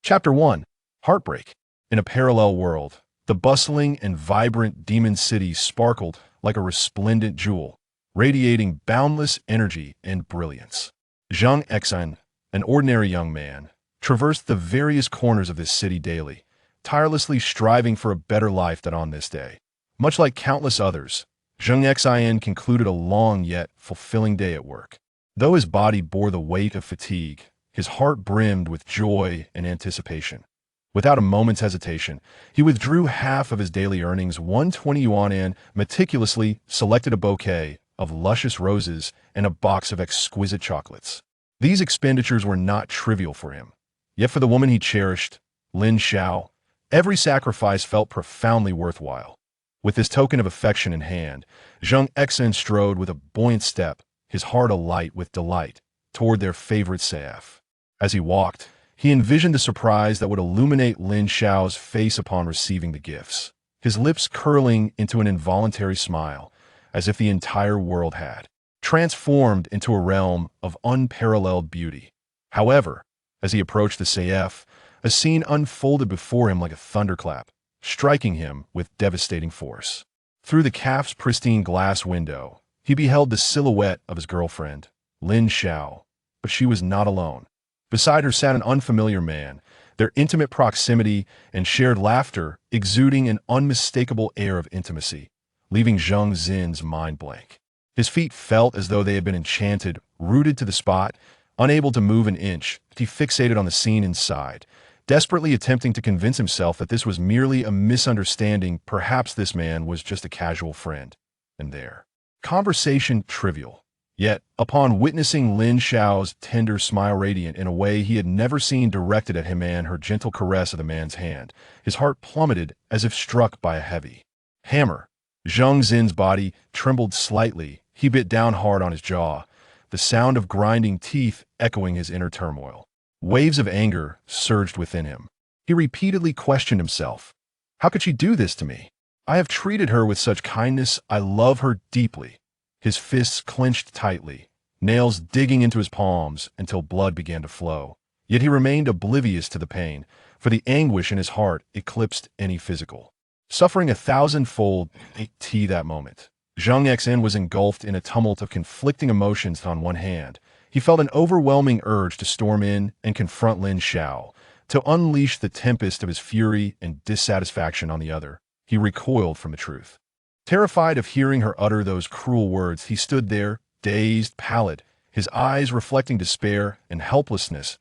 Chapter 1. Heartbreak. In a parallel world, the bustling and vibrant demon city sparkled like a resplendent jewel, radiating boundless energy and brilliance. Zheng Xin, an ordinary young man, traversed the various corners of this city daily, tirelessly striving for a better life than on this day. Much like countless others, Zheng Xin concluded a long yet fulfilling day at work. Though his body bore the weight of fatigue, his heart brimmed with joy and anticipation. Without a moment's hesitation, he withdrew half of his daily earnings, 120 yuan, and meticulously selected a bouquet of luscious roses and a box of exquisite chocolates. These expenditures were not trivial for him. Yet for the woman he cherished, Lin Xiao, every sacrifice felt profoundly worthwhile. With this token of affection in hand, Zheng Xin strode with a buoyant step, his heart alight with delight, toward their favorite CF. As he walked, he envisioned the surprise that would illuminate Lin Xiao's face upon receiving the gifts, his lips curling into an involuntary smile, as if the entire world had transformed into a realm of unparalleled beauty. However, as he approached the CF, a scene unfolded before him like a thunderclap, striking him with devastating force. Through the cafe's pristine glass window, he beheld the silhouette of his girlfriend, Lin Xiao, but she was not alone. Beside her sat an unfamiliar man, their intimate proximity and shared laughter exuding an unmistakable air of intimacy, leaving Zheng Xin's mind blank. His feet felt as though they had been enchanted, rooted to the spot, unable to move an inch. He fixated on the scene inside, desperately attempting to convince himself that this was merely a misunderstanding. Perhaps this man was just a casual friend. And their conversation trivial. Yet, upon witnessing Lin Xiao's tender smile radiant in a way he had never seen directed at him and her gentle caress of the man's hand, his heart plummeted as if struck by a heavy hammer. Zheng Xin's body trembled slightly. He bit down hard on his jaw, the sound of grinding teeth echoing his inner turmoil. Waves of anger surged within him. He repeatedly questioned himself. How could she do this to me? I have treated her with such kindness. I love her deeply. His fists clenched tightly, nails digging into his palms until blood began to flow. Yet he remained oblivious to the pain, for the anguish in his heart eclipsed any physical suffering 1,000-fold. That moment, Zheng Xin was engulfed in a tumult of conflicting emotions. On one hand, he felt an overwhelming urge to storm in and confront Lin Xiao, to unleash the tempest of his fury and dissatisfaction. On the other, he recoiled from the truth. Terrified of hearing her utter those cruel words, he stood there, dazed, pallid, his eyes reflecting despair and helplessness.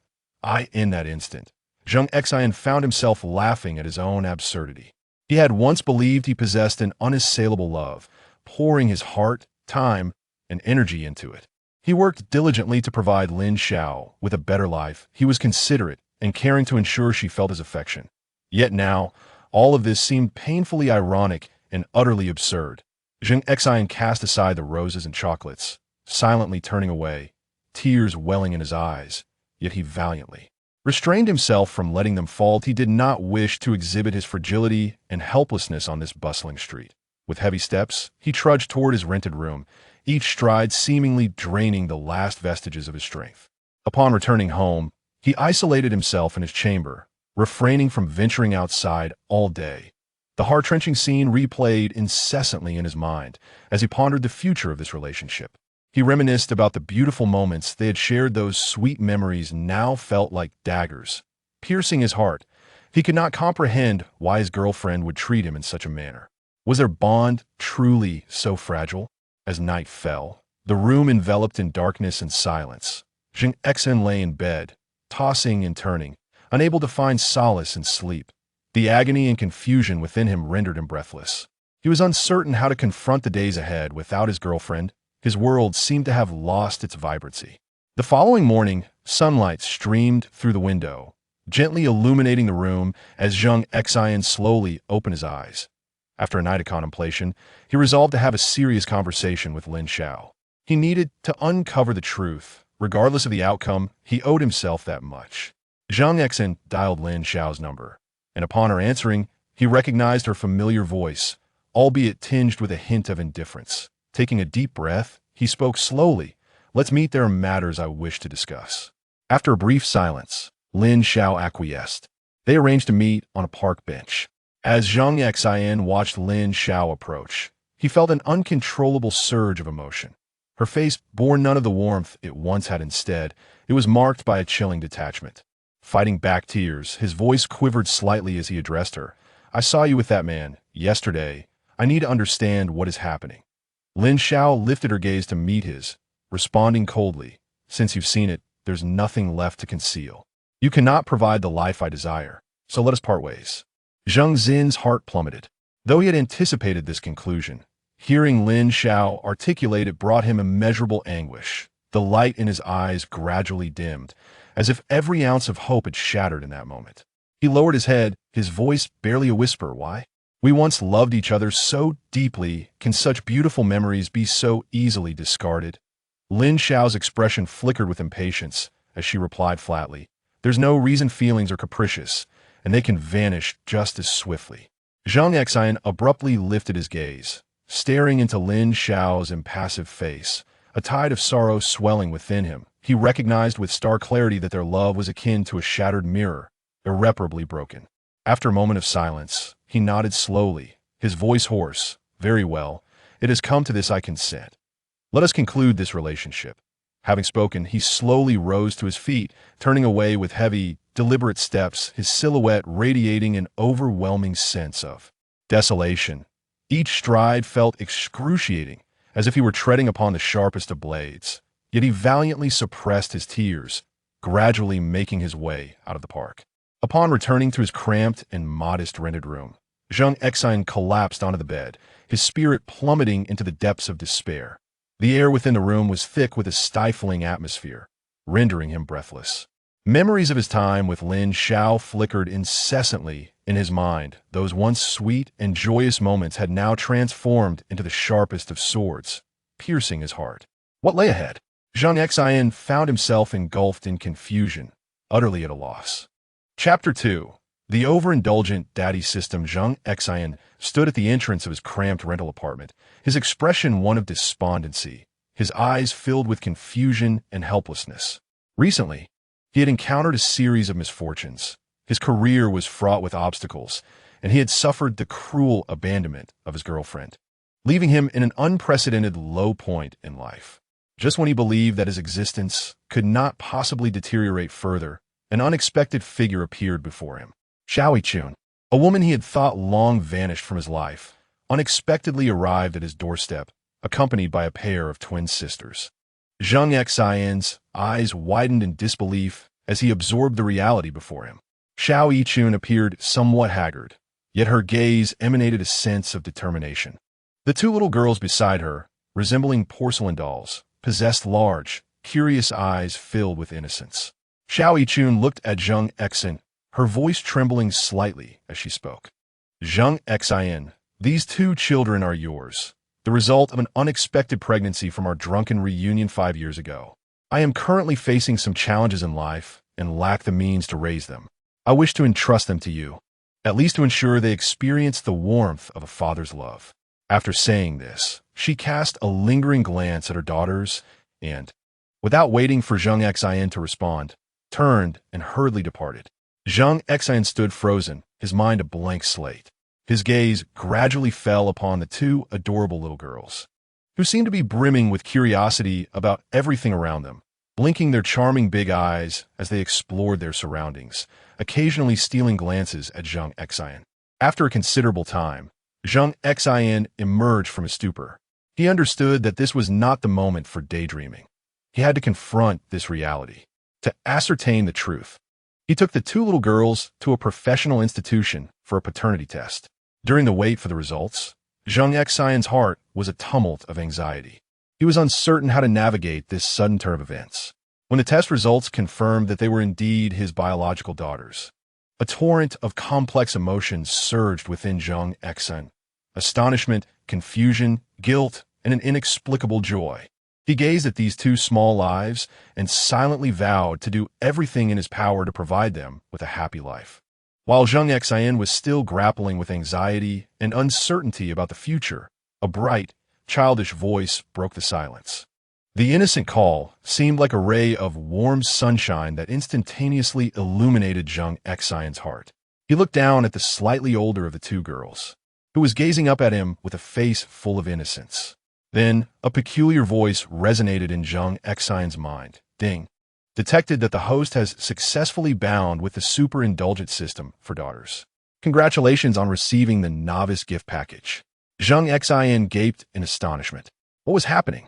In that instant, Zheng Xin found himself laughing at his own absurdity. He had once believed he possessed an unassailable love, pouring his heart, time, and energy into it. He worked diligently to provide Lin Xiao with a better life. He was considerate and caring to ensure she felt his affection. Yet now, all of this seemed painfully ironic and utterly absurd. Zheng Xin cast aside the roses and chocolates, silently turning away, tears welling in his eyes, yet he valiantly restrained himself from letting them fall. He did not wish to exhibit his fragility and helplessness on this bustling street. With heavy steps, he trudged toward his rented room, each stride seemingly draining the last vestiges of his strength. Upon returning home, he isolated himself in his chamber, refraining from venturing outside all day. The heart-wrenching scene replayed incessantly in his mind as he pondered the future of this relationship. He reminisced about the beautiful moments they had shared. Those sweet memories now felt like daggers, piercing his heart. He could not comprehend why his girlfriend would treat him in such a manner. Was their bond truly so fragile? As night fell, the room enveloped in darkness and silence. Zheng Xin lay in bed, tossing and turning, unable to find solace in sleep. The agony and confusion within him rendered him breathless. He was uncertain how to confront the days ahead without his girlfriend. His world seemed to have lost its vibrancy. The following morning, sunlight streamed through the window, gently illuminating the room as Zheng Xin slowly opened his eyes. After a night of contemplation, he resolved to have a serious conversation with Lin Xiao. He needed to uncover the truth. Regardless of the outcome, he owed himself that much. Zheng Xin dialed Lin Xiao's number, and upon her answering, he recognized her familiar voice, albeit tinged with a hint of indifference. Taking a deep breath, he spoke slowly. Let's meet. There are matters I wish to discuss. After a brief silence, Lin Xiao acquiesced. They arranged to meet on a park bench. As Zheng Xin watched Lin Xiao approach, he felt an uncontrollable surge of emotion. Her face bore none of the warmth it once had. Instead, it was marked by a chilling detachment. Fighting back tears, his voice quivered slightly as he addressed her. "I saw you with that man yesterday. I need to understand what is happening." Lin Xiao lifted her gaze to meet his, responding coldly. "Since you've seen it, there's nothing left to conceal. You cannot provide the life I desire, so let us part ways." Zheng Xin's heart plummeted. Though he had anticipated this conclusion, hearing Lin Xiao articulate it brought him immeasurable anguish. The light in his eyes gradually dimmed, as if every ounce of hope had shattered in that moment. He lowered his head, his voice barely a whisper. "Why? We once loved each other so deeply. Can such beautiful memories be so easily discarded?" Lin Xiao's expression flickered with impatience as she replied flatly, "There's no reason feelings are capricious, and they can vanish just as swiftly." Zheng Xin abruptly lifted his gaze, staring into Lin Xiao's impassive face, a tide of sorrow swelling within him. He recognized with stark clarity that their love was akin to a shattered mirror, irreparably broken. After a moment of silence, he nodded slowly, his voice hoarse. "Very well. It has come to this, I consent. Let us conclude this relationship." Having spoken, he slowly rose to his feet, turning away with heavy, deliberate steps, his silhouette radiating an overwhelming sense of desolation. Each stride felt excruciating, as if he were treading upon the sharpest of blades. Yet he valiantly suppressed his tears, gradually making his way out of the park. Upon returning to his cramped and modest rented room, Zheng Xin collapsed onto the bed, his spirit plummeting into the depths of despair. The air within the room was thick with a stifling atmosphere, rendering him breathless. Memories of his time with Lin Xiao flickered incessantly in his mind. Those once sweet and joyous moments had now transformed into the sharpest of swords, piercing his heart. What lay ahead? Zheng Xin found himself engulfed in confusion, utterly at a loss. Chapter 2. The overindulgent daddy system. Zheng Xin stood at the entrance of his cramped rental apartment, his expression one of despondency, his eyes filled with confusion and helplessness. Recently, he had encountered a series of misfortunes. His career was fraught with obstacles, and he had suffered the cruel abandonment of his girlfriend, leaving him in an unprecedented low point in life. Just when he believed that his existence could not possibly deteriorate further, an unexpected figure appeared before him. Xiao Yichun, a woman he had thought long vanished from his life, unexpectedly arrived at his doorstep, accompanied by a pair of twin sisters. Zheng Xin's eyes widened in disbelief as he absorbed the reality before him. Xiao Yichun appeared somewhat haggard, yet her gaze emanated a sense of determination. The two little girls beside her, resembling porcelain dolls, possessed large, curious eyes filled with innocence. Xiao Yichun looked at Zheng Xin, her voice trembling slightly as she spoke. "Zheng Xin, these two children are yours, the result of an unexpected pregnancy from our drunken reunion 5 years ago. I am currently facing some challenges in life and lack the means to raise them. I wish to entrust them to you, at least to ensure they experience the warmth of a father's love." After saying this, she cast a lingering glance at her daughters and, without waiting for Zheng Xin to respond, turned and hurriedly departed. Zheng Xin stood frozen, his mind a blank slate. His gaze gradually fell upon the two adorable little girls, who seemed to be brimming with curiosity about everything around them, blinking their charming big eyes as they explored their surroundings, occasionally stealing glances at Zheng Xin. After a considerable time, Zheng Xin emerged from his stupor. He understood that this was not the moment for daydreaming. He had to confront this reality. To ascertain the truth, he took the two little girls to a professional institution for a paternity test. During the wait for the results, Zheng Xin's heart was a tumult of anxiety. He was uncertain how to navigate this sudden turn of events. When the test results confirmed that they were indeed his biological daughters, a torrent of complex emotions surged within Zheng Xin. Astonishment, confusion, guilt, and an inexplicable joy. He gazed at these two small lives and silently vowed to do everything in his power to provide them with a happy life. While Zheng Xin was still grappling with anxiety and uncertainty about the future, a bright, childish voice broke the silence. The innocent call seemed like a ray of warm sunshine that instantaneously illuminated Zheng Xin's heart. He looked down at the slightly older of the two girls, who was gazing up at him with a face full of innocence. Then, a peculiar voice resonated in Zheng Xin's mind. Ding. Detected that the host has successfully bound with the super indulgent system for daughters. Congratulations on receiving the novice gift package. Zheng Xin gaped in astonishment. What was happening?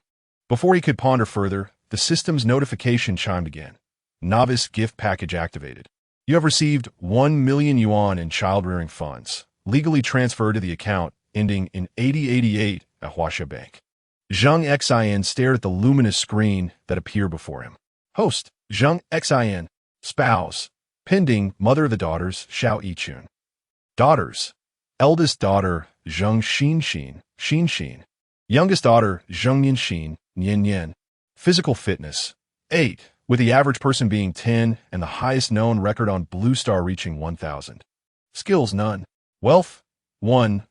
Before he could ponder further, the system's notification chimed again. Novice gift package activated. You have received 1 million yuan in child-rearing funds, legally transferred to the account ending in 8088 at Huaxia Bank. Zheng Xin stared at the luminous screen that appeared before him. Host, Zheng Xin. Spouse, pending, mother of the daughters, Xiao Yichun. Daughters, eldest daughter, Zheng Xin. Youngest daughter, Zheng Xin, Nian. Physical fitness, 8, with the average person being 10 and the highest known record on Blue Star reaching 1,000. Skills, none. Wealth, 1,000.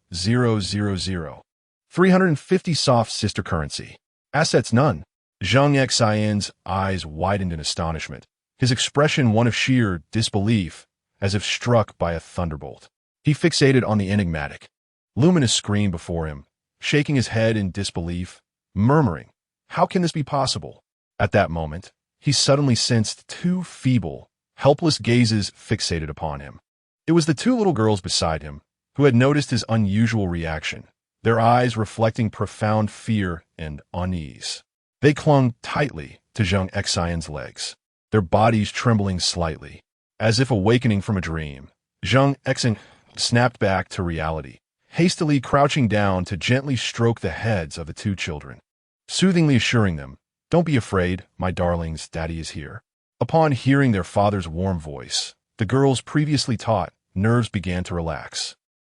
350 soft sister currency. Assets, none. Zheng Xin's eyes widened in astonishment, his expression one of sheer disbelief, as if struck by a thunderbolt. He fixated on the enigmatic, luminous screen before him, shaking his head in disbelief, murmuring, "How can this be possible?" At that moment, he suddenly sensed two feeble, helpless gazes fixated upon him. It was the two little girls beside him, who had noticed his unusual reaction, their eyes reflecting profound fear and unease. They clung tightly to Zheng Xin's legs, their bodies trembling slightly, as if awakening from a dream. Zheng Xin snapped back to reality, hastily crouching down to gently stroke the heads of the two children, soothingly assuring them, "Don't be afraid, my darlings, Daddy is here." Upon hearing their father's warm voice, the girls' previously taut nerves began to relax,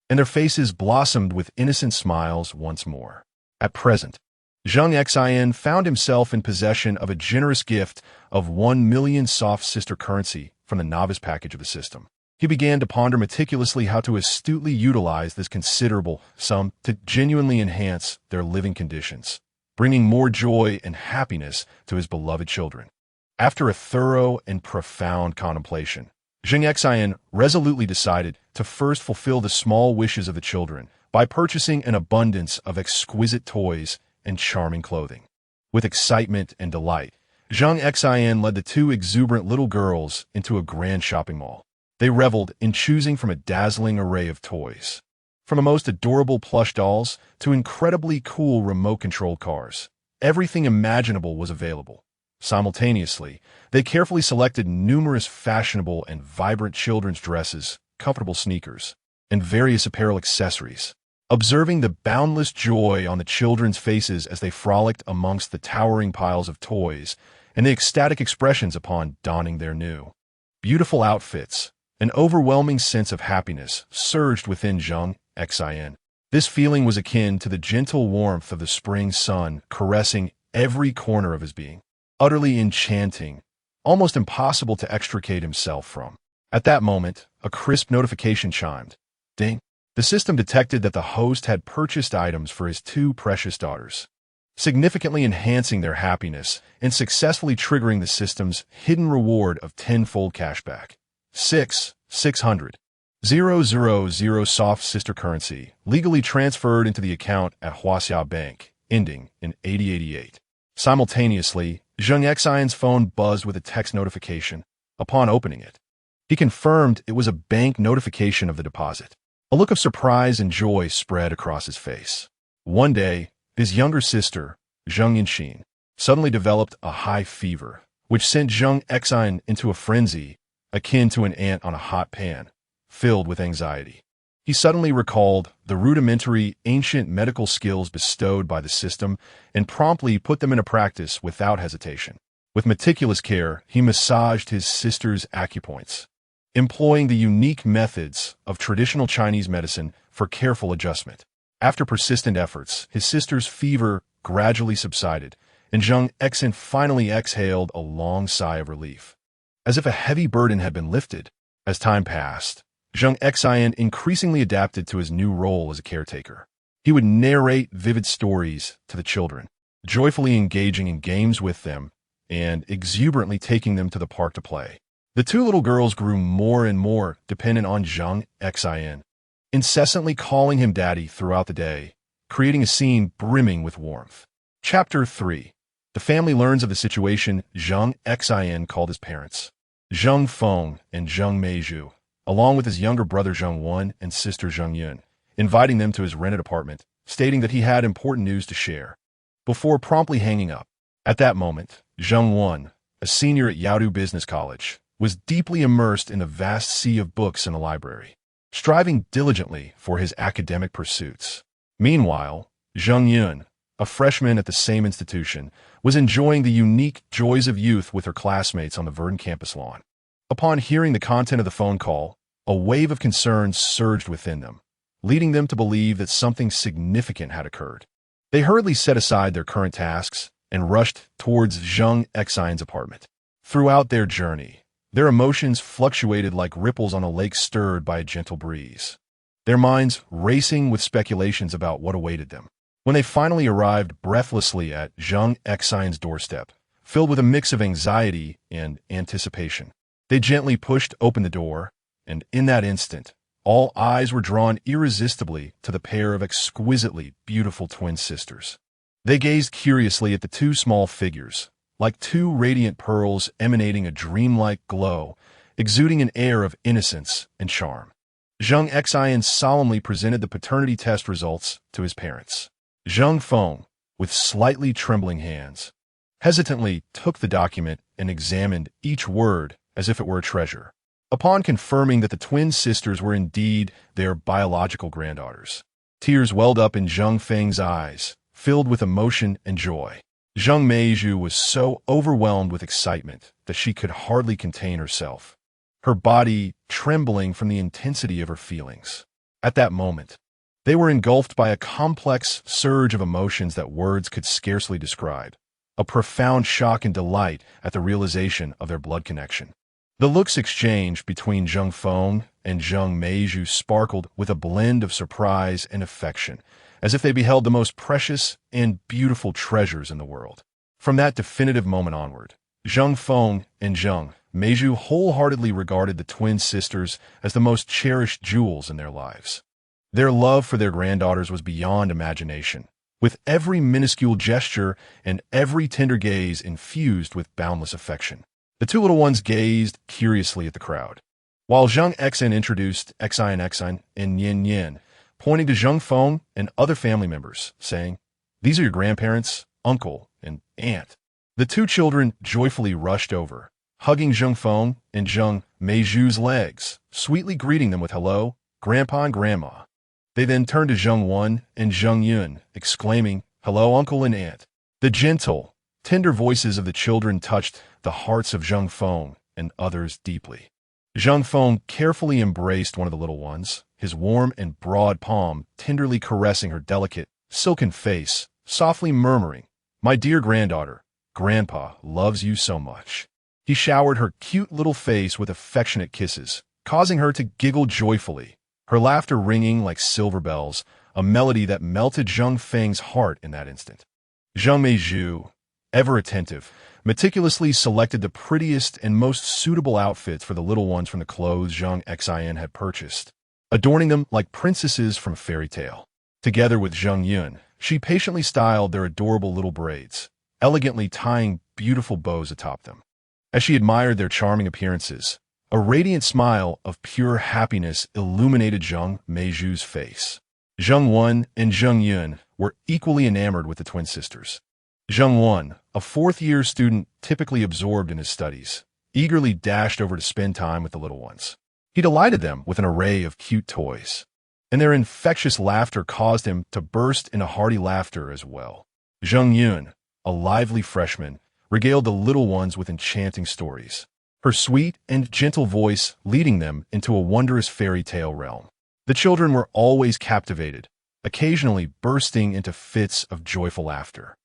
and their faces blossomed with innocent smiles once more. At present, Zheng Xin found himself in possession of a generous gift of 1 million soft sister currency from the novice package of the system. He began to ponder meticulously how to astutely utilize this considerable sum to genuinely enhance their living conditions, bringing more joy and happiness to his beloved children. After a thorough and profound contemplation, Zheng Xin resolutely decided to first fulfill the small wishes of the children by purchasing an abundance of exquisite toys and charming clothing. With excitement and delight, Zheng Xin led the two exuberant little girls into a grand shopping mall. They reveled in choosing from a dazzling array of toys, from the most adorable plush dolls to incredibly cool remote-controlled cars. Everything imaginable was available. Simultaneously, they carefully selected numerous fashionable and vibrant children's dresses, comfortable sneakers, and various apparel accessories. Observing the boundless joy on the children's faces as they frolicked amongst the towering piles of toys and the ecstatic expressions upon donning their new, beautiful outfits, an overwhelming sense of happiness surged within Zheng Xin. This feeling was akin to the gentle warmth of the spring sun caressing every corner of his being, utterly enchanting, almost impossible to extricate himself from. At that moment, a crisp notification chimed. Ding. The system detected that the host had purchased items for his two precious daughters, significantly enhancing their happiness and successfully triggering the system's hidden reward of tenfold cashback. 600. 000 soft sister currency, legally transferred into the account at Huaxia Bank, ending in 8088. Simultaneously, Zheng Xin's phone buzzed with a text notification. Upon opening it, he confirmed it was a bank notification of the deposit. A look of surprise and joy spread across his face. One day, his younger sister, Zheng Xin, suddenly developed a high fever, which sent Zheng Xin into a frenzy akin to an ant on a hot pan, filled with anxiety. He suddenly recalled the rudimentary, ancient medical skills bestowed by the system and promptly put them into practice without hesitation. With meticulous care, he massaged his sister's acupoints, employing the unique methods of traditional Chinese medicine for careful adjustment. After persistent efforts, his sister's fever gradually subsided, and Zheng Xin finally exhaled a long sigh of relief, as if a heavy burden had been lifted. As time passed, Zheng Xin increasingly adapted to his new role as a caretaker. He would narrate vivid stories to the children, joyfully engaging in games with them and exuberantly taking them to the park to play. The two little girls grew more and more dependent on Zheng Xin, incessantly calling him daddy throughout the day, creating a scene brimming with warmth. Chapter 3. The family learns of the situation Zheng Xin called his parents, Zheng Feng and Zheng Meizhu, along with his younger brother Zheng Wen and sister Zheng Yun, inviting them to his rented apartment, stating that he had important news to share, before promptly hanging up. At that moment, Zheng Wen, a senior at Yaodu Business College, was deeply immersed in the vast sea of books in the library, striving diligently for his academic pursuits. Meanwhile, Zheng Yun, a freshman at the same institution, was enjoying the unique joys of youth with her classmates on the verdant campus lawn. Upon hearing the content of the phone call, a wave of concern surged within them, leading them to believe that something significant had occurred. They hurriedly set aside their current tasks and rushed towards Zheng Xin's apartment. Throughout their journey, their emotions fluctuated like ripples on a lake stirred by a gentle breeze, their minds racing with speculations about what awaited them. When they finally arrived breathlessly at Zheng Xin's doorstep, filled with a mix of anxiety and anticipation, they gently pushed open the door, and in that instant, all eyes were drawn irresistibly to the pair of exquisitely beautiful twin sisters. They gazed curiously at the two small figures, like two radiant pearls emanating a dreamlike glow, exuding an air of innocence and charm. Zheng Xin solemnly presented the paternity test results to his parents. Zheng Feng, with slightly trembling hands, hesitantly took the document and examined each word as if it were a treasure. Upon confirming that the twin sisters were indeed their biological granddaughters, tears welled up in Zheng Feng's eyes, filled with emotion and joy. Zheng Meizhu was so overwhelmed with excitement that she could hardly contain herself, her body trembling from the intensity of her feelings. At that moment, they were engulfed by a complex surge of emotions that words could scarcely describe, a profound shock and delight at the realization of their blood connection. The looks exchanged between Zheng Feng and Zheng Meizhu sparkled with a blend of surprise and affection, as if they beheld the most precious and beautiful treasures in the world. From that definitive moment onward, Zheng Feng and Zheng Meizhu wholeheartedly regarded the twin sisters as the most cherished jewels in their lives. Their love for their granddaughters was beyond imagination, with every minuscule gesture and every tender gaze infused with boundless affection. The two little ones gazed curiously at the crowd, while Zheng Xin introduced Xin and Yin Yin, pointing to Zheng Feng and other family members, saying, "These are your grandparents, uncle, and aunt." The two children joyfully rushed over, hugging Zheng Feng and Zheng Meizhu's legs, sweetly greeting them with hello, Grandpa and Grandma. They then turned to Zheng Wen and Zheng Yun, exclaiming, "Hello, uncle and aunt." The gentle, tender voices of the children touched the hearts of Zheng Feng and others deeply. Zheng Feng carefully embraced one of the little ones, his warm and broad palm tenderly caressing her delicate, silken face, softly murmuring, "My dear granddaughter, Grandpa loves you so much." He showered her cute little face with affectionate kisses, causing her to giggle joyfully, her laughter ringing like silver bells, a melody that melted Zheng Feng's heart in that instant. Zheng Meizhu, ever attentive, meticulously selected the prettiest and most suitable outfits for the little ones from the clothes Zheng Xin had purchased, adorning them like princesses from a fairy tale. Together with Zheng Yun, she patiently styled their adorable little braids, elegantly tying beautiful bows atop them. As she admired their charming appearances, a radiant smile of pure happiness illuminated Zheng Meizhu's face. Zheng Wen and Zheng Yun were equally enamored with the twin sisters. Zheng Wen, a fourth-year student typically absorbed in his studies, eagerly dashed over to spend time with the little ones. He delighted them with an array of cute toys, and their infectious laughter caused him to burst into hearty laughter as well. Zheng Yun, a lively freshman, regaled the little ones with enchanting stories, her sweet and gentle voice leading them into a wondrous fairy tale realm. The children were always captivated, occasionally bursting into fits of joyful laughter.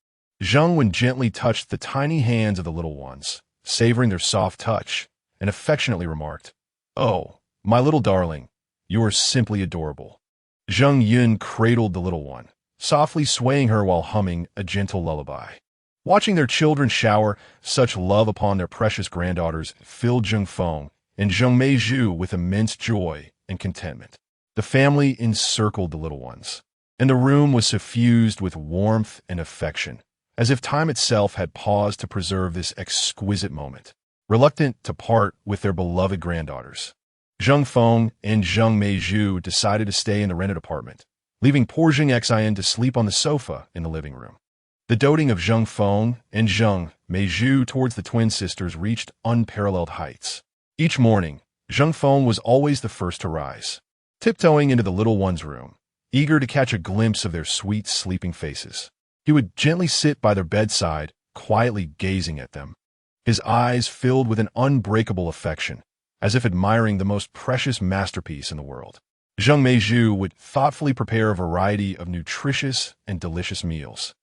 Zheng Wen gently touched the tiny hands of the little ones, savoring their soft touch, and affectionately remarked, "Oh, my little darling, you are simply adorable." Zheng Yun cradled the little one, softly swaying her while humming a gentle lullaby. Watching their children shower such love upon their precious granddaughters filled Zheng Feng and Zheng Meizhu with immense joy and contentment. The family encircled the little ones, and the room was suffused with warmth and affection, as if time itself had paused to preserve this exquisite moment. Reluctant to part with their beloved granddaughters, Zheng Feng and Zheng Meizhu decided to stay in the rented apartment, leaving poor Zheng Xin to sleep on the sofa in the living room. The doting of Zheng Feng and Zheng Meizhu towards the twin sisters reached unparalleled heights. Each morning, Zheng Feng was always the first to rise, tiptoeing into the little one's room, eager to catch a glimpse of their sweet sleeping faces. He would gently sit by their bedside, quietly gazing at them, his eyes filled with an unbreakable affection, as if admiring the most precious masterpiece in the world. Zheng Meizhu would thoughtfully prepare a variety of nutritious and delicious meals,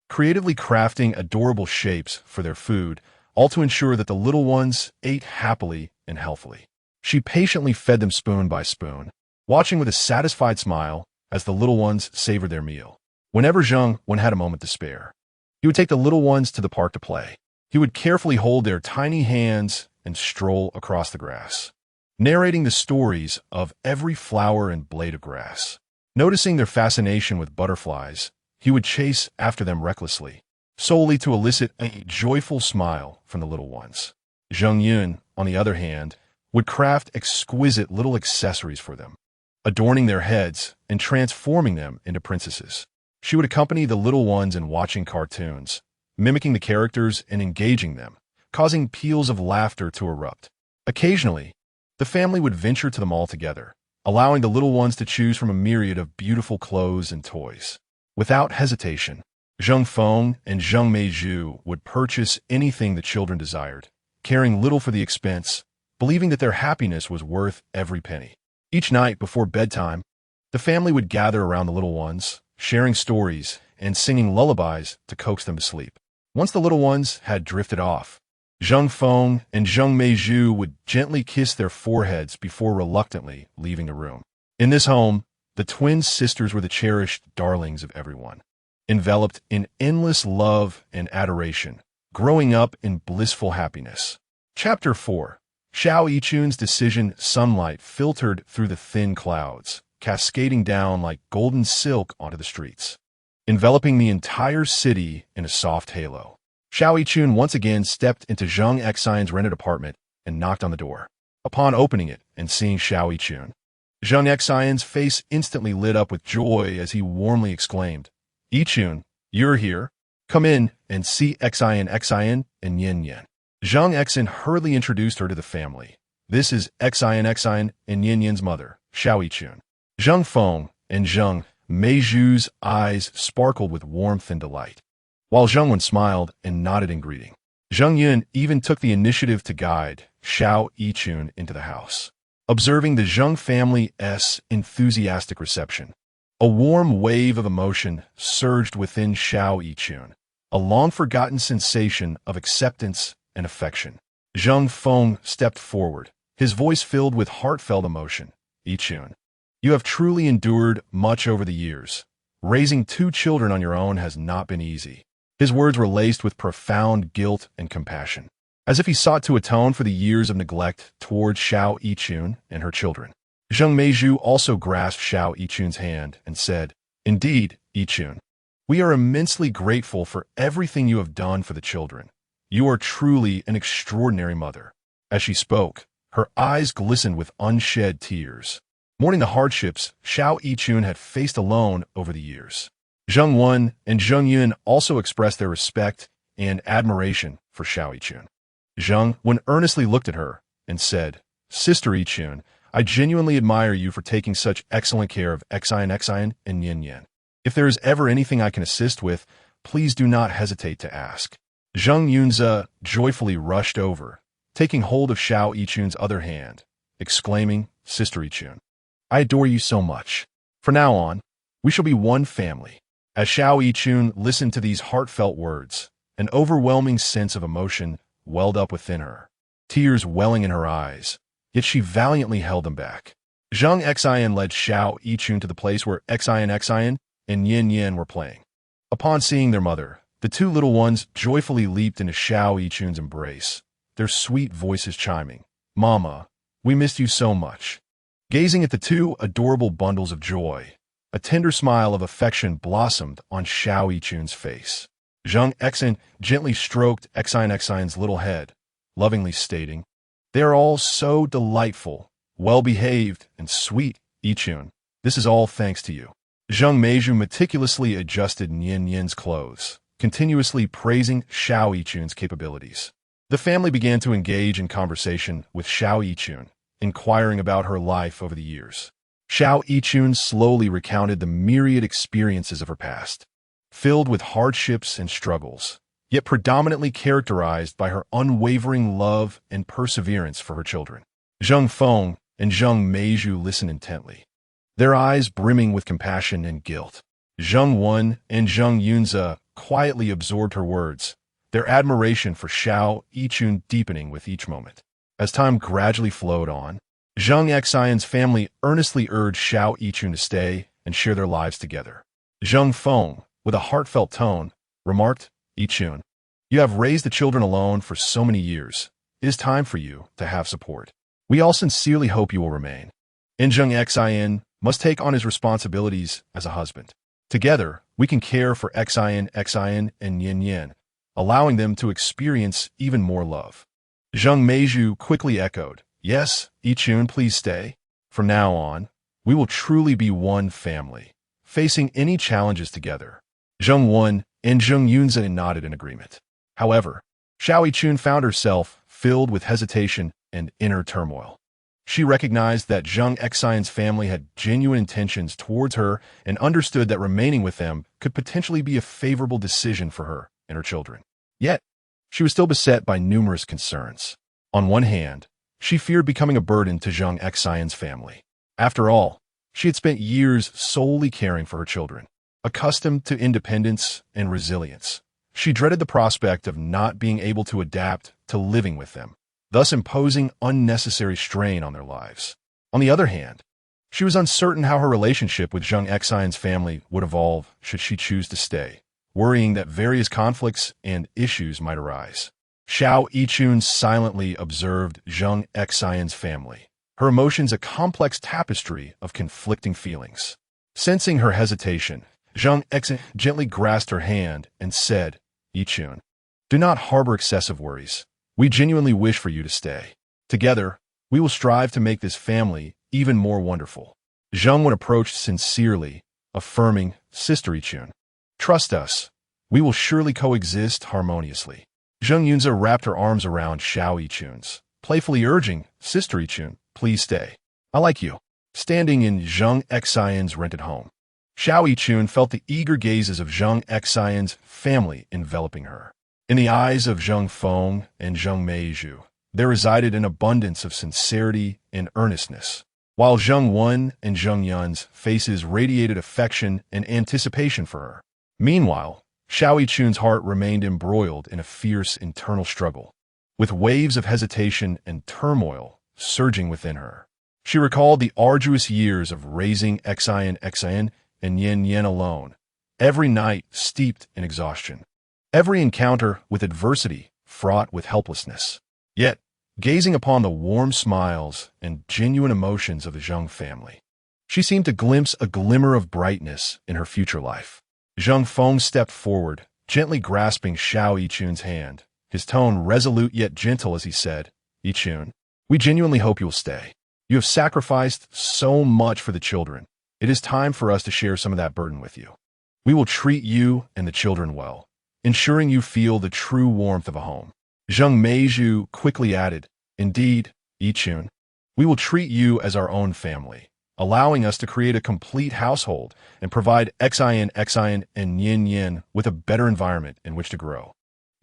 creatively crafting adorable shapes for their food, all to ensure that the little ones ate happily and healthily. She patiently fed them spoon by spoon, watching with a satisfied smile as the little ones savored their meal. Whenever Zheng had a moment to spare, he would take the little ones to the park to play. He would carefully hold their tiny hands and stroll across the grass, narrating the stories of every flower and blade of grass. Noticing their fascination with butterflies, he would chase after them recklessly, solely to elicit a joyful smile from the little ones. Zheng Yun, on the other hand, would craft exquisite little accessories for them, adorning their heads and transforming them into princesses. She would accompany the little ones in watching cartoons, mimicking the characters and engaging them, causing peals of laughter to erupt. Occasionally, the family would venture to the mall together, allowing the little ones to choose from a myriad of beautiful clothes and toys. Without hesitation, Zheng Feng and Zheng Meizhu would purchase anything the children desired, caring little for the expense, believing that their happiness was worth every penny. Each night before bedtime, the family would gather around the little ones, sharing stories and singing lullabies to coax them to sleep. Once the little ones had drifted off, Zheng Feng and Zheng Meizhu would gently kiss their foreheads before reluctantly leaving the room. In this home, the twin sisters were the cherished darlings of everyone, enveloped in endless love and adoration, growing up in blissful happiness. Chapter 4. Xiao Yichun's decision. Sunlight filtered through the thin clouds, cascading down like golden silk onto the streets, enveloping the entire city in a soft halo. Xiao Yichun once again stepped into Zheng Xin's rented apartment and knocked on the door. Upon opening it and seeing Xiao Yichun, Zheng Xin's face instantly lit up with joy as he warmly exclaimed, "Yichun, you're here. Come in and see Xin and Yin Yin." Zheng Xin hurriedly introduced her to the family. "This is Xin and Yin Yin's mother, Xiao Yichun." Zheng Feng and Zheng Meizhu's eyes sparkled with warmth and delight, while Zheng Wen smiled and nodded in greeting. Zheng Yun even took the initiative to guide Xiao Yichun into the house. Observing the Zheng family's enthusiastic reception, a warm wave of emotion surged within Xiao Yichun, a long-forgotten sensation of acceptance and affection. Zheng Feng stepped forward, his voice filled with heartfelt emotion. "Yichun, you have truly endured much over the years. Raising 2 children on your own has not been easy." His words were laced with profound guilt and compassion, as if he sought to atone for the years of neglect towards Xiao Yichun and her children. Zheng Meizhu also grasped Xiao Yichun's hand and said, "Indeed, Yichun, we are immensely grateful for everything you have done for the children. You are truly an extraordinary mother." As she spoke, her eyes glistened with unshed tears, mourning the hardships Xiao Yichun had faced alone over the years. Zheng Wen and Zheng Yun also expressed their respect and admiration for Xiao Yichun. Zheng Wen earnestly looked at her and said, "Sister Yichun, I genuinely admire you for taking such excellent care of Xin and Yin Yin. If there is ever anything I can assist with, please do not hesitate to ask." Zheng Yunza joyfully rushed over, taking hold of Xiao Yichun's other hand, exclaiming, "Sister Yichun, I adore you so much. From now on, we shall be one family." As Xiao Yichun listened to these heartfelt words, an overwhelming sense of emotion welled up within her, tears welling in her eyes, yet she valiantly held them back. Zheng Xin led Xiao Yichun to the place where Xin and Yin Yin were playing. Upon seeing their mother, The two little ones joyfully leaped into Xiao Yichun's embrace, their sweet voices chiming. "Mama, we missed you so much." Gazing at the two adorable bundles of joy, a tender smile of affection blossomed on Xiao Yichun's face. Zheng Xin gently stroked Xin's little head, lovingly stating, "They are all so delightful, well-behaved, and sweet, Yichun. This is all thanks to you." Zheng Meizhu meticulously adjusted Nian's clothes, continuously praising Xiao Yichun's capabilities. The family began to engage in conversation with Xiao Yichun, inquiring about her life over the years. Xiao Yichun slowly recounted the myriad experiences of her past, filled with hardships and struggles, yet predominantly characterized by her unwavering love and perseverance for her children. Zheng Feng and Zheng Meizhu listened intently, their eyes brimming with compassion and guilt. Zheng Wen and Zheng Yunze quietly absorbed her words, their admiration for Xiao Yichun deepening with each moment. As time gradually flowed on, Zheng Xin's family earnestly urged Xiao Yichun to stay and share their lives together. Zheng Feng, with a heartfelt tone, remarked, "Yichun, you have raised the children alone for so many years. It is time for you to have support. We all sincerely hope you will remain." And Zheng Xin must take on his responsibilities as a husband. Together, we can care for Xin, and Yan, allowing them to experience even more love. Zheng Meizhu quickly echoed, "Yes, Yichun, please stay. From now on, we will truly be one family, facing any challenges together." Zheng Wen and Zheng Yunze nodded in agreement. However, Xiao Yichun found herself filled with hesitation and inner turmoil. She recognized that Zheng Xin's family had genuine intentions towards her and understood that remaining with them could potentially be a favorable decision for her and her children. Yet, she was still beset by numerous concerns. On one hand, she feared becoming a burden to Zheng Xin's family. After all, she had spent years solely caring for her children. Accustomed to independence and resilience, she dreaded the prospect of not being able to adapt to living with them, thus imposing unnecessary strain on their lives. On the other hand, she was uncertain how her relationship with Zheng Xin's family would evolve should she choose to stay, worrying that various conflicts and issues might arise. Xiao Yichun silently observed Zheng Xin's family, her emotions a complex tapestry of conflicting feelings. Sensing her hesitation, Zheng Xin gently grasped her hand and said, "Yichun, do not harbor excessive worries. We genuinely wish for you to stay. Together, we will strive to make this family even more wonderful." Zheng Wen approached sincerely, affirming, "Sister Yichun, trust us. We will surely coexist harmoniously." Zheng Yunze wrapped her arms around Xiao Yichun's, playfully urging, "Sister Yichun, please stay. I like you." Standing in Zheng Xin's rented home, Xiao Yichun felt the eager gazes of Zheng Xin's family enveloping her. In the eyes of Zheng Feng and Zheng Meizhu, there resided an abundance of sincerity and earnestness, while Zheng Wen and Zheng Yun's faces radiated affection and anticipation for her. Meanwhile, Xiao Yichun's heart remained embroiled in a fierce internal struggle, with waves of hesitation and turmoil surging within her. She recalled the arduous years of raising Xin and Yan alone, every night steeped in exhaustion, every encounter with adversity fraught with helplessness. Yet, gazing upon the warm smiles and genuine emotions of the Zheng family, she seemed to glimpse a glimmer of brightness in her future life. Zheng Feng stepped forward, gently grasping Xiao Yichun's hand, his tone resolute yet gentle as he said, "Yichun, we genuinely hope you will stay. You have sacrificed so much for the children. It is time for us to share some of that burden with you. We will treat you and the children well, ensuring you feel the true warmth of a home." Zheng Meizhu quickly added, "Indeed, Yichun, we will treat you as our own family, allowing us to create a complete household and provide Xin and Yan with a better environment in which to grow."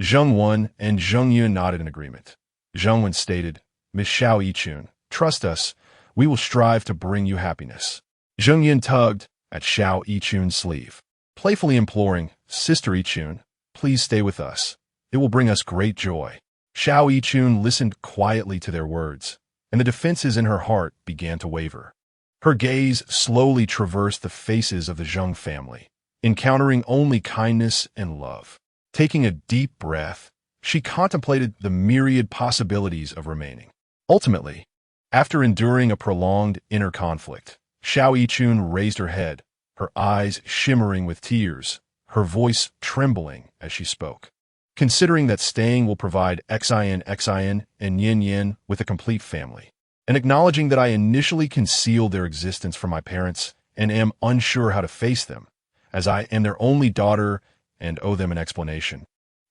Zheng Wen and Zheng Yun nodded in agreement. Zheng Wen stated, "Miss Xiao Yichun, trust us, we will strive to bring you happiness." Zheng Yun tugged at Xiao Yichun's sleeve, playfully imploring, "Sister Yichun, please stay with us. It will bring us great joy." Xiao Yichun listened quietly to their words, and the defenses in her heart began to waver. Her gaze slowly traversed the faces of the Zheng family, encountering only kindness and love. Taking a deep breath, she contemplated the myriad possibilities of remaining. Ultimately, after enduring a prolonged inner conflict, Xiao Yichun raised her head, her eyes shimmering with tears, her voice trembling as she spoke. Considering that staying will provide Xin and Yin Yin with a complete family, and acknowledging that I initially concealed their existence from my parents and am unsure how to face them, as I am their only daughter and owe them an explanation,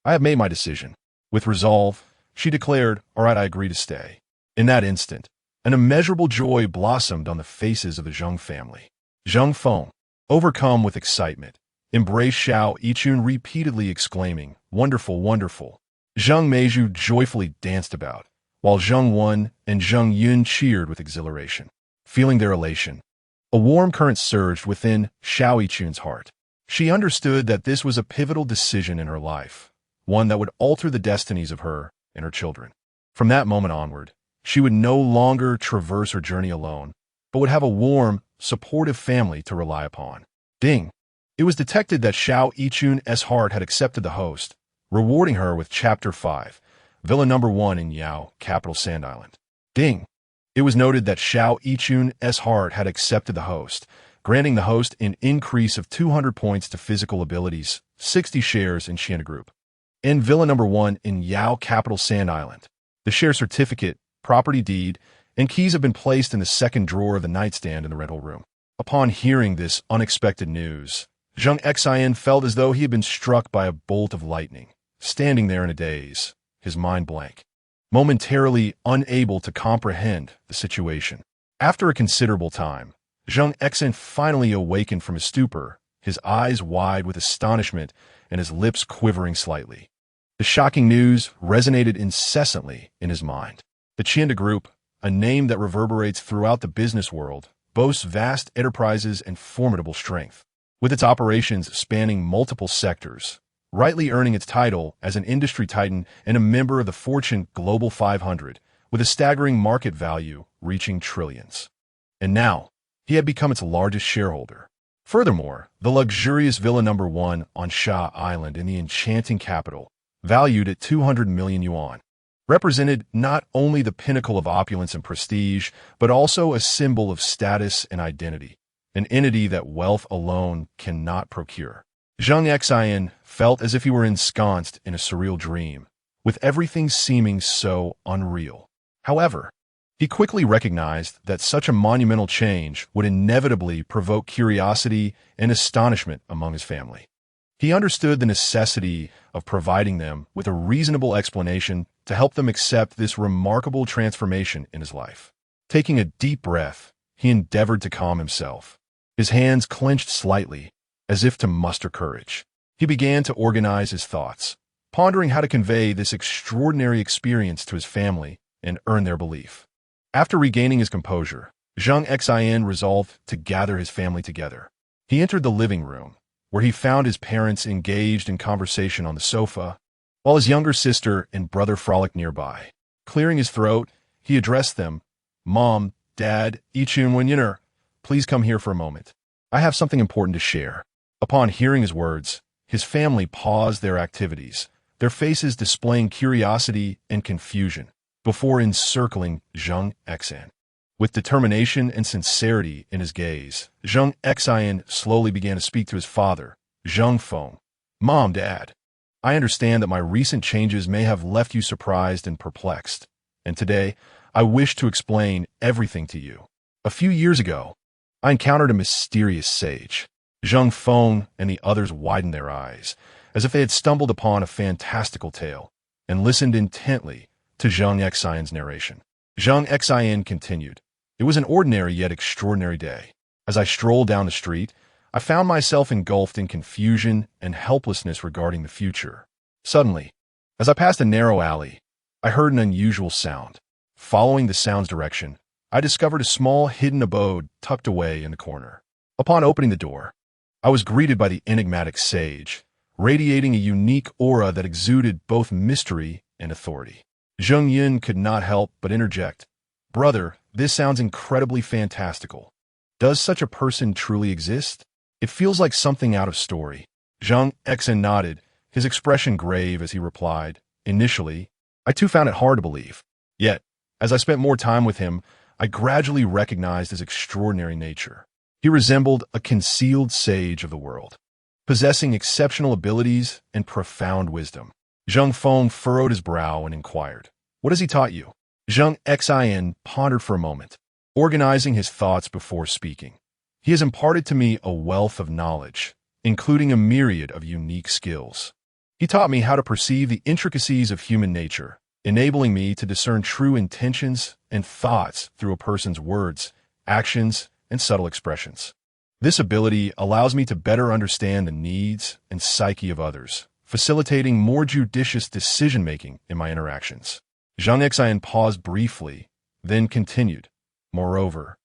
I have made my decision. With resolve, she declared, "All right, I agree to stay." In that instant, an immeasurable joy blossomed on the faces of the Zheng family. Zheng Feng, overcome with excitement, embraced Xiao Yichun, repeatedly exclaiming, "Wonderful, wonderful." Zheng Meizhu joyfully danced about, while Zheng Wen and Zheng Yun cheered with exhilaration. Feeling their elation, a warm current surged within Xiao Yichun's heart. She understood that this was a pivotal decision in her life, one that would alter the destinies of her and her children. From that moment onward, she would no longer traverse her journey alone, but would have a warm, supportive family to rely upon. Ding! It was detected that Xiao Yichun's heart had accepted the host, rewarding her with Chapter 5, Villa Number 1 in Yao, capital Sand Island. Ding! It was noted that Xiao Yichun's heart had accepted the host, granting the host an increase of 200 points to physical abilities, 60 shares in Xian Group. In Villa Number 1 in Yao, capital Sand Island, the share certificate, property deed, and keys have been placed in the second drawer of the nightstand in the rental room. Upon hearing this unexpected news, Zheng Xin felt as though he had been struck by a bolt of lightning, standing there in a daze, his mind blank, momentarily unable to comprehend the situation. After a considerable time, Zheng Xin finally awakened from his stupor, his eyes wide with astonishment and his lips quivering slightly. The shocking news resonated incessantly in his mind. The Qianda Group, a name that reverberates throughout the business world, boasts vast enterprises and formidable strength, with its operations spanning multiple sectors, rightly earning its title as an industry titan and a member of the Fortune Global 500, with a staggering market value reaching trillions. And now, he had become its largest shareholder. Furthermore, the luxurious Villa Number 1 on Sha Island in the enchanting capital, valued at 200 million yuan, represented not only the pinnacle of opulence and prestige, but also a symbol of status and identity, an entity that wealth alone cannot procure. Zheng Xin felt as if he were ensconced in a surreal dream, with everything seeming so unreal. However, he quickly recognized that such a monumental change would inevitably provoke curiosity and astonishment among his family. He understood the necessity of providing them with a reasonable explanation to help them accept this remarkable transformation in his life. Taking a deep breath, he endeavored to calm himself. His hands clenched slightly, as if to muster courage. He began to organize his thoughts, pondering how to convey this extraordinary experience to his family and earn their belief. After regaining his composure, Zheng Xin resolved to gather his family together. He entered the living room, where he found his parents engaged in conversation on the sofa, while his younger sister and brother frolicked nearby. Clearing his throat, he addressed them, "Mom, Dad, Yichun Wenyiner, please come here for a moment. I have something important to share." Upon hearing his words, his family paused their activities, their faces displaying curiosity and confusion, before encircling Zheng Xin. With determination and sincerity in his gaze, Zheng Xin slowly began to speak to his father, Zheng Feng. "Mom, Dad, I understand that my recent changes may have left you surprised and perplexed, and today I wish to explain everything to you. A few years ago, I encountered a mysterious sage." Zheng Feng and the others widened their eyes, as if they had stumbled upon a fantastical tale, and listened intently to Zheng Xin's narration. Zheng Xin continued, "It was an ordinary yet extraordinary day. As I strolled down the street, I found myself engulfed in confusion and helplessness regarding the future. Suddenly, as I passed a narrow alley, I heard an unusual sound. Following the sound's direction, I discovered a small hidden abode tucked away in the corner. Upon opening the door, I was greeted by the enigmatic sage, radiating a unique aura that exuded both mystery and authority. Zheng Yin could not help but interject, "Brother, this sounds incredibly fantastical. Does such a person truly exist? It feels like something out of story." Zheng Xin nodded, his expression grave as he replied, "Initially, I too found it hard to believe. Yet, as I spent more time with him, I gradually recognized his extraordinary nature. He resembled a concealed sage of the world, possessing exceptional abilities and profound wisdom." Zheng Feng furrowed his brow and inquired, "What has he taught you?" Zheng Xin pondered for a moment, organizing his thoughts before speaking. "He has imparted to me a wealth of knowledge, including a myriad of unique skills. He taught me how to perceive the intricacies of human nature, enabling me to discern true intentions and thoughts through a person's words, actions, and subtle expressions. This ability allows me to better understand the needs and psyche of others, facilitating more judicious decision-making in my interactions." Zheng Xin paused briefly, then continued, "Moreover,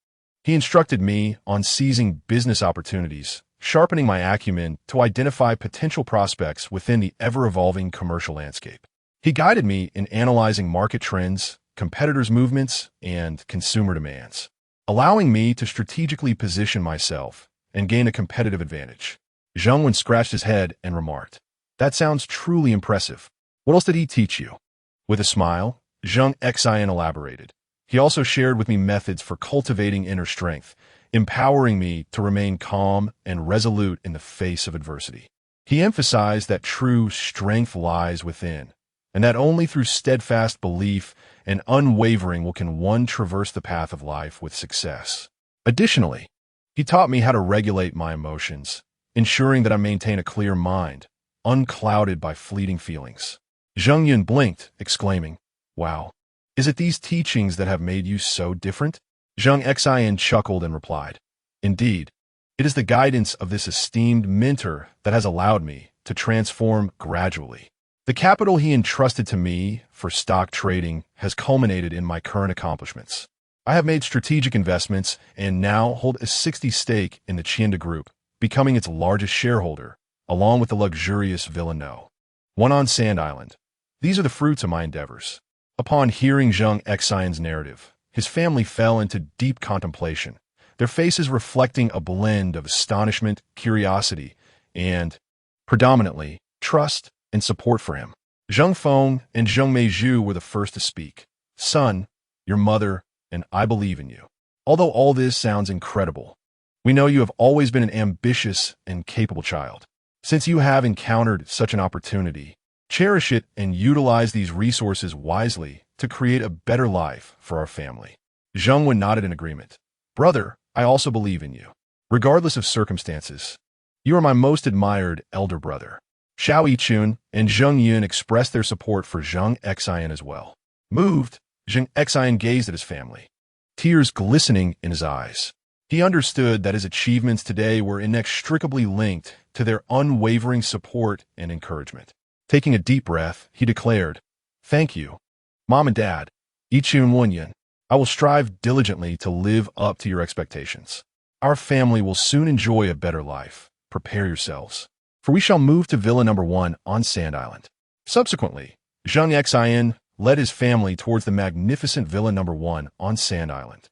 he instructed me on seizing business opportunities, sharpening my acumen to identify potential prospects within the ever-evolving commercial landscape. He guided me in analyzing market trends, competitors' movements, and consumer demands, allowing me to strategically position myself and gain a competitive advantage." Zheng Wen scratched his head and remarked, "That sounds truly impressive. What else did he teach you?" With a smile, Zheng Xin elaborated, "He also shared with me methods for cultivating inner strength, empowering me to remain calm and resolute in the face of adversity. He emphasized that true strength lies within, and that only through steadfast belief and unwavering will can one traverse the path of life with success. Additionally, he taught me how to regulate my emotions, ensuring that I maintain a clear mind, unclouded by fleeting feelings." Zheng Yun blinked, exclaiming, "Wow, is it these teachings that have made you so different?" Zheng Xin chuckled and replied, "Indeed, it is the guidance of this esteemed mentor that has allowed me to transform gradually. The capital he entrusted to me for stock trading has culminated in my current accomplishments. I have made strategic investments and now hold a 60% stake in the Chienda Group, becoming its largest shareholder, along with the luxurious Villa No. 1 on Sand Island. These are the fruits of my endeavors." Upon hearing Zheng Xin's narrative, his family fell into deep contemplation, their faces reflecting a blend of astonishment, curiosity, and, predominantly, trust and support for him. Zheng Feng and Zheng Meizhu were the first to speak. "Son, your mother, and I believe in you. Although all this sounds incredible, we know you have always been an ambitious and capable child. Since you have encountered such an opportunity, cherish it and utilize these resources wisely to create a better life for our family." Zheng Wen nodded in agreement. "Brother, I also believe in you. Regardless of circumstances, you are my most admired elder brother." Xiao Yichun and Zheng Yun expressed their support for Zheng Xin as well. Moved, Zheng Xin gazed at his family, tears glistening in his eyes. He understood that his achievements today were inextricably linked to their unwavering support and encouragement. Taking a deep breath, he declared, "Thank you, Mom and Dad, Yichun Wenyan. I will strive diligently to live up to your expectations. Our family will soon enjoy a better life. Prepare yourselves, for we shall move to Villa No. 1 on Sand Island." Subsequently, Zheng Xin led his family towards the magnificent Villa No. 1 on Sand Island.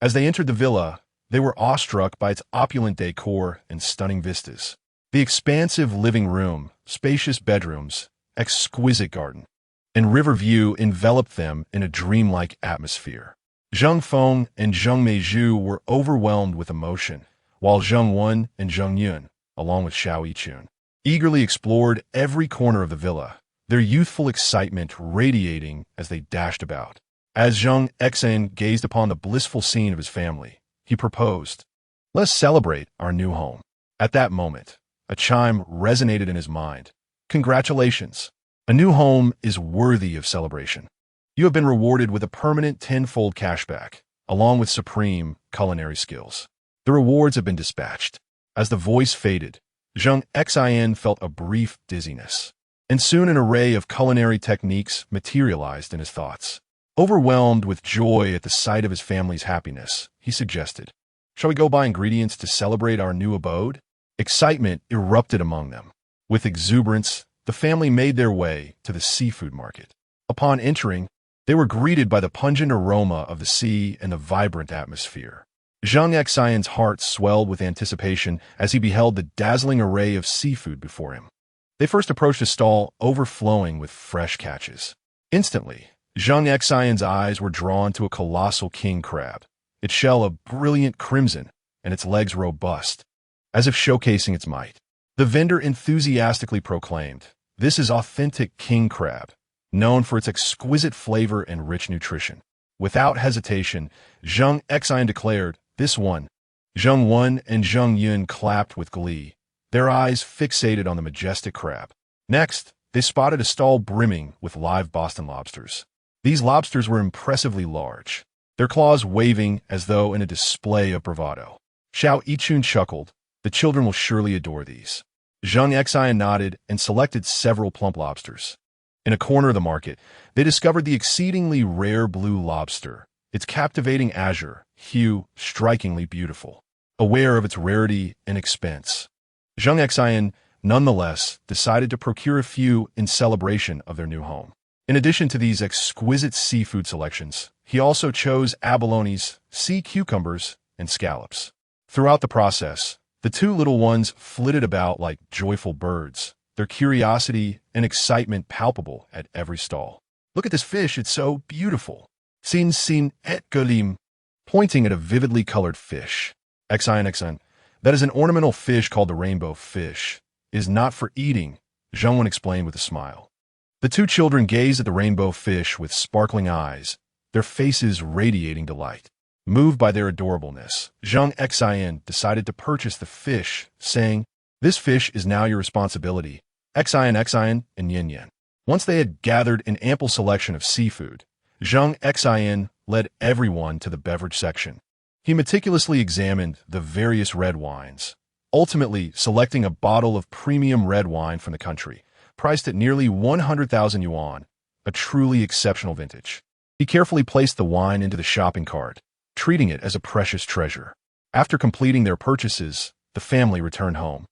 As they entered the villa, they were awestruck by its opulent decor and stunning vistas. The expansive living room, spacious bedrooms, exquisite garden, and river view enveloped them in a dreamlike atmosphere. Zheng Feng and Zheng Meizhu were overwhelmed with emotion, while Zheng Wen and Zheng Yun, along with Xiao Yichun, eagerly explored every corner of the villa, their youthful excitement radiating as they dashed about. As Zheng Xin gazed upon the blissful scene of his family, he proposed, "Let's celebrate our new home." At that moment, a chime resonated in his mind. "Congratulations! A new home is worthy of celebration. You have been rewarded with a permanent tenfold cashback, along with supreme culinary skills. The rewards have been dispatched." As the voice faded, Zheng Xin felt a brief dizziness, and soon an array of culinary techniques materialized in his thoughts. Overwhelmed with joy at the sight of his family's happiness, he suggested, "Shall we go buy ingredients to celebrate our new abode?" Excitement erupted among them. With exuberance, the family made their way to the seafood market. Upon entering, they were greeted by the pungent aroma of the sea and the vibrant atmosphere. Zheng Xin's heart swelled with anticipation as he beheld the dazzling array of seafood before him. They first approached a stall overflowing with fresh catches. Instantly, Zheng Xin's eyes were drawn to a colossal king crab, its shell a brilliant crimson and its legs robust, as if showcasing its might. The vendor enthusiastically proclaimed, "This is authentic king crab, known for its exquisite flavor and rich nutrition." Without hesitation, Zheng Xin declared, "This one." Zheng Wen and Zheng Yun clapped with glee, their eyes fixated on the majestic crab. Next, they spotted a stall brimming with live Boston lobsters. These lobsters were impressively large, their claws waving as though in a display of bravado. Xiao Yichun chuckled, "The children will surely adore these." Zheng Xin nodded and selected several plump lobsters. In a corner of the market, they discovered the exceedingly rare blue lobster, its captivating azure hue strikingly beautiful. Aware of its rarity and expense, Zheng Xin nonetheless decided to procure a few in celebration of their new home. In addition to these exquisite seafood selections, he also chose abalones, sea cucumbers, and scallops. Throughout the process, the two little ones flitted about like joyful birds, their curiosity and excitement palpable at every stall. "Look at this fish, it's so beautiful." Zheng Xin et Galim, pointing at a vividly colored fish. Xin, "That is an ornamental fish called the rainbow fish. It is not for eating," Zheng Wen explained with a smile. The two children gazed at the rainbow fish with sparkling eyes, their faces radiating delight. Moved by their adorableness, Zheng Xin decided to purchase the fish, saying, "This fish is now your responsibility." Xin and Yin Yin. Once they had gathered an ample selection of seafood, Zheng Xin led everyone to the beverage section. He meticulously examined the various red wines, ultimately selecting a bottle of premium red wine from the country, priced at nearly 100,000 yuan, a truly exceptional vintage. He carefully placed the wine into the shopping cart, treating it as a precious treasure. After completing their purchases, the family returned home,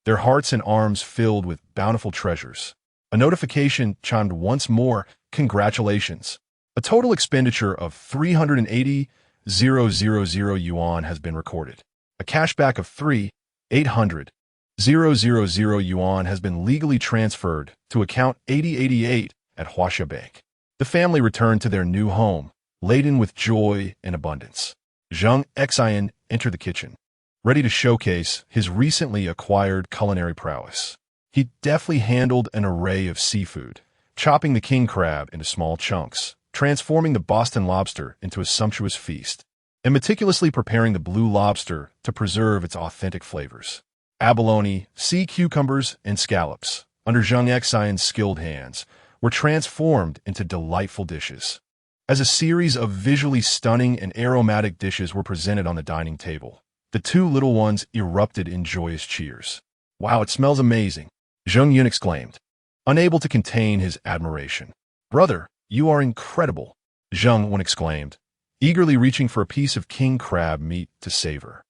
their hearts and arms filled with bountiful treasures. A notification chimed once more, "Congratulations! A total expenditure of 380,000 yuan has been recorded. A cashback of 3,800,000 yuan has been legally transferred to account 8088 at Huaxia Bank." The family returned to their new home, laden with joy and abundance. Zheng Xin entered the kitchen, ready to showcase his recently acquired culinary prowess. He deftly handled an array of seafood, chopping the king crab into small chunks, transforming the Boston lobster into a sumptuous feast, and meticulously preparing the blue lobster to preserve its authentic flavors. Abalone, sea cucumbers, and scallops, under Zheng Xin's skilled hands, were transformed into delightful dishes. As a series of visually stunning and aromatic dishes were presented on the dining table, the two little ones erupted in joyous cheers. "Wow, it smells amazing," Zheng Yun exclaimed, unable to contain his admiration. "Brother, you are incredible," Zheng Wen exclaimed, eagerly reaching for a piece of king crab meat to savor.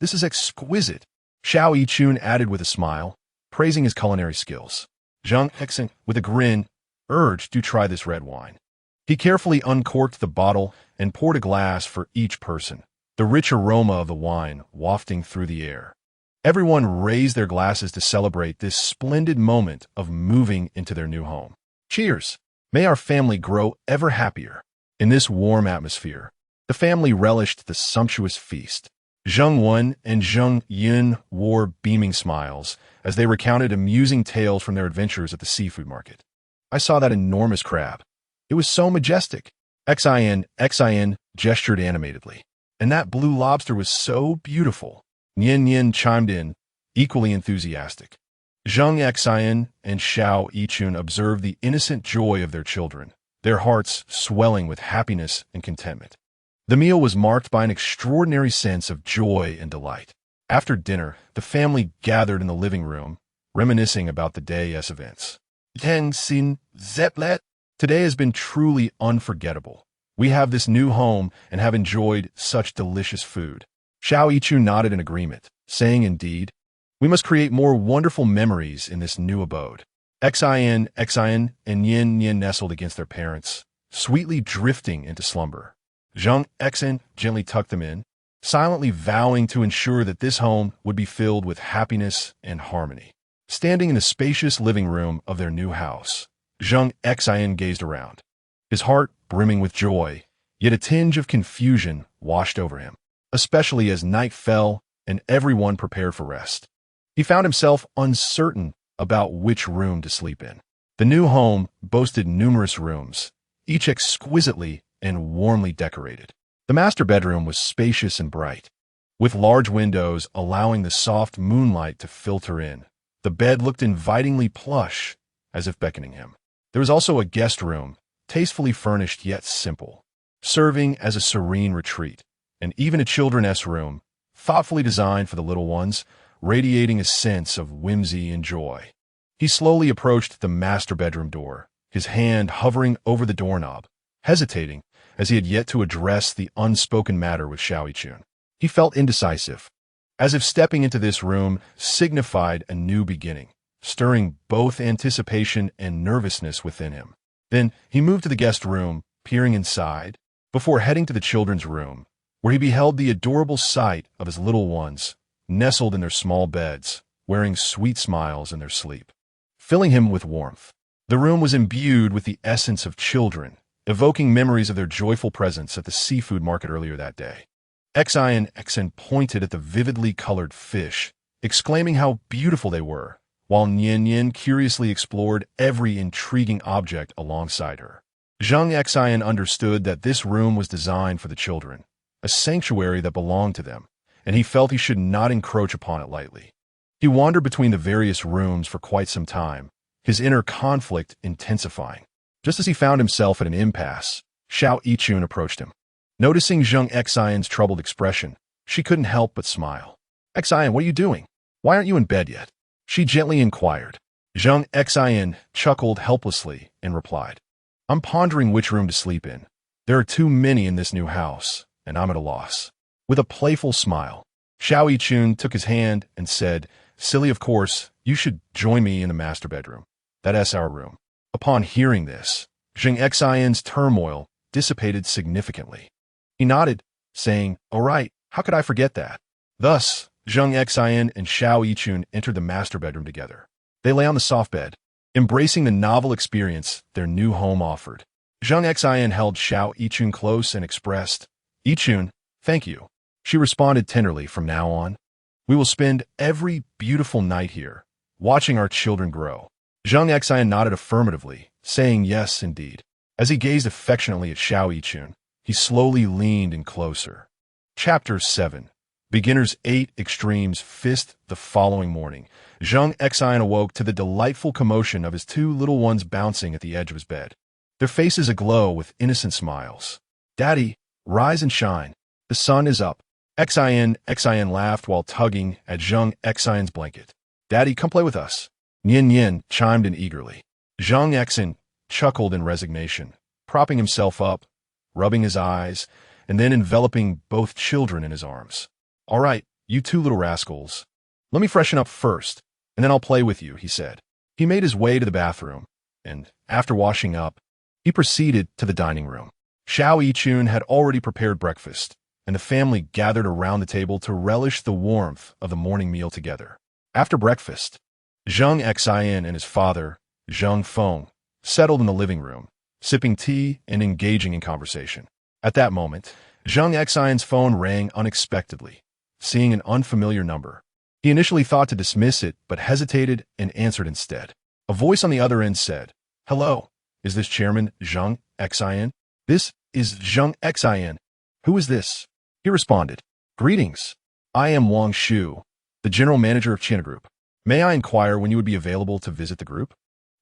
This is exquisite," Xiao Yichun added with a smile, praising his culinary skills. Zheng Xin, with a grin, urged to try this red wine. He carefully uncorked the bottle and poured a glass for each person, the rich aroma of the wine wafting through the air. Everyone raised their glasses to celebrate this splendid moment of moving into their new home. "Cheers! May our family grow ever happier." In this warm atmosphere, the family relished the sumptuous feast. Zheng Wen and Zheng Yun wore beaming smiles as they recounted amusing tales from their adventures at the seafood market. "I saw that enormous crab. It was so majestic." Xin gestured animatedly. "And that blue lobster was so beautiful." Yin chimed in, equally enthusiastic. Zheng Xin and Xiao Yichun observed the innocent joy of their children, their hearts swelling with happiness and contentment. The meal was marked by an extraordinary sense of joy and delight. After dinner, the family gathered in the living room, reminiscing about the day's events. "Zheng Xin Zeplet, today has been truly unforgettable. We have this new home and have enjoyed such delicious food." Xiao Yichu nodded in agreement, saying, "Indeed, we must create more wonderful memories in this new abode." Xin and Yin nestled against their parents, sweetly drifting into slumber. Zheng Xin gently tucked them in, silently vowing to ensure that this home would be filled with happiness and harmony. Standing in the spacious living room of their new house, Zheng Xin gazed around, his heart brimming with joy, yet a tinge of confusion washed over him, especially as night fell and everyone prepared for rest. He found himself uncertain about which room to sleep in. The new home boasted numerous rooms, each exquisitely and warmly decorated. The master bedroom was spacious and bright, with large windows allowing the soft moonlight to filter in. The bed looked invitingly plush, as if beckoning him. There was also a guest room, tastefully furnished yet simple, serving as a serene retreat, and even a children's room, thoughtfully designed for the little ones, radiating a sense of whimsy and joy. He slowly approached the master bedroom door, his hand hovering over the doorknob, hesitating as he had yet to address the unspoken matter with Xiaoyichun. He felt indecisive, as if stepping into this room signified a new beginning, stirring both anticipation and nervousness within him. Then he moved to the guest room, peering inside, before heading to the children's room, where he beheld the adorable sight of his little ones, nestled in their small beds, wearing sweet smiles in their sleep, filling him with warmth. The room was imbued with the essence of children, evoking memories of their joyful presence at the seafood market earlier that day. Xin pointed at the vividly colored fish, exclaiming how beautiful they were, while Nian curiously explored every intriguing object alongside her. Zheng Xin understood that this room was designed for the children, a sanctuary that belonged to them, and he felt he should not encroach upon it lightly. He wandered between the various rooms for quite some time, his inner conflict intensifying. Just as he found himself at an impasse, Xiaoyichun approached him. Noticing Zheng Xin's troubled expression, she couldn't help but smile. Xin, what are you doing? Why aren't you in bed yet? She gently inquired. Zheng Xin chuckled helplessly and replied, I'm pondering which room to sleep in. There are too many in this new house, and I'm at a loss. With a playful smile, Xiaoyichun took his hand and said, Silly, of course, you should join me in the master bedroom. That's our room. Upon hearing this, Zheng Xin's turmoil dissipated significantly. He nodded, saying, All right, how could I forget that? Thus, Zheng Xin and Xiaoyichun entered the master bedroom together. They lay on the soft bed, embracing the novel experience their new home offered. Zheng Xin held Xiaoyichun close and expressed, Yichun, thank you. She responded tenderly, From now on, we will spend every beautiful night here, watching our children grow. Zheng Xin nodded affirmatively, saying yes, indeed. As he gazed affectionately at Xiaoyichun, he slowly leaned in closer. Chapter 7. Beginner's 8 Extremes Fist. The following morning, Zheng Xin awoke to the delightful commotion of his two little ones bouncing at the edge of his bed, their faces aglow with innocent smiles. Daddy, rise and shine. The sun is up. Xin laughed while tugging at Zheng Xin's blanket. Daddy, come play with us. Nian chimed in eagerly. Zheng Xin chuckled in resignation, propping himself up, rubbing his eyes, and then enveloping both children in his arms. All right, you two little rascals. Let me freshen up first, and then I'll play with you, he said. He made his way to the bathroom, and after washing up, he proceeded to the dining room. Xiaoyichun had already prepared breakfast, and the family gathered around the table to relish the warmth of the morning meal together. After breakfast, Zheng Xin and his father, Zheng Feng, settled in the living room, sipping tea and engaging in conversation. At that moment, Zheng Xin's phone rang unexpectedly, seeing an unfamiliar number. He initially thought to dismiss it, but hesitated and answered instead. A voice on the other end said, Hello, is this Chairman Zheng Xin? This is Zheng Xin. Who is this? He responded, Greetings. I am Wang Shu, the General Manager of China Group. May I inquire when you would be available to visit the group?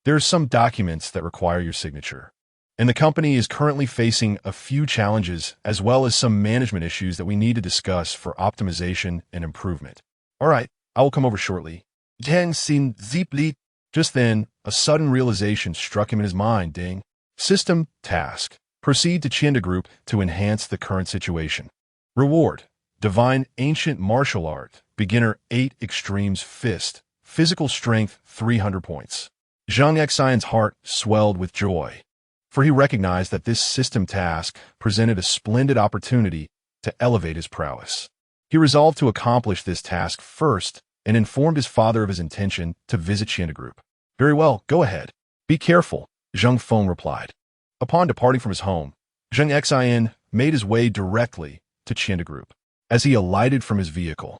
There are some documents that require your signature, and the company is currently facing a few challenges as well as some management issues that we need to discuss for optimization and improvement. All right, I will come over shortly. Zheng Xin Zipli. Just then, a sudden realization struck him in his mind, ding. System task. Proceed to China Group to enhance the current situation. Reward. Divine Ancient Martial Art. Beginner 8 Extremes Fist. Physical Strength 300 points. Zheng Xin's heart swelled with joy, for he recognized that this system task presented a splendid opportunity to elevate his prowess. He resolved to accomplish this task first and informed his father of his intention to visit Qian Group. "Very well, go ahead. Be careful," Zheng Feng replied. Upon departing from his home, Zheng Xin made his way directly to Qian Group. As he alighted from his vehicle,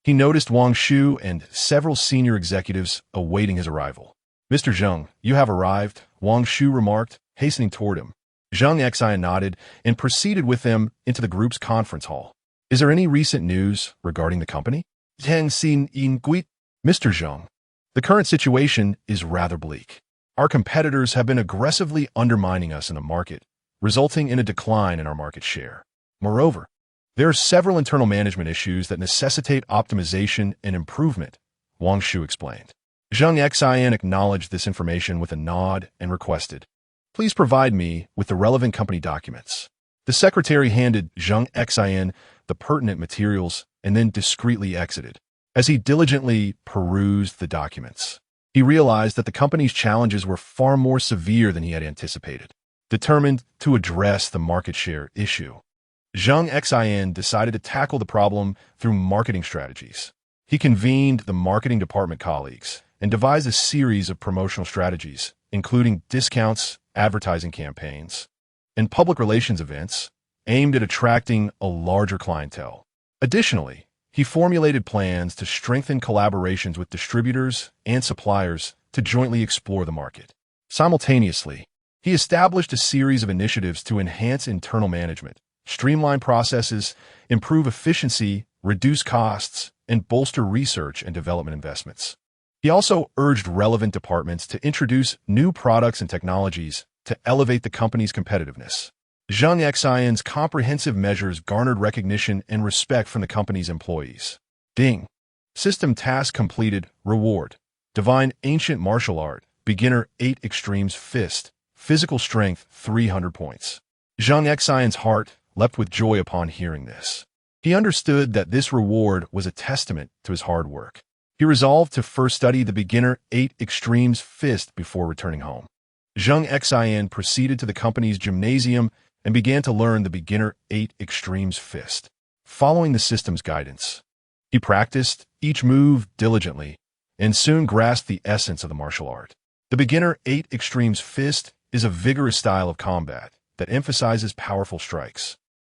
he noticed Wang Shu and several senior executives awaiting his arrival. "Mr. Zheng, you have arrived," Wang Shu remarked, hastening toward him. Zheng Xin nodded and proceeded with them into the group's conference hall. "Is there any recent news regarding the company?" Zheng Xin inquired. "Mr. Zheng, the current situation is rather bleak. Our competitors have been aggressively undermining us in the market, resulting in a decline in our market share. Moreover, there are several internal management issues that necessitate optimization and improvement," Wang Shu explained. Zheng Xin acknowledged this information with a nod and requested, "Please provide me with the relevant company documents." The secretary handed Zheng Xin the pertinent materials and then discreetly exited. As he diligently perused the documents, he realized that the company's challenges were far more severe than he had anticipated. Determined to address the market share issue, Zheng Xin decided to tackle the problem through marketing strategies. He convened the marketing department colleagues and devised a series of promotional strategies, including discounts, advertising campaigns, and public relations events aimed at attracting a larger clientele. Additionally, he formulated plans to strengthen collaborations with distributors and suppliers to jointly explore the market. Simultaneously, he established a series of initiatives to enhance internal management, streamline processes, improve efficiency, reduce costs, and bolster research and development investments. He also urged relevant departments to introduce new products and technologies to elevate the company's competitiveness. Zheng Xin's comprehensive measures garnered recognition and respect from the company's employees. Ding. System task completed. Reward. Divine Ancient Martial Art. Beginner 8 Extremes Fist. Physical Strength 300 points. Zheng Xin's heart leapt with joy upon hearing this. He understood that this reward was a testament to his hard work. He resolved to first study the Beginner 8 Extremes Fist before returning home. Zheng Xin proceeded to the company's gymnasium and began to learn the Beginner 8 Extremes Fist. Following the system's guidance, he practiced each move diligently and soon grasped the essence of the martial art. The Beginner 8 Extremes Fist is a vigorous style of combat that emphasizes powerful strikes.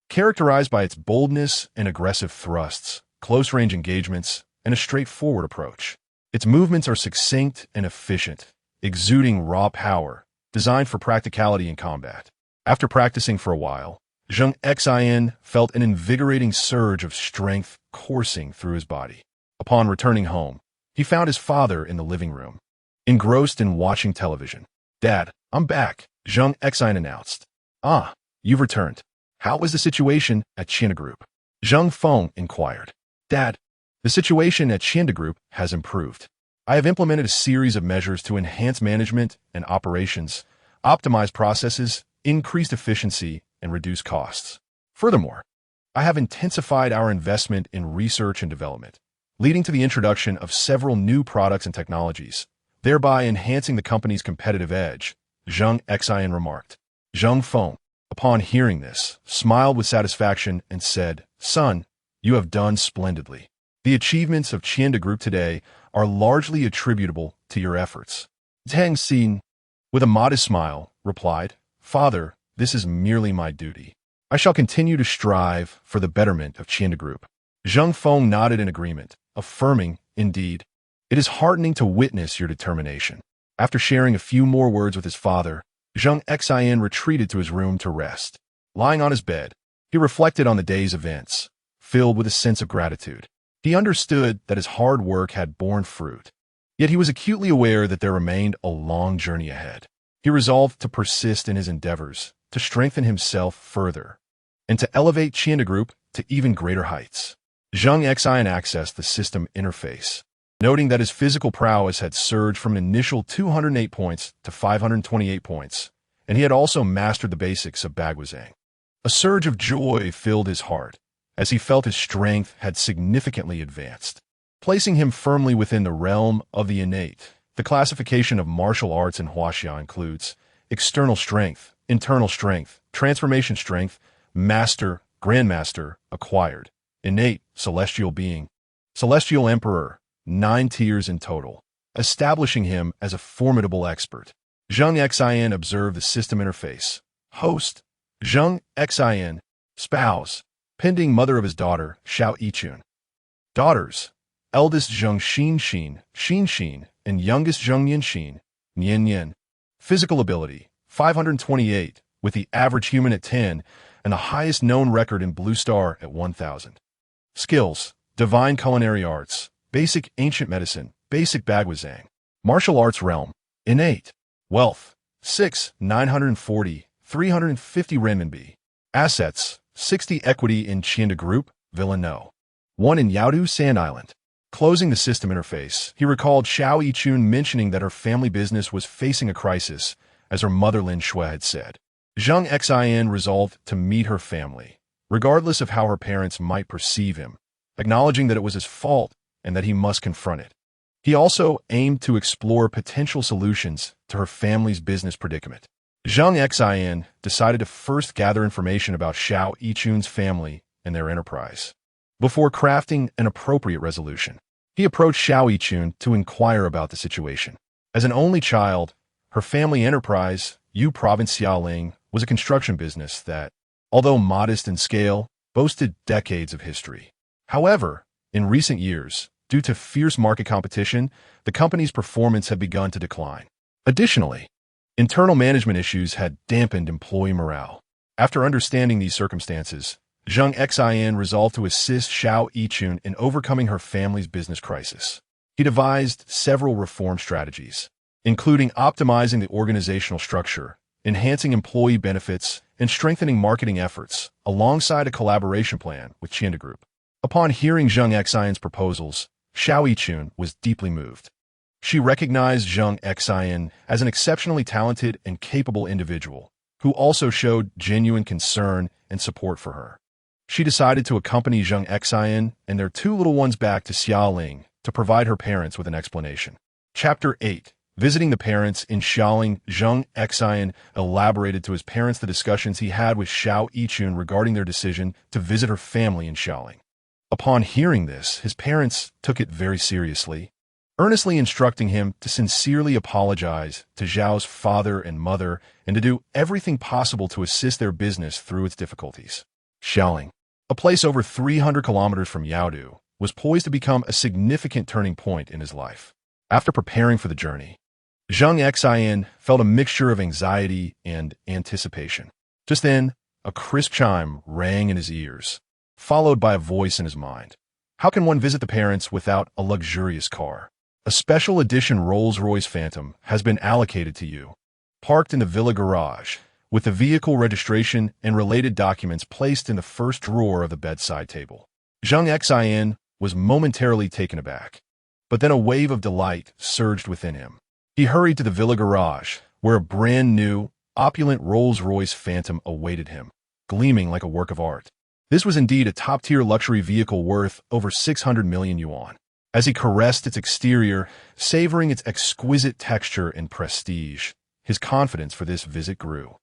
Characterized by its boldness and aggressive thrusts, close-range engagements, and a straightforward approach. Its movements are succinct and efficient, exuding raw power, designed for practicality in combat. After practicing for a while, Zheng Xin felt an invigorating surge of strength coursing through his body. Upon returning home, he found his father in the living room, engrossed in watching television. "Dad, I'm back," Zheng Xin announced. "Ah, you've returned. How is the situation at Qian Group?" Zheng Feng inquired. "Dad, the situation at Qian Group has improved. I have implemented a series of measures to enhance management and operations, optimize processes, increase efficiency, and reduce costs. Furthermore, I have intensified our investment in research and development, leading to the introduction of several new products and technologies, thereby enhancing the company's competitive edge," Zheng Xin remarked. Zheng Feng, upon hearing this, smiled with satisfaction and said, "Son, you have done splendidly. The achievements of Qian Group today are largely attributable to your efforts." Zheng Xin, with a modest smile, replied, "Father, this is merely my duty. I shall continue to strive for the betterment of Qian Group." Zheng Feng nodded in agreement, affirming, "Indeed, it is heartening to witness your determination." After sharing a few more words with his father, Zheng Xin retreated to his room to rest. Lying on his bed, he reflected on the day's events, filled with a sense of gratitude. He understood that his hard work had borne fruit, yet he was acutely aware that there remained a long journey ahead. He resolved to persist in his endeavors, to strengthen himself further, and to elevate Qian Group to even greater heights. Zheng Xin accessed the system interface, noting that his physical prowess had surged from an initial 208 points to 528 points, and he had also mastered the basics of Baguazhang. A surge of joy filled his heart, as he felt his strength had significantly advanced, placing him firmly within the realm of the innate. The classification of martial arts in Huaxia includes external strength, internal strength, transformation strength, master, grandmaster, acquired, innate, celestial being, celestial emperor, 9 tiers in total, establishing him as a formidable expert. Zheng Xin observed the system interface. Host, Zheng Xin. Spouse, pending mother of his daughter, Xiao Yichun. Daughters, eldest Zheng Xin, and youngest Zheng Xin, Nian. Physical ability, 528, with the average human at 10, and the highest known record in Blue Star at 1,000. Skills, divine culinary arts, basic ancient medicine, basic Bagwazang. Martial arts realm, innate. Wealth, 6, 940, 350 renminbi. Assets, 60 equity in Chienda Group, Villano. 1 in Yaodu Sand Island. Closing the system interface, he recalled Xiao Yichun mentioning that her family business was facing a crisis, as her mother Lin Shui had said. Zheng Xin resolved to meet her family, regardless of how her parents might perceive him, acknowledging that it was his fault and that he must confront it. He also aimed to explore potential solutions to her family's business predicament. Zheng Xin decided to first gather information about Xiao Yichun's family and their enterprise. Before crafting an appropriate resolution, he approached Xiao Yichun to inquire about the situation. As an only child, her family enterprise, Yu Province Xiaoling, was a construction business that, although modest in scale, boasted decades of history. However, in recent years, due to fierce market competition, the company's performance had begun to decline. Additionally, internal management issues had dampened employee morale. After understanding these circumstances, Zheng Xin resolved to assist Xiao Yichun in overcoming her family's business crisis. He devised several reform strategies, including optimizing the organizational structure, enhancing employee benefits, and strengthening marketing efforts, alongside a collaboration plan with Chienda Group. Upon hearing Zheng Xin's proposals, Xiao Yichun was deeply moved. She recognized Zheng Xin as an exceptionally talented and capable individual, who also showed genuine concern and support for her. She decided to accompany Zheng Xin and their 2 little ones back to Xiaoling to provide her parents with an explanation. Chapter 8. Visiting the parents in Xiaoling, Zheng Xin elaborated to his parents the discussions he had with Xiao Yichun regarding their decision to visit her family in Xiaoling. Upon hearing this, his parents took it very seriously, earnestly instructing him to sincerely apologize to Zhao's father and mother and to do everything possible to assist their business through its difficulties. Xiaoling, a place over 300 kilometers from Yaodu, was poised to become a significant turning point in his life. After preparing for the journey, Zheng Xin felt a mixture of anxiety and anticipation. Just then, a crisp chime rang in his ears, followed by a voice in his mind. How can one visit the parents without a luxurious car? A special edition Rolls-Royce Phantom has been allocated to you, parked in the villa garage, with the vehicle registration and related documents placed in the first drawer of the bedside table. Zheng Xin was momentarily taken aback, but then a wave of delight surged within him. He hurried to the villa garage, where a brand-new, opulent Rolls-Royce Phantom awaited him, gleaming like a work of art. This was indeed a top-tier luxury vehicle worth over 600 million yuan. As he caressed its exterior, savoring its exquisite texture and prestige, his confidence for this visit grew.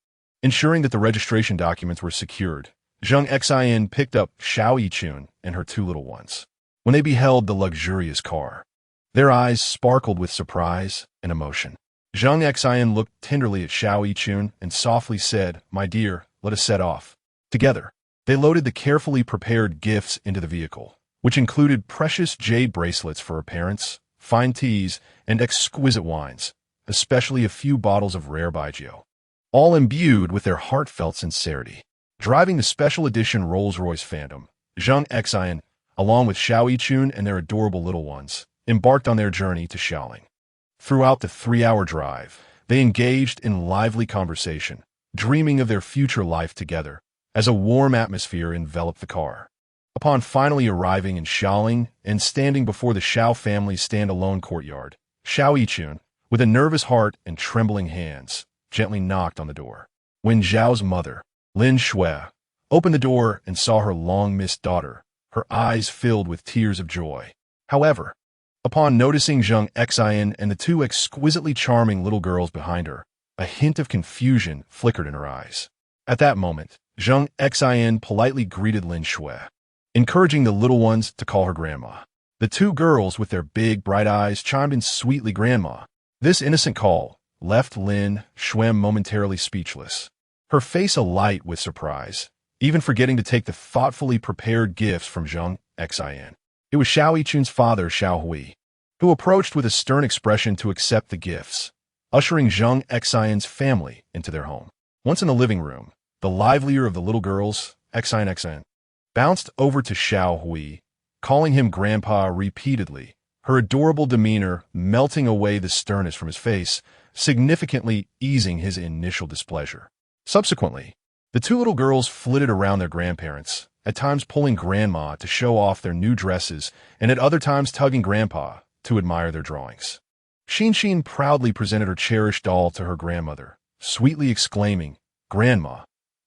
Ensuring that the registration documents were secured, Zheng Xin picked up Xiao Yichun and her 2 little ones. When they beheld the luxurious car, their eyes sparkled with surprise and emotion. Zheng Xin looked tenderly at Xiao Yichun and softly said, "My dear, let us set off." Together, they loaded the carefully prepared gifts into the vehicle, which included precious jade bracelets for her parents, fine teas, and exquisite wines, especially a few bottles of rare Baijiu, all imbued with their heartfelt sincerity. Driving the special edition Rolls-Royce Phantom, Zheng Xin, along with Xiao Yichun and their adorable little ones, embarked on their journey to Xiaoling. Throughout the 3-hour drive, they engaged in lively conversation, dreaming of their future life together, as a warm atmosphere enveloped the car. Upon finally arriving in Xiaoling and standing before the Xiao family's stand-alone courtyard, Xiao Yichun, with a nervous heart and trembling hands, gently knocked on the door. When Zhao's mother, Lin Shui, opened the door and saw her long-missed daughter, her eyes filled with tears of joy. However, upon noticing Zheng Xin and the 2 exquisitely charming little girls behind her, a hint of confusion flickered in her eyes. At that moment, Zheng Xin politely greeted Lin Shui, encouraging the little ones to call her grandma. The two girls, with their big, bright eyes, chimed in sweetly, "Grandma." This innocent call left Lin Shuem momentarily speechless, her face alight with surprise, even forgetting to take the thoughtfully prepared gifts from Zheng Xin. It was Xiao Yichun's father, Xiao Hui, who approached with a stern expression to accept the gifts, ushering Zheng Xin's family into their home. Once in the living room, the livelier of the little girls, Xin, bounced over to Xiao Hui, calling him Grandpa repeatedly, her adorable demeanor melting away the sternness from his face, significantly easing his initial displeasure. Subsequently, the two little girls flitted around their grandparents, at times pulling Grandma to show off their new dresses and at other times tugging Grandpa to admire their drawings. Zheng Xin proudly presented her cherished doll to her grandmother, sweetly exclaiming, "Grandma,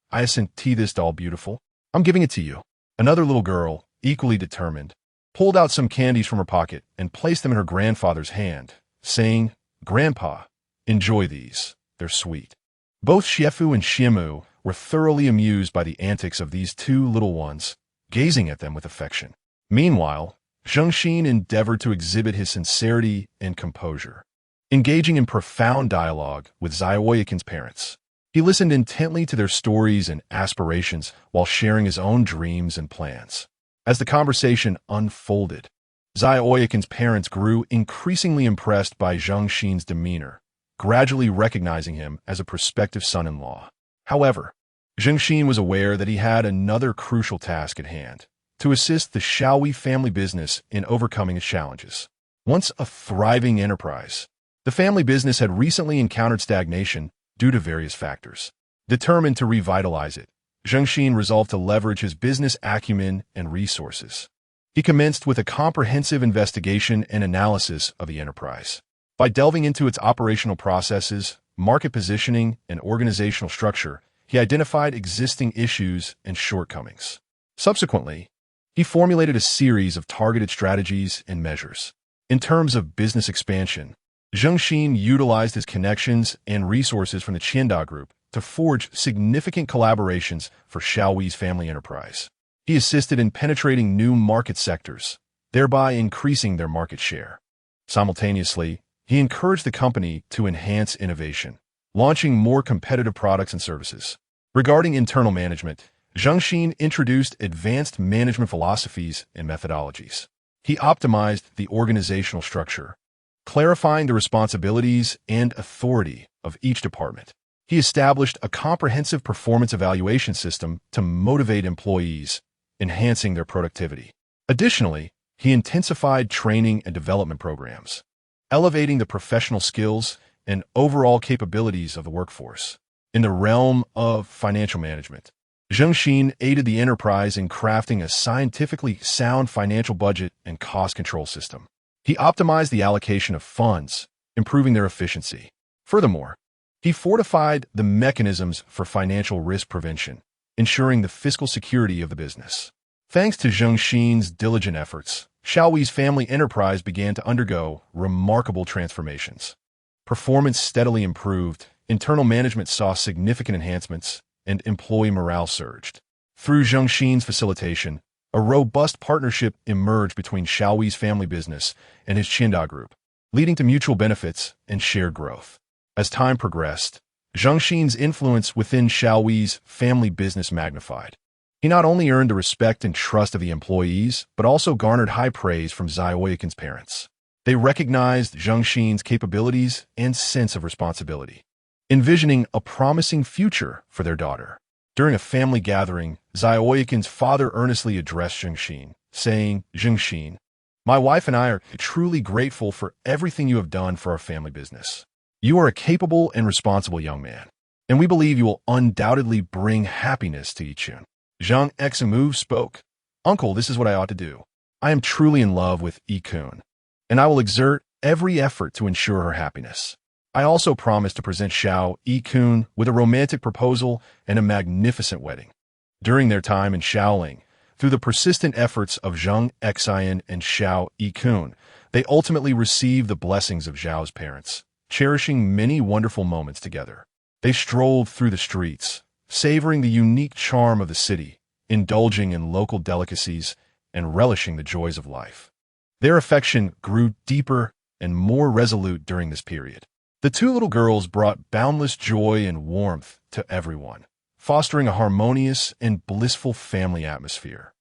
I sent this doll beautiful. I'm giving it to you." Another little girl, equally determined, pulled out some candies from her pocket and placed them in her grandfather's hand, saying, "Grandpa, enjoy these. They're sweet." Both Xiefu and Xiemu were thoroughly amused by the antics of these two little ones, gazing at them with affection. Meanwhile, Zheng Xin endeavored to exhibit his sincerity and composure, engaging in profound dialogue with Xiaoyakin's parents. He listened intently to their stories and aspirations while sharing his own dreams and plans. As the conversation unfolded, Xiaoyakin's parents grew increasingly impressed by Zheng Xin's demeanor, gradually recognizing him as a prospective son-in-law. However, Zheng Xin was aware that he had another crucial task at hand: to assist the Xiaoyi family business in overcoming its challenges. Once a thriving enterprise, the family business had recently encountered stagnation due to various factors. Determined to revitalize it, Zheng Xin resolved to leverage his business acumen and resources. He commenced with a comprehensive investigation and analysis of the enterprise. By delving into its operational processes, market positioning, and organizational structure, he identified existing issues and shortcomings. Subsequently, he formulated a series of targeted strategies and measures. In terms of business expansion, Zheng Xin utilized his connections and resources from the Qianda Group to forge significant collaborations for Xiaoyi's family enterprise. He assisted in penetrating new market sectors, thereby increasing their market share. Simultaneously, he encouraged the company to enhance innovation, launching more competitive products and services. Regarding internal management, Zheng Xin introduced advanced management philosophies and methodologies. He optimized the organizational structure, clarifying the responsibilities and authority of each department. He established a comprehensive performance evaluation system to motivate employees, enhancing their productivity. Additionally, he intensified training and development programs, elevating the professional skills and overall capabilities of the workforce. In the realm of financial management, Zheng Xin aided the enterprise in crafting a scientifically sound financial budget and cost control system. He optimized the allocation of funds, improving their efficiency. Furthermore, he fortified the mechanisms for financial risk prevention, ensuring the fiscal security of the business. Thanks to Zheng Xin's diligent efforts, Xiaoyi's family enterprise began to undergo remarkable transformations. Performance steadily improved, internal management saw significant enhancements, and employee morale surged. Through Zheng Xin's facilitation, a robust partnership emerged between Xiaoyi's family business and his Qianda Group, leading to mutual benefits and shared growth. As time progressed, Zheng Xin's influence within Xiaoyi's family business magnified. He not only earned the respect and trust of the employees, but also garnered high praise from Xiaoyakin's parents. They recognized Zheng Xin's capabilities and sense of responsibility, envisioning a promising future for their daughter. During a family gathering, Xiaoyakin's father earnestly addressed Zheng Xin, saying, "Zheng Xin, my wife and I are truly grateful for everything you have done for our family business. You are a capable and responsible young man, and we believe you will undoubtedly bring happiness to Yichun." Zheng Xin spoke, "Uncle, this is what I ought to do. I am truly in love with Yichun, and I will exert every effort to ensure her happiness. I also promise to present Xiao Yichun with a romantic proposal and a magnificent wedding." During their time in Shaoling, through the persistent efforts of Zheng Xin and Xiao Yichun, they ultimately received the blessings of Zhao's parents, cherishing many wonderful moments together. They strolled through the streets, savoring the unique charm of the city, indulging in local delicacies, and relishing the joys of life. Their affection grew deeper and more resolute during this period. The two little girls brought boundless joy and warmth to everyone, fostering a harmonious and blissful family atmosphere.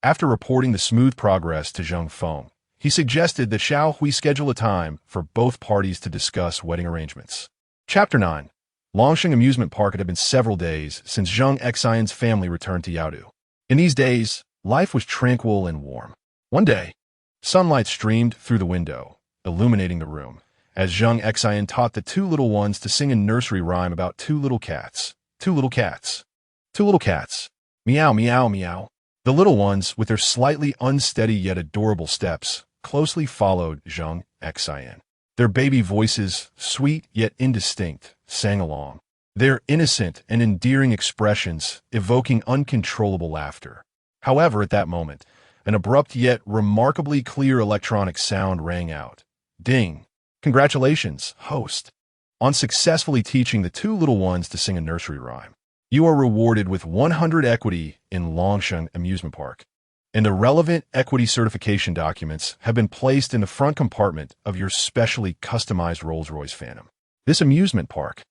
After reporting the smooth progress to Zheng Feng, he suggested that Xiao Hui schedule a time for both parties to discuss wedding arrangements. Chapter 9. Longsheng Amusement Park. It had been several days since Zheng Xian's family returned to Yaodu. In these days, life was tranquil and warm. One day, sunlight streamed through the window, illuminating the room, as Zheng Xian taught the two little ones to sing a nursery rhyme about two little cats. Two little cats. Two little cats. Meow, meow, meow. The little ones, with their slightly unsteady yet adorable steps, closely followed Zheng Xian. Their baby voices, sweet yet indistinct, sang along, their innocent and endearing expressions evoking uncontrollable laughter. However, at that moment, an abrupt yet remarkably clear electronic sound rang out. Ding! Congratulations, host, on successfully teaching the two little ones to sing a nursery rhyme. You are rewarded with 100 equity in Longsheng Amusement Park, and the relevant equity certification documents have been placed in the front compartment of your specially customized Rolls-Royce Phantom. This amusement park,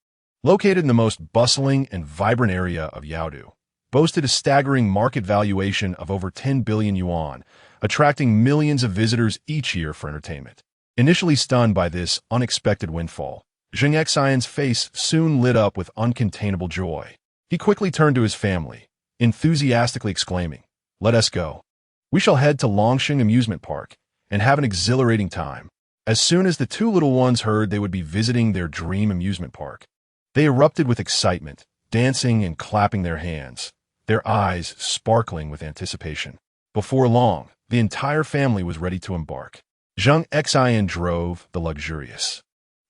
located in the most bustling and vibrant area of Yaodu, boasted a staggering market valuation of over 10 billion yuan, attracting millions of visitors each year for entertainment. Initially stunned by this unexpected windfall, Zheng Xian's face soon lit up with uncontainable joy. He quickly turned to his family, enthusiastically exclaiming, "Let us go. We shall head to Longsheng Amusement Park and have an exhilarating time." As soon as the two little ones heard they would be visiting their dream amusement park, they erupted with excitement, dancing and clapping their hands, their eyes sparkling with anticipation. Before long, the entire family was ready to embark. Zheng Xian drove the luxurious,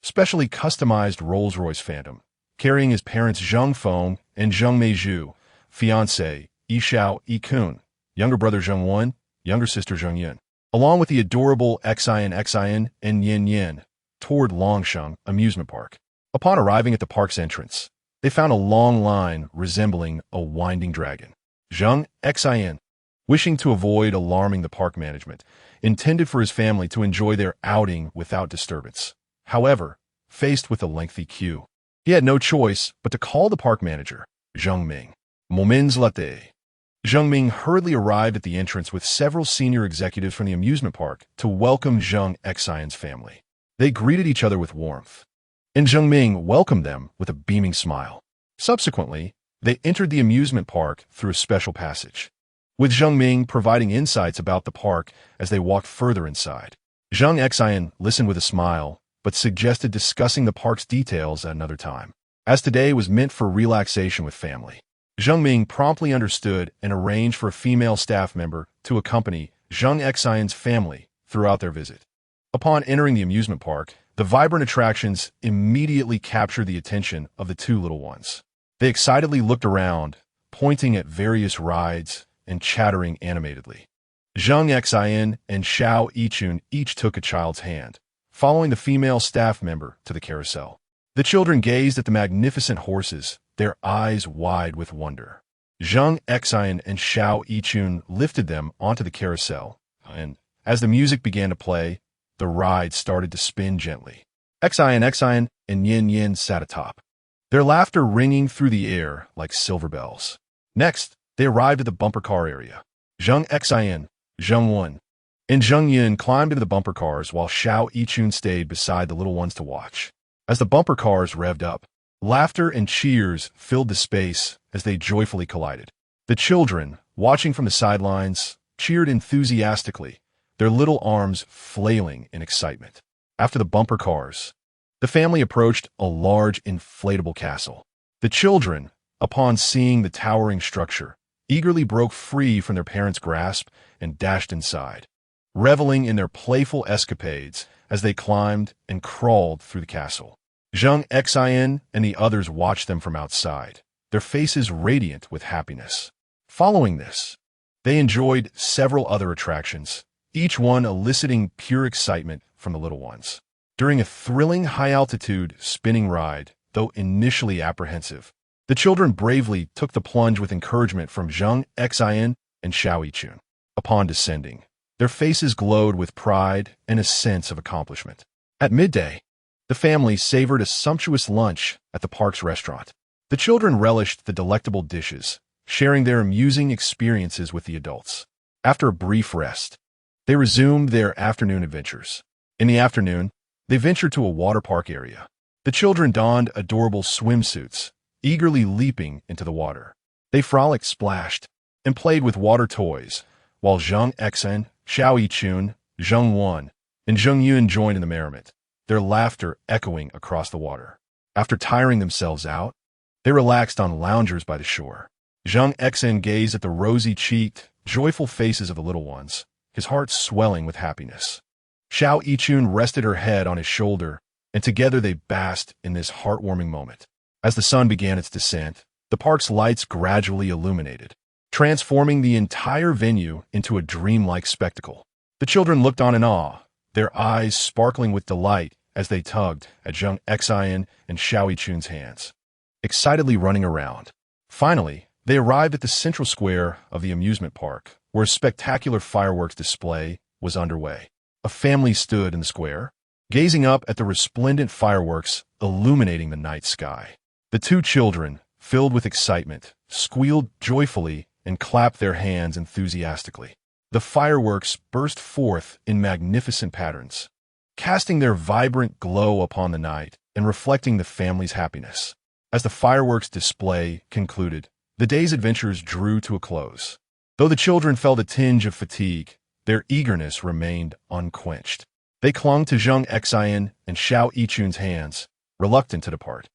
specially customized Rolls-Royce Phantom, carrying his parents Zheng Feng and Zheng Meizhu, fiancé Yishao Yikun, younger brother Zheng Wen, younger sister Zheng Yin, along with the adorable Xian and Yin Yin, toward Longsheng Amusement Park. Upon arriving at the park's entrance, they found a long line resembling a winding dragon. Zheng Xian, wishing to avoid alarming the park management, intended for his family to enjoy their outing without disturbance. However, faced with a lengthy queue, he had no choice but to call the park manager, Zheng Ming. Moments later, Zheng Ming hurriedly arrived at the entrance with several senior executives from the amusement park to welcome Zheng Xian's family. They greeted each other with warmth, and Zheng Ming welcomed them with a beaming smile. Subsequently, they entered the amusement park through a special passage, with Zheng Ming providing insights about the park as they walked further inside. Zheng Xian listened with a smile, but suggested discussing the park's details at another time, as today was meant for relaxation with family. Zheng Ming promptly understood and arranged for a female staff member to accompany Zheng Xian's family throughout their visit. Upon entering the amusement park, the vibrant attractions immediately captured the attention of the two little ones. They excitedly looked around, pointing at various rides and chattering animatedly. Zheng Xian and Xiao Yichun each took a child's hand, following the female staff member to the carousel. The children gazed at the magnificent horses, their eyes wide with wonder. Zheng Xian and Xiao Yichun lifted them onto the carousel, and as the music began to play, the ride started to spin gently. Xian and Yin Yin sat atop, their laughter ringing through the air like silver bells. Next, they arrived at the bumper car area. Zheng Xian, Zheng Wen, and Zheng Yin climbed into the bumper cars while Xiao Yichun stayed beside the little ones to watch. As the bumper cars revved up, laughter and cheers filled the space as they joyfully collided. The children, watching from the sidelines, cheered enthusiastically, their little arms flailing in excitement. After the bumper cars, the family approached a large inflatable castle. The children, upon seeing the towering structure, eagerly broke free from their parents' grasp and dashed inside, reveling in their playful escapades as they climbed and crawled through the castle. Zheng Xian and the others watched them from outside, their faces radiant with happiness. Following this, they enjoyed several other attractions, each one eliciting pure excitement from the little ones. During a thrilling high-altitude spinning ride, though initially apprehensive, the children bravely took the plunge with encouragement from Zheng Xian and Xiao Yichun. Upon descending, Their faces glowed with pride and a sense of accomplishment. At midday, the family savored a sumptuous lunch at the park's restaurant. The children relished the delectable dishes, sharing their amusing experiences with the adults. After a brief rest, they resumed their afternoon adventures. In the afternoon, they ventured to a water park area. The children donned adorable swimsuits, eagerly leaping into the water. They frolicked, splashed, and played with water toys, while Zheng Xin, Xiao Yichun, Zheng Wan, and Zheng Yun joined in the merriment, their laughter echoing across the water. After tiring themselves out, they relaxed on loungers by the shore. Zheng Xin gazed at the rosy-cheeked, joyful faces of the little ones, his heart swelling with happiness. Xiao Yichun rested her head on his shoulder, and together they basked in this heartwarming moment. As the sun began its descent, the park's lights gradually illuminated, transforming the entire venue into a dreamlike spectacle. The children looked on in awe, their eyes sparkling with delight as they tugged at Zheng Xin and Xiao Yichun's hands, excitedly running around. Finally, they arrived at the central square of the amusement park, where a spectacular fireworks display was underway. A family stood in the square, gazing up at the resplendent fireworks illuminating the night sky. The two children, filled with excitement, squealed joyfully and clapped their hands enthusiastically. The fireworks burst forth in magnificent patterns, casting their vibrant glow upon the night and reflecting the family's happiness. As the fireworks display concluded, the day's adventures drew to a close. Though the children felt a tinge of fatigue, their eagerness remained unquenched. They clung to Zheng Xin and Xiao Yichun's hands, reluctant to depart.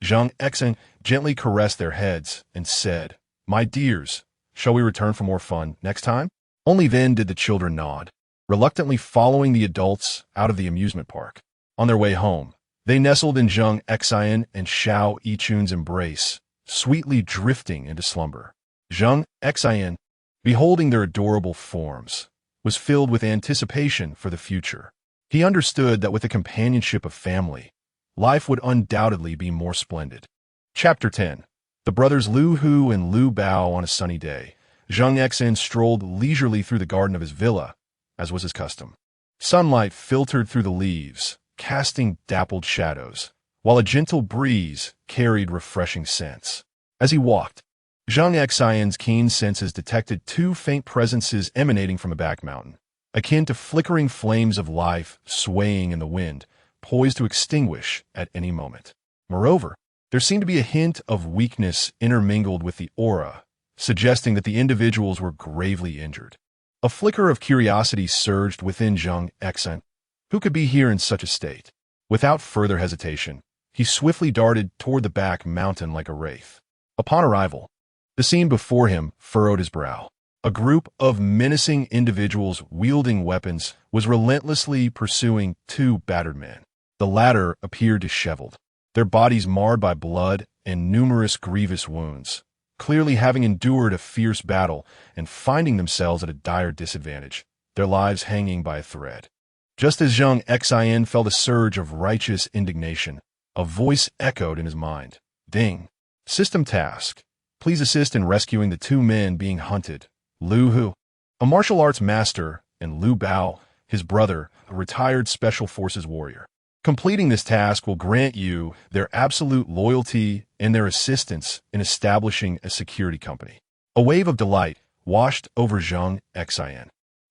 Zheng Xin gently caressed their heads and said, "My dears, shall we return for more fun next time?" Only then did the children nod, reluctantly following the adults out of the amusement park. On their way home, they nestled in Zheng Xin and Xiao Yichun's embrace, sweetly drifting into slumber. Zheng Xin, beholding their adorable forms, was filled with anticipation for the future. He understood that with the companionship of family, life would undoubtedly be more splendid. Chapter 10. The brothers Lu Hu and Lu Bao on a sunny day. Zheng Xin strolled leisurely through the garden of his villa, as was his custom. Sunlight filtered through the leaves, casting dappled shadows, while a gentle breeze carried refreshing scents. As he walked, Zheng Xin's keen senses detected two faint presences emanating from a back mountain, akin to flickering flames of life swaying in the wind, poised to extinguish at any moment. Moreover, there seemed to be a hint of weakness intermingled with the aura, suggesting that the individuals were gravely injured. A flicker of curiosity surged within Zheng Xin. Who could be here in such a state? Without further hesitation, he swiftly darted toward the back mountain like a wraith. Upon arrival, the scene before him furrowed his brow. A group of menacing individuals wielding weapons was relentlessly pursuing two battered men. The latter appeared disheveled, their bodies marred by blood and numerous grievous wounds, clearly having endured a fierce battle and finding themselves at a dire disadvantage, their lives hanging by a thread. Just as Zheng Xin felt a surge of righteous indignation, a voice echoed in his mind. "Ding. System task. Please assist in rescuing the two men being hunted. Lu Hu, a martial arts master, and Lu Bao, his brother, a retired special forces warrior. Completing this task will grant you their absolute loyalty and their assistance in establishing a security company." A wave of delight washed over Zheng Xin.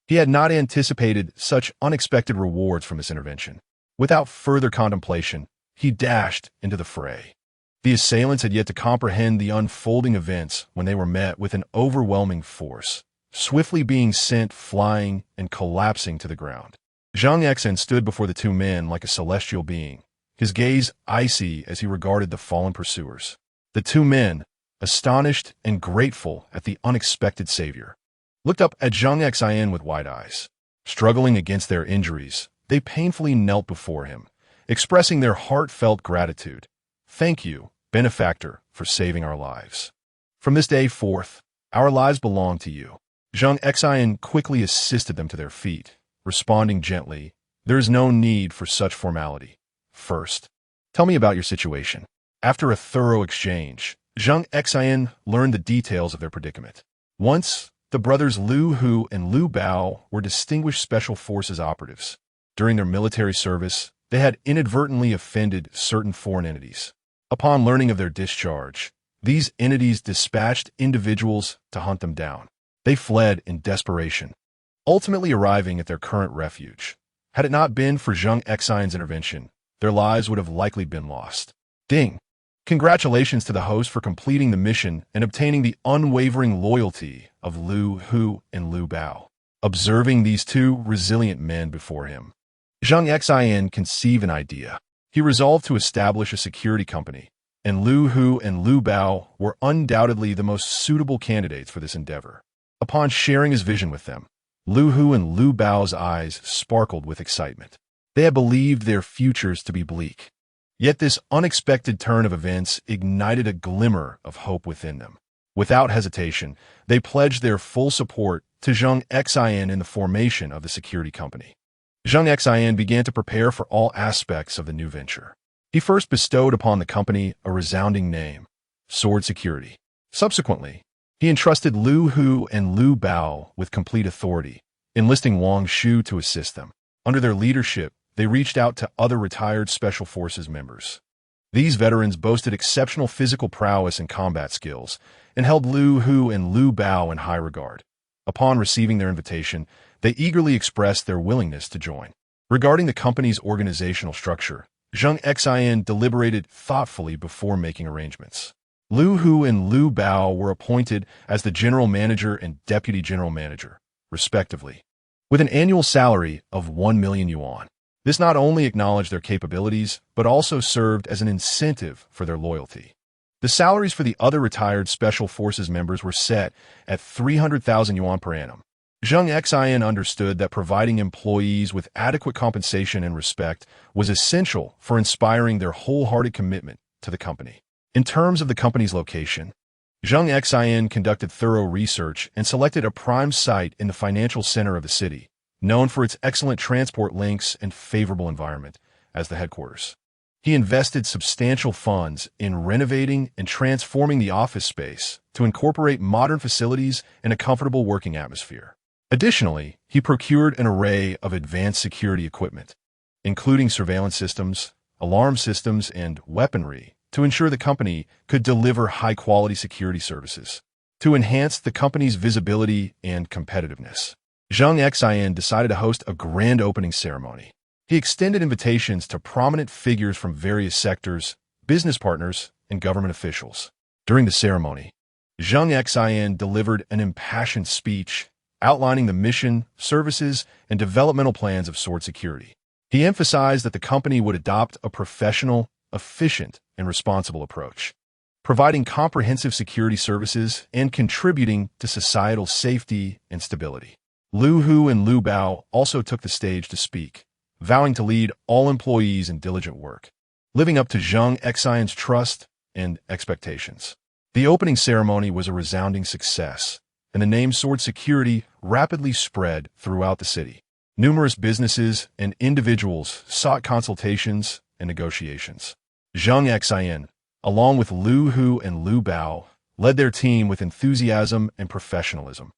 He had not anticipated such unexpected rewards from this intervention. Without further contemplation, he dashed into the fray. The assailants had yet to comprehend the unfolding events when they were met with an overwhelming force, swiftly being sent flying and collapsing to the ground. Zheng Xin stood before the two men like a celestial being, his gaze icy as he regarded the fallen pursuers. The two men, astonished and grateful at the unexpected savior, looked up at Zheng Xin with wide eyes. Struggling against their injuries, they painfully knelt before him, expressing their heartfelt gratitude. "Thank you, benefactor, for saving our lives. From this day forth, our lives belong to you." Zheng Xin quickly assisted them to their feet, responding gently, "There is no need for such formality. First, tell me about your situation." After a thorough exchange, Zheng Xin learned the details of their predicament. Once, The brothers Lu Hu and Lu Bao were distinguished special forces operatives. During their military service, they had inadvertently offended certain foreign entities. Upon learning of their discharge, these entities dispatched individuals to hunt them down. They fled in desperation, ultimately arriving at their current refuge. Had it not been for Zheng Xin's intervention, their lives would have likely been lost. Ding! Congratulations to the host for completing the mission and obtaining the unwavering loyalty of Lu Hu and Lu Bao. Observing these two resilient men before him, Zheng Xin conceived an idea. He resolved to establish a security company, and Lu Hu and Lu Bao were undoubtedly the most suitable candidates for this endeavor. Upon sharing his vision with them, Lu Hu and Lu Bao's eyes sparkled with excitement. They had believed their futures to be bleak. Yet this unexpected turn of events ignited a glimmer of hope within them. Without hesitation, they pledged their full support to Zheng Xin in the formation of the security company. Zheng Xin began to prepare for all aspects of the new venture. He first bestowed upon the company a resounding name, Sword Security. Subsequently, he entrusted Lu Hu and Lu Bao with complete authority, enlisting Wang Shu to assist them. Under their leadership, they reached out to other retired Special Forces members. These veterans boasted exceptional physical prowess and combat skills, and held Lu Hu and Lu Bao in high regard. Upon receiving their invitation, they eagerly expressed their willingness to join. Regarding the company's organizational structure, Zheng Xin deliberated thoughtfully before making arrangements. Lu Hu and Lu Bao were appointed as the general manager and deputy general manager, respectively, with an annual salary of 1 million yuan. This not only acknowledged their capabilities, but also served as an incentive for their loyalty. The salaries for the other retired Special Forces members were set at 300,000 yuan per annum. Zheng Xin understood that providing employees with adequate compensation and respect was essential for inspiring their wholehearted commitment to the company. In terms of the company's location, Zheng Xin conducted thorough research and selected a prime site in the financial center of the city, known for its excellent transport links and favorable environment, as the headquarters. He invested substantial funds in renovating and transforming the office space to incorporate modern facilities and a comfortable working atmosphere. Additionally, he procured an array of advanced security equipment, including surveillance systems, alarm systems, and weaponry, to ensure the company could deliver high-quality security services. To enhance the company's visibility and competitiveness, Zheng Xin decided to host a grand opening ceremony. He extended invitations to prominent figures from various sectors, business partners, and government officials. During the ceremony, Zheng Xin delivered an impassioned speech outlining the mission, services, and developmental plans of Sword Security. He emphasized that the company would adopt a professional, efficient, and responsible approach, providing comprehensive security services and contributing to societal safety and stability. Lu Hu and Lu Bao also took the stage to speak, vowing to lead all employees in diligent work, living up to Zheng Xin's trust and expectations. The opening ceremony was a resounding success, and the name Sword Security rapidly spread throughout the city. Numerous businesses and individuals sought consultations and negotiations. Zheng Xin, along with Lu Hu and Lu Bao, led their team with enthusiasm and professionalism,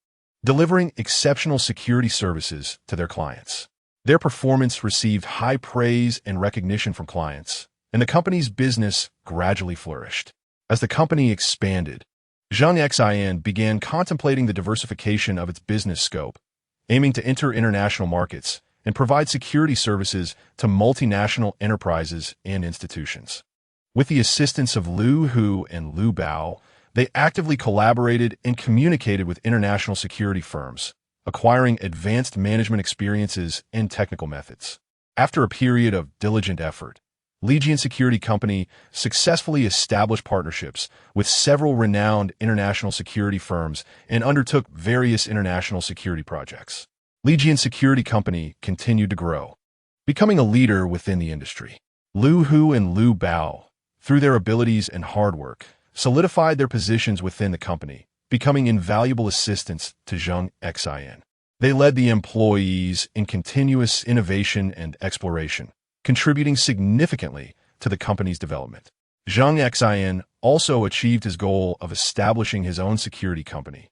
delivering exceptional security services to their clients. Their performance received high praise and recognition from clients, and the company's business gradually flourished. As the company expanded, Zheng Xin began contemplating the diversification of its business scope, aiming to enter international markets and provide security services to multinational enterprises and institutions. With the assistance of Lu Hu and Lu Bao, they actively collaborated and communicated with international security firms, acquiring advanced management experiences and technical methods. After a period of diligent effort, Legion Security Company successfully established partnerships with several renowned international security firms and undertook various international security projects. Legion Security Company continued to grow, becoming a leader within the industry. Lu Hu and Lu Bao, through their abilities and hard work, solidified their positions within the company, becoming invaluable assistants to Zheng Xin. They led the employees in continuous innovation and exploration, contributing significantly to the company's development. Zheng Xin also achieved his goal of establishing his own security company,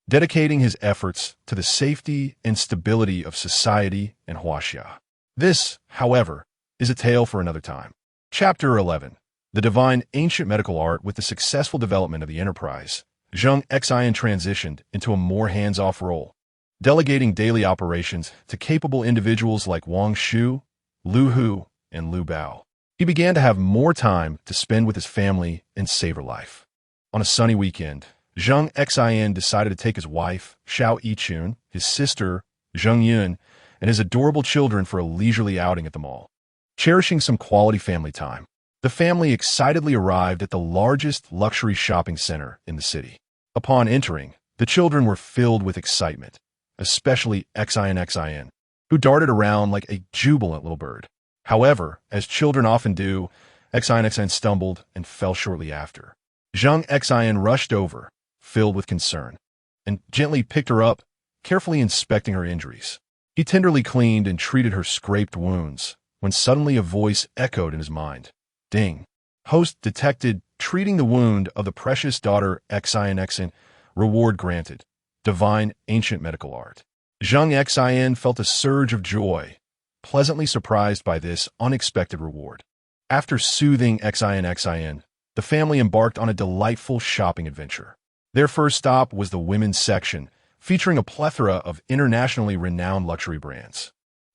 dedicating his efforts to the safety and stability of society in Huaxia. This, however, is a tale for another time. Chapter 11. The Divine Ancient Medical Art. With the successful development of the enterprise, Zheng Xin transitioned into a more hands-off role, delegating daily operations to capable individuals like Wang Shu, Lu Hu, and Lu Bao. He began to have more time to spend with his family and savor life. On a sunny weekend, Zheng Xin decided to take his wife, Xiao Yichun, his sister, Zheng Yun, and his adorable children for a leisurely outing at the mall. Cherishing some quality family time, the family excitedly arrived at the largest luxury shopping center in the city. Upon entering, the children were filled with excitement, especially Xin, who darted around like a jubilant little bird. However, as children often do, Xin stumbled and fell shortly after. Zheng Xin rushed over, filled with concern, and gently picked her up, carefully inspecting her injuries. He tenderly cleaned and treated her scraped wounds, when suddenly a voice echoed in his mind. Ding. Host detected, treating the wound of the precious daughter Xin. Reward granted. Divine Ancient Medical Art. Zheng Xin felt a surge of joy, pleasantly surprised by this unexpected reward. After soothing Xin, the family embarked on a delightful shopping adventure. Their first stop was the women's section, featuring a plethora of internationally renowned luxury brands.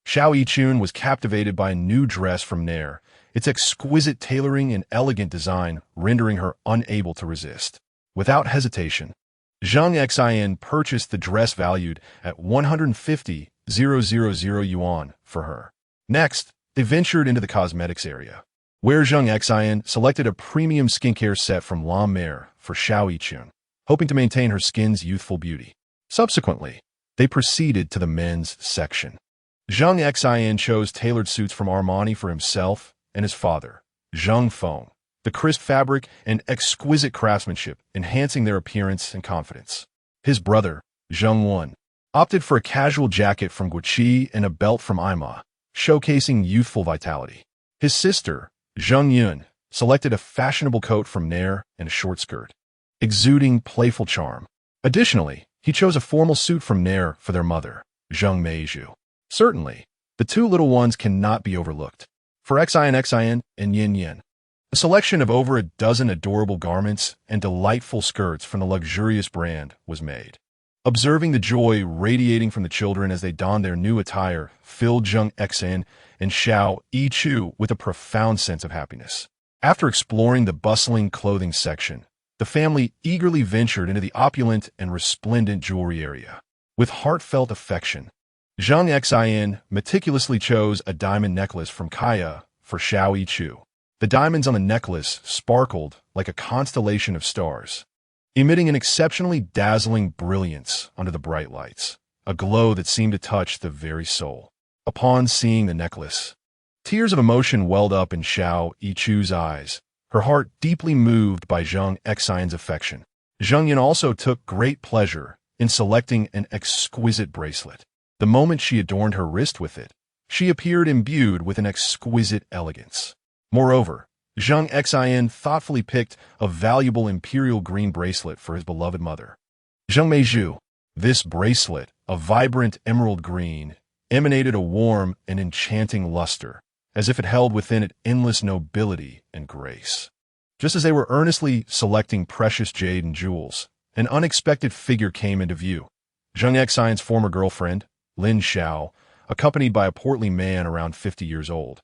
Xiao Yichun was captivated by a new dress from Nair, its exquisite tailoring and elegant design rendering her unable to resist. Without hesitation, Zheng Xin purchased the dress valued at 150,000 yuan for her. Next, they ventured into the cosmetics area, where Zheng Xin selected a premium skincare set from La Mer for Xiao Yichun, hoping to maintain her skin's youthful beauty. Subsequently, they proceeded to the men's section. Zheng Xin chose tailored suits from Armani for himself and his father, Zheng Feng, the crisp fabric and exquisite craftsmanship enhancing their appearance and confidence. His brother, Zheng Wen, opted for a casual jacket from Gucci and a belt from Ima, showcasing youthful vitality. His sister, Zheng Yun, selected a fashionable coat from Nair and a short skirt, exuding playful charm. Additionally, he chose a formal suit from Nair for their mother, Zheng Meizhu. Certainly, the two little ones cannot be overlooked. For Xin and Yin Yin, a selection of over a dozen adorable garments and delightful skirts from the luxurious brand was made. Observing the joy radiating from the children as they donned their new attire filled Zheng Xin and Xiao Yichu with a profound sense of happiness. After exploring the bustling clothing section, the family eagerly ventured into the opulent and resplendent jewelry area. With heartfelt affection, Zheng Xin meticulously chose a diamond necklace from Kaya for Xiao Yichu. The diamonds on the necklace sparkled like a constellation of stars, emitting an exceptionally dazzling brilliance under the bright lights, a glow that seemed to touch the very soul. Upon seeing the necklace, tears of emotion welled up in Xiao Yichu's eyes, her heart deeply moved by Zheng Xin's affection. Zheng Yin also took great pleasure in selecting an exquisite bracelet. The moment she adorned her wrist with it, she appeared imbued with an exquisite elegance. Moreover, Zheng Xin thoughtfully picked a valuable imperial green bracelet for his beloved mother, Zheng Meizhu. This bracelet, a vibrant emerald green, emanated a warm and enchanting luster, as if it held within it endless nobility and grace. Just as they were earnestly selecting precious jade and jewels, an unexpected figure came into view. Zheng Xin's former girlfriend, Lin Xiao, accompanied by a portly man around 50 years old,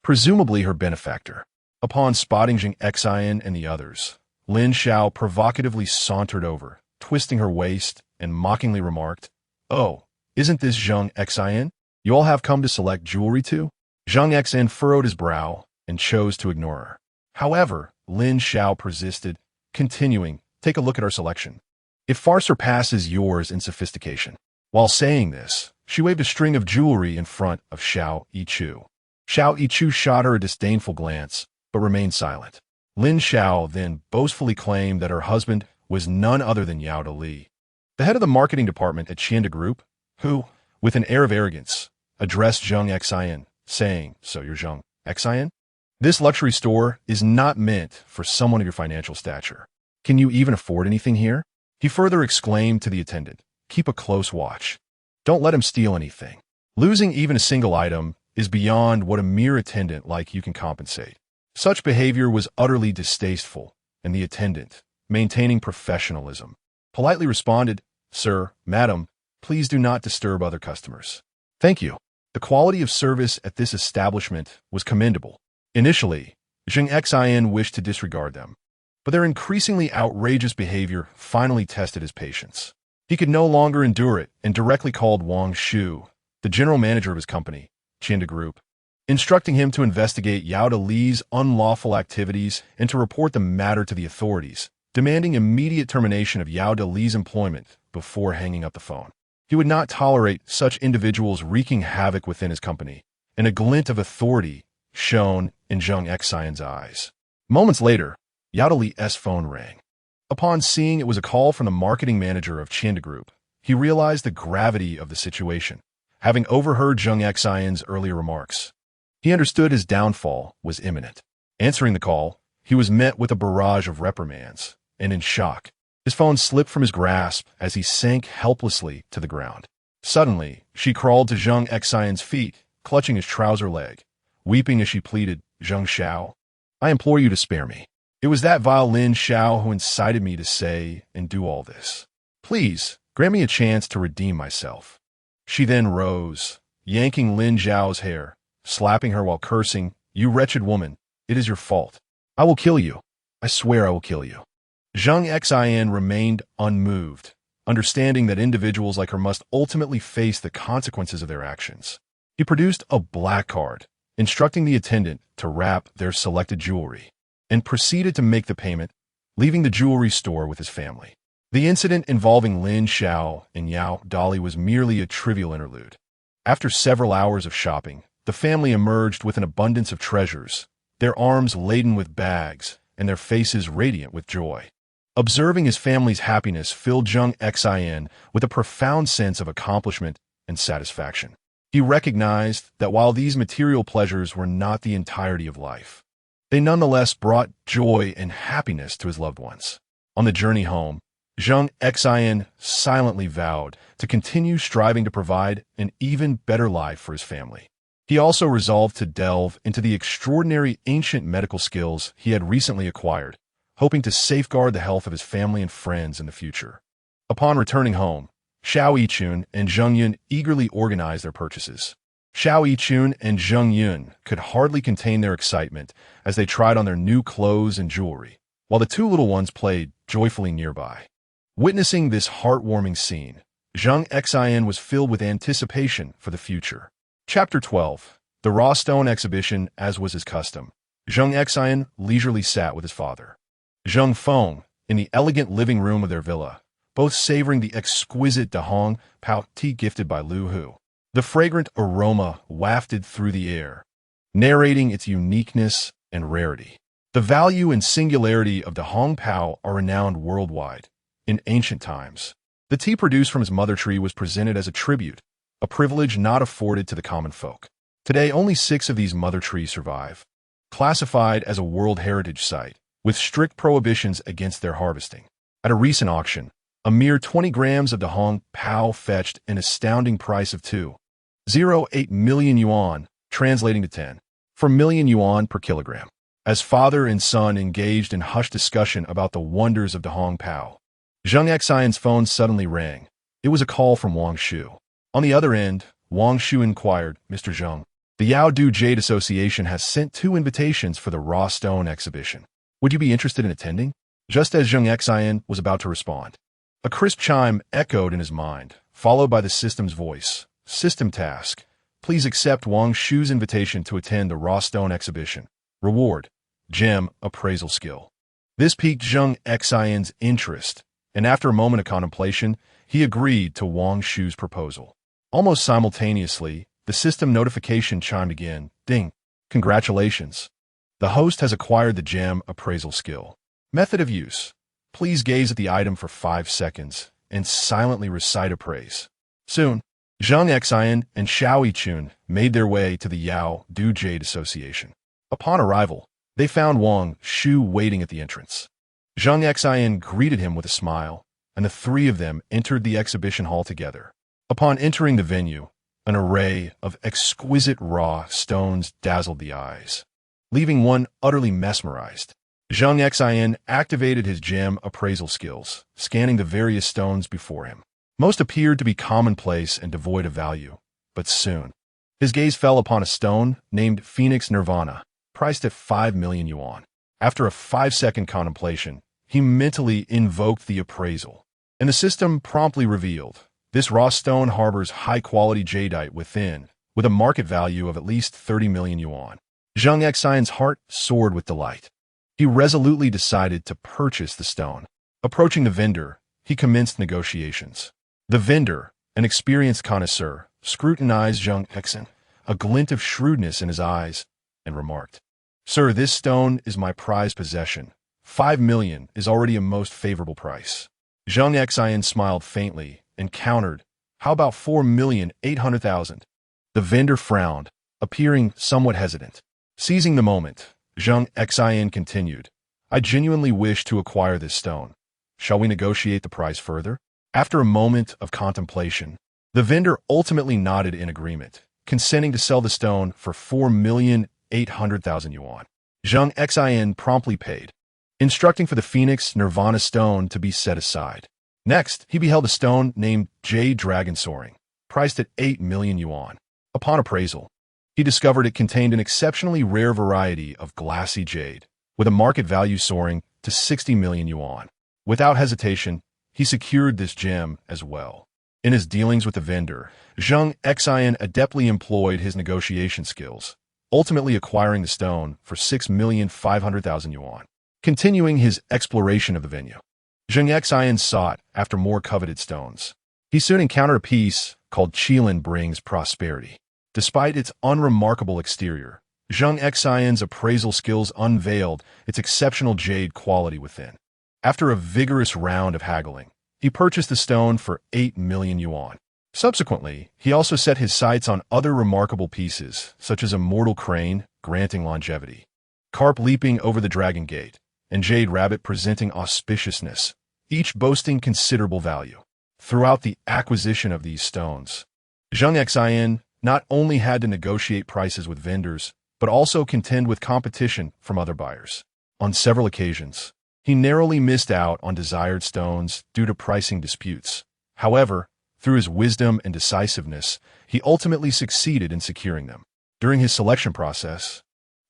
presumably her benefactor. Upon spotting Zheng Xin and the others, Lin Xiao provocatively sauntered over, twisting her waist, and mockingly remarked, "Oh, isn't this Zheng Xin? You all have come to select jewelry too?" Zheng Xin furrowed his brow and chose to ignore her. However, Lin Xiao persisted, continuing, "Take a look at our selection. It far surpasses yours in sophistication." While saying this, she waved a string of jewelry in front of Xiao Yichu. Xiao Yichu shot her a disdainful glance, but remained silent. Lin Xiao then boastfully claimed that her husband was none other than Yao Li, the head of the marketing department at Qianda Group, who, with an air of arrogance, addressed Zheng Xin, saying, "So you're Zheng Xin? This luxury store is not meant for someone of your financial stature. Can you even afford anything here?" He further exclaimed to the attendant, "Keep a close watch. Don't let him steal anything. Losing even a single item is beyond what a mere attendant like you can compensate." Such behavior was utterly distasteful, and the attendant, maintaining professionalism, politely responded, "Sir, madam, please do not disturb other customers." "Thank you." The quality of service at this establishment was commendable. Initially, Zheng Xin wished to disregard them, but their increasingly outrageous behavior finally tested his patience. He could no longer endure it and directly called Wang Shu, the general manager of his company, Chinda Group, instructing him to investigate Yao Li's unlawful activities and to report the matter to the authorities, demanding immediate termination of Yao Li's employment before hanging up the phone. He would not tolerate such individuals wreaking havoc within his company, and a glint of authority shone in Zheng Xin's eyes. Moments later, Yao Li's phone rang. Upon seeing it was a call from the marketing manager of Chinda Group, he realized the gravity of the situation, having overheard Zheng Xin's earlier remarks. He understood his downfall was imminent. Answering the call, he was met with a barrage of reprimands, and in shock, his phone slipped from his grasp as he sank helplessly to the ground. Suddenly, she crawled to Zheng Xin's feet, clutching his trouser leg, weeping as she pleaded, "Zheng Xiao, I implore you to spare me. It was that vile Lin Xiao who incited me to say and do all this. Please, grant me a chance to redeem myself." She then rose, yanking Lin Xiao's hair, slapping her while cursing, "You wretched woman, it is your fault. I will kill you. I swear I will kill you." Zheng Xin remained unmoved, understanding that individuals like her must ultimately face the consequences of their actions. He produced a black card, instructing the attendant to wrap their selected jewelry, and proceeded to make the payment, leaving the jewelry store with his family. The incident involving Lin Xiao and Yao Li was merely a trivial interlude. After several hours of shopping, the family emerged with an abundance of treasures, their arms laden with bags and their faces radiant with joy. Observing his family's happiness filled Zheng Xin with a profound sense of accomplishment and satisfaction. He recognized that while these material pleasures were not the entirety of life, they nonetheless brought joy and happiness to his loved ones. On the journey home, Zheng Xin silently vowed to continue striving to provide an even better life for his family. He also resolved to delve into the extraordinary ancient medical skills he had recently acquired, hoping to safeguard the health of his family and friends in the future. Upon returning home, Xiao Yichun and Zheng Yun eagerly organized their purchases. Xiao Yichun and Zheng Yun could hardly contain their excitement as they tried on their new clothes and jewelry, while the two little ones played joyfully nearby. Witnessing this heartwarming scene, Zheng Xin was filled with anticipation for the future. Chapter 12. The Raw Stone Exhibition. As was his custom, Zheng Xin leisurely sat with his father, Zheng Feng, in the elegant living room of their villa, both savoring the exquisite Dahong Pao tea gifted by Lu Hu. The fragrant aroma wafted through the air, narrating its uniqueness and rarity. The value and singularity of Dahong Pao are renowned worldwide. In ancient times, the tea produced from his mother tree was presented as a tribute, a privilege not afforded to the common folk. Today, only 6 of these mother trees survive, classified as a World Heritage Site, with strict prohibitions against their harvesting. At a recent auction, a mere 20 grams of Dahong Pao fetched an astounding price of 2.08 million yuan, translating to 10.4 million yuan per kilogram. As father and son engaged in hushed discussion about the wonders of Dahong Pao, Zheng Xin's phone suddenly rang. It was a call from Wang Shu. On the other end, Wang Shu inquired, "Mr. Zheng, the Yao Jade Association has sent 2 invitations for the Raw Stone exhibition. Would you be interested in attending?" Just as Zheng Xin was about to respond, a crisp chime echoed in his mind, followed by the system's voice. "System task. Please accept Wang Shu's invitation to attend the Raw Stone exhibition. Reward: gem appraisal skill." This piqued Zheng Xin's interest, and after a moment of contemplation, he agreed to Wang Shu's proposal. Almost simultaneously, the system notification chimed again. "Ding! Congratulations! The host has acquired the gem appraisal skill. Method of use: please gaze at the item for 5 seconds and silently recite a praise." Soon, Zheng Xin and Xiao Yichun made their way to the Yao Jade Association. Upon arrival, they found Wang Shu waiting at the entrance. Zheng Xin greeted him with a smile, and the three of them entered the exhibition hall together. Upon entering the venue, an array of exquisite raw stones dazzled the eyes, leaving one utterly mesmerized. Zheng Xin activated his gem appraisal skills, scanning the various stones before him. Most appeared to be commonplace and devoid of value, but soon, his gaze fell upon a stone named Phoenix Nirvana, priced at 5 million yuan. After a 5-second contemplation, he mentally invoked the appraisal, and the system promptly revealed this raw stone harbors high-quality jadeite within, with a market value of at least 30 million yuan. Zheng Xin's heart soared with delight. He resolutely decided to purchase the stone. Approaching the vendor, he commenced negotiations. The vendor, an experienced connoisseur, scrutinized Zheng Xin, a glint of shrewdness in his eyes, and remarked, "Sir, this stone is my prized possession. 5 million is already a most favorable price." Zheng Xin smiled faintly and countered, "How about 4,800,000? The vendor frowned, appearing somewhat hesitant. Seizing the moment, Zheng Xin continued, "I genuinely wish to acquire this stone. Shall we negotiate the price further?" After a moment of contemplation, the vendor ultimately nodded in agreement, consenting to sell the stone for 4,800,000 yuan. Zheng Xin promptly paid, instructing for the Phoenix Nirvana stone to be set aside. Next, he beheld a stone named Jade Dragon Soaring, priced at 8 million yuan. Upon appraisal, he discovered it contained an exceptionally rare variety of glassy jade, with a market value soaring to 60 million yuan. Without hesitation, he secured this gem as well. In his dealings with the vendor, Zheng Xin adeptly employed his negotiation skills, ultimately acquiring the stone for 6,500,000 yuan. Continuing his exploration of the venue, Zheng Xin sought after more coveted stones. He soon encountered a piece called Qilin Brings Prosperity. Despite its unremarkable exterior, Zheng Xin's appraisal skills unveiled its exceptional jade quality within. After a vigorous round of haggling, he purchased the stone for 8 million yuan. Subsequently, he also set his sights on other remarkable pieces, such as a mortal crane granting longevity, carp leaping over the dragon gate, and jade rabbit presenting auspiciousness, each boasting considerable value. Throughout the acquisition of these stones, Zheng Xin not only had to negotiate prices with vendors, but also contend with competition from other buyers. On several occasions, he narrowly missed out on desired stones due to pricing disputes. However, through his wisdom and decisiveness, he ultimately succeeded in securing them. During his selection process,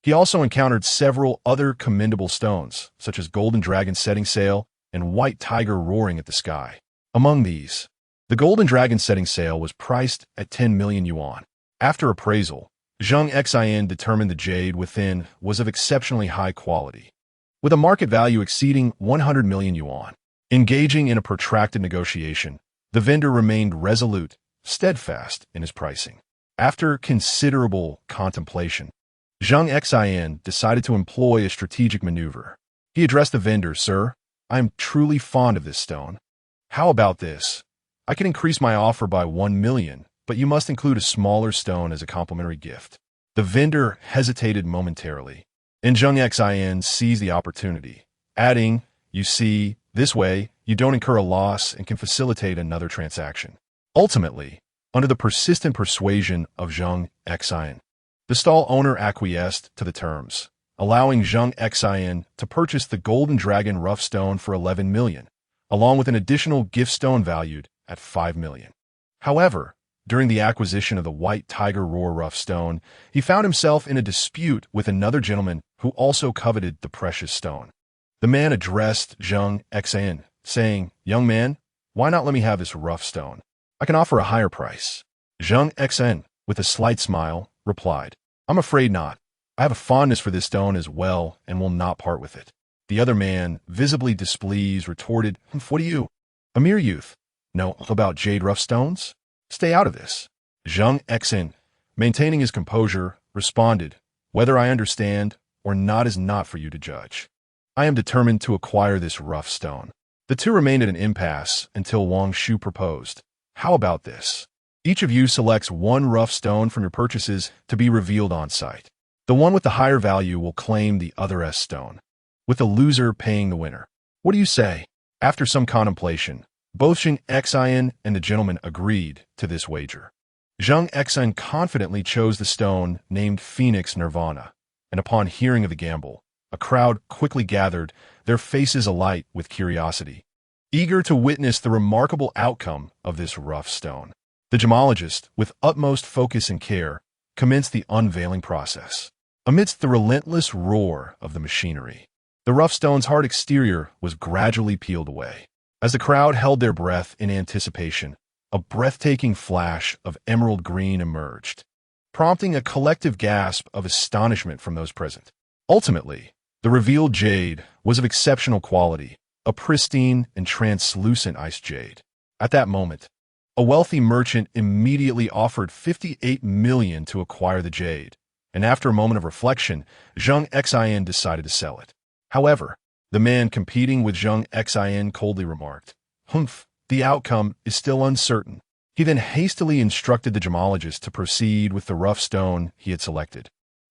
he also encountered several other commendable stones, such as Golden Dragon Setting Sail and White Tiger Roaring at the Sky. Among these, the Golden Dragon Setting Sail was priced at 10 million yuan. After appraisal, Zheng Xin determined the jade within was of exceptionally high quality, with a market value exceeding 100 million yuan. Engaging in a protracted negotiation, the vendor remained resolute, steadfast in his pricing. After considerable contemplation, Zheng Xin decided to employ a strategic maneuver. He addressed the vendor, "Sir, I am truly fond of this stone. How about this? I can increase my offer by 1 million, but you must include a smaller stone as a complimentary gift." The vendor hesitated momentarily, and Zheng Xin seized the opportunity, adding, "You see, this way, you don't incur a loss and can facilitate another transaction." Ultimately, under the persistent persuasion of Zheng Xin, the stall owner acquiesced to the terms, allowing Zheng Xin to purchase the Golden Dragon Rough Stone for 11 million, along with an additional gift stone valued at 5 million. However, during the acquisition of the White Tiger Roar Rough Stone, he found himself in a dispute with another gentleman who also coveted the precious stone. The man addressed Zheng Xin, saying, "Young man, why not let me have this rough stone? I can offer a higher price." Zheng Xin, with a slight smile, replied, "I'm afraid not. I have a fondness for this stone as well and will not part with it." The other man, visibly displeased, retorted, "What are you, a mere youth? Know about jade rough stones? Stay out of this." Zheng Xin, maintaining his composure, responded, "Whether I understand or not is not for you to judge. I am determined to acquire this rough stone." The two remained at an impasse until Wang Shu proposed, "How about this? Each of you selects one rough stone from your purchases to be revealed on site. The one with the higher value will claim the other's stone, with the loser paying the winner. What do you say?" After some contemplation, Both Zheng Xin and the gentleman agreed to this wager. Zheng Xin confidently chose the stone named Phoenix Nirvana, and upon hearing of the gamble, a crowd quickly gathered, their faces alight with curiosity, eager to witness the remarkable outcome of this rough stone. The gemologist, with utmost focus and care, commenced the unveiling process. Amidst the relentless roar of the machinery, the rough stone's hard exterior was gradually peeled away. As the crowd held their breath in anticipation, a breathtaking flash of emerald green emerged, prompting a collective gasp of astonishment from those present. Ultimately, the revealed jade was of exceptional quality, a pristine and translucent iced jade. At that moment, a wealthy merchant immediately offered 58 million to acquire the jade, and after a moment of reflection, Zheng Xin decided to sell it. However, the man competing with Zheng Xin coldly remarked, "Humph, the outcome is still uncertain." He then hastily instructed the gemologist to proceed with the rough stone he had selected.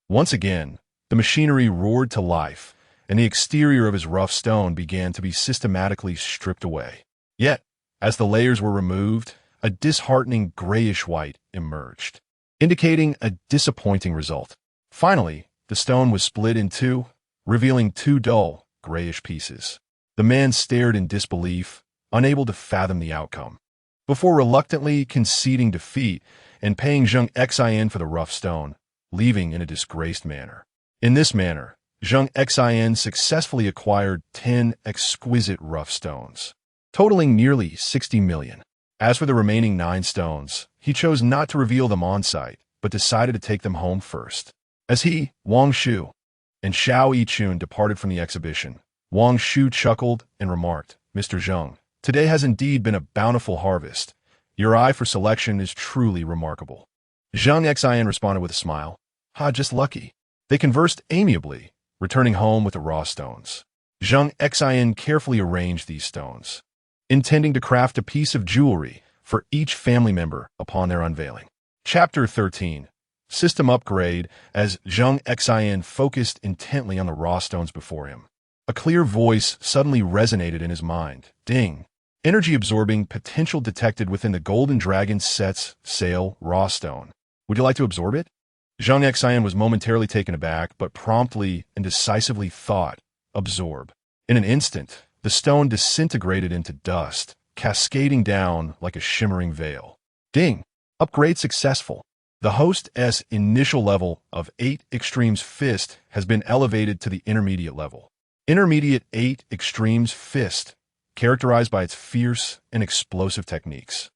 Once again, the machinery roared to life, and the exterior of his rough stone began to be systematically stripped away. Yet, as the layers were removed, a disheartening grayish-white emerged, indicating a disappointing result. Finally, the stone was split in two, revealing two dull, grayish pieces. The man stared in disbelief, unable to fathom the outcome, before reluctantly conceding defeat and paying Zheng Xin for the rough stone, leaving in a disgraced manner. In this manner, Zheng Xin successfully acquired 10 exquisite rough stones, totaling nearly 60 million. As for the remaining 9 stones, he chose not to reveal them on-site, but decided to take them home first. As he, Wang Shu, and Xiao Yichun departed from the exhibition, Wang Shu chuckled and remarked, "Mr. Zheng, today has indeed been a bountiful harvest. Your eye for selection is truly remarkable." Zheng Xin responded with a smile, just lucky." They conversed amiably, returning home with the raw stones. Zheng Xin carefully arranged these stones, intending to craft a piece of jewelry for each family member upon their unveiling. Chapter 13. System Upgrade. As Zheng Xin focused intently on the raw stones before him, a clear voice suddenly resonated in his mind. Ding! Energy-absorbing potential detected within the Golden Dragon set's sale raw stone. Would you like to absorb it? Zheng Xin was momentarily taken aback, but promptly and decisively thought, absorb. In an instant, the stone disintegrated into dust, cascading down like a shimmering veil. Ding! Upgrade successful. The host's initial level of 8 Extremes Fist has been elevated to the intermediate level. Intermediate 8 Extremes Fist, characterized by its fierce and explosive techniques,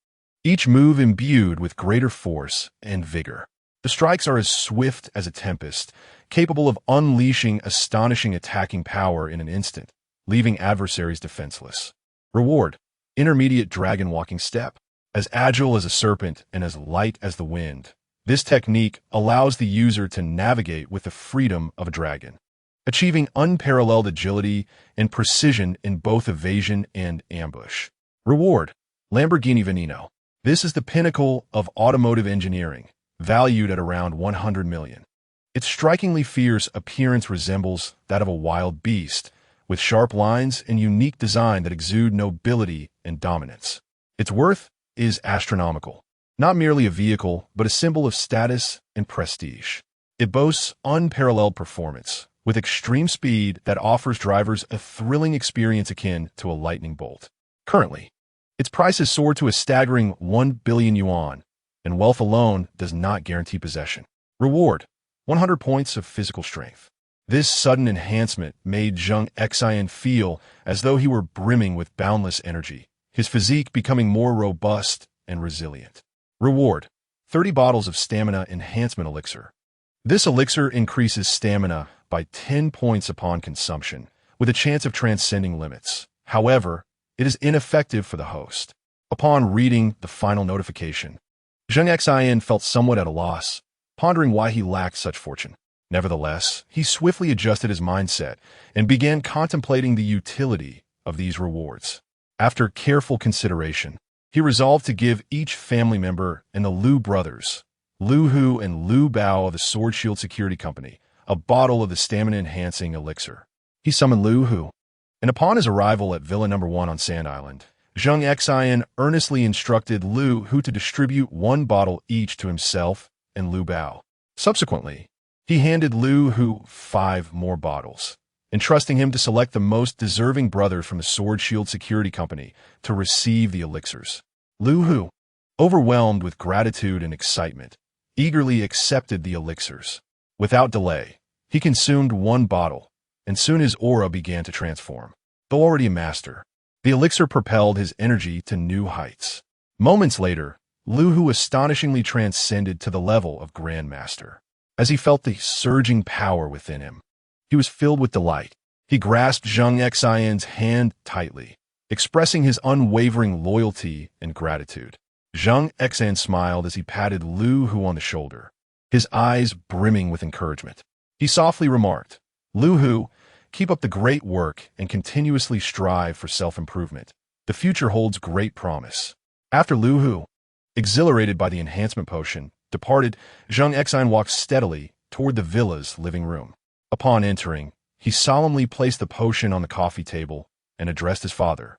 each move imbued with greater force and vigor. The strikes are as swift as a tempest, capable of unleashing astonishing attacking power in an instant, leaving adversaries defenseless. Reward: Intermediate Dragon Walking Step. As agile as a serpent and as light as the wind, this technique allows the user to navigate with the freedom of a dragon, achieving unparalleled agility and precision in both evasion and ambush. Reward: Lamborghini Veneno. This is the pinnacle of automotive engineering, valued at around 100 million. Its strikingly fierce appearance resembles that of a wild beast, with sharp lines and unique design that exude nobility and dominance. Its worth is astronomical. Not merely a vehicle, but a symbol of status and prestige. It boasts unparalleled performance, with extreme speed that offers drivers a thrilling experience akin to a lightning bolt. Currently, its price has soared to a staggering 1 billion yuan, and wealth alone does not guarantee possession. Reward: 100 points of physical strength. This sudden enhancement made Zheng Xin feel as though he were brimming with boundless energy, his physique becoming more robust and resilient. Reward: 30 bottles of Stamina Enhancement Elixir. This elixir increases stamina by 10 points upon consumption, with a chance of transcending limits. However, it is ineffective for the host. Upon reading the final notification, Zheng Xin felt somewhat at a loss, pondering why he lacked such fortune. Nevertheless, he swiftly adjusted his mindset and began contemplating the utility of these rewards. After careful consideration, he resolved to give each family member and the Liu brothers, Liu Hu and Liu Bao of the Sword Shield Security Company, a bottle of the stamina-enhancing elixir. He summoned Liu Hu, and upon his arrival at Villa No. 1 on Sand Island, Zheng Xin earnestly instructed Lu Hu to distribute one bottle each to himself and Lu Bao. Subsequently, he handed Lu Hu 5 more bottles, entrusting him to select the most deserving brother from the Sword Shield Security Company to receive the elixirs. Lu Hu, overwhelmed with gratitude and excitement, eagerly accepted the elixirs. Without delay, he consumed one bottle, and soon his aura began to transform. Though already a master, the elixir propelled his energy to new heights. Moments later, Lu Hu astonishingly transcended to the level of Grandmaster. As he felt the surging power within him, he was filled with delight. He grasped Zheng Xin's hand tightly, expressing his unwavering loyalty and gratitude. Zheng Xin smiled as he patted Lu Hu on the shoulder, his eyes brimming with encouragement. He softly remarked, "Lu Hu, keep up the great work and continuously strive for self-improvement. The future holds great promise." After Lu Hu, exhilarated by the enhancement potion, departed, Zheng Xin walked steadily toward the villa's living room. Upon entering, he solemnly placed the potion on the coffee table and addressed his father.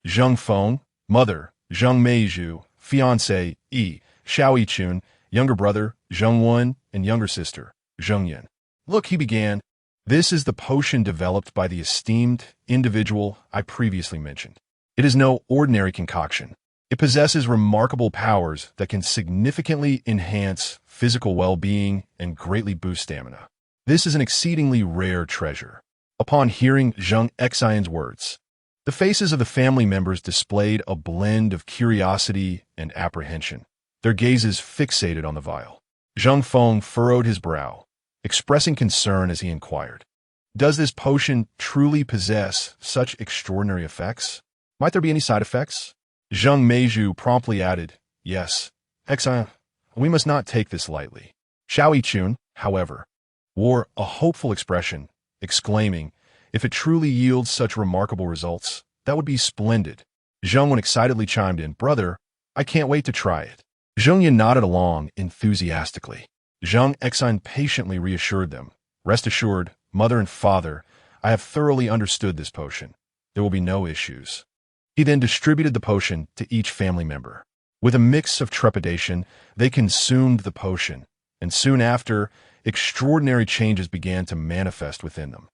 Zheng Feng, mother, Zheng Meizhu, fiancé, Xiao Yichun, younger brother, Zheng Wen, and younger sister, Zheng Yin. "Look," he began, "this is the potion developed by the esteemed individual I previously mentioned. It is no ordinary concoction. It possesses remarkable powers that can significantly enhance physical well-being and greatly boost stamina. This is an exceedingly rare treasure." Upon hearing Zheng Xin's words, the faces of the family members displayed a blend of curiosity and apprehension, their gazes fixated on the vial. Zheng Feng furrowed his brow, expressing concern as he inquired, "Does this potion truly possess such extraordinary effects? Might there be any side effects?" Zheng Meizhu promptly added, "Yes, Xin, we must not take this lightly." Xiao Yichun, however, wore a hopeful expression, exclaiming, "If it truly yields such remarkable results, that would be splendid." Zheng Wen excitedly chimed in, "Brother, I can't wait to try it." Zheng Yin nodded along enthusiastically. Zheng Xin patiently reassured them, "Rest assured, mother and father, I have thoroughly understood this potion. There will be no issues." He then distributed the potion to each family member. With a mix of trepidation, they consumed the potion, and soon after, extraordinary changes began to manifest within them.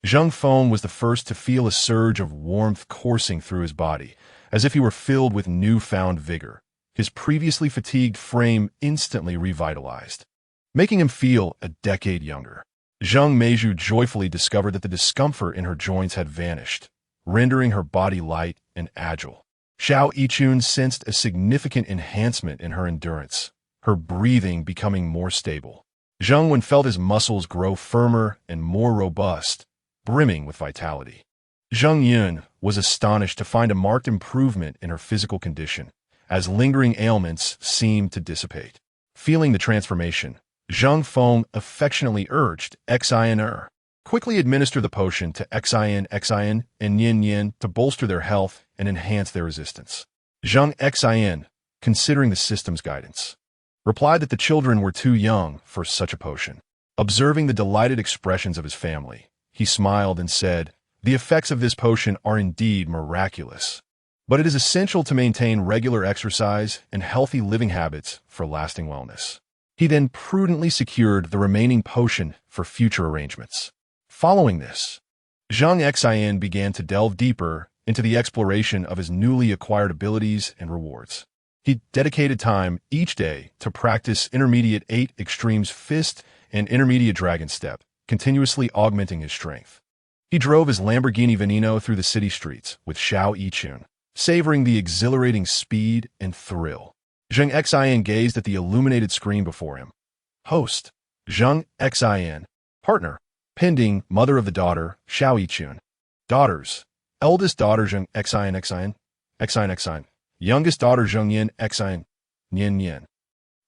Zheng Feng was the first to feel a surge of warmth coursing through his body, as if he were filled with newfound vigor. His previously fatigued frame instantly revitalized, making him feel a decade younger. Zheng Meizhu joyfully discovered that the discomfort in her joints had vanished, rendering her body light and agile. Xiao Yichun sensed a significant enhancement in her endurance, her breathing becoming more stable. Zheng Wen felt his muscles grow firmer and more robust, brimming with vitality. Zheng Yin was astonished to find a marked improvement in her physical condition, as lingering ailments seemed to dissipate. Feeling the transformation, Zheng Feng affectionately urged Xin, "Quickly administer the potion to Xin, and Yin to bolster their health and enhance their resistance." Zheng Xin, considering the system's guidance, replied that the children were too young for such a potion. Observing the delighted expressions of his family, he smiled and said, "The effects of this potion are indeed miraculous, but it is essential to maintain regular exercise and healthy living habits for lasting wellness." He then prudently secured the remaining potion for future arrangements. Following this, Zheng Xin began to delve deeper into the exploration of his newly acquired abilities and rewards. He dedicated time each day to practice Intermediate 8 Extremes Fist and Intermediate Dragon Step, continuously augmenting his strength. He drove his Lamborghini Veneno through the city streets with Xiao Yichun, savoring the exhilarating speed and thrill. Zheng Xin gazed at the illuminated screen before him. Host, Zheng Xin. Partner, pending, mother of the daughter, Xiao Yichun. Daughters, eldest daughter Zheng Xin. Youngest daughter Zheng Yin Xin, Yin.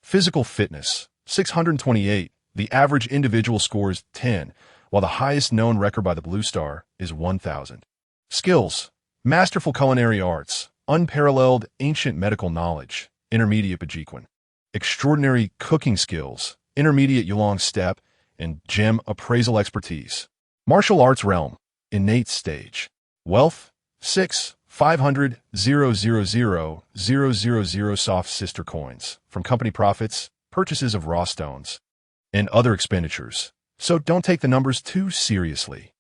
Physical fitness, 628. The average individual scores 10, while the highest known record by the Blue Star is 1,000. Skills, masterful culinary arts, unparalleled ancient medical knowledge, intermediate Bajiquan. Extraordinary cooking skills, intermediate Yulong Step, and gem appraisal expertise. Martial arts realm, innate stage. Wealth, 6, 500,000,000 soft sister coins from company profits, purchases of raw stones, and other expenditures. So don't take the numbers too seriously.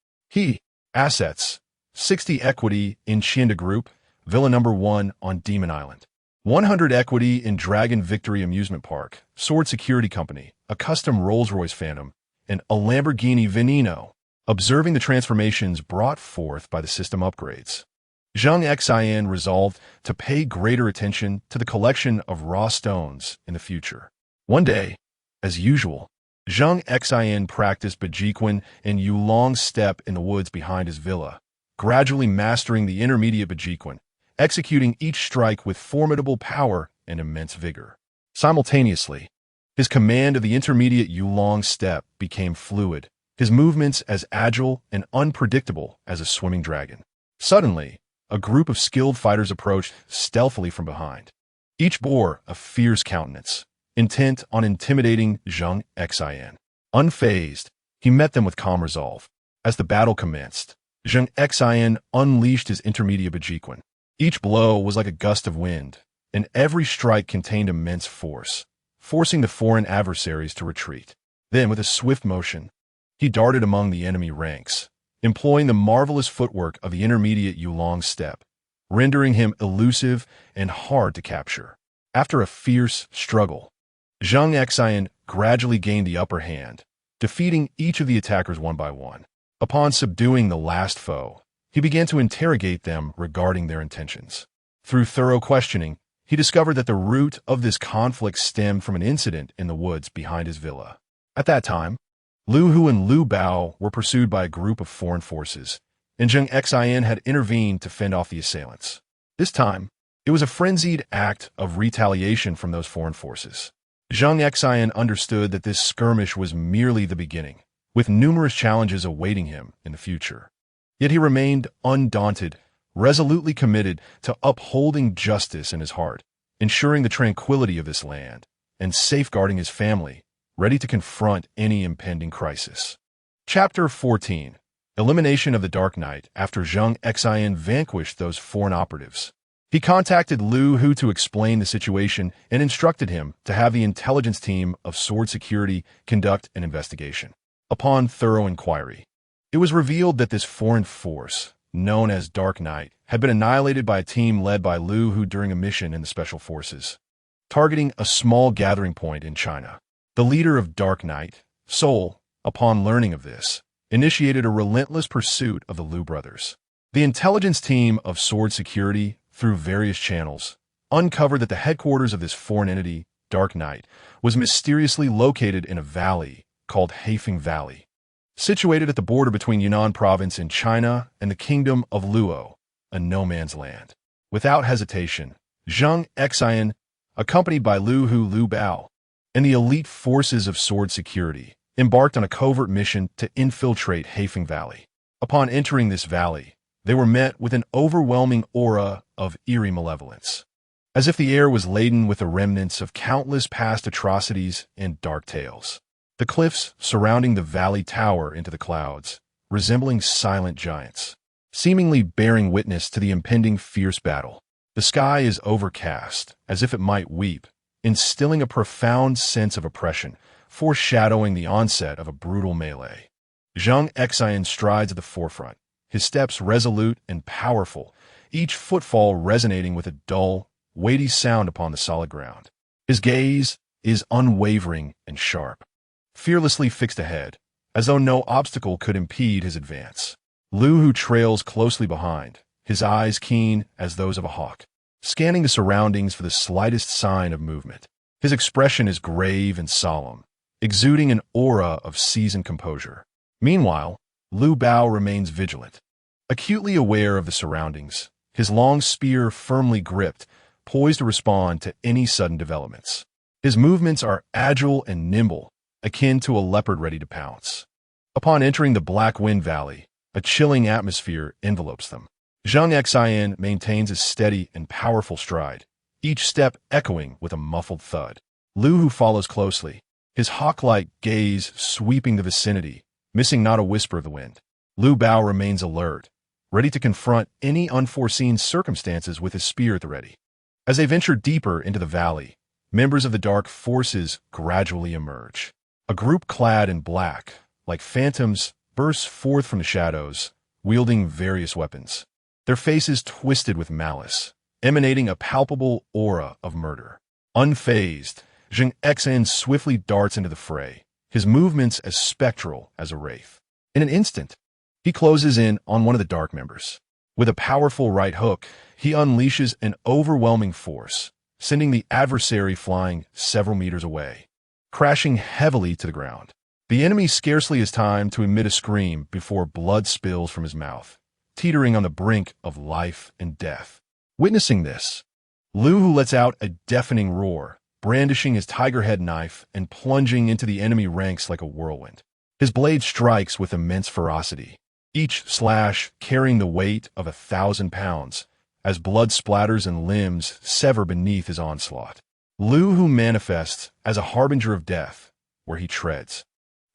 Assets: 60 equity in Chinda Group, Villa Number 1 on Demon Island. 100 equity in Dragon Victory Amusement Park, Sword Security Company, a custom Rolls-Royce Phantom, and a Lamborghini Veneno. Observing the transformations brought forth by the system upgrades, Zheng Xin resolved to pay greater attention to the collection of raw stones in the future. One day, as usual, Zheng Xin practiced Bajiquan and Yulong step in the woods behind his villa, gradually mastering the intermediate Bajiquan, executing each strike with formidable power and immense vigor. Simultaneously, his command of the intermediate Yulong step became fluid, his movements as agile and unpredictable as a swimming dragon. Suddenly, a group of skilled fighters approached stealthily from behind. Each bore a fierce countenance, intent on intimidating Zheng Xin. Unfazed, he met them with calm resolve. As the battle commenced, Zheng Xin unleashed his intermediate Bajiquan. Each blow was like a gust of wind, and every strike contained immense force, forcing the foreign adversaries to retreat. Then, with a swift motion, he darted among the enemy ranks, employing the marvelous footwork of the intermediate Yulong step, rendering him elusive and hard to capture. After a fierce struggle, Zheng Xin gradually gained the upper hand, defeating each of the attackers one by one. Upon subduing the last foe, he began to interrogate them regarding their intentions. Through thorough questioning, he discovered that the root of this conflict stemmed from an incident in the woods behind his villa. At that time, Lu Hu and Lu Bao were pursued by a group of foreign forces, and Zheng Xin had intervened to fend off the assailants. This time, it was a frenzied act of retaliation from those foreign forces. Zheng Xin understood that this skirmish was merely the beginning, with numerous challenges awaiting him in the future. Yet he remained undaunted, resolutely committed to upholding justice in his heart, ensuring the tranquility of this land, and safeguarding his family, ready to confront any impending crisis. Chapter 14: Elimination of the Dark Knight. After Zheng Xin vanquished those foreign operatives, he contacted Lu Hu to explain the situation and instructed him to have the intelligence team of Sword Security conduct an investigation. Upon thorough inquiry, it was revealed that this foreign force, known as Dark Knight, had been annihilated by a team led by Lu Hu during a mission in the Special Forces, targeting a small gathering point in China. The leader of Dark Knight, Sol, upon learning of this, initiated a relentless pursuit of the Lu brothers. The intelligence team of Sword Security, through various channels, uncovered that the headquarters of this foreign entity, Dark Knight, was mysteriously located in a valley called Heifeng Valley, situated at the border between Yunnan Province in China and the Kingdom of Luo, a no-man's land. Without hesitation, Zheng Xin, accompanied by Lu Hu, Lu Bao, and the elite forces of Sword Security, embarked on a covert mission to infiltrate Heifeng Valley. Upon entering this valley, they were met with an overwhelming aura of eerie malevolence, as if the air was laden with the remnants of countless past atrocities and dark tales. The cliffs surrounding the valley tower into the clouds, resembling silent giants, seemingly bearing witness to the impending fierce battle. The sky is overcast, as if it might weep, instilling a profound sense of oppression, foreshadowing the onset of a brutal melee. Zheng Xin strides at the forefront, his steps resolute and powerful, each footfall resonating with a dull, weighty sound upon the solid ground. His gaze is unwavering and sharp, fearlessly fixed ahead, as though no obstacle could impede his advance. Lu Hu trails closely behind, his eyes keen as those of a hawk, scanning the surroundings for the slightest sign of movement. His expression is grave and solemn, exuding an aura of seasoned composure. Meanwhile, Lu Bao remains vigilant, acutely aware of the surroundings, his long spear firmly gripped, poised to respond to any sudden developments. His movements are agile and nimble, akin to a leopard ready to pounce. Upon entering the Black Wind Valley, a chilling atmosphere envelopes them. Zheng Xin maintains a steady and powerful stride, each step echoing with a muffled thud. Lu Hu follows closely, his hawk-like gaze sweeping the vicinity, missing not a whisper of the wind. Lu Bao remains alert, ready to confront any unforeseen circumstances with his spear at the ready. As they venture deeper into the valley, members of the dark forces gradually emerge. A group clad in black, like phantoms, bursts forth from the shadows, wielding various weapons. Their faces twisted with malice, emanating a palpable aura of murder. Unfazed, Zheng Xin swiftly darts into the fray, his movements as spectral as a wraith. In an instant, he closes in on one of the dark members. With a powerful right hook, he unleashes an overwhelming force, sending the adversary flying several meters away, crashing heavily to the ground. The enemy scarcely has time to emit a scream before blood spills from his mouth, teetering on the brink of life and death. Witnessing this, Lu Hu lets out a deafening roar, brandishing his tiger head knife and plunging into the enemy ranks like a whirlwind. His blade strikes with immense ferocity, each slash carrying the weight of 1,000 pounds, as blood splatters and limbs sever beneath his onslaught. Lu Hu manifests as a harbinger of death where he treads.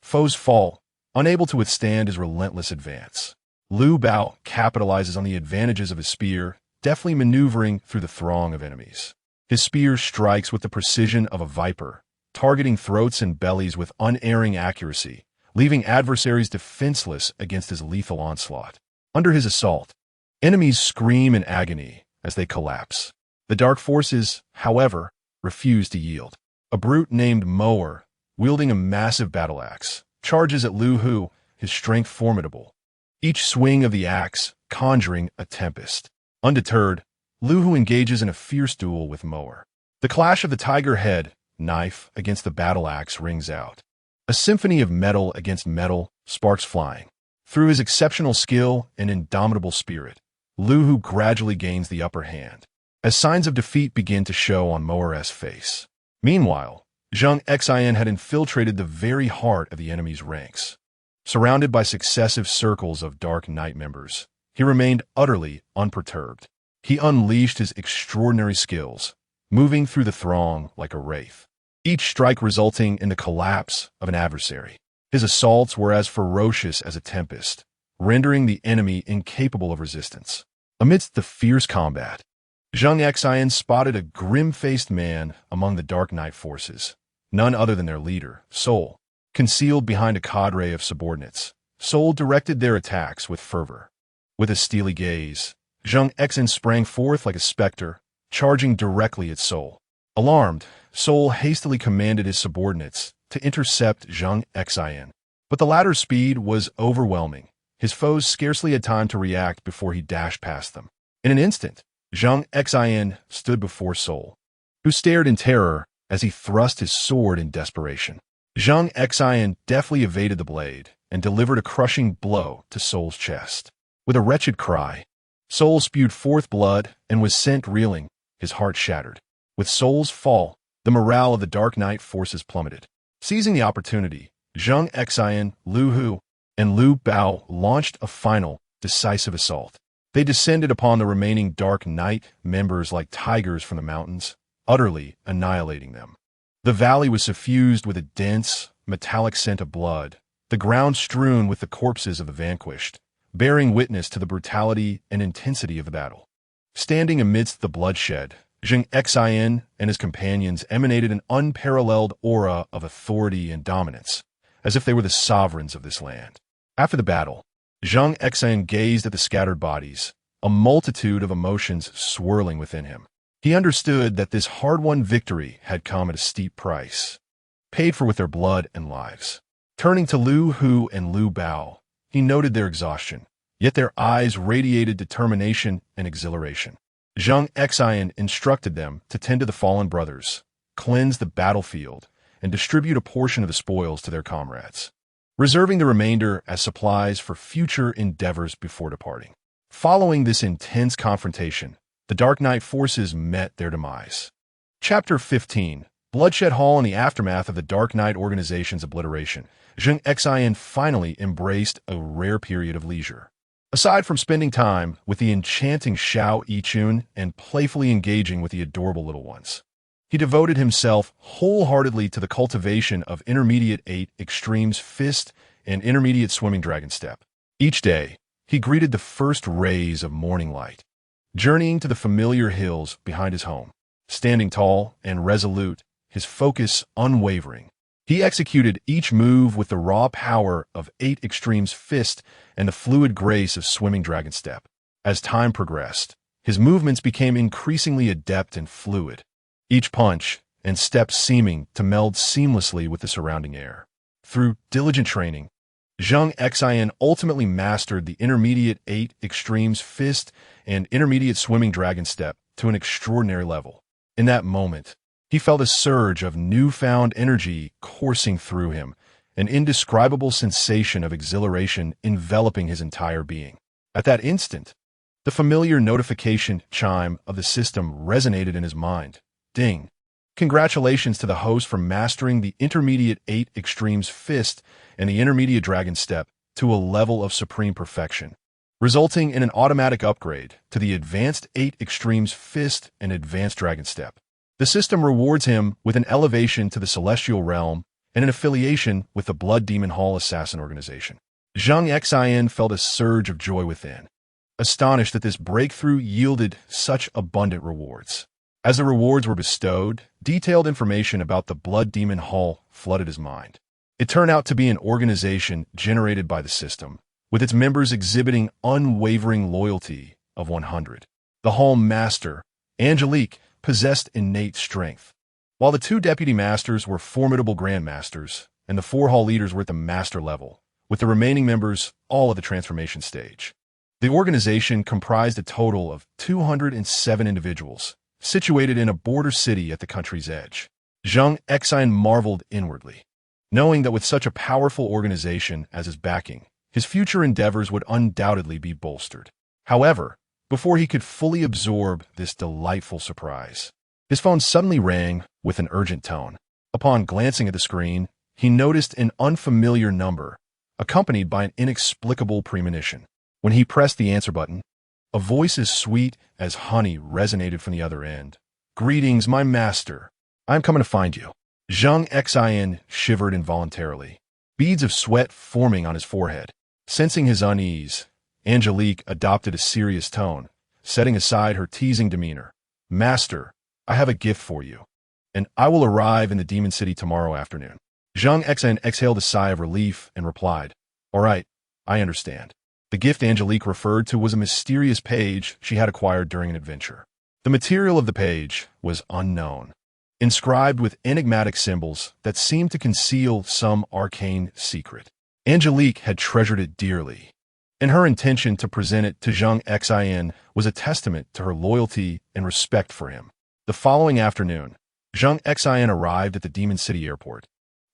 Foes fall, unable to withstand his relentless advance. Lu Bao capitalizes on the advantages of his spear, deftly maneuvering through the throng of enemies. His spear strikes with the precision of a viper, targeting throats and bellies with unerring accuracy, leaving adversaries defenseless against his lethal onslaught. Under his assault, enemies scream in agony as they collapse. The dark forces, however, refuse to yield. A brute named Mower, wielding a massive battle axe, charges at Lu Hu, his strength formidable, each swing of the axe conjuring a tempest. Undeterred, Lu Hu engages in a fierce duel with Mower. The clash of the tiger head knife against the battle axe rings out. A symphony of metal against metal, sparks flying. Through his exceptional skill and indomitable spirit, Lu Hu gradually gains the upper hand, as signs of defeat begin to show on Mower's face. Meanwhile, Zheng Xin had infiltrated the very heart of the enemy's ranks. Surrounded by successive circles of Dark Knight members, he remained utterly unperturbed. He unleashed his extraordinary skills, moving through the throng like a wraith, each strike resulting in the collapse of an adversary. His assaults were as ferocious as a tempest, rendering the enemy incapable of resistance. Amidst the fierce combat, Zheng Xin spotted a grim-faced man among the Dark Knight forces, none other than their leader, Sol. Concealed behind a cadre of subordinates, Sol directed their attacks with fervor. With a steely gaze, Zheng Xin sprang forth like a specter, charging directly at Sol. Alarmed, Sol hastily commanded his subordinates to intercept Zheng Xin. But the latter's speed was overwhelming. His foes scarcely had time to react before he dashed past them. In an instant, Zheng Xin stood before Sol, who stared in terror as he thrust his sword in desperation. Zheng Xin deftly evaded the blade and delivered a crushing blow to Sol's chest. With a wretched cry, Sol spewed forth blood and was sent reeling, his heart shattered. With Sol's fall, the morale of the Dark Knight forces plummeted. Seizing the opportunity, Zheng Xin, Lu Hu, and Lu Bao launched a final, decisive assault. They descended upon the remaining Dark Knight members like tigers from the mountains, utterly annihilating them. The valley was suffused with a dense, metallic scent of blood, the ground strewn with the corpses of the vanquished, bearing witness to the brutality and intensity of the battle. Standing amidst the bloodshed, Zheng Xin and his companions emanated an unparalleled aura of authority and dominance, as if they were the sovereigns of this land. After the battle, Zheng Xin gazed at the scattered bodies, a multitude of emotions swirling within him. He understood that this hard-won victory had come at a steep price, paid for with their blood and lives. Turning to Lu Hu and Lu Bao, he noted their exhaustion, yet their eyes radiated determination and exhilaration. Zheng Xin instructed them to tend to the fallen brothers, cleanse the battlefield, and distribute a portion of the spoils to their comrades, reserving the remainder as supplies for future endeavors before departing. Following this intense confrontation, the Dark Knight forces met their demise. Chapter 15. Bloodshed Hall in the aftermath of the Dark Knight organization's obliteration, Zheng Xin finally embraced a rare period of leisure. Aside from spending time with the enchanting Xiao Yichun and playfully engaging with the adorable little ones, he devoted himself wholeheartedly to the cultivation of Intermediate 8 Extremes Fist and Intermediate Swimming Dragon Step. Each day, he greeted the first rays of morning light, journeying to the familiar hills behind his home. Standing tall and resolute, his focus unwavering, he executed each move with the raw power of 8 Extremes fist and the fluid grace of swimming dragon step. As time progressed, his movements became increasingly adept and fluid, each punch and step seeming to meld seamlessly with the surrounding air. Through diligent training, Zheng Xin ultimately mastered the intermediate 8 Extremes fist and intermediate swimming dragon step to an extraordinary level. In that moment, he felt a surge of newfound energy coursing through him, an indescribable sensation of exhilaration enveloping his entire being. At that instant, the familiar notification chime of the system resonated in his mind. Ding! Congratulations to the host for mastering the intermediate 8 Extremes fist and the intermediate dragon step to a level of supreme perfection, resulting in an automatic upgrade to the advanced 8 Extremes fist and advanced dragon step. The system rewards him with an elevation to the celestial realm and an affiliation with the Blood Demon Hall assassin organization. Zheng Xin felt a surge of joy within, astonished that this breakthrough yielded such abundant rewards. As the rewards were bestowed, detailed information about the Blood Demon Hall flooded his mind. It turned out to be an organization generated by the system, with its members exhibiting unwavering loyalty of 100. The Hall Master, Angelique, possessed innate strength, while the 2 deputy masters were formidable grandmasters, and the 4 hall leaders were at the master level, with the remaining members all at the transformation stage. The organization comprised a total of 207 individuals, situated in a border city at the country's edge. Zheng Xin marveled inwardly, knowing that with such a powerful organization as his backing, his future endeavors would undoubtedly be bolstered. However, before he could fully absorb this delightful surprise, his phone suddenly rang with an urgent tone. Upon glancing at the screen, he noticed an unfamiliar number, accompanied by an inexplicable premonition. When he pressed the answer button, a voice as sweet as honey resonated from the other end. "Greetings, my master. I am coming to find you." Zheng Xin shivered involuntarily, beads of sweat forming on his forehead. Sensing his unease, Angelique adopted a serious tone, setting aside her teasing demeanor. "Master, I have a gift for you, and I will arrive in the Demon City tomorrow afternoon." Zheng Xin exhaled a sigh of relief and replied, "All right, I understand." The gift Angelique referred to was a mysterious page she had acquired during an adventure. The material of the page was unknown, inscribed with enigmatic symbols that seemed to conceal some arcane secret. Angelique had treasured it dearly, and her intention to present it to Zheng Xin was a testament to her loyalty and respect for him. The following afternoon, Zheng Xin arrived at the Demon City airport,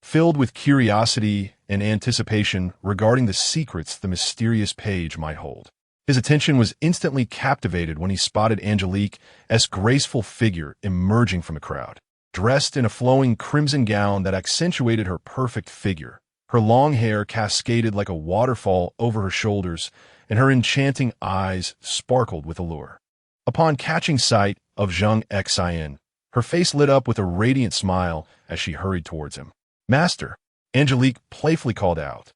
filled with curiosity and anticipation regarding the secrets the mysterious page might hold. His attention was instantly captivated when he spotted Angelique's graceful figure emerging from the crowd. Dressed in a flowing crimson gown that accentuated her perfect figure, her long hair cascaded like a waterfall over her shoulders, and her enchanting eyes sparkled with allure. Upon catching sight of Zheng Xin, her face lit up with a radiant smile as she hurried towards him. "Master," Angelique playfully called out,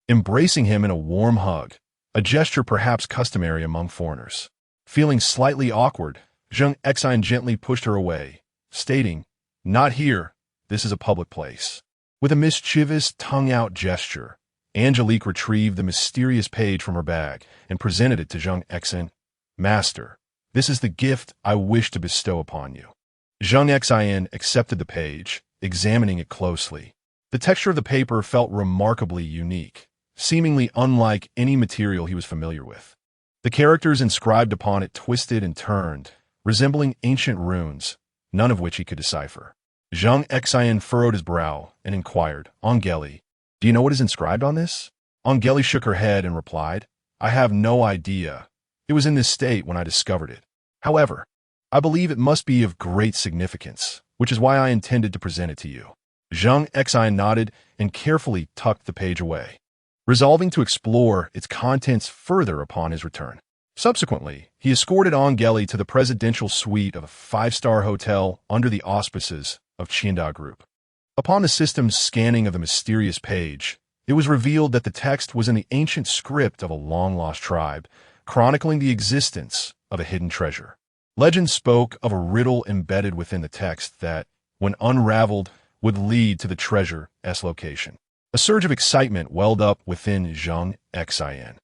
embracing him in a warm hug, a gesture perhaps customary among foreigners. Feeling slightly awkward, Zheng Xin gently pushed her away, stating, "Not here, this is a public place." With a mischievous tongue-out gesture, Angelique retrieved the mysterious page from her bag and presented it to Zheng Xin. "Master, this is the gift I wish to bestow upon you." Zheng Xin accepted the page, examining it closely. The texture of the paper felt remarkably unique, seemingly unlike any material he was familiar with. The characters inscribed upon it twisted and turned, resembling ancient runes, none of which he could decipher. Zheng Xin furrowed his brow and inquired, "Angeli, do you know what is inscribed on this?" Angeli shook her head and replied, "I have no idea. It was in this state when I discovered it. However, I believe it must be of great significance, which is why I intended to present it to you." Zheng Xin nodded and carefully tucked the page away, resolving to explore its contents further upon his return. Subsequently, he escorted Angeli to the presidential suite of a 5-star hotel under the auspices of Qianda Group. Upon the system's scanning of the mysterious page, It was revealed that the text was in the ancient script of a long-lost tribe, chronicling the existence of a hidden treasure. Legend spoke of a riddle embedded within the text that, when unraveled, would lead to the treasure's location. A surge of excitement welled up within Zheng Xin.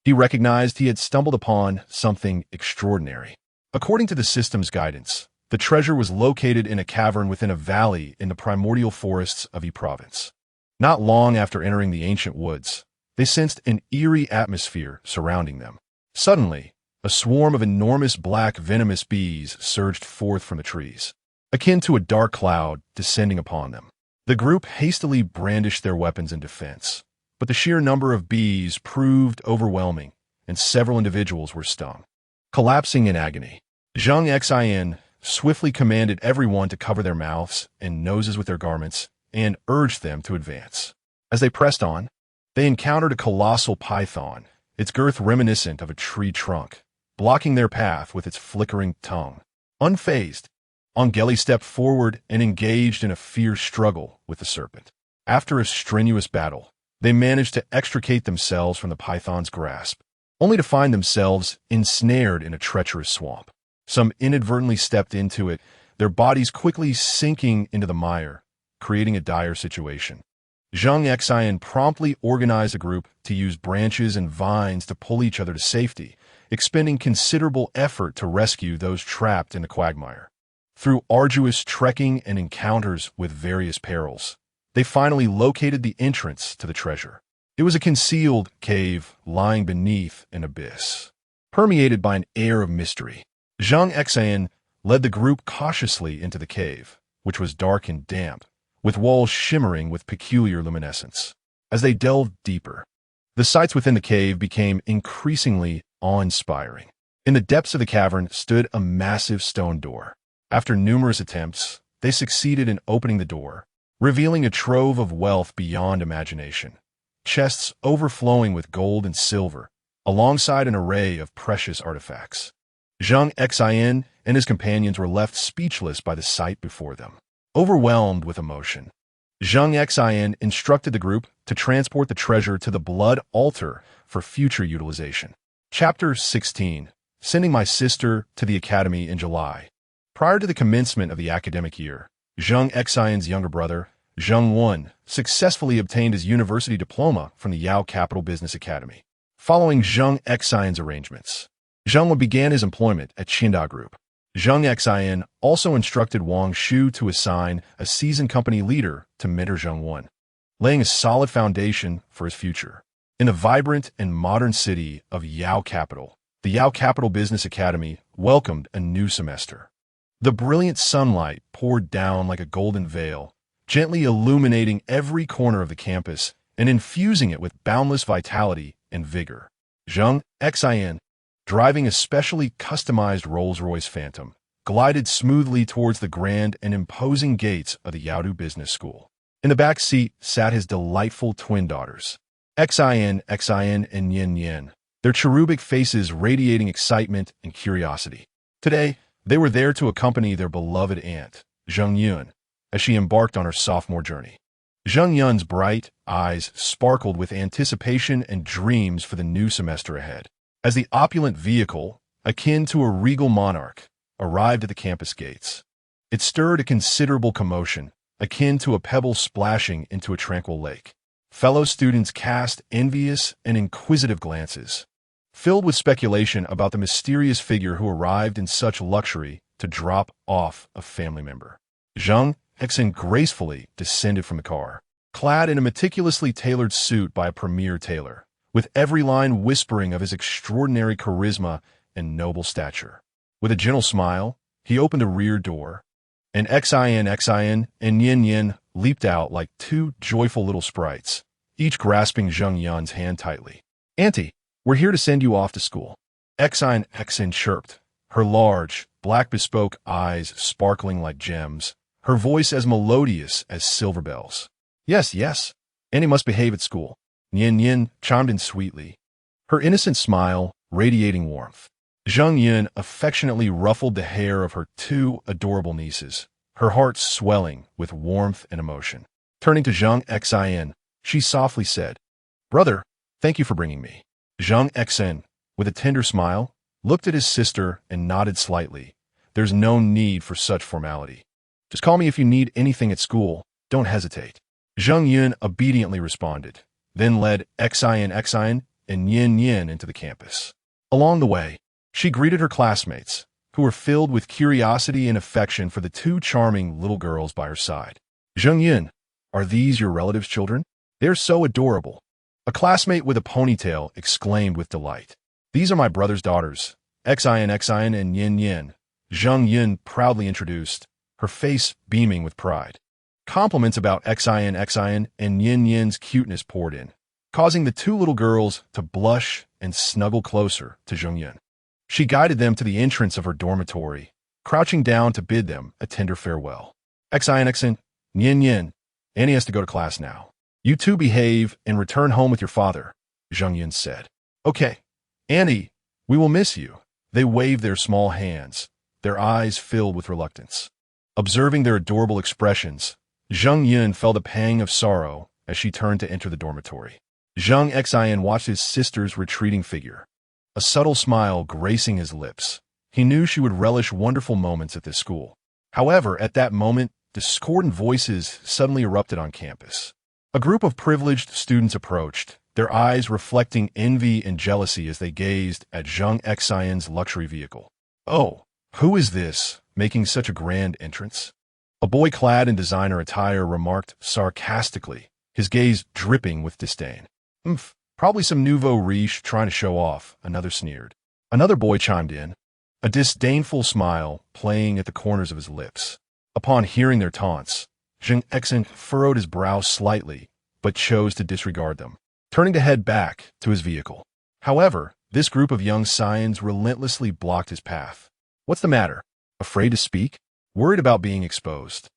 He recognized he had stumbled upon something extraordinary. According to the system's guidance, the treasure was located in a cavern within a valley in the primordial forests of Yi province. Not long after entering the ancient woods, they sensed an eerie atmosphere surrounding them. Suddenly, a swarm of enormous black venomous bees surged forth from the trees, akin to a dark cloud descending upon them. The group hastily brandished their weapons in defense, but the sheer number of bees proved overwhelming, and several individuals were stung. Collapsing in agony, Zheng Xin swiftly commanded everyone to cover their mouths and noses with their garments and urged them to advance. As they pressed on, they encountered a colossal python, its girth reminiscent of a tree trunk, blocking their path with its flickering tongue. Unfazed, Angeli stepped forward and engaged in a fierce struggle with the serpent. After a strenuous battle, they managed to extricate themselves from the python's grasp, only to find themselves ensnared in a treacherous swamp. Some inadvertently stepped into it, their bodies quickly sinking into the mire, creating a dire situation. Zheng Xin promptly organized a group to use branches and vines to pull each other to safety, expending considerable effort to rescue those trapped in the quagmire. Through arduous trekking and encounters with various perils, they finally located the entrance to the treasure. It was a concealed cave lying beneath an abyss, permeated by an air of mystery. Zheng Xin led the group cautiously into the cave, which was dark and damp, with walls shimmering with peculiar luminescence. As they delved deeper, the sights within the cave became increasingly awe-inspiring. In the depths of the cavern stood a massive stone door. After numerous attempts, they succeeded in opening the door, revealing a trove of wealth beyond imagination. Chests overflowing with gold and silver, alongside an array of precious artifacts. Zheng Xin and his companions were left speechless by the sight before them. Overwhelmed with emotion, Zheng Xin instructed the group to transport the treasure to the blood altar for future utilization. Chapter 16. Sending my sister to the academy in July. Prior to the commencement of the academic year, Zheng Xin's younger brother, Zheng Wen, successfully obtained his university diploma from the Yao Capital Business Academy. Following Zheng Xin's arrangements, Zheng Wen began his employment at Qinda Group. Zheng Xin also instructed Wang Shu to assign a seasoned company leader to mentor Zheng Wen, laying a solid foundation for his future. In the vibrant and modern city of Yao Capital, the Yao Capital Business Academy welcomed a new semester. The brilliant sunlight poured down like a golden veil, gently illuminating every corner of the campus and infusing it with boundless vitality and vigor. Zheng Xin, driving a specially customized Rolls-Royce Phantom, glided smoothly towards the grand and imposing gates of the Yaodu Business School. In the back seat sat his delightful twin daughters, Xin and Yin, their cherubic faces radiating excitement and curiosity. Today, they were there to accompany their beloved aunt, Zheng Yun, as she embarked on her sophomore journey. Zheng Yun's bright eyes sparkled with anticipation and dreams for the new semester ahead. As the opulent vehicle, akin to a regal monarch, arrived at the campus gates, it stirred a considerable commotion, akin to a pebble splashing into a tranquil lake. Fellow students cast envious and inquisitive glances, filled with speculation about the mysterious figure who arrived in such luxury to drop off a family member. Zheng Xin gracefully descended from the car, clad in a meticulously tailored suit by a premier tailor, with every line whispering of his extraordinary charisma and noble stature. With a gentle smile, he opened a rear door, and Xin and Yin leaped out like two joyful little sprites, each grasping Zheng Yun's hand tightly. "Auntie, we're here to send you off to school," Xin chirped, her large, black bespoke eyes sparkling like gems, her voice as melodious as silver bells. Yes, Annie must behave at school," Yin chimed in sweetly, her innocent smile radiating warmth. Zheng Yun affectionately ruffled the hair of her two adorable nieces, her heart swelling with warmth and emotion. Turning to Zheng Xin, She softly said, "Brother, thank you for bringing me." Zheng Xin, with a tender smile, looked at his sister and nodded slightly. "There's no need for such formality. Just call me if you need anything at school. Don't hesitate." Zheng Yun obediently responded, then led Xin and Yin Yin into the campus. Along the way, she greeted her classmates, who were filled with curiosity and affection for the two charming little girls by her side. "Zheng Yun, are these your relatives' children? They're so adorable." A classmate with a ponytail exclaimed with delight. "These are my brother's daughters, Xin and Yin Yin," Zheng Yun proudly introduced, her face beaming with pride. Compliments about Xin and Yin Yin's cuteness poured in, causing the two little girls to blush and snuggle closer to Zheng Yun. She guided them to the entrance of her dormitory, crouching down to bid them a tender farewell. "Xin, Yin Yin, Annie has to go to class now. You two behave and return home with your father," Zheng Yun said. "Okay, Annie, we will miss you." They waved their small hands, their eyes filled with reluctance. Observing their adorable expressions, Zheng Yun felt a pang of sorrow as she turned to enter the dormitory. Zheng Xin watched his sister's retreating figure, a subtle smile gracing his lips. He knew she would relish wonderful moments at this school. However, at that moment, discordant voices suddenly erupted on campus. A group of privileged students approached, their eyes reflecting envy and jealousy as they gazed at Zheng Xin's luxury vehicle. "Oh, who is this, making such a grand entrance?" A boy clad in designer attire remarked sarcastically, his gaze dripping with disdain. Probably some nouveau riche trying to show off," another sneered. Another boy chimed in, a disdainful smile playing at the corners of his lips. Upon hearing their taunts, Zheng Xin furrowed his brow slightly, but chose to disregard them, turning to head back to his vehicle. However, this group of young scions relentlessly blocked his path. "What's the matter? Afraid to speak? Worried about being exposed?"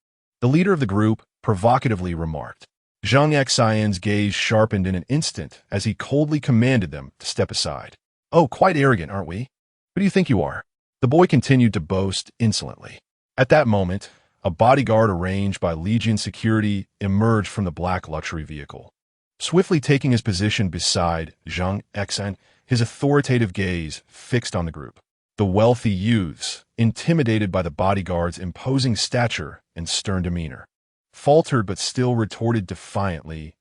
The leader of the group provocatively remarked. Zheng Xin's gaze sharpened in an instant as he coldly commanded them to step aside. "Oh, quite arrogant, aren't we? Who do you think you are?" The boy continued to boast insolently. At that moment, a bodyguard arranged by Legion security emerged from the black luxury vehicle. Swiftly taking his position beside Zheng Xin, his authoritative gaze fixed on the group. The wealthy youths, intimidated by the bodyguard's imposing stature and stern demeanor, faltered but still retorted defiantly,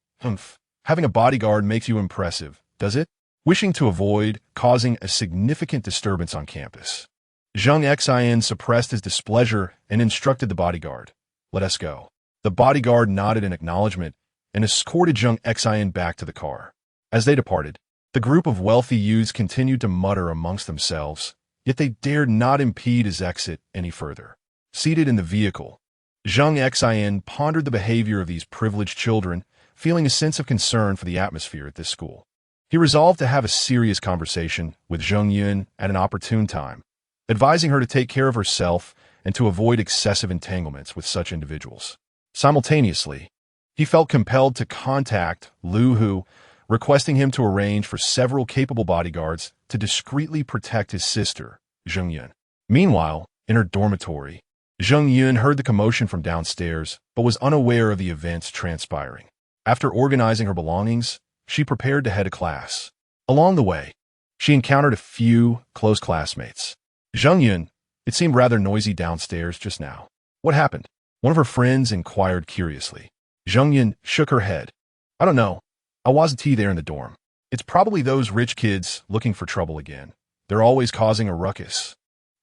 "Having a bodyguard makes you impressive, does it?" Wishing to avoid causing a significant disturbance on campus, Zheng Xin suppressed his displeasure and instructed the bodyguard, "Let us go." The bodyguard nodded in acknowledgement and escorted Zheng Xin back to the car. As they departed, the group of wealthy youths continued to mutter amongst themselves, yet they dared not impede his exit any further. Seated in the vehicle, Zheng Xin pondered the behavior of these privileged children, feeling a sense of concern for the atmosphere at this school. He resolved to have a serious conversation with Zheng Yun at an opportune time, advising her to take care of herself and to avoid excessive entanglements with such individuals. Simultaneously, he felt compelled to contact Lu Hu, requesting him to arrange for several capable bodyguards to discreetly protect his sister, Zheng Yun. Meanwhile, in her dormitory, Zheng Yun heard the commotion from downstairs, but was unaware of the events transpiring. After organizing her belongings, she prepared to head to class. Along the way, she encountered a few close classmates. "Zheng Yun, it seemed rather noisy downstairs just now. What happened?" one of her friends inquired curiously. Zheng Yun shook her head. "I don't know. I wasn't there in the dorm. It's probably those rich kids looking for trouble again. They're always causing a ruckus."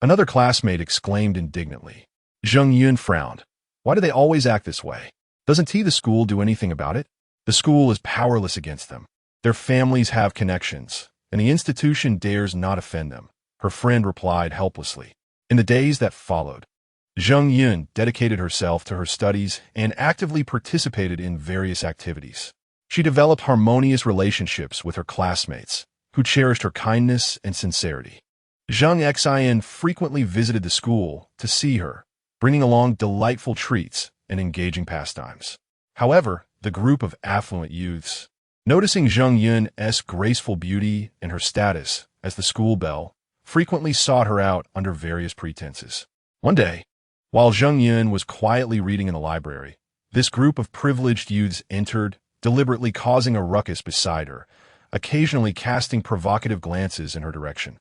Another classmate exclaimed indignantly. Zheng Yun frowned. "Why do they always act this way? Doesn't the school do anything about it? The school is powerless against them. Their families have connections, and the institution dares not offend them," her friend replied helplessly. In the days that followed, Zheng Yun dedicated herself to her studies and actively participated in various activities. She developed harmonious relationships with her classmates, who cherished her kindness and sincerity. Zheng Xin frequently visited the school to see her, bringing along delightful treats and engaging pastimes. However, the group of affluent youths, noticing Zheng Yun's graceful beauty and her status as the school belle, frequently sought her out under various pretenses. One day, while Zheng Yun was quietly reading in the library, this group of privileged youths entered deliberately causing a ruckus beside her, occasionally casting provocative glances in her direction.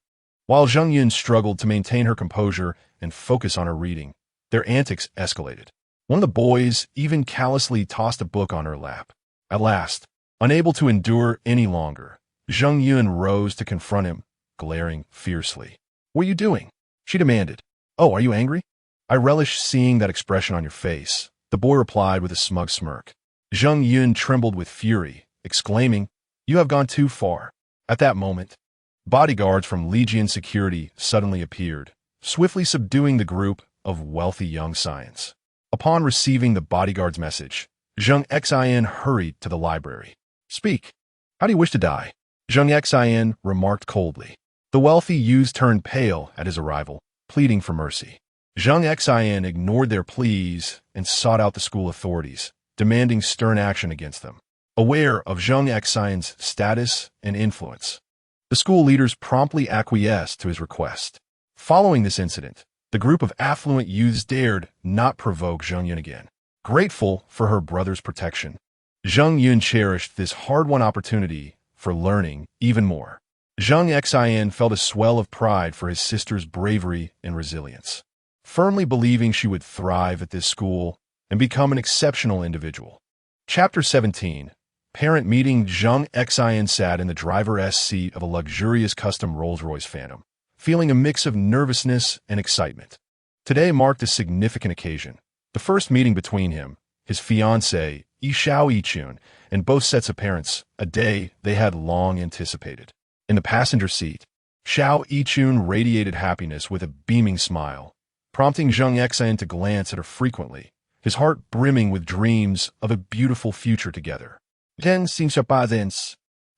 While Zheng Yun struggled to maintain her composure and focus on her reading, their antics escalated. One of the boys even callously tossed a book on her lap. At last, unable to endure any longer, Zheng Yun rose to confront him, glaring fiercely. "What are you doing?" she demanded. "Oh, are you angry? I relish seeing that expression on your face," the boy replied with a smug smirk. Zheng Yun trembled with fury, exclaiming, "You have gone too far." At that moment, bodyguards from Legion Security suddenly appeared, swiftly subduing the group of wealthy young scions. Upon receiving the bodyguard's message, Zheng Xin hurried to the library. "Speak. How do you wish to die?" Zheng Xin remarked coldly. The wealthy youths turned pale at his arrival, pleading for mercy. Zheng Xin ignored their pleas and sought out the school authorities, demanding stern action against them. Aware of Zheng Xin's status and influence, the school leaders promptly acquiesced to his request. Following this incident, the group of affluent youths dared not provoke Zheng Yun again. Grateful for her brother's protection, Zheng Yun cherished this hard-won opportunity for learning even more. Zheng Xin felt a swell of pride for his sister's bravery and resilience, firmly believing she would thrive at this school and become an exceptional individual. Chapter 17. Parent Meeting. Zheng Xin sat in the driver's seat of a luxurious custom Rolls-Royce Phantom, feeling a mix of nervousness and excitement. Today marked a significant occasion, the first meeting between him, his fiancée, Xiao Yichun, and both sets of parents, a day they had long anticipated. In the passenger seat, Xiao Yichun radiated happiness with a beaming smile, prompting Zheng Xin to glance at her frequently, his heart brimming with dreams of a beautiful future together. Zheng Xin,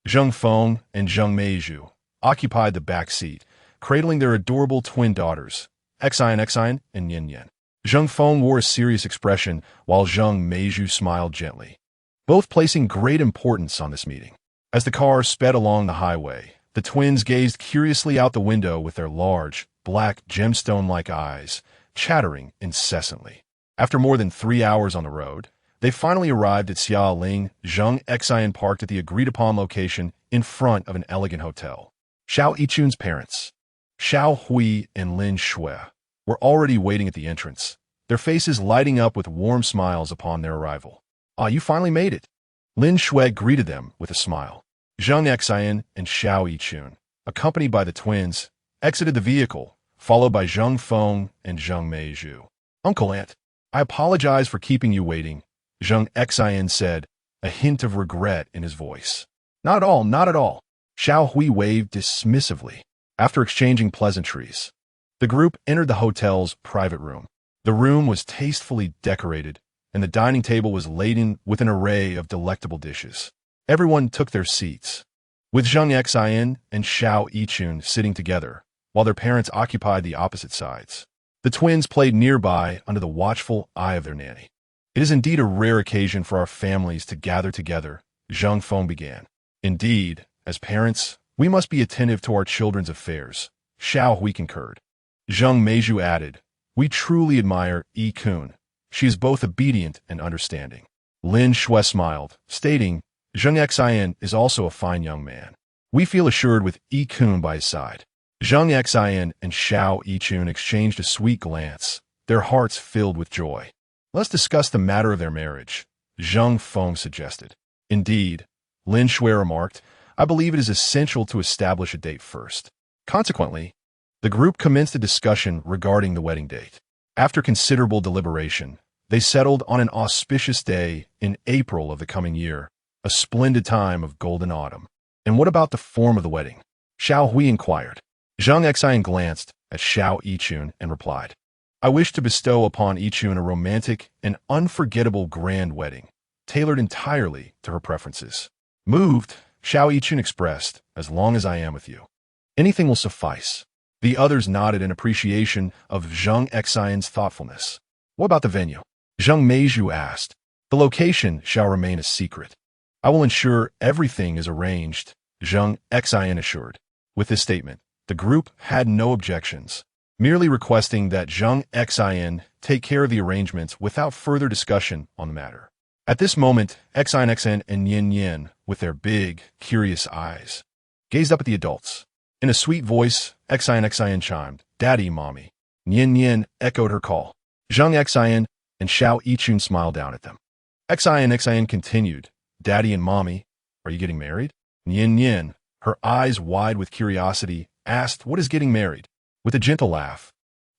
Zheng Feng and Zheng Meizhu occupied the back seat, cradling their adorable twin daughters, Xin and Yin Yin. Zheng Feng wore a serious expression, while Zheng Meizhu smiled gently, both placing great importance on this meeting. As the car sped along the highway, the twins gazed curiously out the window with their large, black, gemstone-like eyes, chattering incessantly. After more than 3 hours on the road, they finally arrived at Xiaoling. Zheng Xin parked at the agreed-upon location in front of an elegant hotel. Xiao Yichun's parents, Xiao Hui and Lin Shui, were already waiting at the entrance, their faces lighting up with warm smiles upon their arrival. "Ah, you finally made it." Lin Shui greeted them with a smile. Zheng Xin and Xiao Yichun, accompanied by the twins, exited the vehicle, followed by Zheng Feng and Zheng Meizhu. "Uncle Aunt, I apologize for keeping you waiting," Zheng Xin said, a hint of regret in his voice. "Not at all, not at all." Xiao Hui waved dismissively. After exchanging pleasantries, the group entered the hotel's private room. The room was tastefully decorated, and the dining table was laden with an array of delectable dishes. Everyone took their seats, with Zheng Xin and Xiao Yichun sitting together, while their parents occupied the opposite sides. The twins played nearby under the watchful eye of their nanny. "It is indeed a rare occasion for our families to gather together," Zheng Feng began. "Indeed, as parents, we must be attentive to our children's affairs," Xiao Hui concurred. Zheng Meizhu added, "We truly admire Yi Kun. She is both obedient and understanding." Lin Shui smiled, stating, "Zheng Xin is also a fine young man. We feel assured with Yi Kun by his side." Zheng Xin and Xiao Yichun exchanged a sweet glance, their hearts filled with joy. "Let's discuss the matter of their marriage," Zheng Feng suggested. "Indeed," Lin Shui remarked, "I believe it is essential to establish a date first." Consequently, the group commenced a discussion regarding the wedding date. After considerable deliberation, they settled on an auspicious day in April of the coming year, a splendid time of golden autumn. "And what about the form of the wedding?" Xiao Hui inquired. Zheng Xin glanced at Xiao Yichun and replied, "I wish to bestow upon Yichun a romantic and unforgettable grand wedding, tailored entirely to her preferences." Moved, Xiao Yichun expressed, "As long as I am with you, anything will suffice." The others nodded in appreciation of Zheng Xin's thoughtfulness. "What about the venue?" Zheng Meizhu asked. "The location shall remain a secret. I will ensure everything is arranged," Zheng Xin assured. With this statement, the group had no objections, merely requesting that Zheng Xin take care of the arrangements without further discussion on the matter. At this moment, Xin and Yin Yin, with their big, curious eyes, gazed up at the adults. In a sweet voice, Xin chimed, "Daddy, Mommy." Yin Yin echoed her call. Zheng Xin and Xiao Yichun smiled down at them. Xin continued, "Daddy and Mommy, are you getting married?" Yin Yin, her eyes wide with curiosity, asked, "What is getting married?" With a gentle laugh,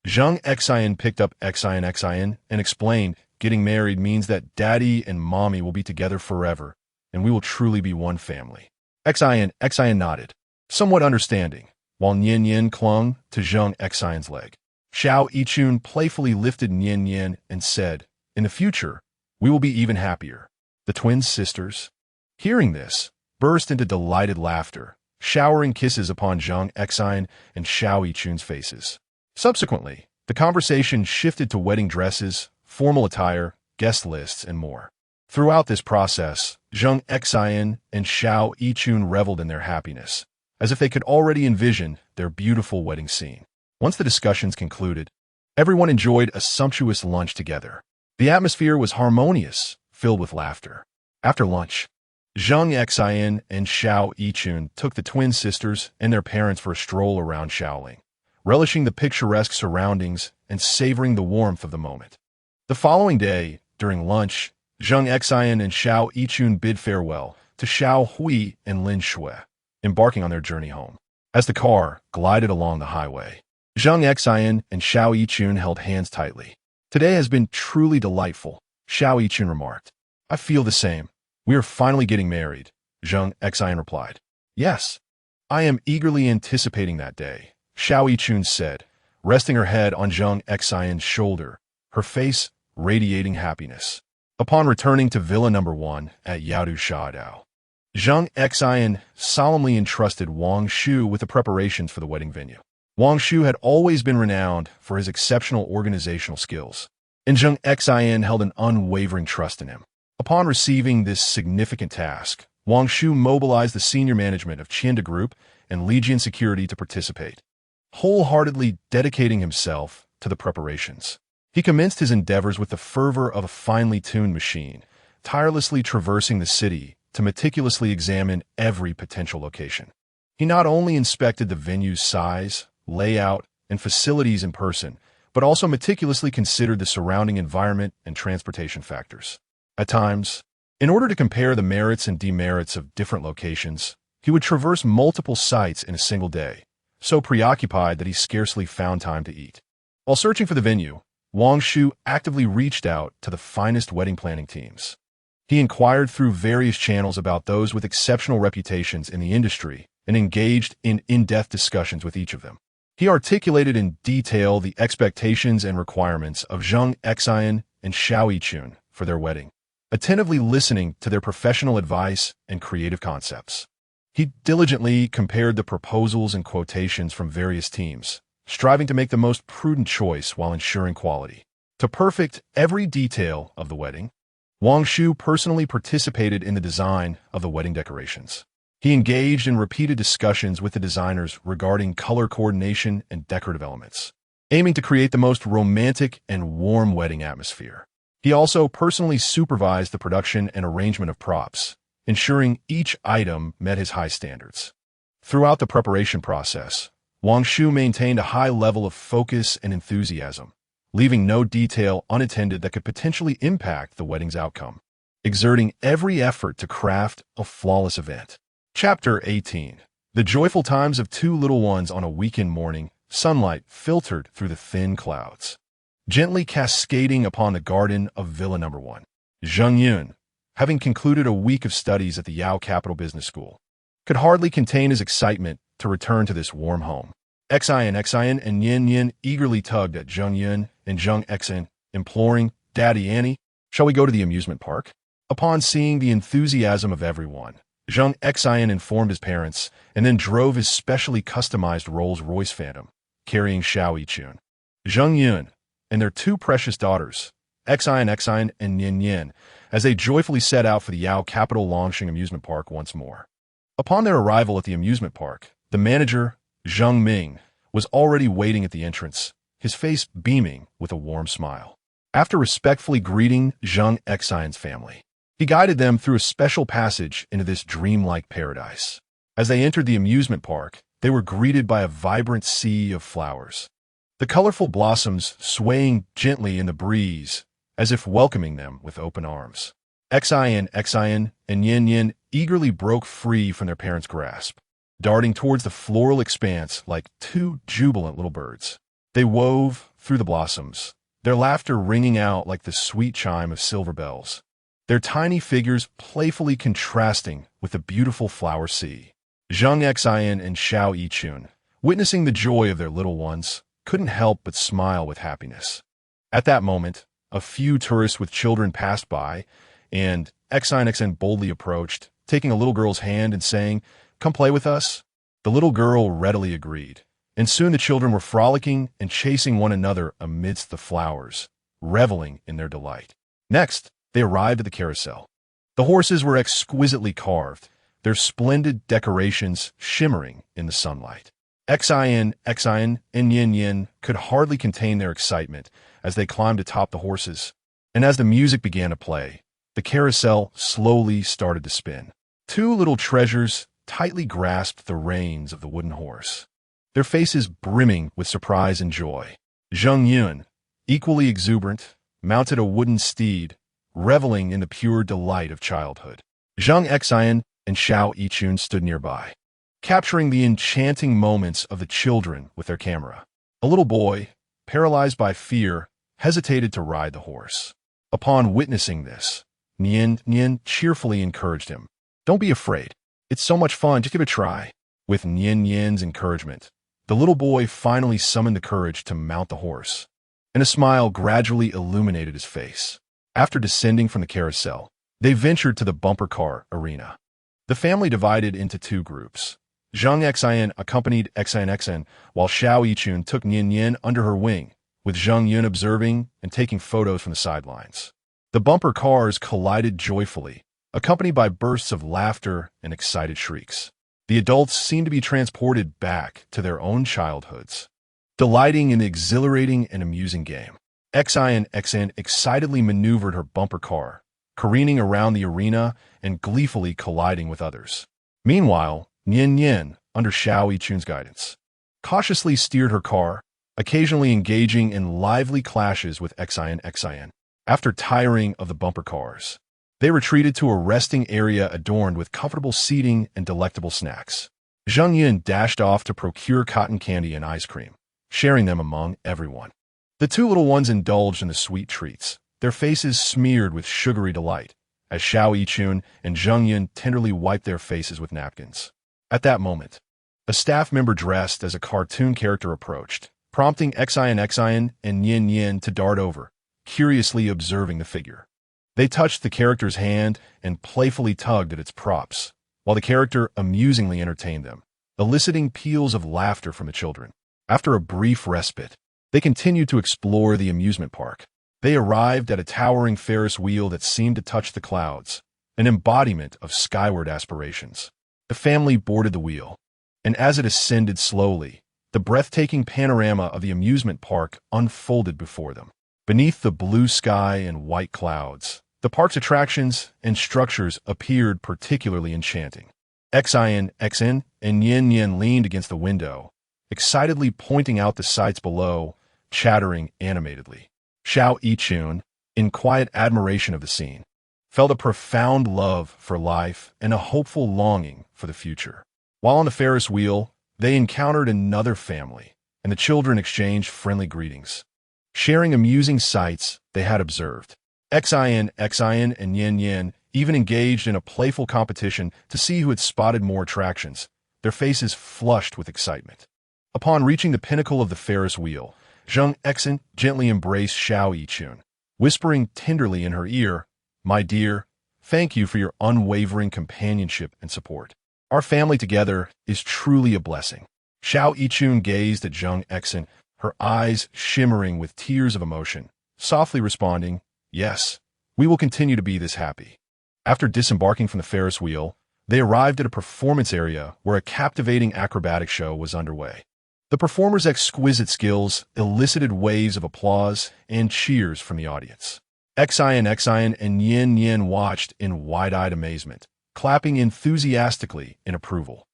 Zheng Xin picked up Xin and explained, "Getting married means that Daddy and Mommy will be together forever, and we will truly be one family." Xin nodded, somewhat understanding, while Yin Yin clung to Zheng Xin's leg. Xiao Yichun playfully lifted Yin Yin and said, "In the future, we will be even happier." The twin sisters, hearing this, burst into delighted laughter, showering kisses upon Zheng Xin and Xiao Yichun's faces. Subsequently, the conversation shifted to wedding dresses, formal attire, guest lists, and more. Throughout this process, Zheng Xin and Xiao Yichun reveled in their happiness, as if they could already envision their beautiful wedding scene. Once the discussions concluded, everyone enjoyed a sumptuous lunch together. The atmosphere was harmonious, filled with laughter. After lunch, Zheng Xin and Xiao Yichun took the twin sisters and their parents for a stroll around Shaoling, relishing the picturesque surroundings and savoring the warmth of the moment. The following day, during lunch, Zheng Xin and Xiao Yichun bid farewell to Xiao Hui and Lin Shui, embarking on their journey home. As the car glided along the highway, Zheng Xin and Xiao Yichun held hands tightly. "Today has been truly delightful," Xiao Yichun remarked. "I feel the same. We are finally getting married," Zheng Xin replied. "Yes, I am eagerly anticipating that day," Xiao Yichun said, resting her head on Zheng Xin's shoulder, her face radiating happiness. Upon returning to Villa No. 1 at Yadu Shadao, Zheng Xin solemnly entrusted Wang Shu with the preparations for the wedding venue. Wang Shu had always been renowned for his exceptional organizational skills, and Zheng Xin held an unwavering trust in him. Upon receiving this significant task, Wang Shu mobilized the senior management of Qianda Group and Legion Security to participate, wholeheartedly dedicating himself to the preparations. He commenced his endeavors with the fervor of a finely tuned machine, tirelessly traversing the city to meticulously examine every potential location. He not only inspected the venue's size, layout, and facilities in person, but also meticulously considered the surrounding environment and transportation factors. At times, in order to compare the merits and demerits of different locations, he would traverse multiple sites in a single day, so preoccupied that he scarcely found time to eat. While searching for the venue, Wang Shu actively reached out to the finest wedding planning teams. He inquired through various channels about those with exceptional reputations in the industry and engaged in in-depth discussions with each of them. He articulated in detail the expectations and requirements of Zheng Xin and Xiao Yichun for their wedding, attentively listening to their professional advice and creative concepts. He diligently compared the proposals and quotations from various teams, striving to make the most prudent choice while ensuring quality. To perfect every detail of the wedding, Wang Shu personally participated in the design of the wedding decorations. He engaged in repeated discussions with the designers regarding color coordination and decorative elements, aiming to create the most romantic and warm wedding atmosphere. He also personally supervised the production and arrangement of props, ensuring each item met his high standards. Throughout the preparation process, Wang Shu maintained a high level of focus and enthusiasm, leaving no detail unattended that could potentially impact the wedding's outcome, exerting every effort to craft a flawless event. Chapter 18. The joyful times of two little ones on a weekend morning, sunlight filtered through the thin clouds, gently cascading upon the garden of Villa No. 1. Zheng Yun, having concluded a week of studies at the Yao Capital Business School, could hardly contain his excitement to return to this warm home. Xin and Yin Yin eagerly tugged at Zheng Yun and Zheng Xin, imploring, "Daddy Annie, shall we go to the amusement park?" Upon seeing the enthusiasm of everyone, Zheng Xin informed his parents and then drove his specially customized Rolls-Royce Phantom, carrying Xiao Yichun, Zheng Yun, and their two precious daughters, Xin and Yin Yin, as they joyfully set out for the Yao Capital Longxing Amusement Park once more. Upon their arrival at the amusement park, the manager, Zheng Ming, was already waiting at the entrance, his face beaming with a warm smile. After respectfully greeting Zheng Xin's family, He guided them through a special passage into this dreamlike paradise. As they entered the amusement park, they were greeted by a vibrant sea of flowers. The colorful blossoms swaying gently in the breeze, as if welcoming them with open arms. Xian and Yin Yin eagerly broke free from their parents' grasp, darting towards the floral expanse like two jubilant little birds. They wove through the blossoms, their laughter ringing out like the sweet chime of silver bells, their tiny figures playfully contrasting with the beautiful flower sea. Zheng Xin and Xiao Yichun, witnessing the joy of their little ones, couldn't help but smile with happiness. At that moment, a few tourists with children passed by, and Xin boldly approached, taking a little girl's hand and saying, "Come play with us." The little girl readily agreed, and soon the children were frolicking and chasing one another amidst the flowers, reveling in their delight. Next, they arrived at the carousel. The horses were exquisitely carved, their splendid decorations shimmering in the sunlight. Xin and Yin Yin could hardly contain their excitement as they climbed atop the horses, and as the music began to play, the carousel slowly started to spin. Two little treasures tightly grasped the reins of the wooden horse, their faces brimming with surprise and joy. Zheng Yun, equally exuberant, mounted a wooden steed, reveling in the pure delight of childhood. Zheng Xin and Xiao Yichun stood nearby, capturing the enchanting moments of the children with their camera. A little boy, paralyzed by fear, hesitated to ride the horse. Upon witnessing this, Nian cheerfully encouraged him. "Don't be afraid. It's so much fun. Just give it a try." With Nian's encouragement, the little boy finally summoned the courage to mount the horse, and a smile gradually illuminated his face. After descending from the carousel, they ventured to the bumper car arena. The family divided into two groups. Zheng Xin accompanied Xin, while Xiao Yichun took Nian under her wing, with Zheng Yun observing and taking photos from the sidelines. The bumper cars collided joyfully, accompanied by bursts of laughter and excited shrieks. The adults seemed to be transported back to their own childhoods, delighting in the exhilarating and amusing game. Xin excitedly maneuvered her bumper car, careening around the arena and gleefully colliding with others. Meanwhile, Nian, under Xiao Yichun's guidance, cautiously steered her car, occasionally engaging in lively clashes with Xin. After tiring of the bumper cars, they retreated to a resting area adorned with comfortable seating and delectable snacks. Zheng Yun dashed off to procure cotton candy and ice cream, sharing them among everyone. The two little ones indulged in the sweet treats, their faces smeared with sugary delight, as Xiao Yichun and Zheng Yun tenderly wiped their faces with napkins. At that moment, a staff member dressed as a cartoon character approached, prompting Xin and Yin to dart over, curiously observing the figure. They touched the character's hand and playfully tugged at its props, while the character amusingly entertained them, eliciting peals of laughter from the children. After a brief respite, they continued to explore the amusement park. They arrived at a towering Ferris wheel that seemed to touch the clouds, an embodiment of skyward aspirations. The family boarded the wheel, and as it ascended slowly, the breathtaking panorama of the amusement park unfolded before them. Beneath the blue sky and white clouds, the park's attractions and structures appeared particularly enchanting. Xin and Yin leaned against the window, excitedly pointing out the sights below, chattering animatedly. Xiao Yichun, in quiet admiration of the scene, felt a profound love for life and a hopeful longing for the future. While on the Ferris wheel, they encountered another family, and the children exchanged friendly greetings, sharing amusing sights they had observed. Xin and Yin even engaged in a playful competition to see who had spotted more attractions, their faces flushed with excitement. Upon reaching the pinnacle of the Ferris wheel, Zheng Xin gently embraced Xiao Yichun, whispering tenderly in her ear, "My dear, thank you for your unwavering companionship and support. Our family together is truly a blessing." Xiao Yichun gazed at Zheng Xin, her eyes shimmering with tears of emotion, softly responding, "Yes, we will continue to be this happy." After disembarking from the Ferris wheel, they arrived at a performance area where a captivating acrobatic show was underway. The performers' exquisite skills elicited waves of applause and cheers from the audience. Xian and Yin Yin watched in wide-eyed amazement, clapping enthusiastically in approval.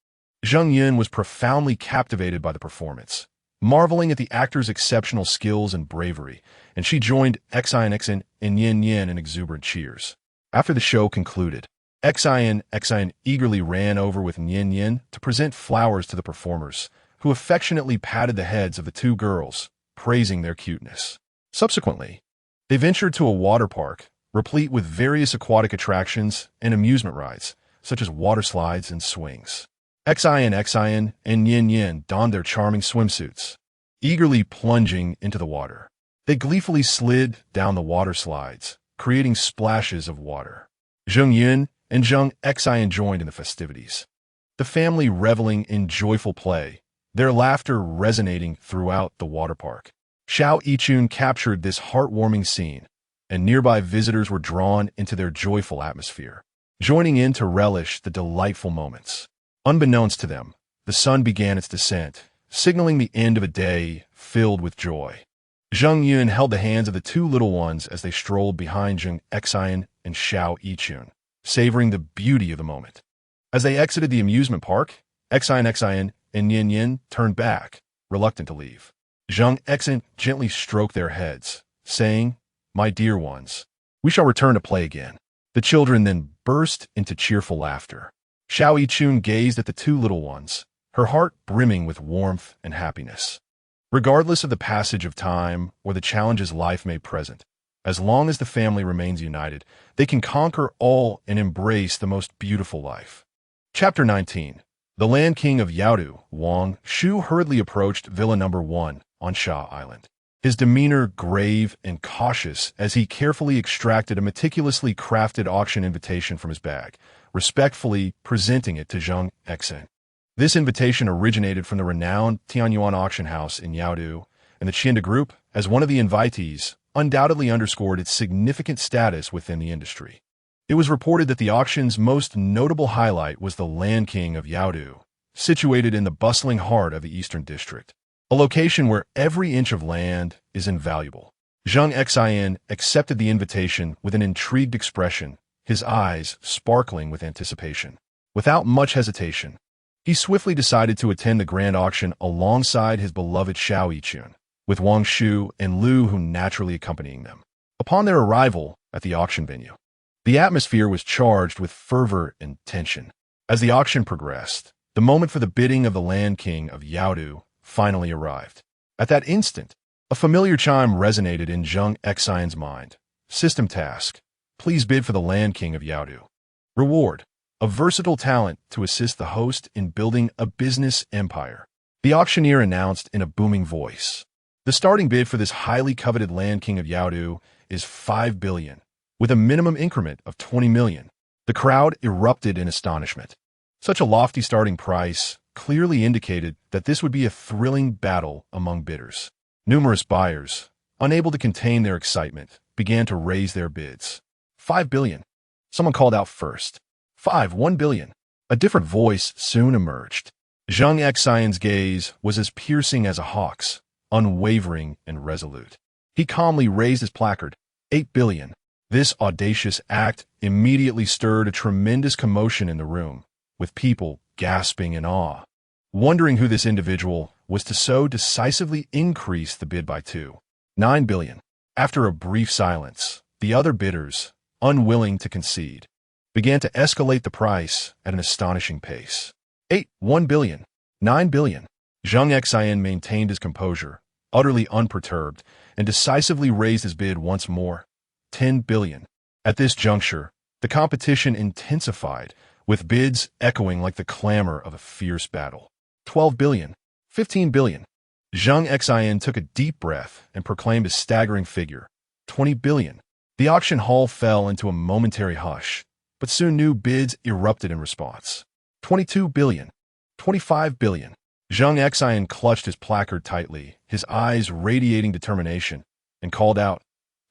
Zheng Yin was profoundly captivated by the performance, marveling at the actor's exceptional skills and bravery, and she joined Xian and Yin Yin in exuberant cheers. After the show concluded, Xian eagerly ran over with Yin Yin to present flowers to the performers, who affectionately patted the heads of the two girls, praising their cuteness. Subsequently, they ventured to a water park, replete with various aquatic attractions and amusement rides, such as water slides and swings. Xian and Yin Yin donned their charming swimsuits, eagerly plunging into the water. They gleefully slid down the water slides, creating splashes of water. Zheng Yin and Zheng Xian joined in the festivities, the family reveling in joyful play, their laughter resonating throughout the water park. Xiao Yichun captured this heartwarming scene, and nearby visitors were drawn into their joyful atmosphere, joining in to relish the delightful moments. Unbeknownst to them, the sun began its descent, signaling the end of a day filled with joy. Zheng Yun held the hands of the two little ones as they strolled behind Zheng Xian and Xiao Yichun, savoring the beauty of the moment. As they exited the amusement park, Xian and Yin Yin turned back, reluctant to leave. Zheng Xian gently stroked their heads, saying, "My dear ones, we shall return to play again." The children then burst into cheerful laughter. Xiao Yichun gazed at the two little ones, her heart brimming with warmth and happiness. Regardless of the passage of time or the challenges life may present, as long as the family remains united, they can conquer all and embrace the most beautiful life. Chapter 19. The Land King of Yaodu, Wang Shu, hurriedly approached Villa Number 1 on Sha Island. His demeanor grave and cautious as he carefully extracted a meticulously crafted auction invitation from his bag, respectfully presenting it to Zheng Xian. This invitation originated from the renowned Tianyuan auction house in Yaodu, and the Qianda Group, as one of the invitees, undoubtedly underscored its significant status within the industry. It was reported that the auction's most notable highlight was the Land King of Yaodu, situated in the bustling heart of the Eastern District, a location where every inch of land is invaluable. Zheng Xian accepted the invitation with an intrigued expression, his eyes sparkling with anticipation. Without much hesitation, he swiftly decided to attend the grand auction alongside his beloved Xiao Yichun, with Wang Shu and Lu Hu naturally accompanying them. Upon their arrival at the auction venue, the atmosphere was charged with fervor and tension. As the auction progressed, the moment for the bidding of the Land King of Yaodu finally arrived. At that instant, a familiar chime resonated in Zheng Xian's mind. System task: please bid for the Land King of Yaodu. Reward: a versatile talent to assist the host in building a business empire. The auctioneer announced in a booming voice. The starting bid for this highly coveted Land King of Yaodu is 5 billion, with a minimum increment of 20 million. The crowd erupted in astonishment. Such a lofty starting price clearly indicated that this would be a thrilling battle among bidders. Numerous buyers, unable to contain their excitement, began to raise their bids. 5 billion. Someone called out first. 1 billion. A different voice soon emerged. Zheng Xian's gaze was as piercing as a hawk's, unwavering and resolute. He calmly raised his placard. 8 billion. This audacious act immediately stirred a tremendous commotion in the room, with people gasping in awe, wondering who this individual was to so decisively increase the bid by 9 billion. After a brief silence, the other bidders, unwilling to concede, began to escalate the price at an astonishing pace. 1 billion, 9 billion. Zheng Xian maintained his composure, utterly unperturbed, and decisively raised his bid once more. 10 billion. At this juncture, the competition intensified, with bids echoing like the clamor of a fierce battle. 12 billion, 15 billion. Zheng Xian took a deep breath and proclaimed a staggering figure. 20 billion. The auction hall fell into a momentary hush, but soon new bids erupted in response. 22 billion, 25 billion. Zheng Xian clutched his placard tightly, his eyes radiating determination, and called out,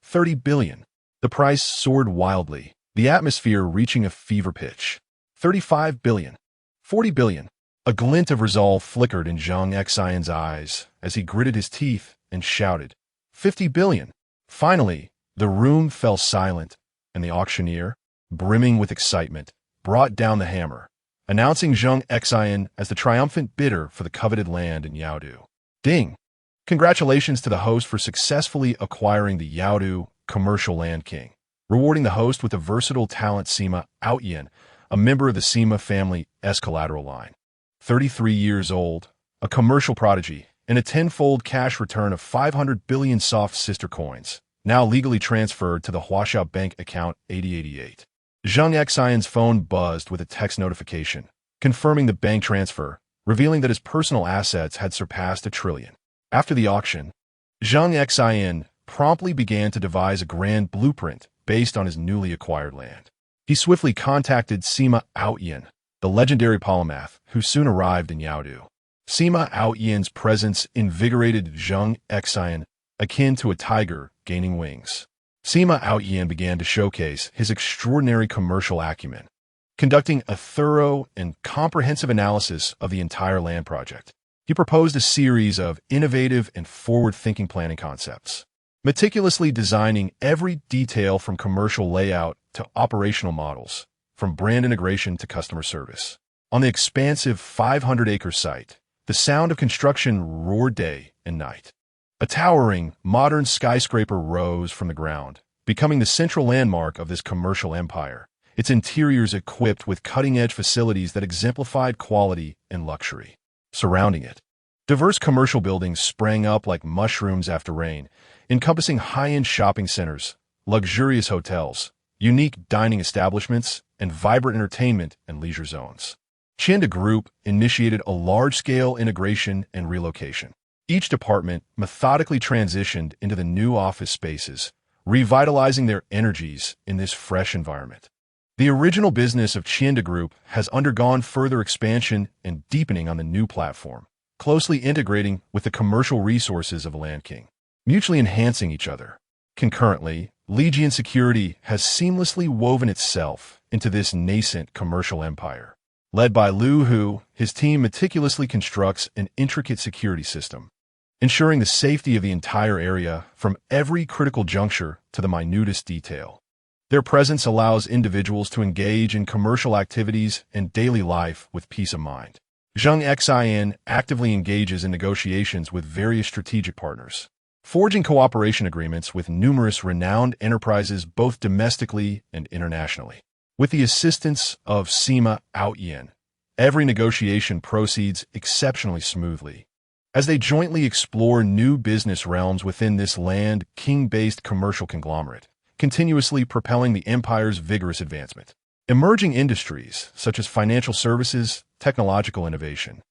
30 billion. The price soared wildly, the atmosphere reaching a fever pitch. 35 billion, 40 billion. A glint of resolve flickered in Zheng Xian's eyes as he gritted his teeth and shouted, 50 billion. Finally, The room fell silent, and the auctioneer, brimming with excitement, brought down the hammer, announcing Zheng Xin as the triumphant bidder for the coveted land in Yaodu. Ding! Congratulations to the host for successfully acquiring the Yaodu commercial land king, rewarding the host with the versatile talent Sima Outyin, a member of the Sima family S collateral line. 33 years old, a commercial prodigy, and a tenfold cash return of 500 billion soft sister coins, now legally transferred to the Huaxia Bank account 8088. Zheng Xin's phone buzzed with a text notification, confirming the bank transfer, revealing that his personal assets had surpassed $1 trillion. After the auction, Zheng Xin promptly began to devise a grand blueprint based on his newly acquired land. He swiftly contacted Sima Outyin, the legendary polymath, who soon arrived in Yaodu. Sima Outyin's presence invigorated Zheng Xin, akin to a tiger gaining wings. Sima Outyin began to showcase his extraordinary commercial acumen, conducting a thorough and comprehensive analysis of the entire land project. He proposed a series of innovative and forward-thinking planning concepts, meticulously designing every detail from commercial layout to operational models, from brand integration to customer service. On the expansive 500-acre site, the sound of construction roared day and night. A towering, modern skyscraper rose from the ground, becoming the central landmark of this commercial empire, its interiors equipped with cutting-edge facilities that exemplified quality and luxury. Surrounding it, diverse commercial buildings sprang up like mushrooms after rain, encompassing high-end shopping centers, luxurious hotels, unique dining establishments, and vibrant entertainment and leisure zones. Chinda Group initiated a large-scale integration and relocation. Each department methodically transitioned into the new office spaces, revitalizing their energies in this fresh environment. The original business of Chinda Group has undergone further expansion and deepening on the new platform, closely integrating with the commercial resources of Land King, mutually enhancing each other. Concurrently, Legion Security has seamlessly woven itself into this nascent commercial empire. Led by Lu Hu, his team meticulously constructs an intricate security system, ensuring the safety of the entire area from every critical juncture to the minutest detail. Their presence allows individuals to engage in commercial activities and daily life with peace of mind. Zheng Xin actively engages in negotiations with various strategic partners, forging cooperation agreements with numerous renowned enterprises both domestically and internationally. With the assistance of Sima Outyin, every negotiation proceeds exceptionally smoothly, as they jointly explore new business realms within this Land King-based commercial conglomerate, continuously propelling the empire's vigorous advancement. Emerging industries, such as financial services, technological innovation,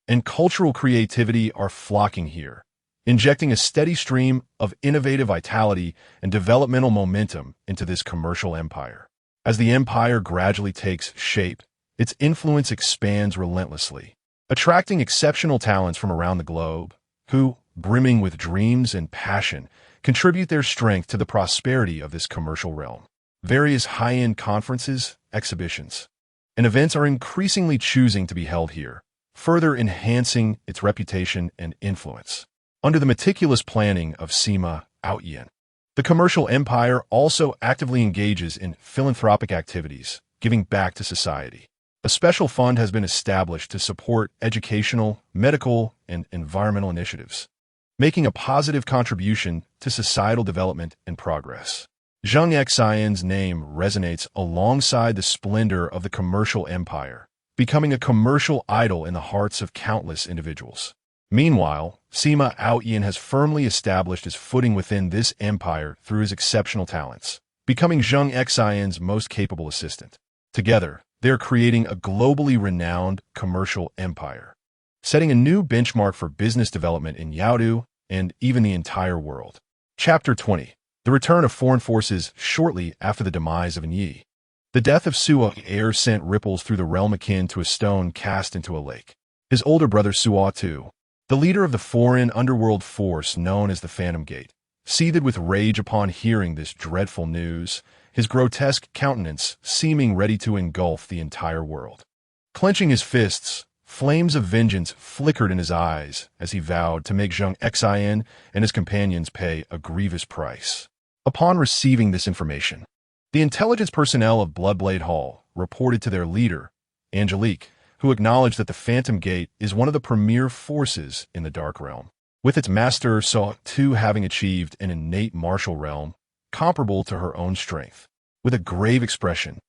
and cultural creativity are flocking here, injecting a steady stream of innovative vitality and developmental momentum into this commercial empire. As the empire gradually takes shape, its influence expands relentlessly, attracting exceptional talents from around the globe, who, brimming with dreams and passion, contribute their strength to the prosperity of this commercial realm. Various high-end conferences, exhibitions, and events are increasingly choosing to be held here, further enhancing its reputation and influence. Under the meticulous planning of Sima Outyin, the commercial empire also actively engages in philanthropic activities, giving back to society. A special fund has been established to support educational, medical, and environmental initiatives, making a positive contribution to societal development and progress. Zheng Xin's name resonates alongside the splendor of the commercial empire, becoming a commercial idol in the hearts of countless individuals. Meanwhile, Sima Outyin has firmly established his footing within this empire through his exceptional talents, becoming Zheng Xin's most capable assistant. Together, they are creating a globally renowned commercial empire, setting a new benchmark for business development in Yaodu and even the entire world. Chapter 20. The return of foreign forces shortly after the demise of Yi. The death of Suo Air sent ripples through the realm akin to a stone cast into a lake. His older brother Suo too, the leader of the foreign underworld force known as the Phantom Gate, seethed with rage upon hearing this dreadful news, his grotesque countenance seeming ready to engulf the entire world. Clenching his fists, flames of vengeance flickered in his eyes as he vowed to make Zheng Xin and his companions pay a grievous price. Upon receiving this information, the intelligence personnel of Bloodblade Hall reported to their leader, Angelique, who acknowledged that the Phantom Gate is one of the premier forces in the Dark Realm, with its master Saw Tu having achieved an innate martial realm comparable to her own strength. With a grave expression,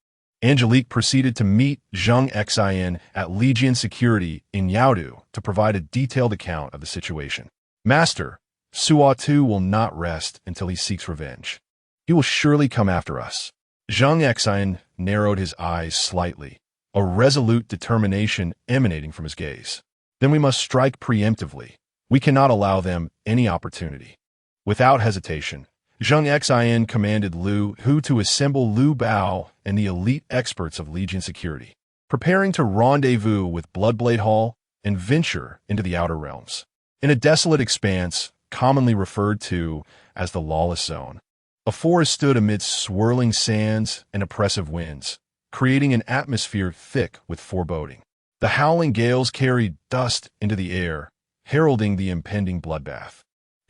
Angelique proceeded to meet Zheng Xin at Legion Security in Yaodu to provide a detailed account of the situation. Master, Suo Tu will not rest until he seeks revenge. He will surely come after us. Zheng Xin narrowed his eyes slightly, a resolute determination emanating from his gaze. Then we must strike preemptively. We cannot allow them any opportunity. Without hesitation, Zheng Xin commanded Lu Hu to assemble Lu Bao and the elite experts of Legion Security, preparing to rendezvous with Bloodblade Hall and venture into the Outer Realms. In a desolate expanse, commonly referred to as the Lawless Zone, a forest stood amidst swirling sands and oppressive winds, creating an atmosphere thick with foreboding. The howling gales carried dust into the air, heralding the impending bloodbath.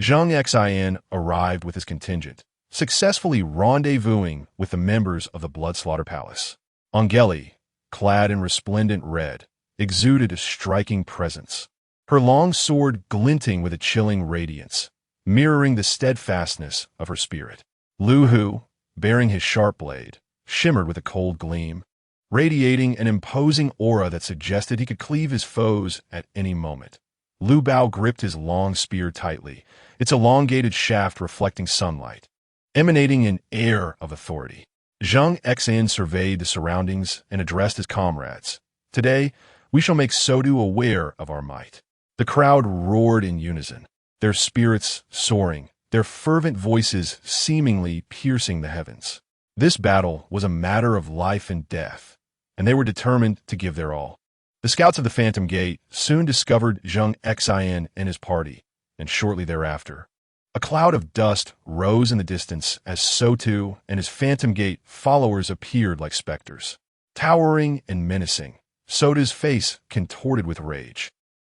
Zheng Xin arrived with his contingent, successfully rendezvousing with the members of the Bloodslaughter Palace. Angeli, clad in resplendent red, exuded a striking presence, her long sword glinting with a chilling radiance, mirroring the steadfastness of her spirit. Lu Hu, bearing his sharp blade, shimmered with a cold gleam, radiating an imposing aura that suggested he could cleave his foes at any moment. Lu Bao gripped his long spear tightly, its elongated shaft reflecting sunlight, emanating an air of authority. Zheng Xin surveyed the surroundings and addressed his comrades. Today, we shall make Sodu aware of our might. The crowd roared in unison, their spirits soaring, their fervent voices seemingly piercing the heavens. This battle was a matter of life and death, and they were determined to give their all. The scouts of the Phantom Gate soon discovered Zheng Xin and his party, and shortly thereafter, a cloud of dust rose in the distance as Sotu and his Phantom Gate followers appeared like specters. Towering and menacing, Sotu's face contorted with rage,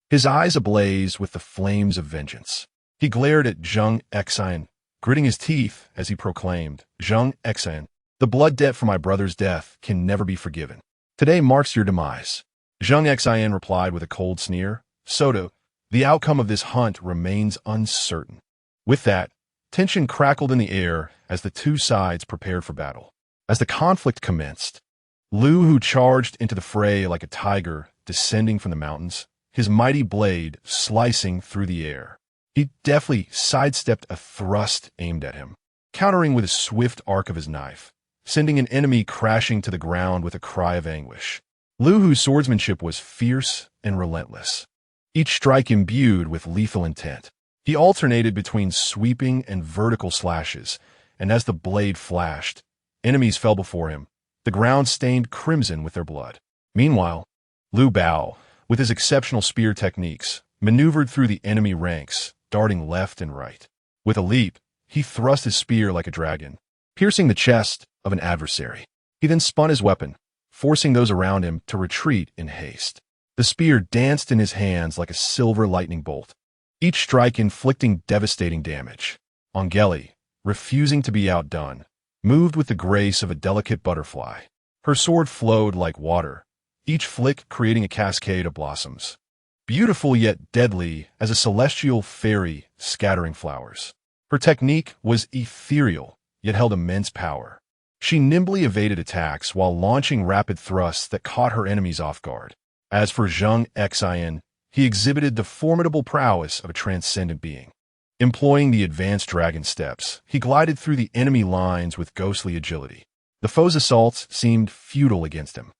his eyes ablaze with the flames of vengeance. He glared at Zheng Xin, gritting his teeth as he proclaimed, "Zheng Xin, the blood debt for my brother's death can never be forgiven. Today marks your demise." Zheng Xin replied with a cold sneer, "Sotu, the outcome of this hunt remains uncertain." With that, tension crackled in the air as the two sides prepared for battle. As the conflict commenced, Lu Hu charged into the fray like a tiger descending from the mountains, his mighty blade slicing through the air. He deftly sidestepped a thrust aimed at him, countering with a swift arc of his knife, sending an enemy crashing to the ground with a cry of anguish. Lu Hu's swordsmanship was fierce and relentless, each strike imbued with lethal intent. He alternated between sweeping and vertical slashes, and as the blade flashed, enemies fell before him, the ground stained crimson with their blood. Meanwhile, Lu Bao, with his exceptional spear techniques, maneuvered through the enemy ranks, darting left and right. With a leap, he thrust his spear like a dragon, piercing the chest of an adversary. He then spun his weapon, forcing those around him to retreat in haste. The spear danced in his hands like a silver lightning bolt, each strike inflicting devastating damage. Angeli, refusing to be outdone, moved with the grace of a delicate butterfly. Her sword flowed like water, each flick creating a cascade of blossoms, beautiful yet deadly as a celestial fairy scattering flowers. Her technique was ethereal, yet held immense power. She nimbly evaded attacks while launching rapid thrusts that caught her enemies off guard. As for Zheng Xin, he exhibited the formidable prowess of a transcendent being. Employing the advanced dragon steps, he glided through the enemy lines with ghostly agility. The foe's assaults seemed futile against him,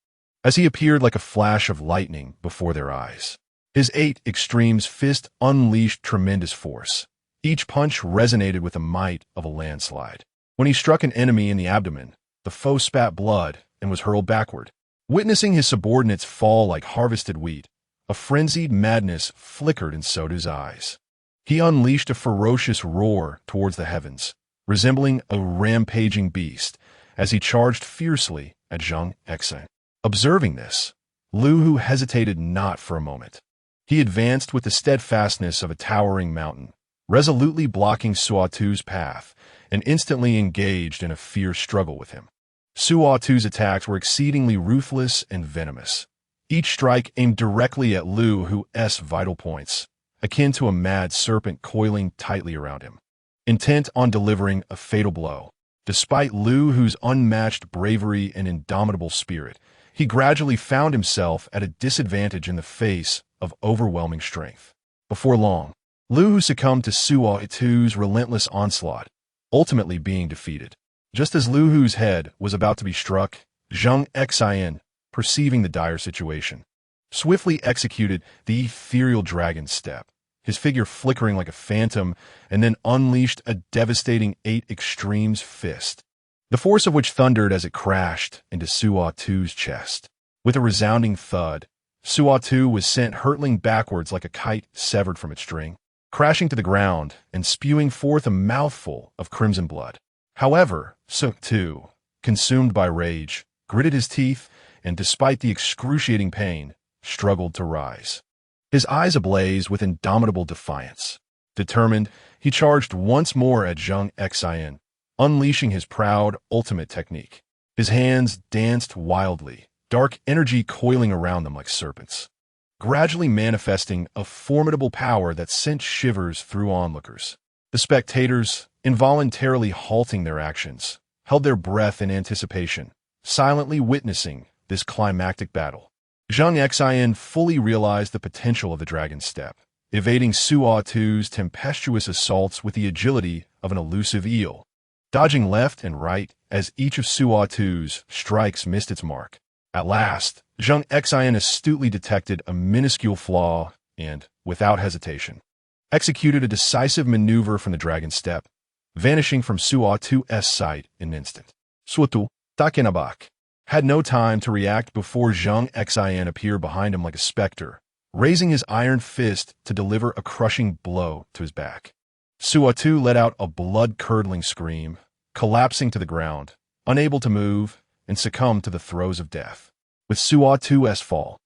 as he appeared like a flash of lightning before their eyes. His 8 extremes fist unleashed tremendous force. Each punch resonated with the might of a landslide. When he struck an enemy in the abdomen, the foe spat blood and was hurled backward. Witnessing his subordinates fall like harvested wheat, a frenzied madness flickered in Sotu's eyes. He unleashed a ferocious roar towards the heavens, resembling a rampaging beast, as he charged fiercely at Zheng Xin. Observing this, Lu Hu hesitated not for a moment. He advanced with the steadfastness of a towering mountain, resolutely blocking Suo Tu's path and instantly engaged in a fierce struggle with him. Suo Tu's attacks were exceedingly ruthless and venomous. Each strike aimed directly at Lu Hu's vital points, akin to a mad serpent coiling tightly around him, intent on delivering a fatal blow. Despite Lu Hu's unmatched bravery and indomitable spirit, he gradually found himself at a disadvantage in the face of overwhelming strength. Before long, Lu Hu succumbed to Suo Tu's relentless onslaught, ultimately being defeated. Just as Lu Hu's head was about to be struck, Zheng Xin, perceiving the dire situation, swiftly executed the ethereal dragon step, his figure flickering like a phantom, and then unleashed a devastating 8 extremes fist, the force of which thundered as it crashed into Suo Tu's chest. With a resounding thud, Suo Tu was sent hurtling backwards like a kite severed from its string, crashing to the ground and spewing forth a mouthful of crimson blood. However, Suo Tu, consumed by rage, gritted his teeth and, despite the excruciating pain, struggled to rise. His eyes ablaze with indomitable defiance. Determined, he charged once more at Zheng Xin, unleashing his proud ultimate technique. His hands danced wildly, dark energy coiling around them like serpents, gradually manifesting a formidable power that sent shivers through onlookers. The spectators, involuntarily halting their actions, held their breath in anticipation, silently witnessing this climactic battle. Zheng Xin fully realized the potential of the dragon step, evading Suo Tu's tempestuous assaults with the agility of an elusive eel, dodging left and right as each of Suo Tu's strikes missed its mark. At last, Zheng Xin astutely detected a minuscule flaw and, without hesitation, executed a decisive maneuver from the dragon step, vanishing from Suo Tu's sight in an instant. Suo Tu, taken had no time to react before Zheng Xin appeared behind him like a specter, raising his iron fist to deliver a crushing blow to his back. Suo Tu let out a blood-curdling scream, collapsing to the ground, unable to move, and succumbed to the throes of death. With Suo Tu's fall,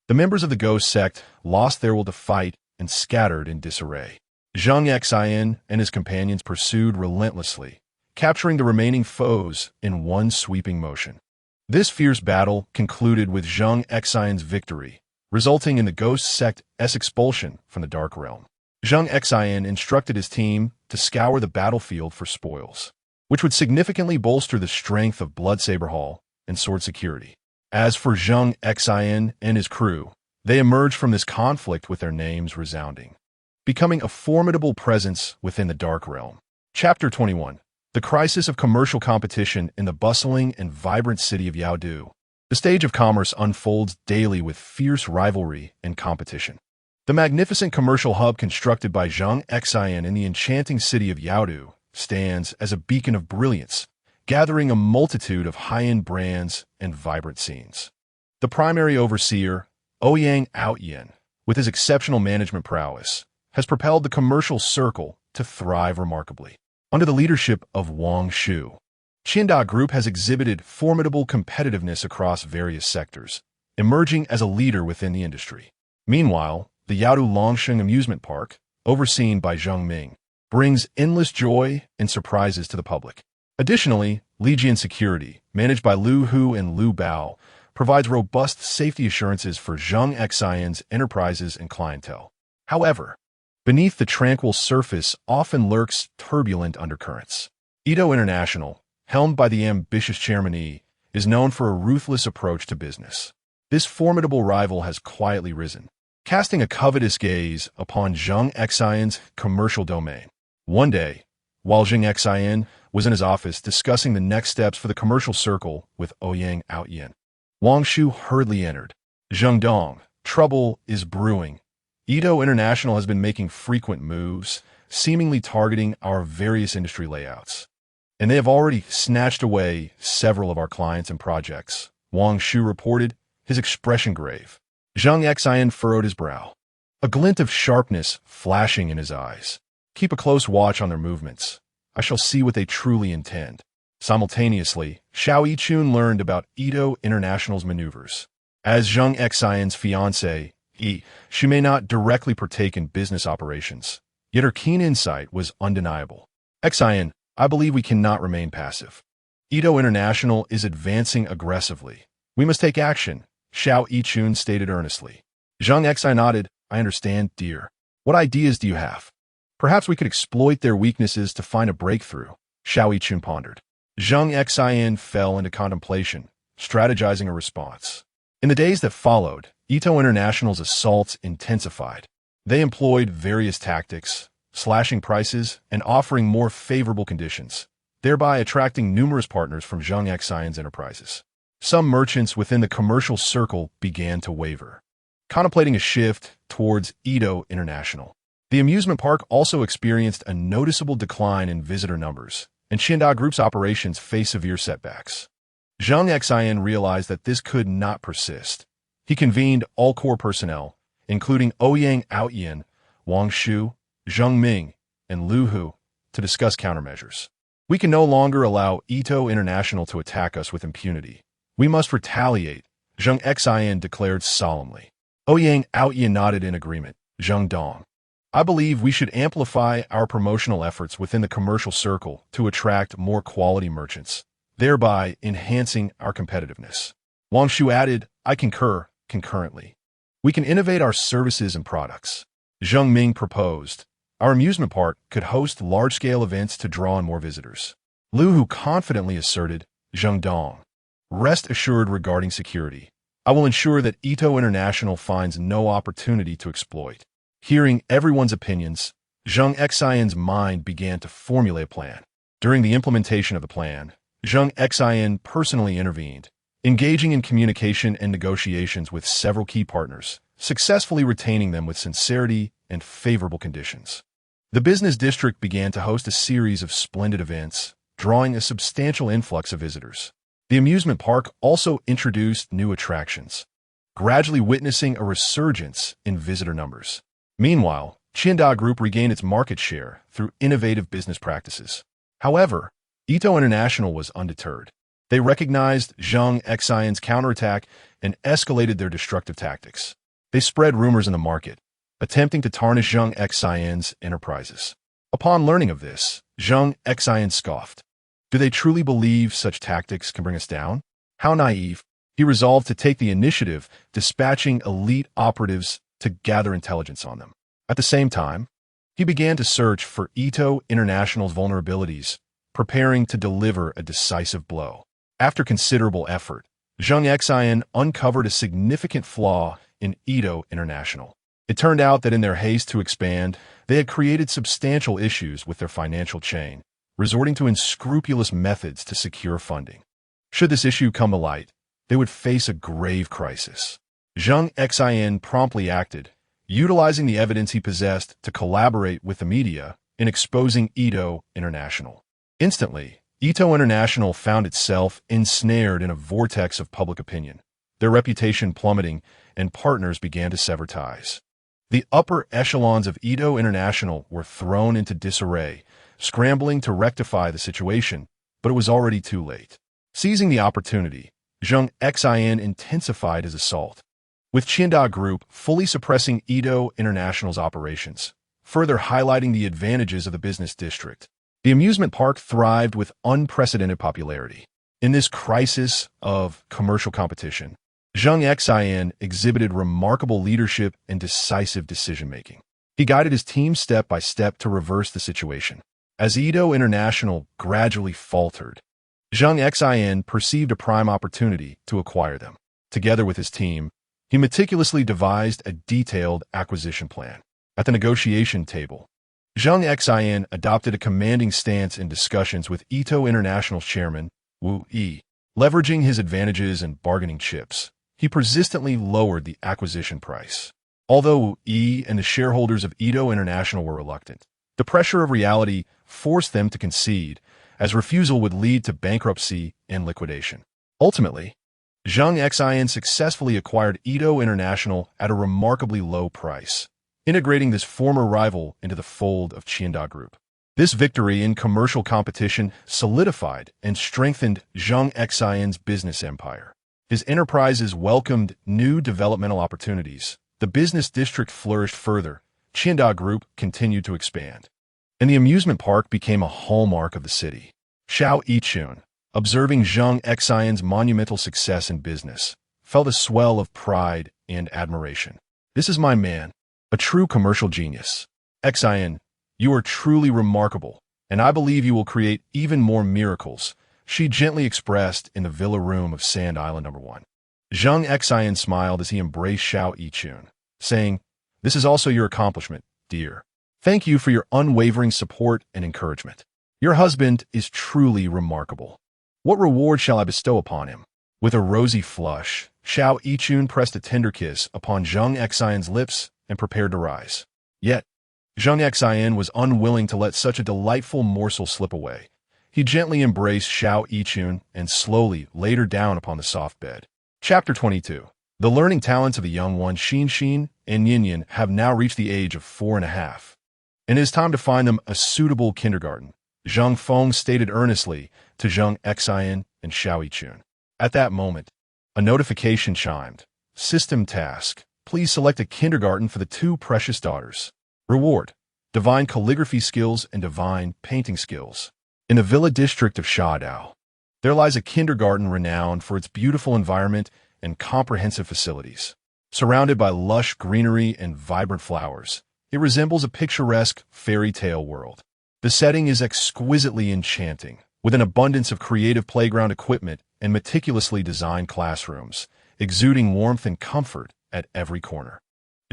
the members of the ghost sect lost their will to fight and scattered in disarray. Zheng Xin and his companions pursued relentlessly, capturing the remaining foes in one sweeping motion. This fierce battle concluded with Zheng Xin's victory, resulting in the ghost sect's expulsion from the Dark Realm. Zheng Xin instructed his team to scour the battlefield for spoils, which would significantly bolster the strength of Bloodsaber Hall and Sword Security. As for Zheng Xin and his crew, they emerged from this conflict with their names resounding, becoming a formidable presence within the Dark Realm. Chapter 21. The Crisis of Commercial Competition in the Bustling and Vibrant City of Yaodu. The stage of commerce unfolds daily with fierce rivalry and competition. The magnificent commercial hub constructed by Zheng Xin in the enchanting city of Yaodu stands as a beacon of brilliance, gathering a multitude of high-end brands and vibrant scenes. The primary overseer, Ouyang Outyen, with his exceptional management prowess, has propelled the commercial circle to thrive remarkably. Under the leadership of Wang Shu, Qinda Group has exhibited formidable competitiveness across various sectors, emerging as a leader within the industry. Meanwhile, the Yaodu Longsheng Amusement Park, overseen by Zheng Ming, brings endless joy and surprises to the public. Additionally, Legion Security, managed by Lu Hu and Lu Bao, provides robust safety assurances for Zheng Xin's enterprises and clientele. However, beneath the tranquil surface often lurks turbulent undercurrents. Ito International, helmed by the ambitious Chairman Yi, is known for a ruthless approach to business. This formidable rival has quietly risen, casting a covetous gaze upon Zheng Xin's commercial domain. One day, while Zheng Xin was in his office discussing the next steps for the commercial circle with Ouyang Outyen, Wang Shu hurriedly entered. Zheng Dong, trouble is brewing. Ito International has been making frequent moves, seemingly targeting our various industry layouts, and they have already snatched away several of our clients and projects, Wang Shu reported, his expression grave. Zheng Xin furrowed his brow, a glint of sharpness flashing in his eyes. Keep a close watch on their movements. I shall see what they truly intend. Simultaneously, Xiao Yichun learned about Ito International's maneuvers. As Zheng Xin's fiancée, she may not directly partake in business operations, yet her keen insight was undeniable. Xin, I believe we cannot remain passive. Ito International is advancing aggressively. We must take action, Xiao Yichun stated earnestly. Zheng Xin nodded. I understand, dear. What ideas do you have? Perhaps we could exploit their weaknesses to find a breakthrough, Xiao Yichun pondered. Zheng Xin fell into contemplation, strategizing a response. In the days that followed, Ito International's assaults intensified. They employed various tactics, slashing prices and offering more favorable conditions, thereby attracting numerous partners from Zheng Xin's enterprises. Some merchants within the commercial circle began to waver, contemplating a shift towards Ito International. The amusement park also experienced a noticeable decline in visitor numbers, and Qinda Group's operations faced severe setbacks. Zheng Xin realized that this could not persist. He convened all core personnel, including Ouyang Outyan, Wang Shu, Zheng Ming, and Lu Hu, to discuss countermeasures. We can no longer allow Ito International to attack us with impunity. We must retaliate, Zheng Xin declared solemnly. Ouyang Outyan nodded in agreement. Zheng Dong. I believe we should amplify our promotional efforts within the commercial circle to attract more quality merchants, thereby enhancing our competitiveness. Wang Shu added, I concur, concurrently. We can innovate our services and products. Zheng Ming proposed, our amusement park could host large-scale events to draw in more visitors. Lu Hu confidently asserted, Zheng Dong. Rest assured regarding security. I will ensure that Ito International finds no opportunity to exploit. Hearing everyone's opinions, Zheng Xin's mind began to formulate a plan. During the implementation of the plan, Zheng Xin personally intervened, engaging in communication and negotiations with several key partners, successfully retaining them with sincerity and favorable conditions. The business district began to host a series of splendid events, drawing a substantial influx of visitors. The amusement park also introduced new attractions, gradually witnessing a resurgence in visitor numbers. Meanwhile, Qinda Group regained its market share through innovative business practices. However, Ito International was undeterred. They recognized Zheng Xin's counterattack and escalated their destructive tactics. They spread rumors in the market, attempting to tarnish Zheng Xin's enterprises. Upon learning of this, Zheng Xin scoffed. Do they truly believe such tactics can bring us down? How naive. He resolved to take the initiative, dispatching elite operatives to gather intelligence on them. At the same time, he began to search for Ito International's vulnerabilities, preparing to deliver a decisive blow. After considerable effort, Zheng Xin uncovered a significant flaw in Ito International. It turned out that in their haste to expand, they had created substantial issues with their financial chain, resorting to unscrupulous methods to secure funding. Should this issue come to light, they would face a grave crisis. Zheng Xin promptly acted, utilizing the evidence he possessed to collaborate with the media in exposing Ito International. Instantly, Ito International found itself ensnared in a vortex of public opinion, their reputation plummeting, and partners began to sever ties. The upper echelons of Ito International were thrown into disarray, scrambling to rectify the situation, but it was already too late. Seizing the opportunity, Zheng Xin intensified his assault, with Qinda Group fully suppressing Ito International's operations, further highlighting the advantages of the business district. The amusement park thrived with unprecedented popularity. In this crisis of commercial competition, Zheng Xin exhibited remarkable leadership and decisive decision-making. He guided his team step by step to reverse the situation. As Ito International gradually faltered, Zheng Xin perceived a prime opportunity to acquire them. Together with his team, he meticulously devised a detailed acquisition plan. At the negotiation table, Zheng Xin adopted a commanding stance in discussions with Ito International's chairman, Wu Yi. Leveraging his advantages and bargaining chips, he persistently lowered the acquisition price. Although Wu Yi and the shareholders of Ito International were reluctant, the pressure of reality forced them to concede, as refusal would lead to bankruptcy and liquidation. Ultimately, Zheng Xin successfully acquired Ito International at a remarkably low price, integrating this former rival into the fold of Qinda Group. This victory in commercial competition solidified and strengthened Zheng Xin's business empire. His enterprises welcomed new developmental opportunities. The business district flourished further. Qinda Group continued to expand. and the amusement park became a hallmark of the city. Xiao Yichun, observing Zheng Xin's monumental success in business, felt a swell of pride and admiration. This is my man, a true commercial genius. Xin, you are truly remarkable, and I believe you will create even more miracles, she gently expressed in the villa room of Sand Island No. 1. Zheng Xin smiled as he embraced Xiao Yichun, saying, "This is also your accomplishment, dear. Thank you for your unwavering support and encouragement. Your husband is truly remarkable. What reward shall I bestow upon him?" With a rosy flush, Xiao Yichun pressed a tender kiss upon Zheng Xin's lips and prepared to rise. Yet, Zheng Xin was unwilling to let such a delightful morsel slip away. He gently embraced Xiao Yichun and slowly laid her down upon the soft bed. Chapter 22. The learning talents of the young ones Zheng Xin and Yin have now reached the age of 4.5. And it is time to find them a suitable kindergarten, Zheng Feng stated earnestly to Zheng Xin and Xiao Yichun. At that moment, a notification chimed. System task. Please select a kindergarten for the two precious daughters. Reward: divine calligraphy skills and divine painting skills. In the villa district of Shadao, there lies a kindergarten renowned for its beautiful environment and comprehensive facilities. Surrounded by lush greenery and vibrant flowers, it resembles a picturesque fairy tale world. The setting is exquisitely enchanting, with an abundance of creative playground equipment and meticulously designed classrooms, exuding warmth and comfort at every corner.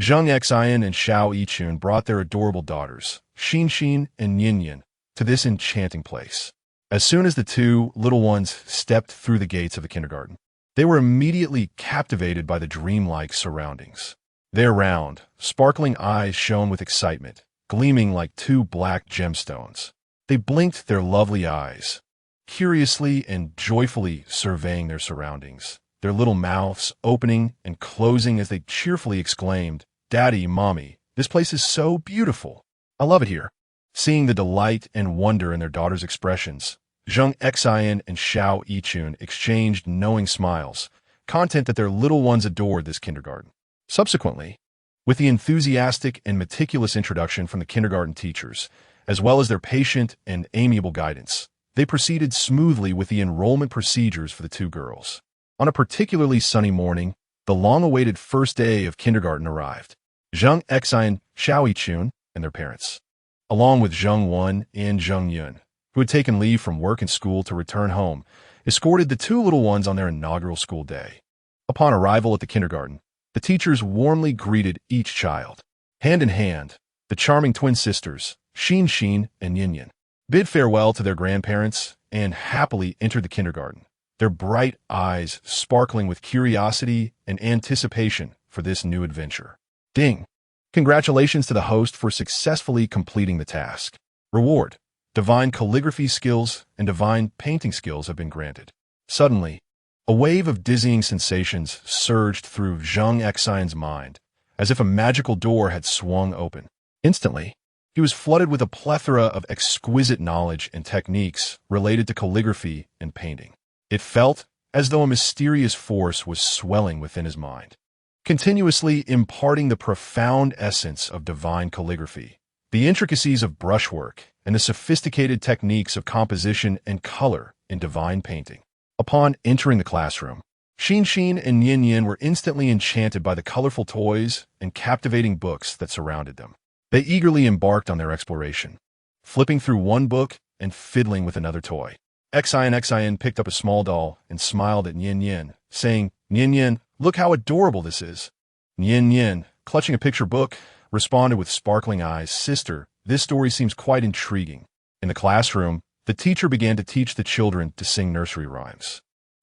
Zheng Xin and Xiao Yichun brought their adorable daughters, Zheng Xin and Yin, to this enchanting place. As soon as the two little ones stepped through the gates of the kindergarten, they were immediately captivated by the dreamlike surroundings. Their round, sparkling eyes shone with excitement, gleaming like two black gemstones. They blinked their lovely eyes, curiously and joyfully surveying their surroundings, their little mouths opening and closing as they cheerfully exclaimed, "Daddy, Mommy, this place is so beautiful. I love it here." Seeing the delight and wonder in their daughter's expressions, Zheng Xin and Xiao Yichun exchanged knowing smiles, content that their little ones adored this kindergarten. Subsequently, with the enthusiastic and meticulous introduction from the kindergarten teachers, as well as their patient and amiable guidance, they proceeded smoothly with the enrollment procedures for the two girls. On a particularly sunny morning, the long-awaited first day of kindergarten arrived. Zheng Xin, Xiao Yichun, and their parents, along with Zheng Wen and Zheng Yun, who had taken leave from work and school to return home, escorted the two little ones on their inaugural school day. Upon arrival at the kindergarten, the teachers warmly greeted each child. Hand in hand, the charming twin sisters, Zheng Xin and Yin, bid farewell to their grandparents and happily entered the kindergarten, their bright eyes sparkling with curiosity and anticipation for this new adventure. Ding! Congratulations to the host for successfully completing the task. Reward: divine calligraphy skills and divine painting skills have been granted. Suddenly, a wave of dizzying sensations surged through Zheng Xin's mind, as if a magical door had swung open. Instantly, he was flooded with a plethora of exquisite knowledge and techniques related to calligraphy and painting. It felt as though a mysterious force was swelling within his mind, continuously imparting the profound essence of divine calligraphy, the intricacies of brushwork, and the sophisticated techniques of composition and color in divine painting. Upon entering the classroom, Zheng Xin and Yin were instantly enchanted by the colorful toys and captivating books that surrounded them. They eagerly embarked on their exploration, flipping through one book and fiddling with another toy. Xin picked up a small doll and smiled at Yin, saying, "Yin, look how adorable this is." Yin, clutching a picture book, responded with sparkling eyes, "Sister, this story seems quite intriguing." In the classroom, the teacher began to teach the children to sing nursery rhymes.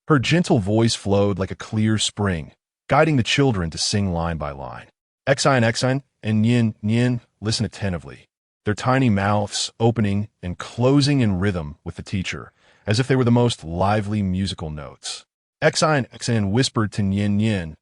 Her gentle voice flowed like a clear spring, guiding the children to sing line by line. Xin and Yin listened attentively, their tiny mouths opening and closing in rhythm with the teacher, as if they were the most lively musical notes. Xin whispered to Yin,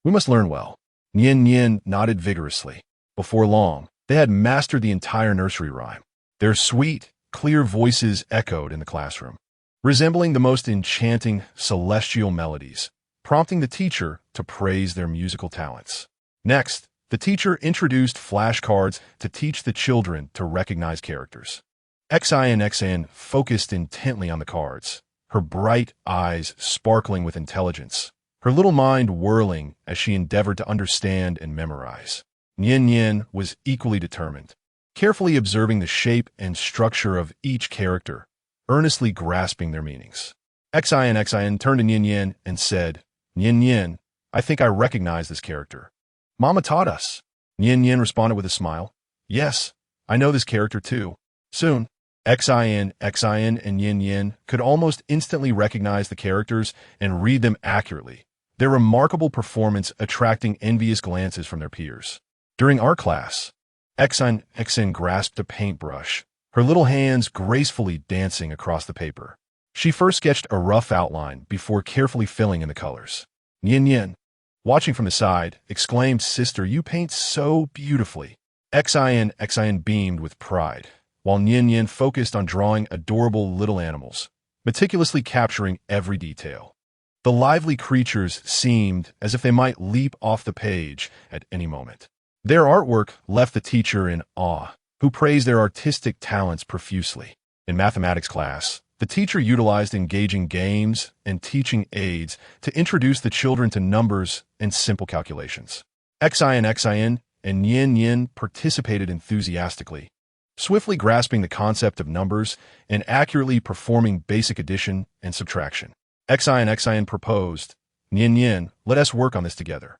"We must learn well." Yin nodded vigorously. Before long, they had mastered the entire nursery rhyme. Their sweet, clear voices echoed in the classroom, resembling the most enchanting celestial melodies, prompting the teacher to praise their musical talents. Next, The teacher introduced flashcards to teach the children to recognize characters. Xin focused intently on the cards, her bright eyes sparkling with intelligence, her little mind whirling as she endeavored to understand and memorize. Nian was equally determined, carefully observing the shape and structure of each character, earnestly grasping their meanings. Xin turned to Nian and said, "Nian, I think I recognize this character. Mama taught us." Nian responded with a smile. "Yes, I know this character too." Soon, Xin, and Nian could almost instantly recognize the characters and read them accurately, their remarkable performance attracting envious glances from their peers. During art class, Xin grasped a paintbrush, her little hands gracefully dancing across the paper. She first sketched a rough outline before carefully filling in the colors. Nian, watching from the side, exclaimed, "Sister, you paint so beautifully." Xin beamed with pride, while Nian focused on drawing adorable little animals, meticulously capturing every detail. The lively creatures seemed as if they might leap off the page at any moment. Their artwork left the teacher in awe, who praised their artistic talents profusely. In mathematics class, the teacher utilized engaging games and teaching aids to introduce the children to numbers and simple calculations. Xin and Nian participated enthusiastically, swiftly grasping the concept of numbers and accurately performing basic addition and subtraction. Xin proposed, "Nian, let us work on this together."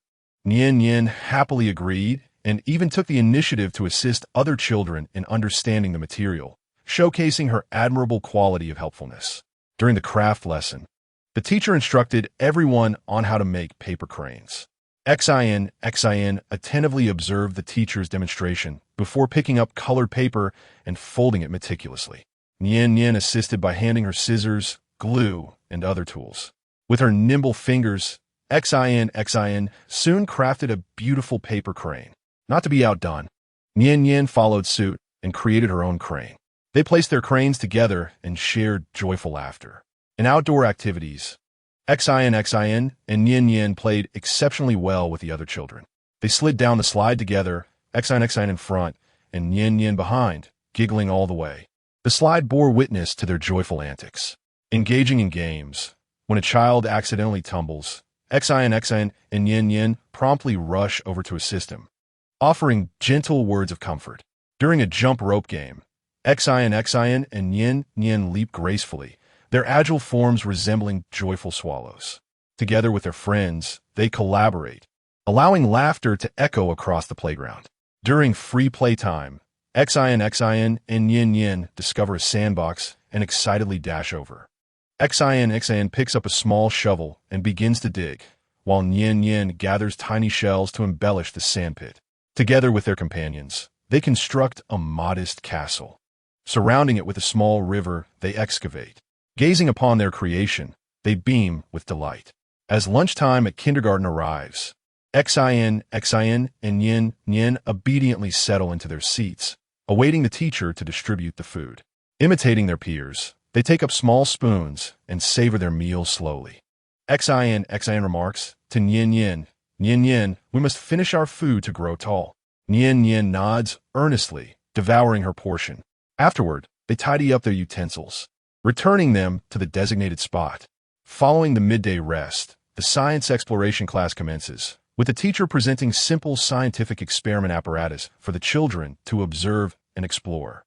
Nian happily agreed and even took the initiative to assist other children in understanding the material, showcasing her admirable quality of helpfulness. During the craft lesson, the teacher instructed everyone on how to make paper cranes. Xin attentively observed the teacher's demonstration before picking up colored paper and folding it meticulously. Nian assisted by handing her scissors, glue, and other tools. With her nimble fingers, Xin soon crafted a beautiful paper crane. Not to be outdone, Nian followed suit and created her own crane. They placed their cranes together and shared joyful laughter. In outdoor activities, Xin and Nian played exceptionally well with the other children. They slid down the slide together, Xin in front and Nian behind, giggling all the way. The slide bore witness to their joyful antics. Engaging in games, when a child accidentally tumbles, Xin and Nian promptly rush over to assist him, offering gentle words of comfort. During a jump rope game, Xin and Nian leap gracefully, their agile forms resembling joyful swallows. Together with their friends, they collaborate, allowing laughter to echo across the playground. During free playtime, Xin and Nian discover a sandbox and excitedly dash over. Xin picks up a small shovel and begins to dig, while Nian gathers tiny shells to embellish the sandpit. Together with their companions, they construct a modest castle. Surrounding it with a small river, they excavate. Gazing upon their creation, they beam with delight. As lunchtime at kindergarten arrives, Xin and Nian obediently settle into their seats, awaiting the teacher to distribute the food. Imitating their peers, they take up small spoons and savor their meal slowly. Xin remarks to Nian, we must finish our food to grow tall. Nian nods earnestly, devouring her portion. Afterward, they tidy up their utensils, returning them to the designated spot. Following the midday rest, the science exploration class commences, with the teacher presenting simple scientific experiment apparatus for the children to observe and explore.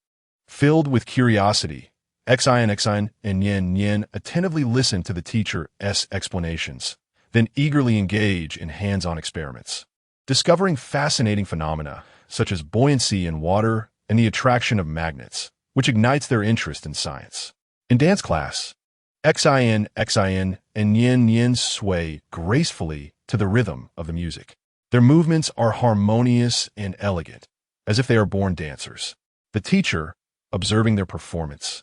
Filled with curiosity, Xin and Nian attentively listen to the teacher's explanations, then eagerly engage in hands-on experiments, discovering fascinating phenomena such as buoyancy in water and the attraction of magnets, which ignites their interest in science. In dance class, Xin and Nian sway gracefully to the rhythm of the music. Their movements are harmonious and elegant, as if they are born dancers. The teacher, observing their performance,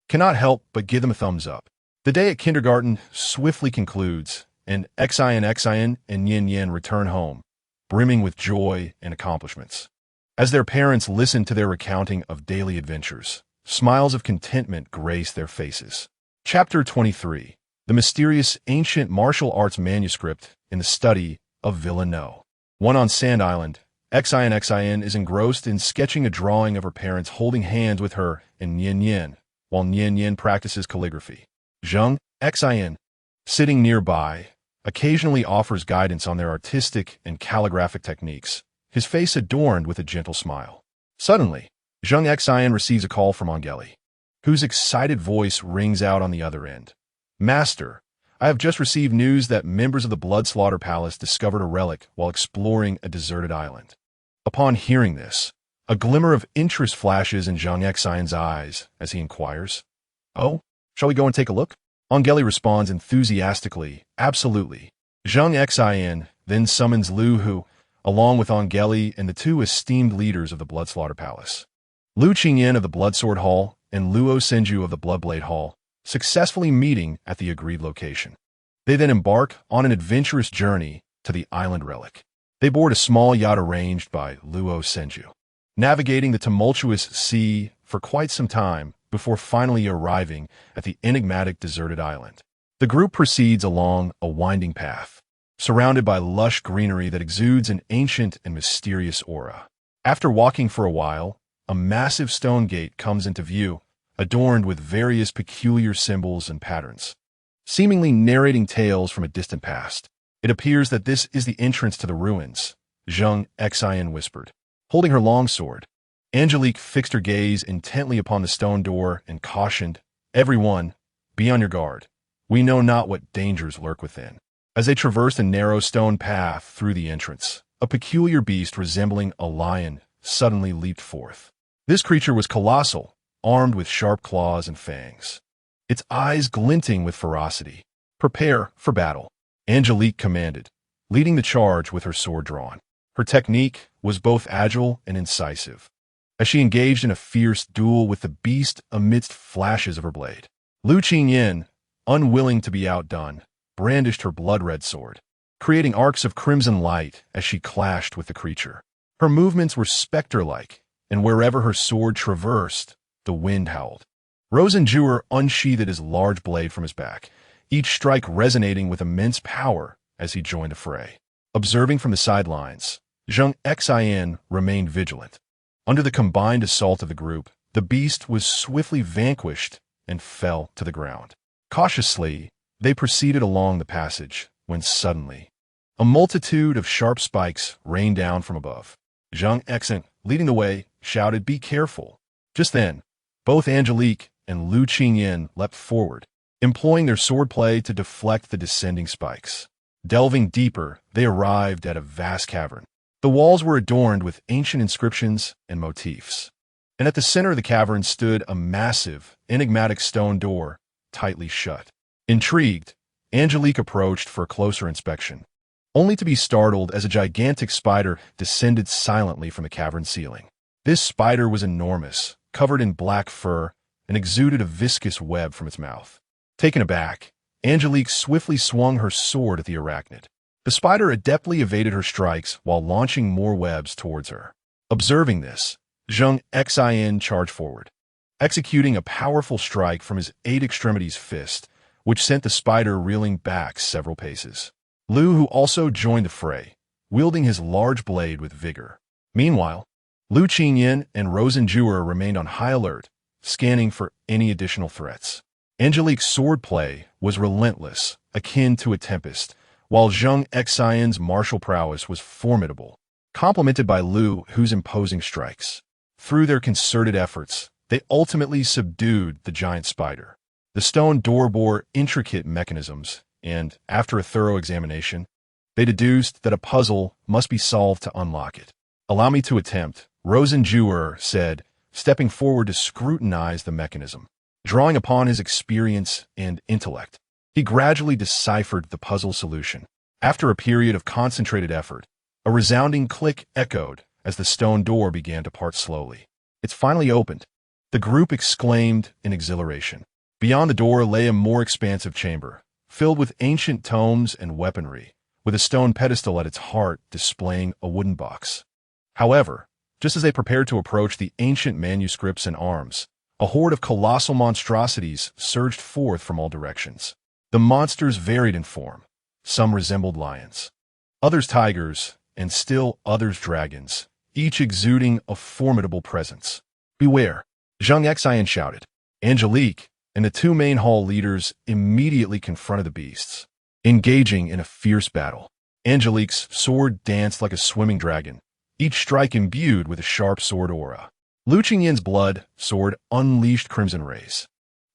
cannot help but give them a thumbs up. The day at kindergarten swiftly concludes, and Xin and Nian return home, brimming with joy and accomplishments. As their parents listen to their recounting of daily adventures, smiles of contentment grace their faces. Chapter 23. The Mysterious Ancient Martial Arts Manuscript in the Study of Villeneuve. One on Sand Island, Xin is engrossed in sketching a drawing of her parents holding hands with her and Nian, while Nian practices calligraphy. Zheng Xin, sitting nearby, occasionally offers guidance on their artistic and calligraphic techniques, his face adorned with a gentle smile. Suddenly, Zheng Xin receives a call from Angeli, whose excited voice rings out on the other end. Master, I have just received news that members of the Blood Slaughter Palace discovered a relic while exploring a deserted island. Upon hearing this, a glimmer of interest flashes in Zheng Xin's eyes as he inquires, "Oh, shall we go and take a look?" Angeli responds enthusiastically, "Absolutely." Zheng Xin then summons Lu Hu, along with Angeli and the two esteemed leaders of the Blood Slaughter Palace. Lu Qingyan of the Bloodsword Hall and Luo Senju of the Bloodblade Hall, successfully meeting at the agreed location. They then embark on an adventurous journey to the island relic. They board a small yacht arranged by Luo Senju, navigating the tumultuous sea for quite some time before finally arriving at the enigmatic deserted island. The group proceeds along a winding path, surrounded by lush greenery that exudes an ancient and mysterious aura. After walking for a while, a massive stone gate comes into view, adorned with various peculiar symbols and patterns, seemingly narrating tales from a distant past. It appears that this is the entrance to the ruins, Zheng Xin whispered, holding her long sword. Angelique fixed her gaze intently upon the stone door and cautioned, "Everyone, be on your guard. We know not what dangers lurk within." As they traversed a narrow stone path through the entrance, a peculiar beast resembling a lion suddenly leaped forth. This creature was colossal, armed with sharp claws and fangs, its eyes glinting with ferocity. "Prepare for battle," Angelique commanded, leading the charge with her sword drawn. Her technique was both agile and incisive, as she engaged in a fierce duel with the beast amidst flashes of her blade. Lu Qingyan, unwilling to be outdone, brandished her blood-red sword, creating arcs of crimson light as she clashed with the creature. Her movements were specter-like, and wherever her sword traversed, the wind howled. Rosenjuer unsheathed his large blade from his back, each strike resonating with immense power as he joined the fray. Observing from the sidelines, Zheng Xin remained vigilant. Under the combined assault of the group, the beast was swiftly vanquished and fell to the ground. Cautiously, they proceeded along the passage, when suddenly, a multitude of sharp spikes rained down from above. Zheng Xin, leading the way, shouted, "Be careful." Just then, both Angelique and Lu Qingyan leapt forward, employing their swordplay to deflect the descending spikes. Delving deeper, they arrived at a vast cavern. The walls were adorned with ancient inscriptions and motifs, and at the center of the cavern stood a massive, enigmatic stone door, tightly shut. Intrigued, Angelique approached for a closer inspection, only to be startled as a gigantic spider descended silently from the cavern ceiling. This spider was enormous, covered in black fur, and exuded a viscous web from its mouth. Taken aback, Angelique swiftly swung her sword at the arachnid. The spider adeptly evaded her strikes while launching more webs towards her. Observing this, Zheng Xin charged forward, executing a powerful strike from his 8-extremities fist, which sent the spider reeling back several paces. Lu, who also joined the fray, wielding his large blade with vigor. Meanwhile, Lu Qingyan and Rosenjuer remained on high alert, scanning for any additional threats. Angelique's swordplay was relentless, akin to a tempest, while Zheng Xin's martial prowess was formidable, complemented by Lu, whose imposing strikes. Through their concerted efforts, they ultimately subdued the giant spider. The stone door bore intricate mechanisms, and, after a thorough examination, they deduced that a puzzle must be solved to unlock it. "Allow me to attempt," Rosenjuer said, stepping forward to scrutinize the mechanism. Drawing upon his experience and intellect, he gradually deciphered the puzzle solution. After a period of concentrated effort, a resounding click echoed as the stone door began to part slowly. "It's finally opened," the group exclaimed in exhilaration. Beyond the door lay a more expansive chamber, filled with ancient tomes and weaponry, with a stone pedestal at its heart displaying a wooden box. However, just as they prepared to approach the ancient manuscripts and arms, a horde of colossal monstrosities surged forth from all directions. The monsters varied in form. Some resembled lions, others tigers, and still others dragons, each exuding a formidable presence. "Beware!" Zheng Xin shouted. Angelique and the two main hall leaders immediately confronted the beasts, engaging in a fierce battle. Angelique's sword danced like a swimming dragon, each strike imbued with a sharp sword aura. Lu Qingyin's blood sword unleashed crimson rays,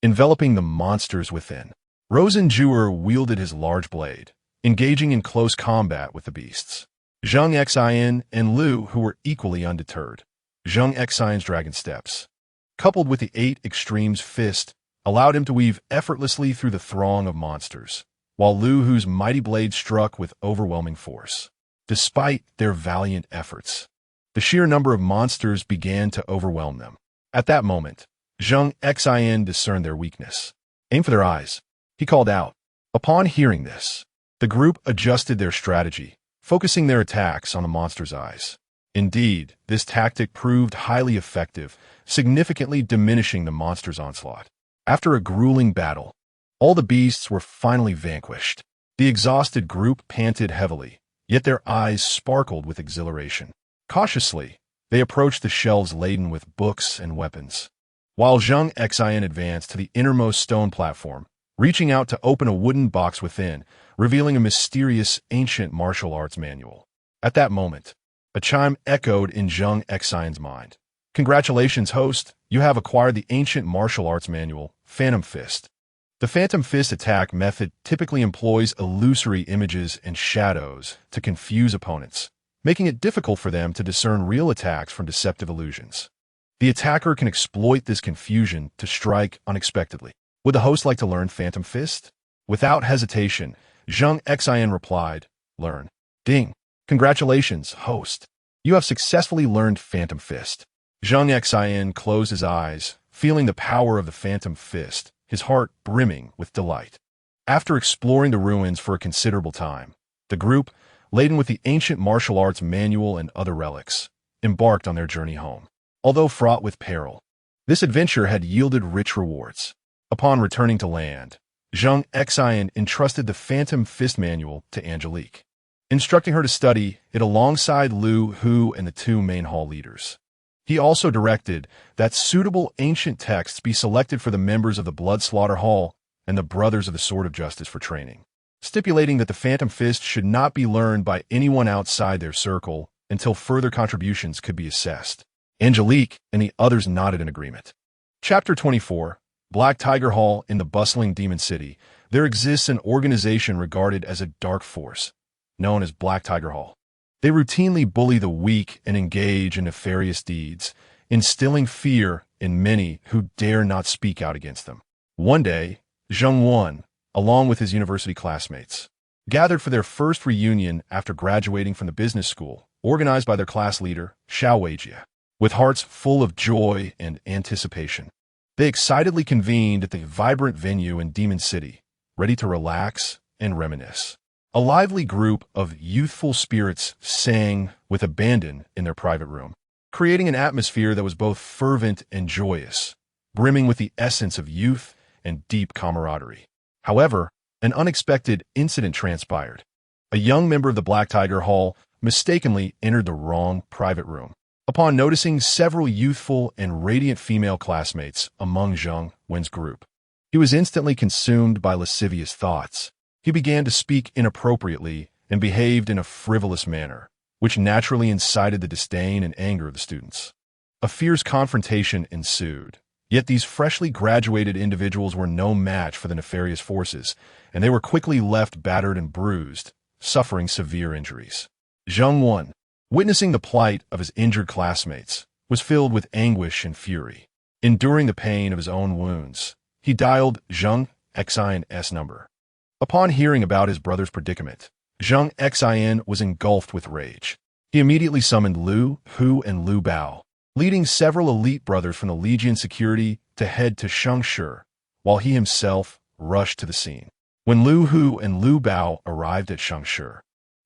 enveloping the monsters within. Rosen Jewer wielded his large blade, engaging in close combat with the beasts. Zheng Xin and Lu, who were equally undeterred. Zheng Xin's dragon steps, coupled with the 8 Extremes fist, allowed him to weave effortlessly through the throng of monsters, while Lu Hu's mighty blade struck with overwhelming force. Despite their valiant efforts, the sheer number of monsters began to overwhelm them. At that moment, Zheng Xin discerned their weakness. "Aim for their eyes," he called out. Upon hearing this, the group adjusted their strategy, focusing their attacks on the monster's eyes. Indeed, this tactic proved highly effective, significantly diminishing the monster's onslaught. After a grueling battle, all the beasts were finally vanquished. The exhausted group panted heavily, yet their eyes sparkled with exhilaration. Cautiously, they approached the shelves laden with books and weapons, while Zheng Xin advanced to the innermost stone platform, reaching out to open a wooden box within, revealing a mysterious ancient martial arts manual. At that moment, a chime echoed in Zheng Xin's mind. "Congratulations, host! You have acquired the ancient martial arts manual, Phantom Fist." The Phantom Fist attack method typically employs illusory images and shadows to confuse opponents, making it difficult for them to discern real attacks from deceptive illusions. The attacker can exploit this confusion to strike unexpectedly. Would the host like to learn Phantom Fist? Without hesitation, Zheng Xin replied, "Learn." Ding. "Congratulations, host. You have successfully learned Phantom Fist." Zheng Xin closed his eyes, feeling the power of the Phantom Fist, his heart brimming with delight. After exploring the ruins for a considerable time, the group, laden with the ancient martial arts manual and other relics, embarked on their journey home. Although fraught with peril, this adventure had yielded rich rewards. Upon returning to land, Zheng Xin entrusted the Phantom Fist manual to Angelique, instructing her to study it alongside Lu Hu and the two main hall leaders. He also directed that suitable ancient texts be selected for the members of the Blood Slaughter Hall and the Brothers of the Sword of Justice for training, stipulating that the Phantom Fist should not be learned by anyone outside their circle until further contributions could be assessed. Angelique and the others nodded in agreement. Chapter 24. Black Tiger Hall. In the bustling Demon City, there exists an organization regarded as a dark force, known as Black Tiger Hall. They routinely bully the weak and engage in nefarious deeds, instilling fear in many who dare not speak out against them. One day, Zheng Wan, along with his university classmates, gathered for their first reunion after graduating from the business school, organized by their class leader, Xiao Weijie. With hearts full of joy and anticipation, they excitedly convened at the vibrant venue in Demon City, ready to relax and reminisce. A lively group of youthful spirits sang with abandon in their private room, creating an atmosphere that was both fervent and joyous, brimming with the essence of youth and deep camaraderie. However, an unexpected incident transpired. A young member of the Black Tiger Hall mistakenly entered the wrong private room. Upon noticing several youthful and radiant female classmates among Zheng Wen's group, he was instantly consumed by lascivious thoughts. He began to speak inappropriately and behaved in a frivolous manner, which naturally incited the disdain and anger of the students. A fierce confrontation ensued, yet these freshly graduated individuals were no match for the nefarious forces, and they were quickly left battered and bruised, suffering severe injuries. Zheng Wan, witnessing the plight of his injured classmates, was filled with anguish and fury. Enduring the pain of his own wounds, he dialed Zheng Xin's number. Upon hearing about his brother's predicament, Zheng Xin was engulfed with rage. He immediately summoned Lu Hu and Lu Bao, leading several elite brothers from the Legion security to head to Shangshi, while he himself rushed to the scene. When Lu Hu and Lu Bao arrived at Shangshi,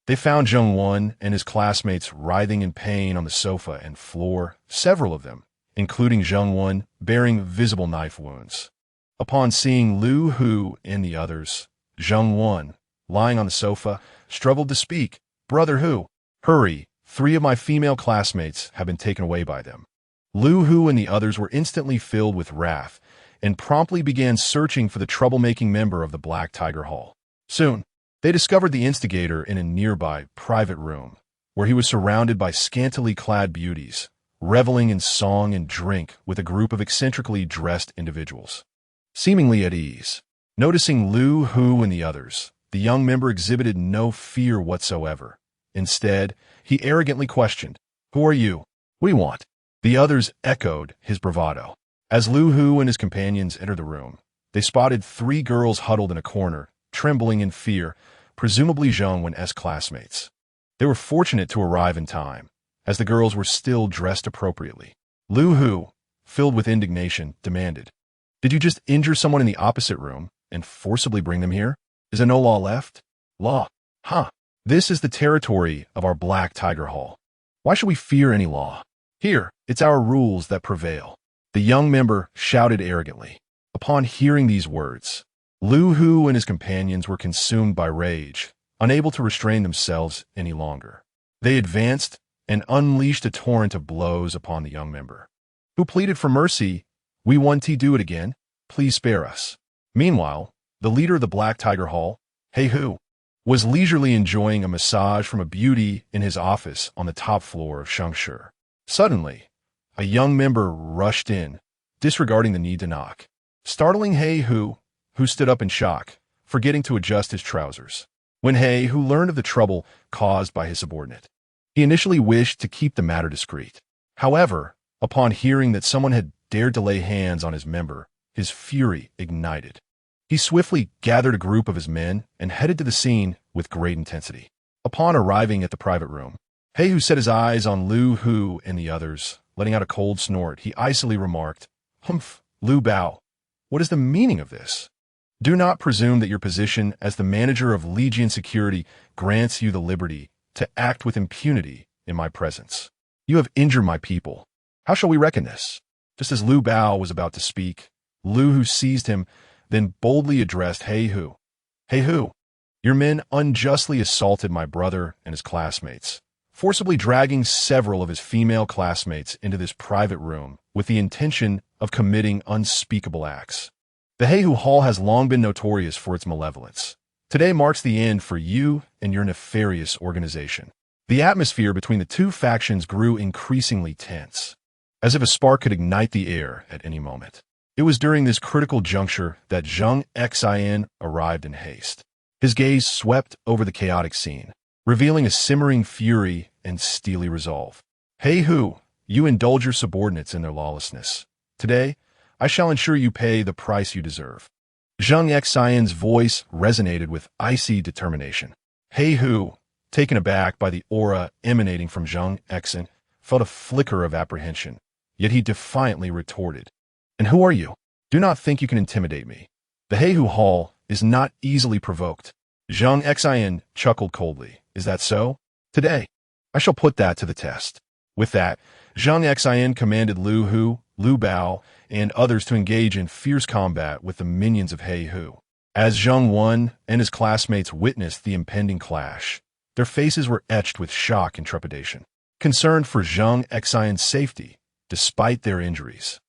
they found Zheng Wan and his classmates writhing in pain on the sofa and floor, several of them, including Zheng Wan, bearing visible knife wounds. Upon seeing Lu Hu and the others, Zheng Wan, lying on the sofa, struggled to speak. "Brother Hu, Hurry, 3 of my female classmates have been taken away by them. Lu Hu and the others were instantly filled with wrath and promptly began searching for the troublemaking member of the Black Tiger Hall. Soon, they discovered the instigator in a nearby private room, where he was surrounded by scantily clad beauties, reveling in song and drink with a group of eccentrically dressed individuals. Seemingly at ease, noticing Lu Hu and the others, the young member exhibited no fear whatsoever. Instead, he arrogantly questioned, "Who are you? What do you want?" The others echoed his bravado. As Lu Hu and his companions entered the room, they spotted 3 girls huddled in a corner, trembling in fear, presumably Zheng Xin's classmates. They were fortunate to arrive in time, as the girls were still dressed appropriately. Lu Hu, filled with indignation, demanded, "Did you just injure someone in the opposite room and forcibly bring them here? Is there no law left? Law? Huh. This is the territory of our Black Tiger Hall. Why should we fear any law? Here, it's our rules that prevail." The young member shouted arrogantly. Upon hearing these words, Lu Hu and his companions were consumed by rage, unable to restrain themselves any longer. They advanced and unleashed a torrent of blows upon the young member, who pleaded for mercy. "We want to do it again. Please spare us." Meanwhile, the leader of the Black Tiger Hall, He Hu, was leisurely enjoying a massage from a beauty in his office on the top floor of Shengshi. Suddenly, a young member rushed in, disregarding the need to knock, startling He Hu, who stood up in shock, forgetting to adjust his trousers. When He Hu learned of the trouble caused by his subordinate, he initially wished to keep the matter discreet. However, upon hearing that someone had dared to lay hands on his member, his fury ignited. He swiftly gathered a group of his men and headed to the scene with great intensity. Upon arriving at the private room, He Hu set his eyes on Lu Hu and the others. Letting out a cold snort, he icily remarked, "Humph, Lu Bao, what is the meaning of this? Do not presume that your position as the manager of Legion Security grants you the liberty to act with impunity in my presence. You have injured my people. How shall we reckon this?" Just as Lu Bao was about to speak, Lu Hu seized him, then boldly addressed He Hu. "He Hu, your men unjustly assaulted my brother and his classmates, forcibly dragging several of his female classmates into this private room with the intention of committing unspeakable acts. The He Hu Hall has long been notorious for its malevolence. Today marks the end for you and your nefarious organization." The atmosphere between the two factions grew increasingly tense, as if a spark could ignite the air at any moment. It was during this critical juncture that Zheng Xin arrived in haste. His gaze swept over the chaotic scene, revealing a simmering fury and steely resolve. "He Hu, you indulge your subordinates in their lawlessness. Today, I shall ensure you pay the price you deserve." Zheng Xin's voice resonated with icy determination. He Hu, taken aback by the aura emanating from Zheng Xin, felt a flicker of apprehension, yet he defiantly retorted, "And who are you? Do not think you can intimidate me. The He Hu Hall is not easily provoked." Zheng Xin chuckled coldly. "Is that so? Today, I shall put that to the test." With that, Zheng Xin commanded Lu Hu, Lu Bao, and others to engage in fierce combat with the minions of He Hu. As Zheng Wen and his classmates witnessed the impending clash, their faces were etched with shock and trepidation, concerned for Zheng Xin's safety, despite their injuries.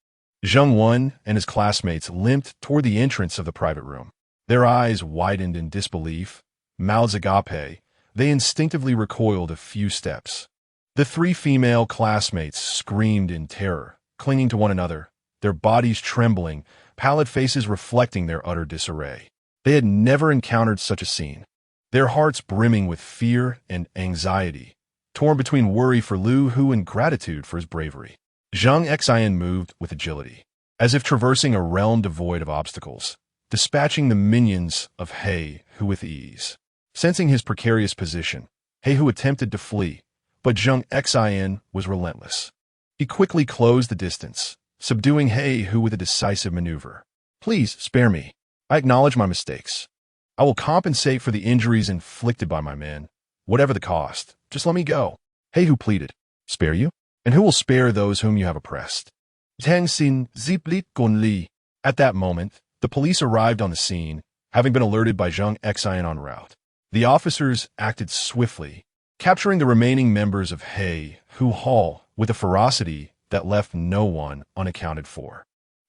Zheng Wen and his classmates limped toward the entrance of the private room. Their eyes widened in disbelief, mouths agape. They instinctively recoiled a few steps. The 3 female classmates screamed in terror, clinging to one another, their bodies trembling, pallid faces reflecting their utter disarray. They had never encountered such a scene, their hearts brimming with fear and anxiety, torn between worry for Lu Hu and gratitude for his bravery. Zheng Xin moved with agility, as if traversing a realm devoid of obstacles, dispatching the minions of He Hu with ease. Sensing his precarious position, He Hu attempted to flee, but Zheng Xin was relentless. He quickly closed the distance, subduing He Hu with a decisive maneuver. "Please spare me. I acknowledge my mistakes. I will compensate for the injuries inflicted by my men, whatever the cost. Just let me go." He Hu pleaded. "Spare you? And who will spare those whom you have oppressed?" Zheng Xin ziplit gon li. At that moment, the police arrived on the scene, having been alerted by Zheng Xin en route. The officers acted swiftly, capturing the remaining members of He Hu Hall with a ferocity that left no one unaccounted for.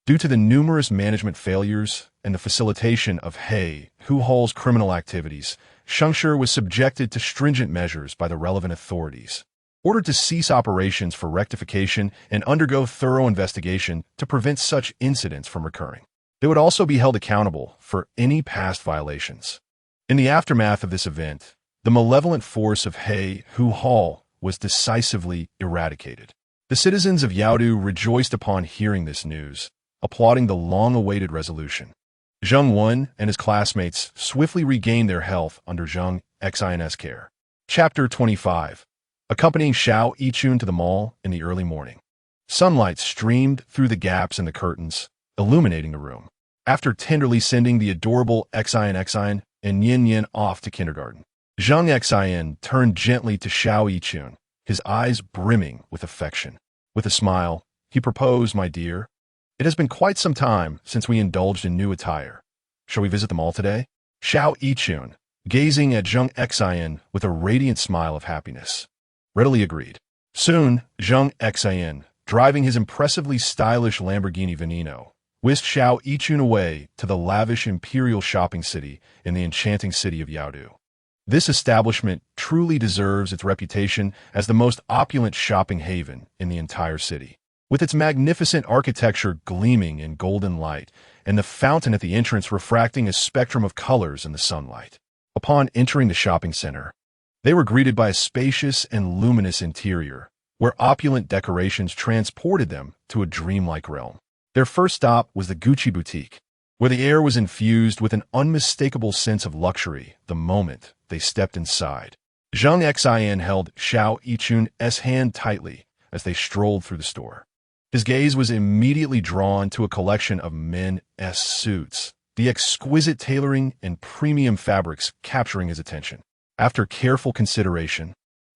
Due to the numerous management failures and the facilitation of He Hu Hall's criminal activities, Shengshi was subjected to stringent measures by the relevant authorities, ordered to cease operations for rectification and undergo thorough investigation to prevent such incidents from recurring. They would also be held accountable for any past violations. In the aftermath of this event, the malevolent force of He Hu Hall was decisively eradicated. The citizens of Yaodu rejoiced upon hearing this news, applauding the long-awaited resolution. Zheng Xin and his classmates swiftly regained their health under Zheng Xin's care. Chapter 25. Accompanying Xiao Yichun to the mall in the early morning. Sunlight streamed through the gaps in the curtains, illuminating the room. After tenderly sending the adorable Xin and Yin off to kindergarten, Zheng Xin turned gently to Xiao Yichun, his eyes brimming with affection. With a smile, he proposed, "My dear, it has been quite some time since we indulged in new attire. Shall we visit the mall today?" Xiao Yichun, gazing at Zheng Xin with a radiant smile of happiness, readily agreed. Soon, Zheng Xin, driving his impressively stylish Lamborghini Veneno, whisked Xiao Yichun away to the lavish imperial shopping city in the enchanting city of Yaodu. This establishment truly deserves its reputation as the most opulent shopping haven in the entire city. With its magnificent architecture gleaming in golden light and the fountain at the entrance refracting a spectrum of colors in the sunlight. Upon entering the shopping center, they were greeted by a spacious and luminous interior, where opulent decorations transported them to a dreamlike realm. Their first stop was the Gucci boutique, where the air was infused with an unmistakable sense of luxury the moment they stepped inside. Zheng Xin held Xiao Yichun's hand tightly as they strolled through the store. His gaze was immediately drawn to a collection of men's suits, the exquisite tailoring and premium fabrics capturing his attention. After careful consideration,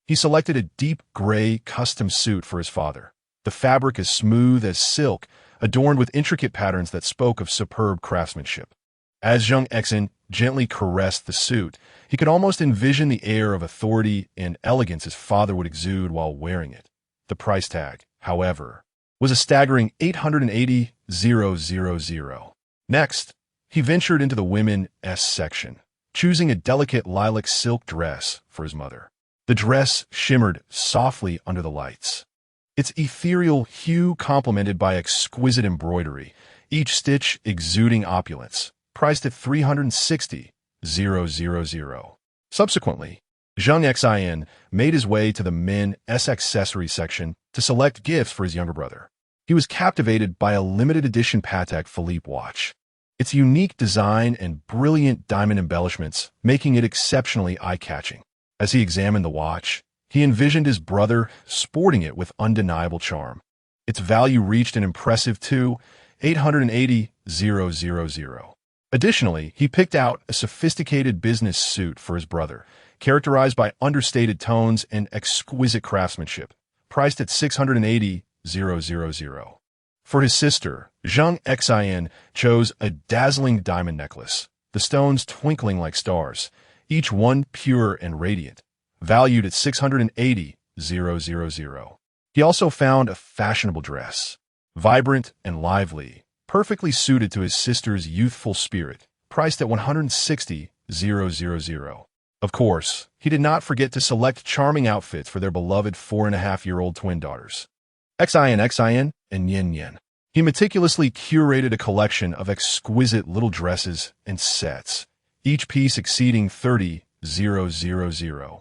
he selected a deep gray custom suit for his father. The fabric is smooth as silk, adorned with intricate patterns that spoke of superb craftsmanship. As Zheng Xin gently caressed the suit, he could almost envision the air of authority and elegance his father would exude while wearing it. The price tag, however, was a staggering 880,000. Next, he ventured into the women's section, choosing a delicate lilac silk dress for his mother. The dress shimmered softly under the lights, its ethereal hue complemented by exquisite embroidery, each stitch exuding opulence, priced at 360,000. Subsequently, Zheng Xin made his way to the men's accessories section to select gifts for his younger brother. He was captivated by a limited edition Patek Philippe watch, its unique design and brilliant diamond embellishments making it exceptionally eye-catching. As he examined the watch, he envisioned his brother sporting it with undeniable charm. Its value reached an impressive 880,000. Additionally, he picked out a sophisticated business suit for his brother, characterized by understated tones and exquisite craftsmanship, priced at 680,000. For his sister, Zheng Xin chose a dazzling diamond necklace, the stones twinkling like stars, each one pure and radiant, valued at 680,000. He also found a fashionable dress, vibrant and lively, perfectly suited to his sister's youthful spirit, priced at 160,000. Of course, he did not forget to select charming outfits for their beloved 4.5-year-old twin daughters, Xin and Yin. He meticulously curated a collection of exquisite little dresses and sets, each piece exceeding 30,000,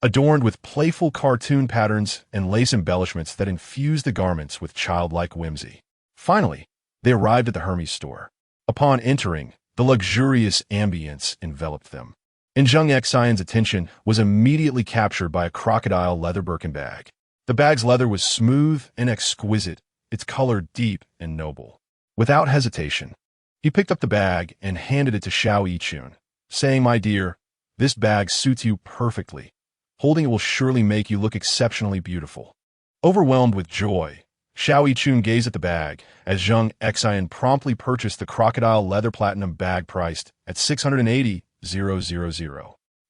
adorned with playful cartoon patterns and lace embellishments that infused the garments with childlike whimsy. Finally, they arrived at the Hermes store. Upon entering, the luxurious ambience enveloped them, and Zheng Xin's attention was immediately captured by a crocodile leather Birkin bag. The bag's leather was smooth and exquisite, its color deep and noble. Without hesitation, he picked up the bag and handed it to Xiao Yichun, saying, "My dear, this bag suits you perfectly. Holding it will surely make you look exceptionally beautiful." Overwhelmed with joy, Xiao Yichun gazed at the bag as Zheng Xin promptly purchased the crocodile leather platinum bag priced at 680,000.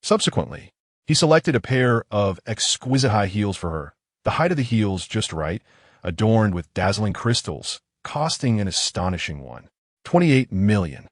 Subsequently, He selected a pair of exquisite high heels for her, the height of the heels just right, adorned with dazzling crystals, costing an astonishing 28 million.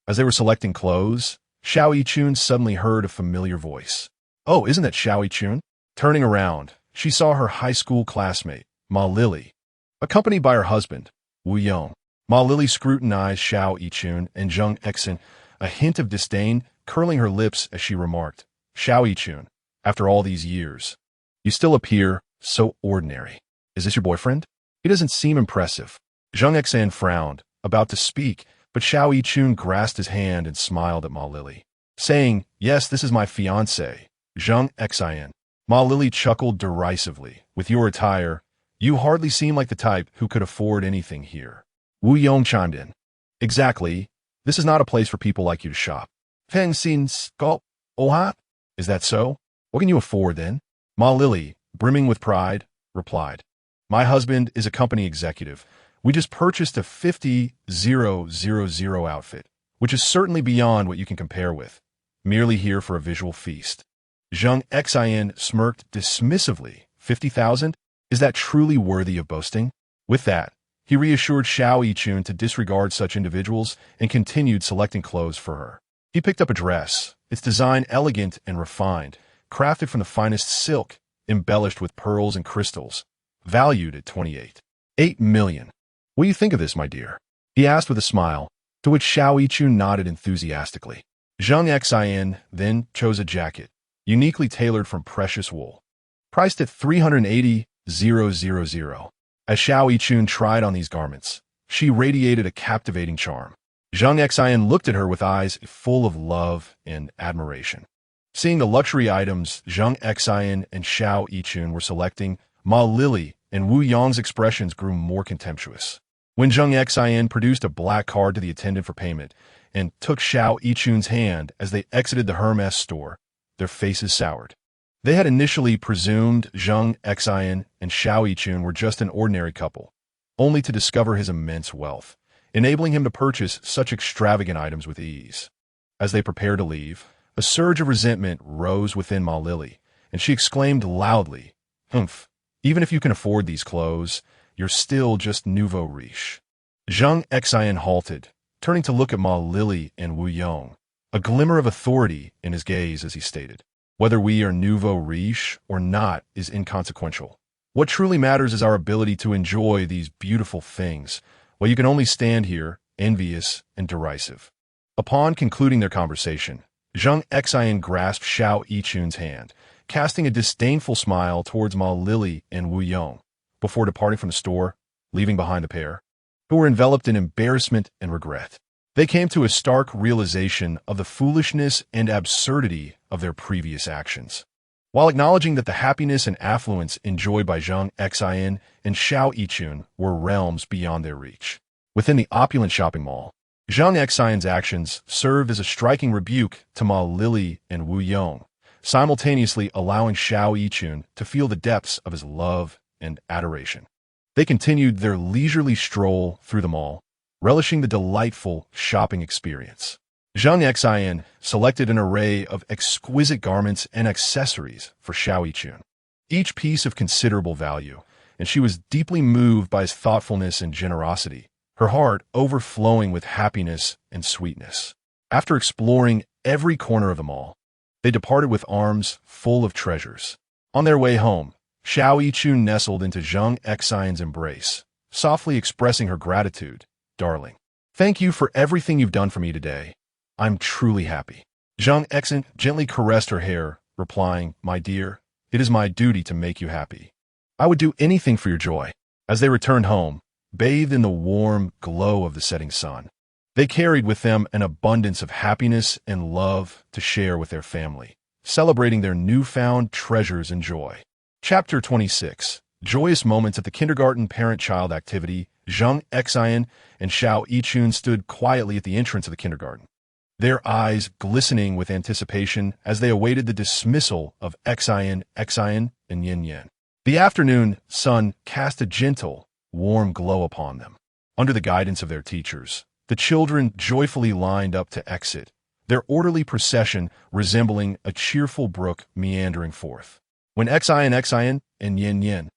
As they were selecting clothes, Xiao Yichun suddenly heard a familiar voice. Oh, isn't that Xiao Yichun? Turning around, she saw her high school classmate, Ma Lily, accompanied by her husband, Wu Yong. Ma Lily scrutinized Xiao Yichun and Zheng Xin, a hint of disdain curling her lips as she remarked, Xiao Yichun, after all these years, you still appear so ordinary. Is this your boyfriend? He doesn't seem impressive. Zheng Xin frowned, about to speak, but Xiao Yichun grasped his hand and smiled at Ma Lily, saying, yes, this is my fiancé, Zheng Xin. Ma Lily chuckled derisively. With your attire, you hardly seem like the type who could afford anything here. Wu Yong chimed in. Exactly. This is not a place for people like you to shop. Zheng Xin sculpt. Oha? Is that so? What can you afford then? Ma Lily, brimming with pride, replied. My husband is a company executive. We just purchased a 50,000 outfit, which is certainly beyond what you can compare with. Merely here for a visual feast. Zheng Xin smirked dismissively. 50,000? Is that truly worthy of boasting? With that, he reassured Xiao Yichun to disregard such individuals and continued selecting clothes for her. He picked up a dress, its design elegant and refined, crafted from the finest silk, embellished with pearls and crystals, valued at 28 million. What do you think of this, my dear? He asked with a smile, to which Xiao Yichun nodded enthusiastically. Zheng Xin then chose a jacket, uniquely tailored from precious wool, priced at 380,000. As Xiao Yichun tried on these garments, she radiated a captivating charm. Zheng Xin looked at her with eyes full of love and admiration. Seeing the luxury items Zheng Xin and Xiao Yichun were selecting, Ma Lily and Wu Yong's expressions grew more contemptuous. When Zheng Xin produced a black card to the attendant for payment and took Xiao Yichun's hand as they exited the Hermes store, their faces soured. They had initially presumed Zheng Xin and Xiao Yichun were just an ordinary couple, only to discover his immense wealth, enabling him to purchase such extravagant items with ease. As they prepared to leave, a surge of resentment rose within Ma Lily, and she exclaimed loudly, Humph, even if you can afford these clothes, you're still just nouveau riche. Zheng Xin halted, turning to look at Ma Lily and Wu Yong, a glimmer of authority in his gaze as he stated, whether we are nouveau riche or not is inconsequential. What truly matters is our ability to enjoy these beautiful things, while you can only stand here, envious and derisive. Upon concluding their conversation, Zheng Xin grasped Xiao Yichun's hand, casting a disdainful smile towards Ma Lily and Wu Yong, before departing from the store, leaving behind the pair, who were enveloped in embarrassment and regret. They came to a stark realization of the foolishness and absurdity of their previous actions. While acknowledging that the happiness and affluence enjoyed by Zheng Xin and Xiao Yichun were realms beyond their reach. Within the opulent shopping mall, Zheng Xin's actions served as a striking rebuke to Ma Lily and Wu Yong, simultaneously allowing Xiao Yichun to feel the depths of his love and adoration. They continued their leisurely stroll through the mall, relishing the delightful shopping experience. Zheng Xin selected an array of exquisite garments and accessories for Xiao Yichun, each piece of considerable value, and she was deeply moved by his thoughtfulness and generosity, her heart overflowing with happiness and sweetness. After exploring every corner of the mall, they departed with arms full of treasures. On their way home, Xiao Yichun nestled into Zheng Xin's embrace, softly expressing her gratitude. Darling, thank you for everything you've done for me today. I'm truly happy. Zheng Xin gently caressed her hair, replying, My dear, it is my duty to make you happy. I would do anything for your joy. As they returned home, bathed in the warm glow of the setting sun, they carried with them an abundance of happiness and love to share with their family, celebrating their newfound treasures and joy. Chapter 26. Joyous moments at the kindergarten parent-child activity. Zheng Xin and Xiao Yichun stood quietly at the entrance of the kindergarten, their eyes glistening with anticipation as they awaited the dismissal of Xin, and Yin Yin. The afternoon sun cast a gentle, warm glow upon them. Under the guidance of their teachers, the children joyfully lined up to exit, their orderly procession resembling a cheerful brook meandering forth. When Xian and Yin Yin,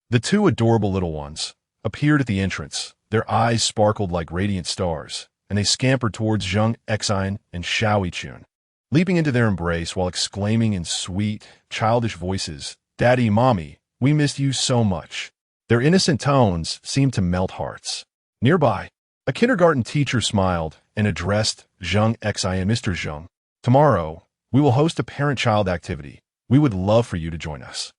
the two adorable little ones, appeared at the entrance, their eyes sparkled like radiant stars, and they scampered towards Zheng Xin and Xiao Yichun, leaping into their embrace while exclaiming in sweet, childish voices, "Daddy, Mommy, we missed you so much." Their innocent tones seemed to melt hearts. Nearby, a kindergarten teacher smiled and addressed Zheng Xin. "Mr. Zheng, tomorrow, we will host a parent-child activity. We would love for you to join us."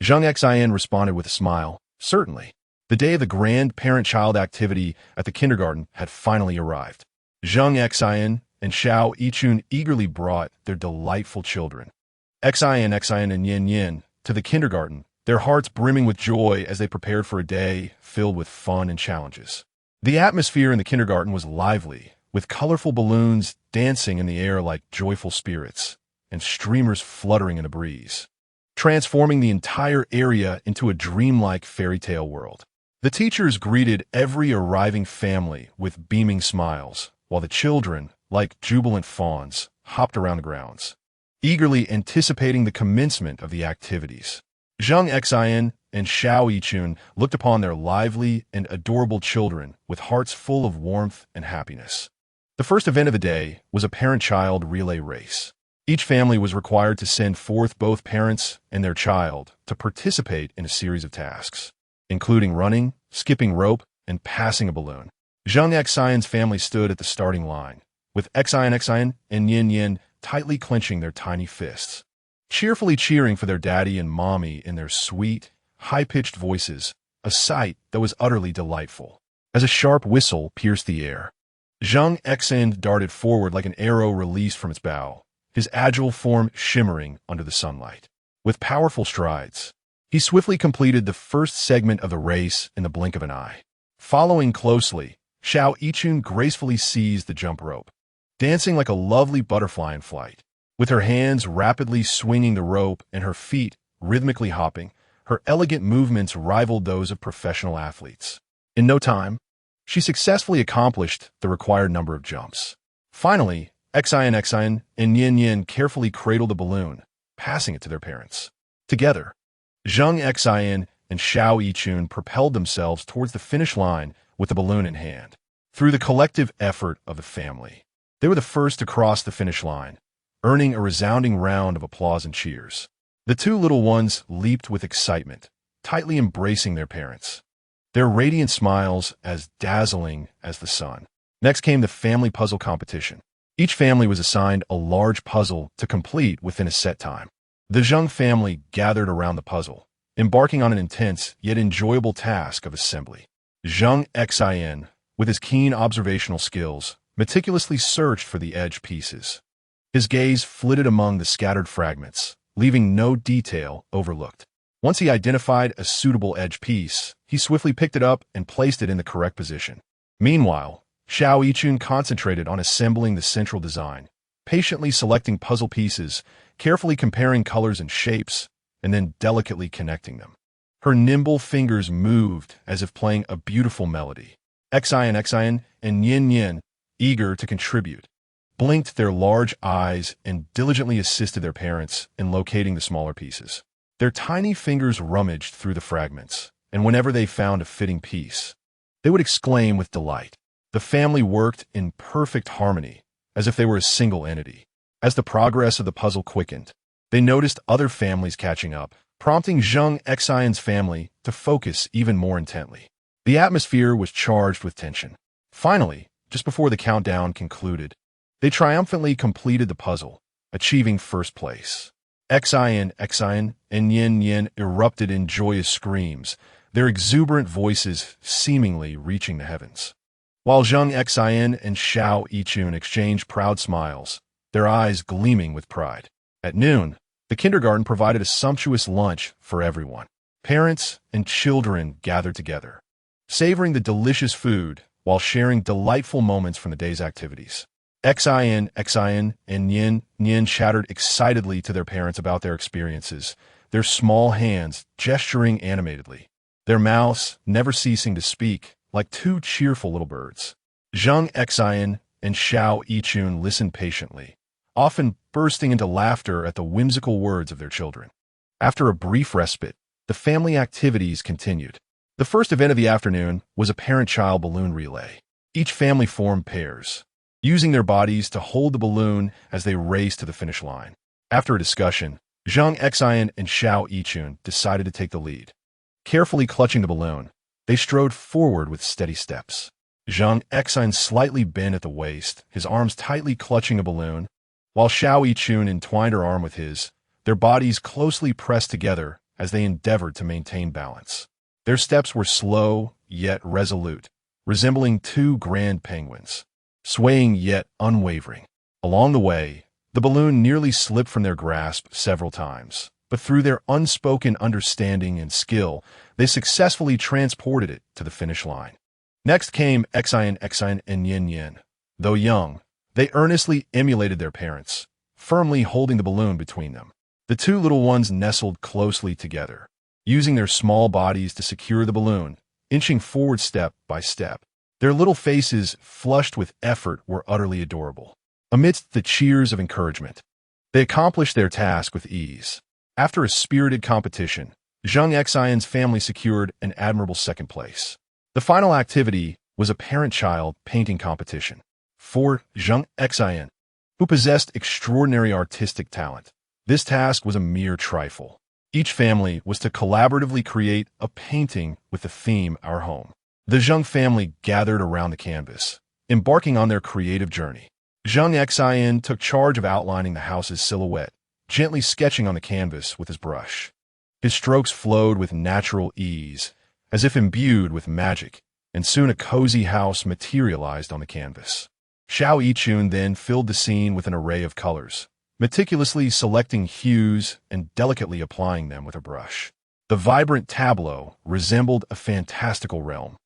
Zheng Xin responded with a smile, "Certainly." The day of the grand parent-child activity at the kindergarten had finally arrived. Zheng Xin and Xiao Yichun eagerly brought their delightful children, Xian and Yin Yin, to the kindergarten, their hearts brimming with joy as they prepared for a day filled with fun and challenges. The atmosphere in the kindergarten was lively, with colorful balloons dancing in the air like joyful spirits, and streamers fluttering in a breeze, transforming the entire area into a dreamlike fairy tale world. The teachers greeted every arriving family with beaming smiles, while the children, like jubilant fawns, hopped around the grounds, eagerly anticipating the commencement of the activities. Zheng Xin and Xiao Yichun looked upon their lively and adorable children with hearts full of warmth and happiness. The first event of the day was a parent-child relay race. Each family was required to send forth both parents and their child to participate in a series of tasks, including running, skipping rope, and passing a balloon. Zheng Xion's family stood at the starting line, with Xian and Yin Yin tightly clenching their tiny fists, cheerfully cheering for their daddy and mommy in their sweet, high-pitched voices, a sight that was utterly delightful. As a sharp whistle pierced the air, Zheng Xin darted forward like an arrow released from its bow, his agile form shimmering under the sunlight. With powerful strides, he swiftly completed the first segment of the race in the blink of an eye. Following closely, Xiao Yichun gracefully seized the jump rope, dancing like a lovely butterfly in flight. With her hands rapidly swinging the rope and her feet rhythmically hopping, her elegant movements rivaled those of professional athletes. In no time, she successfully accomplished the required number of jumps. Finally, Xian and Yin Yin carefully cradled the balloon, passing it to their parents. Together, Zheng Xin and Xiao Yichun propelled themselves towards the finish line with the balloon in hand. Through the collective effort of the family, they were the first to cross the finish line, earning a resounding round of applause and cheers. The two little ones leaped with excitement, tightly embracing their parents, their radiant smiles as dazzling as the sun. Next came the family puzzle competition. Each family was assigned a large puzzle to complete within a set time. The Zheng family gathered around the puzzle, embarking on an intense yet enjoyable task of assembly. Zheng Xin, with his keen observational skills, meticulously searched for the edge pieces. His gaze flitted among the scattered fragments, leaving no detail overlooked. Once he identified a suitable edge piece, he swiftly picked it up and placed it in the correct position. Meanwhile, Xiao Yichun concentrated on assembling the central design, patiently selecting puzzle pieces, carefully comparing colors and shapes, and then delicately connecting them. Her nimble fingers moved as if playing a beautiful melody. Xian and Yin Yin, eager to contribute, blinked their large eyes and diligently assisted their parents in locating the smaller pieces. Their tiny fingers rummaged through the fragments, and whenever they found a fitting piece, they would exclaim with delight. The family worked in perfect harmony, as if they were a single entity. As the progress of the puzzle quickened, they noticed other families catching up, prompting Zheng Xion's family to focus even more intently. The atmosphere was charged with tension. Finally, just before the countdown concluded, they triumphantly completed the puzzle, achieving first place. Xian and Yin Yin erupted in joyous screams, their exuberant voices seemingly reaching the heavens. While Zheng Xin and Xiao Yichun exchanged proud smiles, their eyes gleaming with pride. At noon, the kindergarten provided a sumptuous lunch for everyone. Parents and children gathered together, savoring the delicious food while sharing delightful moments from the day's activities. Xian and Yin Yin chattered excitedly to their parents about their experiences, their small hands gesturing animatedly, their mouths never ceasing to speak like two cheerful little birds. Zheng Xin and Xiao Yichun listened patiently, often bursting into laughter at the whimsical words of their children. After a brief respite, the family activities continued. The first event of the afternoon was a parent-child balloon relay. Each family formed pairs, using their bodies to hold the balloon as they raced to the finish line. After a discussion, Zheng Xin and Xiao Yichun decided to take the lead. Carefully clutching the balloon, they strode forward with steady steps. Zheng Xin slightly bent at the waist, his arms tightly clutching a balloon, while Xiao Yichun entwined her arm with his, their bodies closely pressed together as they endeavored to maintain balance. Their steps were slow, yet resolute, resembling two grand penguins, swaying yet unwavering. Along the way, the balloon nearly slipped from their grasp several times, but through their unspoken understanding and skill, they successfully transported it to the finish line. Next came Xin and Yin Yin. Though young, they earnestly emulated their parents, firmly holding the balloon between them. The two little ones nestled closely together, using their small bodies to secure the balloon, inching forward step by step. Their little faces, flushed with effort, were utterly adorable. Amidst the cheers of encouragement, they accomplished their task with ease. After a spirited competition, Zheng Xin's family secured an admirable second place. The final activity was a parent-child painting competition. For Zheng Xin, who possessed extraordinary artistic talent, this task was a mere trifle. Each family was to collaboratively create a painting with the theme Our Home. The Zheng family gathered around the canvas, embarking on their creative journey. Zheng Xin took charge of outlining the house's silhouette, gently sketching on the canvas with his brush. His strokes flowed with natural ease, as if imbued with magic, and soon a cozy house materialized on the canvas. Xiao Yichun then filled the scene with an array of colors, meticulously selecting hues and delicately applying them with a brush. The vibrant tableau resembled a fantastical realm,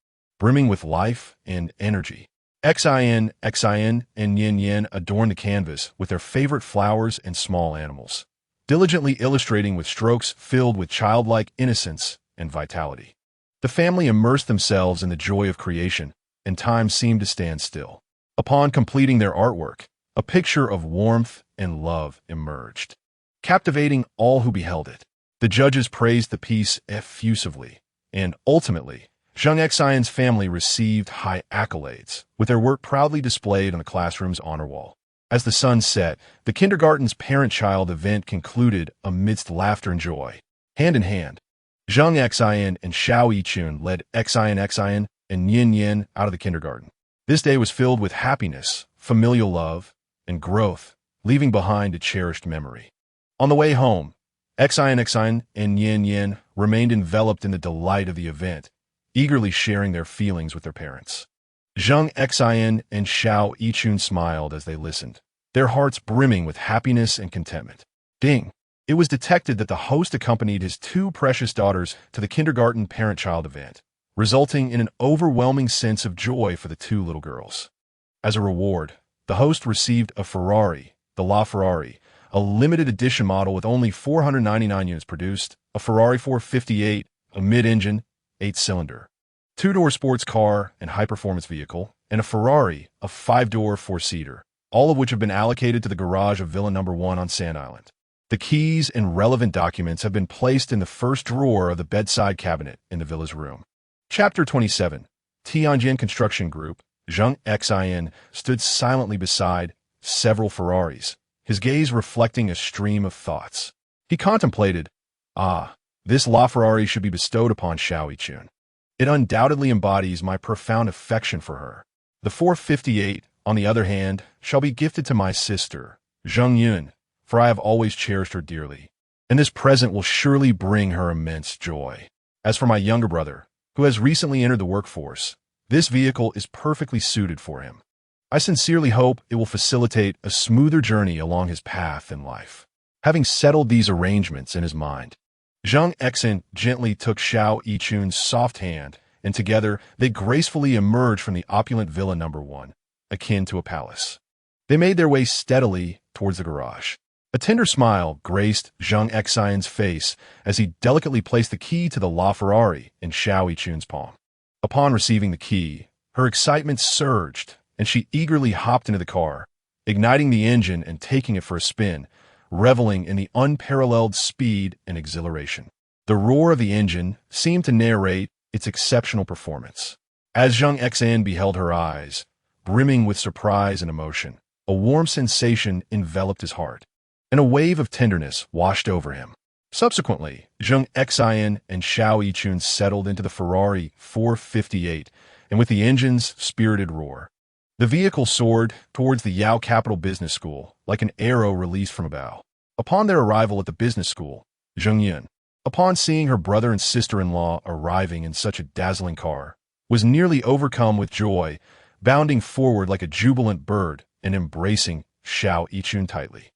brimming with life and energy. Xin, and Yin Yin adorned the canvas with their favorite flowers and small animals, diligently illustrating with strokes filled with childlike innocence and vitality. The family immersed themselves in the joy of creation, and time seemed to stand still. Upon completing their artwork, a picture of warmth and love emerged, captivating all who beheld it. The judges praised the piece effusively, and ultimately, Zheng Xin's family received high accolades, with their work proudly displayed on the classroom's honor wall. As the sun set, the kindergarten's parent-child event concluded amidst laughter and joy. Hand in hand, Zheng Xin and Xiao Yichun led Xin and Yin Yin out of the kindergarten. This day was filled with happiness, familial love, and growth, leaving behind a cherished memory. On the way home, Xin and Yin Yin remained enveloped in the delight of the event, eagerly sharing their feelings with their parents. Zheng Xin and Xiao Yichun smiled as they listened, their hearts brimming with happiness and contentment. Ding! It was detected that the host accompanied his two precious daughters to the kindergarten parent-child event, resulting in an overwhelming sense of joy for the two little girls. As a reward, the host received a Ferrari, the LaFerrari, a limited edition model with only 499 units produced, a Ferrari 458, a mid-engine, 8-cylinder, two-door sports car and high-performance vehicle, and a Ferrari, a 5-door 4-seater, all of which have been allocated to the garage of Villa No. 1 on Sand Island. The keys and relevant documents have been placed in the first drawer of the bedside cabinet in the villa's room. Chapter 27. Tianjin Construction Group. Zheng Xin stood silently beside several Ferraris, his gaze reflecting a stream of thoughts. He contemplated, this LaFerrari should be bestowed upon Xiao Yichun. It undoubtedly embodies my profound affection for her. The 458, on the other hand, shall be gifted to my sister, Zheng Yun, for I have always cherished her dearly, and this present will surely bring her immense joy. As for my younger brother, who has recently entered the workforce, this vehicle is perfectly suited for him. I sincerely hope it will facilitate a smoother journey along his path in life. Having settled these arrangements in his mind, Zheng Xin gently took Xiao Yichun's soft hand, and together they gracefully emerged from the opulent Villa No. 1, akin to a palace. They made their way steadily towards the garage. A tender smile graced Zheng Xin's face as he delicately placed the key to the LaFerrari in Xiao Yichun's palm. Upon receiving the key, her excitement surged, and she eagerly hopped into the car, igniting the engine and taking it for a spin, reveling in the unparalleled speed and exhilaration. The roar of the engine seemed to narrate its exceptional performance. As Zheng Xin beheld her eyes, brimming with surprise and emotion, a warm sensation enveloped his heart, and a wave of tenderness washed over him. Subsequently, Zheng Xin and Xiao Yichun settled into the Ferrari 458, and with the engine's spirited roar, the vehicle soared towards the Yao Capital Business School like an arrow released from a bow. Upon their arrival at the business school, Zheng Yin, upon seeing her brother and sister-in-law arriving in such a dazzling car, was nearly overcome with joy, bounding forward like a jubilant bird and embracing Xiao Yichun tightly.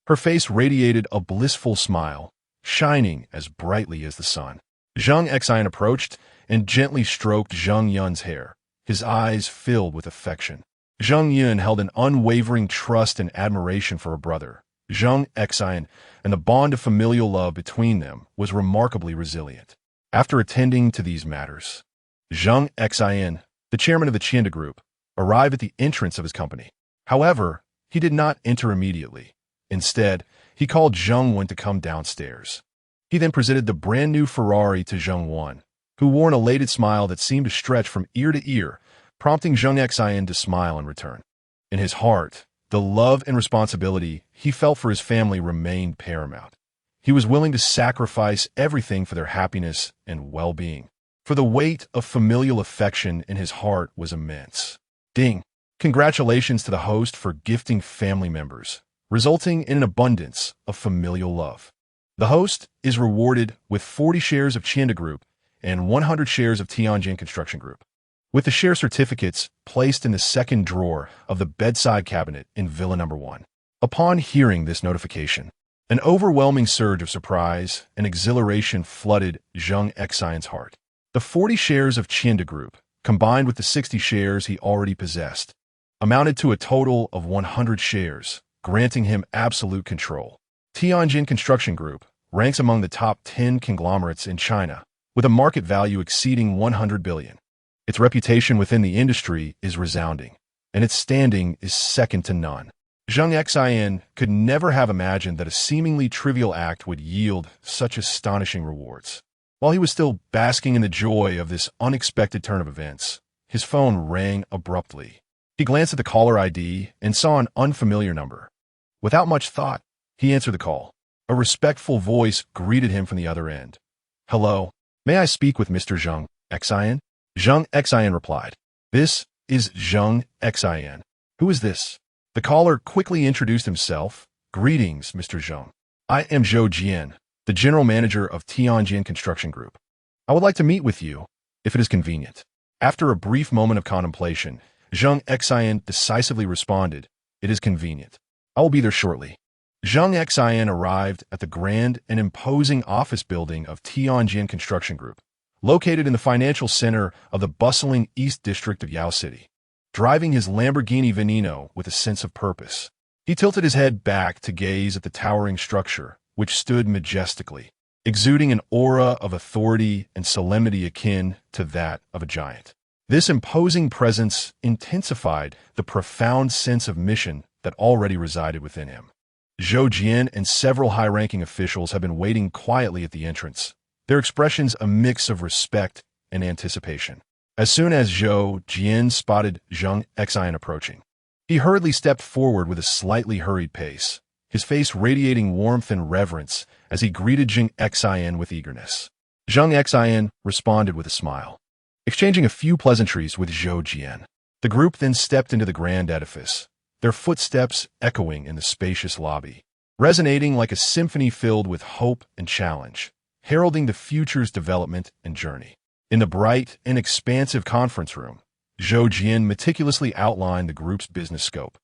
Her face radiated a blissful smile, shining as brightly as the sun. Zheng Xin approached and gently stroked Zheng Yun's hair, his eyes filled with affection. Zheng Yun held an unwavering trust and admiration for her brother, Zheng Xin, and the bond of familial love between them was remarkably resilient. After attending to these matters, Zheng Xin, the chairman of the Qianda Group, arrived at the entrance of his company. However, he did not enter immediately. Instead, he called Zheng Wen to come downstairs. He then presented the brand-new Ferrari to Zheng Wen, who wore an elated smile that seemed to stretch from ear to ear, prompting Zheng Xin to smile in return. In his heart, the love and responsibility he felt for his family remained paramount. He was willing to sacrifice everything for their happiness and well-being, for the weight of familial affection in his heart was immense. Ding! Congratulations to the host for gifting family members, resulting in an abundance of familial love. The host is rewarded with 40 shares of Qianda Group and 100 shares of Tianjin Construction Group, with the share certificates placed in the second drawer of the bedside cabinet in Villa No. 1. Upon hearing this notification, an overwhelming surge of surprise and exhilaration flooded Zheng Xin's heart. The 40 shares of Qianda Group, combined with the 60 shares he already possessed, amounted to a total of 100 shares, granting him absolute control. Tianjin Construction Group ranks among the top 10 conglomerates in China, with a market value exceeding 100 billion. Its reputation within the industry is resounding, and its standing is second to none. Zheng Xin could never have imagined that a seemingly trivial act would yield such astonishing rewards. While he was still basking in the joy of this unexpected turn of events, his phone rang abruptly. He glanced at the caller ID and saw an unfamiliar number. Without much thought, he answered the call. A respectful voice greeted him from the other end. "Hello, may I speak with Mr. Zheng Xin?" Zheng Xin replied. "This is Zheng Xin. Who is this?" The caller quickly introduced himself. "Greetings, Mr. Zheng. I am Zhou Jian, the general manager of Tianjin Construction Group. I would like to meet with you, if it is convenient." After a brief moment of contemplation, Zheng Xin decisively responded, "It is convenient. I will be there shortly." Zheng Xin arrived at the grand and imposing office building of Tianjin Construction Group, located in the financial center of the bustling East District of Yao City. Driving his Lamborghini Veneno with a sense of purpose, he tilted his head back to gaze at the towering structure, which stood majestically, exuding an aura of authority and solemnity akin to that of a giant. This imposing presence intensified the profound sense of mission that already resided within him. Zhou Jian and several high-ranking officials have been waiting quietly at the entrance, their expressions a mix of respect and anticipation. As soon as Zhou Jian spotted Zheng Xin approaching, he hurriedly stepped forward with a slightly hurried pace, his face radiating warmth and reverence as he greeted Zheng Xin with eagerness. Zheng Xin responded with a smile, exchanging a few pleasantries with Zhou Jian. The group then stepped into the grand edifice, their footsteps echoing in the spacious lobby, resonating like a symphony filled with hope and challenge, heralding the future's development and journey. In the bright and expansive conference room, Zhou Jian meticulously outlined the group's business scope,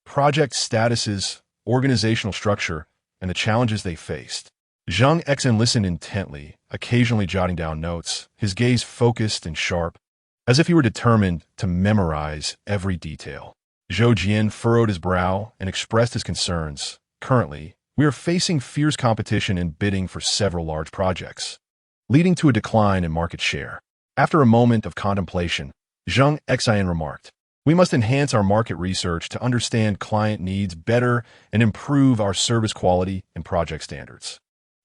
project statuses, organizational structure, and the challenges they faced. Zheng Xin listened intently, occasionally jotting down notes, his gaze focused and sharp, as if he were determined to memorize every detail. Zhou Jian furrowed his brow and expressed his concerns. "Currently, we are facing fierce competition in bidding for several large projects, leading to a decline in market share." After a moment of contemplation, Zheng Xin remarked, We must enhance our market research to understand client needs better and improve our service quality and project standards.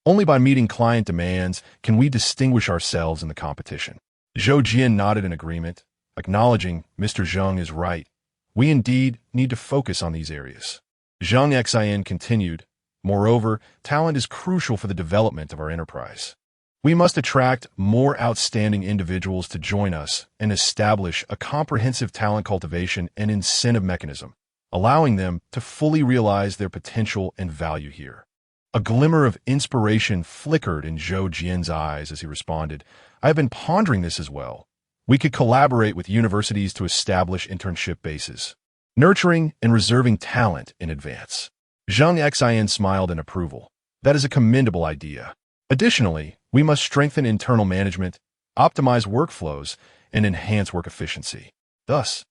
Only by meeting client demands can we distinguish ourselves in the competition. Zhou Jian nodded in agreement, acknowledging Mr. Zheng is right. We indeed need to focus on these areas. Zheng Xin continued, moreover, talent is crucial for the development of our enterprise. We must attract more outstanding individuals to join us and establish a comprehensive talent cultivation and incentive mechanism, allowing them to fully realize their potential and value here. A glimmer of inspiration flickered in Zhou Jian's eyes as he responded, I have been pondering this as well. We could collaborate with universities to establish internship bases, nurturing and reserving talent in advance. Zheng Xin smiled in approval. That is a commendable idea. Additionally, we must strengthen internal management, optimize workflows, and enhance work efficiency. Thus,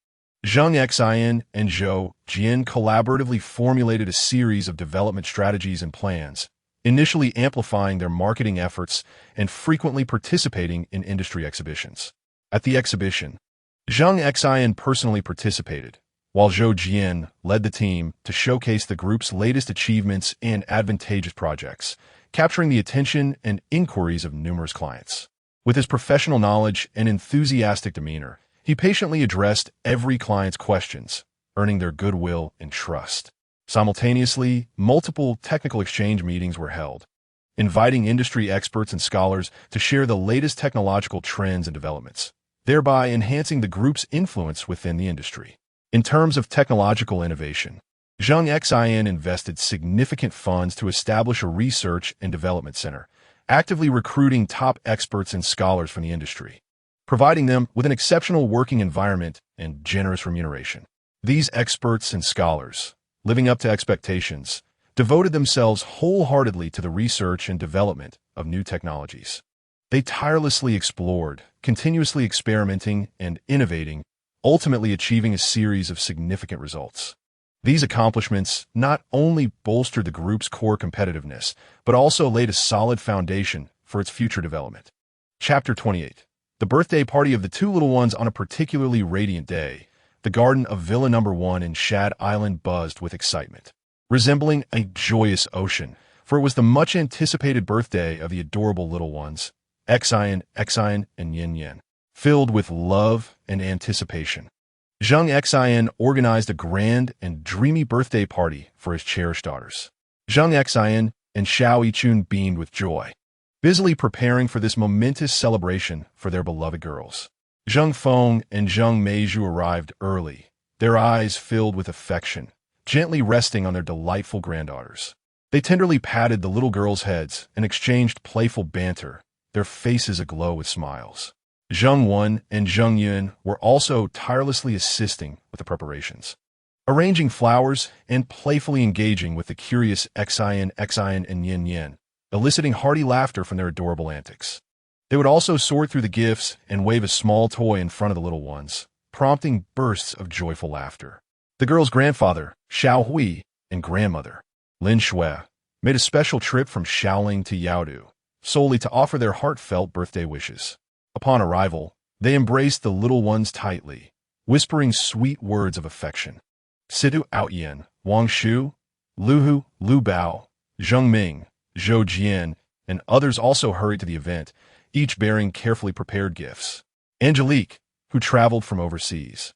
Zheng Xin and Zhou Jian collaboratively formulated a series of development strategies and plans, initially amplifying their marketing efforts and frequently participating in industry exhibitions. At the exhibition, Zheng Xin personally participated, while Zhou Jian led the team to showcase the group's latest achievements and advantageous projects, capturing the attention and inquiries of numerous clients. With his professional knowledge and enthusiastic demeanor, he patiently addressed every client's questions, earning their goodwill and trust. Simultaneously, multiple technical exchange meetings were held, inviting industry experts and scholars to share the latest technological trends and developments, thereby enhancing the group's influence within the industry. In terms of technological innovation, Zheng Xin invested significant funds to establish a research and development center, actively recruiting top experts and scholars from the industry, providing them with an exceptional working environment and generous remuneration. These experts and scholars, living up to expectations, devoted themselves wholeheartedly to the research and development of new technologies. They tirelessly explored, continuously experimenting and innovating, ultimately achieving a series of significant results. These accomplishments not only bolstered the group's core competitiveness, but also laid a solid foundation for its future development. Chapter 28. The birthday party of the two little ones on a particularly radiant day. The garden of Villa No. 1 in Shad Island buzzed with excitement, resembling a joyous ocean, for it was the much-anticipated birthday of the adorable little ones, Xin, and Yin, filled with love and anticipation. Zheng Xin organized a grand and dreamy birthday party for his cherished daughters. Zheng Xin and Xiao Yichun beamed with joy, busily preparing for this momentous celebration for their beloved girls. Zheng Feng and Zheng Meizhu arrived early, their eyes filled with affection, gently resting on their delightful granddaughters. They tenderly patted the little girls' heads and exchanged playful banter, their faces aglow with smiles. Zheng Wen and Zheng Yun were also tirelessly assisting with the preparations, arranging flowers and playfully engaging with the curious Xin and Yin, eliciting hearty laughter from their adorable antics. They would also sort through the gifts and wave a small toy in front of the little ones, prompting bursts of joyful laughter. The girls' grandfather, Xiao Hui, and grandmother, Lin Shui, made a special trip from Shaoling to Yaodu, solely to offer their heartfelt birthday wishes. Upon arrival, they embraced the little ones tightly, whispering sweet words of affection. Sidu Outyan, Wang Shu, Lu Hu, Lu Bao, Zheng Ming, Zhou Jian, and others also hurried to the event, each bearing carefully prepared gifts. Angelique, who traveled from overseas,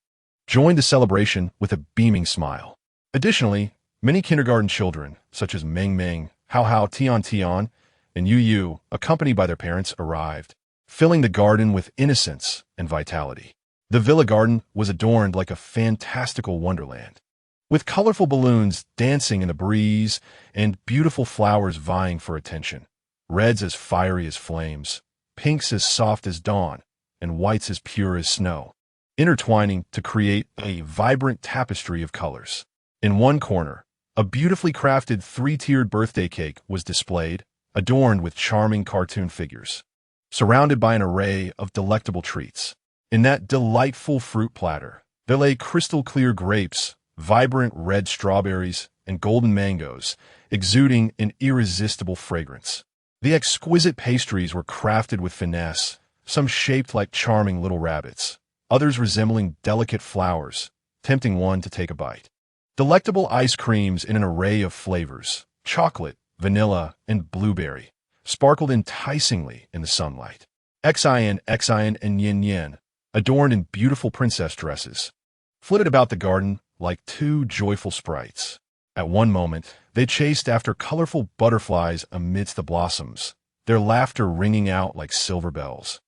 joined the celebration with a beaming smile. Additionally, many kindergarten children, such as Meng Meng, Hao Hao, Tian, and Yu Yu, accompanied by their parents, arrived, filling the garden with innocence and vitality. The villa garden was adorned like a fantastical wonderland, with colorful balloons dancing in the breeze and beautiful flowers vying for attention, reds as fiery as flames, pinks as soft as dawn, and whites as pure as snow, intertwining to create a vibrant tapestry of colors. In one corner, a beautifully crafted three-tiered birthday cake was displayed, adorned with charming cartoon figures, surrounded by an array of delectable treats. In that delightful fruit platter, there lay crystal-clear grapes, vibrant red strawberries, and golden mangoes, exuding an irresistible fragrance. The exquisite pastries were crafted with finesse, some shaped like charming little rabbits, others resembling delicate flowers, tempting one to take a bite. Delectable ice creams in an array of flavors, chocolate, vanilla, and blueberry, sparkled enticingly in the sunlight. Xin and Yin Yin, adorned in beautiful princess dresses, flitted about the garden like two joyful sprites. At one moment, they chased after colorful butterflies amidst the blossoms, their laughter ringing out like silver bells,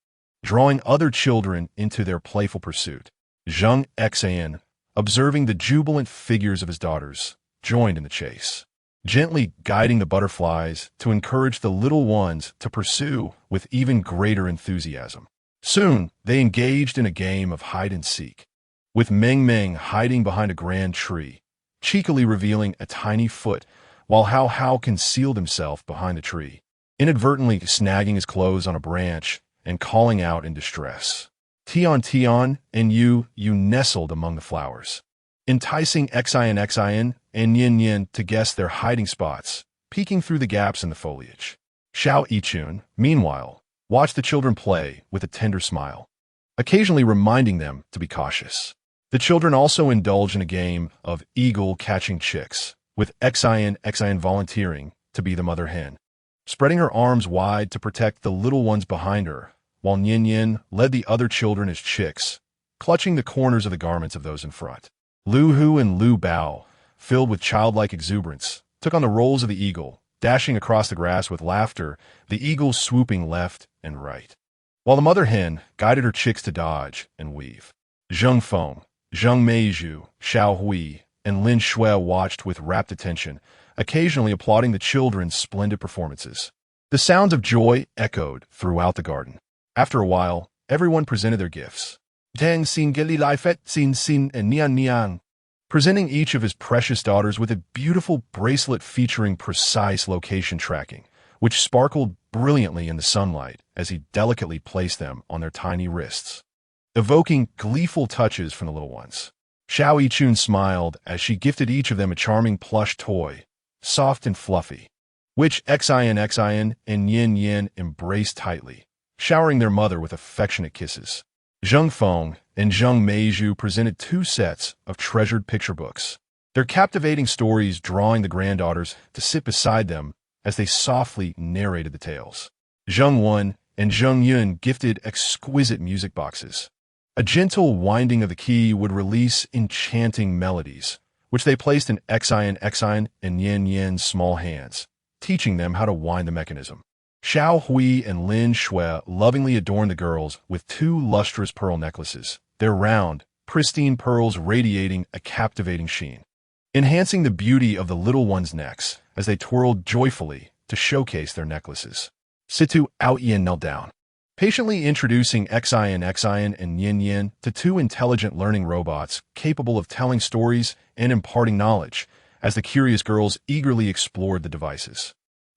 drawing other children into their playful pursuit. Zheng Xin, observing the jubilant figures of his daughters, joined in the chase, gently guiding the butterflies to encourage the little ones to pursue with even greater enthusiasm. Soon, they engaged in a game of hide-and-seek, with Meng Meng hiding behind a grand tree, cheekily revealing a tiny foot, while Hao Hao concealed himself behind the tree, inadvertently snagging his clothes on a branch and calling out in distress. Tian and you nestled among the flowers, enticing Xin and Yin Yin to guess their hiding spots, peeking through the gaps in the foliage. Xiao Yichun, meanwhile, watched the children play with a tender smile, occasionally reminding them to be cautious. The children also indulged in a game of eagle catching chicks, with Xin volunteering to be the mother hen, spreading her arms wide to protect the little ones behind her, while Yin Yin led the other children as chicks, clutching the corners of the garments of those in front. Lu Hu and Lu Bao, filled with childlike exuberance, took on the roles of the eagle, dashing across the grass with laughter, the eagle swooping left and right, while the mother hen guided her chicks to dodge and weave. Zheng Feng, Zheng Meizhu, Xiao Hui, and Lin Shui watched with rapt attention, occasionally applauding the children's splendid performances. The sounds of joy echoed throughout the garden. After a while, everyone presented their gifts. Zheng Xin Geli Lai Fet Xin Xin and Nian Nian, presenting each of his precious daughters with a beautiful bracelet featuring precise location tracking, which sparkled brilliantly in the sunlight as he delicately placed them on their tiny wrists, evoking gleeful touches from the little ones. Xiao Yichun smiled as she gifted each of them a charming plush toy, soft and fluffy, which Xin and Yin Yin embraced tightly, showering their mother with affectionate kisses. Zheng Feng and Zheng Meizhu presented 2 sets of treasured picture books, their captivating stories drawing the granddaughters to sit beside them as they softly narrated the tales. Zheng Wen and Zheng Yun gifted exquisite music boxes. A gentle winding of the key would release enchanting melodies, which they placed in Xin and Yin Yin's small hands, teaching them how to wind the mechanism. Xiao Hui and Lin Shui lovingly adorned the girls with 2 lustrous pearl necklaces, their round, pristine pearls radiating a captivating sheen, enhancing the beauty of the little ones' necks as they twirled joyfully to showcase their necklaces. Situ Ao Yin knelt down, patiently introducing Xin and Yin Yin to 2 intelligent learning robots capable of telling stories and imparting knowledge as the curious girls eagerly explored the devices.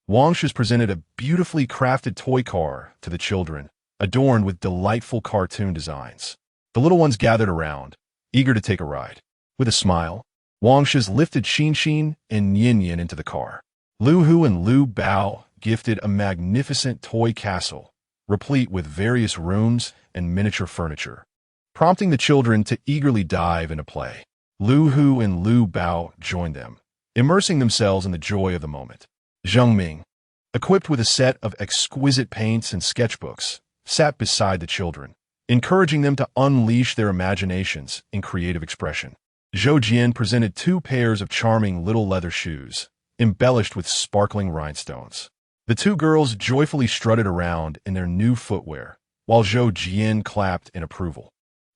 Wang Shi's presented a beautifully crafted toy car to the children, adorned with delightful cartoon designs. The little ones gathered around, eager to take a ride. With a smile, Wang Shi's lifted Xin and Yin Yin into the car. Lu Hu and Lu Bao gifted a magnificent toy castle, replete with various rooms and miniature furniture, prompting the children to eagerly dive into play. Lu Hu and Lu Bao joined them, immersing themselves in the joy of the moment. Zheng Ming, equipped with a set of exquisite paints and sketchbooks, sat beside the children, encouraging them to unleash their imaginations in creative expression. Zhou Jian presented 2 pairs of charming little leather shoes, embellished with sparkling rhinestones. The 2 girls joyfully strutted around in their new footwear, while Zhou Jian clapped in approval.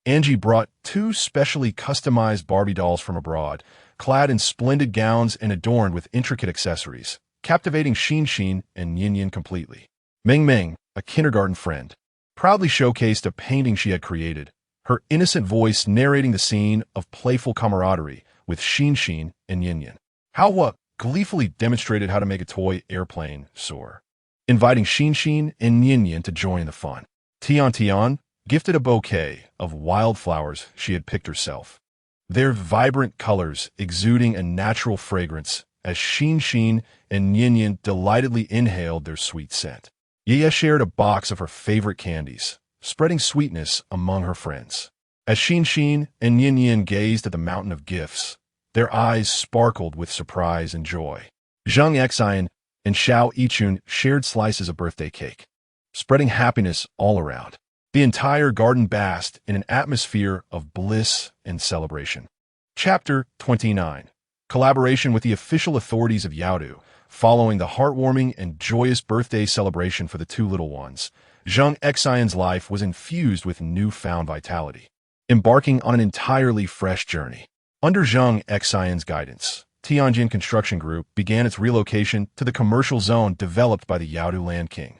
Angie brought 2 specially customized Barbie dolls from abroad, clad in splendid gowns and adorned with intricate accessories, captivating Xin and Yin Yin completely. Meng Meng, a kindergarten friend, proudly showcased a painting she had created, her innocent voice narrating the scene of playful camaraderie with Xin and Yin Yin. Hao Hua gleefully demonstrated how to make a toy airplane soar, inviting Xin and Yin Yin to join the fun. Tian gifted a bouquet of wildflowers she had picked herself, their vibrant colors exuding a natural fragrance as Xin and Yin Yin delightedly inhaled their sweet scent. Yaya shared a box of her favorite candies, spreading sweetness among her friends. As Xin and Yin gazed at the mountain of gifts, their eyes sparkled with surprise and joy. Zheng Xin and Xiao Yichun shared slices of birthday cake, spreading happiness all around. The entire garden basked in an atmosphere of bliss and celebration. Chapter 29. Collaboration with the official authorities of Yaodu. Following the heartwarming and joyous birthday celebration for the two little ones, Zheng Xin's life was infused with newfound vitality, embarking on an entirely fresh journey. Under Zheng Xin's guidance, Tianjin Construction Group began its relocation to the commercial zone developed by the Yaodu Land King,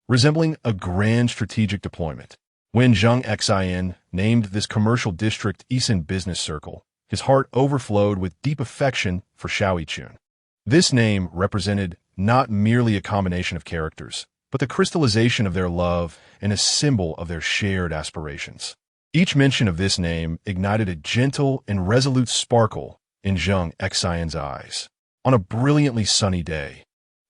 resembling a grand strategic deployment. When Zheng Xin named this commercial district Yisan Business Circle, his heart overflowed with deep affection for Xiao Yichun. This name represented not merely a combination of characters, but the crystallization of their love and a symbol of their shared aspirations. Each mention of this name ignited a gentle and resolute sparkle in Zheng Xin's eyes. On a brilliantly sunny day,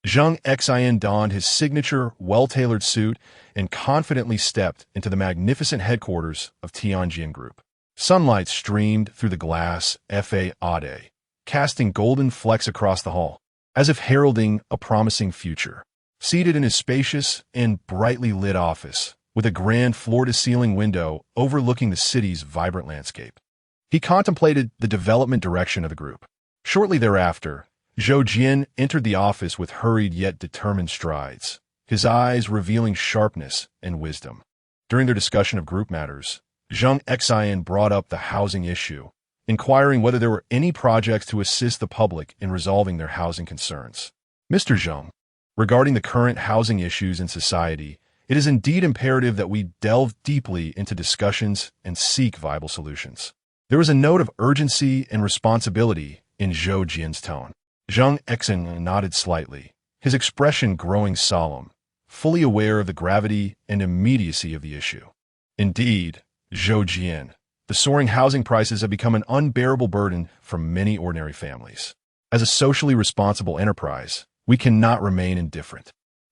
Zheng Xin donned his signature, well-tailored suit and confidently stepped into the magnificent headquarters of Tianjin Group. Sunlight streamed through the glass facade, casting golden flecks across the hall, as if heralding a promising future. Seated in his spacious and brightly lit office, with a grand floor-to-ceiling window overlooking the city's vibrant landscape, he contemplated the development direction of the group. Shortly thereafter, Zhou Jian entered the office with hurried yet determined strides, his eyes revealing sharpness and wisdom. During their discussion of group matters, Zheng Xin brought up the housing issue, inquiring whether there were any projects to assist the public in resolving their housing concerns. Mr. Zheng, regarding the current housing issues in society, it is indeed imperative that we delve deeply into discussions and seek viable solutions. There was a note of urgency and responsibility in Zhou Jian's tone. Zheng Xin nodded slightly, his expression growing solemn, fully aware of the gravity and immediacy of the issue. Indeed, Zhou Jian, the soaring housing prices have become an unbearable burden for many ordinary families. As a socially responsible enterprise, we cannot remain indifferent.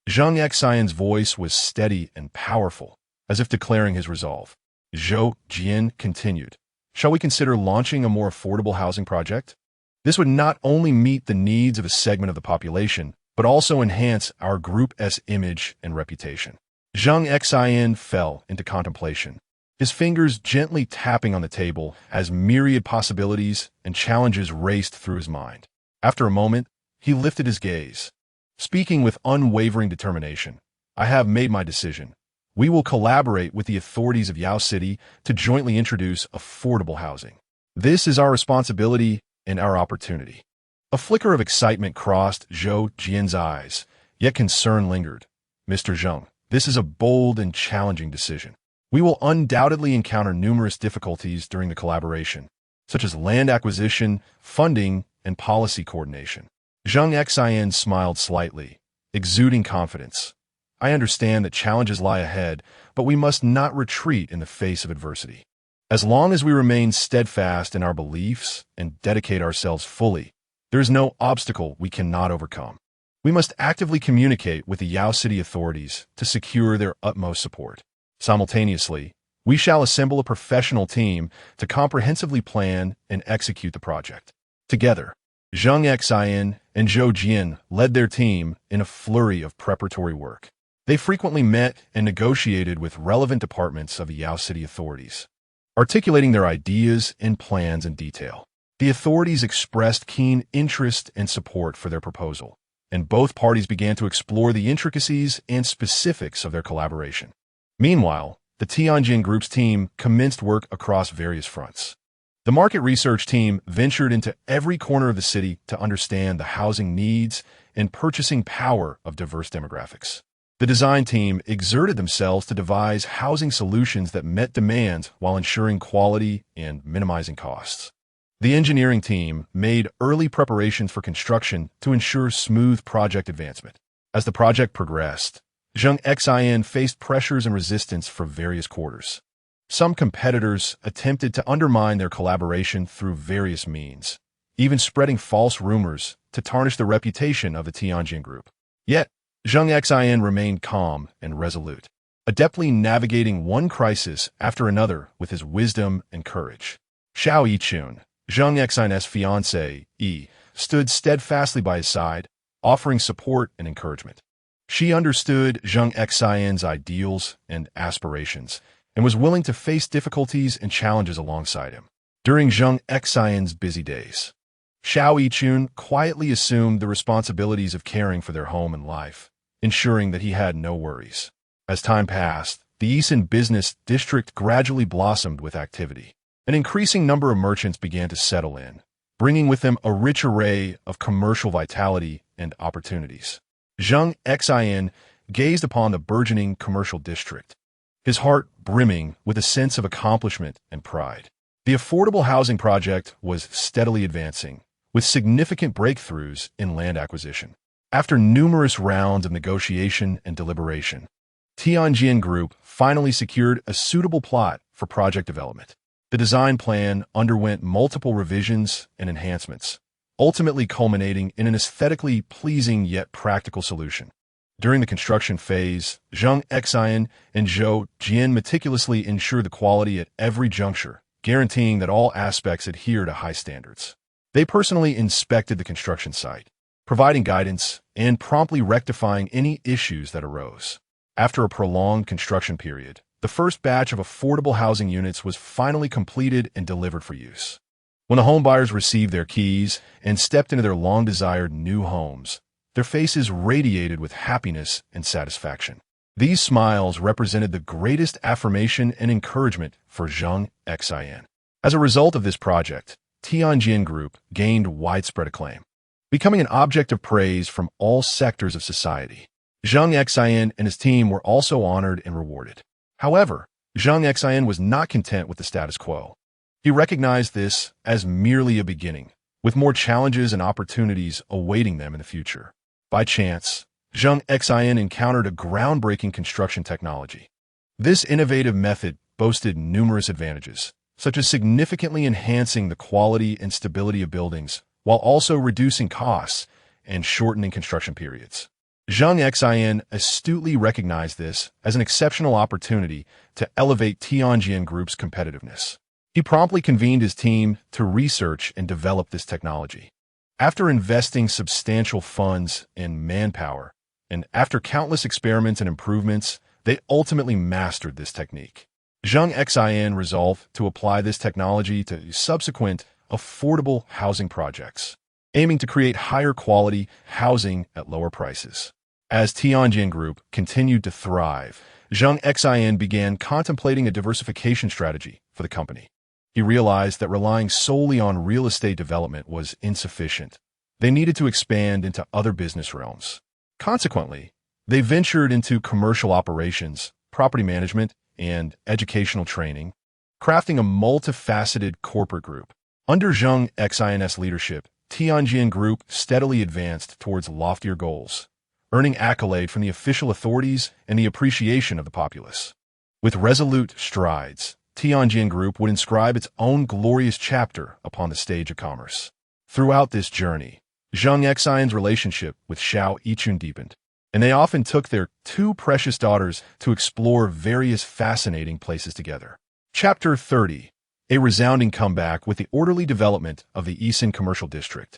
Zheng Xin's voice was steady and powerful, as if declaring his resolve. Zhou Jian continued, "Shall we consider launching a more affordable housing project? This would not only meet the needs of a segment of the population, but also enhance our group's image and reputation." Zheng Xin fell into contemplation, his fingers gently tapping on the table as myriad possibilities and challenges raced through his mind. After a moment, he lifted his gaze. Speaking with unwavering determination, "I have made my decision. We will collaborate with the authorities of Yao City to jointly introduce affordable housing. This is our responsibility and our opportunity." A flicker of excitement crossed Zhou Jian's eyes, yet concern lingered. "Mr. Zheng, this is a bold and challenging decision. We will undoubtedly encounter numerous difficulties during the collaboration, such as land acquisition, funding, and policy coordination." Zheng Xin smiled slightly, exuding confidence. "I understand that challenges lie ahead, but we must not retreat in the face of adversity. As long as we remain steadfast in our beliefs and dedicate ourselves fully, there is no obstacle we cannot overcome. We must actively communicate with the Yao City authorities to secure their utmost support. Simultaneously, we shall assemble a professional team to comprehensively plan and execute the project. Together, Zheng Xin and Zhou Jian led their team in a flurry of preparatory work. They frequently met and negotiated with relevant departments of the Yao City authorities, articulating their ideas and plans in detail. The authorities expressed keen interest and support for their proposal, and both parties began to explore the intricacies and specifics of their collaboration. Meanwhile, the Tianjin Group's team commenced work across various fronts. The market research team ventured into every corner of the city to understand the housing needs and purchasing power of diverse demographics. The design team exerted themselves to devise housing solutions that met demands while ensuring quality and minimizing costs. The engineering team made early preparations for construction to ensure smooth project advancement. As the project progressed, Zheng Xin faced pressures and resistance from various quarters. Some competitors attempted to undermine their collaboration through various means, even spreading false rumors to tarnish the reputation of the Tianjin Group. Yet, Zheng Xin remained calm and resolute. adeptly navigating one crisis after another with his wisdom and courage. Xiao Yichun, Zheng Xin's fiancée, stood steadfastly by his side, offering support and encouragement. She understood Zheng Xin's ideals and aspirations, and was willing to face difficulties and challenges alongside him. During Zheng Xin's busy days, Xiao Yichun quietly assumed the responsibilities of caring for their home and life, ensuring that he had no worries. As time passed, the Yisin business district gradually blossomed with activity. An increasing number of merchants began to settle in, bringing with them a rich array of commercial vitality and opportunities. Zheng Xin gazed upon the burgeoning commercial district, his heart brimming with a sense of accomplishment and pride. The affordable housing project was steadily advancing, with significant breakthroughs in land acquisition. After numerous rounds of negotiation and deliberation, Tianjin Group finally secured a suitable plot for project development. The design plan underwent multiple revisions and enhancements, ultimately culminating in an aesthetically pleasing yet practical solution. During the construction phase, Zheng Xin and Zhou Jian meticulously ensured the quality at every juncture, guaranteeing that all aspects adhere to high standards. They personally inspected the construction site, providing guidance and promptly rectifying any issues that arose. After a prolonged construction period, the first batch of affordable housing units was finally completed and delivered for use. When the homebuyers received their keys and stepped into their long-desired new homes, their faces radiated with happiness and satisfaction. These smiles represented the greatest affirmation and encouragement for Zheng Xin. As a result of this project, Tianjin Group gained widespread acclaim, becoming an object of praise from all sectors of society. Zheng Xin and his team were also honored and rewarded. However, Zheng Xin was not content with the status quo. He recognized this as merely a beginning, with more challenges and opportunities awaiting them in the future. By chance, Zheng Xin encountered a groundbreaking construction technology. This innovative method boasted numerous advantages, such as significantly enhancing the quality and stability of buildings, while also reducing costs and shortening construction periods. Zheng Xin astutely recognized this as an exceptional opportunity to elevate Tianjin Group's competitiveness. He promptly convened his team to research and develop this technology. After investing substantial funds and manpower, and after countless experiments and improvements, they ultimately mastered this technique. Zheng Xin resolved to apply this technology to subsequent affordable housing projects, aiming to create higher quality housing at lower prices. As Tianjin Group continued to thrive, Zheng Xin began contemplating a diversification strategy for the company. He realized that relying solely on real estate development was insufficient. They needed to expand into other business realms. Consequently, they ventured into commercial operations, property management, and educational training, crafting a multifaceted corporate group. Under Zheng Xin's leadership, Tianjin Group steadily advanced towards loftier goals, earning accolade from the official authorities and the appreciation of the populace. With resolute strides, Tianjin Group would inscribe its own glorious chapter upon the stage of commerce. Throughout this journey, Zheng Xin's relationship with Xiao Yichun deepened, and they often took their two precious daughters to explore various fascinating places together. Chapter 30. A resounding comeback with the orderly development of the Yisin commercial district.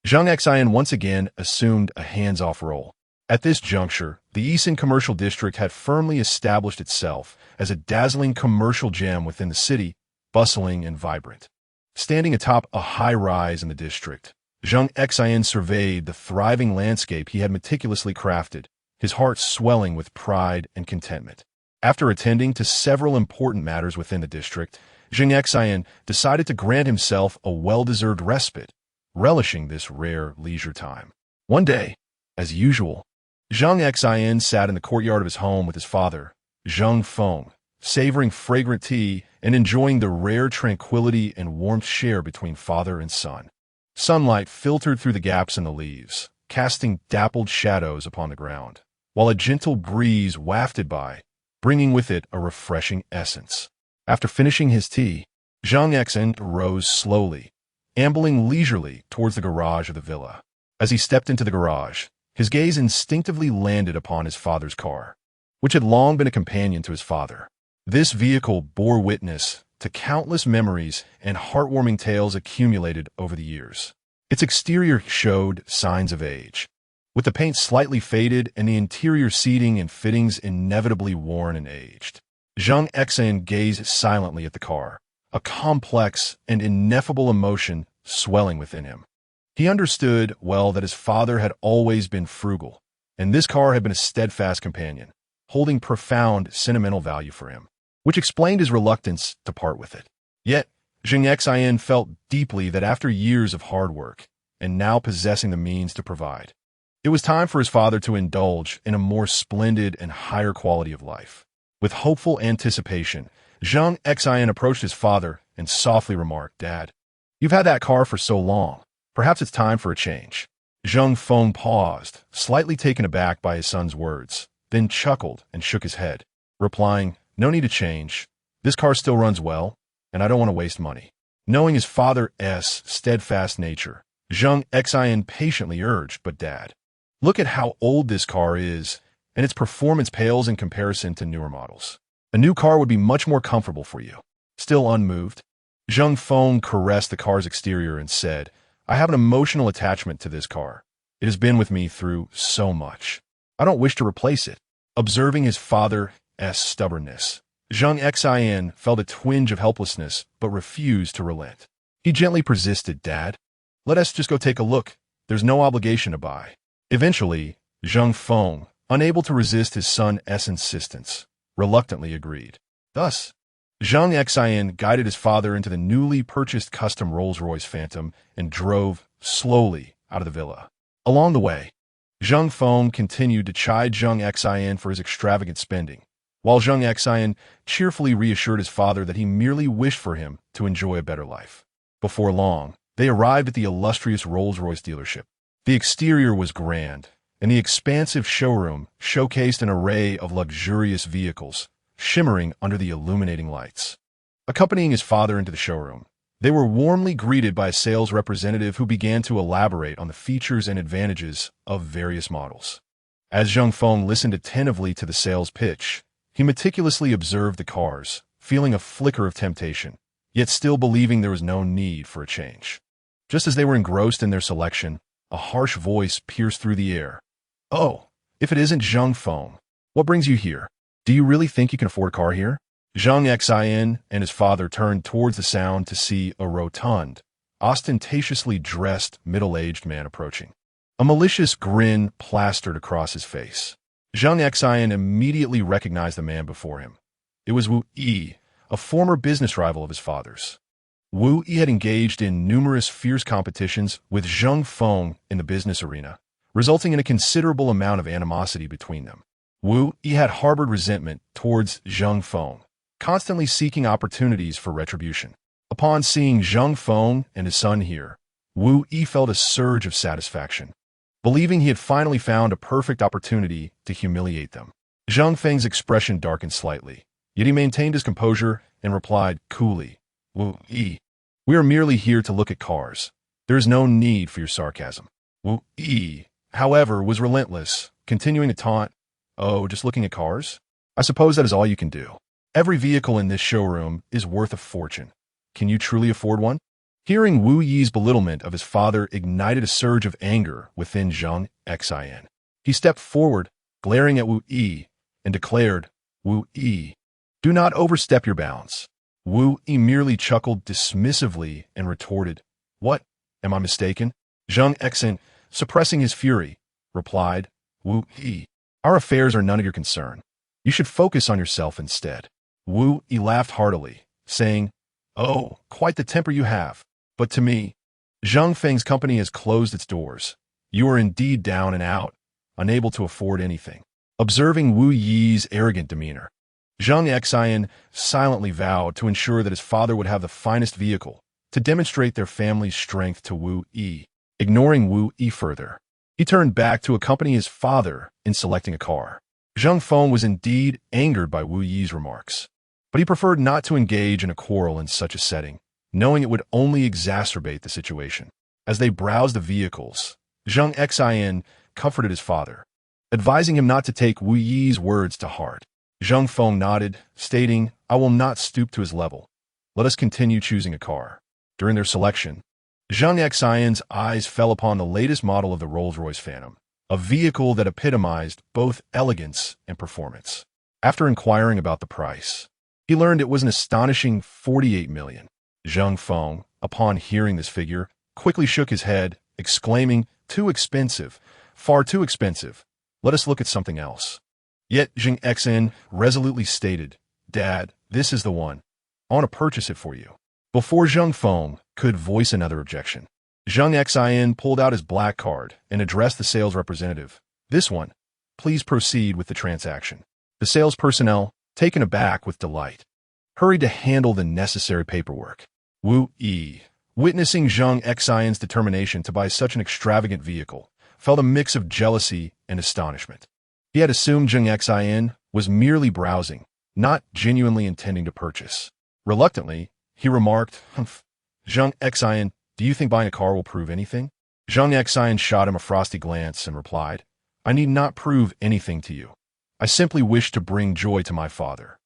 Zheng Xin once again assumed a hands-off role. At this juncture, the Yisin commercial district had firmly established itself as a dazzling commercial gem within the city, bustling and vibrant. Standing atop a high rise in the district, Zheng Xin surveyed the thriving landscape he had meticulously crafted, his heart swelling with pride and contentment. After attending to several important matters within the district, Zheng Xin decided to grant himself a well-deserved respite, relishing this rare leisure time. One day, as usual, Zheng Xin sat in the courtyard of his home with his father, Zheng Feng, savoring fragrant tea and enjoying the rare tranquility and warmth shared between father and son. Sunlight filtered through the gaps in the leaves, casting dappled shadows upon the ground, while a gentle breeze wafted by, bringing with it a refreshing essence. After finishing his tea, Zheng Xin rose slowly, ambling leisurely towards the garage of the villa. As he stepped into the garage, his gaze instinctively landed upon his father's car. which had long been a companion to his father. This vehicle bore witness to countless memories and heartwarming tales accumulated over the years. Its exterior showed signs of age, with the paint slightly faded and the interior seating and fittings inevitably worn and aged. Zheng Xin gazed silently at the car, a complex and ineffable emotion swelling within him. He understood well that his father had always been frugal, and this car had been a steadfast companion, holding profound sentimental value for him, which explained his reluctance to part with it. Yet, Zheng Xin felt deeply that after years of hard work, and now possessing the means to provide, it was time for his father to indulge in a more splendid and higher quality of life. With hopeful anticipation, Zheng Xin approached his father and softly remarked, "Dad, you've had that car for so long. Perhaps it's time for a change." Zheng Feng paused, slightly taken aback by his son's words, then chuckled and shook his head, replying, "No need to change. This car still runs well, and I don't want to waste money." Knowing his father's steadfast nature, Zheng Xin patiently urged, "But Dad, look at how old this car is, and its performance pales in comparison to newer models. A new car would be much more comfortable for you." Still unmoved, Zheng Feng caressed the car's exterior and said, "I have an emotional attachment to this car. It has been with me through so much. I don't wish to replace it." Observing his father's stubbornness, Zheng Xin felt a twinge of helplessness but refused to relent. He gently persisted, "Dad, let us just go take a look. There's no obligation to buy." Eventually, Zheng Feng, unable to resist his son's insistence, reluctantly agreed. Thus, Zheng Xin guided his father into the newly purchased custom Rolls-Royce Phantom and drove slowly out of the villa. Along the way, Zheng Feng continued to chide Zheng Xin for his extravagant spending, while Zheng Xin cheerfully reassured his father that he merely wished for him to enjoy a better life. Before long, they arrived at the illustrious Rolls-Royce dealership. The exterior was grand, and the expansive showroom showcased an array of luxurious vehicles, shimmering under the illuminating lights. Accompanying his father into the showroom, they were warmly greeted by a sales representative who began to elaborate on the features and advantages of various models. As Zheng Feng listened attentively to the sales pitch, he meticulously observed the cars, feeling a flicker of temptation, yet still believing there was no need for a change. Just as they were engrossed in their selection, a harsh voice pierced through the air. "Oh, if it isn't Zheng Feng, what brings you here? Do you really think you can afford a car here?" Zheng Xin and his father turned towards the sound to see a rotund, ostentatiously dressed middle-aged man approaching. A malicious grin plastered across his face. Zheng Xin immediately recognized the man before him. It was Wu Yi, a former business rival of his father's. Wu Yi had engaged in numerous fierce competitions with Zheng Feng in the business arena, resulting in a considerable amount of animosity between them. Wu Yi had harbored resentment towards Zheng Feng, constantly seeking opportunities for retribution. Upon seeing Zheng Feng and his son here, Wu Yi felt a surge of satisfaction, believing he had finally found a perfect opportunity to humiliate them. Zheng Feng's expression darkened slightly, yet he maintained his composure and replied coolly, "Wu Yi, we are merely here to look at cars. There is no need for your sarcasm." Wu Yi, however, was relentless, continuing to taunt, "Oh, just looking at cars? I suppose that is all you can do. Every vehicle in this showroom is worth a fortune. Can you truly afford one?" Hearing Wu Yi's belittlement of his father ignited a surge of anger within Zheng Xin. He stepped forward, glaring at Wu Yi, and declared, "Wu Yi, do not overstep your bounds." Wu Yi merely chuckled dismissively and retorted, "What? Am I mistaken?" Zheng Xin, suppressing his fury, replied, "Wu Yi, our affairs are none of your concern. You should focus on yourself instead." Wu Yi laughed heartily, saying, "Oh, quite the temper you have. But to me, Zheng Feng's company has closed its doors. You are indeed down and out, unable to afford anything." Observing Wu Yi's arrogant demeanor, Zheng Xin silently vowed to ensure that his father would have the finest vehicle to demonstrate their family's strength to Wu Yi. Ignoring Wu Yi further, he turned back to accompany his father in selecting a car. Zheng Feng was indeed angered by Wu Yi's remarks, but he preferred not to engage in a quarrel in such a setting, knowing it would only exacerbate the situation. As they browsed the vehicles, Zheng Xin comforted his father, advising him not to take Wu Yi's words to heart. Zheng Feng nodded, stating, "I will not stoop to his level. Let us continue choosing a car." During their selection, Zheng Xian's eyes fell upon the latest model of the Rolls-Royce Phantom, a vehicle that epitomized both elegance and performance. After inquiring about the price, he learned it was an astonishing 48 million. Zheng Feng, upon hearing this figure, quickly shook his head, exclaiming, "Too expensive, far too expensive. Let us look at something else." Yet Zheng Xin resolutely stated, "Dad, this is the one. I want to purchase it for you." Before Zheng Feng could voice another objection, Zheng Xin pulled out his black card and addressed the sales representative. "This one, please proceed with the transaction." The sales personnel, taken aback with delight, hurried to handle the necessary paperwork. Wu Yi, witnessing Zheng Xin's determination to buy such an extravagant vehicle, felt a mix of jealousy and astonishment. He had assumed Zheng Xin was merely browsing, not genuinely intending to purchase. Reluctantly, he remarked, "Humph, Zheng Xin, do you think buying a car will prove anything?" Zheng Xin shot him a frosty glance and replied, "I need not prove anything to you. I simply wish to bring joy to my father."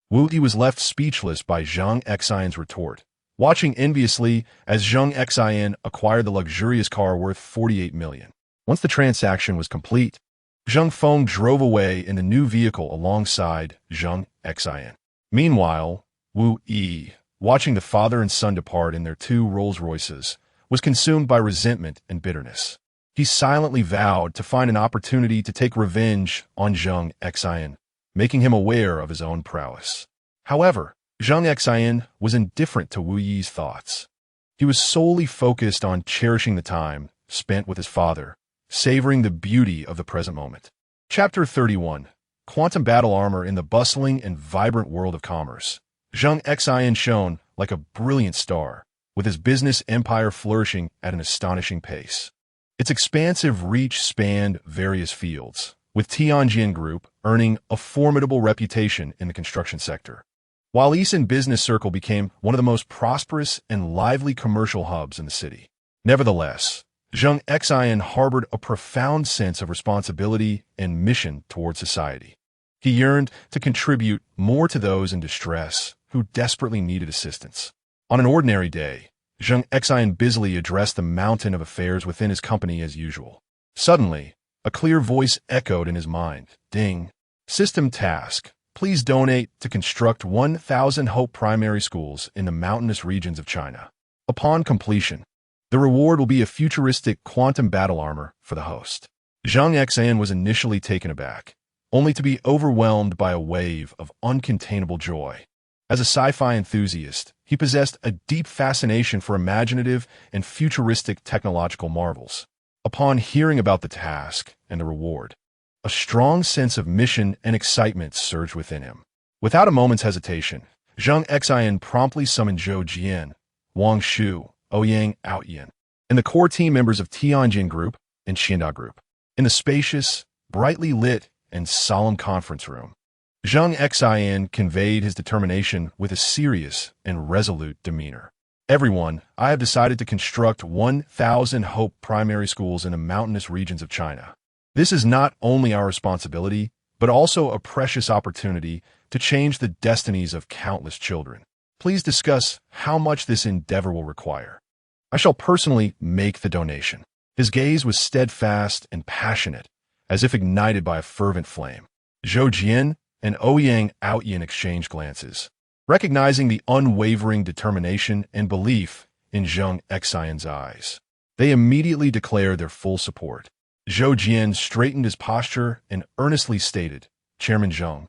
Wu Yi was left speechless by Zheng Xin's retort, watching enviously as Zheng Xin acquired the luxurious car worth 48 million. Once the transaction was complete, Zheng Feng drove away in the new vehicle alongside Zheng Xin. Meanwhile, Wu Yi, watching the father and son depart in their two Rolls-Royces, was consumed by resentment and bitterness. He silently vowed to find an opportunity to take revenge on Zheng Xin, making him aware of his own prowess. However, Zheng Xin was indifferent to Wu Yi's thoughts. He was solely focused on cherishing the time spent with his father, savoring the beauty of the present moment. Chapter 31. Quantum Battle Armor in the Bustling and Vibrant World of Commerce. Zheng Xin shone like a brilliant star, with his business empire flourishing at an astonishing pace. Its expansive reach spanned various fields, with Tianjin Group earning a formidable reputation in the construction sector. While Eastern Business Circle became one of the most prosperous and lively commercial hubs in the city. Nevertheless, Zheng Xin harbored a profound sense of responsibility and mission toward society. He yearned to contribute more to those in distress who desperately needed assistance. On an ordinary day, Zheng Xin busily addressed the mountain of affairs within his company as usual. Suddenly, a clear voice echoed in his mind. Ding. System task. Please donate to construct 1,000 Hope primary schools in the mountainous regions of China. Upon completion, the reward will be a futuristic quantum battle armor for the host. Zheng Xin was initially taken aback, only to be overwhelmed by a wave of uncontainable joy. As a sci-fi enthusiast, he possessed a deep fascination for imaginative and futuristic technological marvels. Upon hearing about the task and the reward, a strong sense of mission and excitement surged within him. Without a moment's hesitation, Zheng Xin promptly summoned Zhou Jian, Wang Shu, Ouyang Outyan, and the core team members of Tianjin Group and Qianda Group. In the spacious, brightly lit, and solemn conference room, Zheng Xin conveyed his determination with a serious and resolute demeanor. Everyone, I have decided to construct 1,000 Hope primary schools in the mountainous regions of China. This is not only our responsibility, but also a precious opportunity to change the destinies of countless children. Please discuss how much this endeavor will require. I shall personally make the donation. His gaze was steadfast and passionate, as if ignited by a fervent flame. Zhou Jian and Ouyang Outyan exchanged glances, recognizing the unwavering determination and belief in Zheng Xin's eyes. They immediately declared their full support. Zhou Jian straightened his posture and earnestly stated, Chairman Zheng,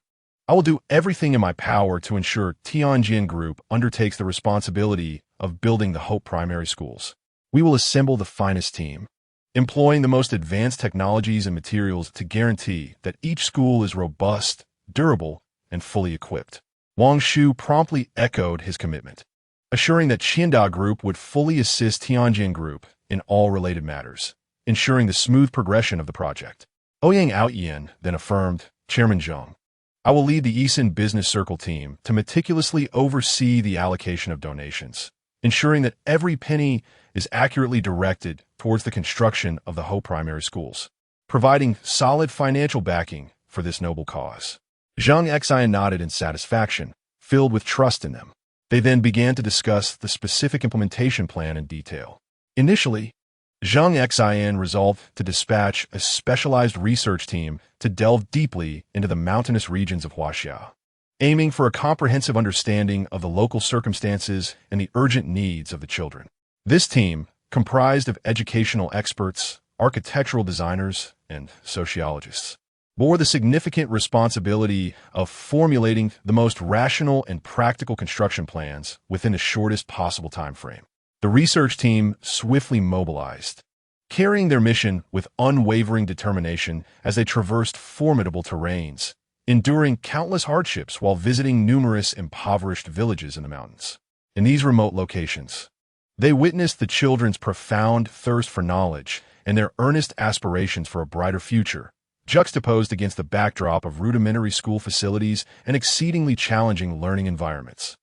I will do everything in my power to ensure Tianjin Group undertakes the responsibility of building the Hope primary schools. We will assemble the finest team, employing the most advanced technologies and materials to guarantee that each school is robust, durable, and fully equipped. Wang Shu promptly echoed his commitment, assuring that Qianda Group would fully assist Tianjin Group in all related matters, ensuring the smooth progression of the project. Ouyang Outyan then affirmed, Chairman Zheng, I will lead the Eastern Business Circle team to meticulously oversee the allocation of donations, ensuring that every penny is accurately directed towards the construction of the Hope primary schools. providing solid financial backing for this noble cause. Zheng Xin nodded in satisfaction, filled with trust in them. They then began to discuss the specific implementation plan in detail. Initially, Zheng Xin resolved to dispatch a specialized research team to delve deeply into the mountainous regions of Huaxia, aiming for a comprehensive understanding of the local circumstances and the urgent needs of the children. This team, comprised of educational experts, architectural designers, and sociologists, bore the significant responsibility of formulating the most rational and practical construction plans within the shortest possible time frame. The research team swiftly mobilized, carrying their mission with unwavering determination as they traversed formidable terrains, enduring countless hardships while visiting numerous impoverished villages in the mountains. In these remote locations, they witnessed the children's profound thirst for knowledge and their earnest aspirations for a brighter future, juxtaposed against the backdrop of rudimentary school facilities and exceedingly challenging learning environments.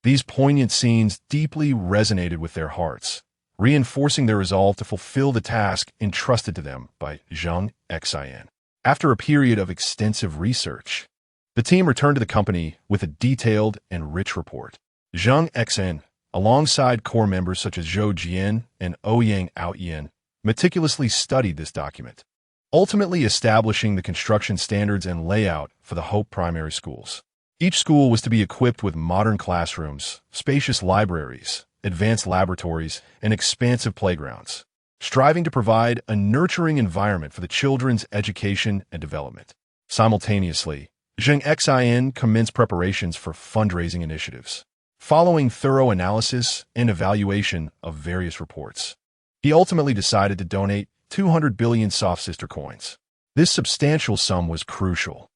These poignant scenes deeply resonated with their hearts, reinforcing their resolve to fulfill the task entrusted to them by Zheng Xin. After a period of extensive research, the team returned to the company with a detailed and rich report. Zheng Xin, alongside core members such as Zhou Jian and Ouyang Aoyan, meticulously studied this document, ultimately establishing the construction standards and layout for the Hope Primary Schools. Each school was to be equipped with modern classrooms, spacious libraries, advanced laboratories, and expansive playgrounds, striving to provide a nurturing environment for the children's education and development. Simultaneously, Zheng Xin commenced preparations for fundraising initiatives. Following thorough analysis and evaluation of various reports, he ultimately decided to donate 200 billion soft sister coins. This substantial sum was crucial,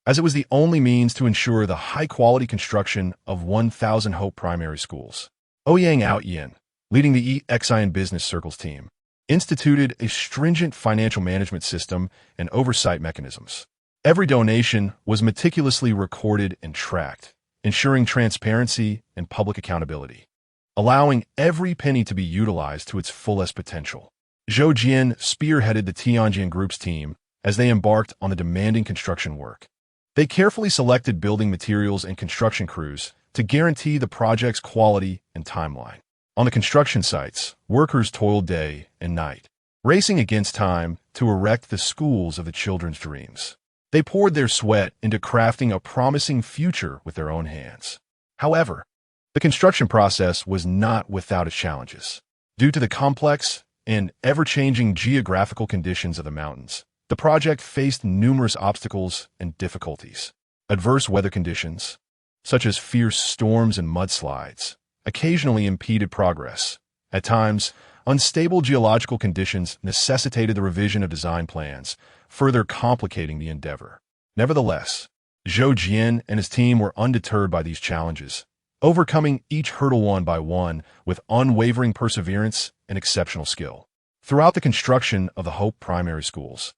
as it was the only means to ensure the high-quality construction of 1,000 Hope Primary Schools. Ouyang Aoyan, leading the Xin Business Circles team, instituted a stringent financial management system and oversight mechanisms. Every donation was meticulously recorded and tracked, ensuring transparency and public accountability, allowing every penny to be utilized to its fullest potential. Zhou Jian spearheaded the Tianjin Group's team as they embarked on the demanding construction work. They carefully selected building materials and construction crews to guarantee the project's quality and timeline. On the construction sites, workers toiled day and night, racing against time to erect the schools of the children's dreams. They poured their sweat into crafting a promising future with their own hands. However, the construction process was not without its challenges. Due to the complex and ever-changing geographical conditions of the mountains, the project faced numerous obstacles and difficulties. Adverse weather conditions, such as fierce storms and mudslides, occasionally impeded progress. At times, unstable geological conditions necessitated the revision of design plans, further complicating the endeavor. Nevertheless, Zhou Jian and his team were undeterred by these challenges, overcoming each hurdle one by one with unwavering perseverance and exceptional skill. Throughout the construction of the Hope Primary Schools,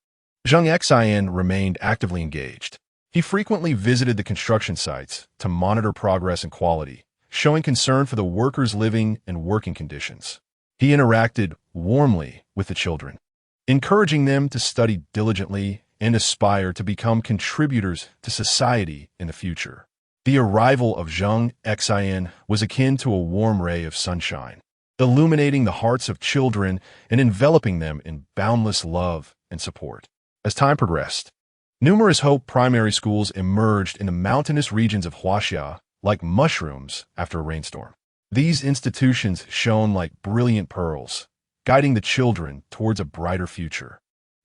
Zheng Xin remained actively engaged. He frequently visited the construction sites to monitor progress and quality, showing concern for the workers' living and working conditions. He interacted warmly with the children, encouraging them to study diligently and aspire to become contributors to society in the future. The arrival of Zheng Xin was akin to a warm ray of sunshine, illuminating the hearts of children and enveloping them in boundless love and support. As time progressed, numerous Hope Primary Schools emerged in the mountainous regions of Huaxia like mushrooms after a rainstorm. These institutions shone like brilliant pearls, guiding the children towards a brighter future.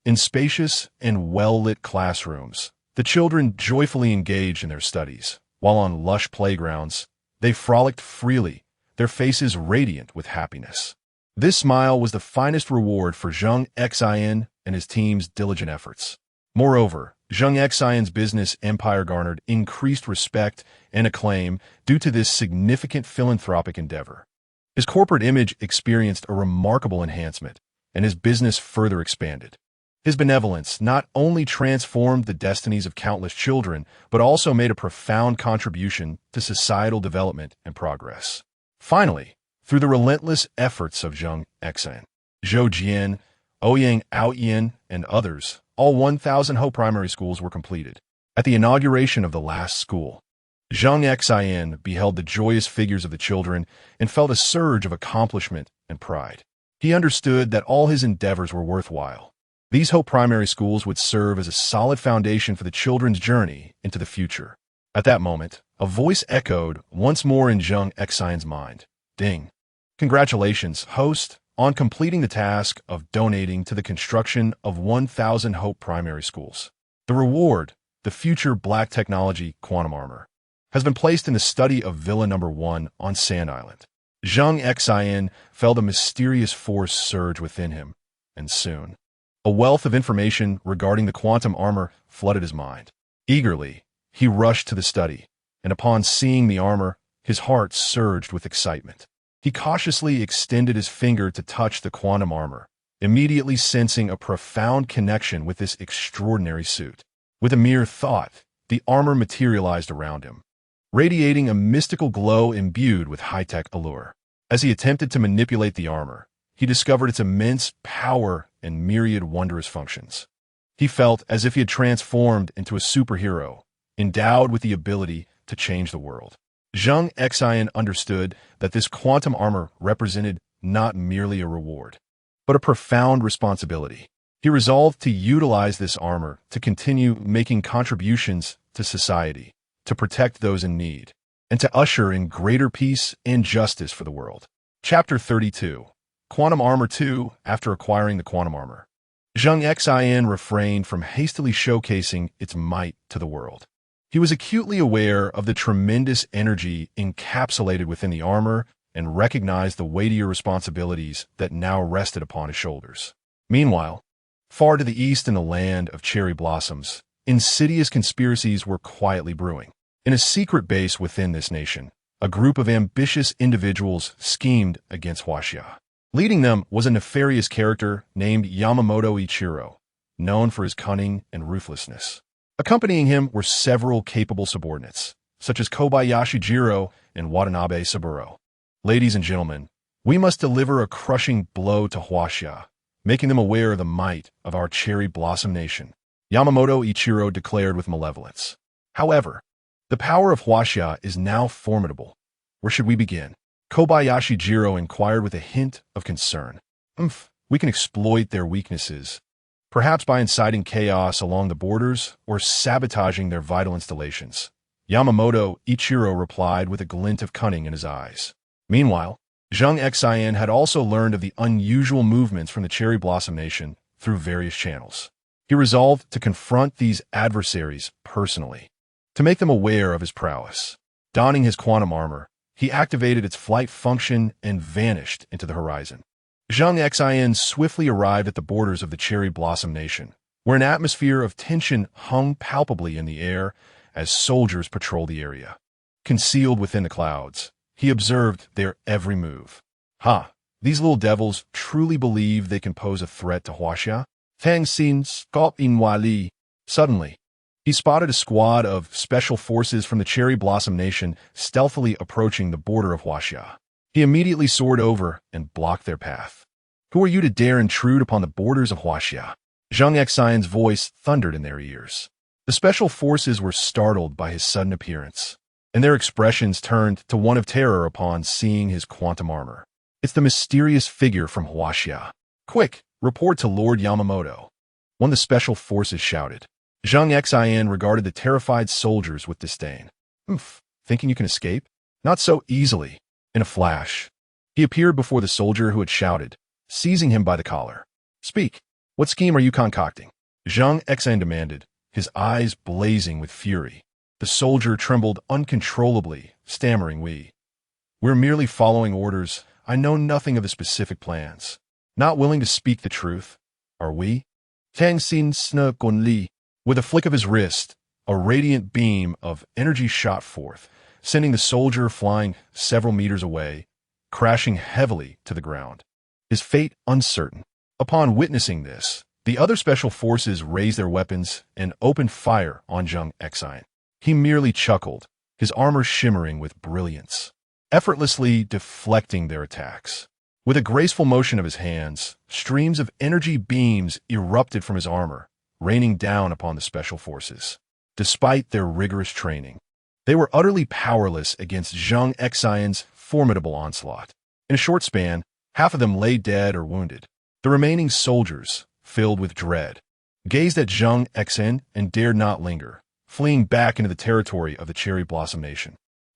In spacious and well-lit classrooms, the children joyfully engaged in their studies, while on lush playgrounds, they frolicked freely, their faces radiant with happiness. This smile was the finest reward for Zheng Xin and his team's diligent efforts. Moreover, Zheng Xin's business empire garnered increased respect and acclaim due to this significant philanthropic endeavor. His corporate image experienced a remarkable enhancement, and his business further expanded. His benevolence not only transformed the destinies of countless children, but also made a profound contribution to societal development and progress. Finally, through the relentless efforts of Zheng Xin, Zhou Jian, Ouyang, Aoyan, and others, all 1,000 Ho primary schools were completed. At the inauguration of the last school, Zheng Xin beheld the joyous figures of the children and felt a surge of accomplishment and pride. He understood that all his endeavors were worthwhile. These Ho primary schools would serve as a solid foundation for the children's journey into the future. At that moment, a voice echoed once more in Zheng Xin's mind. Ding. Congratulations, host, on completing the task of donating to the construction of 1,000 Ho primary schools. The reward, the future black technology quantum armor, has been placed in the study of Villa Number 1 on Sand Island. Zheng Xin felt a mysterious force surge within him, and soon, a wealth of information regarding the quantum armor flooded his mind. Eagerly, he rushed to the study, and upon seeing the armor, his heart surged with excitement. He cautiously extended his finger to touch the quantum armor, immediately sensing a profound connection with this extraordinary suit. With a mere thought, the armor materialized around him, radiating a mystical glow imbued with high-tech allure. As he attempted to manipulate the armor, he discovered its immense power and myriad wondrous functions. He felt as if he had transformed into a superhero, endowed with the ability to change the world. Zheng Xin understood that this quantum armor represented not merely a reward, but a profound responsibility. He resolved to utilize this armor to continue making contributions to society, to protect those in need, and to usher in greater peace and justice for the world. Chapter 32. Quantum Armor 2. After acquiring the quantum armor, Zheng Xin refrained from hastily showcasing its might to the world. He was acutely aware of the tremendous energy encapsulated within the armor and recognized the weightier responsibilities that now rested upon his shoulders. Meanwhile, far to the east in the land of cherry blossoms, insidious conspiracies were quietly brewing. In a secret base within this nation, a group of ambitious individuals schemed against Huaxia. Leading them was a nefarious character named Yamamoto Ichiro, known for his cunning and ruthlessness. Accompanying him were several capable subordinates, such as Kobayashi Jiro and Watanabe Saburo. Ladies and gentlemen, we must deliver a crushing blow to Huaxia, making them aware of the might of our cherry blossom nation, Yamamoto Ichiro declared with malevolence. However, the power of Huaxia is now formidable. Where should we begin? Kobayashi Jiro inquired with a hint of concern. We can exploit their weaknesses, perhaps by inciting chaos along the borders or sabotaging their vital installations. Yamamoto Ichiro replied with a glint of cunning in his eyes. Meanwhile, Zheng Xin had also learned of the unusual movements from the Cherry Blossom Nation through various channels. He resolved to confront these adversaries personally, to make them aware of his prowess. Donning his quantum armor, he activated its flight function and vanished into the horizon. Zheng Xin swiftly arrived at the borders of the Cherry Blossom Nation, where an atmosphere of tension hung palpably in the air as soldiers patrolled the area. Concealed within the clouds, he observed their every move. These little devils truly believe they can pose a threat to Huaxia? Zheng Xin scoffed inwardly. Suddenly, he spotted a squad of special forces from the Cherry Blossom Nation stealthily approaching the border of Huaxia. He immediately soared over and blocked their path. Who are you to dare intrude upon the borders of Huaxia? Zheng Xin's voice thundered in their ears. The special forces were startled by his sudden appearance, and their expressions turned to one of terror upon seeing his quantum armor. It's the mysterious figure from Huaxia. Quick, report to Lord Yamamoto. One of the special forces shouted. Zheng Xin regarded the terrified soldiers with disdain. Thinking you can escape? Not so easily. In a flash, he appeared before the soldier who had shouted, seizing him by the collar. Speak. What scheme are you concocting? Zheng Xin demanded, his eyes blazing with fury. The soldier trembled uncontrollably, stammering, We're merely following orders. I know nothing of the specific plans. Not willing to speak the truth, are we? Zheng Xin snuck on Li. With a flick of his wrist, a radiant beam of energy shot forth, sending the soldier flying several meters away, crashing heavily to the ground. His fate uncertain. Upon witnessing this, the other special forces raised their weapons and opened fire on Zheng Xin. He merely chuckled, his armor shimmering with brilliance, effortlessly deflecting their attacks. With a graceful motion of his hands, streams of energy beams erupted from his armor, raining down upon the special forces. Despite their rigorous training, they were utterly powerless against Zheng Xin's formidable onslaught. In a short span, half of them lay dead or wounded. The remaining soldiers, filled with dread, gazed at Zheng Xin and dared not linger, fleeing back into the territory of the Cherry Blossom Nation.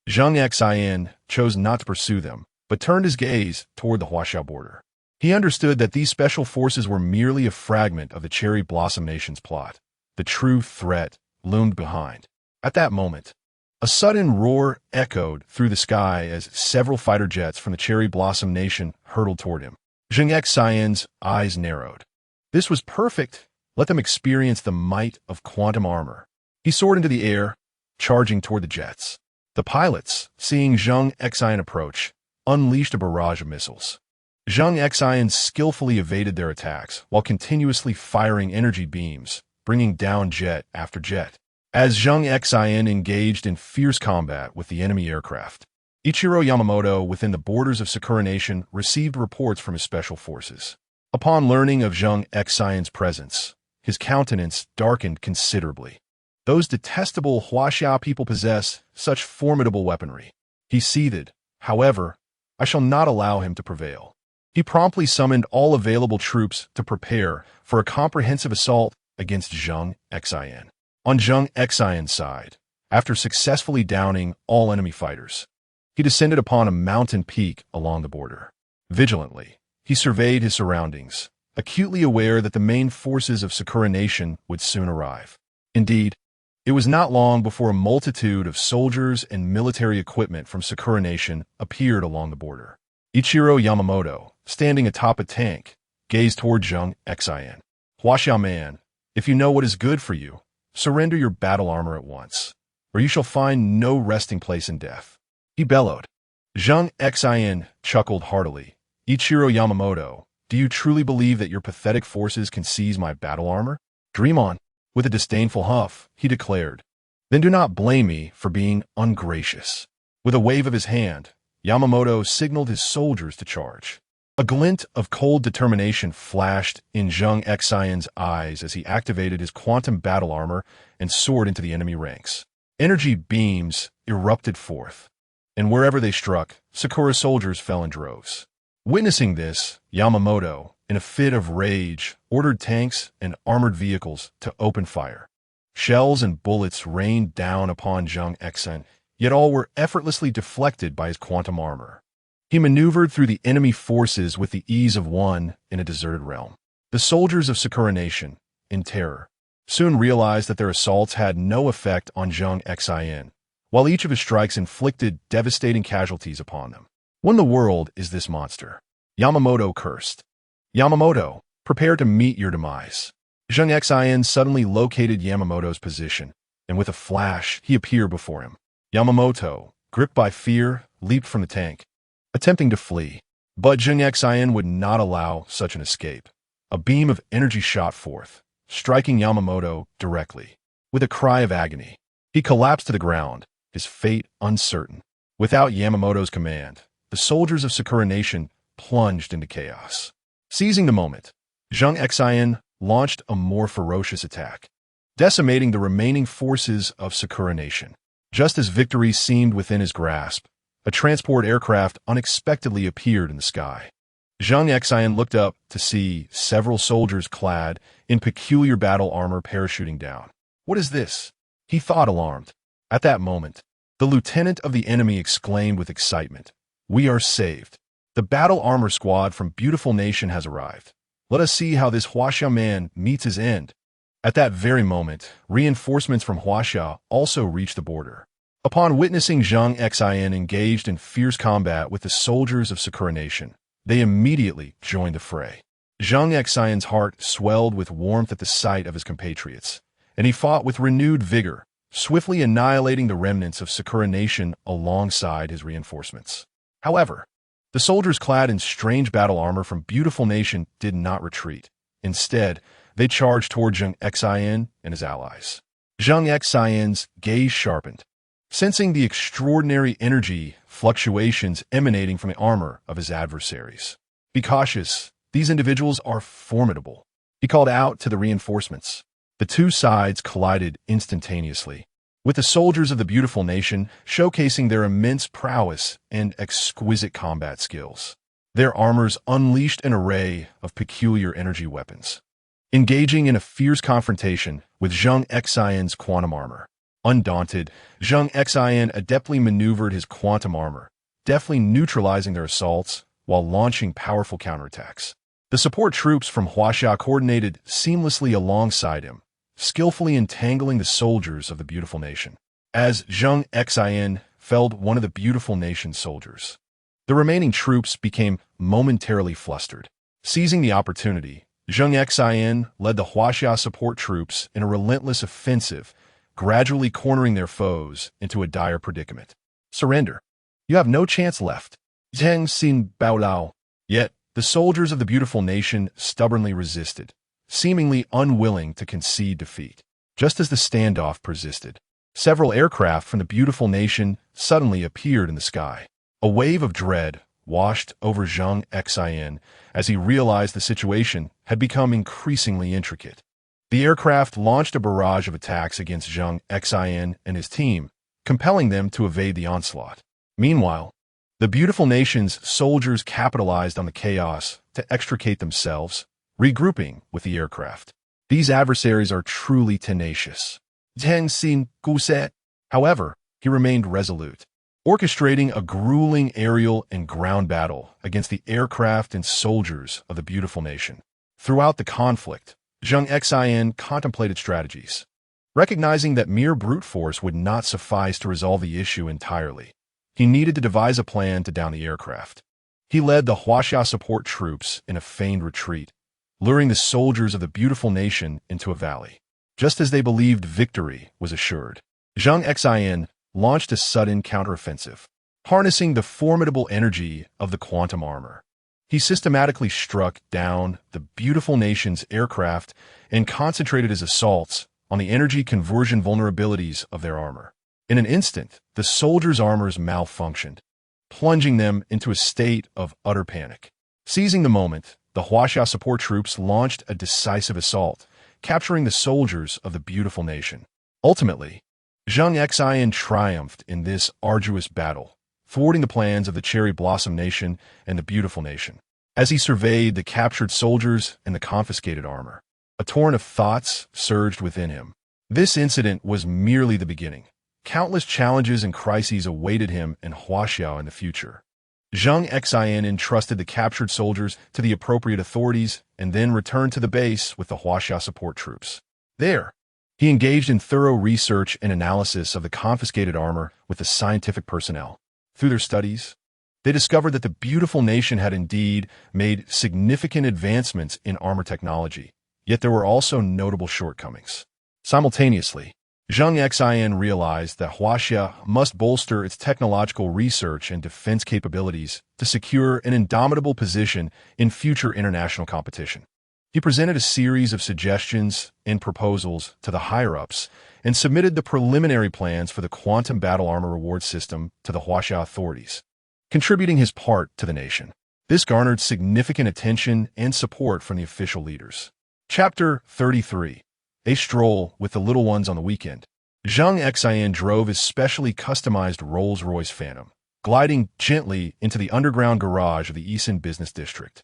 Zheng Xin chose not to pursue them, but turned his gaze toward the Huaxiao border. He understood that these special forces were merely a fragment of the Cherry Blossom Nation's plot. The true threat loomed behind. At that moment, a sudden roar echoed through the sky as several fighter jets from the Cherry Blossom Nation hurtled toward him. Zheng Xin's eyes narrowed. This was perfect. Let them experience the might of quantum armor. He soared into the air, charging toward the jets. The pilots, seeing Zheng Xin approach, unleashed a barrage of missiles. Zheng Xin skillfully evaded their attacks while continuously firing energy beams, bringing down jet after jet. As Zheng Xin engaged in fierce combat with the enemy aircraft, Ichiro Yamamoto, within the borders of Sakura Nation, received reports from his special forces. Upon learning of Zheng Xin's presence, his countenance darkened considerably. Those detestable Huaxiao people possess such formidable weaponry. He seethed. However, I shall not allow him to prevail. He promptly summoned all available troops to prepare for a comprehensive assault against Zheng Xin. On Zheng Xin's side, after successfully downing all enemy fighters, he descended upon a mountain peak along the border. Vigilantly, he surveyed his surroundings, acutely aware that the main forces of Sakura Nation would soon arrive. Indeed, it was not long before a multitude of soldiers and military equipment from Sakura Nation appeared along the border. Ichiro Yamamoto, standing atop a tank, gazed toward Zheng Xin. Huaxiao man, if you know what is good for you, surrender your battle armor at once, or you shall find no resting place in death. He bellowed. Zheng Xin chuckled heartily. Ichiro Yamamoto, do you truly believe that your pathetic forces can seize my battle armor? Dream on. With a disdainful huff, he declared, then do not blame me for being ungracious. With a wave of his hand, Yamamoto signaled his soldiers to charge. A glint of cold determination flashed in Zheng Xin's eyes as he activated his quantum battle armor and soared into the enemy ranks. Energy beams erupted forth, and wherever they struck, Sakura soldiers fell in droves. Witnessing this, Yamamoto, in a fit of rage, ordered tanks and armored vehicles to open fire. Shells and bullets rained down upon Zheng Xin, yet all were effortlessly deflected by his quantum armor. He maneuvered through the enemy forces with the ease of one in a deserted realm. The soldiers of Sakura Nation, in terror, soon realized that their assaults had no effect on Zheng Xin, while each of his strikes inflicted devastating casualties upon them. What in the world is this monster? Yamamoto cursed. Yamamoto, prepare to meet your demise. Zheng Xin suddenly located Yamamoto's position, and with a flash, he appeared before him. Yamamoto, gripped by fear, leaped from the tank, attempting to flee. But Zheng Xin would not allow such an escape. A beam of energy shot forth, striking Yamamoto directly. With a cry of agony, he collapsed to the ground, his fate uncertain. Without Yamamoto's command, the soldiers of Sakura Nation plunged into chaos. Seizing the moment, Zheng Xin launched a more ferocious attack, decimating the remaining forces of Sakura Nation. Just as victory seemed within his grasp, a transport aircraft unexpectedly appeared in the sky. Zheng Xin looked up to see several soldiers clad in peculiar battle armor parachuting down. What is this? He thought, alarmed. At that moment, the lieutenant of the enemy exclaimed with excitement, we are saved. The battle armor squad from Beautiful Nation has arrived. Let us see how this Huaxiao man meets his end. At that very moment, reinforcements from Huaxiao also reached the border. Upon witnessing Zheng Xin engaged in fierce combat with the soldiers of Sakura Nation, they immediately joined the fray. Zheng Xin's heart swelled with warmth at the sight of his compatriots, and he fought with renewed vigor, swiftly annihilating the remnants of Sakura Nation alongside his reinforcements. However, the soldiers clad in strange battle armor from Beautiful Nation did not retreat. Instead, they charged toward Zheng Xin and his allies. Zheng Xin's gaze sharpened, sensing the extraordinary energy fluctuations emanating from the armor of his adversaries. Be cautious. These individuals are formidable. He called out to the reinforcements. The two sides collided instantaneously, with the soldiers of the beautiful nation showcasing their immense prowess and exquisite combat skills. Their armors unleashed an array of peculiar energy weapons, engaging in a fierce confrontation with Zheng Xin's quantum armor. Undaunted, Zheng Xin adeptly maneuvered his quantum armor, deftly neutralizing their assaults while launching powerful counterattacks. The support troops from Huaxia coordinated seamlessly alongside him, skillfully entangling the soldiers of the beautiful nation. As Zheng Xin felled one of the beautiful nation's soldiers, the remaining troops became momentarily flustered. Seizing the opportunity, Zheng Xin led the Huaxia support troops in a relentless offensive, gradually cornering their foes into a dire predicament. Surrender. You have no chance left. Zheng Xin Baolao. Yet, the soldiers of the beautiful nation stubbornly resisted, seemingly unwilling to concede defeat. Just as the standoff persisted, several aircraft from the beautiful nation suddenly appeared in the sky. A wave of dread washed over Zheng Xin as he realized the situation had become increasingly intricate. The aircraft launched a barrage of attacks against Zheng Xin and his team, compelling them to evade the onslaught. Meanwhile, the beautiful nation's soldiers capitalized on the chaos to extricate themselves, regrouping with the aircraft. These adversaries are truly tenacious. Zheng Xin Guset. However, he remained resolute, orchestrating a grueling aerial and ground battle against the aircraft and soldiers of the beautiful nation. Throughout the conflict, Zheng Xin contemplated strategies, recognizing that mere brute force would not suffice to resolve the issue entirely. He needed to devise a plan to down the aircraft. He led the Huaxia support troops in a feigned retreat, luring the soldiers of the beautiful nation into a valley. Just as they believed victory was assured, Zheng Xin launched a sudden counteroffensive, harnessing the formidable energy of the quantum armor. He systematically struck down the beautiful nation's aircraft and concentrated his assaults on the energy conversion vulnerabilities of their armor. In an instant, the soldiers' armors malfunctioned, plunging them into a state of utter panic. Seizing the moment, the Huaxia support troops launched a decisive assault, capturing the soldiers of the beautiful nation. Ultimately, Zheng Xin triumphed in this arduous battle, thwarting the plans of the Cherry Blossom Nation and the beautiful nation. As he surveyed the captured soldiers and the confiscated armor, a torrent of thoughts surged within him. This incident was merely the beginning. Countless challenges and crises awaited him in Huaxia in the future. Zheng Xin entrusted the captured soldiers to the appropriate authorities and then returned to the base with the Huaxia support troops. There, he engaged in thorough research and analysis of the confiscated armor with the scientific personnel. Through their studies, they discovered that the beautiful nation had indeed made significant advancements in armor technology, yet there were also notable shortcomings. Simultaneously, Zheng Xin realized that Huaxia must bolster its technological research and defense capabilities to secure an indomitable position in future international competition. He presented a series of suggestions and proposals to the higher-ups and submitted the preliminary plans for the quantum battle armor reward system to the Huaxia authorities, contributing his part to the nation. This garnered significant attention and support from the official leaders. Chapter 33. A stroll with the little ones on the weekend. Zheng Xin drove his specially customized Rolls-Royce Phantom, gliding gently into the underground garage of the Yisan business district.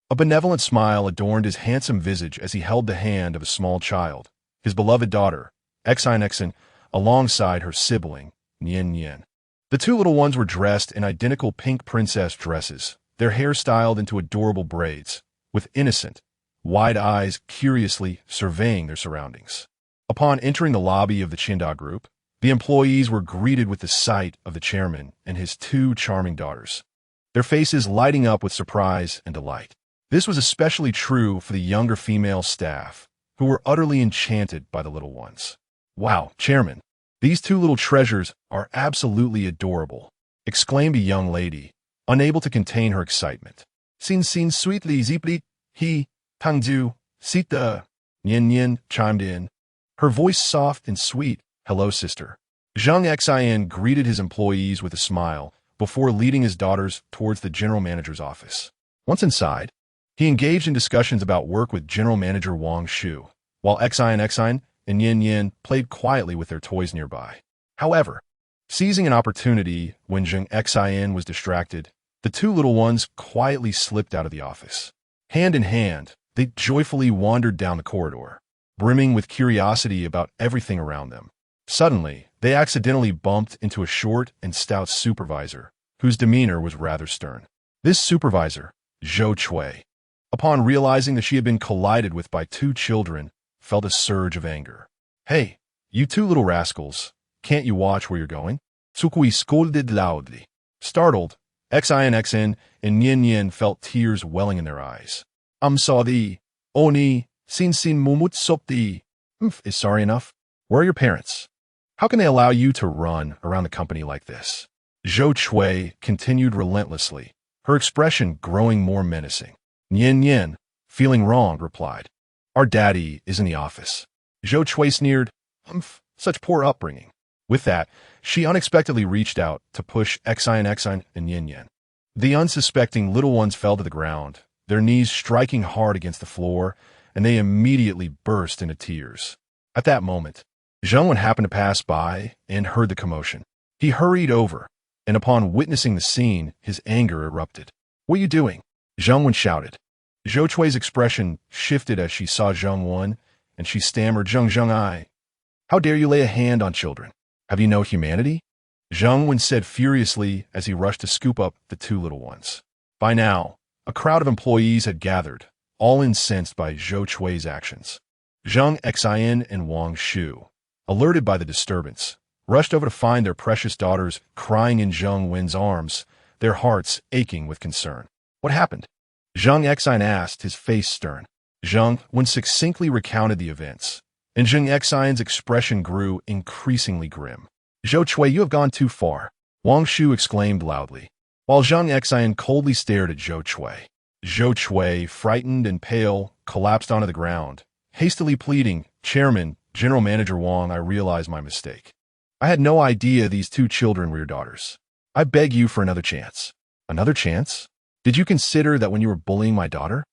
A benevolent smile adorned his handsome visage as he held the hand of a small child, his beloved daughter, Xin, alongside her sibling, Nian Nian. The two little ones were dressed in identical pink princess dresses, their hair styled into adorable braids, with innocent, wide eyes curiously surveying their surroundings. Upon entering the lobby of the Chinda Group, the employees were greeted with the sight of the chairman and his two charming daughters, their faces lighting up with surprise and delight. This was especially true for the younger female staff, who were utterly enchanted by the little ones. "Wow, Chairman, these two little treasures are absolutely adorable," exclaimed a young lady, unable to contain her excitement. Xin sweetly zipli, he, Tangju, Sita, Nian Nian chimed in, her voice soft and sweet. "Hello, sister." Zheng Xin greeted his employees with a smile before leading his daughters towards the general manager's office. Once inside, he engaged in discussions about work with General Manager Wang Shu, while Xin and Yin Yin played quietly with their toys nearby. However, seizing an opportunity when Zheng Xin was distracted, the two little ones quietly slipped out of the office. Hand in hand, they joyfully wandered down the corridor, brimming with curiosity about everything around them. Suddenly, they accidentally bumped into a short and stout supervisor, whose demeanor was rather stern. This supervisor, Zhou Chui, upon realizing that she had been collided with by two children, felt a surge of anger. "Hey, you two little rascals, can't you watch where you're going?" Tsukui scolded loudly. Startled, Xin and Yin Yin felt tears welling in their eyes. "I'm sorry. Oni, Zheng mumut sopti." Is sorry enough? Where are your parents? How can they allow you to run around the company like this? Zhou Chui continued relentlessly, her expression growing more menacing. Yin Yin, feeling wronged, replied, "Our daddy is in the office." Zhou Chui sneered, "Such poor upbringing." With that, she unexpectedly reached out to push Xin and Yin Yin. The unsuspecting little ones fell to the ground, their knees striking hard against the floor, and they immediately burst into tears. At that moment, Zheng Wen happened to pass by and heard the commotion. He hurried over, and upon witnessing the scene, his anger erupted. "What are you doing?" Zheng Wen shouted. Zhou Chui's expression shifted as she saw Zheng Wen, and she stammered, Zheng I. How dare you lay a hand on children? Have you no humanity?" Zheng Wen said furiously as he rushed to scoop up the two little ones. By now, a crowd of employees had gathered, all incensed by Zhou Chui's actions. Zheng Xin and Wang Shu, alerted by the disturbance, rushed over to find their precious daughters crying in Zheng Wen's arms, their hearts aching with concern. "What happened?" Zheng Xin asked, his face stern. Zheng Wen succinctly recounted the events, and Zheng Xin's expression grew increasingly grim. "Zhou Chui, you have gone too far," Wang Shu exclaimed loudly, while Zheng Xin coldly stared at Zhou Chui. Zhou Chui, frightened and pale, collapsed onto the ground, hastily pleading, "Chairman, General Manager Wang, I realize my mistake. I had no idea these two children were your daughters. I beg you for another chance." "Another chance? Did you consider that when you were bullying my daughter?"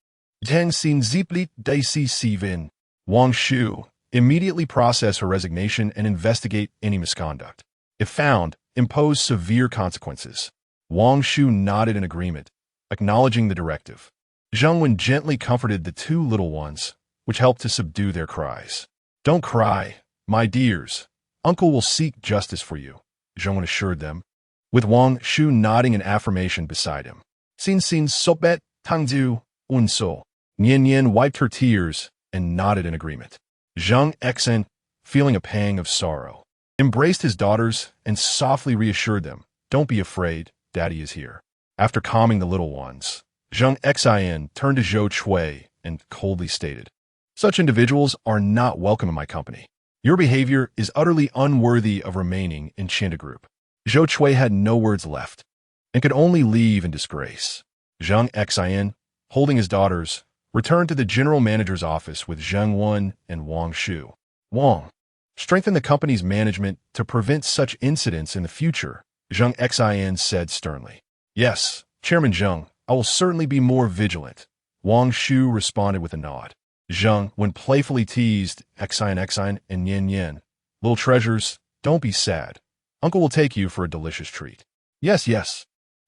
Zheng Xin zipli daisi sivin. Wang Shu, immediately process her resignation and investigate any misconduct. If found, impose severe consequences. Wang Shu nodded in agreement, acknowledging the directive. Zheng Wen gently comforted the two little ones, which helped to subdue their cries. "Don't cry, my dears. Uncle will seek justice for you," Zheng Wen assured them, with Wang Shu nodding in affirmation beside him. Xin sobet tangzu unso. Yin Yin wiped her tears and nodded in agreement. Zheng Xin, feeling a pang of sorrow, embraced his daughters and softly reassured them, "Don't be afraid, Daddy is here." After calming the little ones, Zheng Xin turned to Zhou Chui and coldly stated, "Such individuals are not welcome in my company. Your behavior is utterly unworthy of remaining in Chinda Group." Zhou Chui had no words left and could only leave in disgrace. Zheng Xin, holding his daughters, returned to the general manager's office with Zheng Wen and Wang Shu. "Wang, strengthen the company's management to prevent such incidents in the future," Zheng Xin said sternly. "Yes, Chairman Zheng, I will certainly be more vigilant," Wang Shu responded with a nod. Zheng Wen playfully teased Xin and Yin Yin, "Little treasures, don't be sad. Uncle will take you for a delicious treat." Yes.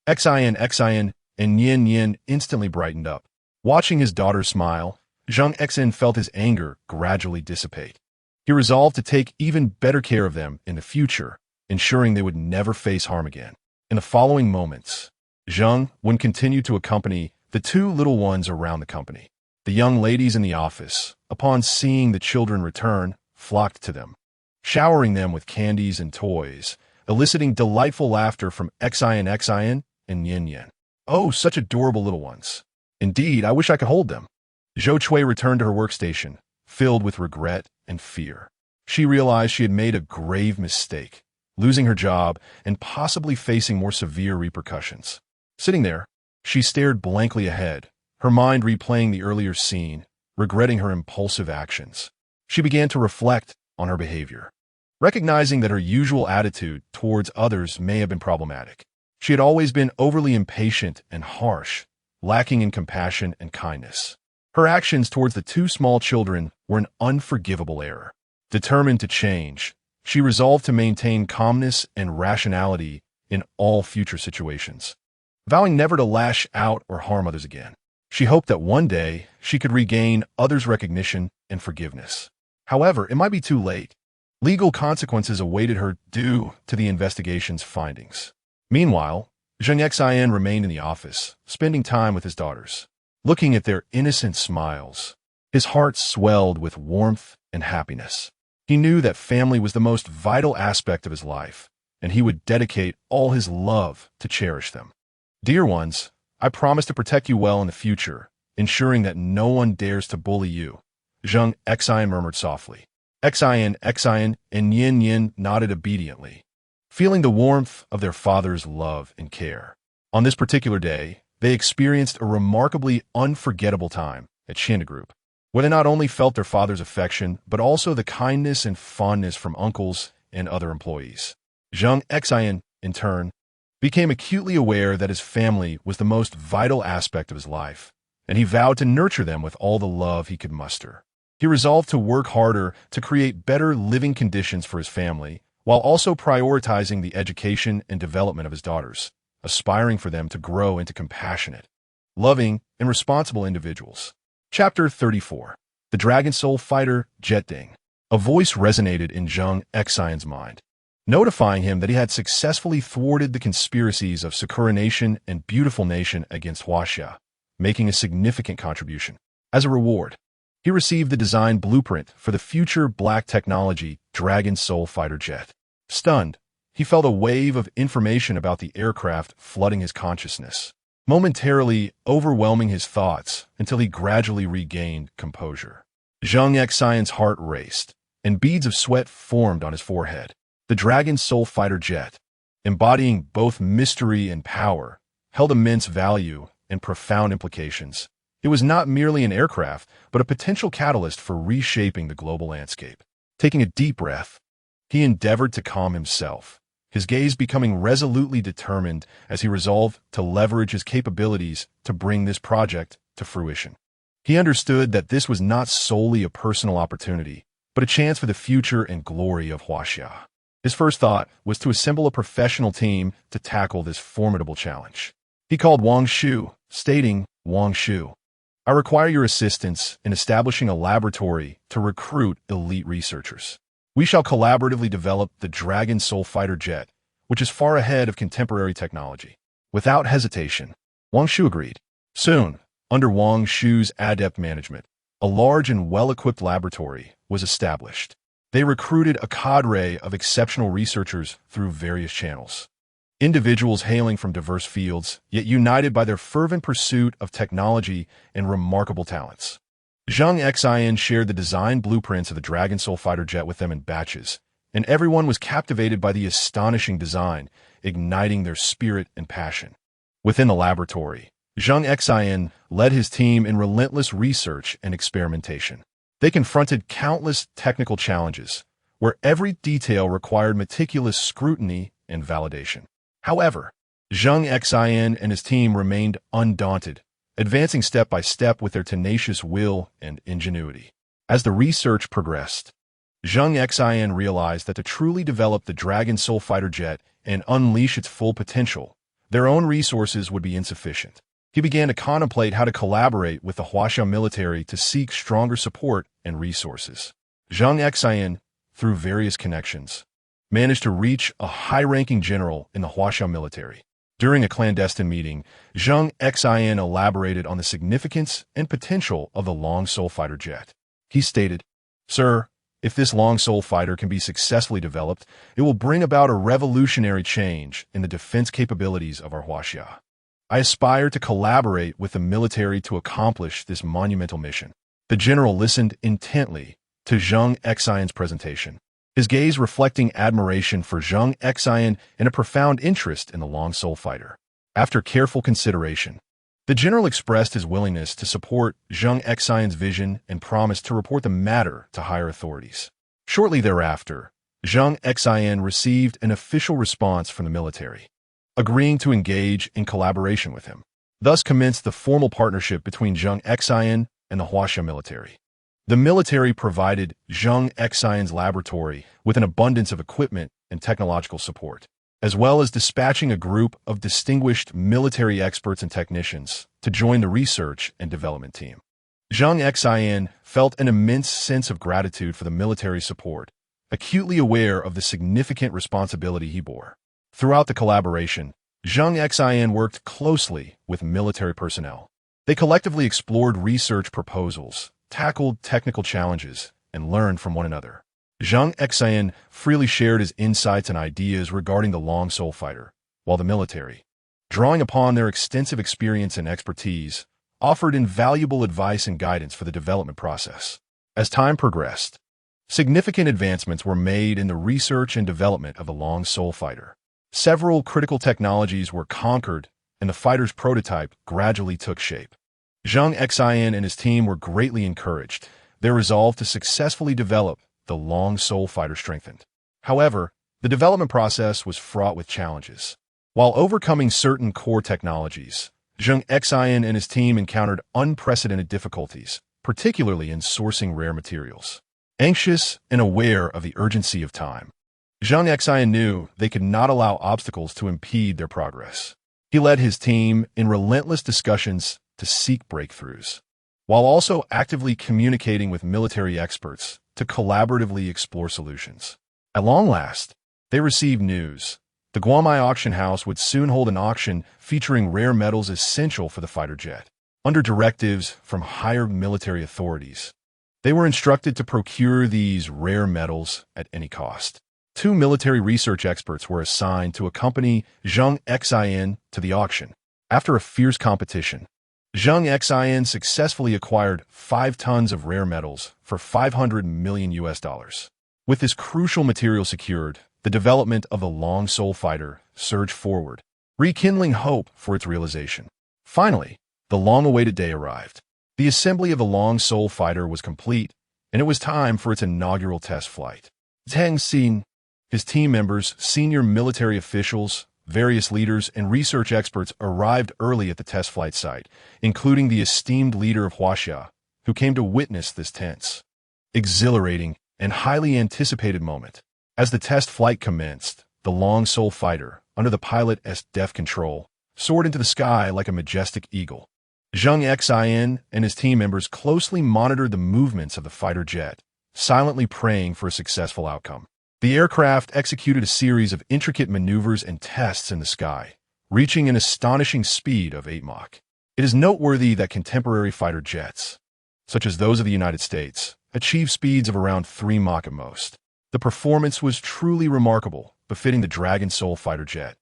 Xin and Yin Yin instantly brightened up. Watching his daughter smile, Zheng Xin felt his anger gradually dissipate. He resolved to take even better care of them in the future, ensuring they would never face harm again. In the following moments, Zheng Wen continued to accompany the two little ones around the company. The young ladies in the office, upon seeing the children return, flocked to them, showering them with candies and toys, eliciting delightful laughter from Xin and Yin Yin. "Oh, such adorable little ones. Indeed, I wish I could hold them." Zhou Chui returned to her workstation, filled with regret and fear. She realized she had made a grave mistake, losing her job and possibly facing more severe repercussions. Sitting there, she stared blankly ahead, her mind replaying the earlier scene, regretting her impulsive actions. She began to reflect on her behavior, recognizing that her usual attitude towards others may have been problematic. She had always been overly impatient and harsh, lacking in compassion and kindness. Her actions towards the two small children were an unforgivable error. Determined to change, she resolved to maintain calmness and rationality in all future situations. Vowing never to lash out or harm others again, she hoped that one day she could regain others' recognition and forgiveness. However, it might be too late. Legal consequences awaited her due to the investigation's findings. Meanwhile, Zheng Xin remained in the office, spending time with his daughters. Looking at their innocent smiles, his heart swelled with warmth and happiness. He knew that family was the most vital aspect of his life, and he would dedicate all his love to cherish them. Dear ones, I promise to protect you well in the future, ensuring that no one dares to bully you, Zheng Xin murmured softly. Xin, and Yin nodded obediently, feeling the warmth of their father's love and care. On this particular day, they experienced a remarkably unforgettable time at Xin Group, where they not only felt their father's affection, but also the kindness and fondness from uncles and other employees. Zheng Xin, in turn, became acutely aware that his family was the most vital aspect of his life, and he vowed to nurture them with all the love he could muster. He resolved to work harder to create better living conditions for his family, while also prioritizing the education and development of his daughters, aspiring for them to grow into compassionate, loving, and responsible individuals. Chapter 34. The Dragon Soul Fighter Jet Ding. A voice resonated in Zheng Xin's mind, notifying him that he had successfully thwarted the conspiracies of Sakura Nation and Beautiful Nation against Huaxia, making a significant contribution. As a reward, he received the design blueprint for the future black technology Dragon Soul Fighter Jet. Stunned, he felt a wave of information about the aircraft flooding his consciousness, momentarily overwhelming his thoughts until he gradually regained composure. Zheng Xin's heart raced, and beads of sweat formed on his forehead. The Dragon Soul Fighter Jet, embodying both mystery and power, held immense value and profound implications. It was not merely an aircraft, but a potential catalyst for reshaping the global landscape. Taking a deep breath, he endeavored to calm himself, his gaze becoming resolutely determined as he resolved to leverage his capabilities to bring this project to fruition. He understood that this was not solely a personal opportunity, but a chance for the future and glory of Huaxia. His first thought was to assemble a professional team to tackle this formidable challenge. He called Wang Shu, stating, "Wang Shu, I require your assistance in establishing a laboratory to recruit elite researchers. We shall collaboratively develop the Dragon Soul Fighter Jet, which is far ahead of contemporary technology." Without hesitation, Wang Shu agreed. Soon, under Wang Shu's adept management, a large and well-equipped laboratory was established. They recruited a cadre of exceptional researchers through various channels. Individuals hailing from diverse fields, yet united by their fervent pursuit of technology and remarkable talents. Zheng Xin shared the design blueprints of the Dragon Soul Fighter Jet with them in batches, and everyone was captivated by the astonishing design, igniting their spirit and passion. Within the laboratory, Zheng Xin led his team in relentless research and experimentation. They confronted countless technical challenges, where every detail required meticulous scrutiny and validation. However, Zheng Xin and his team remained undaunted, advancing step by step with their tenacious will and ingenuity. As the research progressed, Zheng Xin realized that to truly develop the Dragon Soul Fighter Jet and unleash its full potential, their own resources would be insufficient. He began to contemplate how to collaborate with the Huaxia military to seek stronger support and resources. Zheng Xin, through various connections, managed to reach a high-ranking general in the Huaxia military. During a clandestine meeting, Zheng Xin elaborated on the significance and potential of the Long Soul Fighter Jet. He stated, "Sir, if this Long Soul Fighter can be successfully developed, it will bring about a revolutionary change in the defense capabilities of our Huaxia. I aspire to collaborate with the military to accomplish this monumental mission." The general listened intently to Zheng Xin's presentation, his gaze reflecting admiration for Zheng Xin and a profound interest in the Long Soul Fighter. After careful consideration, the general expressed his willingness to support Zheng Xin's vision and promised to report the matter to higher authorities. Shortly thereafter, Zheng Xin received an official response from the military, agreeing to engage in collaboration with him. Thus commenced the formal partnership between Zheng Xin and the Huaxia military. The military provided Zheng Xin's laboratory with an abundance of equipment and technological support, as well as dispatching a group of distinguished military experts and technicians to join the research and development team. Zheng Xin felt an immense sense of gratitude for the military support, acutely aware of the significant responsibility he bore. Throughout the collaboration, Zheng Xin worked closely with military personnel. They collectively explored research proposals, tackled technical challenges, and learned from one another. Zheng Xin freely shared his insights and ideas regarding the Long Soul Fighter, while the military, drawing upon their extensive experience and expertise, offered invaluable advice and guidance for the development process. As time progressed, significant advancements were made in the research and development of the Long Soul Fighter. Several critical technologies were conquered, and the fighter's prototype gradually took shape. Zheng Xin and his team were greatly encouraged. Their resolve to successfully develop the Long Soul Fighter strengthened. However, the development process was fraught with challenges. While overcoming certain core technologies, Zheng Xin and his team encountered unprecedented difficulties, particularly in sourcing rare materials. Anxious and aware of the urgency of time, Zheng Xin knew they could not allow obstacles to impede their progress. He led his team in relentless discussions to seek breakthroughs, while also actively communicating with military experts to collaboratively explore solutions. At long last, they received news. The Guamai auction house would soon hold an auction featuring rare metals essential for the fighter jet. Under directives from higher military authorities, they were instructed to procure these rare metals at any cost. 2 military research experts were assigned to accompany Zheng Xin to the auction. After a fierce competition, Zheng Xin successfully acquired 5 tons of rare metals for $500 million. With this crucial material secured, the development of the Long Soul Fighter surged forward, rekindling hope for its realization. Finally, the long-awaited day arrived. The assembly of the Long Soul Fighter was complete, and it was time for its inaugural test flight. Zheng Xin, his team members, senior military officials, various leaders, and research experts arrived early at the test flight site, including the esteemed leader of Huaxia, who came to witness this tense, exhilarating, and highly anticipated moment. As the test flight commenced, the Long Soul Fighter, under the pilot's deft control, soared into the sky like a majestic eagle. Zheng Xin and his team members closely monitored the movements of the fighter jet, silently praying for a successful outcome. The aircraft executed a series of intricate maneuvers and tests in the sky, reaching an astonishing speed of 8 Mach. It is noteworthy that contemporary fighter jets, such as those of the United States, achieve speeds of around 3 Mach at most. The performance was truly remarkable, befitting the Dragon Soul fighter jet,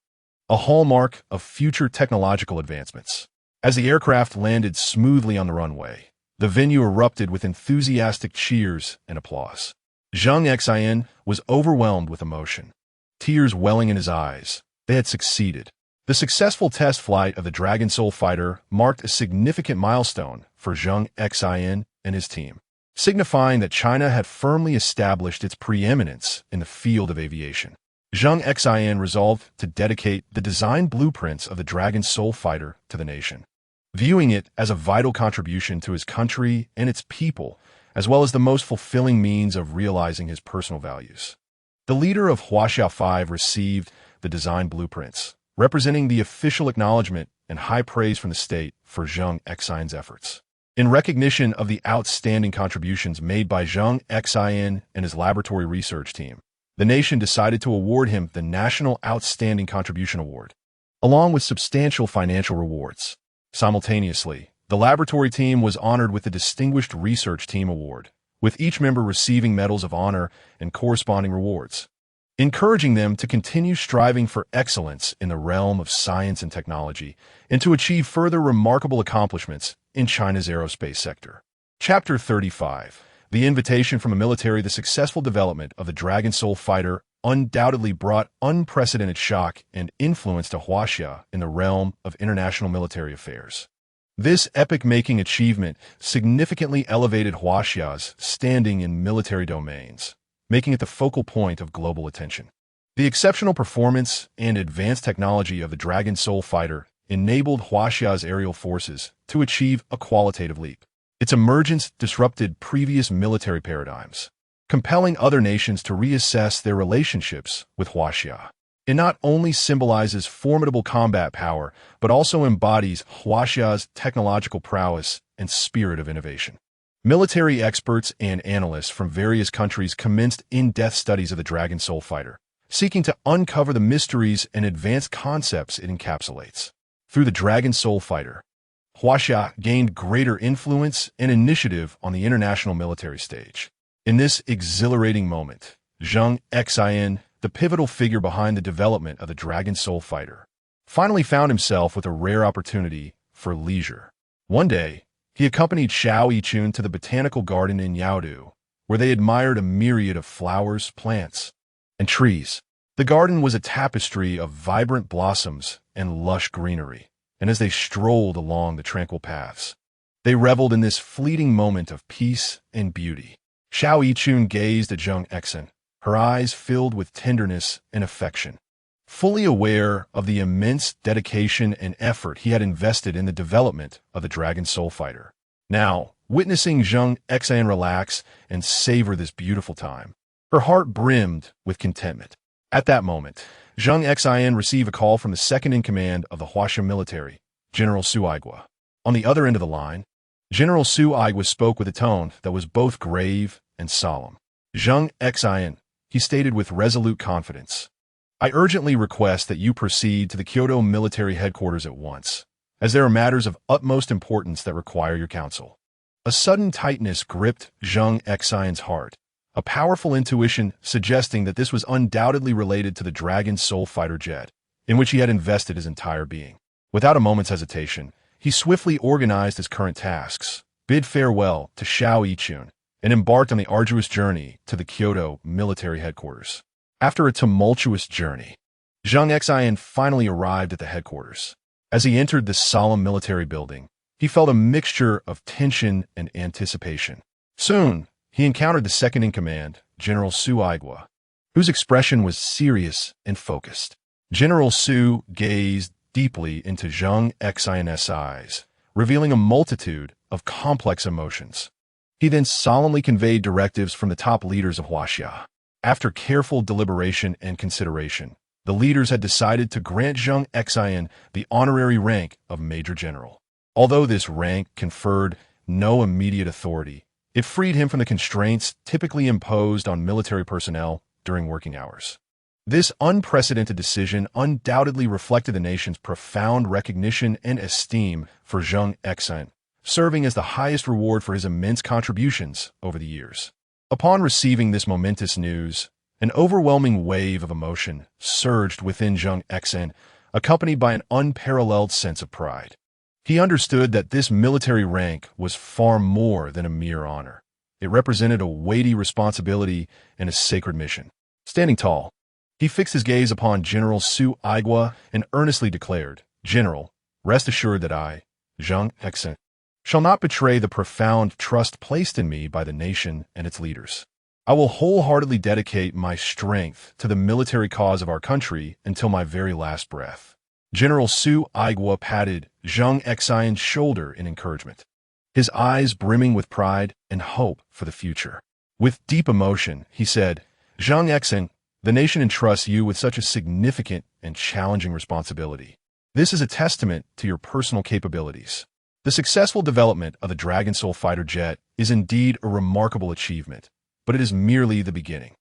a hallmark of future technological advancements. As the aircraft landed smoothly on the runway, the venue erupted with enthusiastic cheers and applause. Zheng Xin was overwhelmed with emotion, tears welling in his eyes. They had succeeded. The successful test flight of the Dragon Soul fighter marked a significant milestone for Zheng Xin and his team, signifying that China had firmly established its preeminence in the field of aviation. Zheng Xin resolved to dedicate the design blueprints of the Dragon Soul fighter to the nation, viewing it as a vital contribution to his country and its people, as well as the most fulfilling means of realizing his personal values. The leader of Huaxia 5 received the design blueprints, representing the official acknowledgement and high praise from the state for Zheng Xin's efforts. In recognition of the outstanding contributions made by Zheng Xin and his laboratory research team, the nation decided to award him the National Outstanding Contribution Award, along with substantial financial rewards. Simultaneously, the laboratory team was honored with the Distinguished Research Team Award, with each member receiving medals of honor and corresponding rewards, encouraging them to continue striving for excellence in the realm of science and technology and to achieve further remarkable accomplishments in China's aerospace sector. Chapter 35. The invitation from the military. The successful development of the Dragon Soul fighter undoubtedly brought unprecedented shock and influence to Huaxia in the realm of international military affairs. This epic-making achievement significantly elevated Huaxia's standing in military domains, making it the focal point of global attention. The exceptional performance and advanced technology of the Dragon Soul fighter enabled Huaxia's aerial forces to achieve a qualitative leap. Its emergence disrupted previous military paradigms, compelling other nations to reassess their relationships with Huaxia. It not only symbolizes formidable combat power, but also embodies Huaxia's technological prowess and spirit of innovation. Military experts and analysts from various countries commenced in-depth studies of the Dragon Soul Fighter, seeking to uncover the mysteries and advanced concepts it encapsulates. Through the Dragon Soul Fighter, Huaxia gained greater influence and initiative on the international military stage. In this exhilarating moment, Zheng Xin, the pivotal figure behind the development of the Dragon Soul Fighter, finally found himself with a rare opportunity for leisure. One day, he accompanied Xiao Yichun to the botanical garden in Yaodu, where they admired a myriad of flowers, plants, and trees. The garden was a tapestry of vibrant blossoms and lush greenery, and as they strolled along the tranquil paths, they reveled in this fleeting moment of peace and beauty. Xiao Yichun gazed at Zheng Xin, her eyes filled with tenderness and affection, fully aware of the immense dedication and effort he had invested in the development of the Dragon Soul Fighter. Now, witnessing Zheng Xin relax and savor this beautiful time, her heart brimmed with contentment. At that moment, Zheng Xin received a call from the second-in-command of the Huaxia military, General Su Aigua. On the other end of the line, General Su Aigua spoke with a tone that was both grave and solemn. Zheng Xin, he stated with resolute confidence, I urgently request that you proceed to the Kyoto military headquarters at once, as there are matters of utmost importance that require your counsel. A sudden tightness gripped Zheng Xin's heart, a powerful intuition suggesting that this was undoubtedly related to the Dragon Soul Fighter jet, in which he had invested his entire being. Without a moment's hesitation, he swiftly organized his current tasks, bid farewell to Xiao Yichun, and embarked on the arduous journey to the Kyoto military headquarters. After a tumultuous journey, Zheng Xin finally arrived at the headquarters. As he entered the solemn military building, he felt a mixture of tension and anticipation. Soon, he encountered the second-in-command, General Su Aigua, whose expression was serious and focused. General Su gazed deeply into Zheng Xin's eyes, revealing a multitude of complex emotions. He then solemnly conveyed directives from the top leaders of Huaxia. After careful deliberation and consideration, the leaders had decided to grant Zheng Xin the honorary rank of Major General. Although this rank conferred no immediate authority, it freed him from the constraints typically imposed on military personnel during working hours. This unprecedented decision undoubtedly reflected the nation's profound recognition and esteem for Zheng Xin, serving as the highest reward for his immense contributions over the years. Upon receiving this momentous news, an overwhelming wave of emotion surged within Zheng Xin, accompanied by an unparalleled sense of pride. He understood that this military rank was far more than a mere honor. It represented a weighty responsibility and a sacred mission. Standing tall, he fixed his gaze upon General Su Aigua and earnestly declared, General, rest assured that I, Zheng Xin, shall not betray the profound trust placed in me by the nation and its leaders. I will wholeheartedly dedicate my strength to the military cause of our country until my very last breath. General Su Aigua patted Zheng Xin's shoulder in encouragement, his eyes brimming with pride and hope for the future. With deep emotion, he said, Zheng Xin, the nation entrusts you with such a significant and challenging responsibility. This is a testament to your personal capabilities. The successful development of the Dragon Soul Fighter jet is indeed a remarkable achievement, but it is merely the beginning.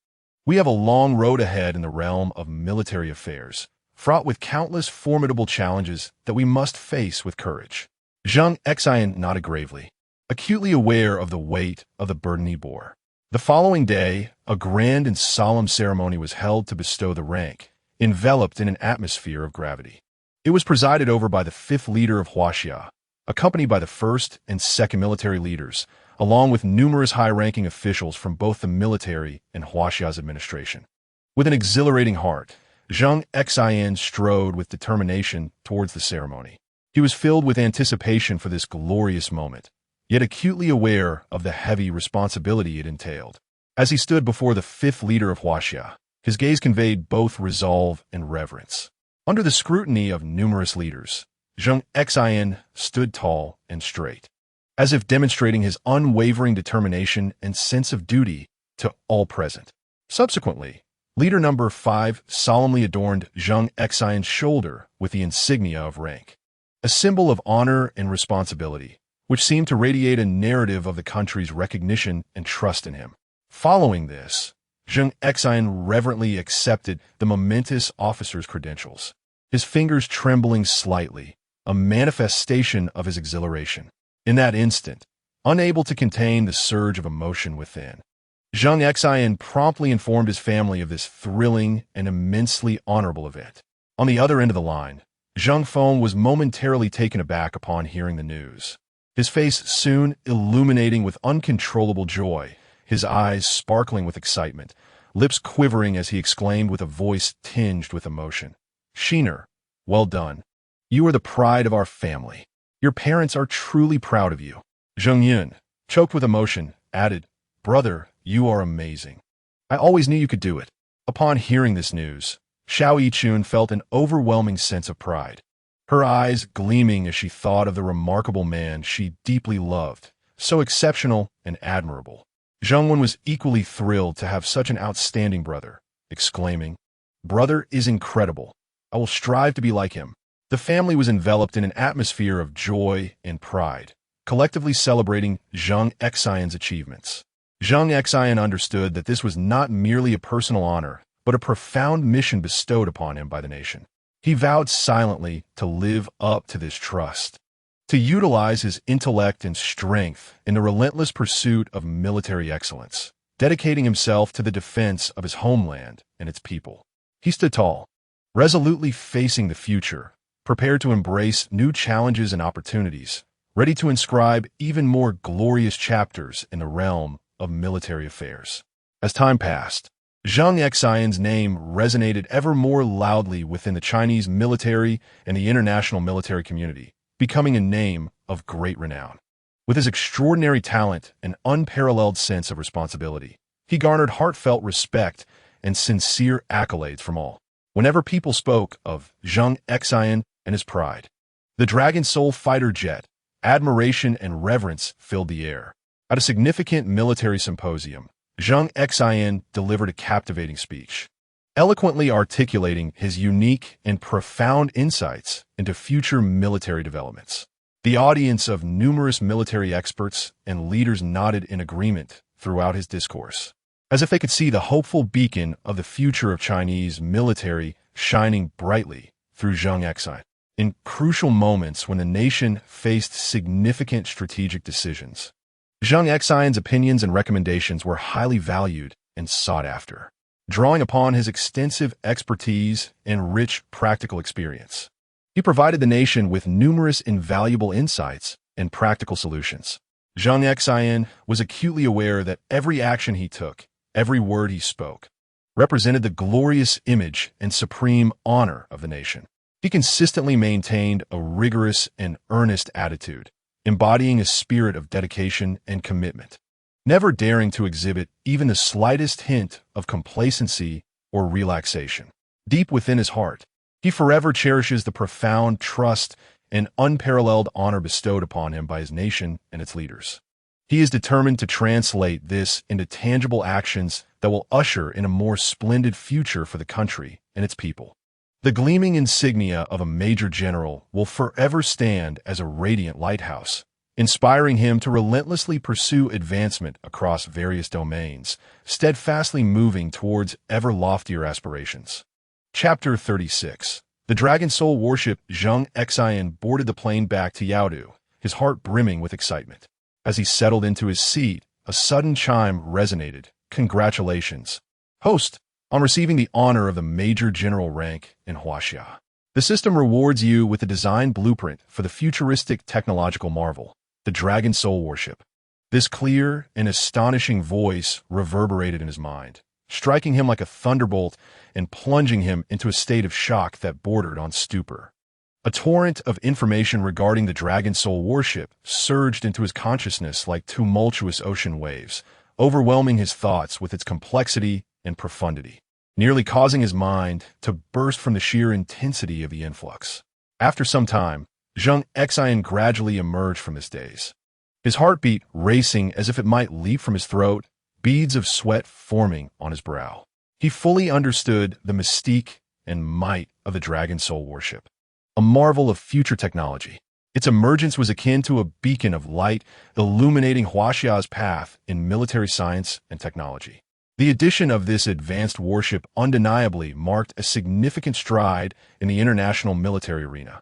We have a long road ahead in the realm of military affairs, fraught with countless formidable challenges that we must face with courage. Zheng Xin nodded gravely, acutely aware of the weight of the burden he bore. The following day, a grand and solemn ceremony was held to bestow the rank, enveloped in an atmosphere of gravity. It was presided over by the fifth leader of Huaxia, accompanied by the first and second military leaders, along with numerous high-ranking officials from both the military and Huaxia's administration. With an exhilarating heart, Zheng Xin strode with determination towards the ceremony. He was filled with anticipation for this glorious moment, yet acutely aware of the heavy responsibility it entailed. As he stood before the fifth leader of Huaxia, his gaze conveyed both resolve and reverence. Under the scrutiny of numerous leaders, Zheng Xin stood tall and straight, as if demonstrating his unwavering determination and sense of duty to all present. Subsequently, leader number 5 solemnly adorned Zheng Xin's shoulder with the insignia of rank, a symbol of honor and responsibility, which seemed to radiate a narrative of the country's recognition and trust in him. Following this, Zheng Xin reverently accepted the momentous officer's credentials, his fingers trembling slightly, a manifestation of his exhilaration. In that instant, unable to contain the surge of emotion within, Zheng Xin promptly informed his family of this thrilling and immensely honorable event. On the other end of the line, Zheng Feng was momentarily taken aback upon hearing the news, his face soon illuminating with uncontrollable joy, his eyes sparkling with excitement, lips quivering as he exclaimed with a voice tinged with emotion, "Shiner, well done. You are the pride of our family. Your parents are truly proud of you." Zheng Yun, choked with emotion, added, "Brother, you are amazing. I always knew you could do it." Upon hearing this news, Xiao Yichun felt an overwhelming sense of pride, her eyes gleaming as she thought of the remarkable man she deeply loved, so exceptional and admirable. Zheng Wen was equally thrilled to have such an outstanding brother, exclaiming, "Brother is incredible. I will strive to be like him." The family was enveloped in an atmosphere of joy and pride, collectively celebrating Zheng Xin's achievements. Zheng Xin understood that this was not merely a personal honor, but a profound mission bestowed upon him by the nation. He vowed silently to live up to this trust, to utilize his intellect and strength in the relentless pursuit of military excellence, dedicating himself to the defense of his homeland and its people. He stood tall, resolutely facing the future, prepared to embrace new challenges and opportunities, ready to inscribe even more glorious chapters in the realm of military affairs. As time passed, Zheng Xin's name resonated ever more loudly within the Chinese military and the international military community, becoming a name of great renown. With his extraordinary talent and unparalleled sense of responsibility, he garnered heartfelt respect and sincere accolades from all. Whenever people spoke of Zheng Xin and his pride, the Dragon Soul fighter jet, admiration and reverence filled the air. At a significant military symposium, Zheng Xin delivered a captivating speech, eloquently articulating his unique and profound insights into future military developments. The audience of numerous military experts and leaders nodded in agreement throughout his discourse, as if they could see the hopeful beacon of the future of Chinese military shining brightly through Zheng Xin. In crucial moments when the nation faced significant strategic decisions, Zheng Xin's opinions and recommendations were highly valued and sought after, drawing upon his extensive expertise and rich practical experience. He provided the nation with numerous invaluable insights and practical solutions. Zheng Xin was acutely aware that every action he took, every word he spoke, represented the glorious image and supreme honor of the nation. He consistently maintained a rigorous and earnest attitude, embodying a spirit of dedication and commitment, never daring to exhibit even the slightest hint of complacency or relaxation. Deep within his heart, he forever cherishes the profound trust and unparalleled honor bestowed upon him by his nation and its leaders. He is determined to translate this into tangible actions that will usher in a more splendid future for the country and its people. The gleaming insignia of a major general will forever stand as a radiant lighthouse, inspiring him to relentlessly pursue advancement across various domains, steadfastly moving towards ever loftier aspirations. Chapter 36. The Dragon Soul warship Zheng Xin boarded the plane back to Yaodu, his heart brimming with excitement. As he settled into his seat, a sudden chime resonated. "Congratulations, host, on receiving the honor of the Major General rank in Huaxia. The system rewards you with the design blueprint for the futuristic technological marvel, the Dragon Soul warship." This clear and astonishing voice reverberated in his mind, striking him like a thunderbolt and plunging him into a state of shock that bordered on stupor. A torrent of information regarding the Dragon Soul warship surged into his consciousness like tumultuous ocean waves, overwhelming his thoughts with its complexity and profundity, nearly causing his mind to burst from the sheer intensity of the influx. After some time, Zheng Xin gradually emerged from this daze. His heartbeat racing as if it might leap from his throat, beads of sweat forming on his brow. He fully understood the mystique and might of the Dragon Soul worship, a marvel of future technology. Its emergence was akin to a beacon of light illuminating Huaxia's path in military science and technology. The addition of this advanced warship undeniably marked a significant stride in the international military arena.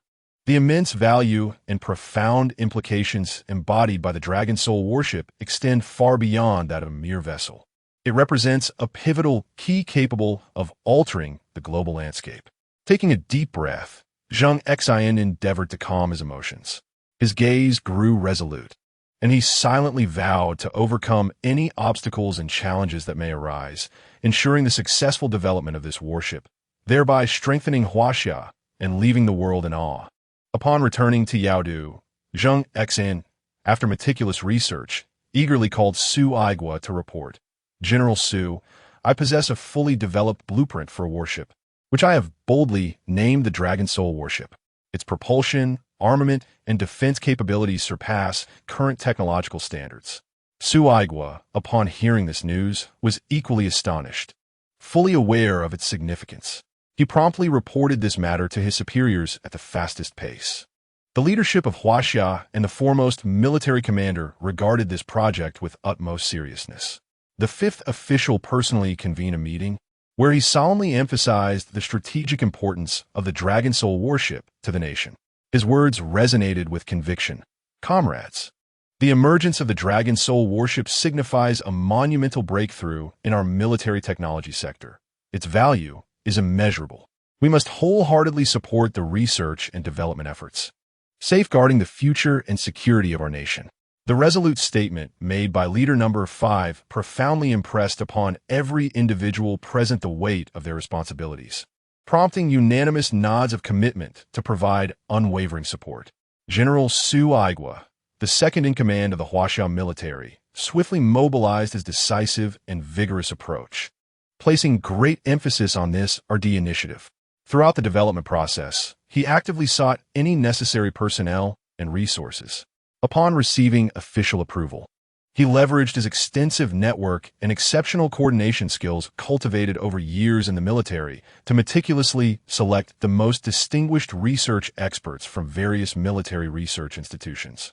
The immense value and profound implications embodied by the Dragon Soul warship extend far beyond that of a mere vessel. It represents a pivotal key capable of altering the global landscape. Taking a deep breath, Zheng Xin endeavored to calm his emotions. His gaze grew resolute, and he silently vowed to overcome any obstacles and challenges that may arise, ensuring the successful development of this warship, thereby strengthening Huaxia and leaving the world in awe. Upon returning to Yaodu, Zheng Xin, after meticulous research, eagerly called Su Aigua to report. General Su, I possess a fully developed blueprint for a warship, which I have boldly named the Dragon Soul warship. Its propulsion, armament, and defense capabilities surpass current technological standards. Su Aigua, upon hearing this news, was equally astonished. Fully aware of its significance, he promptly reported this matter to his superiors at the fastest pace. The leadership of Huaxia and the foremost military commander regarded this project with utmost seriousness. The fifth official personally convened a meeting where he solemnly emphasized the strategic importance of the Dragon Soul warship to the nation. His words resonated with conviction. Comrades, the emergence of the Dragon Soul warship signifies a monumental breakthrough in our military technology sector. Its value is immeasurable. We must wholeheartedly support the research and development efforts, safeguarding the future and security of our nation. The resolute statement made by leader number 5 profoundly impressed upon every individual present the weight of their responsibilities, prompting unanimous nods of commitment to provide unwavering support. General Su Aigua, the second in command of the Huaxia military, swiftly mobilized his decisive and vigorous approach, placing great emphasis on this RD initiative. Throughout the development process, he actively sought any necessary personnel and resources. Upon receiving official approval, he leveraged his extensive network and exceptional coordination skills cultivated over years in the military to meticulously select the most distinguished research experts from various military research institutions.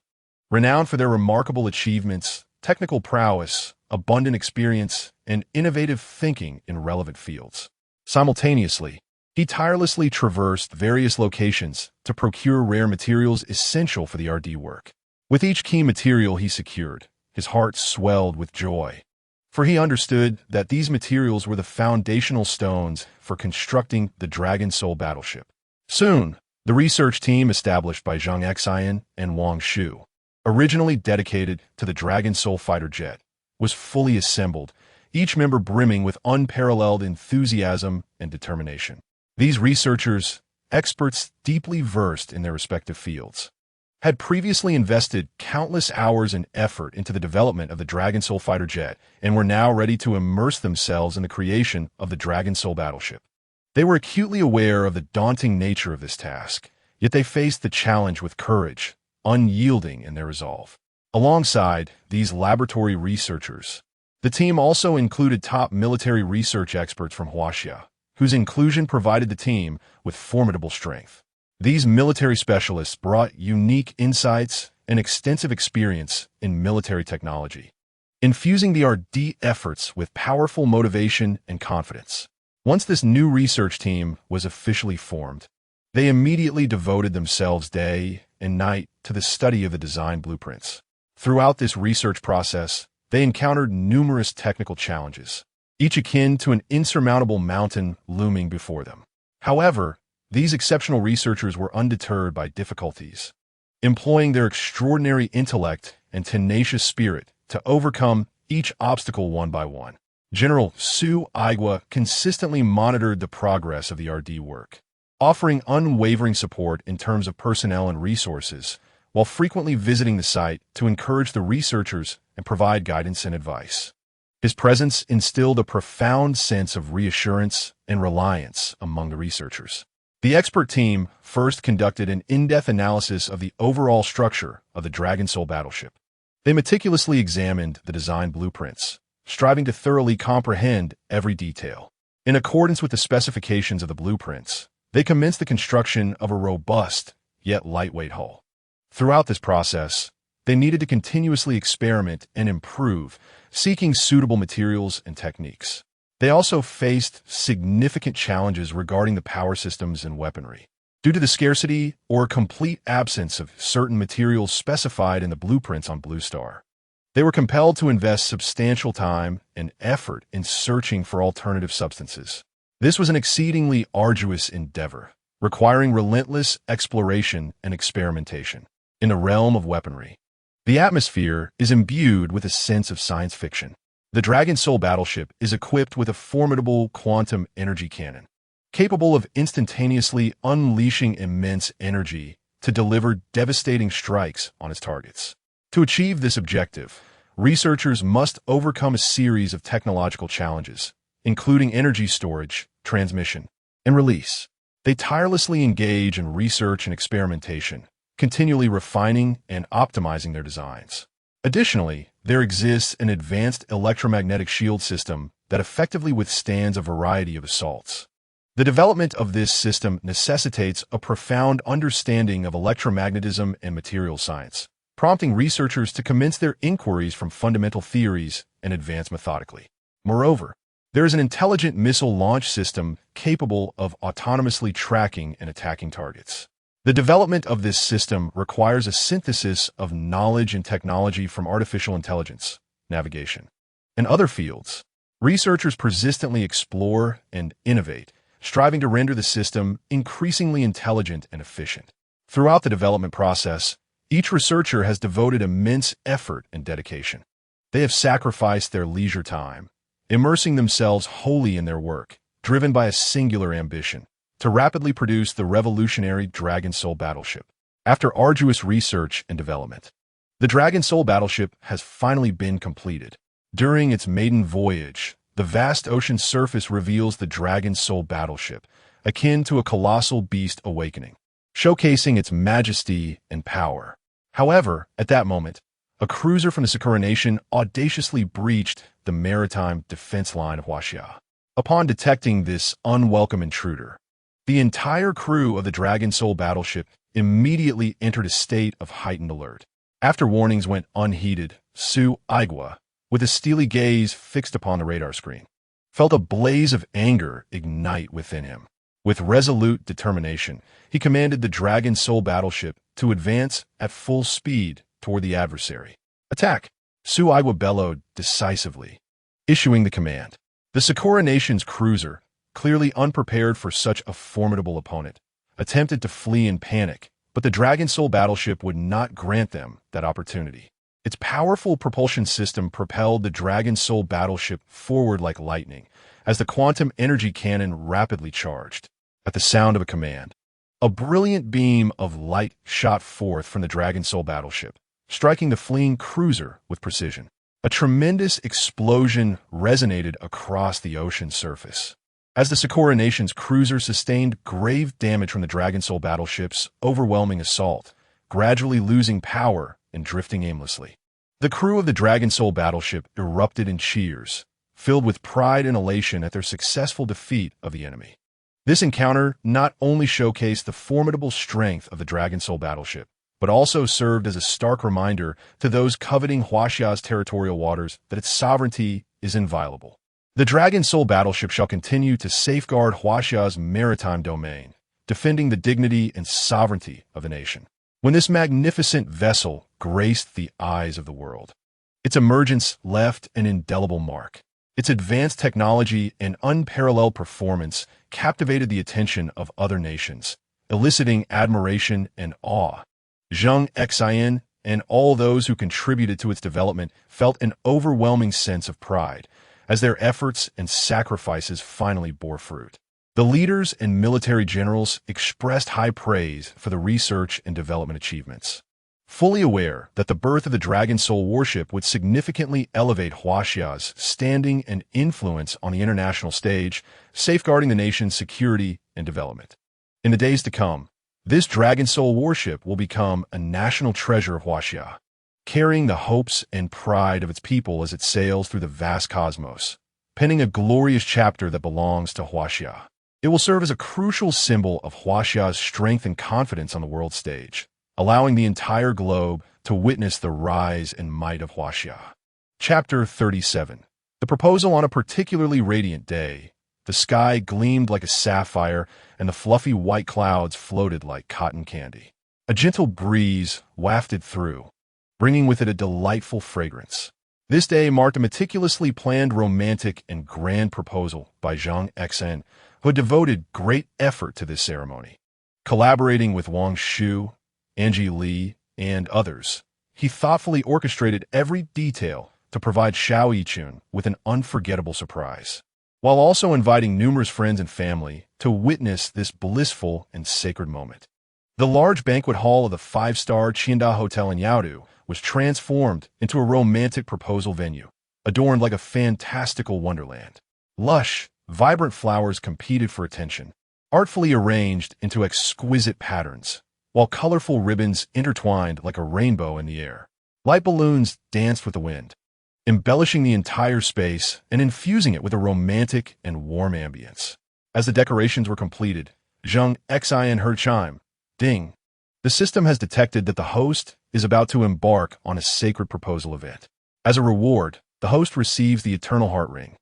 Renowned for their remarkable achievements, technical prowess, abundant experience, and innovative thinking in relevant fields. Simultaneously, he tirelessly traversed various locations to procure rare materials essential for the RD work. With each key material he secured, his heart swelled with joy, for he understood that these materials were the foundational stones for constructing the Dragon Soul battleship. Soon, the research team established by Zheng Xin and Wang Shu, originally dedicated to the Dragon Soul fighter jet, was fully assembled, each member brimming with unparalleled enthusiasm and determination. These researchers, experts deeply versed in their respective fields, had previously invested countless hours and effort into the development of the Dragon Soul fighter jet and were now ready to immerse themselves in the creation of the Dragon Soul battleship. They were acutely aware of the daunting nature of this task, yet they faced the challenge with courage, unyielding in their resolve. Alongside these laboratory researchers, the team also included top military research experts from Huaxia, whose inclusion provided the team with formidable strength. These military specialists brought unique insights and extensive experience in military technology, infusing the RD efforts with powerful motivation and confidence. Once this new research team was officially formed, they immediately devoted themselves day and night to the study of the design blueprints. Throughout this research process, they encountered numerous technical challenges, each akin to an insurmountable mountain looming before them. However, these exceptional researchers were undeterred by difficulties, employing their extraordinary intellect and tenacious spirit to overcome each obstacle one by one. General Su Aigua consistently monitored the progress of the RD work, offering unwavering support in terms of personnel and resources, while frequently visiting the site to encourage the researchers and provide guidance and advice. His presence instilled a profound sense of reassurance and reliance among the researchers. The expert team first conducted an in-depth analysis of the overall structure of the Dragon Soul battleship. They meticulously examined the design blueprints, striving to thoroughly comprehend every detail. In accordance with the specifications of the blueprints, they commenced the construction of a robust, yet lightweight hull. Throughout this process, they needed to continuously experiment and improve, seeking suitable materials and techniques. They also faced significant challenges regarding the power systems and weaponry. Due to the scarcity or complete absence of certain materials specified in the blueprints on Blue Star, they were compelled to invest substantial time and effort in searching for alternative substances. This was an exceedingly arduous endeavor, requiring relentless exploration and experimentation. In the realm of weaponry, the atmosphere is imbued with a sense of science fiction. The Dragon Soul battleship is equipped with a formidable quantum energy cannon, capable of instantaneously unleashing immense energy to deliver devastating strikes on its targets. To achieve this objective, researchers must overcome a series of technological challenges, including energy storage, transmission, and release. They tirelessly engage in research and experimentation, continually refining and optimizing their designs. Additionally, there exists an advanced electromagnetic shield system that effectively withstands a variety of assaults. The development of this system necessitates a profound understanding of electromagnetism and material science, prompting researchers to commence their inquiries from fundamental theories and advance methodically. Moreover, there is an intelligent missile launch system capable of autonomously tracking and attacking targets. The development of this system requires a synthesis of knowledge and technology from artificial intelligence, navigation, and other fields. Researchers persistently explore and innovate, striving to render the system increasingly intelligent and efficient. Throughout the development process, each researcher has devoted immense effort and dedication. They have sacrificed their leisure time, immersing themselves wholly in their work, driven by a singular ambition: to rapidly produce the revolutionary Dragon Soul battleship. After arduous research and development, the Dragon Soul battleship has finally been completed. During its maiden voyage, the vast ocean surface reveals the Dragon Soul battleship, akin to a colossal beast awakening, showcasing its majesty and power. However, at that moment, a cruiser from the Sakura Nation audaciously breached the maritime defense line of Huaxia. Upon detecting this unwelcome intruder, the entire crew of the Dragon Soul battleship immediately entered a state of heightened alert. After warnings went unheeded, Su Aigua, with a steely gaze fixed upon the radar screen, felt a blaze of anger ignite within him. With resolute determination, he commanded the Dragon Soul battleship to advance at full speed toward the adversary. "Attack!" Su Aigua bellowed decisively, issuing the command. The Sakura Nation's cruiser, clearly unprepared for such a formidable opponent, attempted to flee in panic, but the Dragon Soul battleship would not grant them that opportunity. Its powerful propulsion system propelled the Dragon Soul battleship forward like lightning, as the quantum energy cannon rapidly charged. At the sound of a command, a brilliant beam of light shot forth from the Dragon Soul battleship, striking the fleeing cruiser with precision. A tremendous explosion resonated across the ocean surface, as the Sakura Nation's cruiser sustained grave damage from the Dragon Soul battleship's overwhelming assault, gradually losing power and drifting aimlessly. The crew of the Dragon Soul battleship erupted in cheers, filled with pride and elation at their successful defeat of the enemy. This encounter not only showcased the formidable strength of the Dragon Soul battleship, but also served as a stark reminder to those coveting Huaxia's territorial waters that its sovereignty is inviolable. The Dragon Soul battleship shall continue to safeguard Huaxia's maritime domain, defending the dignity and sovereignty of the nation. When this magnificent vessel graced the eyes of the world, its emergence left an indelible mark. Its advanced technology and unparalleled performance captivated the attention of other nations, eliciting admiration and awe. Zheng Xin and all those who contributed to its development felt an overwhelming sense of pride, as their efforts and sacrifices finally bore fruit. The leaders and military generals expressed high praise for the research and development achievements. Fully aware that the birth of the Dragon Soul warship would significantly elevate Huaxia's standing and influence on the international stage, safeguarding the nation's security and development. In the days to come, this Dragon Soul warship will become a national treasure of Huaxia, carrying the hopes and pride of its people as it sails through the vast cosmos, penning a glorious chapter that belongs to Huaxia. It will serve as a crucial symbol of Huaxia's strength and confidence on the world stage, allowing the entire globe to witness the rise and might of Huaxia. Chapter 37. The proposal on a particularly radiant day. The sky gleamed like a sapphire, and the fluffy white clouds floated like cotton candy. A gentle breeze wafted through, bringing with it a delightful fragrance. This day marked a meticulously planned romantic and grand proposal by Zheng Xin, who had devoted great effort to this ceremony. Collaborating with Wang Shu, Angie Li, and others, he thoughtfully orchestrated every detail to provide Xiao Yichun with an unforgettable surprise, while also inviting numerous friends and family to witness this blissful and sacred moment. The large banquet hall of the five-star Qianda Hotel in Yaodu was transformed into a romantic proposal venue, adorned like a fantastical wonderland. Lush, vibrant flowers competed for attention, artfully arranged into exquisite patterns, while colorful ribbons intertwined like a rainbow in the air. Light balloons danced with the wind, embellishing the entire space and infusing it with a romantic and warm ambience. As the decorations were completed, Zheng Xin heard chime. Ding. The system has detected that the host is about to embark on a sacred proposal event. As a reward, the host receives the Eternal Heart Ring,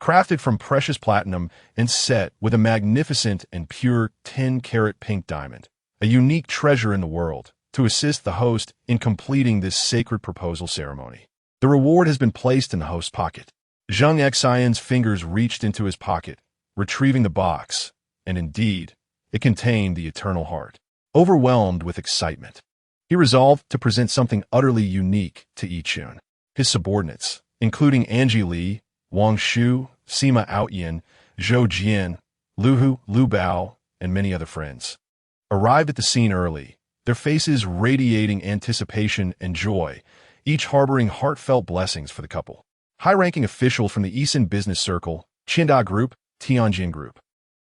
crafted from precious platinum and set with a magnificent and pure 10-carat pink diamond, a unique treasure in the world, to assist the host in completing this sacred proposal ceremony. The reward has been placed in the host's pocket. Zheng Xin's fingers reached into his pocket, retrieving the box, and indeed, it contained the Eternal Heart. Overwhelmed with excitement, he resolved to present something utterly unique to Yichun. His subordinates, including Angie Li, Wang Shu, Sima Outyin, Zhou Jian, Luhu, Lu Bao, and many other friends, arrived at the scene early, their faces radiating anticipation and joy, each harboring heartfelt blessings for the couple. High-ranking officials from the Eason Business Circle, Qinda Group, Tianjin Group,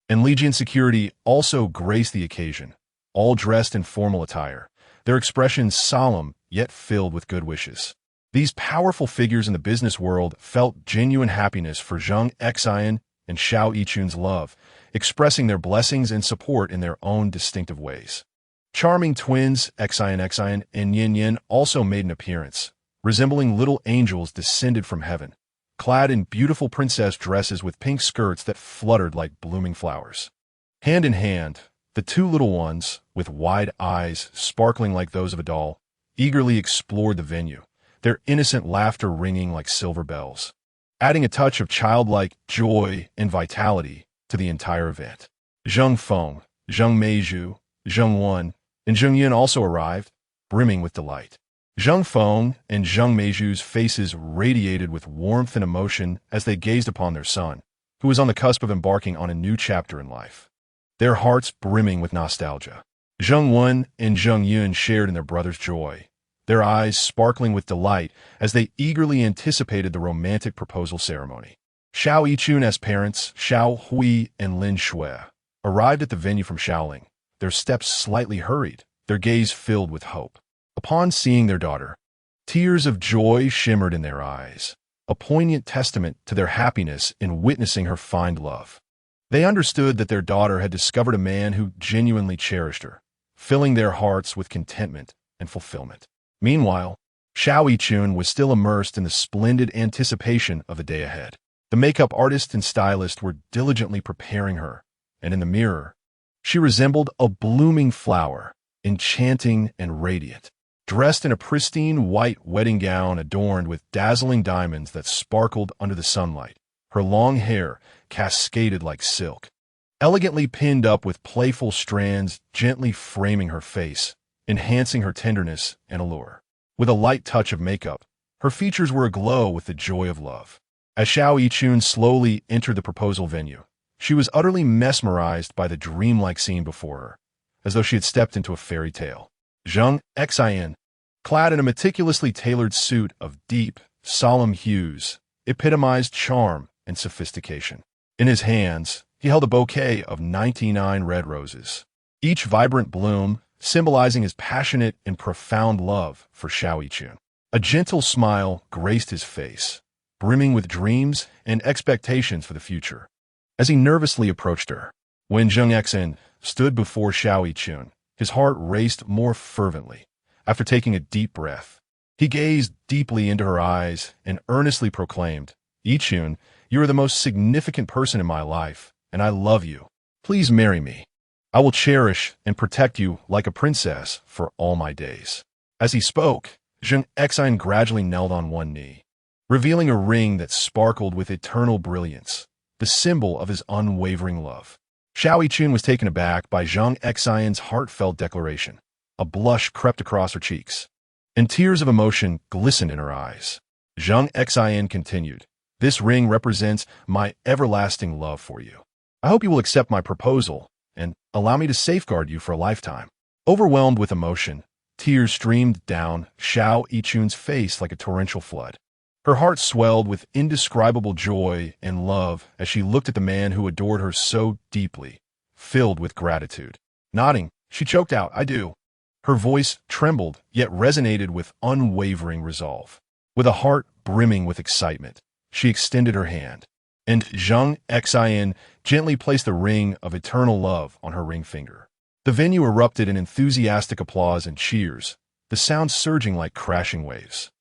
and Legion Security also graced the occasion, all dressed in formal attire, their expressions solemn yet filled with good wishes. These powerful figures in the business world felt genuine happiness for Zheng Xin and Xiao Yichun's love, expressing their blessings and support in their own distinctive ways. Charming twins Xin and Yin Yin also made an appearance, resembling little angels descended from heaven, clad in beautiful princess dresses with pink skirts that fluttered like blooming flowers. Hand in hand, the two little ones, with wide eyes sparkling like those of a doll, eagerly explored the venue, their innocent laughter ringing like silver bells, adding a touch of childlike joy and vitality to the entire event. Zheng Feng, Zheng Meizhu, Zheng Wen, and Zheng Yin also arrived, brimming with delight. Zheng Feng and Zheng Meizhu's faces radiated with warmth and emotion as they gazed upon their son, who was on the cusp of embarking on a new chapter in life, their hearts brimming with nostalgia. Zheng Wen and Zheng Yun shared in their brother's joy, their eyes sparkling with delight as they eagerly anticipated the romantic proposal ceremony. Xiao Yichun as parents, Xiao Hui and Lin Shui, arrived at the venue from Shaoling, their steps slightly hurried, their gaze filled with hope. Upon seeing their daughter, tears of joy shimmered in their eyes, a poignant testament to their happiness in witnessing her find love. They understood that their daughter had discovered a man who genuinely cherished her, filling their hearts with contentment and fulfillment. Meanwhile, Xiao Yichun was still immersed in the splendid anticipation of the day ahead. The makeup artist and stylist were diligently preparing her, and in the mirror, she resembled a blooming flower, enchanting and radiant, dressed in a pristine white wedding gown adorned with dazzling diamonds that sparkled under the sunlight. Her long hair cascaded like silk, elegantly pinned up with playful strands gently framing her face, enhancing her tenderness and allure. With a light touch of makeup, her features were aglow with the joy of love. As Xiao Yichun slowly entered the proposal venue, she was utterly mesmerized by the dreamlike scene before her, as though she had stepped into a fairy tale. Zheng Xin, clad in a meticulously tailored suit of deep, solemn hues, epitomized charm and sophistication. In his hands, he held a bouquet of 99 red roses, each vibrant bloom symbolizing his passionate and profound love for Xiao Yichun. A gentle smile graced his face, brimming with dreams and expectations for the future. As he nervously approached her, when Zheng Xin stood before Xiao Yichun, his heart raced more fervently. After taking a deep breath, he gazed deeply into her eyes and earnestly proclaimed, "Yichun, you are the most significant person in my life, and I love you. Please marry me. I will cherish and protect you like a princess for all my days." As he spoke, Zheng Xin gradually knelt on one knee, revealing a ring that sparkled with eternal brilliance, the symbol of his unwavering love. Xiao Yichun was taken aback by Zheng Xin's heartfelt declaration. A blush crept across her cheeks, and tears of emotion glistened in her eyes. Zheng Xin continued, "This ring represents my everlasting love for you. I hope you will accept my proposal and allow me to safeguard you for a lifetime." Overwhelmed with emotion, tears streamed down Xiao Yichun's face like a torrential flood. Her heart swelled with indescribable joy and love as she looked at the man who adored her so deeply, filled with gratitude. Nodding, she choked out, "I do." Her voice trembled, yet resonated with unwavering resolve. With a heart brimming with excitement, she extended her hand, and Zheng Xin gently placed the ring of eternal love on her ring finger. The venue erupted in enthusiastic applause and cheers, the sound surging like crashing waves.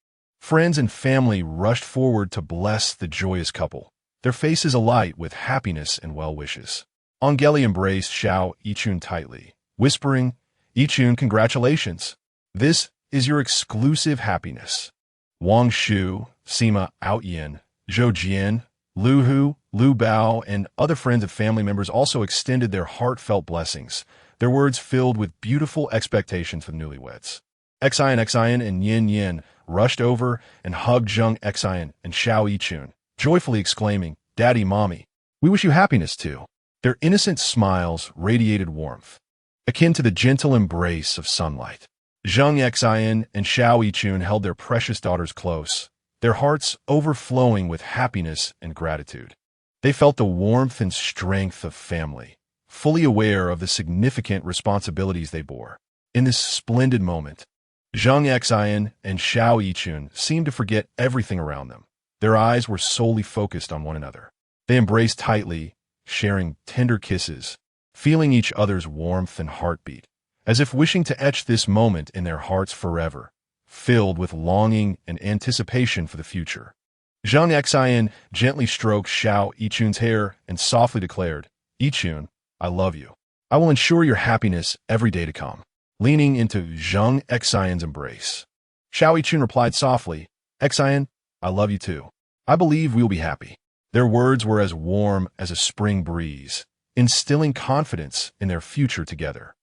Friends and family rushed forward to bless the joyous couple, their faces alight with happiness and well wishes. Angeli embraced Xiao Yichun tightly, whispering, "Yichun, congratulations. This is your exclusive happiness." Wang Shu, Sima Outyin, Zhou Jian, Lu Hu, Lu Bao, and other friends and family members also extended their heartfelt blessings, their words filled with beautiful expectations for the newlyweds. Xin and Yin Yin rushed over and hugged Zheng Xin and Xiao Yichun, joyfully exclaiming, "Daddy, Mommy, we wish you happiness too." Their innocent smiles radiated warmth, akin to the gentle embrace of sunlight. Zheng Xin and Xiao Yichun held their precious daughters close, their hearts overflowing with happiness and gratitude. They felt the warmth and strength of family, fully aware of the significant responsibilities they bore. In this splendid moment, Zheng Xin and Xiao Yichun seemed to forget everything around them. Their eyes were solely focused on one another. They embraced tightly, sharing tender kisses, feeling each other's warmth and heartbeat, as if wishing to etch this moment in their hearts forever, filled with longing and anticipation for the future. Zheng Xin gently stroked Xiao Yichun's hair and softly declared, "Yichun, I love you. I will ensure your happiness every day to come." Leaning into Zheng Xin's embrace, Xiao Yichun replied softly, "Xin, I love you too. I believe we will be happy." Their words were as warm as a spring breeze, instilling confidence in their future together.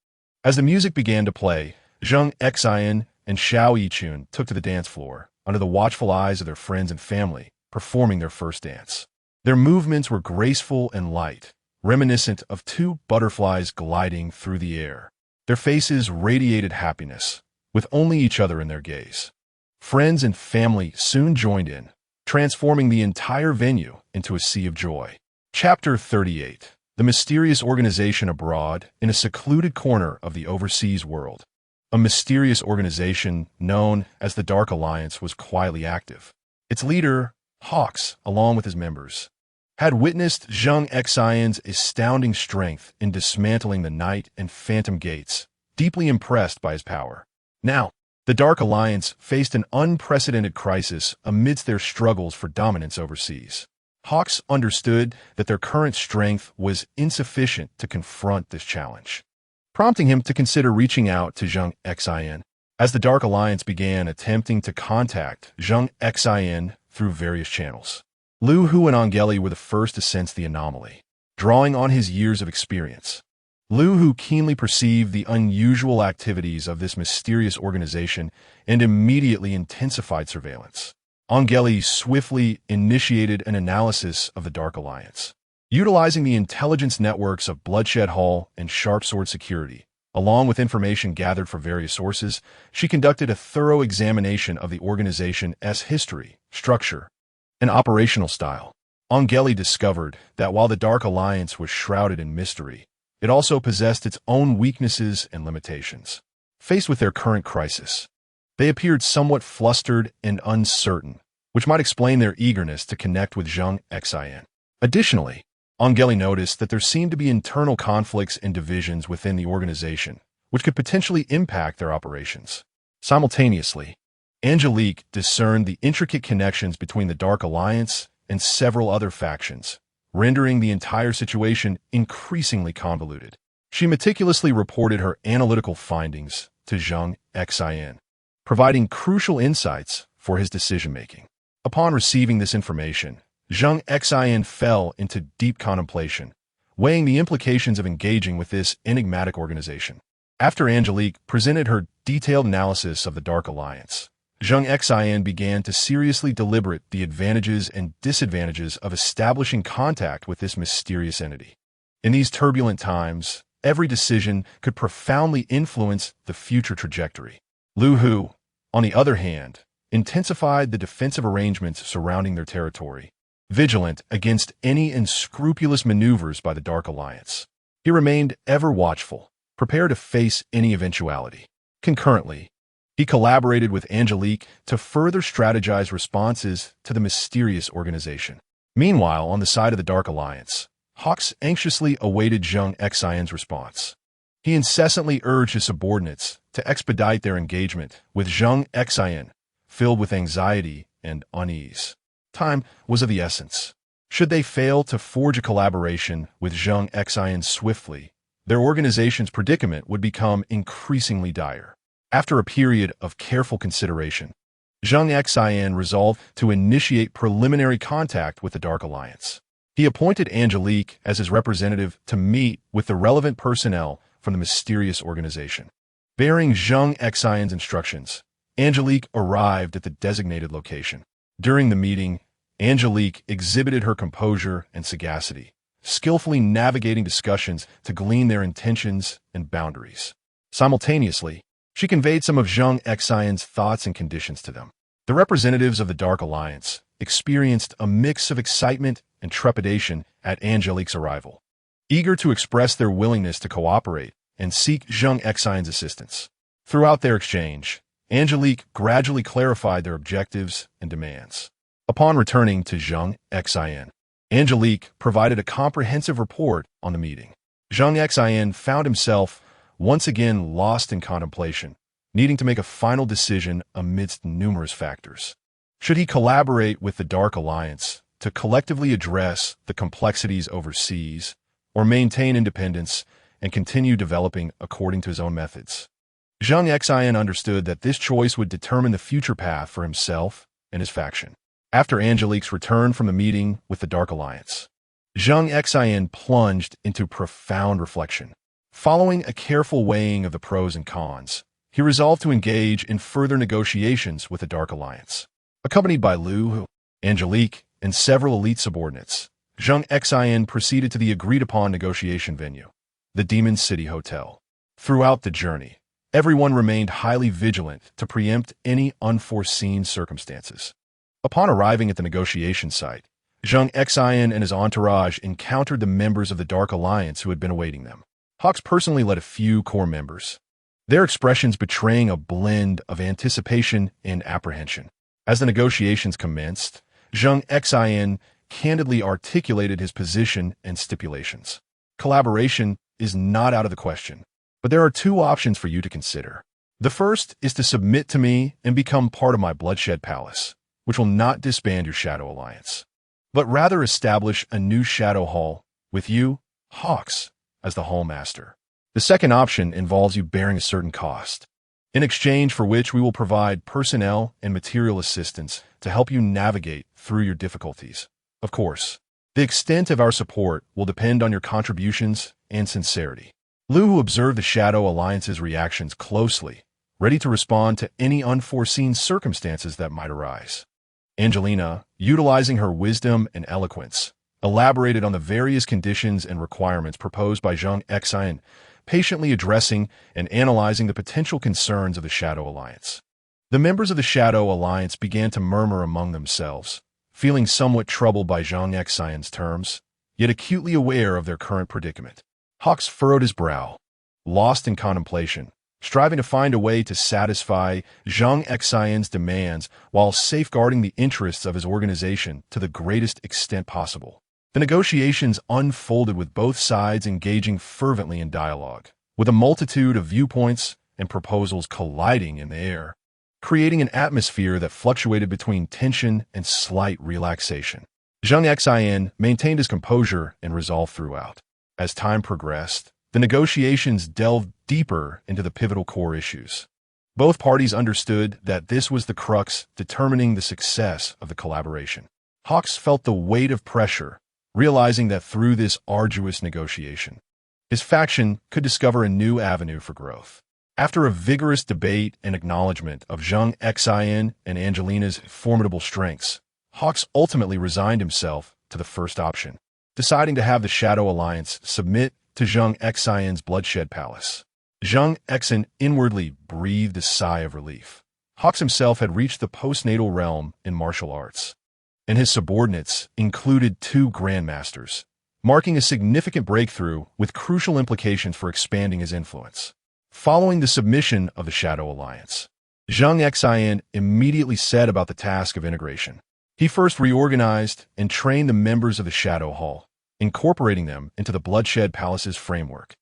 As the music began to play, Zheng Xin and Xiao Yichun took to the dance floor, under the watchful eyes of their friends and family, performing their first dance. Their movements were graceful and light, reminiscent of two butterflies gliding through the air. Their faces radiated happiness, with only each other in their gaze. Friends and family soon joined in, transforming the entire venue into a sea of joy. Chapter 38. The mysterious organization abroad in a secluded corner of the overseas world. A mysterious organization known as the Dark Alliance was quietly active. Its leader, Hawks, along with his members, had witnessed Zheng Xin's astounding strength in dismantling the Night and Phantom Gates, deeply impressed by his power. Now, the Dark Alliance faced an unprecedented crisis amidst their struggles for dominance overseas. Hawks understood that their current strength was insufficient to confront this challenge, prompting him to consider reaching out to Zheng Xin. As the Dark Alliance began attempting to contact Zheng Xin through various channels, Lu Hu and Angeli were the first to sense the anomaly. Drawing on his years of experience, Lu Hu keenly perceived the unusual activities of this mysterious organization and immediately intensified surveillance. Angeli swiftly initiated an analysis of the Dark Alliance. Utilizing the intelligence networks of Bloodshed Hall and Sharp Sword Security, along with information gathered from various sources, she conducted a thorough examination of the organization's history, structure, and operational style. Angeli discovered that while the Dark Alliance was shrouded in mystery, it also possessed its own weaknesses and limitations. Faced with their current crisis, they appeared somewhat flustered and uncertain, which might explain their eagerness to connect with Zheng Xin. Additionally, Angeli noticed that there seemed to be internal conflicts and divisions within the organization, which could potentially impact their operations. Simultaneously, Angelique discerned the intricate connections between the Dark Alliance and several other factions, rendering the entire situation increasingly convoluted. She meticulously reported her analytical findings to Zheng Xin, providing crucial insights for his decision-making. Upon receiving this information, Zheng Xin fell into deep contemplation, weighing the implications of engaging with this enigmatic organization. After Angelique presented her detailed analysis of the Dark Alliance, Zheng Xin began to seriously deliberate the advantages and disadvantages of establishing contact with this mysterious entity. In these turbulent times, every decision could profoundly influence the future trajectory. Lu Hu, on the other hand, intensified the defensive arrangements surrounding their territory, vigilant against any unscrupulous maneuvers by the Dark Alliance. He remained ever watchful, prepared to face any eventuality. Concurrently, he collaborated with Angelique to further strategize responses to the mysterious organization. Meanwhile, on the side of the Dark Alliance, Hawks anxiously awaited Zheng Xin's response. He incessantly urged his subordinates to expedite their engagement with Zheng Xin, filled with anxiety and unease. Time was of the essence. Should they fail to forge a collaboration with Zheng Xin swiftly, their organization's predicament would become increasingly dire. After a period of careful consideration, Zheng Xin resolved to initiate preliminary contact with the Dark Alliance. He appointed Angelique as his representative to meet with the relevant personnel from the mysterious organization. Bearing Zheng Xin's instructions, Angelique arrived at the designated location. During the meeting, Angelique exhibited her composure and sagacity, skillfully navigating discussions to glean their intentions and boundaries. Simultaneously, she conveyed some of Zheng Xin's thoughts and conditions to them. The representatives of the Dark Alliance experienced a mix of excitement and trepidation at Angelique's arrival, eager to express their willingness to cooperate and seek Zheng Xin's assistance. Throughout their exchange, Angelique gradually clarified their objectives and demands. Upon returning to Zheng Xin, Angelique provided a comprehensive report on the meeting. Zheng Xin found himself once again lost in contemplation, needing to make a final decision amidst numerous factors. Should he collaborate with the Dark Alliance to collectively address the complexities overseas, or maintain independence and continue developing according to his own methods? Zheng Xin understood that this choice would determine the future path for himself and his faction. After Angelique's return from the meeting with the Dark Alliance, Zheng Xin plunged into profound reflection. Following a careful weighing of the pros and cons, he resolved to engage in further negotiations with the Dark Alliance. Accompanied by Lu Hu, Angelique, and several elite subordinates, Zheng Xin proceeded to the agreed-upon negotiation venue, the Demon City Hotel. Throughout the journey, everyone remained highly vigilant to preempt any unforeseen circumstances. Upon arriving at the negotiation site, Zheng Xin and his entourage encountered the members of the Dark Alliance who had been awaiting them. Hawks personally led a few core members, their expressions betraying a blend of anticipation and apprehension. As the negotiations commenced, Zheng Xin candidly articulated his position and stipulations. Collaboration is not out of the question, but there are two options for you to consider. The first is to submit to me and become part of my Bloodshed Palace, which will not disband your Shadow Alliance, but rather establish a new Shadow Hall with you, Hawks, as the Hall Master. The second option involves you bearing a certain cost, in exchange for which we will provide personnel and material assistance to help you navigate through your difficulties. Of course, the extent of our support will depend on your contributions and sincerity. Lu Hu observed the Shadow Alliance's reactions closely, ready to respond to any unforeseen circumstances that might arise. Angelina, utilizing her wisdom and eloquence, elaborated on the various conditions and requirements proposed by Zheng Xin, patiently addressing and analyzing the potential concerns of the Shadow Alliance. The members of the Shadow Alliance began to murmur among themselves, feeling somewhat troubled by Zheng Xin's terms, yet acutely aware of their current predicament. Hawks furrowed his brow, lost in contemplation, striving to find a way to satisfy Zheng Xin's demands while safeguarding the interests of his organization to the greatest extent possible. The negotiations unfolded with both sides engaging fervently in dialogue, with a multitude of viewpoints and proposals colliding in the air, creating an atmosphere that fluctuated between tension and slight relaxation. Zheng Xin maintained his composure and resolve throughout. As time progressed, the negotiations delved deeper into the pivotal core issues. Both parties understood that this was the crux determining the success of the collaboration. Hawks felt the weight of pressure, realizing that through this arduous negotiation, his faction could discover a new avenue for growth. After a vigorous debate and acknowledgement of Zheng Xin and Angelina's formidable strengths, Hawks ultimately resigned himself to the first option, deciding to have the Shadow Alliance submit to Zheng Xin's bloodshed palace. Zheng Xin inwardly breathed a sigh of relief. Hawks himself had reached the postnatal realm in martial arts, and his subordinates included 2 grandmasters, marking a significant breakthrough with crucial implications for expanding his influence. Following the submission of the Shadow Alliance, Zheng Xin immediately set about the task of integration. He first reorganized and trained the members of the Shadow Hall, incorporating them into the Bloodshed Palace's framework.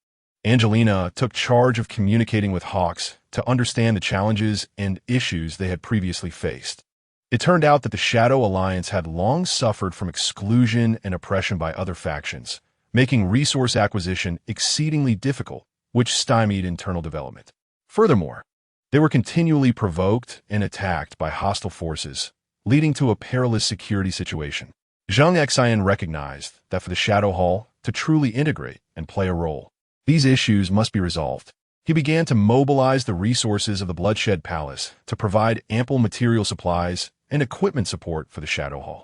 Angelina took charge of communicating with Hawks to understand the challenges and issues they had previously faced. It turned out that the Shadow Alliance had long suffered from exclusion and oppression by other factions, making resource acquisition exceedingly difficult, which stymied internal development. Furthermore, they were continually provoked and attacked by hostile forces, leading to a perilous security situation. Zheng Xin recognized that for the Shadow Hall to truly integrate and play a role, these issues must be resolved. He began to mobilize the resources of the Bloodshed Palace to provide ample material supplies and equipment support for the Shadow Hall.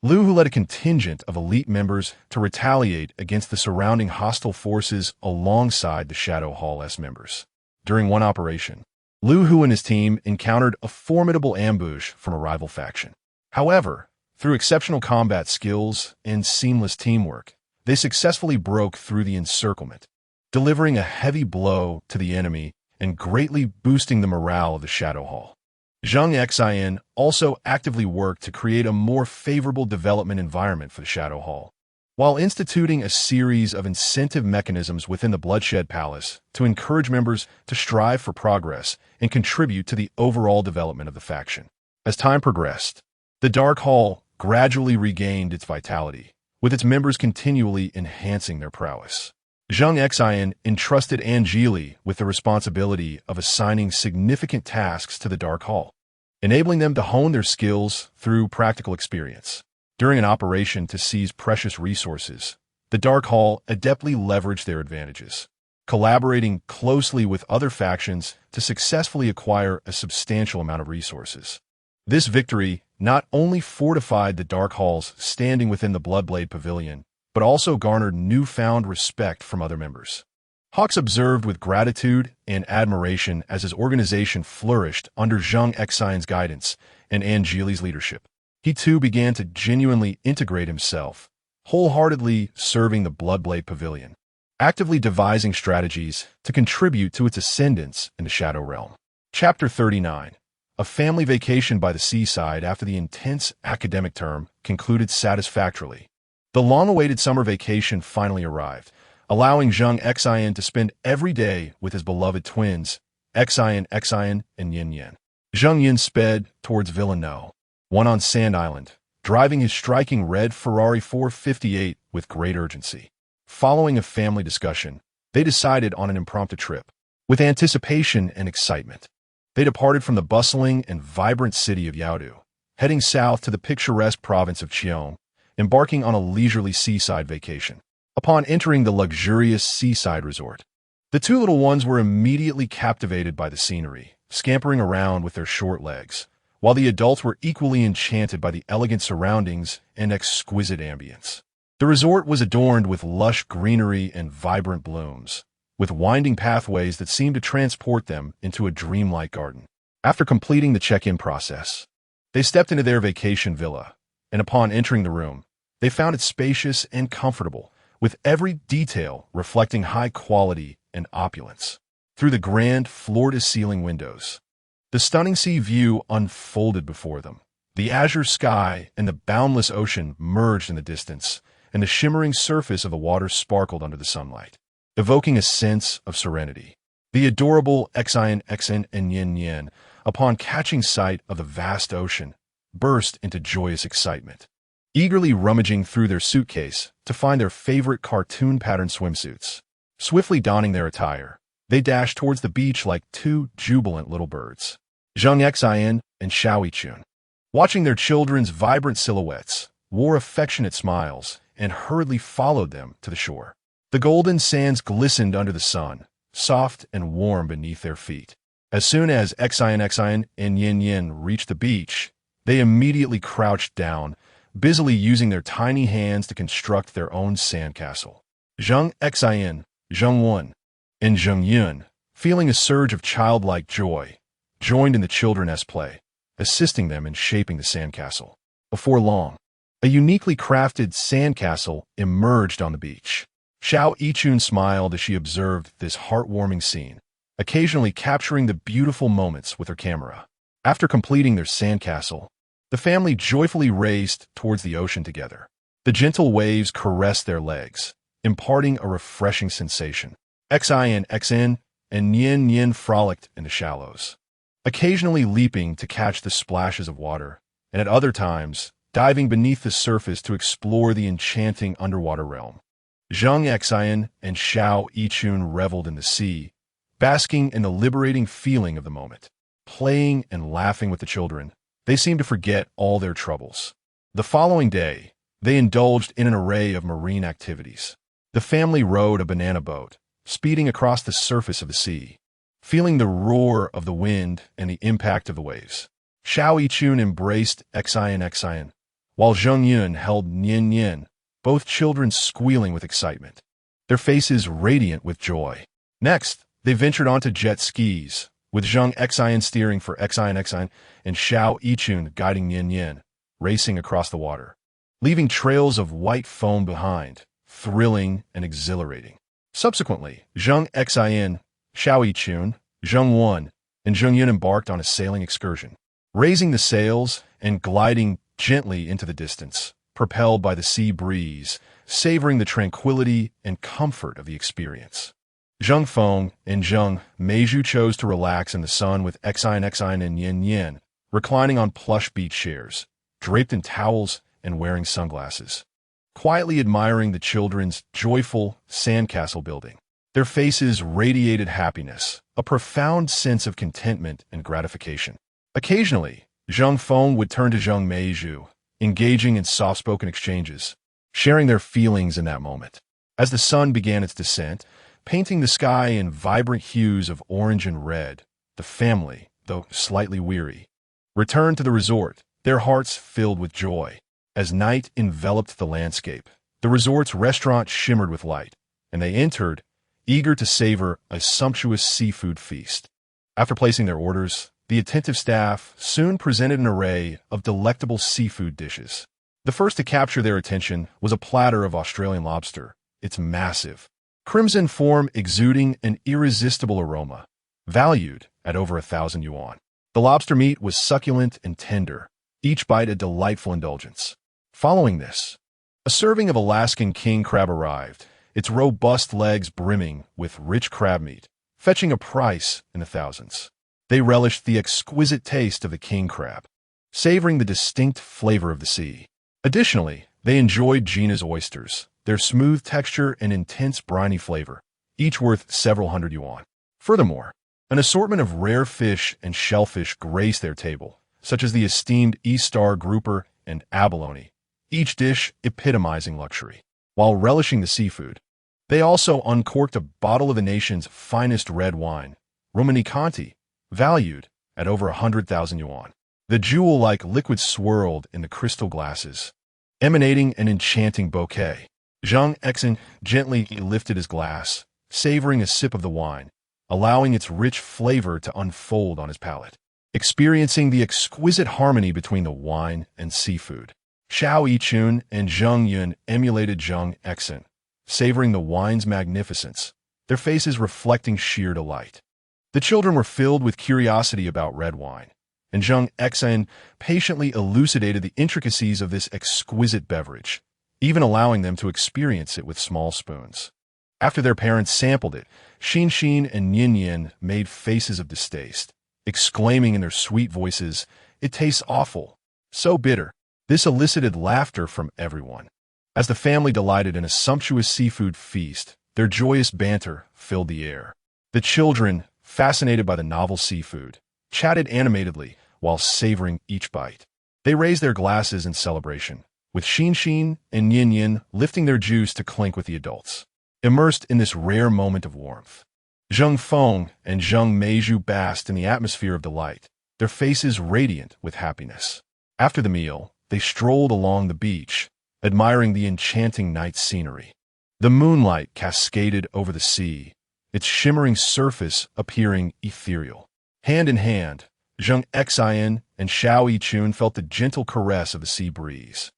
Lu Hu led a contingent of elite members to retaliate against the surrounding hostile forces alongside the Shadow Hall's members. During one operation, Lu Hu and his team encountered a formidable ambush from a rival faction. However, through exceptional combat skills and seamless teamwork, they successfully broke through the encirclement, delivering a heavy blow to the enemy and greatly boosting the morale of the Shadow Hall. Zheng Xin also actively worked to create a more favorable development environment for the Shadow Hall, while instituting a series of incentive mechanisms within the Bloodshed Palace to encourage members to strive for progress and contribute to the overall development of the faction. As time progressed, the Dark Hall gradually regained its vitality, with its members continually enhancing their prowess. Zheng Xin entrusted Angeli with the responsibility of assigning significant tasks to the Dark Hall, enabling them to hone their skills through practical experience. During an operation to seize precious resources, the Dark Hall adeptly leveraged their advantages, collaborating closely with other factions to successfully acquire a substantial amount of resources. This victory not only fortified the Dark Hall's standing within the Bloodblade Pavilion, but also garnered newfound respect from other members. Hawks observed with gratitude and admiration as his organization flourished under Zheng Xin's guidance and Angeli's leadership. He too began to genuinely integrate himself, wholeheartedly serving the Bloodblade Pavilion, actively devising strategies to contribute to its ascendance in the Shadow Realm. Chapter 39. A family vacation by the seaside after the intense academic term concluded satisfactorily. The long-awaited summer vacation finally arrived, allowing Zheng Xin to spend every day with his beloved twins, Xin and Yin Yin. Zheng Yin sped towards Villeneuve, one on Sand Island, driving his striking red Ferrari 458 with great urgency. Following a family discussion, they decided on an impromptu trip. With anticipation and excitement, they departed from the bustling and vibrant city of Yaodu, heading south to the picturesque province of Qiong, embarking on a leisurely seaside vacation. Upon entering the luxurious seaside resort, the 2 little ones were immediately captivated by the scenery, scampering around with their short legs, while the adults were equally enchanted by the elegant surroundings and exquisite ambience. The resort was adorned with lush greenery and vibrant blooms, with winding pathways that seemed to transport them into a dreamlike garden. After completing the check-in process, they stepped into their vacation villa, and upon entering the room, they found it spacious and comfortable, with every detail reflecting high quality and opulence. Through the grand floor-to-ceiling windows, the stunning sea view unfolded before them. The azure sky and the boundless ocean merged in the distance, and the shimmering surface of the water sparkled under the sunlight, evoking a sense of serenity. The adorable Xin and Yin, upon catching sight of the vast ocean, burst into joyous excitement, eagerly rummaging through their suitcase to find their favorite cartoon-patterned swimsuits. Swiftly donning their attire, they dashed towards the beach like two jubilant little birds. Zheng Xin and Xiaoyichun, watching their children's vibrant silhouettes, wore affectionate smiles and hurriedly followed them to the shore. The golden sands glistened under the sun, soft and warm beneath their feet. As soon as Xin and Yin reached the beach, they immediately crouched down, busily using their tiny hands to construct their own sandcastle. Zheng Xin, Zheng Wen, and Zheng Yun, feeling a surge of childlike joy, joined in the children's play, assisting them in shaping the sandcastle. Before long, a uniquely crafted sandcastle emerged on the beach. Xiaoyichun smiled as she observed this heartwarming scene, occasionally capturing the beautiful moments with her camera. After completing their sandcastle, the family joyfully raced towards the ocean together. The gentle waves caressed their legs, imparting a refreshing sensation. Xin and Yin frolicked in the shallows, occasionally leaping to catch the splashes of water, and at other times, diving beneath the surface to explore the enchanting underwater realm. Zheng Xin and Xiaoyichun reveled in the sea, basking in the liberating feeling of the moment. Playing and laughing with the children, they seemed to forget all their troubles. The following day, they indulged in an array of marine activities. The family rowed a banana boat, speeding across the surface of the sea, feeling the roar of the wind and the impact of the waves. Xiaoyichun embraced Xin, while Zheng Yun held Yin, both children squealing with excitement, their faces radiant with joy. Next, they ventured onto jet skis, with Zheng Xin steering for Xin and Xiaoyichun guiding Yin, racing across the water, leaving trails of white foam behind, thrilling and exhilarating. Subsequently, Zheng Xin, Xiaoyichun, Zheng Wen, and Zheng Yun embarked on a sailing excursion, raising the sails and gliding gently into the distance, propelled by the sea breeze, savoring the tranquility and comfort of the experience. Zheng Feng and Zheng Meizhu chose to relax in the sun with Xin and Yin, reclining on plush beach chairs, draped in towels and wearing sunglasses, quietly admiring the children's joyful sandcastle building. Their faces radiated happiness, a profound sense of contentment and gratification. Occasionally, Zheng Feng would turn to Zheng Meizhu, engaging in soft-spoken exchanges, sharing their feelings in that moment. As the sun began its descent, painting the sky in vibrant hues of orange and red, the family, though slightly weary, returned to the resort, their hearts filled with joy. As night enveloped the landscape, the resort's restaurant shimmered with light, and they entered, eager to savor a sumptuous seafood feast. After placing their orders, the attentive staff soon presented an array of delectable seafood dishes. The first to capture their attention was a platter of Australian lobster, its massive, crimson form exuding an irresistible aroma, valued at over 1,000 yuan. The lobster meat was succulent and tender, each bite a delightful indulgence. Following this, a serving of Alaskan king crab arrived, its robust legs brimming with rich crab meat, fetching a price in the thousands. They relished the exquisite taste of the king crab, savoring the distinct flavor of the sea. Additionally, they enjoyed Gina's oysters, their smooth texture and intense briny flavor, each worth several hundred yuan. Furthermore, an assortment of rare fish and shellfish graced their table, such as the esteemed East-Star grouper and abalone, each dish epitomizing luxury. While relishing the seafood, they also uncorked a bottle of the nation's finest red wine, Romanée-Conti, valued at over 100,000 yuan. The jewel-like liquid swirled in the crystal glasses, emanating an enchanting bouquet. Zheng Xin gently lifted his glass, savoring a sip of the wine, allowing its rich flavor to unfold on his palate. Experiencing the exquisite harmony between the wine and seafood, Xiaoyichun and Zheng Yun emulated Zheng Xin, savoring the wine's magnificence, their faces reflecting sheer delight. The children were filled with curiosity about red wine, and Zheng Xin patiently elucidated the intricacies of this exquisite beverage, even allowing them to experience it with small spoons. After their parents sampled it, Zheng Xin and Yin made faces of distaste, exclaiming in their sweet voices, "It tastes awful, so bitter." This elicited laughter from everyone. As the family delighted in a sumptuous seafood feast, their joyous banter filled the air. The children, fascinated by the novel seafood, chatted animatedly while savoring each bite. They raised their glasses in celebration, with Zheng Xin and Yin lifting their juice to clink with the adults. Immersed in this rare moment of warmth, Zheng Feng and Zheng Meizhu basked in the atmosphere of delight, their faces radiant with happiness. After the meal, they strolled along the beach, admiring the enchanting night scenery. The moonlight cascaded over the sea, its shimmering surface appearing ethereal. Hand in hand, Zheng Xin and Xiao Yichun felt the gentle caress of the sea breeze.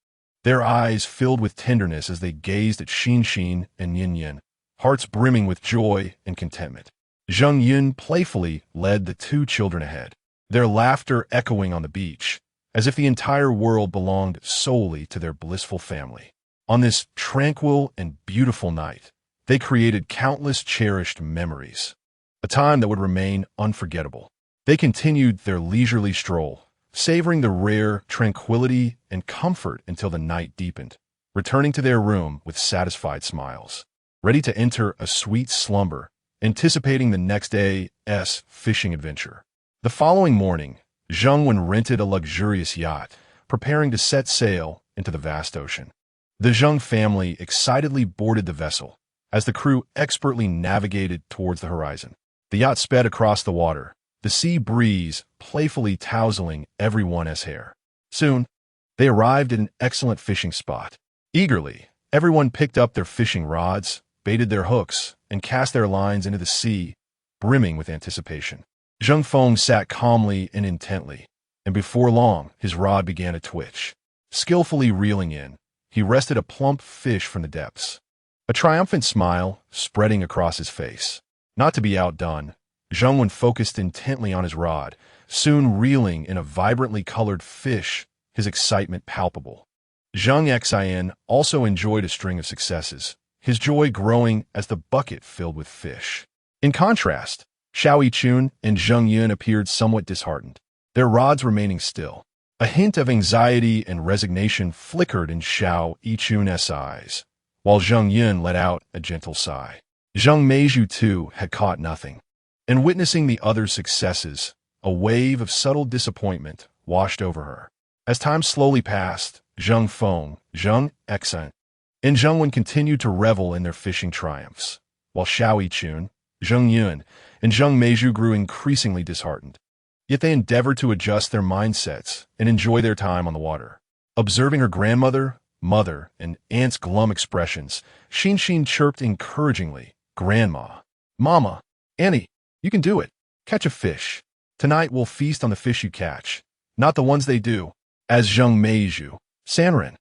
Their eyes filled with tenderness as they gazed at Zheng Xin and Yin, hearts brimming with joy and contentment. Zheng Yun playfully led the two children ahead, their laughter echoing on the beach, as if the entire world belonged solely to their blissful family. On this tranquil and beautiful night, they created countless cherished memories, a time that would remain unforgettable. They continued their leisurely stroll, savoring the rare tranquility and comfort until the night deepened, returning to their room with satisfied smiles, ready to enter a sweet slumber, anticipating the next day's fishing adventure. The following morning, Zheng Wen rented a luxurious yacht, preparing to set sail into the vast ocean. The Zheng family excitedly boarded the vessel, as the crew expertly navigated towards the horizon. The yacht sped across the water, the sea breeze playfully tousling everyone's hair. Soon, they arrived at an excellent fishing spot. Eagerly, everyone picked up their fishing rods, baited their hooks, and cast their lines into the sea, brimming with anticipation. Zheng Feng sat calmly and intently, and before long, his rod began to twitch. Skillfully reeling in, he wrested a plump fish from the depths, a triumphant smile spreading across his face. Not to be outdone, Zheng Wen focused intently on his rod, soon reeling in a vibrantly colored fish, his excitement palpable. Zheng Xin also enjoyed a string of successes, his joy growing as the bucket filled with fish. In contrast, Xiao Yichun and Zheng Yun appeared somewhat disheartened, their rods remaining still. A hint of anxiety and resignation flickered in Xiao Yichun's eyes, while Zheng Yun let out a gentle sigh. Zheng Meizhu, too, had caught nothing, and witnessing the other's successes, a wave of subtle disappointment washed over her. As time slowly passed, Zheng Feng, Zheng Xin, and Zheng Wen continued to revel in their fishing triumphs, while Xiao Yichun, Zheng Yun, and Zheng Meizhu grew increasingly disheartened. Yet they endeavored to adjust their mindsets and enjoy their time on the water. Observing her grandmother, mother, and aunt's glum expressions, Zheng Xin chirped encouragingly, "Grandma, Mama, Annie, you can do it. Catch a fish. Tonight we'll feast on the fish you catch, not the ones they do." As Zheng Meizhu, Sanren,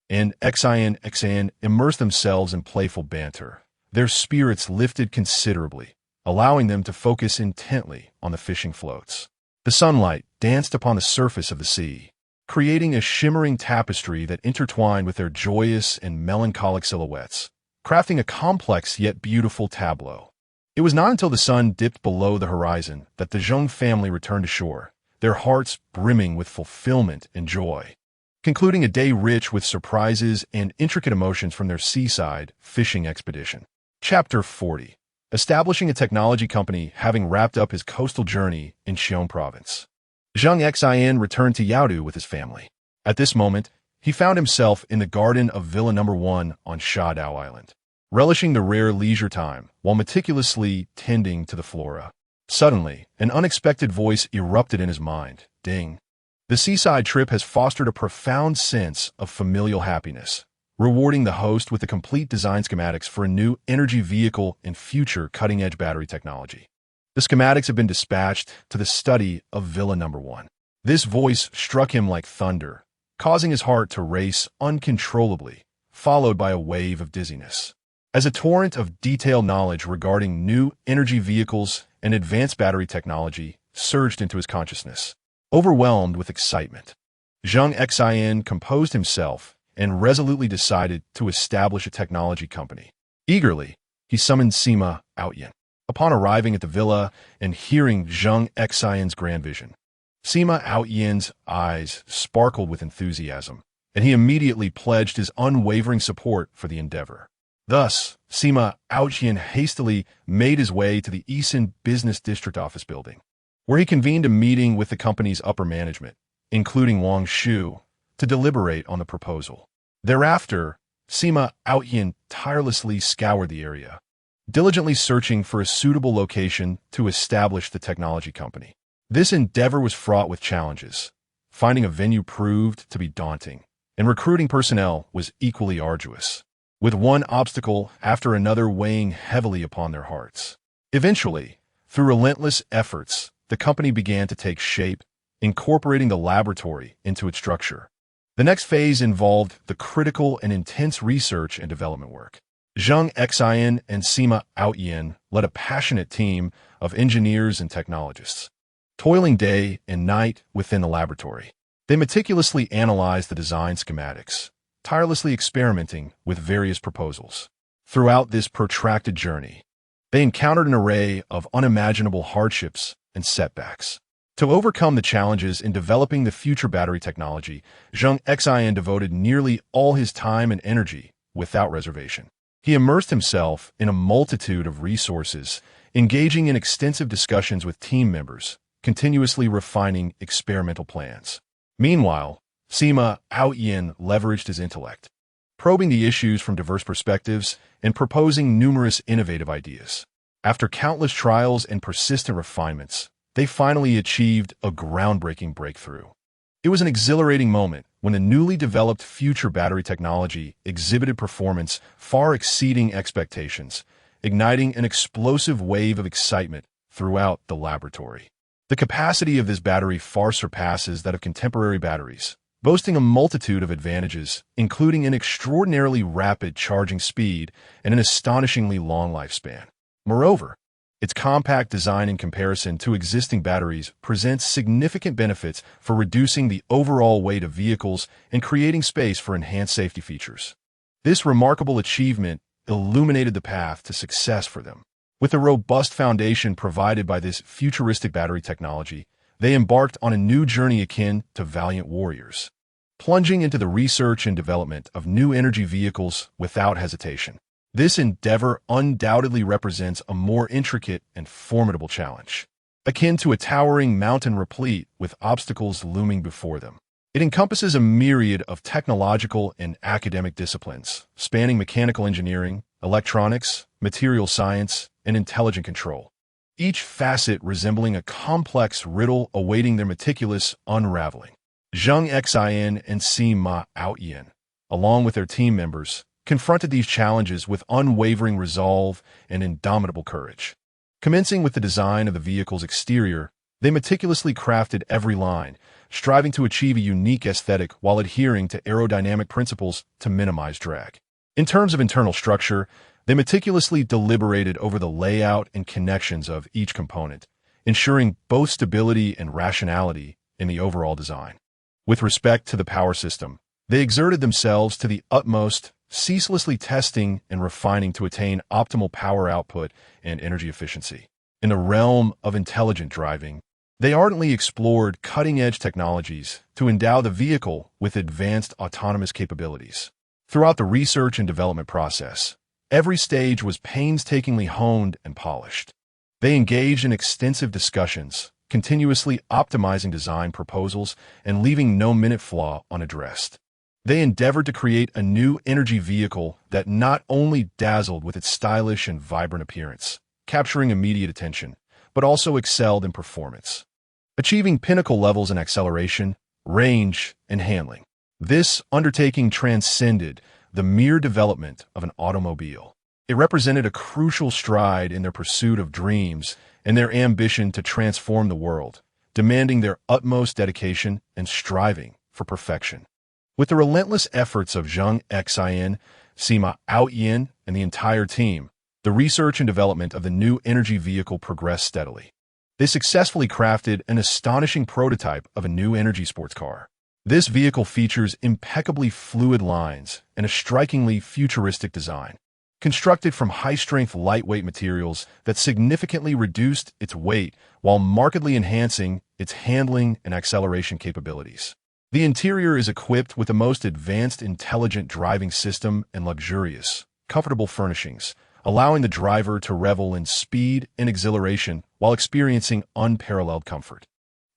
and Xin immersed themselves in playful banter, their spirits lifted considerably, allowing them to focus intently on the fishing floats. The sunlight danced upon the surface of the sea, creating a shimmering tapestry that intertwined with their joyous and melancholic silhouettes, crafting a complex yet beautiful tableau. It was not until the sun dipped below the horizon that the Zheng family returned to shore, their hearts brimming with fulfillment and joy, concluding a day rich with surprises and intricate emotions from their seaside fishing expedition. Chapter 40. Establishing a technology company having wrapped up his coastal journey in Xiong province. Zheng Xin returned to Yaodu with his family. At this moment, he found himself in the garden of Villa No. 1 on Shadao Island, relishing the rare leisure time while meticulously tending to the flora. Suddenly, an unexpected voice erupted in his mind. Ding. The seaside trip has fostered a profound sense of familial happiness, rewarding the host with the complete design schematics for a new energy vehicle and future cutting-edge battery technology. The schematics have been dispatched to the study of Villa No. 1. This voice struck him like thunder, causing his heart to race uncontrollably, followed by a wave of dizziness. As a torrent of detailed knowledge regarding new energy vehicles and advanced battery technology surged into his consciousness. Overwhelmed with excitement, Zheng Xin composed himself and resolutely decided to establish a technology company. Eagerly, he summoned Sima Outyin. Upon arriving at the villa and hearing Zheng Xin's grand vision, Sima Outyin's eyes sparkled with enthusiasm, and he immediately pledged his unwavering support for the endeavor. Thus, Sima Outyin hastily made his way to the Eason Business District office building, where he convened a meeting with the company's upper management, including Wang Shu, to deliberate on the proposal. Thereafter, Sima Outyin tirelessly scoured the area, diligently searching for a suitable location to establish the technology company. This endeavor was fraught with challenges. Finding a venue proved to be daunting, and recruiting personnel was equally arduous, with one obstacle after another weighing heavily upon their hearts. Eventually, through relentless efforts, the company began to take shape, incorporating the laboratory into its structure. The next phase involved the critical and intense research and development work. Zheng Xin and Sima Outyin led a passionate team of engineers and technologists, toiling day and night within the laboratory. They meticulously analyzed the design schematics, tirelessly experimenting with various proposals. Throughout this protracted journey, they encountered an array of unimaginable hardships and setbacks. To overcome the challenges in developing the future battery technology, Zheng Xin devoted nearly all his time and energy without reservation. He immersed himself in a multitude of resources, engaging in extensive discussions with team members, continuously refining experimental plans. Meanwhile, Sima Outyin leveraged his intellect, probing the issues from diverse perspectives and proposing numerous innovative ideas. After countless trials and persistent refinements, they finally achieved a groundbreaking breakthrough. It was an exhilarating moment when the newly developed future battery technology exhibited performance far exceeding expectations, igniting an explosive wave of excitement throughout the laboratory. The capacity of this battery far surpasses that of contemporary batteries, boasting a multitude of advantages, including an extraordinarily rapid charging speed and an astonishingly long lifespan. Moreover, its compact design in comparison to existing batteries presents significant benefits for reducing the overall weight of vehicles and creating space for enhanced safety features. This remarkable achievement illuminated the path to success for them. With a robust foundation provided by this futuristic battery technology, they embarked on a new journey akin to valiant warriors, plunging into the research and development of new energy vehicles without hesitation. This endeavor undoubtedly represents a more intricate and formidable challenge, akin to a towering mountain replete with obstacles looming before them. It encompasses a myriad of technological and academic disciplines, spanning mechanical engineering, electronics, material science, and intelligent control, each facet resembling a complex riddle awaiting their meticulous unraveling. Zheng Xin and Sima Outyin, along with their team members, confronted these challenges with unwavering resolve and indomitable courage. Commencing with the design of the vehicle's exterior, they meticulously crafted every line, striving to achieve a unique aesthetic while adhering to aerodynamic principles to minimize drag. In terms of internal structure, they meticulously deliberated over the layout and connections of each component, ensuring both stability and rationality in the overall design. With respect to the power system, they exerted themselves to the utmost, ceaselessly testing and refining to attain optimal power output and energy efficiency. In the realm of intelligent driving, they ardently explored cutting-edge technologies to endow the vehicle with advanced autonomous capabilities. Throughout the research and development process, every stage was painstakingly honed and polished. They engaged in extensive discussions, continuously optimizing design proposals and leaving no minute flaw unaddressed. They endeavored to create a new energy vehicle that not only dazzled with its stylish and vibrant appearance, capturing immediate attention, but also excelled in performance, achieving pinnacle levels in acceleration, range, and handling. This undertaking transcended the mere development of an automobile. It represented a crucial stride in their pursuit of dreams and their ambition to transform the world, demanding their utmost dedication and striving for perfection. With the relentless efforts of Zheng Xin, Sima Zheng and the entire team, the research and development of the new energy vehicle progressed steadily. They successfully crafted an astonishing prototype of a new energy sports car. This vehicle features impeccably fluid lines and a strikingly futuristic design, constructed from high-strength lightweight materials that significantly reduced its weight while markedly enhancing its handling and acceleration capabilities. The interior is equipped with the most advanced intelligent driving system and luxurious, comfortable furnishings, allowing the driver to revel in speed and exhilaration while experiencing unparalleled comfort.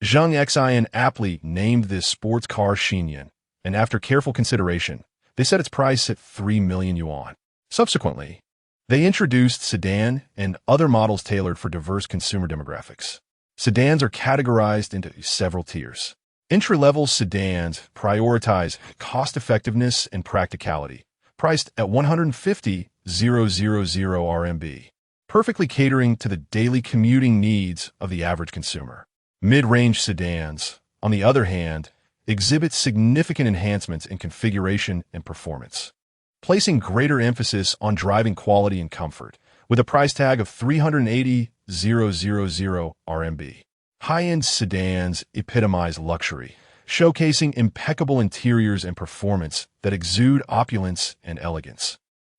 Zheng Xin aptly named this sports car Xinyan, and after careful consideration, they set its price at 3 million yuan. Subsequently, they introduced sedan and other models tailored for diverse consumer demographics. Sedans are categorized into several tiers. Entry-level sedans prioritize cost-effectiveness and practicality, priced at 150,000 RMB, perfectly catering to the daily commuting needs of the average consumer. Mid-range sedans, on the other hand, exhibit significant enhancements in configuration and performance, placing greater emphasis on driving quality and comfort, with a price tag of 380,000 RMB. High-end sedans epitomize luxury, showcasing impeccable interiors and performance that exude opulence and elegance.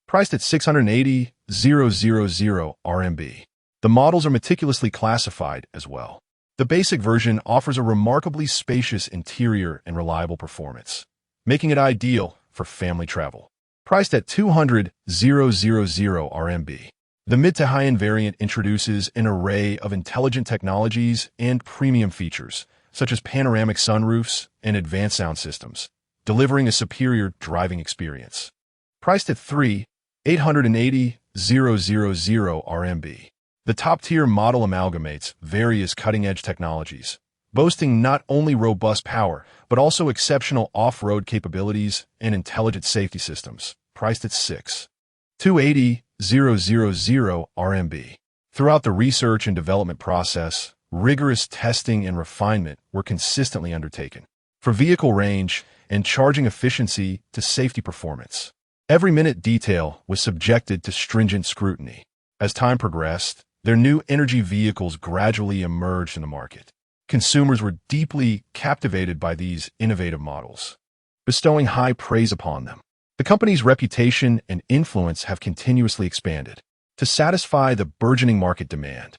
Priced at 680,000 RMB, the models are meticulously classified as well. The basic version offers a remarkably spacious interior and reliable performance, making it ideal for family travel. Priced at 200,000 RMB, the mid to high-end variant introduces an array of intelligent technologies and premium features, such as panoramic sunroofs and advanced sound systems, delivering a superior driving experience. Priced at 880,000 RMB, the top-tier model amalgamates various cutting-edge technologies, boasting not only robust power, but also exceptional off-road capabilities and intelligent safety systems, priced at 280,000 RMB. Throughout the research and development process, rigorous testing and refinement were consistently undertaken, from vehicle range and charging efficiency to safety performance. Every minute detail was subjected to stringent scrutiny. As time progressed, their new energy vehicles gradually emerged in the market. Consumers were deeply captivated by these innovative models, bestowing high praise upon them. The company's reputation and influence have continuously expanded. To satisfy the burgeoning market demand,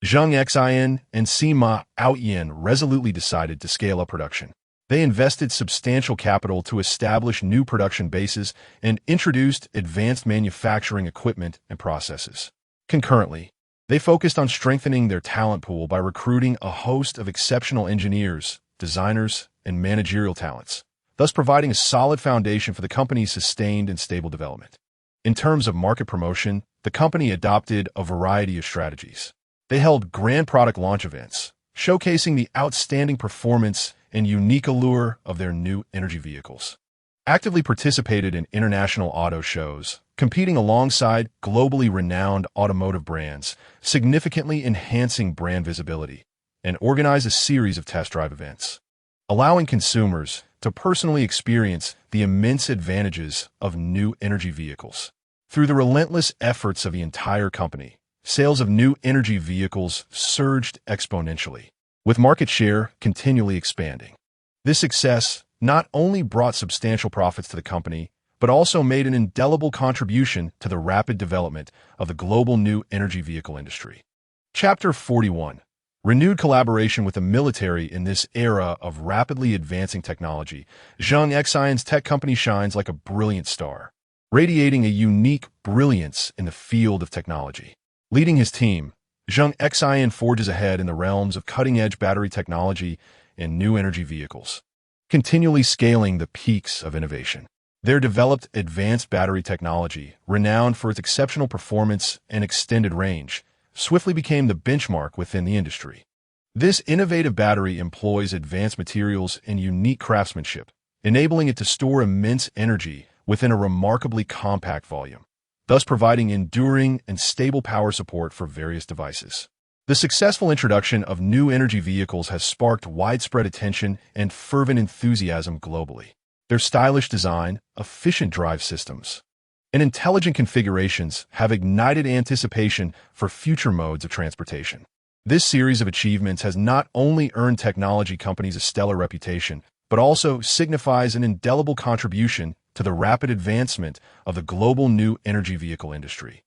Zheng Xin and Sima Zheng resolutely decided to scale up production. They invested substantial capital to establish new production bases and introduced advanced manufacturing equipment and processes. Concurrently, they focused on strengthening their talent pool by recruiting a host of exceptional engineers, designers, and managerial talents, thus providing a solid foundation for the company's sustained and stable development. In terms of market promotion, the company adopted a variety of strategies. They held grand product launch events, showcasing the outstanding performance and unique allure of their new energy vehicles. Actively participated in international auto shows, competing alongside globally renowned automotive brands, significantly enhancing brand visibility, and organized a series of test drive events, allowing consumers to personally experience the immense advantages of new energy vehicles. Through the relentless efforts of the entire company, sales of new energy vehicles surged exponentially, with market share continually expanding. This success not only brought substantial profits to the company, but also made an indelible contribution to the rapid development of the global new energy vehicle industry. Chapter 41. Renewed collaboration with the military in this era of rapidly advancing technology. Zheng Xin's tech company shines like a brilliant star, radiating a unique brilliance in the field of technology. Leading his team, Zheng Xin forges ahead in the realms of cutting-edge battery technology and new energy vehicles, continually scaling the peaks of innovation. Their developed advanced battery technology, renowned for its exceptional performance and extended range, swiftly became the benchmark within the industry. This innovative battery employs advanced materials and unique craftsmanship, enabling it to store immense energy within a remarkably compact volume, thus providing enduring and stable power support for various devices. The successful introduction of new energy vehicles has sparked widespread attention and fervent enthusiasm globally. Their stylish design, efficient drive systems, and intelligent configurations have ignited anticipation for future modes of transportation. This series of achievements has not only earned technology companies a stellar reputation, but also signifies an indelible contribution to the rapid advancement of the global new energy vehicle industry,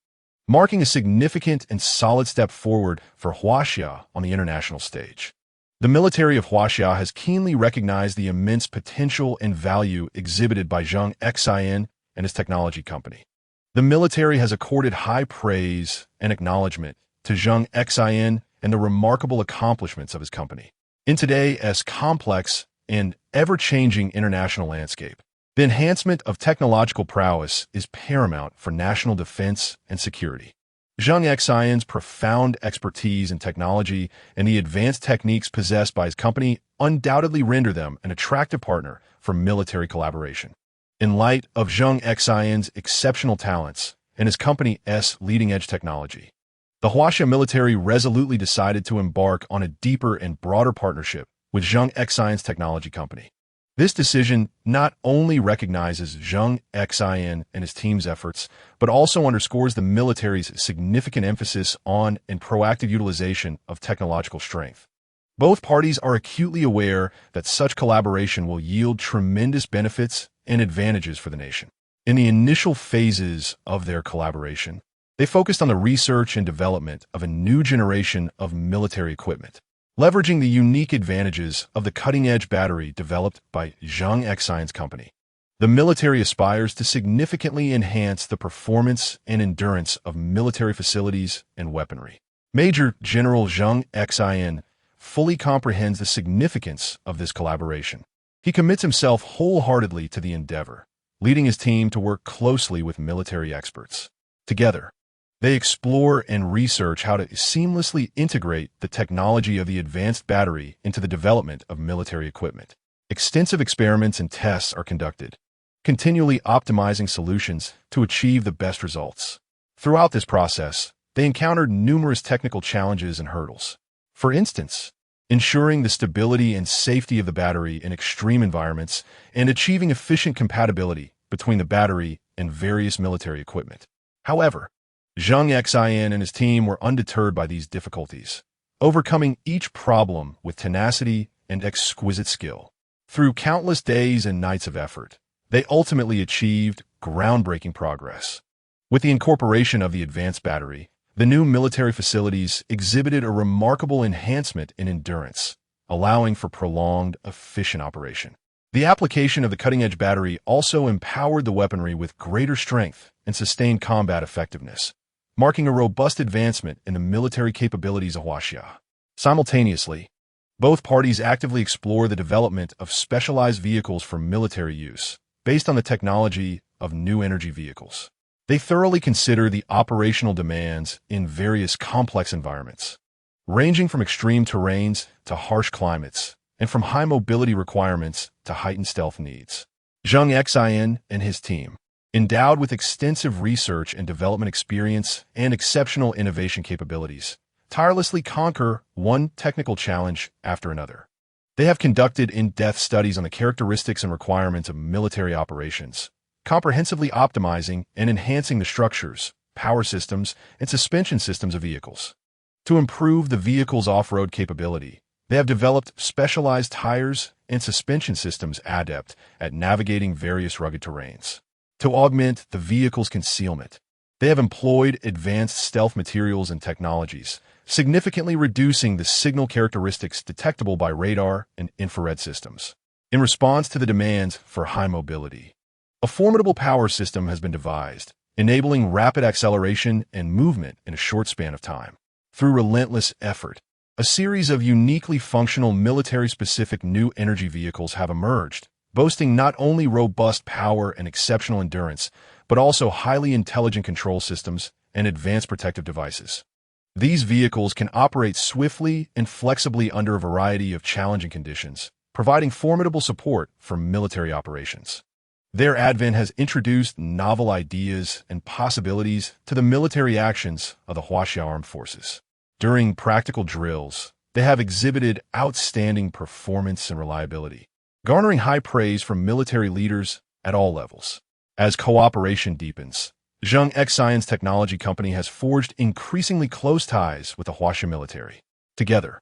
marking a significant and solid step forward for Huaxia on the international stage. The military of Huaxia has keenly recognized the immense potential and value exhibited by Zheng Xin and his technology company. The military has accorded high praise and acknowledgement to Zheng Xin and the remarkable accomplishments of his company. In today's complex and ever-changing international landscape, the enhancement of technological prowess is paramount for national defense and security. Zheng Xin's profound expertise in technology and the advanced techniques possessed by his company undoubtedly render them an attractive partner for military collaboration. In light of Zheng Xin's exceptional talents and his company's leading-edge technology, the Huaxia military resolutely decided to embark on a deeper and broader partnership with Zheng Xin's technology company. This decision not only recognizes Zheng Xin and his team's efforts, but also underscores the military's significant emphasis on and proactive utilization of technological strength. Both parties are acutely aware that such collaboration will yield tremendous benefits and advantages for the nation. In the initial phases of their collaboration, they focused on the research and development of a new generation of military equipment, leveraging the unique advantages of the cutting-edge battery developed by Zheng Xin's company. The military aspires to significantly enhance the performance and endurance of military facilities and weaponry. Major General Zheng Xin fully comprehends the significance of this collaboration. He commits himself wholeheartedly to the endeavor, leading his team to work closely with military experts. Together, they explore and research how to seamlessly integrate the technology of the advanced battery into the development of military equipment. Extensive experiments and tests are conducted, continually optimizing solutions to achieve the best results. Throughout this process, they encountered numerous technical challenges and hurdles. For instance, ensuring the stability and safety of the battery in extreme environments and achieving efficient compatibility between the battery and various military equipment. However, Zheng Xin and his team were undeterred by these difficulties, overcoming each problem with tenacity and exquisite skill. Through countless days and nights of effort, they ultimately achieved groundbreaking progress. With the incorporation of the advanced battery, the new military facilities exhibited a remarkable enhancement in endurance, allowing for prolonged, efficient operation. The application of the cutting-edge battery also empowered the weaponry with greater strength and sustained combat effectiveness, marking a robust advancement in the military capabilities of Huaxia. Simultaneously, both parties actively explore the development of specialized vehicles for military use, based on the technology of new energy vehicles. They thoroughly consider the operational demands in various complex environments, ranging from extreme terrains to harsh climates, and from high mobility requirements to heightened stealth needs. Zheng Xin and his team, endowed with extensive research and development experience and exceptional innovation capabilities, tirelessly conquer one technical challenge after another. They have conducted in-depth studies on the characteristics and requirements of military operations, comprehensively optimizing and enhancing the structures, power systems, and suspension systems of vehicles. To improve the vehicle's off-road capability, they have developed specialized tires and suspension systems adept at navigating various rugged terrains. To augment the vehicle's concealment, they have employed advanced stealth materials and technologies, significantly reducing the signal characteristics detectable by radar and infrared systems. In response to the demands for high mobility, a formidable power system has been devised, enabling rapid acceleration and movement in a short span of time. Through relentless effort, a series of uniquely functional military-specific new energy vehicles have emerged, boasting not only robust power and exceptional endurance, but also highly intelligent control systems and advanced protective devices. These vehicles can operate swiftly and flexibly under a variety of challenging conditions, providing formidable support for military operations. Their advent has introduced novel ideas and possibilities to the military actions of the Huaxia Armed Forces. During practical drills, they have exhibited outstanding performance and reliability, garnering high praise from military leaders at all levels. As cooperation deepens, Zheng Xin's technology company has forged increasingly close ties with the Huaxia military. Together,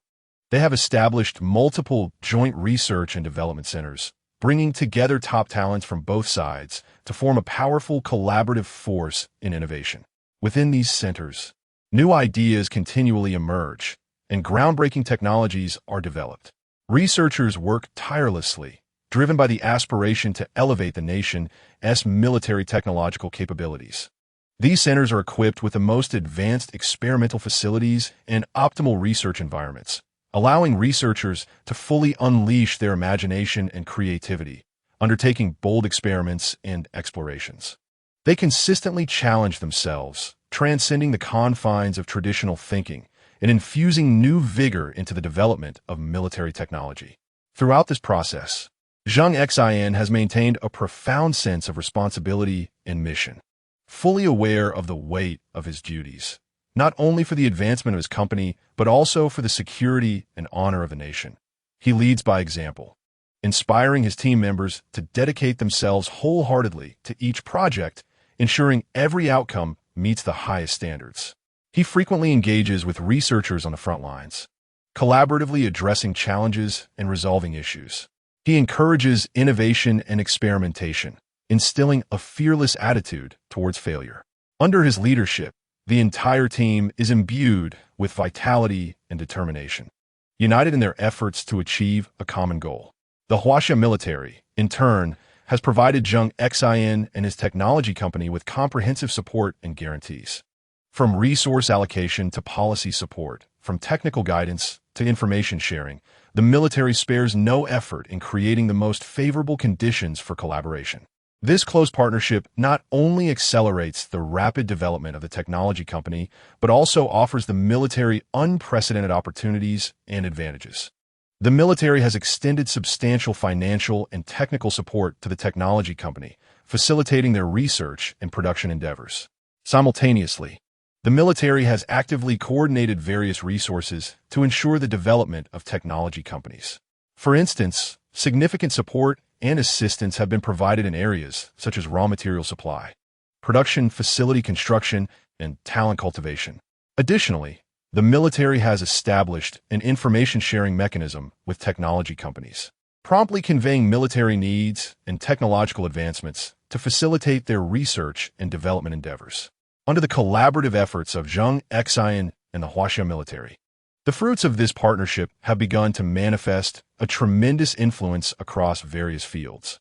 they have established multiple joint research and development centers, bringing together top talents from both sides to form a powerful collaborative force in innovation. Within these centers, new ideas continually emerge, and groundbreaking technologies are developed. Researchers work tirelessly, driven by the aspiration to elevate the nation's military technological capabilities. These centers are equipped with the most advanced experimental facilities and optimal research environments, allowing researchers to fully unleash their imagination and creativity, undertaking bold experiments and explorations. They consistently challenge themselves, transcending the confines of traditional thinking and infusing new vigor into the development of military technology. Throughout this process, Zheng Xin has maintained a profound sense of responsibility and mission, fully aware of the weight of his duties, not only for the advancement of his company, but also for the security and honor of the nation. He leads by example, inspiring his team members to dedicate themselves wholeheartedly to each project, ensuring every outcome meets the highest standards. He frequently engages with researchers on the front lines, collaboratively addressing challenges and resolving issues. He encourages innovation and experimentation, instilling a fearless attitude towards failure. Under his leadership, the entire team is imbued with vitality and determination, united in their efforts to achieve a common goal. The Huaxia military, in turn, has provided Zheng Xin and his technology company with comprehensive support and guarantees. From resource allocation to policy support, from technical guidance to information sharing, the military spares no effort in creating the most favorable conditions for collaboration. This close partnership not only accelerates the rapid development of the technology company, but also offers the military unprecedented opportunities and advantages. The military has extended substantial financial and technical support to the technology company, facilitating their research and production endeavors. Simultaneously, the military has actively coordinated various resources to ensure the development of technology companies. For instance, significant support and assistance have been provided in areas such as raw material supply, production facility construction, and talent cultivation. Additionally, the military has established an information-sharing mechanism with technology companies, promptly conveying military needs and technological advancements to facilitate their research and development endeavors. Under the collaborative efforts of Zheng Xin and the Huaxia military, the fruits of this partnership have begun to manifest a tremendous influence across various fields.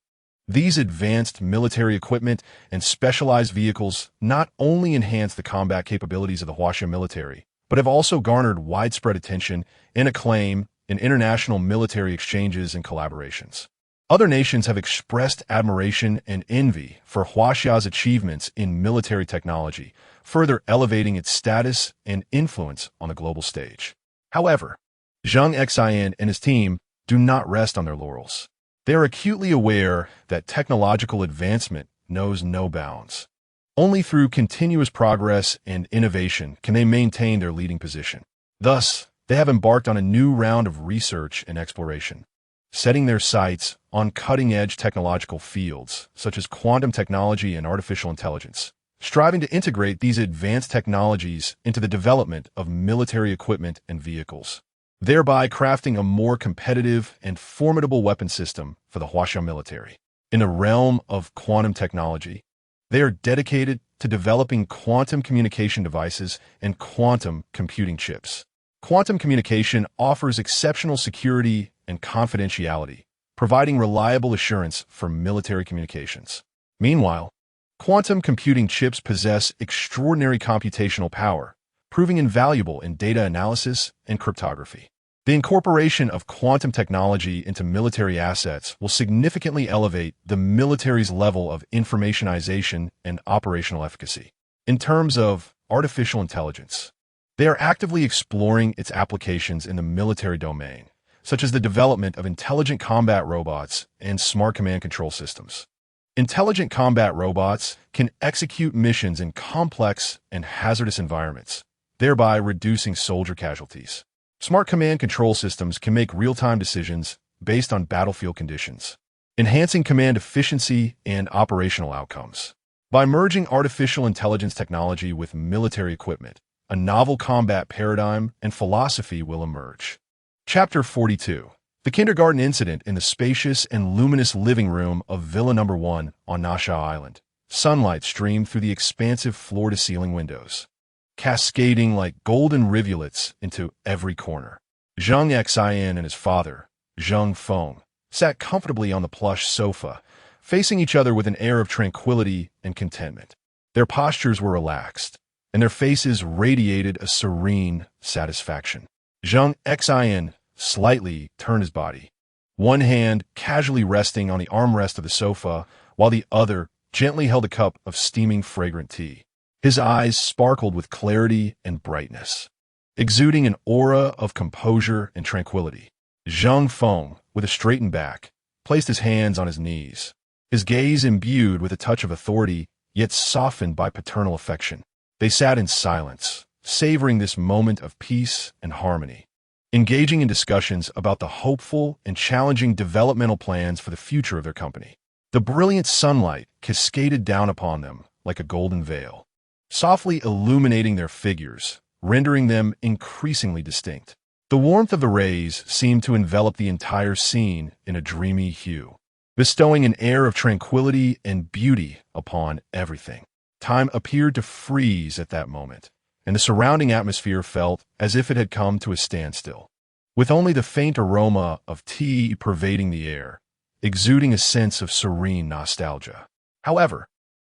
These advanced military equipment and specialized vehicles not only enhance the combat capabilities of the Huaxia military, but have also garnered widespread attention and acclaim in international military exchanges and collaborations. Other nations have expressed admiration and envy for Huaxia's achievements in military technology, further elevating its status and influence on the global stage. However, Zheng Xin and his team do not rest on their laurels. They are acutely aware that technological advancement knows no bounds. Only through continuous progress and innovation can they maintain their leading position. Thus, they have embarked on a new round of research and exploration, setting their sights on cutting-edge technological fields such as quantum technology and artificial intelligence, striving to integrate these advanced technologies into the development of military equipment and vehicles, thereby crafting a more competitive and formidable weapon system for the Huaxia military. In the realm of quantum technology, they are dedicated to developing quantum communication devices and quantum computing chips. Quantum communication offers exceptional security and confidentiality, providing reliable assurance for military communications. Meanwhile, quantum computing chips possess extraordinary computational power, proving invaluable in data analysis and cryptography. The incorporation of quantum technology into military assets will significantly elevate the military's level of informationization and operational efficacy. In terms of artificial intelligence, they are actively exploring its applications in the military domain, such as the development of intelligent combat robots and smart command control systems. Intelligent combat robots can execute missions in complex and hazardous environments, thereby reducing soldier casualties. Smart command control systems can make real-time decisions based on battlefield conditions, enhancing command efficiency and operational outcomes. By merging artificial intelligence technology with military equipment, a novel combat paradigm and philosophy will emerge. Chapter 42. The Kindergarten Incident in the spacious and luminous living room of Villa No. 1 on Nasha Island. Sunlight streamed through the expansive floor-to-ceiling windows, cascading like golden rivulets into every corner. Zheng Xin and his father, Zheng Feng, sat comfortably on the plush sofa, facing each other with an air of tranquility and contentment. Their postures were relaxed, and their faces radiated a serene satisfaction. Zheng Xin slightly turned his body, one hand casually resting on the armrest of the sofa, while the other gently held a cup of steaming fragrant tea. His eyes sparkled with clarity and brightness, exuding an aura of composure and tranquility. Zheng Feng, with a straightened back, placed his hands on his knees, his gaze imbued with a touch of authority, yet softened by paternal affection. They sat in silence, savoring this moment of peace and harmony, engaging in discussions about the hopeful and challenging developmental plans for the future of their company. The brilliant sunlight cascaded down upon them like a golden veil, softly illuminating their figures, rendering them increasingly distinct. The warmth of the rays seemed to envelop the entire scene in a dreamy hue, bestowing an air of tranquility and beauty upon everything. Time appeared to freeze at that moment, and the surrounding atmosphere felt as if it had come to a standstill, with only the faint aroma of tea pervading the air, exuding a sense of serene nostalgia. However,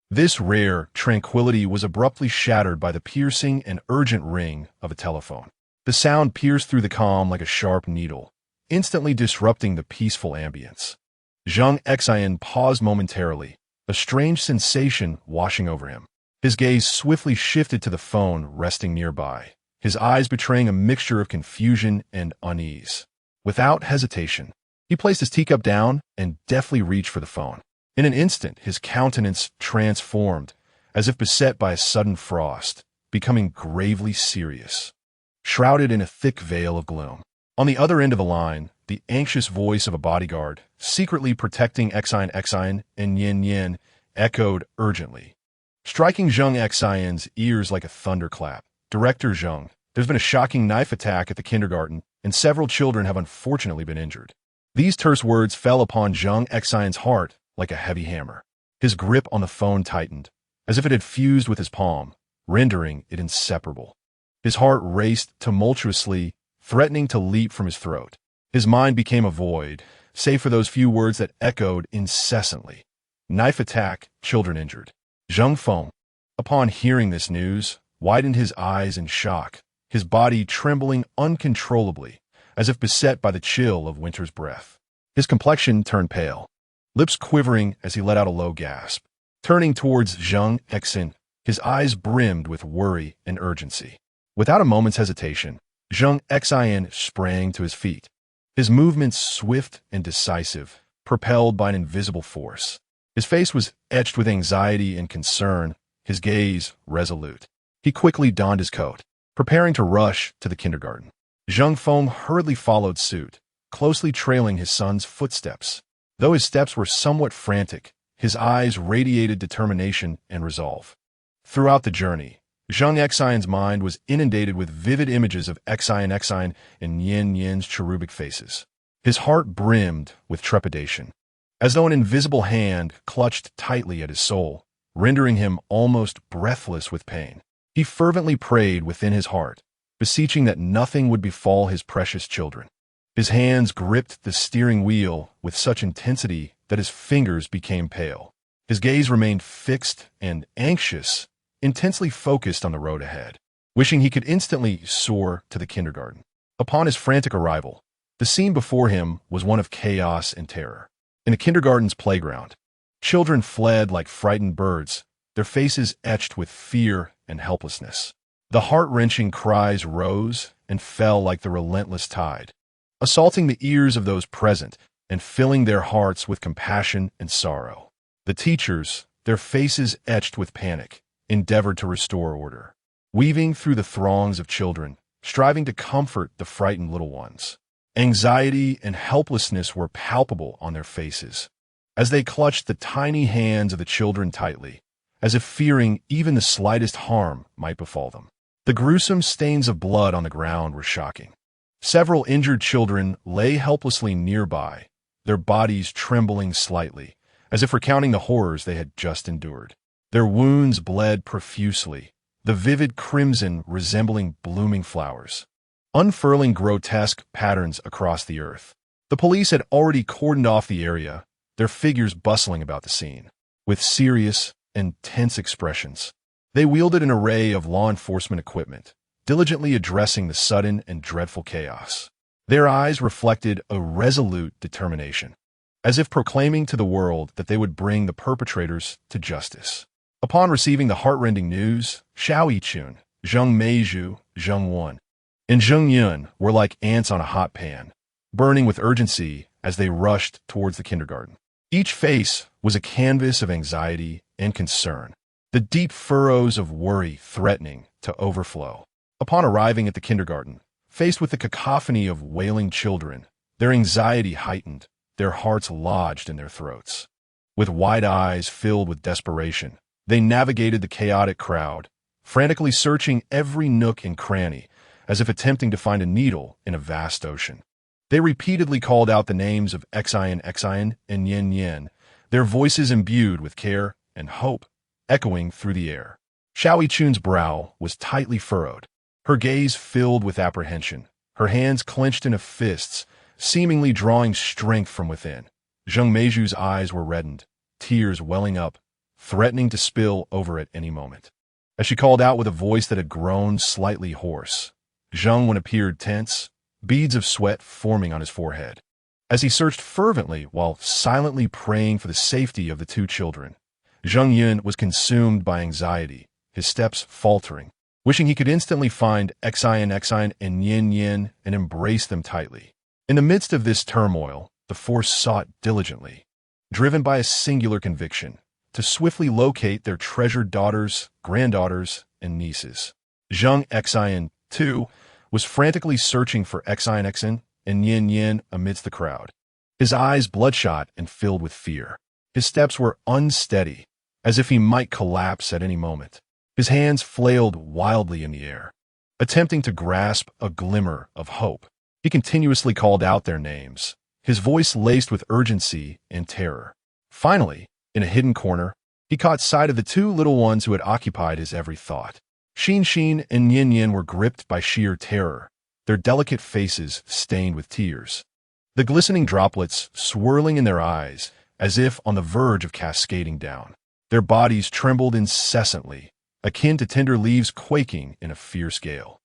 this rare tranquility was abruptly shattered by the piercing and urgent ring of a telephone. The sound pierced through the calm like a sharp needle, instantly disrupting the peaceful ambience. Zheng Xin paused momentarily, a strange sensation washing over him. His gaze swiftly shifted to the phone resting nearby, his eyes betraying a mixture of confusion and unease. Without hesitation, he placed his teacup down and deftly reached for the phone. In an instant, his countenance transformed, as if beset by a sudden frost, becoming gravely serious, shrouded in a thick veil of gloom. On the other end of the line, the anxious voice of a bodyguard, secretly protecting Xin and Yin echoed urgently, striking Zheng Xin's ears like a thunderclap. Director Zheng, there's been a shocking knife attack at the kindergarten, and several children have unfortunately been injured. These terse words fell upon Zheng Xin's heart like a heavy hammer. His grip on the phone tightened, as if it had fused with his palm, rendering it inseparable. His heart raced tumultuously, threatening to leap from his throat. His mind became a void, save for those few words that echoed incessantly. Knife attack, children injured. Zheng Feng, upon hearing this news, widened his eyes in shock, his body trembling uncontrollably, as if beset by the chill of winter's breath. His complexion turned pale, lips quivering as he let out a low gasp. Turning towards Zheng Xin, his eyes brimmed with worry and urgency. Without a moment's hesitation, Zheng Xin sprang to his feet, his movements swift and decisive, propelled by an invisible force. His face was etched with anxiety and concern, his gaze resolute. He quickly donned his coat, preparing to rush to the kindergarten. Zheng Feng hurriedly followed suit, closely trailing his son's footsteps. Though his steps were somewhat frantic, his eyes radiated determination and resolve. Throughout the journey, Zheng Xin's mind was inundated with vivid images of Xin and Yin's cherubic faces. His heart brimmed with trepidation, as though an invisible hand clutched tightly at his soul, rendering him almost breathless with pain. He fervently prayed within his heart, beseeching that nothing would befall his precious children. His hands gripped the steering wheel with such intensity that his fingers became pale. His gaze remained fixed and anxious, intensely focused on the road ahead, wishing he could instantly soar to the kindergarten. Upon his frantic arrival, the scene before him was one of chaos and terror. In the kindergarten's playground, children fled like frightened birds, their faces etched with fear and helplessness. The heart-wrenching cries rose and fell like the relentless tide, assaulting the ears of those present and filling their hearts with compassion and sorrow. The teachers, their faces etched with panic, endeavored to restore order, weaving through the throngs of children, striving to comfort the frightened little ones. Anxiety and helplessness were palpable on their faces, as they clutched the tiny hands of the children tightly, as if fearing even the slightest harm might befall them. The gruesome stains of blood on the ground were shocking. Several injured children lay helplessly nearby, their bodies trembling slightly, as if recounting the horrors they had just endured. Their wounds bled profusely, the vivid crimson resembling blooming flowers, unfurling grotesque patterns across the earth. The police had already cordoned off the area, their figures bustling about the scene. With serious and tense expressions, they wielded an array of law enforcement equipment, diligently addressing the sudden and dreadful chaos. Their eyes reflected a resolute determination, as if proclaiming to the world that they would bring the perpetrators to justice. Upon receiving the heartrending news, Xiao Yichun, Zheng Meizhu, Zheng Wen, and Zheng Yun were like ants on a hot pan, burning with urgency as they rushed towards the kindergarten. Each face was a canvas of anxiety and concern, the deep furrows of worry threatening to overflow. Upon arriving at the kindergarten, faced with the cacophony of wailing children, their anxiety heightened, their hearts lodged in their throats. With wide eyes filled with desperation, they navigated the chaotic crowd, frantically searching every nook and cranny, as if attempting to find a needle in a vast ocean. They repeatedly called out the names of Xian and Yen, their voices imbued with care and hope, echoing through the air. Xiao Yichun's brow was tightly furrowed, her gaze filled with apprehension, her hands clenched into fists, seemingly drawing strength from within. Zheng Meizhu's eyes were reddened, tears welling up, threatening to spill over at any moment. As she called out with a voice that had grown slightly hoarse, Zheng Wen appeared tense, beads of sweat forming on his forehead. As he searched fervently while silently praying for the safety of the two children, Zheng Yun was consumed by anxiety, his steps faltering, wishing he could instantly find Xian and Yen and embrace them tightly. In the midst of this turmoil, the force sought diligently, driven by a singular conviction, to swiftly locate their treasured daughters, granddaughters, and nieces. Zheng Xian, too, was frantically searching for Xian and Yen amidst the crowd, his eyes bloodshot and filled with fear. His steps were unsteady, as if he might collapse at any moment. His hands flailed wildly in the air, attempting to grasp a glimmer of hope. He continuously called out their names, his voice laced with urgency and terror. Finally, in a hidden corner, he caught sight of the two little ones who had occupied his every thought. Zheng Xin and Yen were gripped by sheer terror, their delicate faces stained with tears, the glistening droplets swirling in their eyes as if on the verge of cascading down. Their bodies trembled incessantly, akin to tender leaves quaking in a fierce gale.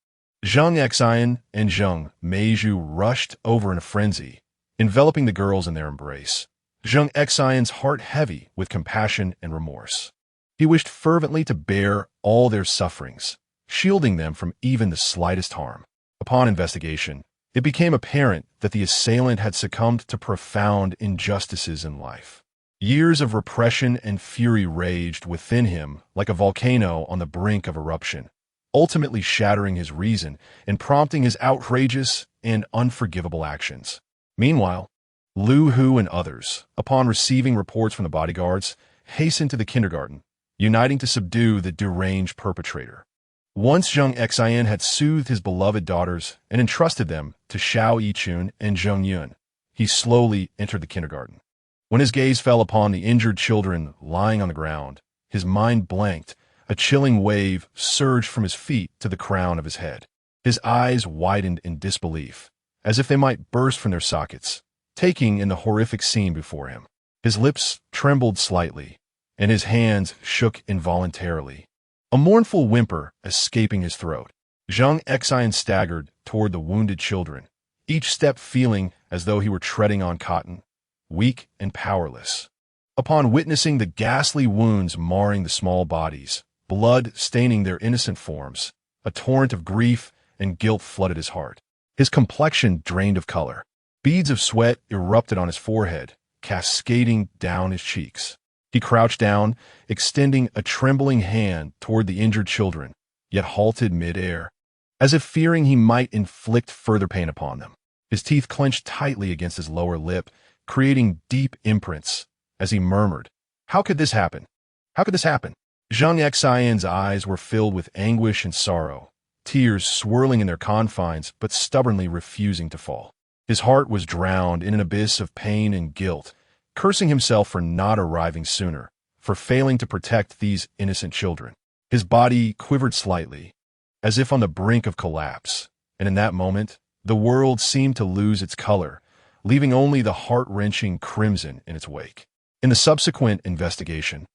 Zheng Xian and Zheng Meizhu rushed over in a frenzy, enveloping the girls in their embrace. Zheng Xian's heart heavy with compassion and remorse. He wished fervently to bear all their sufferings, shielding them from even the slightest harm. Upon investigation, it became apparent that the assailant had succumbed to profound injustices in life. Years of repression and fury raged within him like a volcano on the brink of eruption, ultimately shattering his reason and prompting his outrageous and unforgivable actions. Meanwhile, Lu Hu and others, upon receiving reports from the bodyguards, hastened to the kindergarten, uniting to subdue the deranged perpetrator. Once Zheng Xian had soothed his beloved daughters and entrusted them to Xiao Yichun and Zheng Yun, he slowly entered the kindergarten. When his gaze fell upon the injured children lying on the ground, his mind blanked, a chilling wave surged from his feet to the crown of his head. His eyes widened in disbelief, as if they might burst from their sockets, taking in the horrific scene before him. His lips trembled slightly, and his hands shook involuntarily, a mournful whimper escaping his throat. Zheng Xian staggered toward the wounded children, each step feeling as though he were treading on cotton, weak and powerless. Upon witnessing the ghastly wounds marring the small bodies, blood staining their innocent forms, a torrent of grief and guilt flooded his heart. His complexion drained of color. Beads of sweat erupted on his forehead, cascading down his cheeks. He crouched down, extending a trembling hand toward the injured children, yet halted mid-air, as if fearing he might inflict further pain upon them. His teeth clenched tightly against his lower lip, creating deep imprints, as he murmured, "How could this happen? How could this happen?" Zheng Xian's eyes were filled with anguish and sorrow, tears swirling in their confines but stubbornly refusing to fall. His heart was drowned in an abyss of pain and guilt, cursing himself for not arriving sooner, for failing to protect these innocent children. His body quivered slightly, as if on the brink of collapse, and in that moment, the world seemed to lose its color, leaving only the heart-wrenching crimson in its wake. In the subsequent investigation,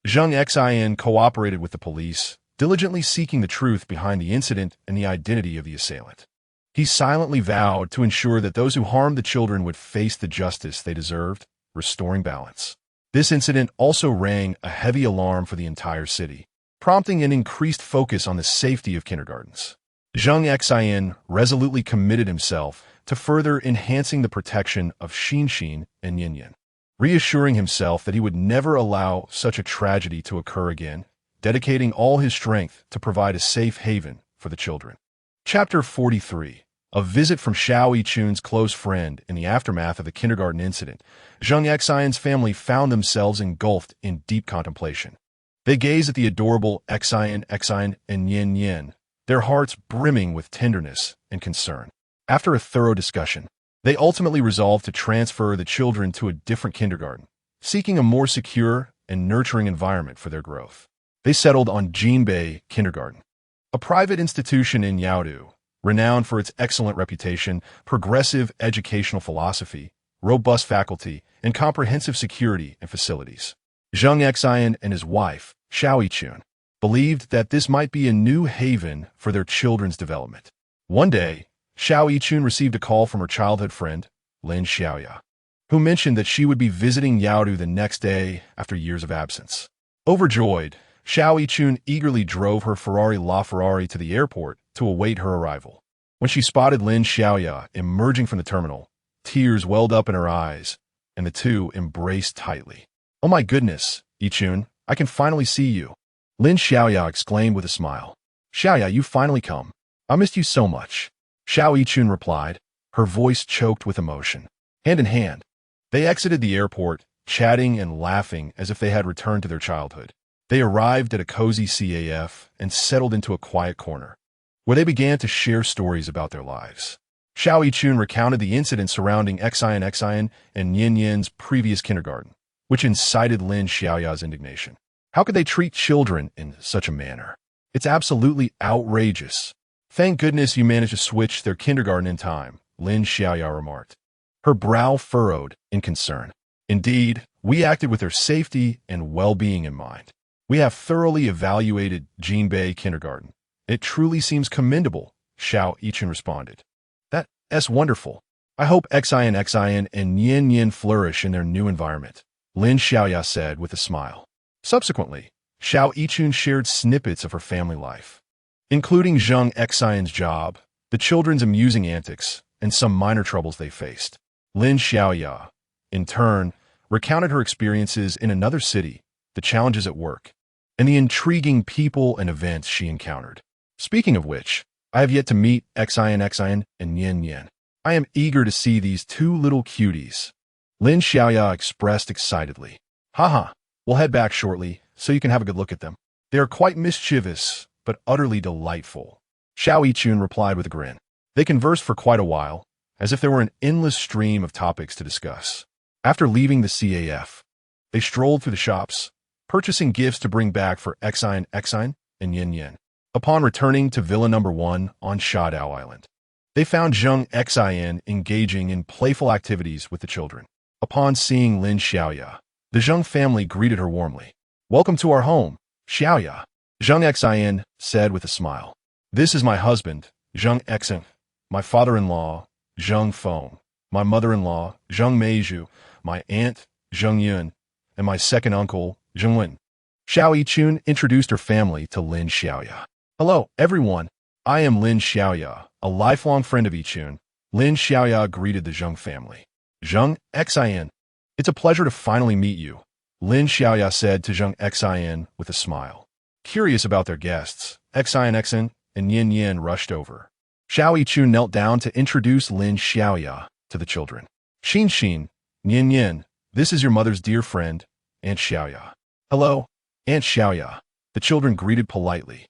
Zheng Xin cooperated with the police, diligently seeking the truth behind the incident and the identity of the assailant. He silently vowed to ensure that those who harmed the children would face the justice they deserved, restoring balance. This incident also rang a heavy alarm for the entire city, prompting an increased focus on the safety of kindergartens. Zheng Xin resolutely committed himself to further enhancing the protection of Xin and Yin, reassuring himself that he would never allow such a tragedy to occur again, dedicating all his strength to provide a safe haven for the children. Chapter 43. A visit from Xiao Yichun's close friend. In the aftermath of the kindergarten incident, Zheng Xin's family found themselves engulfed in deep contemplation. They gazed at the adorable Xin and Yin, their hearts brimming with tenderness and concern. After a thorough discussion, they ultimately resolved to transfer the children to a different kindergarten, seeking a more secure and nurturing environment for their growth. They settled on Jinbei Kindergarten, a private institution in Yaodu, renowned for its excellent reputation, progressive educational philosophy, robust faculty, and comprehensive security and facilities. Zheng Xin and his wife, Xiao Yichun, believed that this might be a new haven for their children's development. One day, Xiao Yichun received a call from her childhood friend, Lin Xiaoya, who mentioned that she would be visiting Yaodu the next day after years of absence. Overjoyed, Xiao Yichun eagerly drove her Ferrari LaFerrari to the airport to await her arrival. When she spotted Lin Xiaoya emerging from the terminal, tears welled up in her eyes, and the two embraced tightly. "Oh my goodness, Yichun, I can finally see you," Lin Xiaoya exclaimed with a smile. "Xiaoya, you finally come. I missed you so much," Xiao Yichun replied, her voice choked with emotion. Hand in hand, they exited the airport, chatting and laughing as if they had returned to their childhood. They arrived at a cozy CAF and settled into a quiet corner, where they began to share stories about their lives. Xiao Yichun recounted the incident surrounding Xin and Yin's previous kindergarten, which incited Lin Xiaoya's indignation. How could they treat children in such a manner? It's absolutely outrageous. "Thank goodness you managed to switch their kindergarten in time," Lin Xiaoya remarked, her brow furrowed in concern. "Indeed, we acted with their safety and well-being in mind. We have thoroughly evaluated Jinbei Kindergarten. It truly seems commendable," Xiao Yichun responded. "That's wonderful. I hope Xin and Yin flourish in their new environment," Lin Xiaoya said with a smile. Subsequently, Xiao Yichun shared snippets of her family life, including Zheng Xin's job, the children's amusing antics, and some minor troubles they faced. Lin Xiaoya, in turn, recounted her experiences in another city, the challenges at work, and the intriguing people and events she encountered. Speaking of which, I have yet to meet Xin and Yin. I am eager to see these two little cuties, Lin Xiaoya expressed excitedly. "Haha, we'll head back shortly, so you can have a good look at them. They are quite mischievous, but utterly delightful," Xiao Yichun replied with a grin. They conversed for quite a while, as if there were an endless stream of topics to discuss. After leaving the CAF, they strolled through the shops, purchasing gifts to bring back for Xin and Yin. Upon returning to Villa No. 1 on Shadao Island, they found Zheng Xin engaging in playful activities with the children. Upon seeing Lin Xiaoya, the Zheng family greeted her warmly. "Welcome to our home, Xiaoya," Zheng Xin said with a smile. "This is my husband, Zheng Xin, my father-in-law, Zheng Feng, my mother-in-law, Zheng Meizhu, my aunt, Zheng Yun, and my second uncle, Zheng Wen." Xiao Yichun introduced her family to Lin Xiaoya. "Hello, everyone. I am Lin Xiaoya, a lifelong friend of Yichun." Lin Xiaoya greeted the Zheng family. "Zheng Xin, it's a pleasure to finally meet you," Lin Xiaoya said to Zheng Xin with a smile. Curious about their guests, Xin and Yin rushed over. Xiao Yichun knelt down to introduce Lin Xiaoya to the children. Xin, Yin, This is your mother's dear friend, Aunt Xiaoya. Hello, Aunt Xiaoya. The children greeted politely.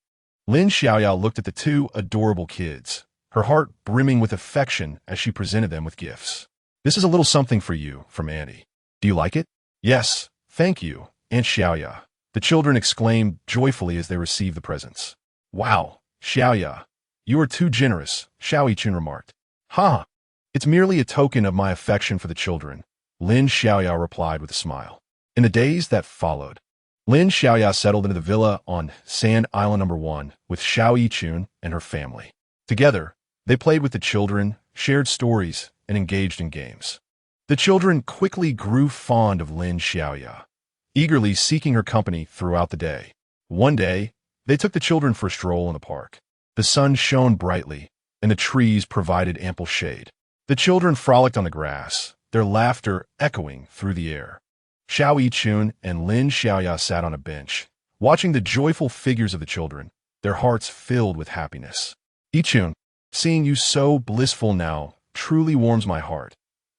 Lin Xiaoya looked at the two adorable kids, her heart brimming with affection as she presented them with gifts. This is a little something for you from Auntie. Do you like it? Yes, thank you, Aunt Xiaoya. The children exclaimed joyfully as they received the presents. Wow, Xiaoya, you are too generous, Xiao Yichun remarked. Ha! It's merely a token of my affection for the children, Lin Xiaoya replied with a smile. In the days that followed, Lin Xiaoya settled into the villa on Sand Island No. 1 with Xiao Yichun and her family. Together, they played with the children, shared stories, and engaged in games. The children quickly grew fond of Lin Xiaoya, eagerly seeking her company throughout the day. One day, they took the children for a stroll in the park. The sun shone brightly, and the trees provided ample shade. The children frolicked on the grass, their laughter echoing through the air. Xiao Yichun and Lin Xiaoya sat on a bench, watching the joyful figures of the children, their hearts filled with happiness. Yichun, seeing you so blissful now truly warms my heart,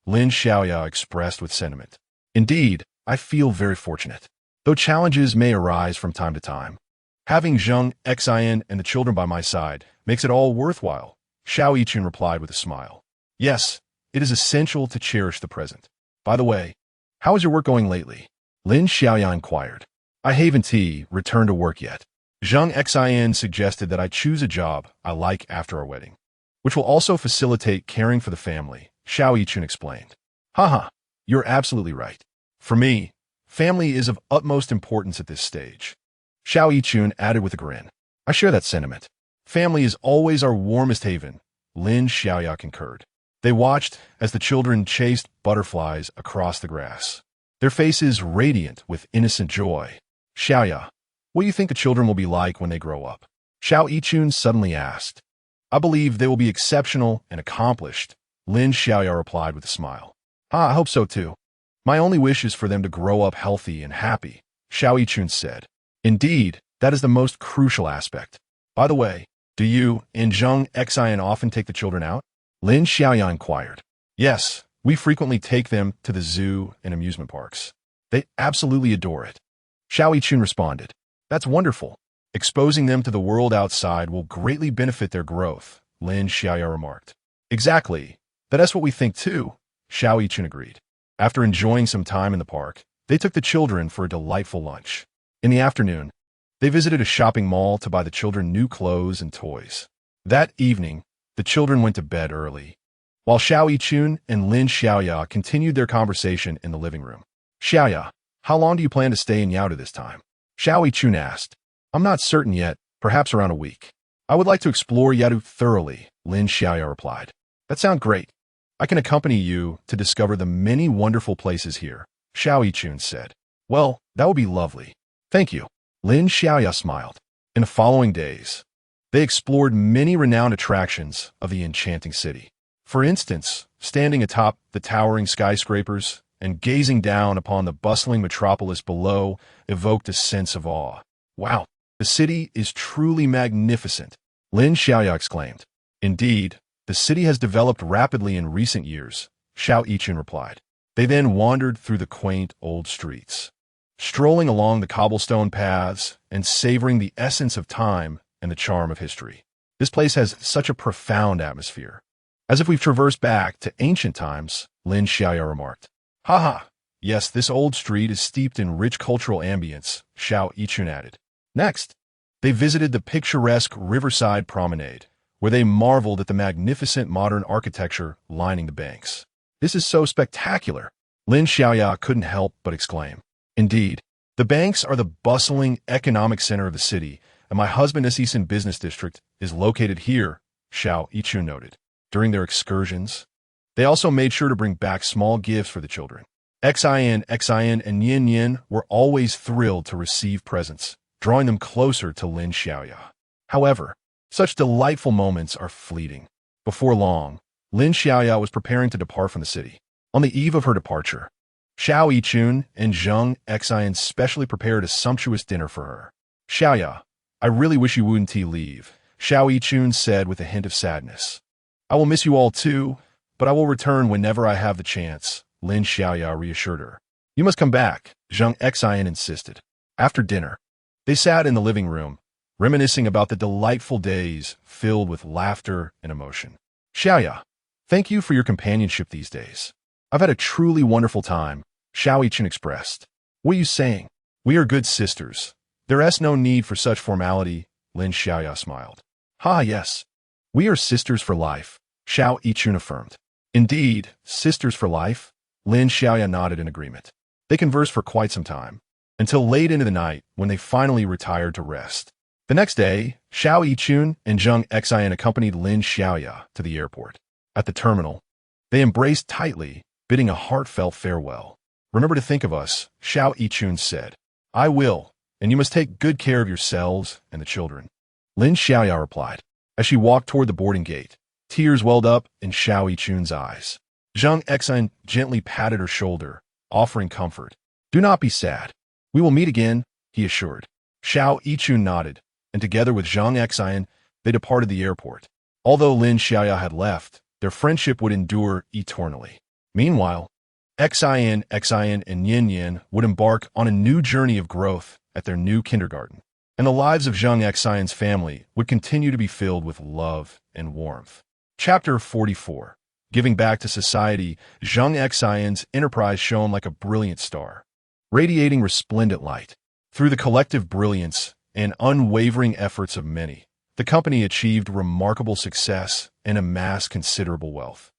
Lin Xiaoya expressed with sentiment. Indeed, I feel very fortunate. Though challenges may arise from time to time, having Zheng Xin and the children by my side makes it all worthwhile, Xiao Yichun replied with a smile. Yes, it is essential to cherish the present. By the way, how is your work going lately? Lin Xiaoya inquired. I haven't returned to work yet. Zheng Xin suggested that I choose a job I like after our wedding, which will also facilitate caring for the family, Xiao Yichun explained. Haha, you're absolutely right. For me, family is of utmost importance at this stage. Xiao Yichun added with a grin. I share that sentiment. Family is always our warmest haven, Lin Xiaoya concurred. They watched as the children chased butterflies across the grass, their faces radiant with innocent joy. Xiaoya, what do you think the children will be like when they grow up? Xiao Yichun suddenly asked. I believe they will be exceptional and accomplished, Lin Xiaoya replied with a smile. I hope so too. My only wish is for them to grow up healthy and happy, Xiao Yichun said. Indeed, that is the most crucial aspect. By the way, do you and Zheng Xin often take the children out? Lin Xiaoya inquired. Yes, we frequently take them to the zoo and amusement parks. They absolutely adore it. Xiao Yichun responded. That's wonderful. Exposing them to the world outside will greatly benefit their growth, Lin Xiaoya remarked. Exactly. That's what we think too, Xiao Yichun agreed. After enjoying some time in the park, they took the children for a delightful lunch. In the afternoon, they visited a shopping mall to buy the children new clothes and toys. That evening, the children went to bed early, while Xiao Yichun and Lin Xiaoya continued their conversation in the living room. Xiaoya, how long do you plan to stay in Yaoda this time? Xiao Yichun asked. I'm not certain yet, perhaps around a week. I would like to explore Yaoda thoroughly, Lin Xiaoya replied. That sounds great. I can accompany you to discover the many wonderful places here, Xiao Yichun said. Well, that would be lovely. Thank you. Lin Xiaoya smiled. In the following days, they explored many renowned attractions of the enchanting city. For instance, standing atop the towering skyscrapers and gazing down upon the bustling metropolis below evoked a sense of awe. Wow, the city is truly magnificent, Lin Xiaoya exclaimed. Indeed, the city has developed rapidly in recent years, Xiao Yichun replied. They then wandered through the quaint old streets, strolling along the cobblestone paths and savoring the essence of time and the charm of history. This place has such a profound atmosphere, as if we've traversed back to ancient times, Lin Xiaoya remarked. Haha, yes, this old street is steeped in rich cultural ambience, Xiao Yichun added. Next, they visited the picturesque riverside promenade, where they marveled at the magnificent modern architecture lining the banks. This is so spectacular, Lin Xiaoya couldn't help but exclaim. Indeed, the banks are the bustling economic center of the city, and my husband Zheng business district is located here, Xiao Yichun noted. During their excursions, they also made sure to bring back small gifts for the children. Xin, and Yin were always thrilled to receive presents, drawing them closer to Lin Xiaoya. However, such delightful moments are fleeting. Before long, Lin Xiaoya was preparing to depart from the city. On the eve of her departure, Xiao Yichun and Zheng Xin specially prepared a sumptuous dinner for her. Xiaoya, I really wish you wouldn't leave, Xiao Yichun said with a hint of sadness. I will miss you all too, but I will return whenever I have the chance, Lin Xiaoya reassured her. You must come back, Zheng Xin insisted. After dinner, they sat in the living room, reminiscing about the delightful days filled with laughter and emotion. Xiaoya, thank you for your companionship these days. I've had a truly wonderful time, Xiao Yichun expressed. What are you saying? We are good sisters. There is no need for such formality, Lin Xiaoya smiled. Ha, yes. We are sisters for life, Xiao Yichun affirmed. Indeed, sisters for life, Lin Xiaoya nodded in agreement. They conversed for quite some time, until late into the night when they finally retired to rest. The next day, Xiao Yichun and Zheng Xin accompanied Lin Xiaoya to the airport. At the terminal, they embraced tightly, bidding a heartfelt farewell. Remember to think of us, Xiao Yichun said. I will, and you must take good care of yourselves and the children. Lin Xiaoya replied. As she walked toward the boarding gate, tears welled up in Xiao Yichun's eyes. Zheng Xin gently patted her shoulder, offering comfort. Do not be sad. We will meet again, he assured. Xiao Yichun nodded, and together with Zheng Xin, they departed the airport. Although Lin Xiaoya had left, their friendship would endure eternally. Meanwhile, Xin, and Yin Yin would embark on a new journey of growth at their new kindergarten, and the lives of Zheng Xin's family would continue to be filled with love and warmth. Chapter 44. Giving back to society, Zheng Xin's enterprise shone like a brilliant star, radiating resplendent light. Through the collective brilliance and unwavering efforts of many, the company achieved remarkable success and amassed considerable wealth.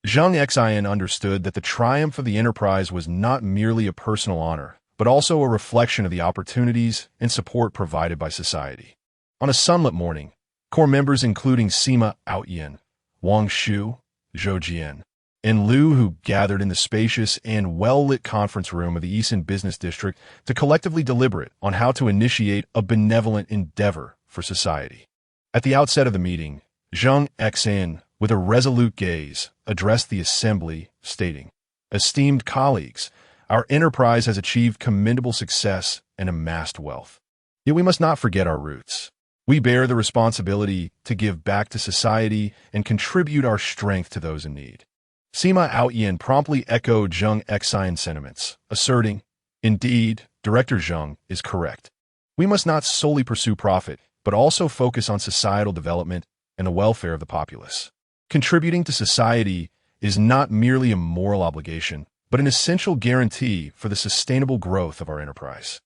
Zheng Xin understood that the triumph of the enterprise was not merely a personal honor, but also a reflection of the opportunities and support provided by society. On a sunlit morning, core members including Sima Outyin, Wang Shu, Zhou Jian, and Liu Hu gathered in the spacious and well-lit conference room of the Yisan Business District to collectively deliberate on how to initiate a benevolent endeavor for society. At the outset of the meeting, Zheng Xin, with a resolute gaze, addressed the assembly, stating, Esteemed colleagues, our enterprise has achieved commendable success and amassed wealth. Yet we must not forget our roots. We bear the responsibility to give back to society and contribute our strength to those in need. Sima Outyin promptly echoed Zheng Xin's sentiments, asserting, Indeed, Director Zheng is correct. We must not solely pursue profit, but also focus on societal development and the welfare of the populace. Contributing to society is not merely a moral obligation, but an essential guarantee for the sustainable growth of our enterprise.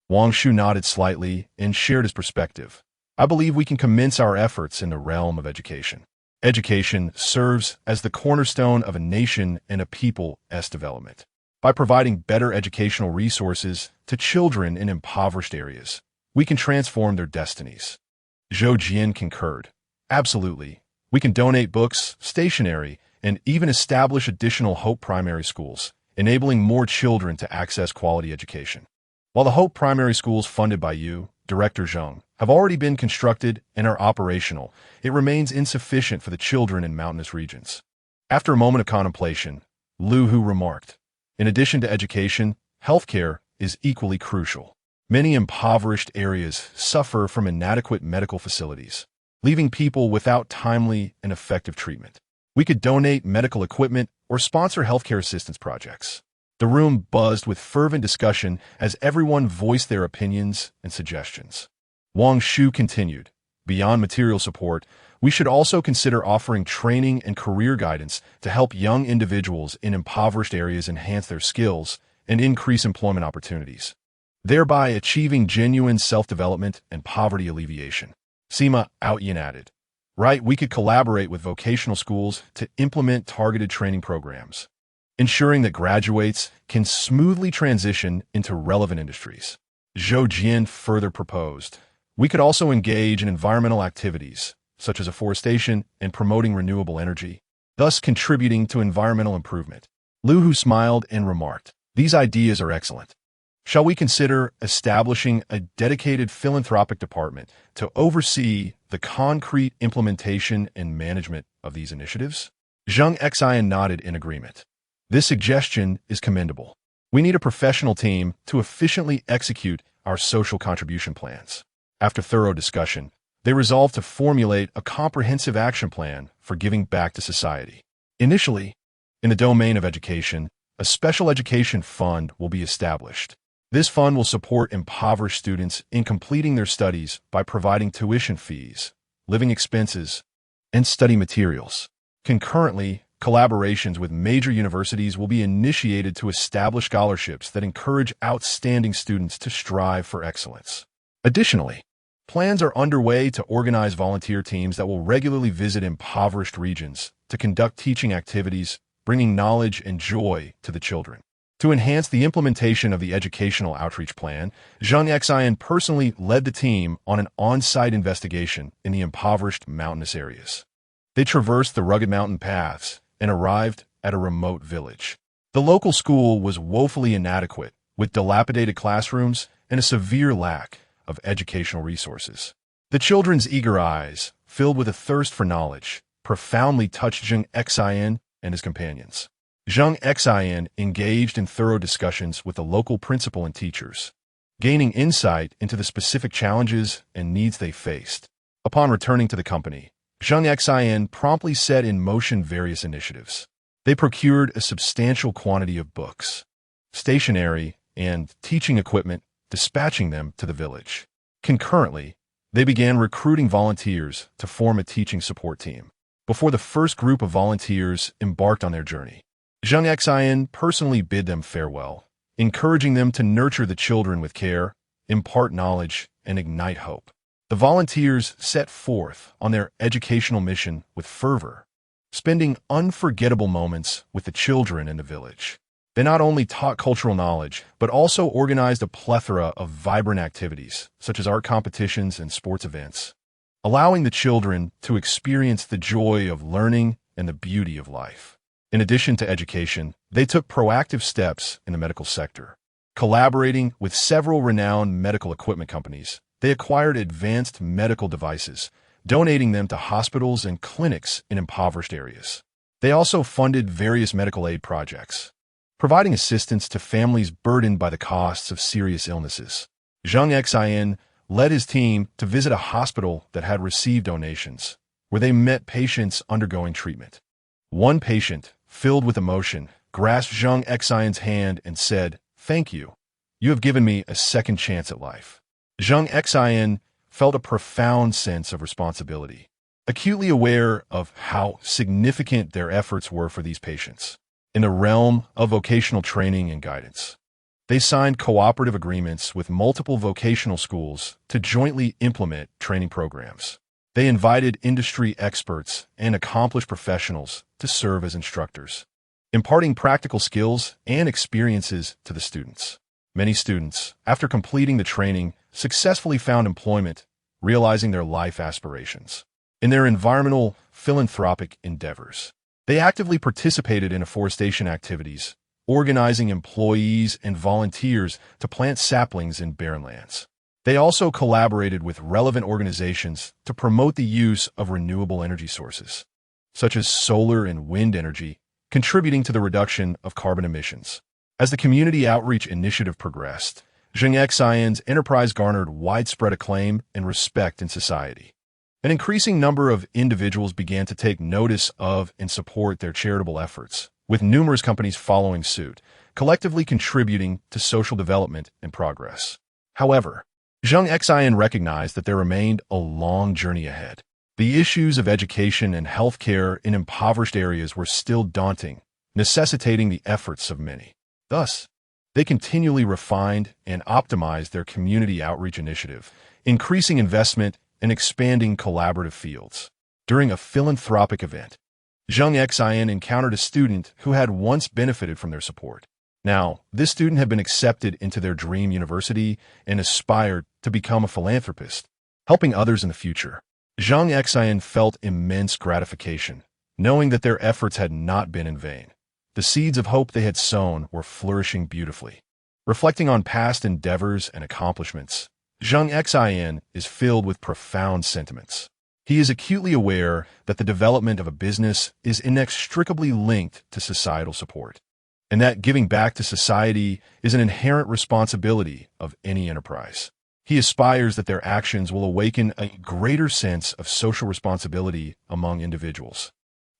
Wang Shu nodded slightly and shared his perspective. I believe we can commence our efforts in the realm of education. Education serves as the cornerstone of a nation and a people's development. By providing better educational resources to children in impoverished areas, we can transform their destinies. Zhou Jian concurred. Absolutely. We can donate books, stationery, and even establish additional Hope primary schools, enabling more children to access quality education. While the Hope primary schools funded by you, Director Zheng, have already been constructed and are operational, it remains insufficient for the children in mountainous regions. After a moment of contemplation, Liu Hu remarked, In addition to education, healthcare is equally crucial. Many impoverished areas suffer from inadequate medical facilities, leaving people without timely and effective treatment. We could donate medical equipment or sponsor healthcare assistance projects. The room buzzed with fervent discussion as everyone voiced their opinions and suggestions. Wang Shu continued, Beyond material support, we should also consider offering training and career guidance to help young individuals in impoverished areas enhance their skills and increase employment opportunities, thereby achieving genuine self-development and poverty alleviation. Sima Outyin added, Right, we could collaborate with vocational schools to implement targeted training programs, ensuring that graduates can smoothly transition into relevant industries. Zhou Jian further proposed, we could also engage in environmental activities, such as afforestation and promoting renewable energy, thus contributing to environmental improvement. Liu Hu smiled and remarked, These ideas are excellent. Shall we consider establishing a dedicated philanthropic department to oversee the concrete implementation and management of these initiatives? Zheng Xin nodded in agreement. This suggestion is commendable. We need a professional team to efficiently execute our social contribution plans. After thorough discussion, they resolved to formulate a comprehensive action plan for giving back to society. Initially, in the domain of education, a special education fund will be established. This fund will support impoverished students in completing their studies by providing tuition fees, living expenses, and study materials. Concurrently, collaborations with major universities will be initiated to establish scholarships that encourage outstanding students to strive for excellence. Additionally, plans are underway to organize volunteer teams that will regularly visit impoverished regions to conduct teaching activities, bringing knowledge and joy to the children. To enhance the implementation of the educational outreach plan, Zheng Xin personally led the team on an on-site investigation in the impoverished mountainous areas. They traversed the rugged mountain paths and arrived at a remote village. The local school was woefully inadequate, with dilapidated classrooms and a severe lack of educational resources. The children's eager eyes, filled with a thirst for knowledge, profoundly touched Zheng Xin and his companions. Zheng Xin engaged in thorough discussions with the local principal and teachers, gaining insight into the specific challenges and needs they faced. Upon returning to the company, Zheng Xin promptly set in motion various initiatives. They procured a substantial quantity of books, stationery, and teaching equipment, dispatching them to the village. Concurrently, they began recruiting volunteers to form a teaching support team. Before the first group of volunteers embarked on their journey, Zheng Xin personally bid them farewell, encouraging them to nurture the children with care, impart knowledge, and ignite hope. The volunteers set forth on their educational mission with fervor, spending unforgettable moments with the children in the village. They not only taught cultural knowledge, but also organized a plethora of vibrant activities, such as art competitions and sports events, allowing the children to experience the joy of learning and the beauty of life. In addition to education, they took proactive steps in the medical sector. Collaborating with several renowned medical equipment companies, they acquired advanced medical devices, donating them to hospitals and clinics in impoverished areas. They also funded various medical aid projects, providing assistance to families burdened by the costs of serious illnesses. Zheng Xin led his team to visit a hospital that had received donations, where they met patients undergoing treatment. One patient, filled with emotion, grasped Zheng Xin's hand and said, "Thank you. You have given me a second chance at life." Zheng Xin felt a profound sense of responsibility, acutely aware of how significant their efforts were for these patients. In the realm of vocational training and guidance, they signed cooperative agreements with multiple vocational schools to jointly implement training programs. They invited industry experts and accomplished professionals to serve as instructors, imparting practical skills and experiences to the students. Many students, after completing the training, successfully found employment, realizing their life aspirations. In their environmental, philanthropic endeavors, they actively participated in afforestation activities, organizing employees and volunteers to plant saplings in barren lands. They also collaborated with relevant organizations to promote the use of renewable energy sources, such as solar and wind energy, contributing to the reduction of carbon emissions. As the community outreach initiative progressed, Zheng Xin's enterprise garnered widespread acclaim and respect in society. An increasing number of individuals began to take notice of and support their charitable efforts, with numerous companies following suit, collectively contributing to social development and progress. However, Zheng Xin recognized that there remained a long journey ahead. The issues of education and healthcare in impoverished areas were still daunting, necessitating the efforts of many. Thus, they continually refined and optimized their community outreach initiative, increasing investment and expanding collaborative fields. During a philanthropic event, Zheng Xin encountered a student who had once benefited from their support. Now, this student had been accepted into their dream university and aspired to become a philanthropist, helping others in the future. Zheng Xin felt immense gratification, knowing that their efforts had not been in vain. The seeds of hope they had sown were flourishing beautifully. Reflecting on past endeavors and accomplishments, Zheng Xin is filled with profound sentiments. He is acutely aware that the development of a business is inextricably linked to societal support, and that giving back to society is an inherent responsibility of any enterprise. He aspires that their actions will awaken a greater sense of social responsibility among individuals,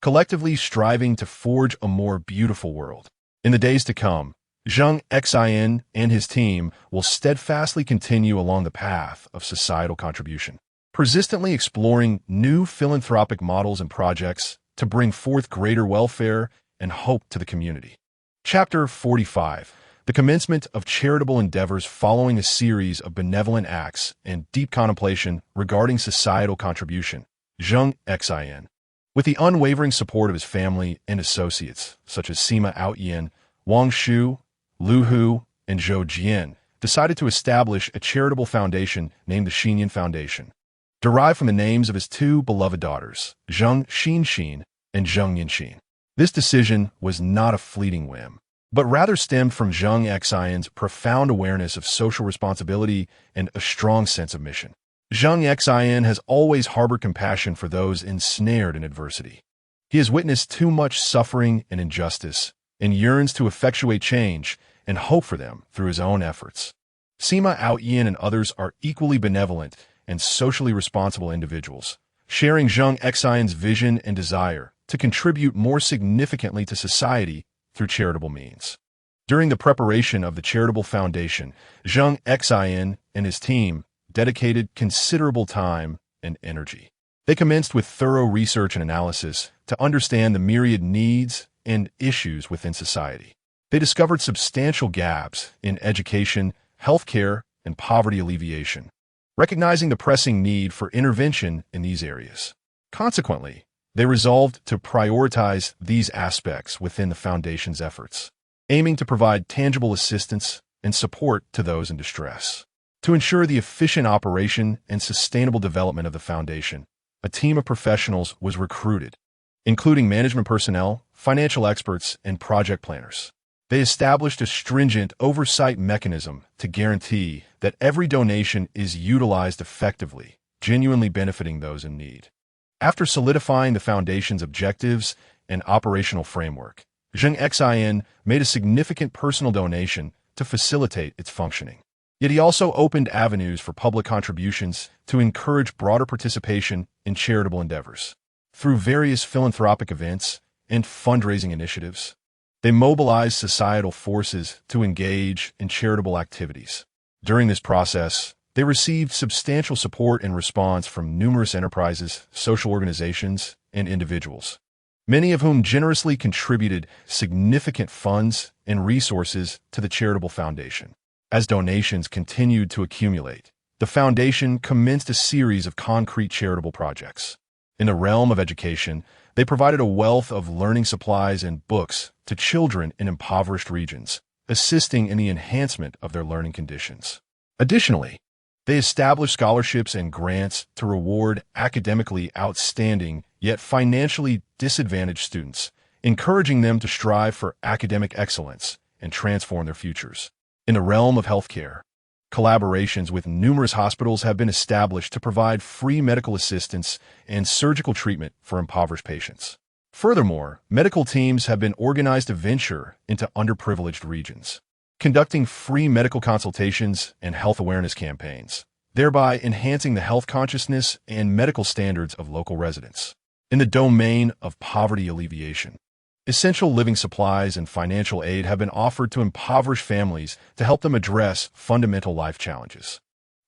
collectively striving to forge a more beautiful world. In the days to come, Zheng Xin and his team will steadfastly continue along the path of societal contribution, persistently exploring new philanthropic models and projects to bring forth greater welfare and hope to the community. Chapter 45. The commencement of charitable endeavors following a series of benevolent acts and deep contemplation regarding societal contribution. Zheng Xin, with the unwavering support of his family and associates, such as Sima Outyin, Wang Shu, Lu Hu, and Zhou Jian, decided to establish a charitable foundation named the Xinyan Foundation, derived from the names of his two beloved daughters, Zheng Xin and Zheng Xin. This decision was not a fleeting whim, but rather stemmed from Zheng Xin's profound awareness of social responsibility and a strong sense of mission. Zheng Xin has always harbored compassion for those ensnared in adversity. He has witnessed too much suffering and injustice and yearns to effectuate change and hope for them through his own efforts. Sima Outyin and others are equally benevolent and socially responsible individuals, sharing Zheng Xin's vision and desire to contribute more significantly to society through charitable means. During the preparation of the charitable foundation, Zheng Xin and his team dedicated considerable time and energy. They commenced with thorough research and analysis to understand the myriad needs and issues within society. They discovered substantial gaps in education, healthcare, and poverty alleviation, recognizing the pressing need for intervention in these areas. Consequently, they resolved to prioritize these aspects within the Foundation's efforts, aiming to provide tangible assistance and support to those in distress. To ensure the efficient operation and sustainable development of the Foundation, a team of professionals was recruited, including management personnel, financial experts, and project planners. They established a stringent oversight mechanism to guarantee that every donation is utilized effectively, genuinely benefiting those in need. After solidifying the Foundation's objectives and operational framework, Zheng Xin made a significant personal donation to facilitate its functioning. Yet he also opened avenues for public contributions to encourage broader participation in charitable endeavors. Through various philanthropic events and fundraising initiatives, they mobilized societal forces to engage in charitable activities. During this process, they received substantial support and response from numerous enterprises, social organizations, and individuals, many of whom generously contributed significant funds and resources to the charitable foundation. As donations continued to accumulate, the foundation commenced a series of concrete charitable projects. In the realm of education, they provided a wealth of learning supplies and books to children in impoverished regions, assisting in the enhancement of their learning conditions. Additionally, they established scholarships and grants to reward academically outstanding yet financially disadvantaged students, encouraging them to strive for academic excellence and transform their futures. In the realm of healthcare, collaborations with numerous hospitals have been established to provide free medical assistance and surgical treatment for impoverished patients. Furthermore, medical teams have been organized to venture into underprivileged regions, conducting free medical consultations and health awareness campaigns, thereby enhancing the health consciousness and medical standards of local residents. In the domain of poverty alleviation, essential living supplies and financial aid have been offered to impoverished families to help them address fundamental life challenges.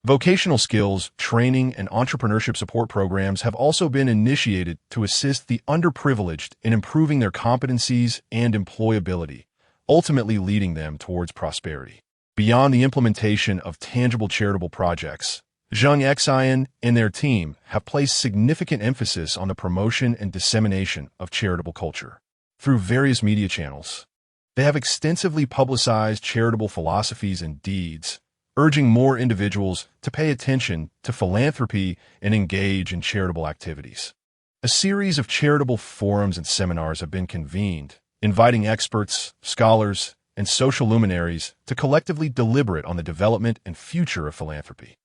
Vocational skills, training, and entrepreneurship support programs have also been initiated to assist the underprivileged in improving their competencies and employability, ultimately leading them towards prosperity. Beyond the implementation of tangible charitable projects, Zheng Xin and their team have placed significant emphasis on the promotion and dissemination of charitable culture. Through various media channels, they have extensively publicized charitable philosophies and deeds, urging more individuals to pay attention to philanthropy and engage in charitable activities. A series of charitable forums and seminars have been convened, inviting experts, scholars, and social luminaries to collectively deliberate on the development and future of philanthropy.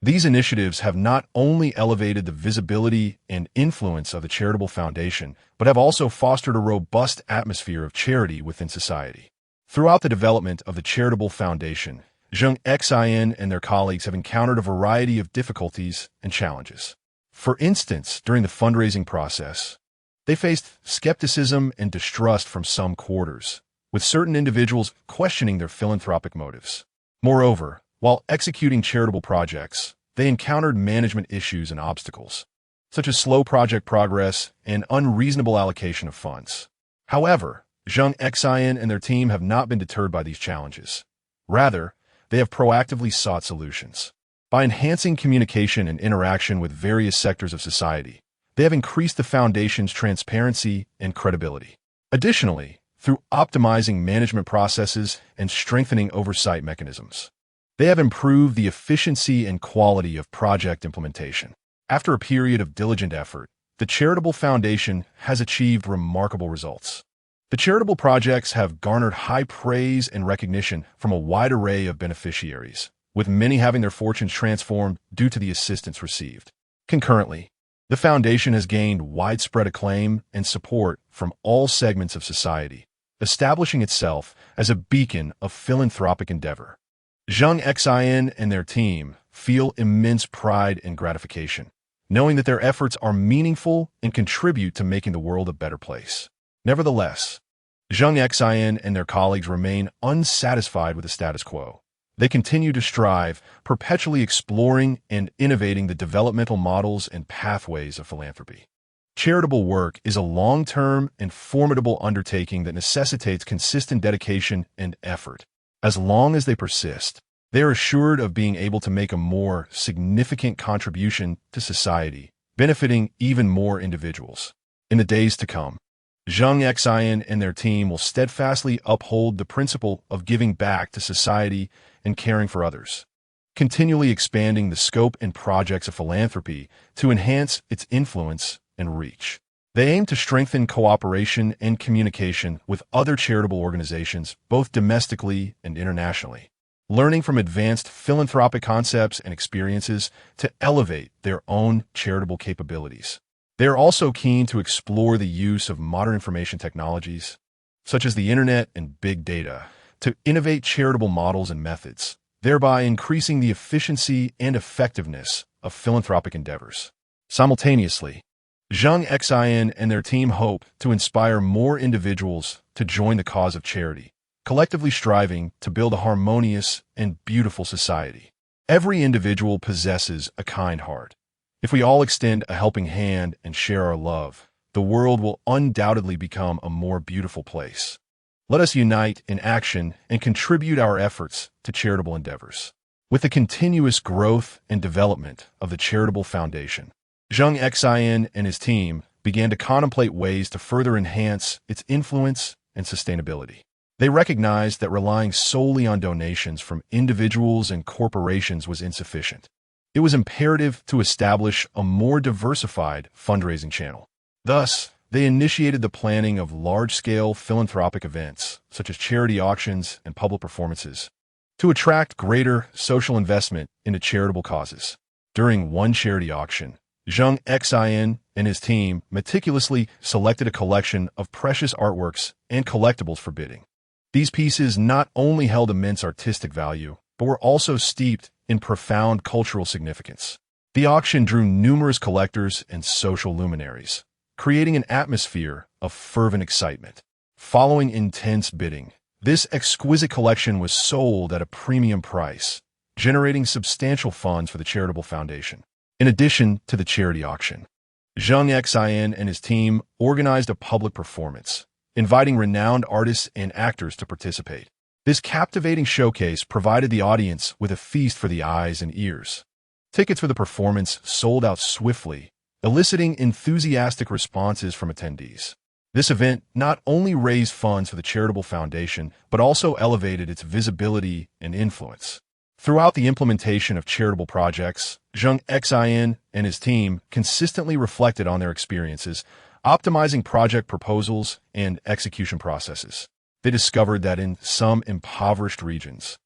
These initiatives have not only elevated the visibility and influence of the charitable foundation, but have also fostered a robust atmosphere of charity within society. Throughout the development of the charitable foundation, Zheng Xin and their colleagues have encountered a variety of difficulties and challenges. For instance, during the fundraising process, they faced skepticism and distrust from some quarters, with certain individuals questioning their philanthropic motives. Moreover, while executing charitable projects, they encountered management issues and obstacles, such as slow project progress and unreasonable allocation of funds. However, Zheng Xin and their team have not been deterred by these challenges. Rather, they have proactively sought solutions. By enhancing communication and interaction with various sectors of society, they have increased the foundation's transparency and credibility. Additionally, through optimizing management processes and strengthening oversight mechanisms, they have improved the efficiency and quality of project implementation. After a period of diligent effort, the charitable foundation has achieved remarkable results. The charitable projects have garnered high praise and recognition from a wide array of beneficiaries, with many having their fortunes transformed due to the assistance received. Concurrently, the foundation has gained widespread acclaim and support from all segments of society, establishing itself as a beacon of philanthropic endeavor. Zheng Xin and their team feel immense pride and gratification, knowing that their efforts are meaningful and contribute to making the world a better place. Nevertheless, Zheng Xin and their colleagues remain unsatisfied with the status quo. They continue to strive, perpetually exploring and innovating the developmental models and pathways of philanthropy. Charitable work is a long-term and formidable undertaking that necessitates consistent dedication and effort. As long as they persist, they are assured of being able to make a more significant contribution to society, benefiting even more individuals. In the days to come, Zheng Xin and their team will steadfastly uphold the principle of giving back to society and caring for others, continually expanding the scope and projects of philanthropy to enhance its influence and reach. They aim to strengthen cooperation and communication with other charitable organizations, both domestically and internationally, learning from advanced philanthropic concepts and experiences to elevate their own charitable capabilities. They are also keen to explore the use of modern information technologies, such as the internet and big data, to innovate charitable models and methods, thereby increasing the efficiency and effectiveness of philanthropic endeavors. Simultaneously, Zheng Xin and their team hope to inspire more individuals to join the cause of charity, collectively striving to build a harmonious and beautiful society. Every individual possesses a kind heart. If we all extend a helping hand and share our love, the world will undoubtedly become a more beautiful place. Let us unite in action and contribute our efforts to charitable endeavors. With the continuous growth and development of the charitable foundation, Zheng Xin and his team began to contemplate ways to further enhance its influence and sustainability. They recognized that relying solely on donations from individuals and corporations was insufficient. It was imperative to establish a more diversified fundraising channel. Thus, they initiated the planning of large-scale philanthropic events, such as charity auctions and public performances, to attract greater social investment into charitable causes. During one charity auction, Zheng Xin and his team meticulously selected a collection of precious artworks and collectibles for bidding. These pieces not only held immense artistic value, but were also steeped in profound cultural significance. The auction drew numerous collectors and social luminaries, creating an atmosphere of fervent excitement. Following intense bidding, this exquisite collection was sold at a premium price, generating substantial funds for the charitable foundation. In addition to the charity auction, Zheng Xin and his team organized a public performance, inviting renowned artists and actors to participate. This captivating showcase provided the audience with a feast for the eyes and ears. Tickets for the performance sold out swiftly, eliciting enthusiastic responses from attendees. This event not only raised funds for the charitable foundation, but also elevated its visibility and influence. Throughout the implementation of charitable projects, Zheng Xin and his team consistently reflected on their experiences, optimizing project proposals and execution processes. They discovered that in some impoverished regions,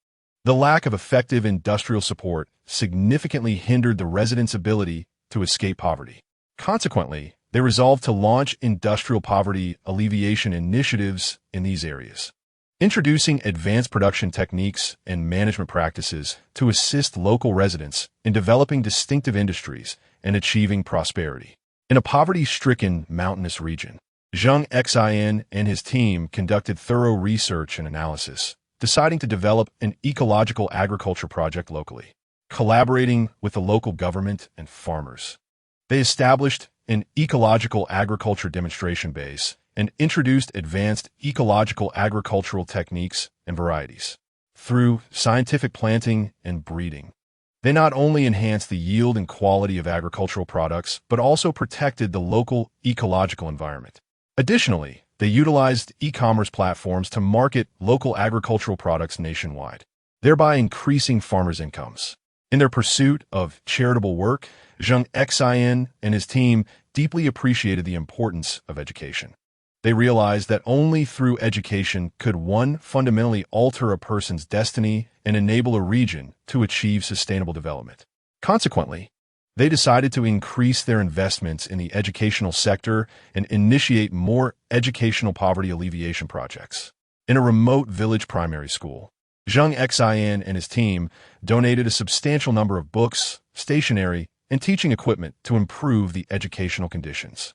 the lack of effective industrial support significantly hindered the residents' ability to escape poverty. Consequently, they resolved to launch industrial poverty alleviation initiatives in these areas, introducing advanced production techniques and management practices to assist local residents in developing distinctive industries and achieving prosperity. In a poverty-stricken mountainous region, Zheng Xin and his team conducted thorough research and analysis, deciding to develop an ecological agriculture project locally. Collaborating with the local government and farmers, they established an ecological agriculture demonstration base and introduced advanced ecological agricultural techniques and varieties. Through scientific planting and breeding, they not only enhanced the yield and quality of agricultural products, but also protected the local ecological environment. Additionally, they utilized e-commerce platforms to market local agricultural products nationwide, thereby increasing farmers' incomes. In their pursuit of charitable work, Zheng Xin and his team deeply appreciated the importance of education. They realized that only through education could one fundamentally alter a person's destiny and enable a region to achieve sustainable development. Consequently, they decided to increase their investments in the educational sector and initiate more educational poverty alleviation projects. In a remote village primary school, Zheng Xin and his team donated a substantial number of books, stationery, and teaching equipment to improve the educational conditions.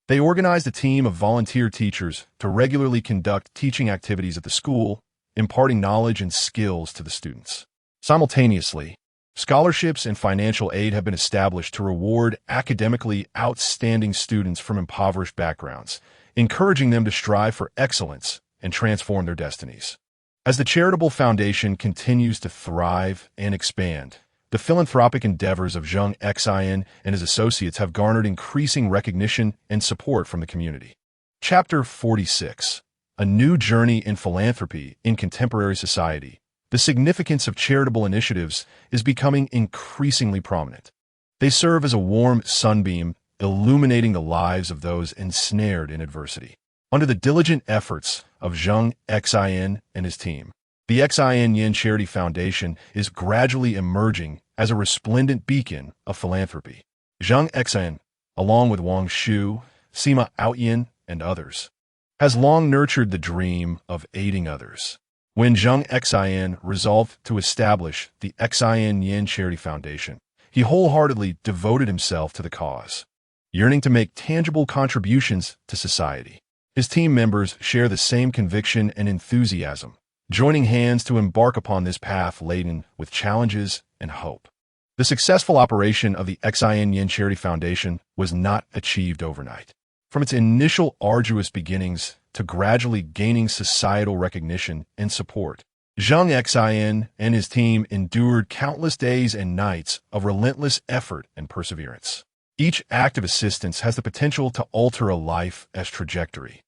They organized a team of volunteer teachers to regularly conduct teaching activities at the school, imparting knowledge and skills to the students. Simultaneously, scholarships and financial aid have been established to reward academically outstanding students from impoverished backgrounds, encouraging them to strive for excellence and transform their destinies. As the charitable foundation continues to thrive and expand, the philanthropic endeavors of Zheng Xin and his associates have garnered increasing recognition and support from the community. Chapter 46. A New Journey in Philanthropy in Contemporary Society. The significance of charitable initiatives is becoming increasingly prominent. They serve as a warm sunbeam, illuminating the lives of those ensnared in adversity. Under the diligent efforts of Zheng Xin and his team, the Xin Charity Foundation is gradually emerging as a resplendent beacon of philanthropy. Zheng Xin, along with Wang Shu, Sima Outyin, and others, has long nurtured the dream of aiding others. When Zheng Xin resolved to establish the Xin Charity Foundation, he wholeheartedly devoted himself to the cause, yearning to make tangible contributions to society. His team members share the same conviction and enthusiasm, joining hands to embark upon this path laden with challenges and hope. The successful operation of the Xin Charity Foundation was not achieved overnight. From its initial arduous beginnings to gradually gaining societal recognition and support, Zheng Xin and his team endured countless days and nights of relentless effort and perseverance. Each act of assistance has the potential to alter a life as trajectory,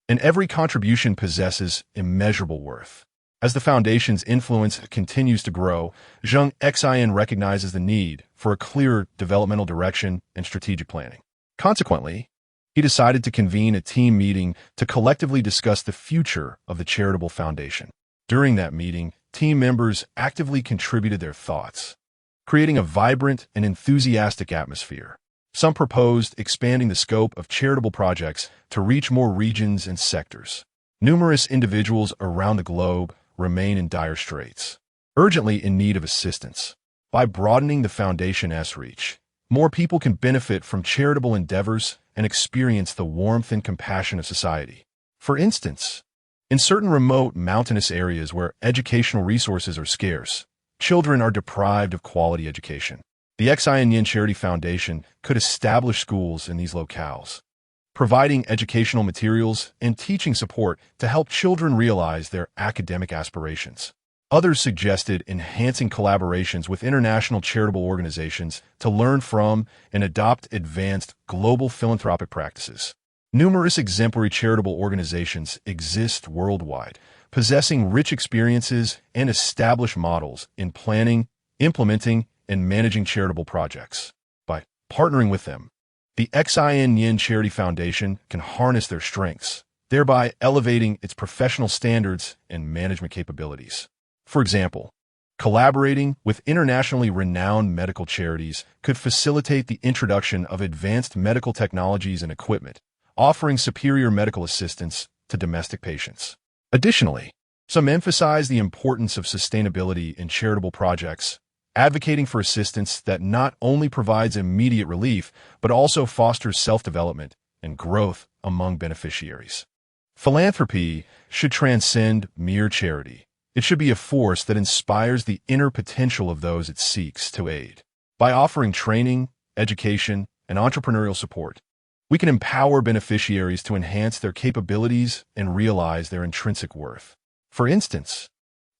and every contribution possesses immeasurable worth. As the Foundation's influence continues to grow, Zheng Xin recognizes the need for a clearer developmental direction and strategic planning. Consequently, he decided to convene a team meeting to collectively discuss the future of the charitable foundation. During that meeting, team members actively contributed their thoughts, creating a vibrant and enthusiastic atmosphere. Some proposed expanding the scope of charitable projects to reach more regions and sectors. Numerous individuals around the globe remain in dire straits, urgently in need of assistance. By broadening the Foundation's reach, more people can benefit from charitable endeavors and experience the warmth and compassion of society. For instance, in certain remote mountainous areas where educational resources are scarce, children are deprived of quality education. The Xin Charity Foundation could establish schools in these locales, providing educational materials and teaching support to help children realize their academic aspirations. Others suggested enhancing collaborations with international charitable organizations to learn from and adopt advanced global philanthropic practices. Numerous exemplary charitable organizations exist worldwide, possessing rich experiences and established models in planning, implementing, and managing charitable projects. By partnering with them, the Xin Charity Foundation can harness their strengths, thereby elevating its professional standards and management capabilities. For example, collaborating with internationally renowned medical charities could facilitate the introduction of advanced medical technologies and equipment, offering superior medical assistance to domestic patients. Additionally, some emphasize the importance of sustainability in charitable projects, advocating for assistance that not only provides immediate relief, but also fosters self-development and growth among beneficiaries. Philanthropy should transcend mere charity. It should be a force that inspires the inner potential of those it seeks to aid. By offering training, education, and entrepreneurial support, we can empower beneficiaries to enhance their capabilities and realize their intrinsic worth. For instance,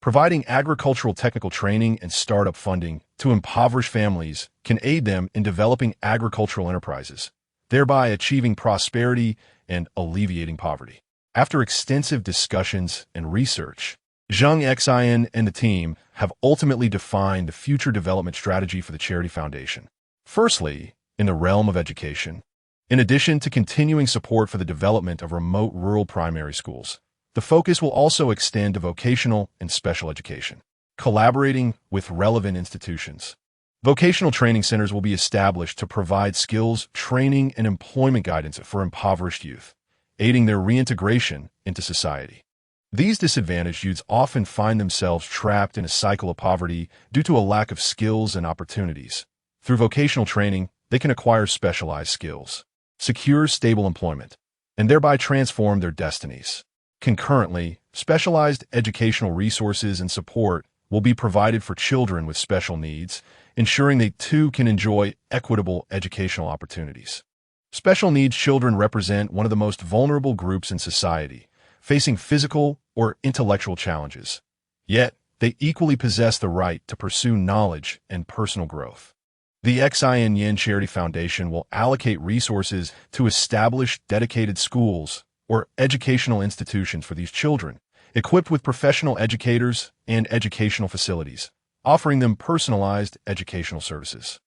providing agricultural technical training and startup funding to impoverished families can aid them in developing agricultural enterprises, thereby achieving prosperity and alleviating poverty. After extensive discussions and research, Zheng Xin and the team have ultimately defined the future development strategy for the Charity Foundation. Firstly, in the realm of education, in addition to continuing support for the development of remote rural primary schools, the focus will also extend to vocational and special education. Collaborating with relevant institutions, vocational training centers will be established to provide skills, training, and employment guidance for impoverished youth, aiding their reintegration into society. These disadvantaged youths often find themselves trapped in a cycle of poverty due to a lack of skills and opportunities. Through vocational training, they can acquire specialized skills, secure stable employment, and thereby transform their destinies. Concurrently, specialized educational resources and support will be provided for children with special needs, ensuring they too can enjoy equitable educational opportunities. Special needs children represent one of the most vulnerable groups in society, facing physical or intellectual challenges. Yet, they equally possess the right to pursue knowledge and personal growth. The Xin Charity Foundation will allocate resources to establish dedicated schools or educational institutions for these children, equipped with professional educators and educational facilities, offering them personalized educational services.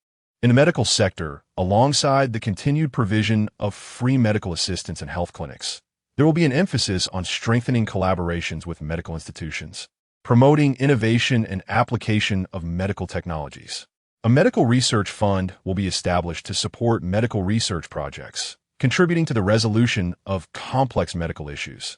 In the medical sector, alongside the continued provision of free medical assistance and health clinics, there will be an emphasis on strengthening collaborations with medical institutions, promoting innovation and application of medical technologies. A medical research fund will be established to support medical research projects, contributing to the resolution of complex medical issues.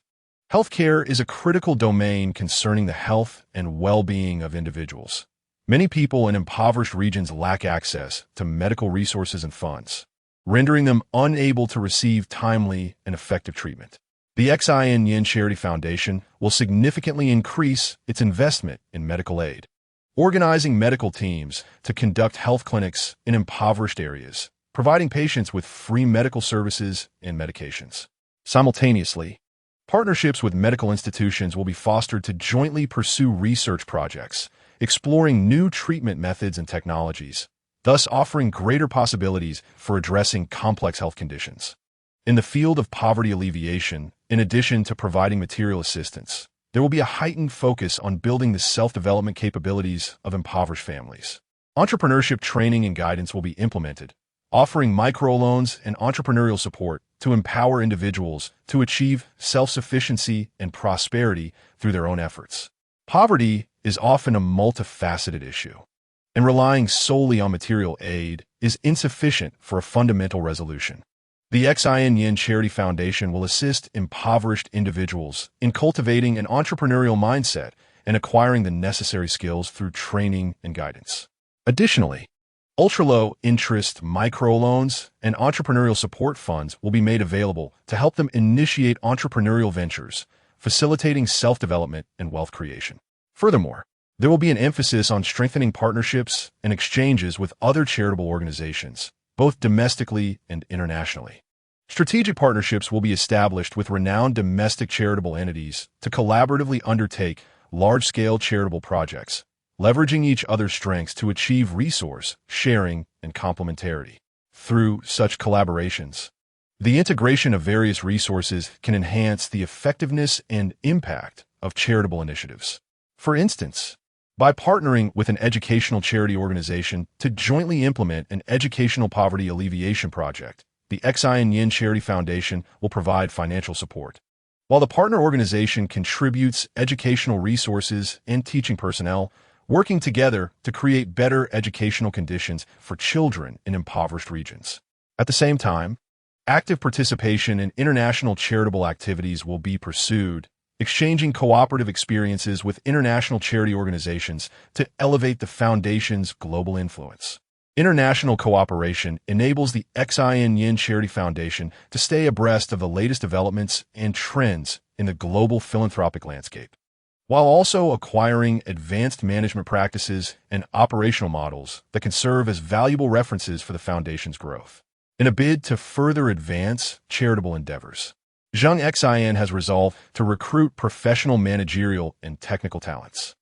Healthcare is a critical domain concerning the health and well-being of individuals. Many people in impoverished regions lack access to medical resources and funds, rendering them unable to receive timely and effective treatment. The Xin Charity Foundation will significantly increase its investment in medical aid, organizing medical teams to conduct health clinics in impoverished areas, providing patients with free medical services and medications. Simultaneously, partnerships with medical institutions will be fostered to jointly pursue research projects, exploring new treatment methods and technologies, thus offering greater possibilities for addressing complex health conditions. In the field of poverty alleviation, in addition to providing material assistance, there will be a heightened focus on building the self-development capabilities of impoverished families. Entrepreneurship training and guidance will be implemented, offering microloans and entrepreneurial support to empower individuals to achieve self-sufficiency and prosperity through their own efforts. Poverty is often a multifaceted issue, and relying solely on material aid is insufficient for a fundamental resolution. The Xin Charity Foundation will assist impoverished individuals in cultivating an entrepreneurial mindset and acquiring the necessary skills through training and guidance. Additionally, ultra-low interest microloans and entrepreneurial support funds will be made available to help them initiate entrepreneurial ventures, facilitating self-development and wealth creation. Furthermore, there will be an emphasis on strengthening partnerships and exchanges with other charitable organizations, both domestically and internationally. Strategic partnerships will be established with renowned domestic charitable entities to collaboratively undertake large-scale charitable projects, leveraging each other's strengths to achieve resource sharing and complementarity. Through such collaborations, the integration of various resources can enhance the effectiveness and impact of charitable initiatives. For instance, by partnering with an educational charity organization to jointly implement an educational poverty alleviation project, the Xin Charity Foundation will provide financial support, while the partner organization contributes educational resources and teaching personnel, working together to create better educational conditions for children in impoverished regions. At the same time, active participation in international charitable activities will be pursued, exchanging cooperative experiences with international charity organizations to elevate the Foundation's global influence. International cooperation enables the Xin Yin Charity Foundation to stay abreast of the latest developments and trends in the global philanthropic landscape, while also acquiring advanced management practices and operational models that can serve as valuable references for the foundation's growth. In a bid to further advance charitable endeavors, Zheng Xin has resolved to recruit professional managerial and technical talents.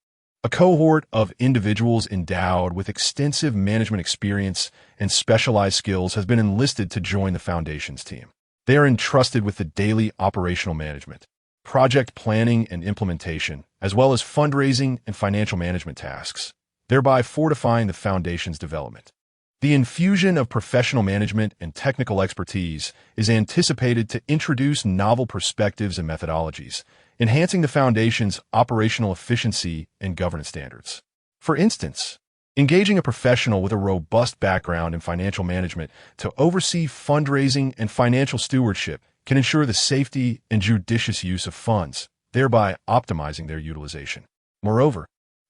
A cohort of individuals endowed with extensive management experience and specialized skills has been enlisted to join the foundation's team. They are entrusted with the daily operational management, project planning and implementation, as well as fundraising and financial management tasks, thereby fortifying the foundation's development. The infusion of professional management and technical expertise is anticipated to introduce novel perspectives and methodologies, enhancing the foundation's operational efficiency and governance standards. For instance, engaging a professional with a robust background in financial management to oversee fundraising and financial stewardship can ensure the safety and judicious use of funds, thereby optimizing their utilization. Moreover,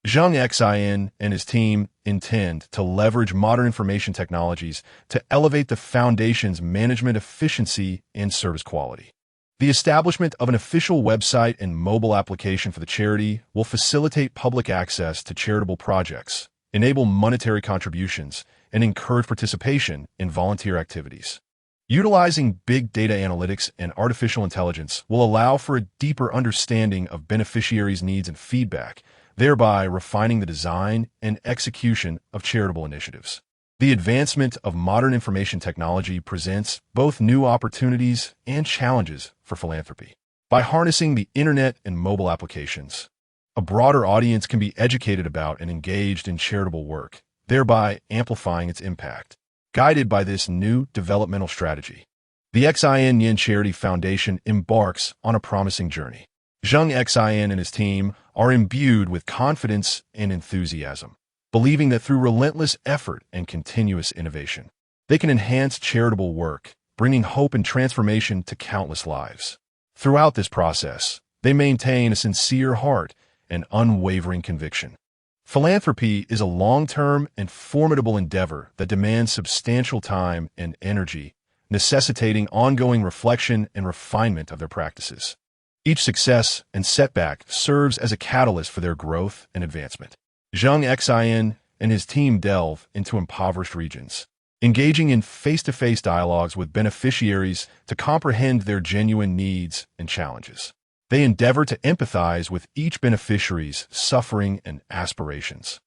Zheng Xin and his team intend to leverage modern information technologies to elevate the foundation's management efficiency and service quality. The establishment of an official website and mobile application for the charity will facilitate public access to charitable projects, enable monetary contributions, and encourage participation in volunteer activities. Utilizing big data analytics and artificial intelligence will allow for a deeper understanding of beneficiaries' needs and feedback, thereby refining the design and execution of charitable initiatives. The advancement of modern information technology presents both new opportunities and challenges for philanthropy. By harnessing the internet and mobile applications, a broader audience can be educated about and engaged in charitable work, thereby amplifying its impact. Guided by this new developmental strategy, the Xin Yin Charity Foundation embarks on a promising journey. Zheng Xin and his team are imbued with confidence and enthusiasm, believing that through relentless effort and continuous innovation, they can enhance charitable work, bringing hope and transformation to countless lives. Throughout this process, they maintain a sincere heart and unwavering conviction. Philanthropy is a long-term and formidable endeavor that demands substantial time and energy, necessitating ongoing reflection and refinement of their practices. Each success and setback serves as a catalyst for their growth and advancement. Zheng Xin and his team delve into impoverished regions, engaging in face-to-face dialogues with beneficiaries to comprehend their genuine needs and challenges. They endeavor to empathize with each beneficiary's suffering and aspirations,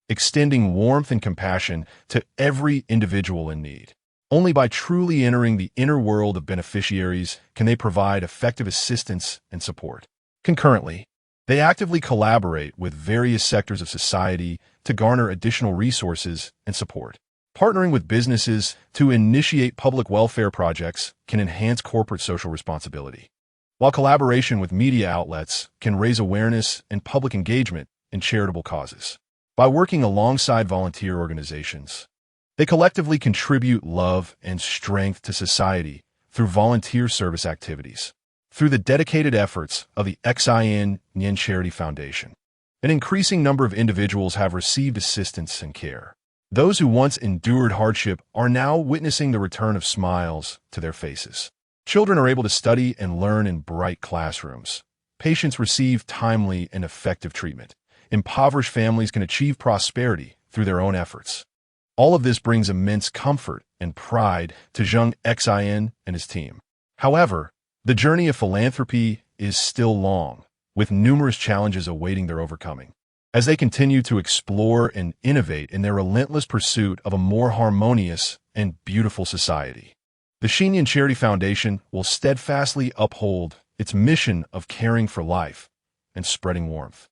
extending warmth and compassion to every individual in need. Only by truly entering the inner world of beneficiaries can they provide effective assistance and support. Concurrently, they actively collaborate with various sectors of society to garner additional resources and support. Partnering with businesses to initiate public welfare projects can enhance corporate social responsibility, while collaboration with media outlets can raise awareness and public engagement in charitable causes. By working alongside volunteer organizations, they collectively contribute love and strength to society through volunteer service activities. Through the dedicated efforts of the Xin Yin Charity Foundation, an increasing number of individuals have received assistance and care. Those who once endured hardship are now witnessing the return of smiles to their faces. Children are able to study and learn in bright classrooms. Patients receive timely and effective treatment. Impoverished families can achieve prosperity through their own efforts. All of this brings immense comfort and pride to Zheng Xin and his team. However, the journey of philanthropy is still long, with numerous challenges awaiting their overcoming. As they continue to explore and innovate in their relentless pursuit of a more harmonious and beautiful society, the Xin Yin Charity Foundation will steadfastly uphold its mission of caring for life and spreading warmth,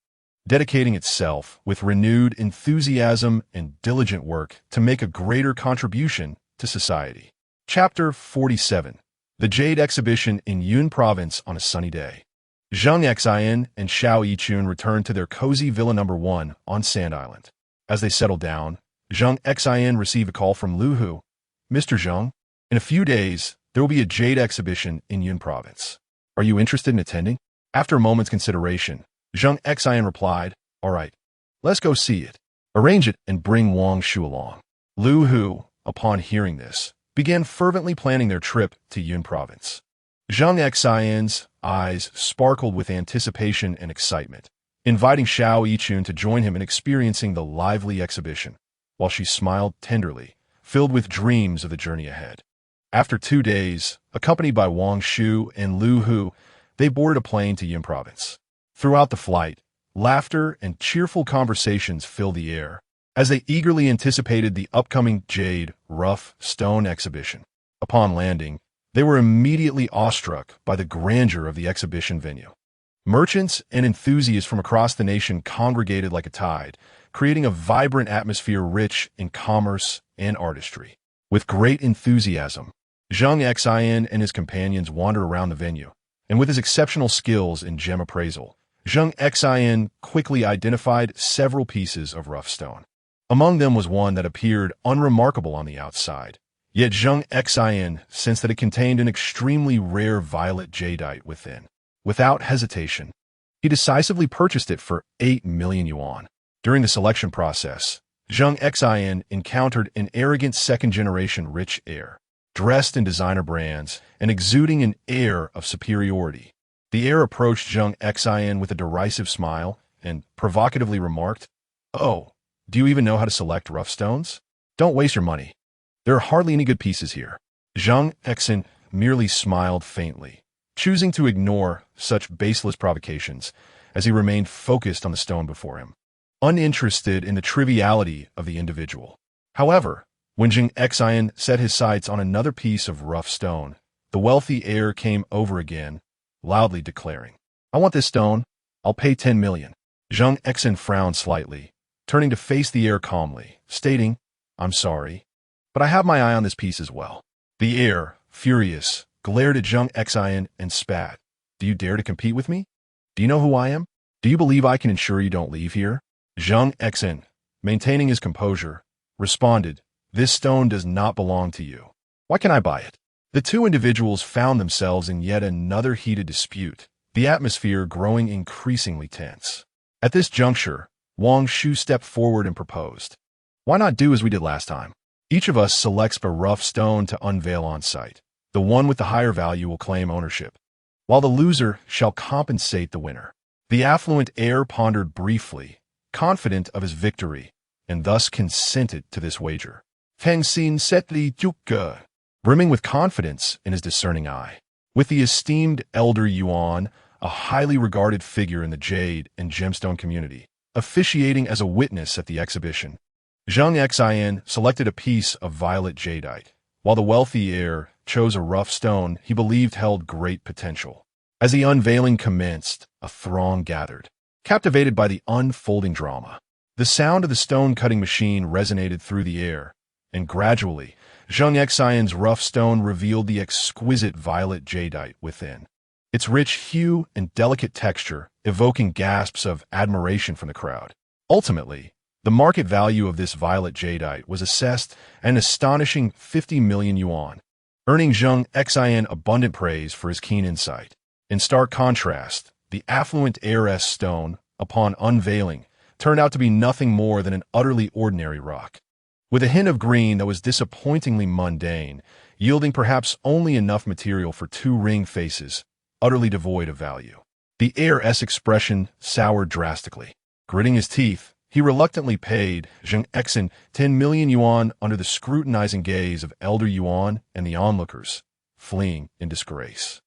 dedicating itself with renewed enthusiasm and diligent work to make a greater contribution to society. Chapter 47. The Jade Exhibition in Yun Province on a sunny day. Zheng Xin and Xiao Yichun returned to their cozy Villa No. 1 on Sand Island. As they settled down, Zheng Xin received a call from Lu Hu. Mr. Zheng, in a few days, there will be a jade exhibition in Yun Province. Are you interested in attending? After a moment's consideration, Zheng Xin replied, All right, let's go see it. Arrange it and bring Wang Shu along. Lu Hu, upon hearing this, began fervently planning their trip to Yun province. Zheng Xin's eyes sparkled with anticipation and excitement, inviting Xiao Yichun to join him in experiencing the lively exhibition, while she smiled tenderly, filled with dreams of the journey ahead. After 2 days, accompanied by Wang Shu and Lu Hu, they boarded a plane to Yun province. Throughout the flight, laughter and cheerful conversations filled the air, as they eagerly anticipated the upcoming Jade Rough Stone exhibition. Upon landing, they were immediately awestruck by the grandeur of the exhibition venue. Merchants and enthusiasts from across the nation congregated like a tide, creating a vibrant atmosphere rich in commerce and artistry. With great enthusiasm, Zheng Xin and his companions wandered around the venue, and with his exceptional skills in gem appraisal, Zheng Xin quickly identified several pieces of rough stone. Among them was one that appeared unremarkable on the outside, yet Zheng Xin sensed that it contained an extremely rare violet jadeite within. Without hesitation, he decisively purchased it for 8 million yuan. During the selection process, Zheng Xin encountered an arrogant second-generation rich heir, dressed in designer brands and exuding an air of superiority. The heir approached Zheng Xin with a derisive smile and provocatively remarked, "Oh, do you even know how to select rough stones? Don't waste your money. There are hardly any good pieces here." Zheng Xin merely smiled faintly, choosing to ignore such baseless provocations as he remained focused on the stone before him, uninterested in the triviality of the individual. However, when Zheng Xin set his sights on another piece of rough stone, the wealthy heir came over again, loudly declaring, "I want this stone. I'll pay 10 million. Zheng Xin frowned slightly, turning to face the heir calmly, stating, "I'm sorry, but I have my eye on this piece as well." The heir, furious, glared at Zheng Xin and spat, "Do you dare to compete with me? Do you know who I am? Do you believe I can ensure you don't leave here?" Zheng Xin, maintaining his composure, responded, "This stone does not belong to you. Why can't I buy it?" The two individuals found themselves in yet another heated dispute, the atmosphere growing increasingly tense. At this juncture, Wang Shu stepped forward and proposed, "Why not do as we did last time? Each of us selects a rough stone to unveil on site. The one with the higher value will claim ownership, while the loser shall compensate the winner." The affluent heir pondered briefly, confident of his victory, and thus consented to this wager. Zheng Xin set the juke, brimming with confidence in his discerning eye. With the esteemed Elder Yuan, a highly regarded figure in the jade and gemstone community, officiating as a witness at the exhibition, Zheng Xin selected a piece of violet jadeite, while the wealthy heir chose a rough stone he believed held great potential. As the unveiling commenced, a throng gathered, captivated by the unfolding drama. The sound of the stone-cutting machine resonated through the air, and gradually, Zheng Xin's rough stone revealed the exquisite violet jadeite within, its rich hue and delicate texture evoking gasps of admiration from the crowd. Ultimately, the market value of this violet jadeite was assessed at an astonishing 50 million yuan, earning Zheng Xin abundant praise for his keen insight. In stark contrast, the affluent heiress stone, upon unveiling, turned out to be nothing more than an utterly ordinary rock, with a hint of green that was disappointingly mundane, yielding perhaps only enough material for 2 ring faces, utterly devoid of value. The heiress expression soured drastically. Gritting his teeth, he reluctantly paid Zheng Xin 10 million yuan under the scrutinizing gaze of Elder Yuan and the onlookers, fleeing in disgrace.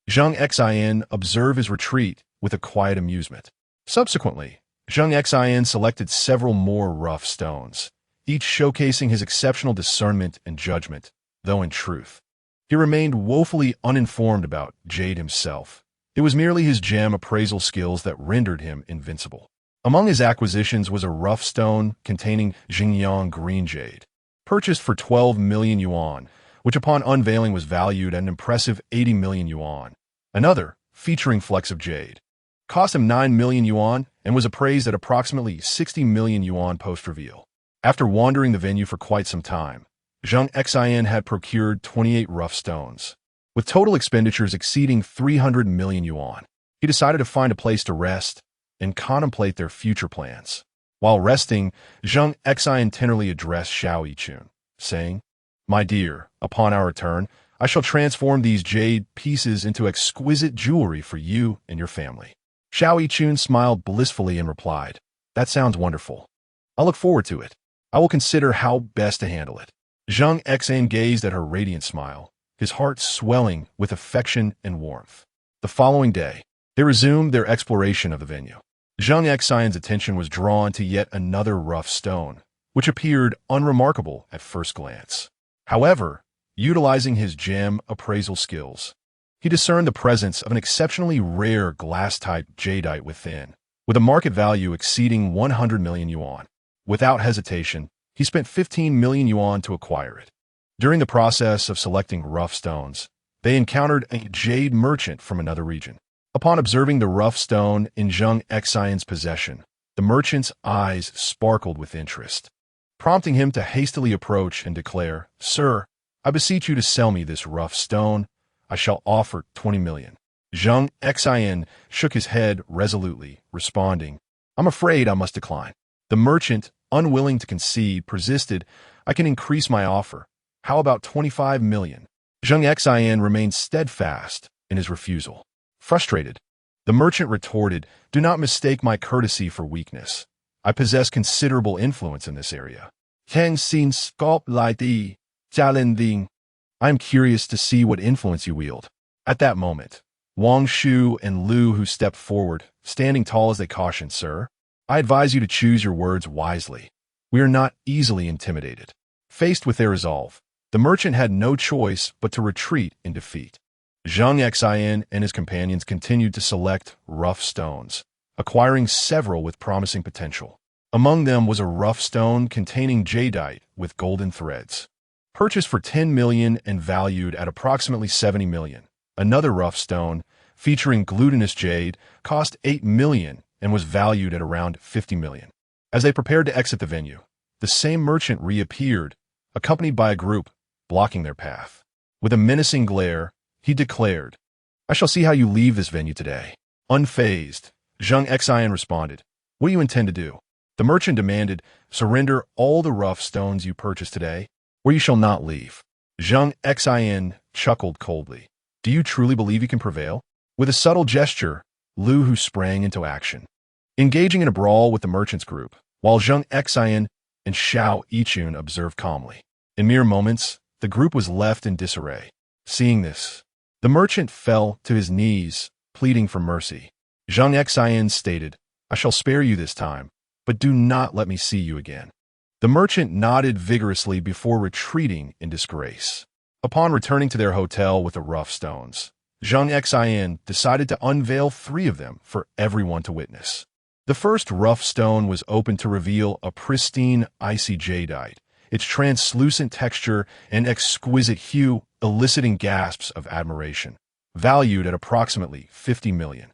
Zheng Xin observed his retreat with a quiet amusement. Subsequently, Zheng Xin selected several more rough stones, each showcasing his exceptional discernment and judgment, though in truth, he remained woefully uninformed about jade himself. It was merely his gem appraisal skills that rendered him invincible. Among his acquisitions was a rough stone containing Xinjiang green jade, purchased for 12 million yuan, which upon unveiling was valued at an impressive 80 million yuan. Another, featuring flecks of jade, cost him 9 million yuan and was appraised at approximately 60 million yuan post-reveal. After wandering the venue for quite some time, Zheng Xin had procured 28 rough stones, with total expenditures exceeding 300 million yuan. He decided to find a place to rest and contemplate their future plans. While resting, Zheng Xin tenderly addressed Xiao Yichun, saying, "My dear, upon our return, I shall transform these jade pieces into exquisite jewelry for you and your family." Xiao Yichun smiled blissfully and replied, "That sounds wonderful. I'll look forward to it. I will consider how best to handle it." Zheng Xin gazed at her radiant smile, his heart swelling with affection and warmth. The following day, they resumed their exploration of the venue. Zheng Xin's attention was drawn to yet another rough stone, which appeared unremarkable at first glance. However, utilizing his gem appraisal skills, he discerned the presence of an exceptionally rare glass-type jadeite within, with a market value exceeding 100 million yuan. Without hesitation, he spent 15 million yuan to acquire it. During the process of selecting rough stones, they encountered a jade merchant from another region. Upon observing the rough stone in Zheng Xin's possession, the merchant's eyes sparkled with interest, prompting him to hastily approach and declare, "Sir, I beseech you to sell me this rough stone. I shall offer 20 million. Zheng Xin shook his head resolutely, responding, "I'm afraid I must decline." The merchant, unwilling to concede, persisted, "I can increase my offer. How about 25 million? Zheng Xin remained steadfast in his refusal. Frustrated, the merchant retorted, "Do not mistake my courtesy for weakness. I possess considerable influence in this area. Zheng Xin sculpt like the Jialending. I am curious to see what influence you wield." At that moment, Wang Shu and Lu Hu stepped forward, standing tall as they cautioned, "Sir, I advise you to choose your words wisely. We are not easily intimidated." Faced with their resolve, the merchant had no choice but to retreat in defeat. Zheng Xin and his companions continued to select rough stones, acquiring several with promising potential. Among them was a rough stone containing jadeite with golden threads, purchased for 10 million and valued at approximately 70 million. Another rough stone, featuring glutinous jade, cost 8 million and was valued at around 50 million. As they prepared to exit the venue, the same merchant reappeared, accompanied by a group, blocking their path. With a menacing glare, he declared, "I shall see how you leave this venue today." Unfazed, Zheng Xin responded, "What do you intend to do?" The merchant demanded, "Surrender all the rough stones you purchased today, or you shall not leave." Zheng Xin chuckled coldly. "Do you truly believe you can prevail?" With a subtle gesture, Lu Hu sprang into action, engaging in a brawl with the merchant's group, while Zheng Xin and Xiao Yichun observed calmly. In mere moments, the group was left in disarray. Seeing this, the merchant fell to his knees, pleading for mercy. Zheng Xin stated, "I shall spare you this time, but do not let me see you again." The merchant nodded vigorously before retreating in disgrace. Upon returning to their hotel with the rough stones, Zheng Xin decided to unveil 3 of them for everyone to witness. The first rough stone was opened to reveal a pristine, icy jadeite, its translucent texture and exquisite hue eliciting gasps of admiration, valued at approximately 50 million,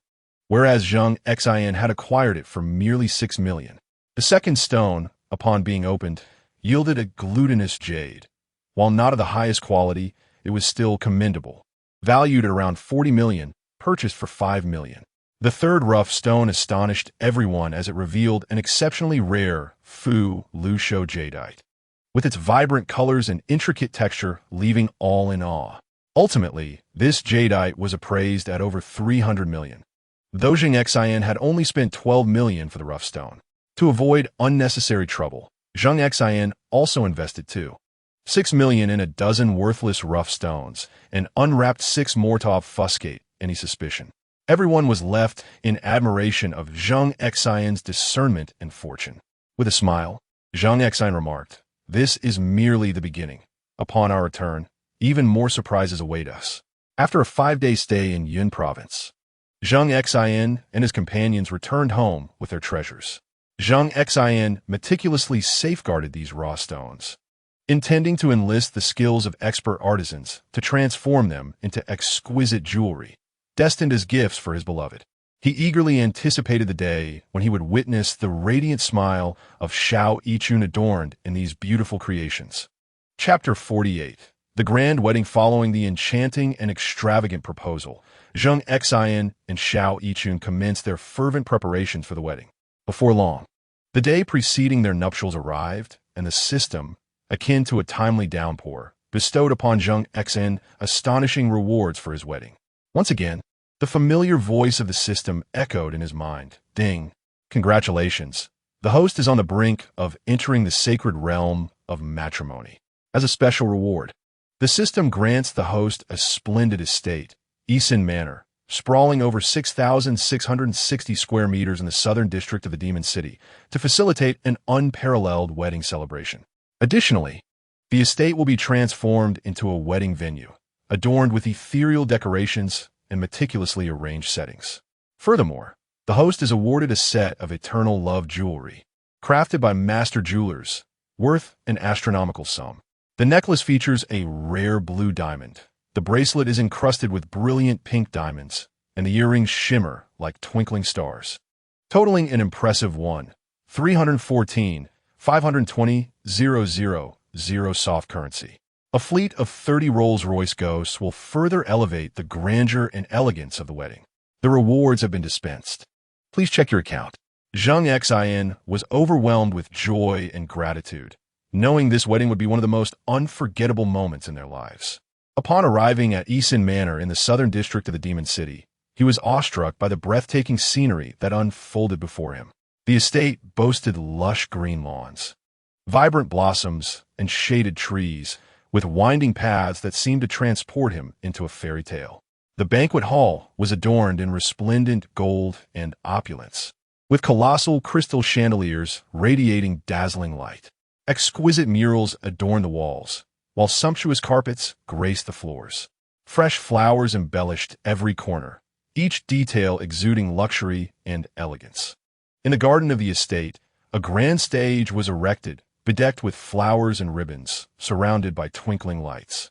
whereas Zheng Xin had acquired it for merely 6 million. The second stone, upon being opened, yielded a glutinous jade. While not of the highest quality, it was still commendable, valued at around 40 million, purchased for 5 million. The third rough stone astonished everyone as it revealed an exceptionally rare Fu Lushou jadeite, with its vibrant colors and intricate texture leaving all in awe. Ultimately, this jadeite was appraised at over 300 million. Though Zheng Xin had only spent 12 million for the rough stone. To avoid unnecessary trouble, Zheng Xin also invested 6 million in a dozen worthless rough stones and unwrapped 6 more to obfuscate any suspicion. Everyone was left in admiration of Zheng Xin's discernment and fortune. With a smile, Zheng Xin remarked, "This is merely the beginning. Upon our return, even more surprises await us." After a 5-day stay in Yun province, Zheng Xin and his companions returned home with their treasures. Zheng Xin meticulously safeguarded these raw stones, intending to enlist the skills of expert artisans to transform them into exquisite jewelry, destined as gifts for his beloved. He eagerly anticipated the day when he would witness the radiant smile of Xiao Yichun adorned in these beautiful creations. Chapter 48. The grand wedding. Following the enchanting and extravagant proposal, Zheng Xin and Xiao Yichun commenced their fervent preparations for the wedding. Before long, The day preceding their nuptials arrived, and the system, akin to a timely downpour, bestowed upon Zheng Xin astonishing rewards for his wedding. Once again, the familiar voice of the system echoed in his mind. Ding! Congratulations. The host is on the brink of entering the sacred realm of matrimony. As a special reward, the system grants the host a splendid estate, Xin Manor, sprawling over 6,660 square meters in the southern district of the Demon City, to facilitate an unparalleled wedding celebration. Additionally, the estate will be transformed into a wedding venue, adorned with ethereal decorations and meticulously arranged settings. Furthermore, the host is awarded a set of eternal love jewelry, crafted by master jewelers, worth an astronomical sum. The necklace features a rare blue diamond. The bracelet is encrusted with brilliant pink diamonds, and the earrings shimmer like twinkling stars, totaling an impressive 1,314,520,000 soft currency. A fleet of 30 Rolls-Royce Ghosts will further elevate the grandeur and elegance of the wedding. The rewards have been dispensed. Please check your account. Zheng Xin was overwhelmed with joy and gratitude, knowing this wedding would be one of the most unforgettable moments in their lives. Upon arriving at Xin Manor in the southern district of the Demon City, he was awestruck by the breathtaking scenery that unfolded before him. The estate boasted lush green lawns, vibrant blossoms, and shaded trees, with winding paths that seemed to transport him into a fairy tale. The banquet hall was adorned in resplendent gold and opulence, with colossal crystal chandeliers radiating dazzling light. Exquisite murals adorned the walls, while sumptuous carpets graced the floors. Fresh flowers embellished every corner, each detail exuding luxury and elegance. In the garden of the estate, a grand stage was erected, bedecked with flowers and ribbons, surrounded by twinkling lights.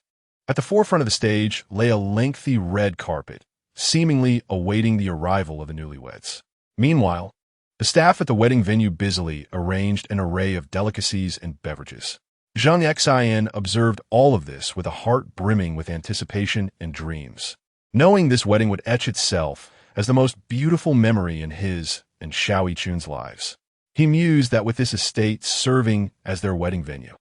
At the forefront of the stage lay a lengthy red carpet, seemingly awaiting the arrival of the newlyweds. Meanwhile, the staff at the wedding venue busily arranged an array of delicacies and beverages. Zheng Xin observed all of this with a heart brimming with anticipation and dreams, knowing this wedding would etch itself as the most beautiful memory in his and Xiao Yichun's lives. He mused that with this estate serving as their wedding venue,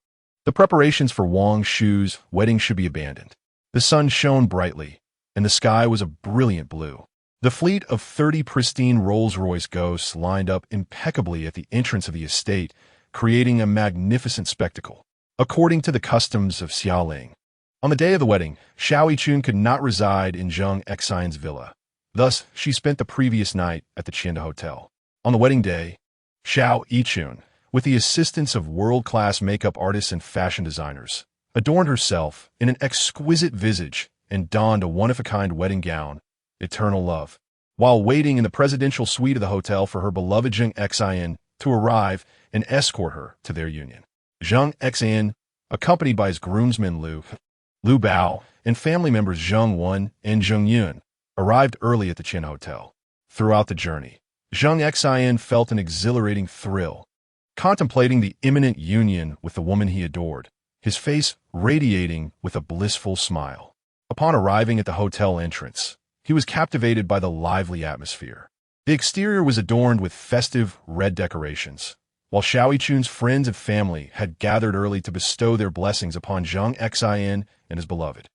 the preparations for Wang Shu's wedding should be abandoned. The sun shone brightly, and the sky was a brilliant blue. The fleet of 30 pristine Rolls-Royce Ghosts lined up impeccably at the entrance of the estate, creating a magnificent spectacle. According to the customs of Xiaoling, on the day of the wedding, Xiao Yichun could not reside in Zheng Xin's villa. Thus, she spent the previous night at the Qianda Hotel. On the wedding day, Xiao Yichun, with the assistance of world-class makeup artists and fashion designers, adorned herself in an exquisite visage and donned a one-of-a-kind wedding gown, Eternal Love, while waiting in the presidential suite of the hotel for her beloved Zheng Xin to arrive and escort her to their union. Zheng Xin, accompanied by his groomsmen Lu Bao, and family members Zheng Wen and Zheng Yun, arrived early at the Qin Hotel. Throughout the journey, Zheng Xin felt an exhilarating thrill, contemplating the imminent union with the woman he adored, his face radiating with a blissful smile. Upon arriving at the hotel entrance, he was captivated by the lively atmosphere. The exterior was adorned with festive red decorations, while Xiao Yichun's friends and family had gathered early to bestow their blessings upon Zheng Xin and his beloved.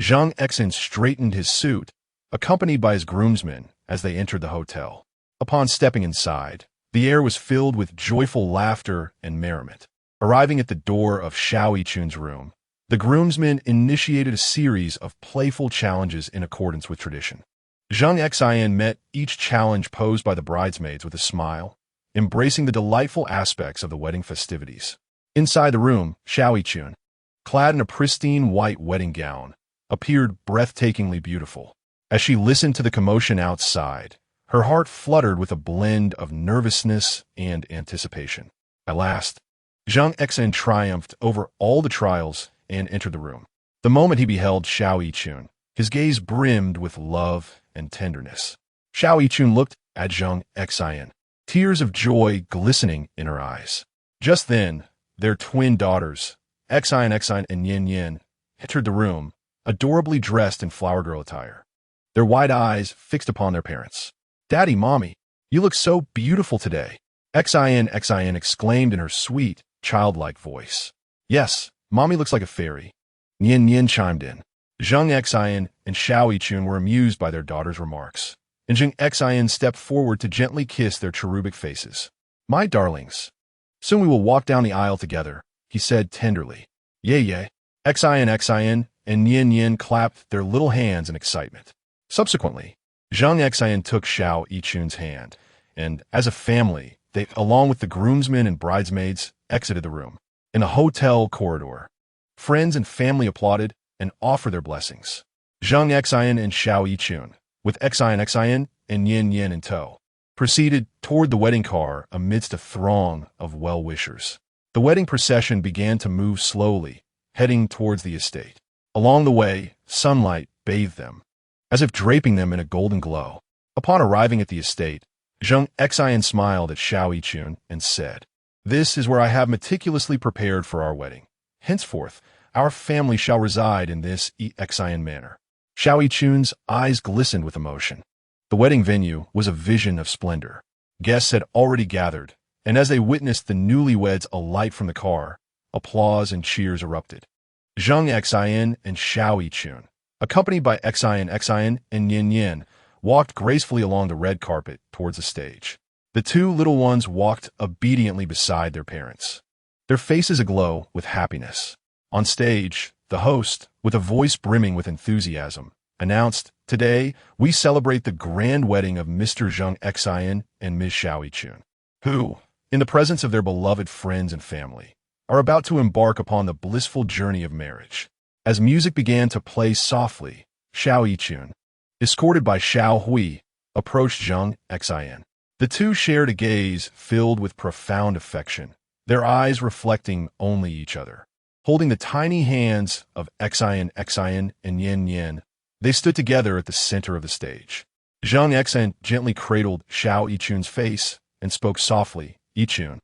Zheng Xin straightened his suit, accompanied by his groomsmen, as they entered the hotel. Upon stepping inside, the air was filled with joyful laughter and merriment. Arriving at the door of Xiao Yichun's room, the groomsmen initiated a series of playful challenges in accordance with tradition. Zheng Xin met each challenge posed by the bridesmaids with a smile, embracing the delightful aspects of the wedding festivities. Inside the room, Xiao Yichun, clad in a pristine white wedding gown, appeared breathtakingly beautiful. As she listened to the commotion outside, her heart fluttered with a blend of nervousness and anticipation. At last, Zheng Xin triumphed over all the trials and entered the room. The moment he beheld Xiao Yichun, his gaze brimmed with love and tenderness. Xiao Yichun looked at Zheng Xin, tears of joy glistening in her eyes. Just then, their twin daughters, Xin and Yin Yin, entered the room, adorably dressed in flower girl attire, their wide eyes fixed upon their parents. "Daddy, Mommy, you look so beautiful today." Xin exclaimed in her sweet, childlike voice. Yes, Mommy looks like a fairy. Nian chimed in. Zheng Xin and Xiao Yichun were amused by their daughter's remarks, and Zheng Xin stepped forward to gently kiss their cherubic faces. My darlings. Soon we will walk down the aisle together, he said tenderly. Yay. Xin and Nian clapped their little hands in excitement. Subsequently, Zheng Xin took Xiao Yichun's hand, and, as a family, they, along with the groomsmen and bridesmaids, exited the room. In a hotel corridor, friends and family applauded and offered their blessings. Zheng Xin and Xiao Yichun, with Xin and Yin in tow, proceeded toward the wedding car amidst a throng of well-wishers. The wedding procession began to move slowly, heading towards the estate. Along the way, sunlight bathed them, as if draping them in a golden glow. Upon arriving at the estate, Zheng Xin smiled at Xiao Yichun and said, This is where I have meticulously prepared for our wedding. Henceforth, our family shall reside in this Xin manor. Xiao Yichun's eyes glistened with emotion. The wedding venue was a vision of splendor. Guests had already gathered, and as they witnessed the newlyweds alight from the car, applause and cheers erupted. Zheng Xin and Xiao Yichun, accompanied by Xin and Yin, walked gracefully along the red carpet towards the stage. The two little ones walked obediently beside their parents, their faces aglow with happiness. On stage, the host, with a voice brimming with enthusiasm, announced, Today, we celebrate the grand wedding of Mr. Zheng Xin and Ms. Xiao Yichun, who, in the presence of their beloved friends and family, are about to embark upon the blissful journey of marriage. As music began to play softly, Xiao Yichun, escorted by Xiao Hui, approached Zheng Xin. The two shared a gaze filled with profound affection, their eyes reflecting only each other. Holding the tiny hands of Xin and Yin, they stood together at the center of the stage. Zheng Xin gently cradled Xiao Yichun's face and spoke softly, Yichun,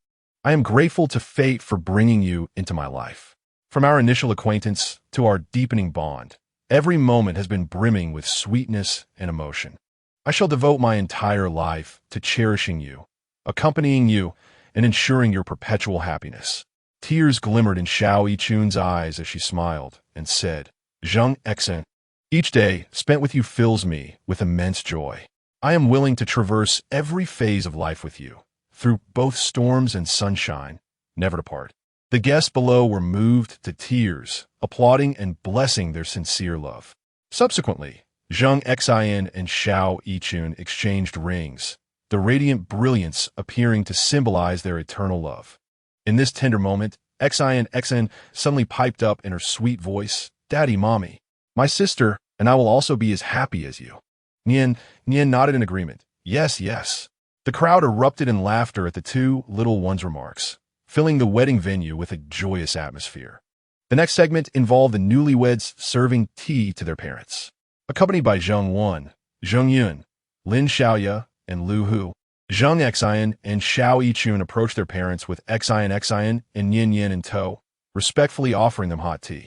I am grateful to fate for bringing you into my life. From our initial acquaintance to our deepening bond, every moment has been brimming with sweetness and emotion. I shall devote my entire life to cherishing you, accompanying you, and ensuring your perpetual happiness. Tears glimmered in Xiao Yichun's eyes as she smiled and said, Zheng Xin, each day spent with you fills me with immense joy. I am willing to traverse every phase of life with you, through both storms and sunshine, never to part. The guests below were moved to tears, applauding and blessing their sincere love. Subsequently, Zheng Xin and Xiao Yichun exchanged rings, the radiant brilliance appearing to symbolize their eternal love. In this tender moment, Xin suddenly piped up in her sweet voice, Daddy, Mommy, my sister and I will also be as happy as you. Nian nodded in agreement. Yes. The crowd erupted in laughter at the two little ones' remarks, filling the wedding venue with a joyous atmosphere. The next segment involved the newlyweds serving tea to their parents. Accompanied by Zheng Wan, Zheng Yun, Lin Xiaoya, and Lu Hu, Zheng Xin and Xiao Yichun approached their parents with Xin and Yin in tow, respectfully offering them hot tea.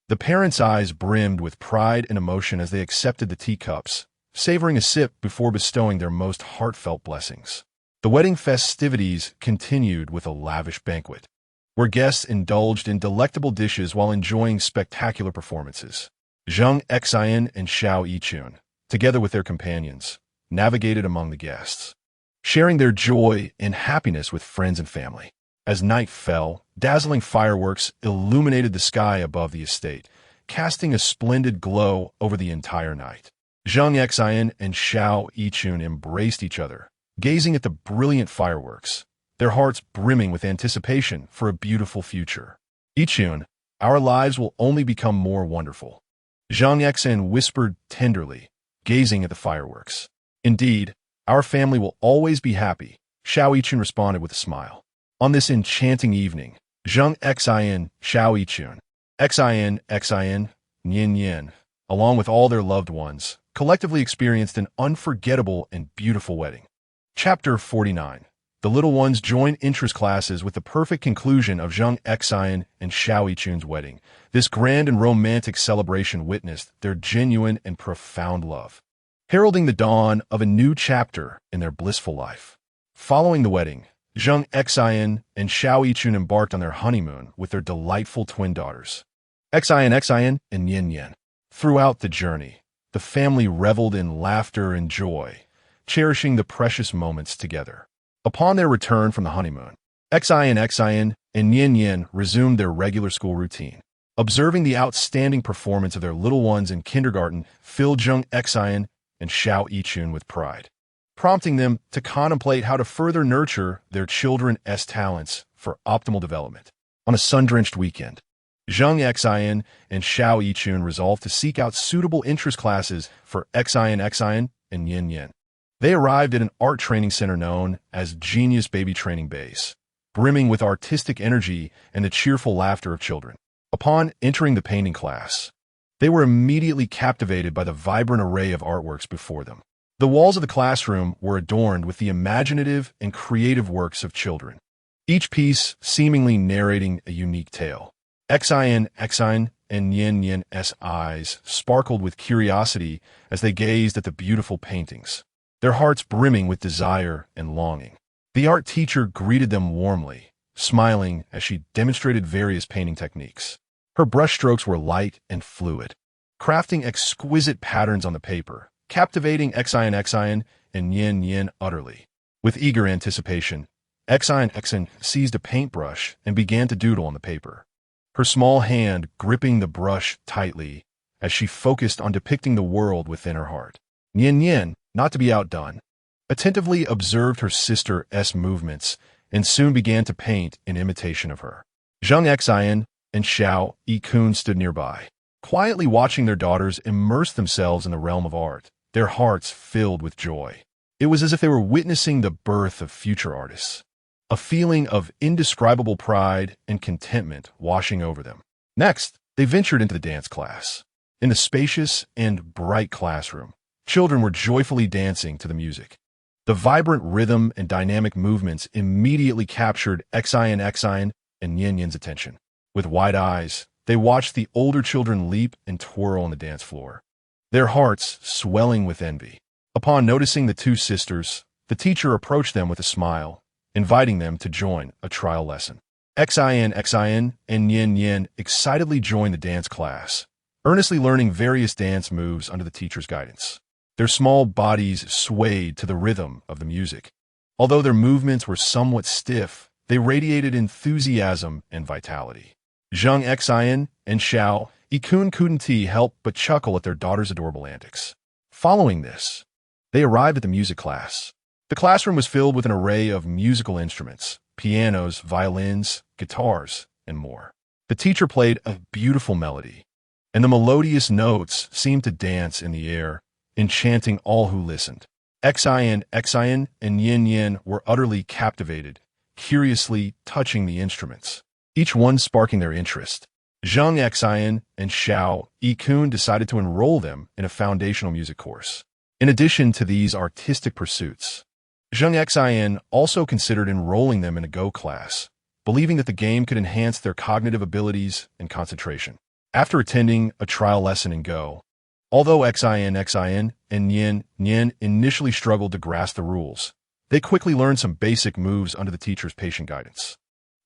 The parents' eyes brimmed with pride and emotion as they accepted the teacups, savoring a sip before bestowing their most heartfelt blessings. The wedding festivities continued with a lavish banquet, where guests indulged in delectable dishes while enjoying spectacular performances. Zheng Xin and Xiao Yichun, together with their companions, navigated among the guests, sharing their joy and happiness with friends and family. As night fell, dazzling fireworks illuminated the sky above the estate, casting a splendid glow over the entire night. Zheng Xin and Xiao Yichun embraced each other, gazing at the brilliant fireworks, their hearts brimming with anticipation for a beautiful future. Yichun, our lives will only become more wonderful, Zheng Xin whispered tenderly, gazing at the fireworks. Indeed, our family will always be happy, Xiao Yichun responded with a smile. On this enchanting evening, Zheng Xin, Xiao Yichun, Xin, Yin, along with all their loved ones, collectively experienced an unforgettable and beautiful wedding. Chapter 49. The little ones joined interest classes with the perfect conclusion of Zheng Xin and Xiao Yichun's wedding. This grand and romantic celebration witnessed their genuine and profound love, heralding the dawn of a new chapter in their blissful life. Following the wedding, Zheng Xin and Xiao Yichun embarked on their honeymoon with their delightful twin daughters, Xin and Yin Yin. Throughout the journey, the family reveled in laughter and joy, cherishing the precious moments together. Upon their return from the honeymoon, Xin and Yin Yin resumed their regular school routine. Observing the outstanding performance of their little ones in kindergarten filled Zheng Xin and Xiao Yichun with pride, prompting them to contemplate how to further nurture their children's talents for optimal development. On a sun-drenched weekend, Zheng Xin and Xiao Yichun resolved to seek out suitable interest classes for Xin and Yin Yin. They arrived at an art training center known as Genius Baby Training Base, brimming with artistic energy and the cheerful laughter of children. Upon entering the painting class, they were immediately captivated by the vibrant array of artworks before them. The walls of the classroom were adorned with the imaginative and creative works of children, each piece seemingly narrating a unique tale. Xin and Yin Yin's eyes sparkled with curiosity as they gazed at the beautiful paintings, their hearts brimming with desire and longing. The art teacher greeted them warmly, smiling as she demonstrated various painting techniques. Her brushstrokes were light and fluid, crafting exquisite patterns on the paper, captivating Xin and Yin Yin utterly. With eager anticipation, Xin seized a paintbrush and began to doodle on the paper, her small hand gripping the brush tightly as she focused on depicting the world within her heart. Yin Yin, not to be outdone, attentively observed her sister's movements and soon began to paint in imitation of her. Zheng Xin and Xiao Yichun stood nearby, quietly watching their daughters immerse themselves in the realm of art, their hearts filled with joy. It was as if they were witnessing the birth of future artists, a feeling of indescribable pride and contentment washing over them. Next, they ventured into the dance class. In the spacious and bright classroom, children were joyfully dancing to the music. The vibrant rhythm and dynamic movements immediately captured Xin and Yin Yin's attention. With wide eyes, they watched the older children leap and twirl on the dance floor, their hearts swelling with envy. Upon noticing the two sisters, the teacher approached them with a smile, inviting them to join a trial lesson. Xin and Yin Yin excitedly joined the dance class, earnestly learning various dance moves under the teacher's guidance. Their small bodies swayed to the rhythm of the music. Although their movements were somewhat stiff, they radiated enthusiasm and vitality. Zheng Xin and Xiao Yichun couldn't help but chuckle at their daughter's adorable antics. Following this, they arrived at the music class. The classroom was filled with an array of musical instruments, pianos, violins, guitars, and more. The teacher played a beautiful melody, and the melodious notes seemed to dance in the air, enchanting all who listened. Xin and Yin Yin were utterly captivated, curiously touching the instruments, each one sparking their interest. Zheng Xin and Xiao Yichun decided to enroll them in a foundational music course. In addition to these artistic pursuits, Zheng Xin also considered enrolling them in a Go class, believing that the game could enhance their cognitive abilities and concentration. After attending a trial lesson in Go, although Xin and Yin Yin initially struggled to grasp the rules, they quickly learned some basic moves under the teacher's patient guidance.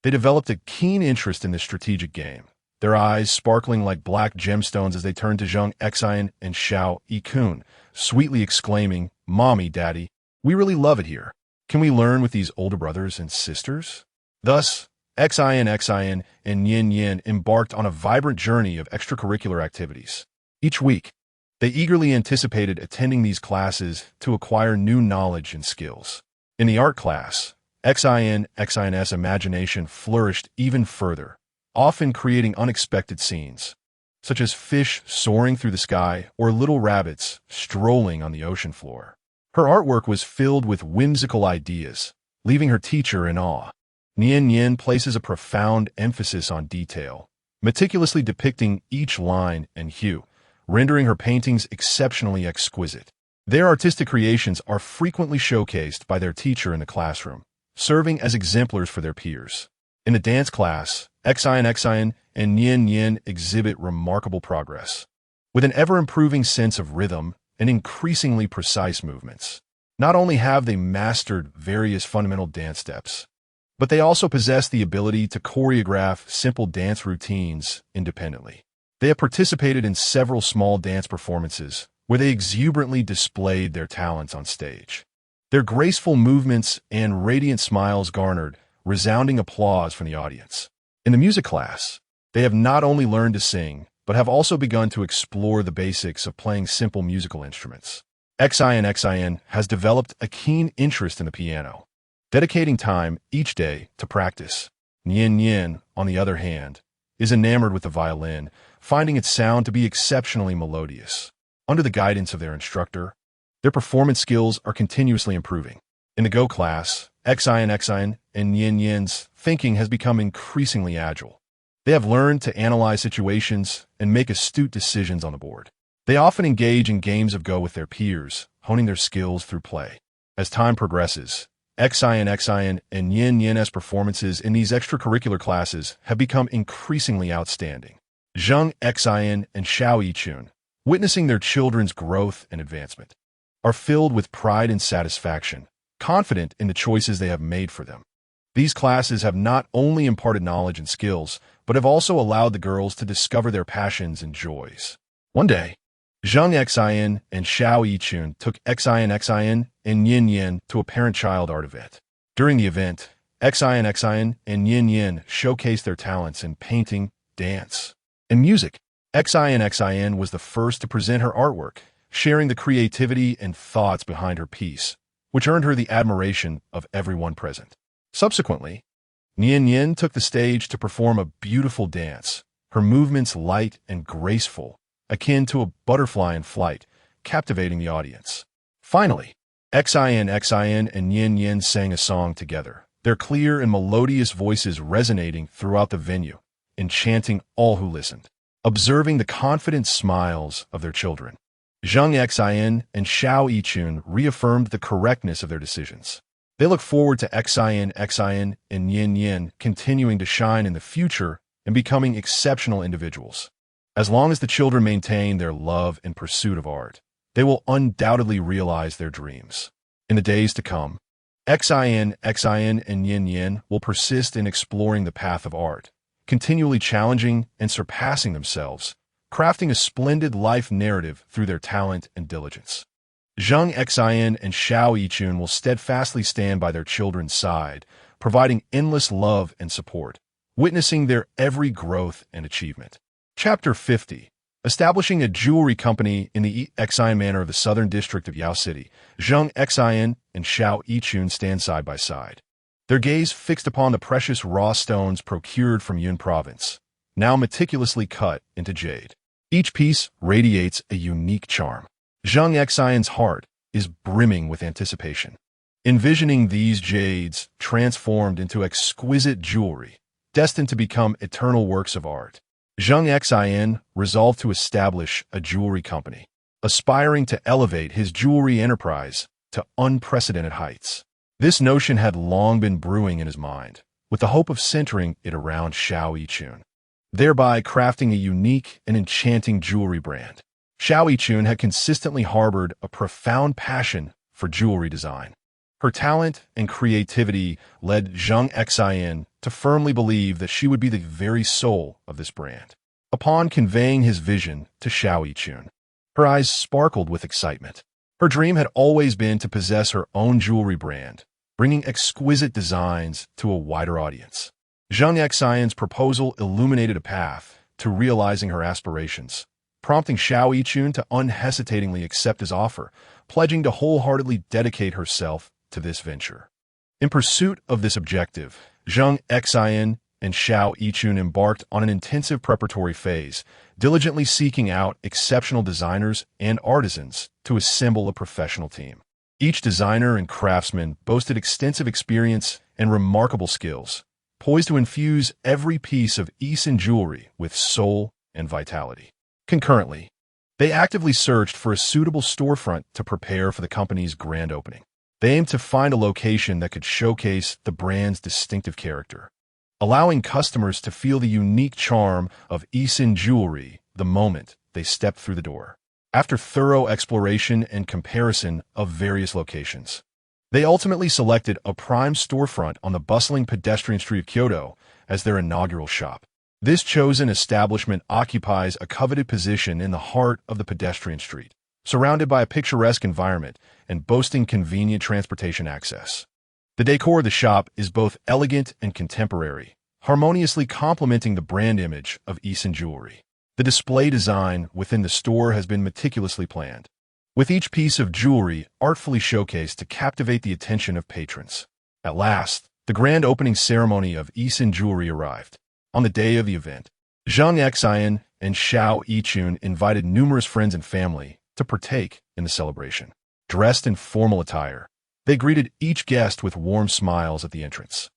They developed a keen interest in this strategic game, their eyes sparkling like black gemstones as they turned to Zheng Xin and Xiao Yichun, sweetly exclaiming, "Mommy, Daddy, we really love it here. Can we learn with these older brothers and sisters?" Thus, Xin and Yin Yin embarked on a vibrant journey of extracurricular activities. Each week, they eagerly anticipated attending these classes to acquire new knowledge and skills. In the art class, Xin's imagination flourished even further, often creating unexpected scenes, such as fish soaring through the sky or little rabbits strolling on the ocean floor. Her artwork was filled with whimsical ideas, leaving her teacher in awe. Yin Yin places a profound emphasis on detail, meticulously depicting each line and hue, rendering her paintings exceptionally exquisite. Their artistic creations are frequently showcased by their teacher in the classroom, serving as exemplars for their peers. In the dance class, Xin and Yin Yin exhibit remarkable progress, with an ever-improving sense of rhythm and increasingly precise movements. Not only have they mastered various fundamental dance steps, but they also possess the ability to choreograph simple dance routines independently. They have participated in several small dance performances where they exuberantly displayed their talents on stage. Their graceful movements and radiant smiles garnered resounding applause from the audience. In the music class, they have not only learned to sing, but have also begun to explore the basics of playing simple musical instruments. Xin has developed a keen interest in the piano, dedicating time each day to practice. Nian, on the other hand, is enamored with the violin, finding its sound to be exceptionally melodious. Under the guidance of their instructor, their performance skills are continuously improving. In the Go class, Xin and Nian's thinking has become increasingly agile. They have learned to analyze situations and make astute decisions on the board. They often engage in games of Go with their peers, honing their skills through play. As time progresses, Xin and Nian's performances in these extracurricular classes have become increasingly outstanding. Zheng Xin and Xiao Yichun, witnessing their children's growth and advancement, are filled with pride and satisfaction, confident in the choices they have made for them. These classes have not only imparted knowledge and skills, but have also allowed the girls to discover their passions and joys. One day, Zheng Xin and Xiao Yichun took Xin and Yin to a parent-child art event. During the event, Xin and Yin showcased their talents in painting, dance, and music. Xin was the first to present her artwork, sharing the creativity and thoughts behind her piece, which earned her the admiration of everyone present. Subsequently, Yin took the stage to perform a beautiful dance, her movements light and graceful, akin to a butterfly in flight, captivating the audience. Finally, Xin and Yin sang a song together, their clear and melodious voices resonating throughout the venue, enchanting all who listened. Observing the confident smiles of their children, Zheng Xin and Xiao Yichun reaffirmed the correctness of their decisions. They look forward to Xin and Yin continuing to shine in the future and becoming exceptional individuals. As long as the children maintain their love and pursuit of art, they will undoubtedly realize their dreams. In the days to come, Xin and Yin will persist in exploring the path of art, continually challenging and surpassing themselves, crafting a splendid life narrative through their talent and diligence. Zheng Xin and Xiao Yichun will steadfastly stand by their children's side, providing endless love and support, witnessing their every growth and achievement. Chapter 50. Establishing a jewelry company in the Xin manor of the southern district of Yao City, Zheng Xin and Xiao Yichun stand side by side, their gaze fixed upon the precious raw stones procured from Yun province, now meticulously cut into jade. Each piece radiates a unique charm. Zheng Xin's heart is brimming with anticipation, envisioning these jades transformed into exquisite jewelry, destined to become eternal works of art. Zheng Xin resolved to establish a jewelry company, aspiring to elevate his jewelry enterprise to unprecedented heights. This notion had long been brewing in his mind, with the hope of centering it around Xiao Yichun, thereby crafting a unique and enchanting jewelry brand. Xiao Yichun had consistently harbored a profound passion for jewelry design. Her talent and creativity led Zheng Xin to firmly believe that she would be the very soul of this brand. Upon conveying his vision to Xiao Yichun, her eyes sparkled with excitement. Her dream had always been to possess her own jewelry brand, bringing exquisite designs to a wider audience. Zheng Xin's proposal illuminated a path to realizing her aspirations, prompting Xiao Yichun to unhesitatingly accept his offer, pledging to wholeheartedly dedicate herself to this venture. In pursuit of this objective, Zheng Xin and Xiao Yichun embarked on an intensive preparatory phase, diligently seeking out exceptional designers and artisans to assemble a professional team. Each designer and craftsman boasted extensive experience and remarkable skills, poised to infuse every piece of Xin jewelry with soul and vitality. Concurrently, they actively searched for a suitable storefront to prepare for the company's grand opening. They aimed to find a location that could showcase the brand's distinctive character, allowing customers to feel the unique charm of Xin jewelry the moment they stepped through the door. After thorough exploration and comparison of various locations, They ultimately selected a prime storefront on the bustling pedestrian street of Kyoto as their inaugural shop. This chosen establishment occupies a coveted position in the heart of the pedestrian street, surrounded by a picturesque environment and boasting convenient transportation access. The decor of the shop is both elegant and contemporary, harmoniously complementing the brand image of Zheng Jewelry. The display design within the store has been meticulously planned, with each piece of jewelry artfully showcased to captivate the attention of patrons. At last, the grand opening ceremony of Zheng Jewelry arrived. On the day of the event, Zheng Xin and Xiao Yichun invited numerous friends and family to partake in the celebration. Dressed in formal attire, they greeted each guest with warm smiles at the entrance.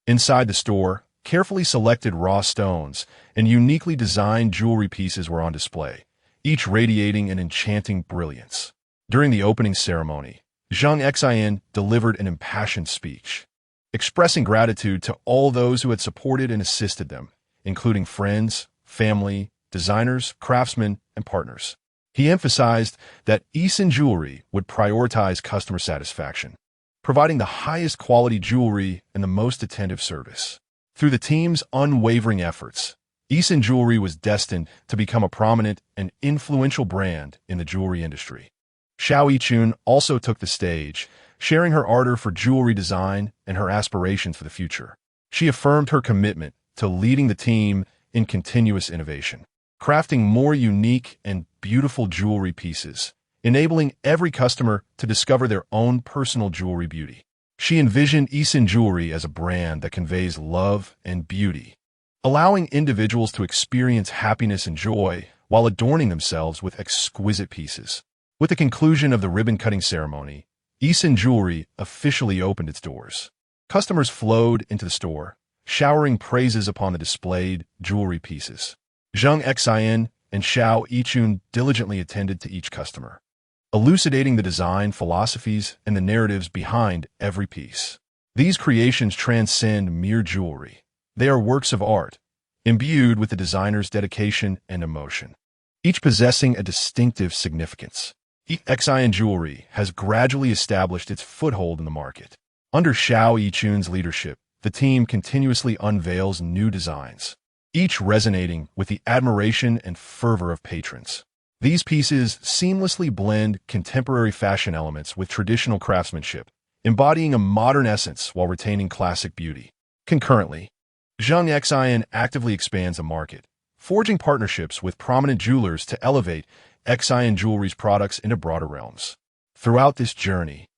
Inside the store, carefully selected raw stones and uniquely designed jewelry pieces were on display, each radiating an enchanting brilliance. During the opening ceremony, Zheng Xin delivered an impassioned speech, expressing gratitude to all those who had supported and assisted them, including friends, family, designers, craftsmen, and partners. He emphasized that Zheng Jewelry would prioritize customer satisfaction, providing the highest quality jewelry and the most attentive service. Through the team's unwavering efforts, Zheng Jewelry was destined to become a prominent and influential brand in the jewelry industry. Xiao Yichun also took the stage, sharing her ardor for jewelry design and her aspirations for the future. She affirmed her commitment to leading the team in continuous innovation, crafting more unique and beautiful jewelry pieces, enabling every customer to discover their own personal jewelry beauty. She envisioned Zheng Jewelry as a brand that conveys love and beauty, allowing individuals to experience happiness and joy while adorning themselves with exquisite pieces. With the conclusion of the ribbon-cutting ceremony, Zheng Jewelry officially opened its doors. Customers flowed into the store, showering praises upon the displayed jewelry pieces. Zheng Xin and Xiao Yichun diligently attended to each customer, elucidating the design philosophies and the narratives behind every piece. These creations transcend mere jewelry. They are works of art, imbued with the designer's dedication and emotion, each possessing a distinctive significance. Zheng Jewelry has gradually established its foothold in the market. Under Xiao Yichun's leadership, the team continuously unveils new designs, each resonating with the admiration and fervor of patrons. These pieces seamlessly blend contemporary fashion elements with traditional craftsmanship, embodying a modern essence while retaining classic beauty. Concurrently, Zheng Xin actively expands the market, forging partnerships with prominent jewelers to elevate Zheng Jewelry's products into broader realms. Throughout this journey,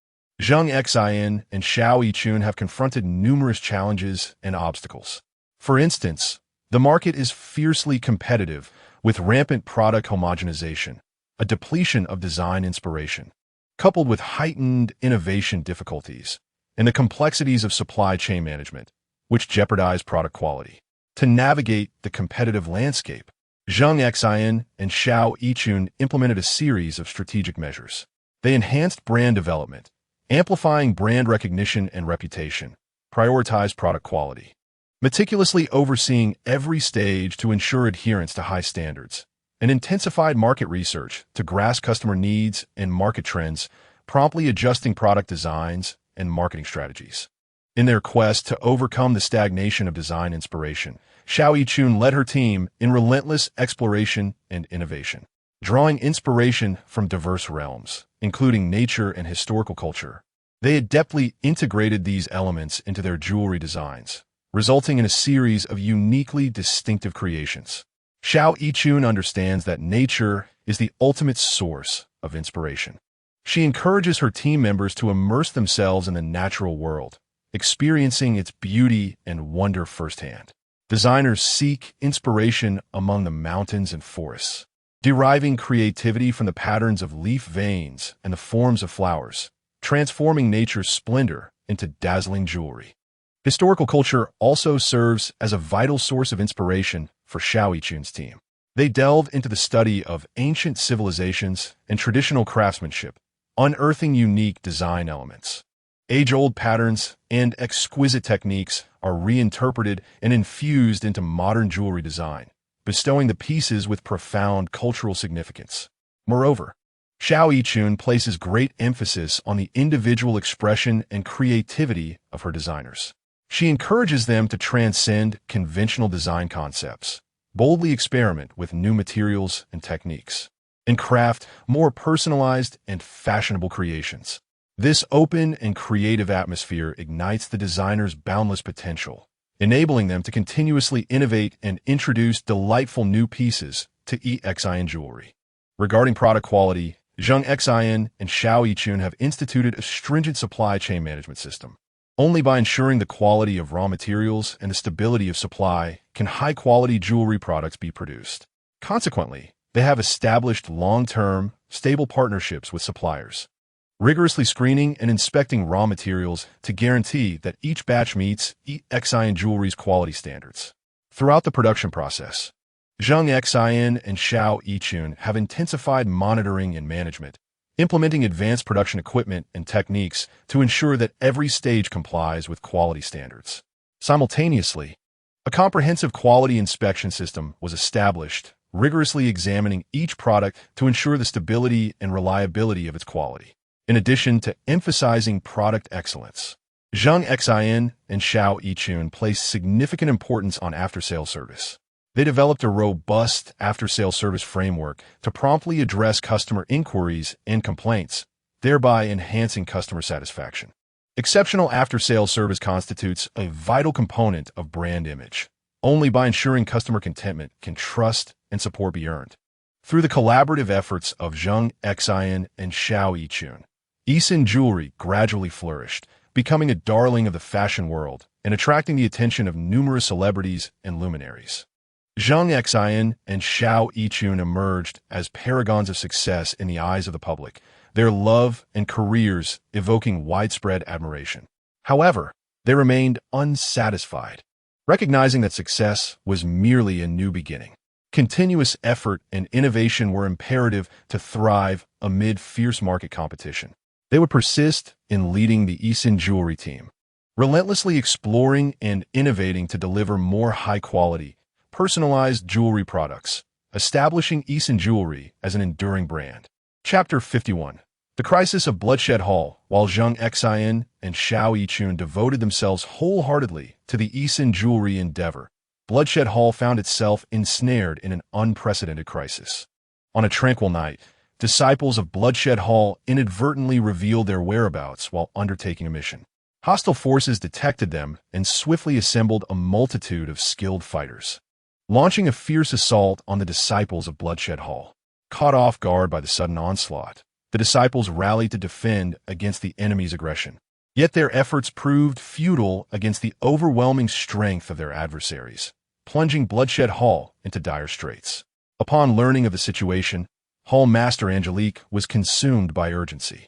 Zheng Xin and Xiao Yichun have confronted numerous challenges and obstacles. For instance, the market is fiercely competitive, with rampant product homogenization, a depletion of design inspiration, coupled with heightened innovation difficulties, and the complexities of supply chain management, which jeopardize product quality. To navigate the competitive landscape, Zheng Xin and Xiao Yichun implemented a series of strategic measures. They enhanced brand development, amplifying brand recognition and reputation, prioritized product quality, meticulously overseeing every stage to ensure adherence to high standards, and intensified market research to grasp customer needs and market trends, promptly adjusting product designs and marketing strategies. In their quest to overcome the stagnation of design inspiration, Xiao Yichun led her team in relentless exploration and innovation, drawing inspiration from diverse realms, including nature and historical culture. They adeptly integrated these elements into their jewelry designs, resulting in a series of uniquely distinctive creations. Xiao Yichun understands that nature is the ultimate source of inspiration. She encourages her team members to immerse themselves in the natural world, experiencing its beauty and wonder firsthand. Designers seek inspiration among the mountains and forests, deriving creativity from the patterns of leaf veins and the forms of flowers, transforming nature's splendor into dazzling jewelry. Historical culture also serves as a vital source of inspiration for Xiao Yichun's team. They delve into the study of ancient civilizations and traditional craftsmanship, unearthing unique design elements. Age-old patterns and exquisite techniques are reinterpreted and infused into modern jewelry design, bestowing the pieces with profound cultural significance. Moreover, Xiao Yichun places great emphasis on the individual expression and creativity of her designers. She encourages them to transcend conventional design concepts, boldly experiment with new materials and techniques, and craft more personalized and fashionable creations. This open and creative atmosphere ignites the designer's boundless potential, enabling them to continuously innovate and introduce delightful new pieces to Xin jewelry. Regarding product quality, Zheng Xin and Xiao Yichun have instituted a stringent supply chain management system. Only by ensuring the quality of raw materials and the stability of supply can high-quality jewelry products be produced. Consequently, they have established long-term, stable partnerships with suppliers, rigorously screening and inspecting raw materials to guarantee that each batch meets Xin jewelry's quality standards. Throughout the production process, Zheng Xin and Xiao Yichun have intensified monitoring and management, implementing advanced production equipment and techniques to ensure that every stage complies with quality standards. Simultaneously, a comprehensive quality inspection system was established, rigorously examining each product to ensure the stability and reliability of its quality. In addition to emphasizing product excellence, Zheng Xin and Xiao Yichun placed significant importance on after-sales service. They developed a robust after-sales service framework to promptly address customer inquiries and complaints, thereby enhancing customer satisfaction. Exceptional after-sales service constitutes a vital component of brand image. Only by ensuring customer contentment can trust and support be earned. Through the collaborative efforts of Zheng Xin and Xiao Yichun, Xin jewelry gradually flourished, becoming a darling of the fashion world and attracting the attention of numerous celebrities and luminaries. Zheng Xin and Xiao Yichun emerged as paragons of success in the eyes of the public, their love and careers evoking widespread admiration. However, they remained unsatisfied, recognizing that success was merely a new beginning. Continuous effort and innovation were imperative to thrive amid fierce market competition. They would persist in leading the Xin jewelry team, relentlessly exploring and innovating to deliver more high-quality, personalized jewelry products, establishing Xin jewelry as an enduring brand. Chapter 51. The Crisis of Bloodshed Hall. While Zheng Xin and Xiao Yichun devoted themselves wholeheartedly to the Xin jewelry endeavor, Bloodshed Hall found itself ensnared in an unprecedented crisis. On a tranquil night, disciples of Bloodshed Hall inadvertently revealed their whereabouts while undertaking a mission. Hostile forces detected them and swiftly assembled a multitude of skilled fighters, launching a fierce assault on the disciples of Bloodshed Hall. Caught off guard by the sudden onslaught, the disciples rallied to defend against the enemy's aggression. Yet their efforts proved futile against the overwhelming strength of their adversaries, plunging Bloodshed Hall into dire straits. Upon learning of the situation, Hall Master Angelique was consumed by urgency.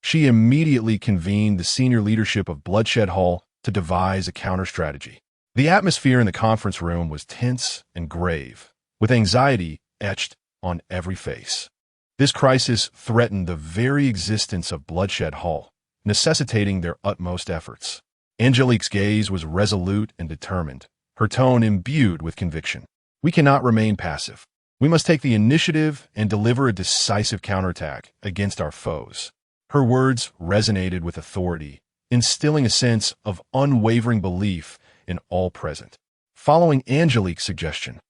She immediately convened the senior leadership of Bloodshed Hall to devise a counter-strategy. The atmosphere in the conference room was tense and grave, with anxiety etched on every face. This crisis threatened the very existence of Bloodshed Hall, necessitating their utmost efforts. Angelique's gaze was resolute and determined, her tone imbued with conviction. We cannot remain passive. We must take the initiative and deliver a decisive counterattack against our foes. Her words resonated with authority, instilling a sense of unwavering belief in all present. Following Angelique's suggestion,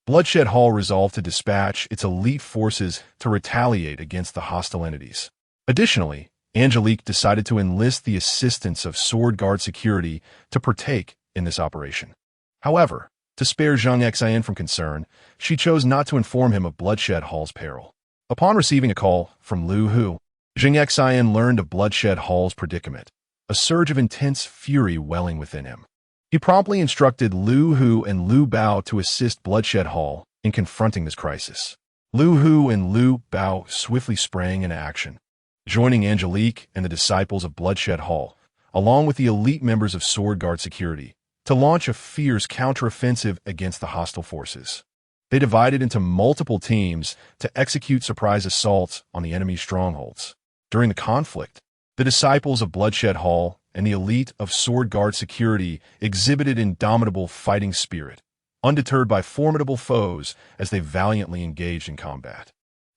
Bloodshed Hall resolved to dispatch its elite forces to retaliate against the hostile entities. Additionally, Angelique decided to enlist the assistance of Sword Guard security to partake in this operation. However, to spare Zheng Xin from concern, she chose not to inform him of Bloodshed Hall's peril. Upon receiving a call from Lu Hu, Zheng Xin learned of Bloodshed Hall's predicament, a surge of intense fury welling within him. He promptly instructed Lu Hu and Lu Bao to assist Bloodshed Hall in confronting this crisis. Lu Hu and Lu Bao swiftly sprang into action, joining Angelique and the disciples of Bloodshed Hall, along with the elite members of Sword Guard security, to launch a fierce counteroffensive against the hostile forces. They divided into multiple teams to execute surprise assaults on the enemy's strongholds. During the conflict, the disciples of Bloodshed Hall and the elite of Sword Guard security exhibited indomitable fighting spirit, undeterred by formidable foes as they valiantly engaged in combat.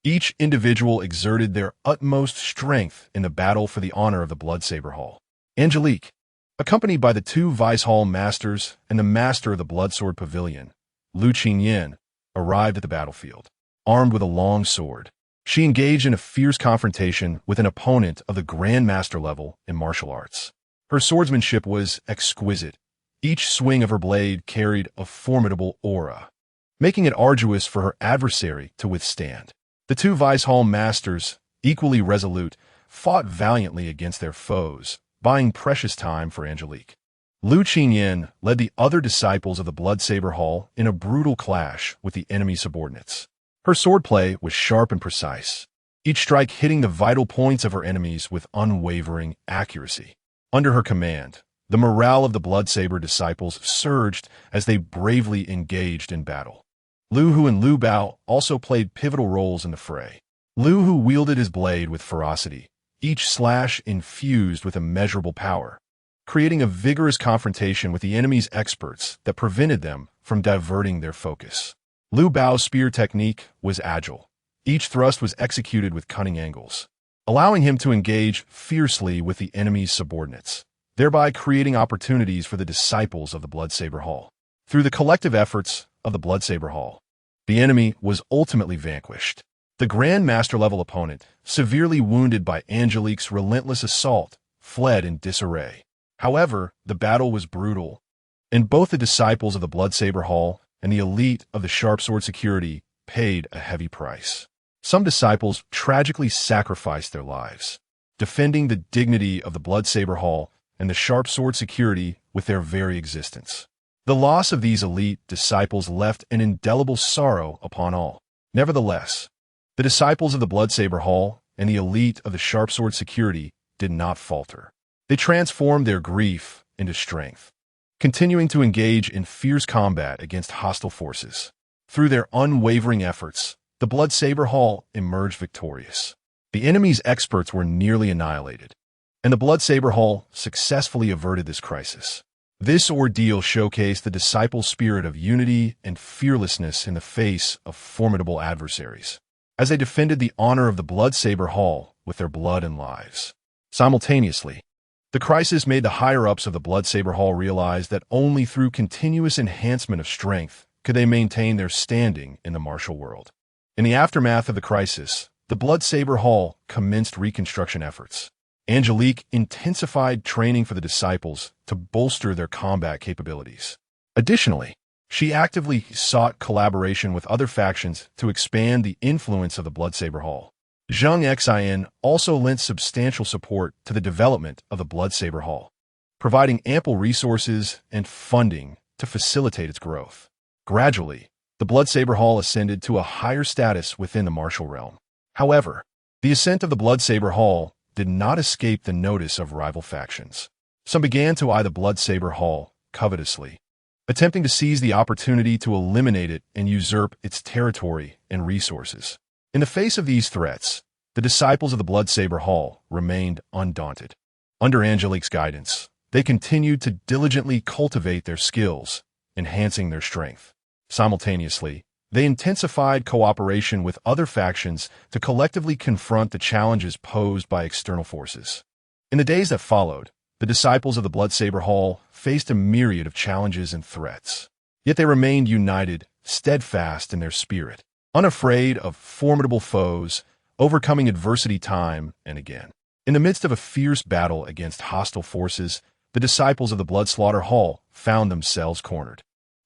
Each individual exerted their utmost strength in the battle for the honor of the Bloodsaber Hall. Angelique, accompanied by the two Vice Hall Masters and the Master of the Bloodsword Pavilion, Lu Qingyan, arrived at the battlefield. Armed with a long sword, she engaged in a fierce confrontation with an opponent of the Grand Master level in martial arts. Her swordsmanship was exquisite. Each swing of her blade carried a formidable aura, making it arduous for her adversary to withstand. The two Vice Hall Masters, equally resolute, fought valiantly against their foes, buying precious time for Angelique. Lu Qingyan led the other disciples of the Bloodsaber Hall in a brutal clash with the enemy subordinates. Her swordplay was sharp and precise, each strike hitting the vital points of her enemies with unwavering accuracy. Under her command, the morale of the Bloodsaber disciples surged as they bravely engaged in battle. Lu Hu and Lu Bao also played pivotal roles in the fray. Lu Hu wielded his blade with ferocity, each slash infused with immeasurable power, creating a vigorous confrontation with the enemy's experts that prevented them from diverting their focus. Lu Bao's spear technique was agile. Each thrust was executed with cunning angles, allowing him to engage fiercely with the enemy's subordinates, thereby creating opportunities for the disciples of the Bloodsaber Hall. Through the collective efforts of the Bloodsaber Hall, the enemy was ultimately vanquished. The Grand Master level opponent, severely wounded by Angelique's relentless assault, fled in disarray. However, the battle was brutal, and both the disciples of the Bloodsaber Hall and the elite of the Sharp Sword Security paid a heavy price. Some disciples tragically sacrificed their lives, defending the dignity of the Bloodsaber Hall and the Sharp Sword Security with their very existence. The loss of these elite disciples left an indelible sorrow upon all. Nevertheless, the disciples of the Bloodsaber Hall and the elite of the Sharp Sword Security did not falter. They transformed their grief into strength, continuing to engage in fierce combat against hostile forces. Through their unwavering efforts, the Bloodsaber Hall emerged victorious. The enemy's experts were nearly annihilated, and the Bloodsaber Hall successfully averted this crisis. This ordeal showcased the disciples' spirit of unity and fearlessness in the face of formidable adversaries, as they defended the honor of the Bloodsaber Hall with their blood and lives. Simultaneously, the crisis made the higher-ups of the Bloodsaber Hall realize that only through continuous enhancement of strength could they maintain their standing in the martial world. In the aftermath of the crisis, the Bloodsaber Hall commenced reconstruction efforts. Angelique intensified training for the disciples to bolster their combat capabilities. Additionally, she actively sought collaboration with other factions to expand the influence of the Bloodsaber Hall. Zheng Xin also lent substantial support to the development of the Bloodsaber Hall, providing ample resources and funding to facilitate its growth. Gradually, the Bloodsaber Hall ascended to a higher status within the martial realm. However, the ascent of the Bloodsaber Hall did not escape the notice of rival factions. Some began to eye the Bloodsaber Hall covetously, attempting to seize the opportunity to eliminate it and usurp its territory and resources. In the face of these threats, the disciples of the Bloodsaber Hall remained undaunted. Under Angelique's guidance, they continued to diligently cultivate their skills, enhancing their strength. Simultaneously, they intensified cooperation with other factions to collectively confront the challenges posed by external forces. In the days that followed, the disciples of the Bloodsaber Hall faced a myriad of challenges and threats. Yet they remained united, steadfast in their spirit, unafraid of formidable foes, overcoming adversity time and again. In the midst of a fierce battle against hostile forces, the disciples of the Bloodslaughter Hall found themselves cornered.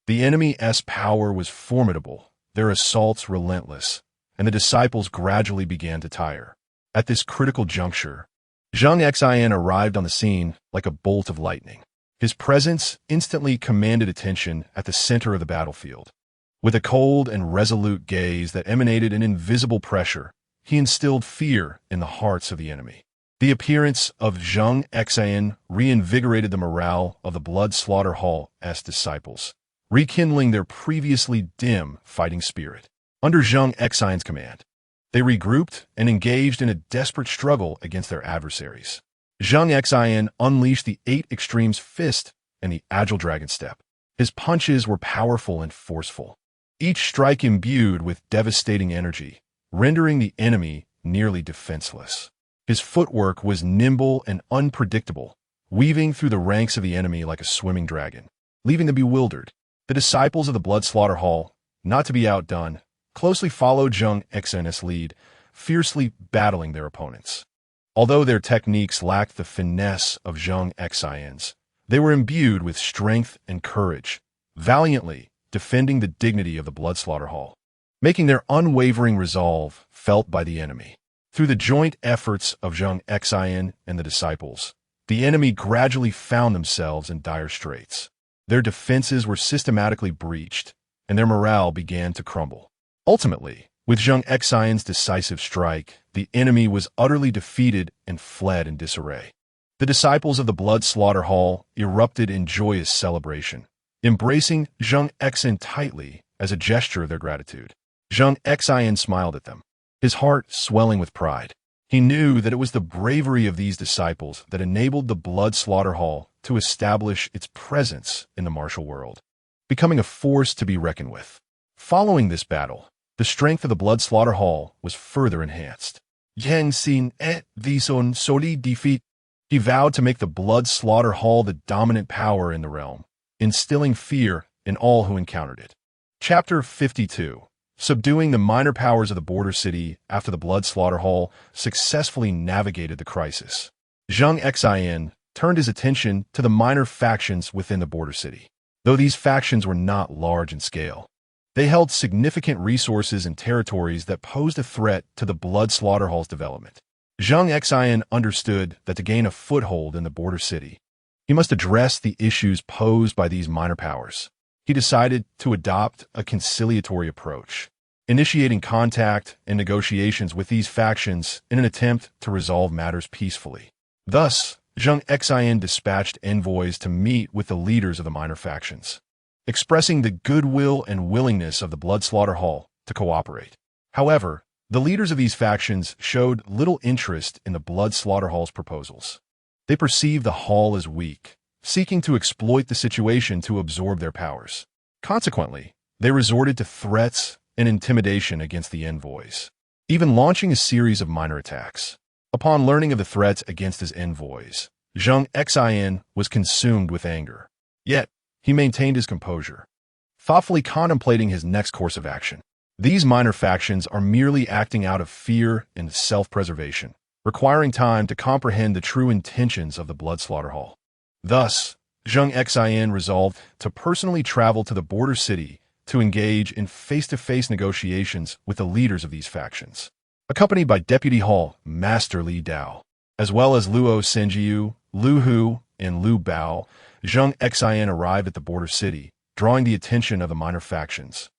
The enemy's power was formidable, their assaults relentless, and the disciples gradually began to tire. At this critical juncture, Zheng Xin arrived on the scene like a bolt of lightning. His presence instantly commanded attention at the center of the battlefield. With a cold and resolute gaze that emanated an invisible pressure, he instilled fear in the hearts of the enemy. The appearance of Zheng Xin reinvigorated the morale of the Bloodslaughter Hall's disciples, rekindling their previously dim fighting spirit. Under Zheng Xin's command, they regrouped and engaged in a desperate struggle against their adversaries. Zheng Xin unleashed the Eight Extremes Fist and the Agile Dragon Step. His punches were powerful and forceful, each strike imbued with devastating energy, rendering the enemy nearly defenseless. His footwork was nimble and unpredictable, weaving through the ranks of the enemy like a swimming dragon, leaving them bewildered. The disciples of the Blood Slaughter Hall, not to be outdone, closely followed Zheng Xin's lead, fiercely battling their opponents. Although their techniques lacked the finesse of Zheng Xin's, they were imbued with strength and courage, valiantly defending the dignity of the Blood Slaughter Hall, making their unwavering resolve felt by the enemy. Through the joint efforts of Zheng Xin and the disciples, the enemy gradually found themselves in dire straits. Their defenses were systematically breached, and their morale began to crumble. Ultimately, with Zheng Xin's decisive strike, the enemy was utterly defeated and fled in disarray. The disciples of the Blood Slaughter Hall erupted in joyous celebration, embracing Zheng Xin tightly as a gesture of their gratitude. Zheng Xin smiled at them, his heart swelling with pride. He knew that it was the bravery of these disciples that enabled the Blood Slaughter Hall to establish its presence in the martial world, becoming a force to be reckoned with. Following this battle, the strength of the Blood Slaughter Hall was further enhanced. Zheng Xin et vison soli defeat. He vowed to make the Blood Slaughter Hall the dominant power in the realm, instilling fear in all who encountered it. Chapter 52. Subduing the minor powers of the border city after the Blood Slaughter Hall successfully navigated the crisis. Zheng Xin turned his attention to the minor factions within the border city. Though these factions were not large in scale, they held significant resources and territories that posed a threat to the Blood Slaughter Hall's development. Zheng Xin understood that to gain a foothold in the border city, he must address the issues posed by these minor powers. He decided to adopt a conciliatory approach, initiating contact and negotiations with these factions in an attempt to resolve matters peacefully. Thus, Zheng Xin dispatched envoys to meet with the leaders of the minor factions, expressing the goodwill and willingness of the Blood Slaughter Hall to cooperate. However, the leaders of these factions showed little interest in the Blood Slaughter Hall's proposals. They perceived the Hall as weak, seeking to exploit the situation to absorb their powers. Consequently, they resorted to threats and intimidation against the envoys, even launching a series of minor attacks. Upon learning of the threats against his envoys, Zheng Xin was consumed with anger. Yet, he maintained his composure, thoughtfully contemplating his next course of action. These minor factions are merely acting out of fear and self-preservation, requiring time to comprehend the true intentions of the Blood Slaughter Hall. Thus, Zheng Xin resolved to personally travel to the border city to engage in face-to-face negotiations with the leaders of these factions. Accompanied by Deputy Hall Master Li Dao, as well as Luo Senjiu, Lu Hu, and Lu Bao, Zheng Xin arrived at the border city, drawing the attention of the minor factions,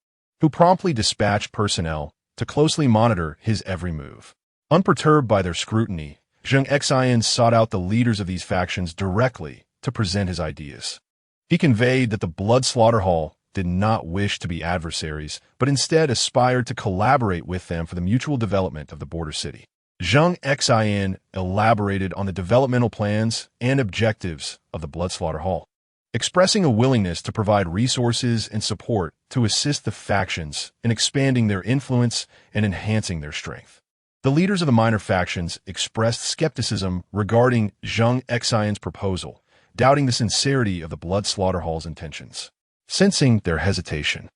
who promptly dispatched personnel to closely monitor his every move. Unperturbed by their scrutiny, Zheng Xin sought out the leaders of these factions directly to present his ideas. He conveyed that the Blood Slaughter Hall did not wish to be adversaries, but instead aspired to collaborate with them for the mutual development of the border city. Zheng Xin elaborated on the developmental plans and objectives of the Blood Slaughter Hall, expressing a willingness to provide resources and support to assist the factions in expanding their influence and enhancing their strength. The leaders of the minor factions expressed skepticism regarding Zheng Xin's proposal, doubting the sincerity of the Blood Slaughter Hall's intentions. Sensing their hesitation,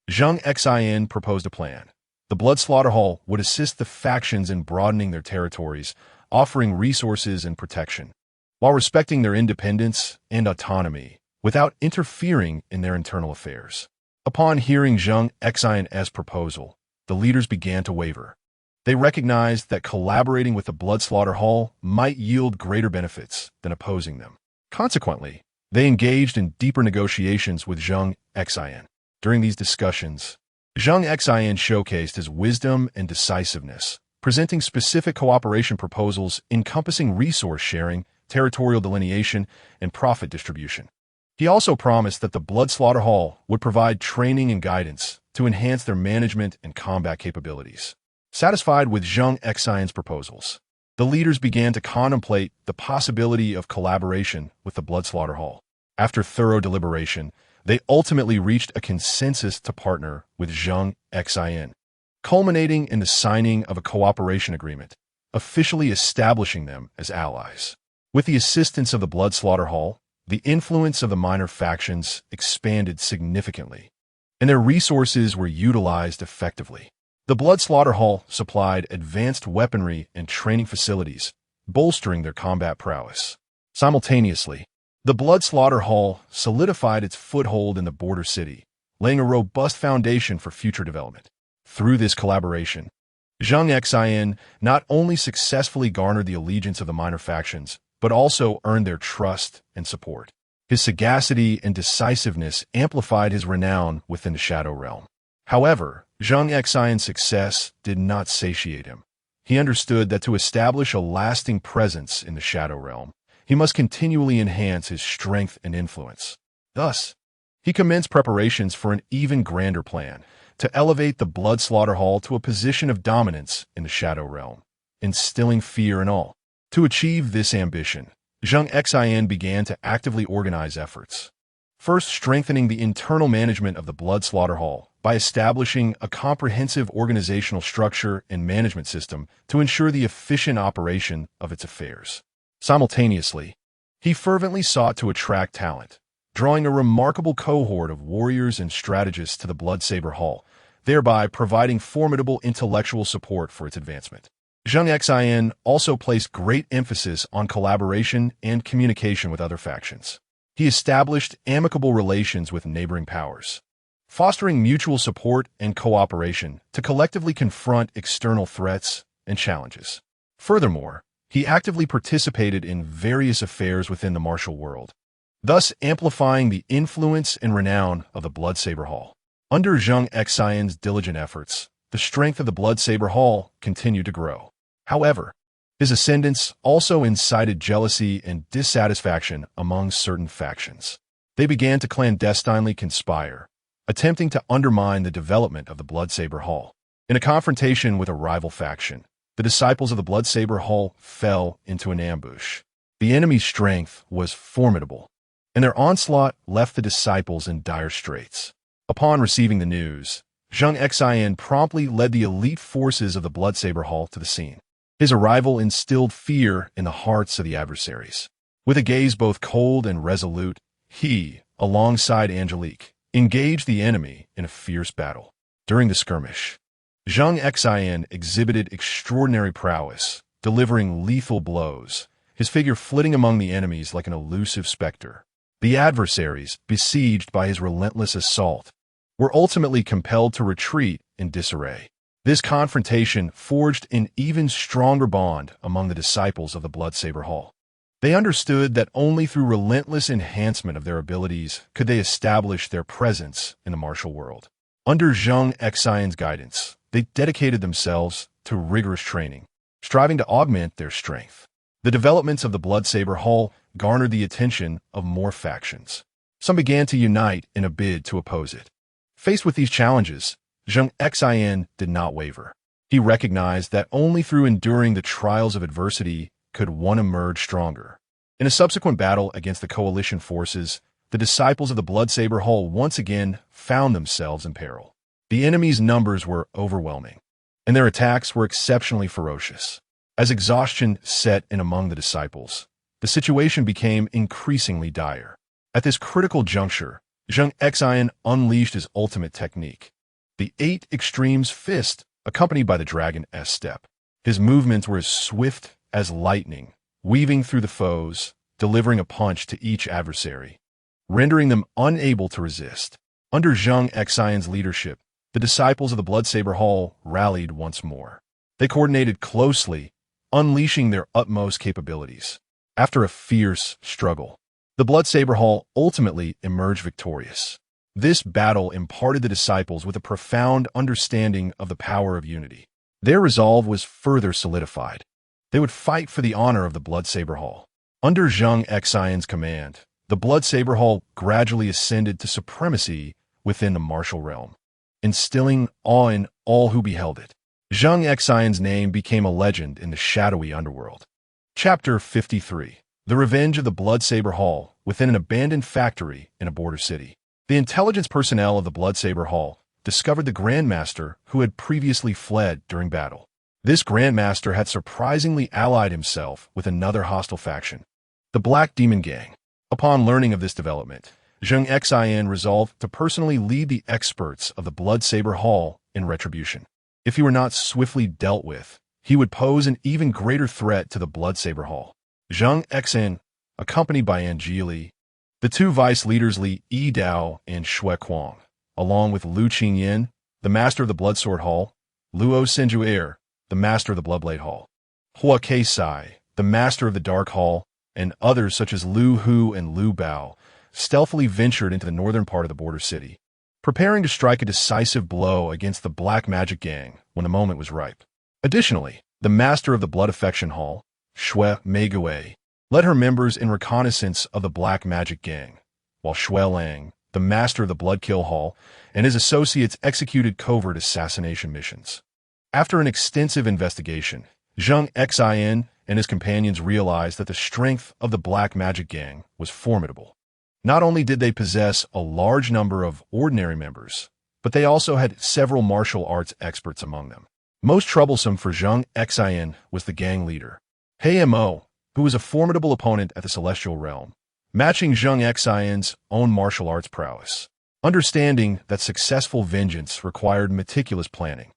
Zheng Xin proposed a plan. The Blood Slaughter Hall would assist the factions in broadening their territories, offering resources and protection, while respecting their independence and autonomy, without interfering in their internal affairs. Upon hearing Zheng Xin's proposal, the leaders began to waver. They recognized that collaborating with the Blood Slaughter Hall might yield greater benefits than opposing them. Consequently, they engaged in deeper negotiations with Zheng Xin. During these discussions, Zheng Xin showcased his wisdom and decisiveness, presenting specific cooperation proposals encompassing resource sharing, territorial delineation, and profit distribution. He also promised that the Blood Slaughter Hall would provide training and guidance to enhance their management and combat capabilities. Satisfied with Zheng Xin's proposals, the leaders began to contemplate the possibility of collaboration with the Blood Slaughter Hall. After thorough deliberation, they ultimately reached a consensus to partner with Zheng Xin. culminating in the signing of a cooperation agreement, officially establishing them as allies. With the assistance of the Blood Slaughter Hall, the influence of the minor factions expanded significantly, and their resources were utilized effectively. The Blood Slaughter Hall supplied advanced weaponry and training facilities, bolstering their combat prowess. Simultaneously, the Blood Slaughter Hall solidified its foothold in the border city, laying a robust foundation for future development. Through this collaboration, Zheng Xin not only successfully garnered the allegiance of the minor factions, but also earned their trust and support. His sagacity and decisiveness amplified his renown within the Shadow Realm. However, Zheng Xin's success did not satiate him. He understood that to establish a lasting presence in the Shadow Realm, he must continually enhance his strength and influence. Thus, he commenced preparations for an even grander plan to elevate the Blood Slaughter Hall to a position of dominance in the Shadow Realm, instilling fear in all. To achieve this ambition, Zheng Xin began to actively organize efforts. First, strengthening the internal management of the Blood Slaughter Hall by establishing a comprehensive organizational structure and management system to ensure the efficient operation of its affairs. Simultaneously, he fervently sought to attract talent, drawing a remarkable cohort of warriors and strategists to the Bloodsaber Hall, thereby providing formidable intellectual support for its advancement. Zheng Xin also placed great emphasis on collaboration and communication with other factions. He established amicable relations with neighboring powers, fostering mutual support and cooperation to collectively confront external threats and challenges. Furthermore, he actively participated in various affairs within the martial world, thus amplifying the influence and renown of the Bloodsaber Hall. Under Zheng Xin's diligent efforts, the strength of the Bloodsaber Hall continued to grow. However, his ascendance also incited jealousy and dissatisfaction among certain factions. They began to clandestinely conspire, attempting to undermine the development of the Bloodsaber Hall. In a confrontation with a rival faction, the disciples of the Bloodsaber Hall fell into an ambush. The enemy's strength was formidable, and their onslaught left the disciples in dire straits. Upon receiving the news, Zheng Xin promptly led the elite forces of the Bloodsaber Hall to the scene. His arrival instilled fear in the hearts of the adversaries. With a gaze both cold and resolute, he, alongside Angelique, engaged the enemy in a fierce battle. During the skirmish, Zheng Xin exhibited extraordinary prowess, delivering lethal blows, his figure flitting among the enemies like an elusive specter. The adversaries, besieged by his relentless assault, were ultimately compelled to retreat in disarray. This confrontation forged an even stronger bond among the disciples of the Bloodsaber Hall. They understood that only through relentless enhancement of their abilities could they establish their presence in the martial world. Under Zheng Xin's guidance, they dedicated themselves to rigorous training, striving to augment their strength. The developments of the Bloodsaber Hall garnered the attention of more factions. Some began to unite in a bid to oppose it. Faced with these challenges, Zheng Xin did not waver. He recognized that only through enduring the trials of adversity could one emerge stronger. In a subsequent battle against the coalition forces, the disciples of the Bloodsaber Hall once again found themselves in peril. The enemy's numbers were overwhelming, and their attacks were exceptionally ferocious. As exhaustion set in among the disciples, the situation became increasingly dire. At this critical juncture, Zheng Xin unleashed his ultimate technique, the 8 Extremes Fist, accompanied by the Dragon S Step. His movements were as swift as lightning, weaving through the foes, delivering a punch to each adversary, rendering them unable to resist. Under Zheng Xin's leadership, the disciples of the Bloodsaber Hall rallied once more. They coordinated closely, unleashing their utmost capabilities. After a fierce struggle, the Bloodsaber Hall ultimately emerged victorious. This battle imparted the disciples with a profound understanding of the power of unity. Their resolve was further solidified. They would fight for the honor of the Bloodsaber Hall. Under Zheng Xin's command, the Bloodsaber Hall gradually ascended to supremacy within the martial realm, instilling awe in all who beheld it. Zheng Xin's name became a legend in the shadowy underworld. Chapter 53. The Revenge of the Bloodsaber Hall within an abandoned factory in a border city. The intelligence personnel of the Bloodsaber Hall discovered the Grandmaster who had previously fled during battle. This Grandmaster had surprisingly allied himself with another hostile faction, the Black Demon Gang. Upon learning of this development, Zheng Xin resolved to personally lead the experts of the Bloodsaber Hall in retribution. If he were not swiftly dealt with, he would pose an even greater threat to the Bloodsaber Hall. Zheng Xin, accompanied by Angeli, the two vice leaders Li Yidao and Shui Kuang, along with Lu Qingyan, the master of the Bloodsword Hall, Luo Senjuer, the master of the Bloodblade Hall, Hua Keisai, the master of the Dark Hall, and others such as Lu Hu and Lu Bao, stealthily ventured into the northern part of the border city, preparing to strike a decisive blow against the Black Magic Gang when the moment was ripe. Additionally, the master of the Blood Affection Hall, Shui Meigui, led her members in reconnaissance of the Black Magic Gang, while Shui Lang, the master of the Bloodkill Hall, and his associates executed covert assassination missions. After an extensive investigation, Zheng Xin and his companions realized that the strength of the Black Magic Gang was formidable. Not only did they possess a large number of ordinary members, but they also had several martial arts experts among them. Most troublesome for Zheng Xin was the gang leader, He Mo, who was a formidable opponent at the Celestial Realm, matching Zheng Xin's own martial arts prowess. Understanding that successful vengeance required meticulous planning,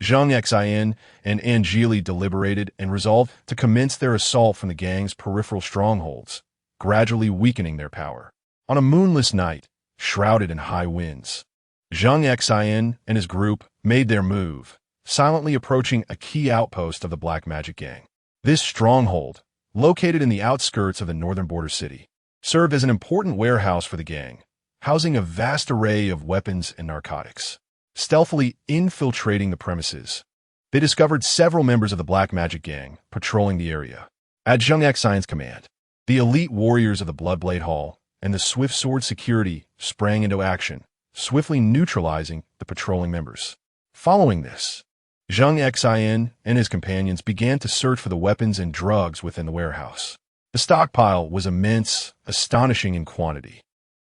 Zheng Xin and Angeli deliberated and resolved to commence their assault from the gang's peripheral strongholds, gradually weakening their power. On a moonless night, shrouded in high winds, Zheng Xin and his group made their move, silently approaching a key outpost of the Black Magic Gang. This stronghold, located in the outskirts of the northern border city, served as an important warehouse for the gang, housing a vast array of weapons and narcotics. Stealthily infiltrating the premises, they discovered several members of the Black Magic Gang patrolling the area. At Zheng Xin's command, the elite warriors of the Bloodblade Hall and the Swift Sword security sprang into action, swiftly neutralizing the patrolling members. Following this, Zheng Xin and his companions began to search for the weapons and drugs within the warehouse. The stockpile was immense, astonishing in quantity.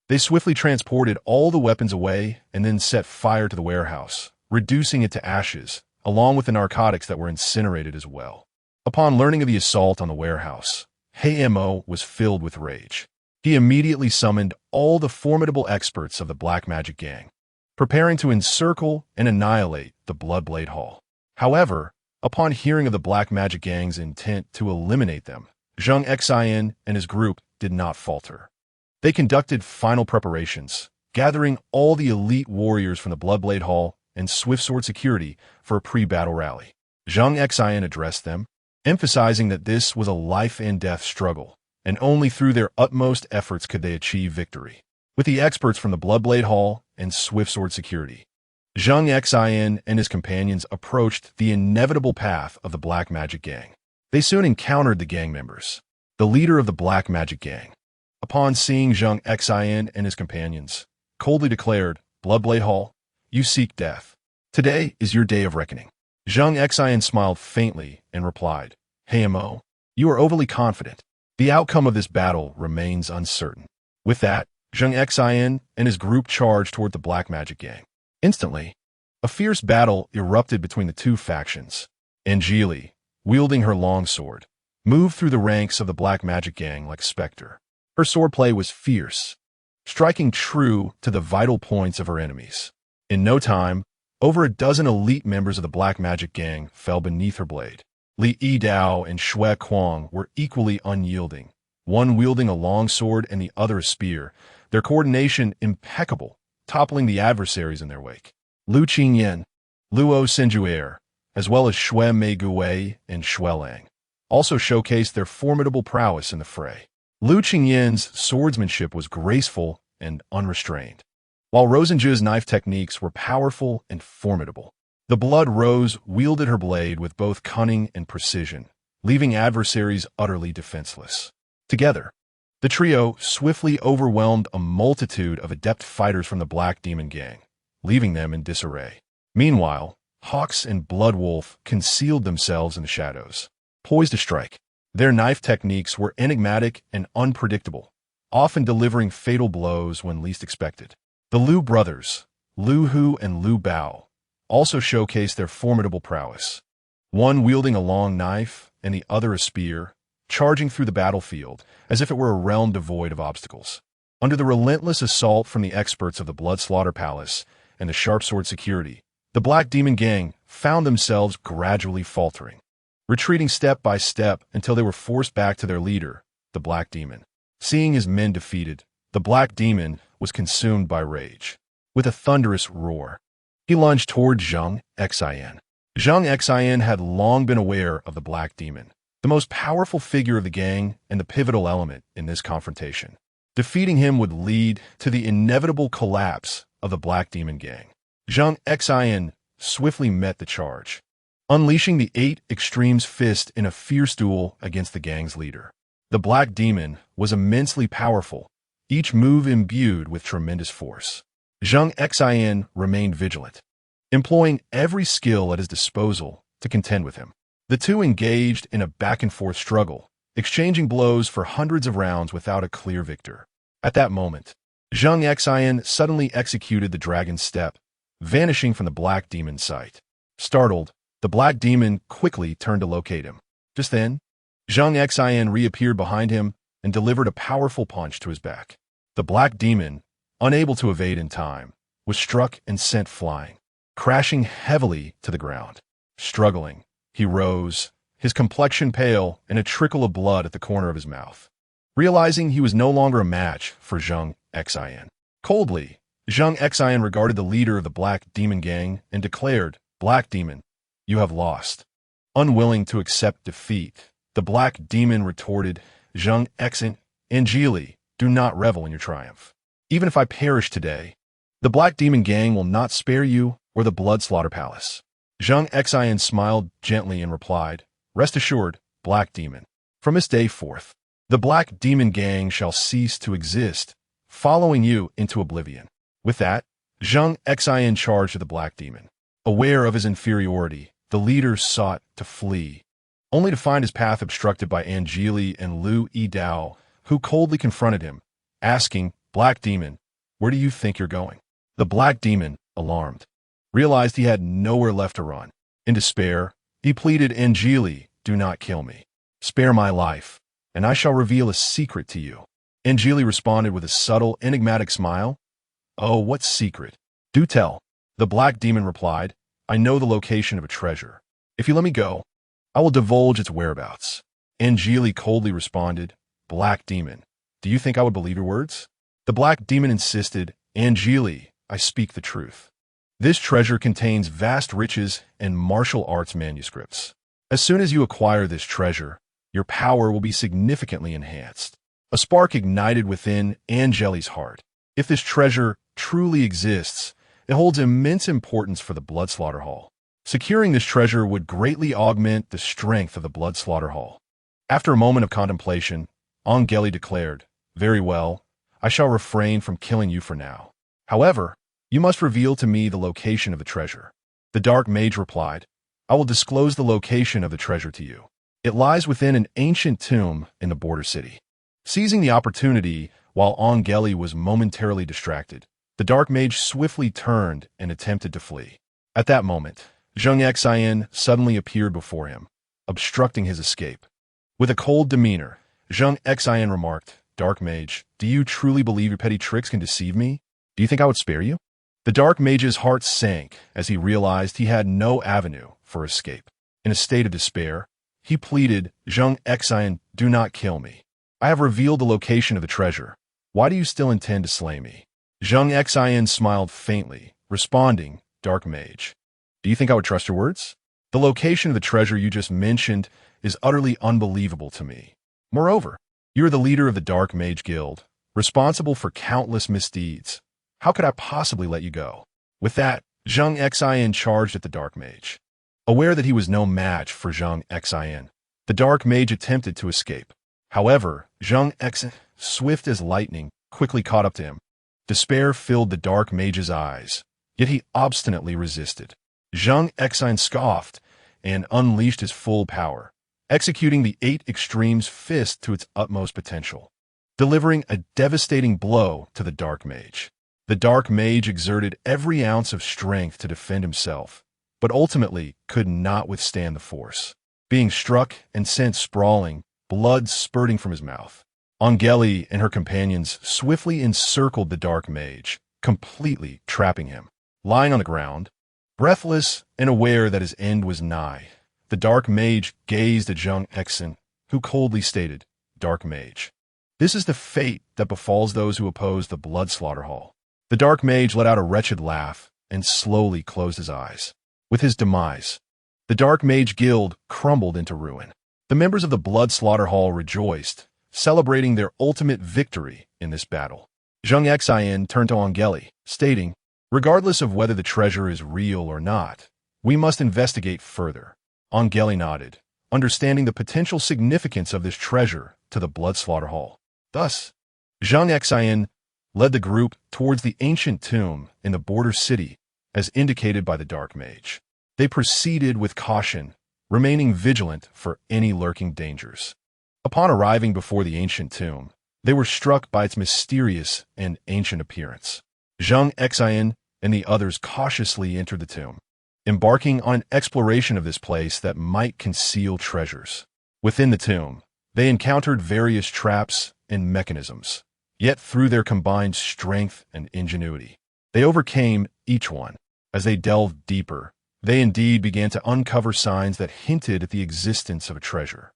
They swiftly transported all the weapons away and then set fire to the warehouse, reducing it to ashes, along with the narcotics that were incinerated as well. Upon learning of the assault on the warehouse, He Mo was filled with rage. He immediately summoned all the formidable experts of the Black Magic Gang, preparing to encircle and annihilate the Bloodblade Hall. However, upon hearing of the Black Magic Gang's intent to eliminate them, Zheng Xin and his group did not falter. They conducted final preparations, gathering all the elite warriors from the Bloodblade Hall and Swift Sword security for a pre-battle rally. Zheng Xin addressed them, emphasizing that this was a life-and-death struggle, and only through their utmost efforts could they achieve victory. With the experts from the Bloodblade Hall and Swift Sword security, Zheng Xin and his companions approached the inevitable path of the Black Magic Gang. They soon encountered the gang members, the leader of the Black Magic Gang. Upon seeing Zheng Xin and his companions, coldly declared, "Bloodblade Hall, you seek death. Today is your day of reckoning." Zheng Xin smiled faintly and replied, "He Mo, you are overly confident. The outcome of this battle remains uncertain." With that, Zheng Xin and his group charged toward the Black Magic Gang. Instantly, a fierce battle erupted between the two factions. Angeli, wielding her longsword, moved through the ranks of the Black Magic Gang like a specter. Her swordplay was fierce, striking true to the vital points of her enemies. In no time, over a dozen elite members of the Black Magic Gang fell beneath her blade. Li Yidao and Shui Kuang were equally unyielding, one wielding a longsword and the other a spear, their coordination impeccable, toppling the adversaries in their wake. Lu Qingyan, Luo Senjuer, as well as Shui Meigui and Shui Lang, also showcased their formidable prowess in the fray. Lu Qingyan's swordsmanship was graceful and unrestrained, while Rosenju's knife techniques were powerful and formidable. The Blood Rose wielded her blade with both cunning and precision, leaving adversaries utterly defenseless. Together, the trio swiftly overwhelmed a multitude of adept fighters from the Black Demon Gang, leaving them in disarray. Meanwhile, Hawks and Bloodwolf concealed themselves in the shadows, poised to strike. Their knife techniques were enigmatic and unpredictable, often delivering fatal blows when least expected. The Liu brothers, Lu Hu and Lu Bao, also showcased their formidable prowess. One wielding a long knife and the other a spear, charging through the battlefield as if it were a realm devoid of obstacles. Under the relentless assault from the experts of the Blood Slaughter Palace and the Sharp Sword Security, the Black Demon Gang found themselves gradually faltering, retreating step by step until they were forced back to their leader, the Black Demon. Seeing his men defeated, the Black Demon was consumed by rage. With a thunderous roar, he lunged toward Zheng Xin. Zheng Xin had long been aware of the Black Demon, the most powerful figure of the gang and the pivotal element in this confrontation. Defeating him would lead to the inevitable collapse of the Black Demon Gang. Zheng Xin swiftly met the charge, unleashing the 8 Extremes fist in a fierce duel against the gang's leader. The Black Demon was immensely powerful, each move imbued with tremendous force. Zheng Xin remained vigilant, employing every skill at his disposal to contend with him. The two engaged in a back-and-forth struggle, exchanging blows for hundreds of rounds without a clear victor. At that moment, Zheng Xin suddenly executed the Dragon's Step, vanishing from the Black Demon's sight. Startled, the Black Demon quickly turned to locate him. Just then, Zheng Xin reappeared behind him and delivered a powerful punch to his back. The Black Demon, unable to evade in time, was struck and sent flying, crashing heavily to the ground. Struggling, he rose, his complexion pale and a trickle of blood at the corner of his mouth. Realizing he was no longer a match for Zheng Xin. Coldly, Zheng Xin regarded the leader of the Black Demon Gang and declared, "Black Demon, you have lost." Unwilling to accept defeat, the Black Demon retorted, "Zheng Xin, Angeli, do not revel in your triumph. Even if I perish today, the Black Demon Gang will not spare you or the Blood Slaughter Palace." Zheng Xin smiled gently and replied, "Rest assured, Black Demon. From this day forth, the Black Demon Gang shall cease to exist, following you into oblivion." With that, Zheng Xin charged at the Black Demon. Aware of his inferiority, the leader sought to flee, only to find his path obstructed by Angeli and Lu Yidao, who coldly confronted him, asking, "Black Demon, where do you think you're going?" The Black Demon, alarmed, realized he had nowhere left to run. In despair, he pleaded, "Angeli, do not kill me. Spare my life, and I shall reveal a secret to you." Angeli responded with a subtle, enigmatic smile. "Oh, what secret? Do tell." The Black Demon replied, "I know the location of a treasure. If you let me go, I will divulge its whereabouts." Angeli coldly responded, "Black Demon, do you think I would believe your words?" The Black Demon insisted, "Angeli, I speak the truth. This treasure contains vast riches and martial arts manuscripts. As soon as you acquire this treasure, your power will be significantly enhanced." A spark ignited within Angeli's heart. If this treasure truly exists, it holds immense importance for the Blood Slaughter Hall. Securing this treasure would greatly augment the strength of the Blood Slaughter Hall. After a moment of contemplation, Angeli declared, "Very well, I shall refrain from killing you for now. However, you must reveal to me the location of the treasure." The Dark Mage replied, "I will disclose the location of the treasure to you. It lies within an ancient tomb in the border city." Seizing the opportunity while Angeli was momentarily distracted, the Dark Mage swiftly turned and attempted to flee. At that moment, Zheng Xin suddenly appeared before him, obstructing his escape. With a cold demeanor, Zheng Xin remarked, "Dark Mage, do you truly believe your petty tricks can deceive me? Do you think I would spare you?" The Dark Mage's heart sank as he realized he had no avenue for escape. In a state of despair, he pleaded, "Zheng Xin, do not kill me. I have revealed the location of the treasure. Why do you still intend to slay me?" Zheng Xin smiled faintly, responding, "Dark Mage, do you think I would trust your words? The location of the treasure you just mentioned is utterly unbelievable to me. Moreover, you are the leader of the Dark Mage Guild, responsible for countless misdeeds. How could I possibly let you go?" With that, Zheng Xin charged at the Dark Mage. Aware that he was no match for Zheng Xin, the Dark Mage attempted to escape. However, Zheng Xin, swift as lightning, quickly caught up to him. Despair filled the Dark Mage's eyes, yet he obstinately resisted. Zheng Xin scoffed and unleashed his full power, executing the 8 Extremes fist to its utmost potential, delivering a devastating blow to the Dark Mage. The dark mage exerted every ounce of strength to defend himself, but ultimately could not withstand the force. Being struck and sent sprawling, blood spurting from his mouth. Angeli and her companions swiftly encircled the dark mage, completely trapping him. Lying on the ground, breathless and aware that his end was nigh, the dark mage gazed at Zheng Xin, who coldly stated, "Dark mage, this is the fate that befalls those who oppose the blood slaughter hall." The dark mage let out a wretched laugh and slowly closed his eyes. With his demise, the dark mage guild crumbled into ruin. The members of the blood slaughter hall rejoiced, celebrating their ultimate victory in this battle. Zheng Xin turned to Angeli, stating, "Regardless of whether the treasure is real or not, we must investigate further." Angeli nodded, understanding the potential significance of this treasure to the blood slaughter hall. Thus, Zheng Xin led the group towards the ancient tomb in the border city, as indicated by the dark mage. They proceeded with caution, remaining vigilant for any lurking dangers. Upon arriving before the ancient tomb, they were struck by its mysterious and ancient appearance. Zheng Xin and the others cautiously entered the tomb, embarking on an exploration of this place that might conceal treasures. Within the tomb, they encountered various traps and mechanisms, yet through their combined strength and ingenuity, they overcame each one. As they delved deeper, they indeed began to uncover signs that hinted at the existence of a treasure.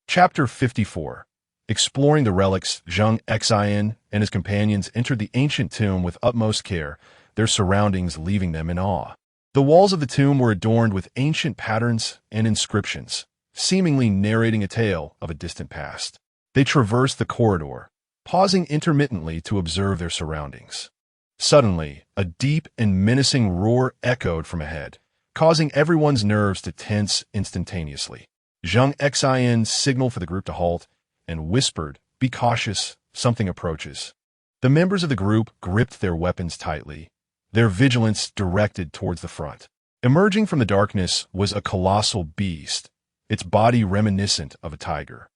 Chapter 54. Exploring the relics, Zheng Xin and his companions entered the ancient tomb with utmost care, their surroundings leaving them in awe. The walls of the tomb were adorned with ancient patterns and inscriptions, seemingly narrating a tale of a distant past. They traversed the corridor, pausing intermittently to observe their surroundings. Suddenly, a deep and menacing roar echoed from ahead, causing everyone's nerves to tense instantaneously. Zheng Xin signaled for the group to halt and whispered, "Be cautious, something approaches." The members of the group gripped their weapons tightly, their vigilance directed towards the front. Emerging from the darkness was a colossal beast, its body reminiscent of a tiger.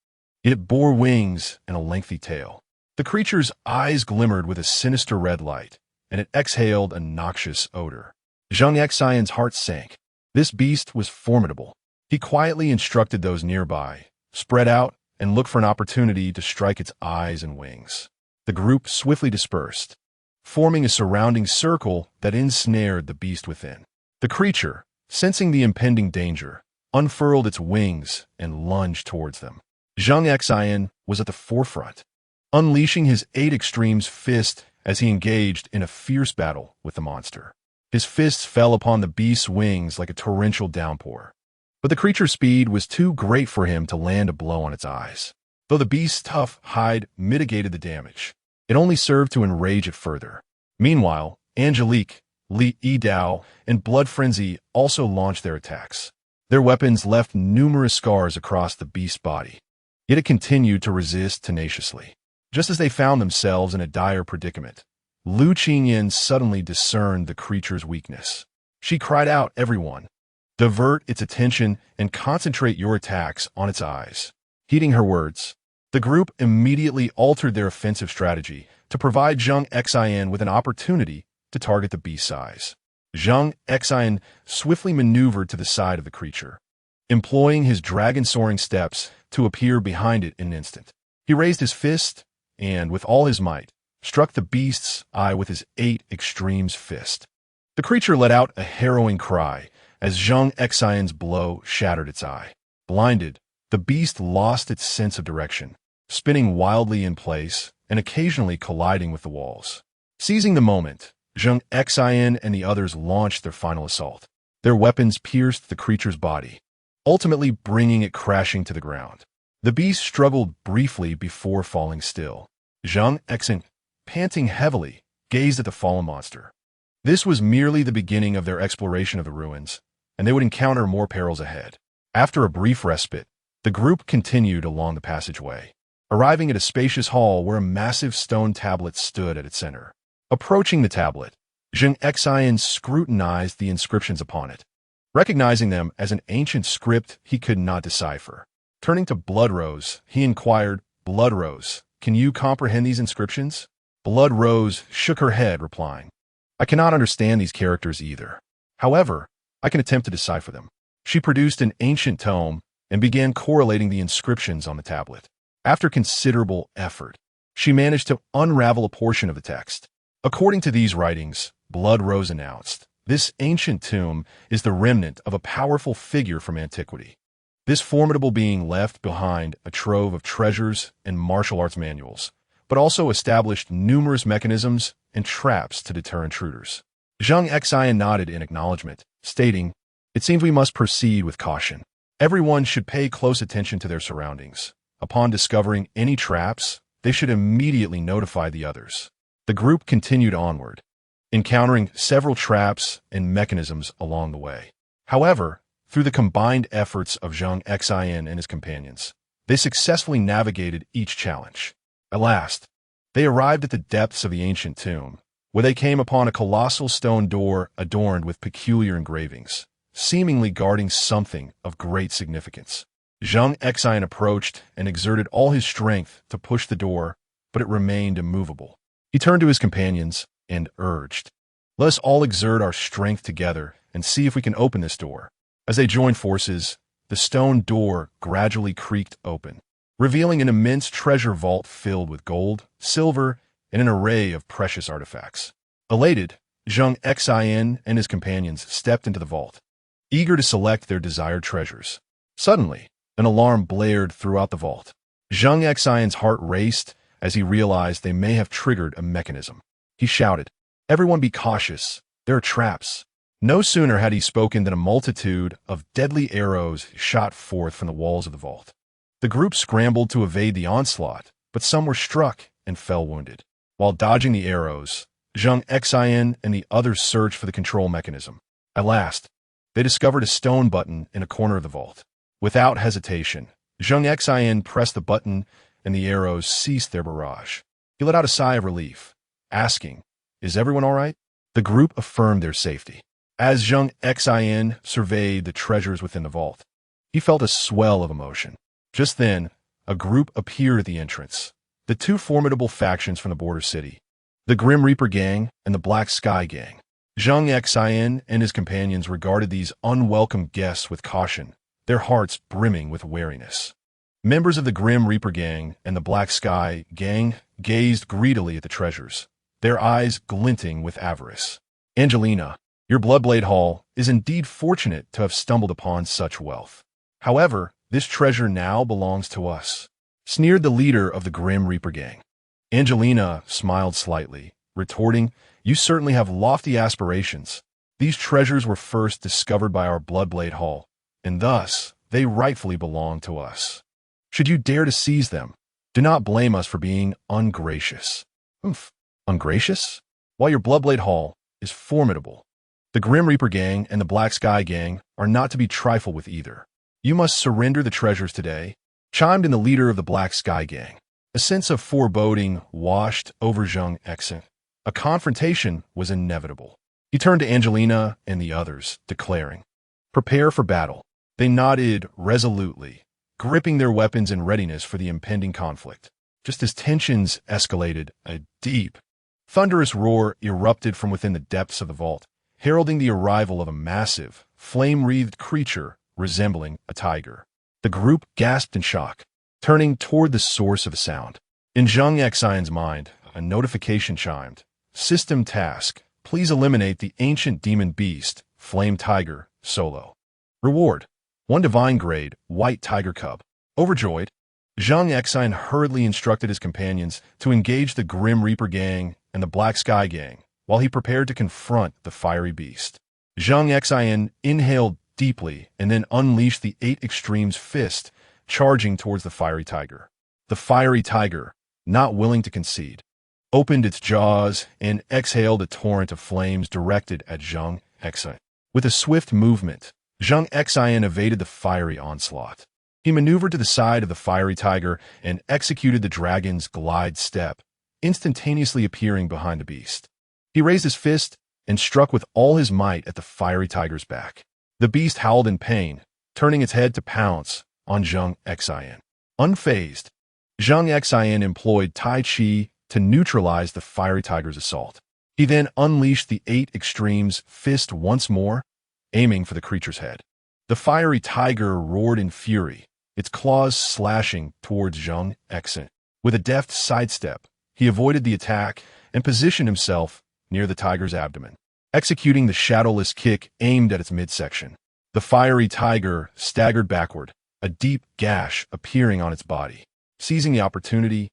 It bore wings and a lengthy tail. The creature's eyes glimmered with a sinister red light, and it exhaled a noxious odor. Zheng Xion's heart sank. This beast was formidable. He quietly instructed those nearby, spread out, and look for an opportunity to strike its eyes and wings. The group swiftly dispersed, forming a surrounding circle that ensnared the beast within. The creature, sensing the impending danger, unfurled its wings and lunged towards them. Zheng Xian was at the forefront, unleashing his 8 extremes fist as he engaged in a fierce battle with the monster. His fists fell upon the beast's wings like a torrential downpour. But the creature's speed was too great for him to land a blow on its eyes. Though the beast's tough hide mitigated the damage, it only served to enrage it further. Meanwhile, Angelique, Li Yidao, and Blood Frenzy also launched their attacks. Their weapons left numerous scars across the beast's body. Yet it continued to resist tenaciously. Just as they found themselves in a dire predicament, Lu Qingyan suddenly discerned the creature's weakness. She cried out, "Everyone, divert its attention and concentrate your attacks on its eyes." Heeding her words, the group immediately altered their offensive strategy to provide Zheng Xian with an opportunity to target the beast's eyes. Zheng Xian swiftly maneuvered to the side of the creature, employing his dragon-soaring steps to appear behind it in an instant. He raised his fist and, with all his might, struck the beast's eye with his 8 extremes fist. The creature let out a harrowing cry as Zheng Xian's blow shattered its eye. Blinded, the beast lost its sense of direction, spinning wildly in place and occasionally colliding with the walls. Seizing the moment, Zheng Xian and the others launched their final assault. Their weapons pierced the creature's body, ultimately bringing it crashing to the ground. The beast struggled briefly before falling still. Zheng Xian, panting heavily, gazed at the fallen monster. This was merely the beginning of their exploration of the ruins, and they would encounter more perils ahead. After a brief respite, the group continued along the passageway, arriving at a spacious hall where a massive stone tablet stood at its center. Approaching the tablet, Zheng Xian scrutinized the inscriptions upon it, recognizing them as an ancient script he could not decipher. Turning to Bloodrose, he inquired, "Bloodrose, can you comprehend these inscriptions?" Blood Rose shook her head, replying, I cannot understand these characters either. However, I can attempt to decipher them. She produced an ancient tome and began correlating the inscriptions on the tablet. After considerable effort, she managed to unravel a portion of the text. According to these writings, Blood Rose announced, this ancient tomb is the remnant of a powerful figure from antiquity. This formidable being left behind a trove of treasures and martial arts manuals, but also established numerous mechanisms and traps to deter intruders. Zheng Xin nodded in acknowledgement, stating, It seems we must proceed with caution. Everyone should pay close attention to their surroundings. Upon discovering any traps, they should immediately notify the others. The group continued onward, encountering several traps and mechanisms along the way. However, through the combined efforts of Zheng Xin and his companions, they successfully navigated each challenge. At last, they arrived at the depths of the ancient tomb, where they came upon a colossal stone door adorned with peculiar engravings, seemingly guarding something of great significance. Zheng Xin approached and exerted all his strength to push the door, but it remained immovable. He turned to his companions and urged, Let us all exert our strength together and see if we can open this door. As they joined forces, the stone door gradually creaked open, revealing an immense treasure vault filled with gold, silver, and an array of precious artifacts. Elated, Zheng Xin and his companions stepped into the vault, eager to select their desired treasures. Suddenly, an alarm blared throughout the vault. Zheng Xin's heart raced as he realized they may have triggered a mechanism. He shouted, Everyone be cautious. There are traps. No sooner had he spoken than a multitude of deadly arrows shot forth from the walls of the vault. The group scrambled to evade the onslaught, but some were struck and fell wounded. While dodging the arrows, Zheng Xin and the others searched for the control mechanism. At last, they discovered a stone button in a corner of the vault. Without hesitation, Zheng Xin pressed the button and the arrows ceased their barrage. He let out a sigh of relief, asking, Is everyone all right? The group affirmed their safety. As Zheng Xin surveyed the treasures within the vault, he felt a swell of emotion. Just then, a group appeared at the entrance. The two formidable factions from the border city, the Grim Reaper Gang and the Black Sky Gang. Zheng Xin and his companions regarded these unwelcome guests with caution, their hearts brimming with wariness. Members of the Grim Reaper Gang and the Black Sky Gang gazed greedily at the treasures, their eyes glinting with avarice. Angelina, your Bloodblade Hall is indeed fortunate to have stumbled upon such wealth. However, this treasure now belongs to us, sneered the leader of the Grim Reaper Gang. Angelina smiled slightly, retorting, You certainly have lofty aspirations. These treasures were first discovered by our Bloodblade Hall, and thus they rightfully belong to us. Should you dare to seize them, do not blame us for being ungracious. Ungracious? While your Bloodblade Hall is formidable, the Grim Reaper Gang and the Black Sky Gang are not to be trifled with either. You must surrender the treasures today, chimed in the leader of the Black Sky Gang. A sense of foreboding washed over Zheng Xin. A confrontation was inevitable. He turned to Angelina and the others, declaring, Prepare for battle. They nodded resolutely, gripping their weapons in readiness for the impending conflict. Just as tensions escalated, a deep, thunderous roar erupted from within the depths of the vault, heralding the arrival of a massive, flame-wreathed creature resembling a tiger. The group gasped in shock, turning toward the source of the sound. In Zheng Xin's mind, a notification chimed. System task. Please eliminate the ancient demon beast, Flame Tiger, solo. Reward. 1 divine grade, white tiger cub. Overjoyed, Zheng Xin hurriedly instructed his companions to engage the Grim Reaper Gang and the Black Sky Gang while he prepared to confront the fiery beast. Zheng Xin inhaled deeply and then unleashed the 8 Extremes fist, charging towards the fiery tiger. The fiery tiger, not willing to concede, opened its jaws and exhaled a torrent of flames directed at Zheng Xin. With a swift movement, Zheng Xin evaded the fiery onslaught. He maneuvered to the side of the fiery tiger and executed the dragon's glide step, instantaneously appearing behind the beast. He raised his fist and struck with all his might at the fiery tiger's back. The beast howled in pain, turning its head to pounce on Zheng Xin. Unfazed, Zheng Xin employed Tai Chi to neutralize the fiery tiger's assault. He then unleashed the 8 Extremes fist once more, aiming for the creature's head. The fiery tiger roared in fury, its claws slashing towards Zheng Xin. With a deft sidestep, he avoided the attack and positioned himself near the tiger's abdomen, executing the shadowless kick aimed at its midsection. The fiery tiger staggered backward, a deep gash appearing on its body. Seizing the opportunity,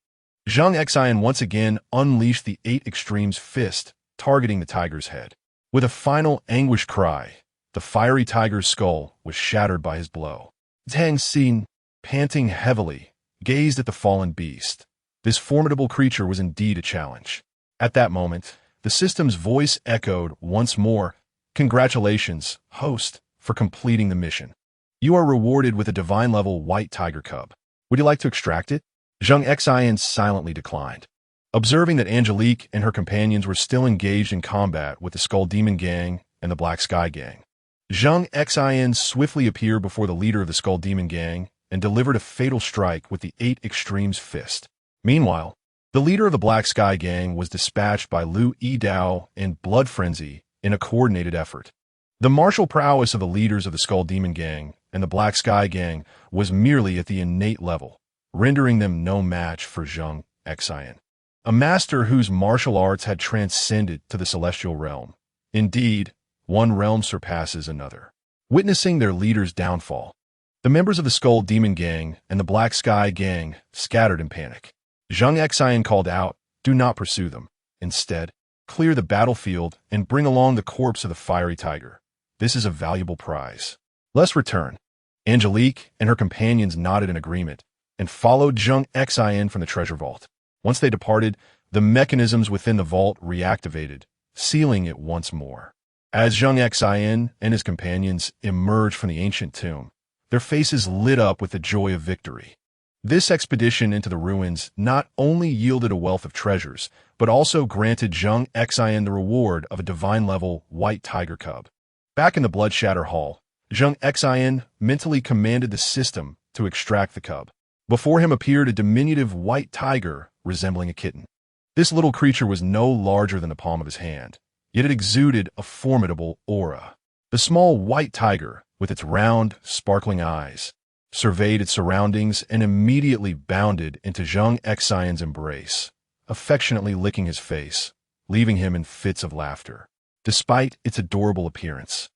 Zheng Xin once again unleashed the 8 Extremes fist, targeting the tiger's head. With a final anguished cry, the fiery tiger's skull was shattered by his blow. Zheng Xin, panting heavily, gazed at the fallen beast. This formidable creature was indeed a challenge. At that moment, the system's voice echoed once more, "Congratulations, host, for completing the mission. You are rewarded with a divine-level white tiger cub. Would you like to extract it?" Zheng Xin silently declined. Observing that Angelique and her companions were still engaged in combat with the Skull Demon Gang and the Black Sky Gang, Zheng Xin swiftly appeared before the leader of the Skull Demon Gang and delivered a fatal strike with the 8 Extremes fist. Meanwhile, the leader of the Black Sky Gang was dispatched by Lu Yidao in Blood Frenzy in a coordinated effort. The martial prowess of the leaders of the Skull Demon Gang and the Black Sky Gang was merely at the innate level, rendering them no match for Zheng Xin, a master whose martial arts had transcended to the celestial realm. Indeed, one realm surpasses another. Witnessing their leader's downfall, the members of the Skull Demon Gang and the Black Sky Gang scattered in panic. Zheng Xin called out, "Do not pursue them. Instead, clear the battlefield and bring along the corpse of the fiery tiger. This is a valuable prize. Let's return." Angelique and her companions nodded in agreement and followed Zheng Xin from the treasure vault. Once they departed, the mechanisms within the vault reactivated, sealing it once more. As Zheng Xin and his companions emerged from the ancient tomb, their faces lit up with the joy of victory. This expedition into the ruins not only yielded a wealth of treasures, but also granted Zheng Xin the reward of a divine-level white tiger cub. Back in the Bloodshatter Hall, Zheng Xin mentally commanded the system to extract the cub. Before him appeared a diminutive white tiger resembling a kitten. This little creature was no larger than the palm of his hand, yet it exuded a formidable aura. The small white tiger, with its round, sparkling eyes, surveyed its surroundings and immediately bounded into Zheng Xion's embrace, affectionately licking his face, leaving him in fits of laughter. Despite its adorable appearance,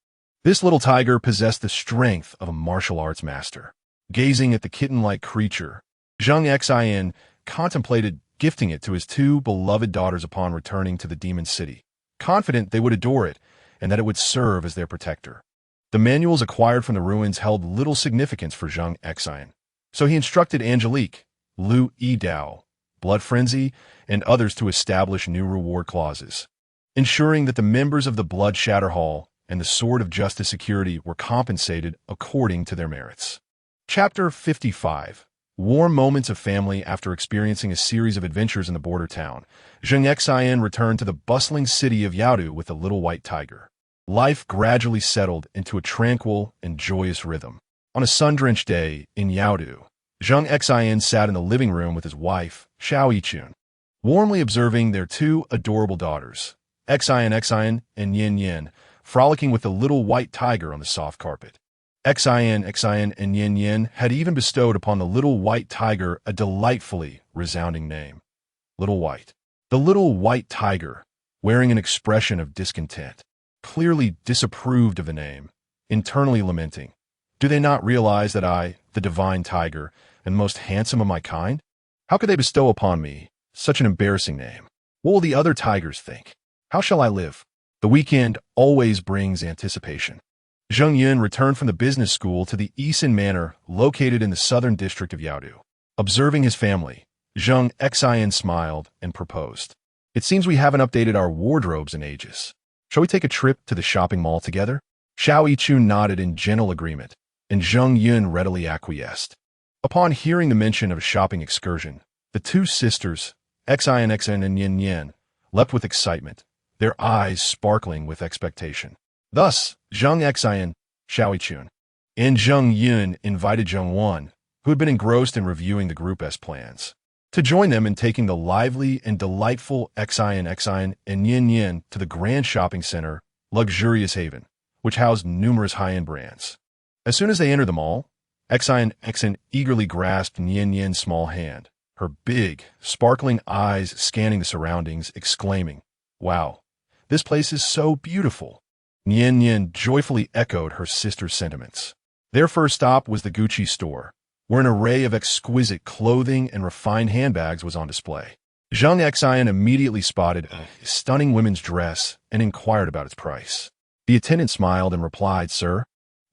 this little tiger possessed the strength of a martial arts master. Gazing at the kitten-like creature, Zheng Xian contemplated gifting it to his 2 beloved daughters upon returning to the Demon City, confident they would adore it and that it would serve as their protector. The manuals acquired from the ruins held little significance for Zheng Xian, so he instructed Angelique, Lu Yidao, Blood Frenzy, and others to establish new reward clauses, ensuring that the members of the Bloodshatter Hall and the Sword of Justice Security were compensated according to their merits. Chapter 55. Warm moments of family. After experiencing a series of adventures in the border town, Zheng Xian returned to the bustling city of Yaodu with the little white tiger. Life gradually settled into a tranquil and joyous rhythm. On a sun-drenched day in Yaodu, Zheng Xian sat in the living room with his wife, Xiao Yichun, warmly observing their 2 adorable daughters, Xian and Yin, frolicking with the little white tiger on the soft carpet. Xian and Yin had even bestowed upon the little white tiger a delightfully resounding name, Little White. The little white tiger, wearing an expression of discontent, clearly disapproved of the name, internally lamenting, "Do they not realize that I, the divine tiger, am the most handsome of my kind? How could they bestow upon me such an embarrassing name? What will the other tigers think? How shall I live?" The weekend always brings anticipation. Zheng Yun returned from the business school to the Yisan Manor located in the southern district of Yaodu. Observing his family, Zheng Xian smiled and proposed, "It seems we haven't updated our wardrobes in ages. Shall we take a trip to the shopping mall together?" Xiao Yichun nodded in gentle agreement, and Zheng Yun readily acquiesced. Upon hearing the mention of a shopping excursion, the 2 sisters, Xian and Yin, leapt with excitement, their eyes sparkling with expectation. Thus, Zheng Xian, Xiao Yichun, and Zheng Yun invited Zheng Wan, who had been engrossed in reviewing the Group S plans. to join them in taking the lively and delightful Xian and Yin Yin to the grand shopping center, luxurious haven, which housed numerous high-end brands. As soon as they entered the mall, Xian eagerly grasped Yin Yin's small hand, her big, sparkling eyes scanning the surroundings, exclaiming, "Wow, this place is so beautiful." Yin Yin joyfully echoed her sister's sentiments. Their first stop was the Gucci store, where an array of exquisite clothing and refined handbags was on display. Zheng Xin immediately spotted a stunning women's dress and inquired about its price. The attendant smiled and replied, "Sir,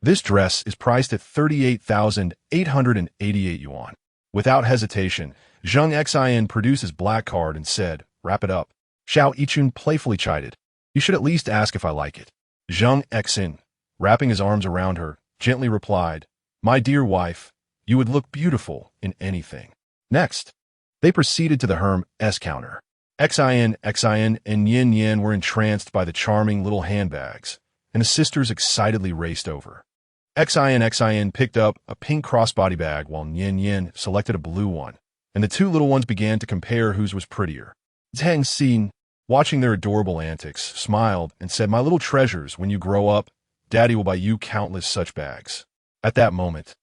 this dress is priced at 38,888 yuan. Without hesitation, Zheng Xin produced his black card and said, "Wrap it up." Xiao Yichun playfully chided, "You should at least ask if I like it." Zheng Xin, wrapping his arms around her, gently replied, "My dear wife, you would look beautiful in anything." Next, they proceeded to the Hermes counter. Xian and Yin Yin were entranced by the charming little handbags, and the sisters excitedly raced over. Xian picked up a pink crossbody bag while Yin Yin selected a blue one, and the two little ones began to compare whose was prettier. Zheng Xin, watching their adorable antics, smiled and said, "My little treasures, when you grow up, Daddy will buy you countless such bags." At that moment,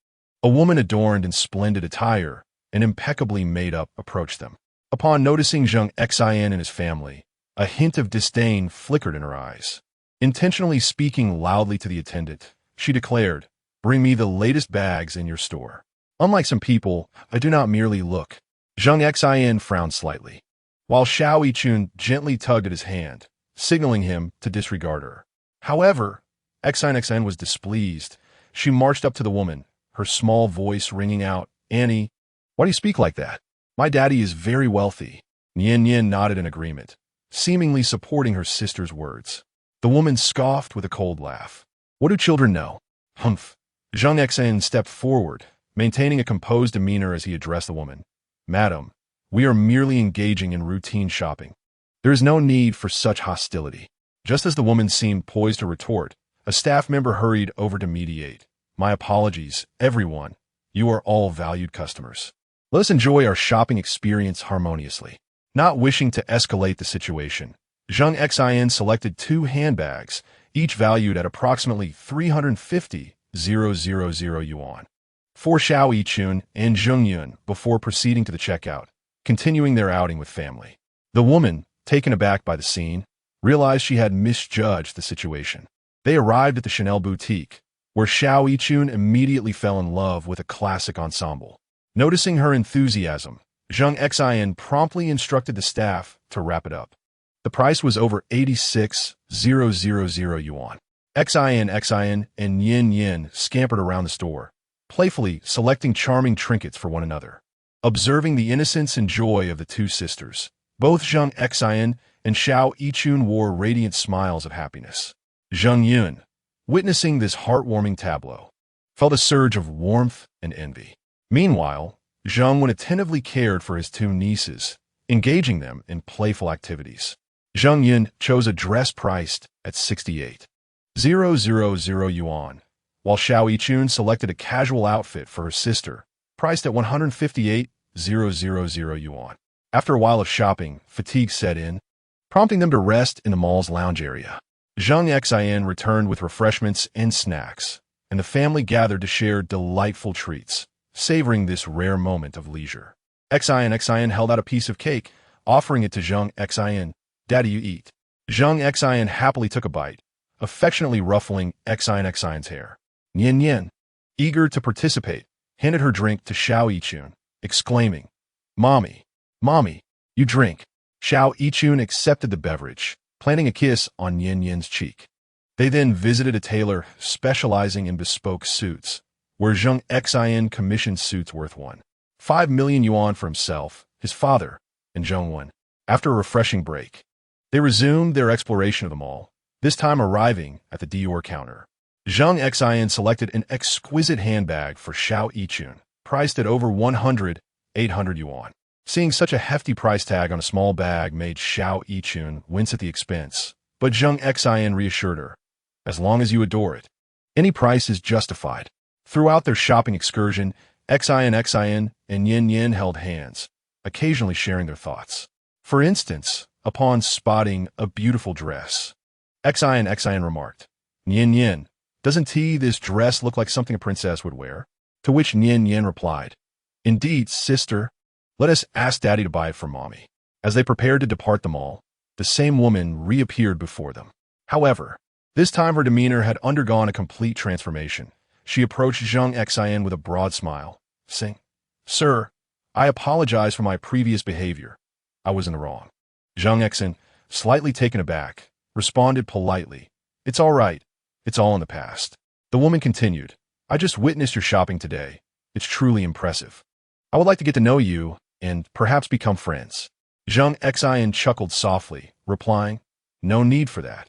a woman adorned in splendid attire and impeccably made up approached them. Upon noticing Zheng Xin and his family, a hint of disdain flickered in her eyes. Intentionally speaking loudly to the attendant, she declared, "Bring me the latest bags in your store. Unlike some people, I do not merely look." Zheng Xin frowned slightly, while Xiao Yichun gently tugged at his hand, signaling him to disregard her. However, Xian was displeased. She marched up to the woman, her small voice ringing out, "Annie, why do you speak like that? My daddy is very wealthy." Yin Yin nodded in agreement, seemingly supporting her sister's words. The woman scoffed with a cold laugh. "What do children know?" "Humph." Zheng Xin stepped forward, maintaining a composed demeanor as he addressed the woman. "Madam, we are merely engaging in routine shopping. There is no need for such hostility." Just as the woman seemed poised to retort, a staff member hurried over to mediate. "My apologies, everyone. You are all valued customers. Let us enjoy our shopping experience harmoniously." Not wishing to escalate the situation, Zheng Xin selected two handbags, each valued at approximately 350,000 yuan, for Xiao Yichun and Zheng Yun before proceeding to the checkout, continuing their outing with family. The woman, taken aback by the scene, realized she had misjudged the situation. They arrived at the Chanel boutique, where Xiao Yichun immediately fell in love with a classic ensemble. Noticing her enthusiasm, Zheng Xin promptly instructed the staff to wrap it up. The price was over 86,000 yuan. Xian and Yin Yin scampered around the store, playfully selecting charming trinkets for one another. Observing the innocence and joy of the two sisters, both Zheng Xin and Xiao Yichun wore radiant smiles of happiness. Zheng Yun, witnessing this heartwarming tableau, felt a surge of warmth and envy. Meanwhile, Zheng Wen attentively cared for his two nieces, engaging them in playful activities. Zheng Yun chose a dress priced at 68,000 yuan, while Xiao Yichun selected a casual outfit for her sister, priced at 158,000 yuan. After a while of shopping, fatigue set in, prompting them to rest in the mall's lounge area. Zheng Xin returned with refreshments and snacks, and the family gathered to share delightful treats, savoring this rare moment of leisure. Xian held out a piece of cake, offering it to Zheng Xin. "Daddy, you eat." Zheng Xin happily took a bite, affectionately ruffling Xin's hair. Yin Yin, eager to participate, handed her drink to Xiao Yichun, exclaiming, Mommy, you drink." Xiao Yichun accepted the beverage, planting a kiss on Yin Yin's cheek. They then visited a tailor specializing in bespoke suits, where Zheng Xin commissioned suits worth 1.5 million yuan for himself, his father, and Zheng Wen. After a refreshing break, they resumed their exploration of the mall, this time arriving at the Dior counter. Zheng Xin selected an exquisite handbag for Xiao Yichun, priced at over 800 yuan. Seeing such a hefty price tag on a small bag made Xiao Yichun wince at the expense, but Zheng Xin reassured her, "As long as you adore it, any price is justified." Throughout their shopping excursion, Xin and Yin Yin held hands, occasionally sharing their thoughts. For instance, upon spotting a beautiful dress, Xin remarked, "Nian Yin, doesn't this dress look like something a princess would wear?" To which Nian Yin replied, "Indeed, sister. Let us ask Daddy to buy it for Mommy." As they prepared to depart the mall, the same woman reappeared before them. However, this time her demeanor had undergone a complete transformation. She approached Zheng Xin with a broad smile, saying, "Sir, I apologize for my previous behavior. I was in the wrong." Zheng Xin, slightly taken aback, responded politely, "It's all right. It's all in the past." The woman continued, "I just witnessed your shopping today. It's truly impressive. I would like to get to know you and perhaps become friends." Zheng Xin chuckled softly, replying, "No need for that.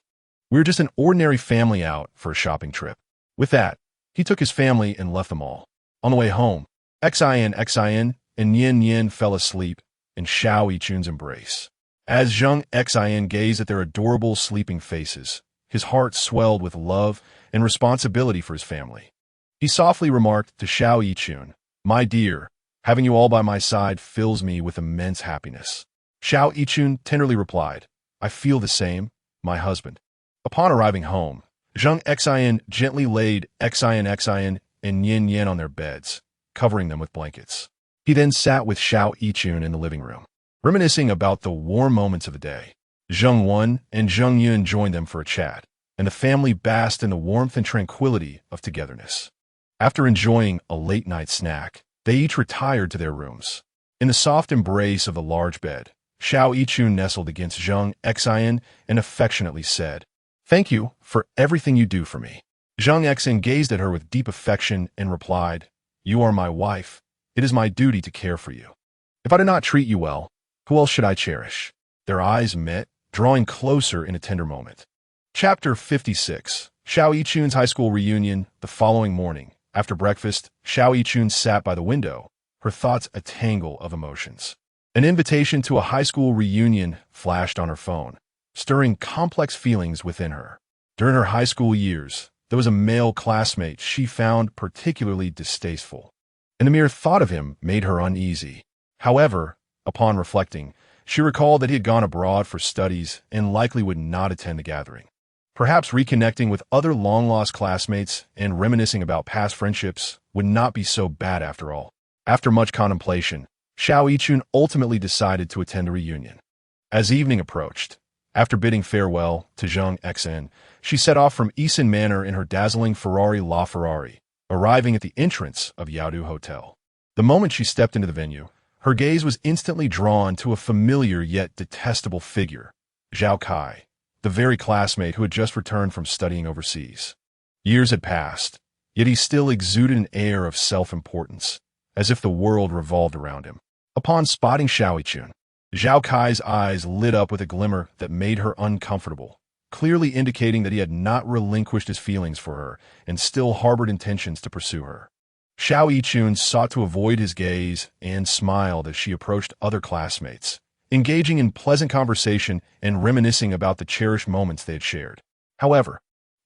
We're just an ordinary family out for a shopping trip." With that, he took his family and left the mall. On the way home, Xin and Yin Yin fell asleep in Xiao Yichun's embrace. As Zheng Xin gazed at their adorable sleeping faces, his heart swelled with love and responsibility for his family. He softly remarked to Xiao Yichun, "My dear, having you all by my side fills me with immense happiness." Xiao Yichun tenderly replied, "I feel the same, my husband." Upon arriving home, Zheng Xin gently laid Xin and Yin Yin on their beds, covering them with blankets. He then sat with Xiao Yichun in the living room, reminiscing about the warm moments of the day. Zheng Wen and Zheng Yun joined them for a chat, and the family basked in the warmth and tranquility of togetherness. After enjoying a late-night snack, they each retired to their rooms. In the soft embrace of the large bed, Xiao Yichun nestled against Zheng Xin and affectionately said, "Thank you for everything you do for me." Zheng Xin gazed at her with deep affection and replied, "You are my wife. It is my duty to care for you. If I do not treat you well, who else should I cherish?" Their eyes met, drawing closer in a tender moment. Chapter 56. Xiao Yichun's high school reunion. The following morning, after breakfast, Xiao Yichun sat by the window, her thoughts a tangle of emotions. An invitation to a high school reunion flashed on her phone, stirring complex feelings within her. During her high school years, there was a male classmate she found particularly distasteful, and the mere thought of him made her uneasy. However, upon reflecting, she recalled that he had gone abroad for studies and likely would not attend the gathering. Perhaps reconnecting with other long-lost classmates and reminiscing about past friendships would not be so bad after all. After much contemplation, Xiao Yichun ultimately decided to attend the reunion. As evening approached, after bidding farewell to Zheng Xin, she set off from Eason Manor in her dazzling Ferrari LaFerrari, arriving at the entrance of Yaodu Hotel. The moment she stepped into the venue, her gaze was instantly drawn to a familiar yet detestable figure, Zhao Kai, the very classmate who had just returned from studying overseas. Years had passed, yet he still exuded an air of self-importance, as if the world revolved around him. Upon spotting Xiao Yichun, Zhao Kai's eyes lit up with a glimmer that made her uncomfortable, clearly indicating that he had not relinquished his feelings for her and still harbored intentions to pursue her. Xiao Yichun sought to avoid his gaze and smiled as she approached other classmates, engaging in pleasant conversation and reminiscing about the cherished moments they had shared. However,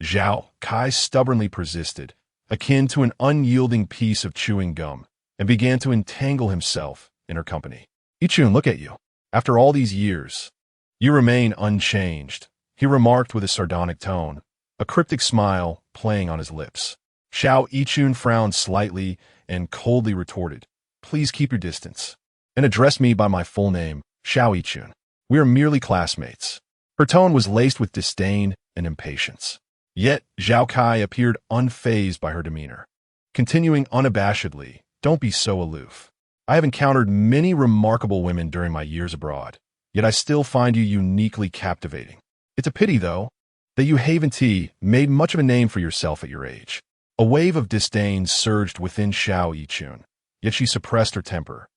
Zhao Kai stubbornly persisted, akin to an unyielding piece of chewing gum, and began to entangle himself in her company. "Yichun, look at you. After all these years, you remain unchanged," he remarked with a sardonic tone, a cryptic smile playing on his lips. Xiao Yichun frowned slightly and coldly retorted, "Please keep your distance, and address me by my full name, Xiao Yichun. We are merely classmates." Her tone was laced with disdain and impatience. Yet Zhao Kai appeared unfazed by her demeanor, continuing unabashedly, "Don't be so aloof. I have encountered many remarkable women during my years abroad, yet I still find you uniquely captivating. It's a pity, though, that you haven't made much of a name for yourself at your age." A wave of disdain surged within Xiao Yichun, yet she suppressed her temper,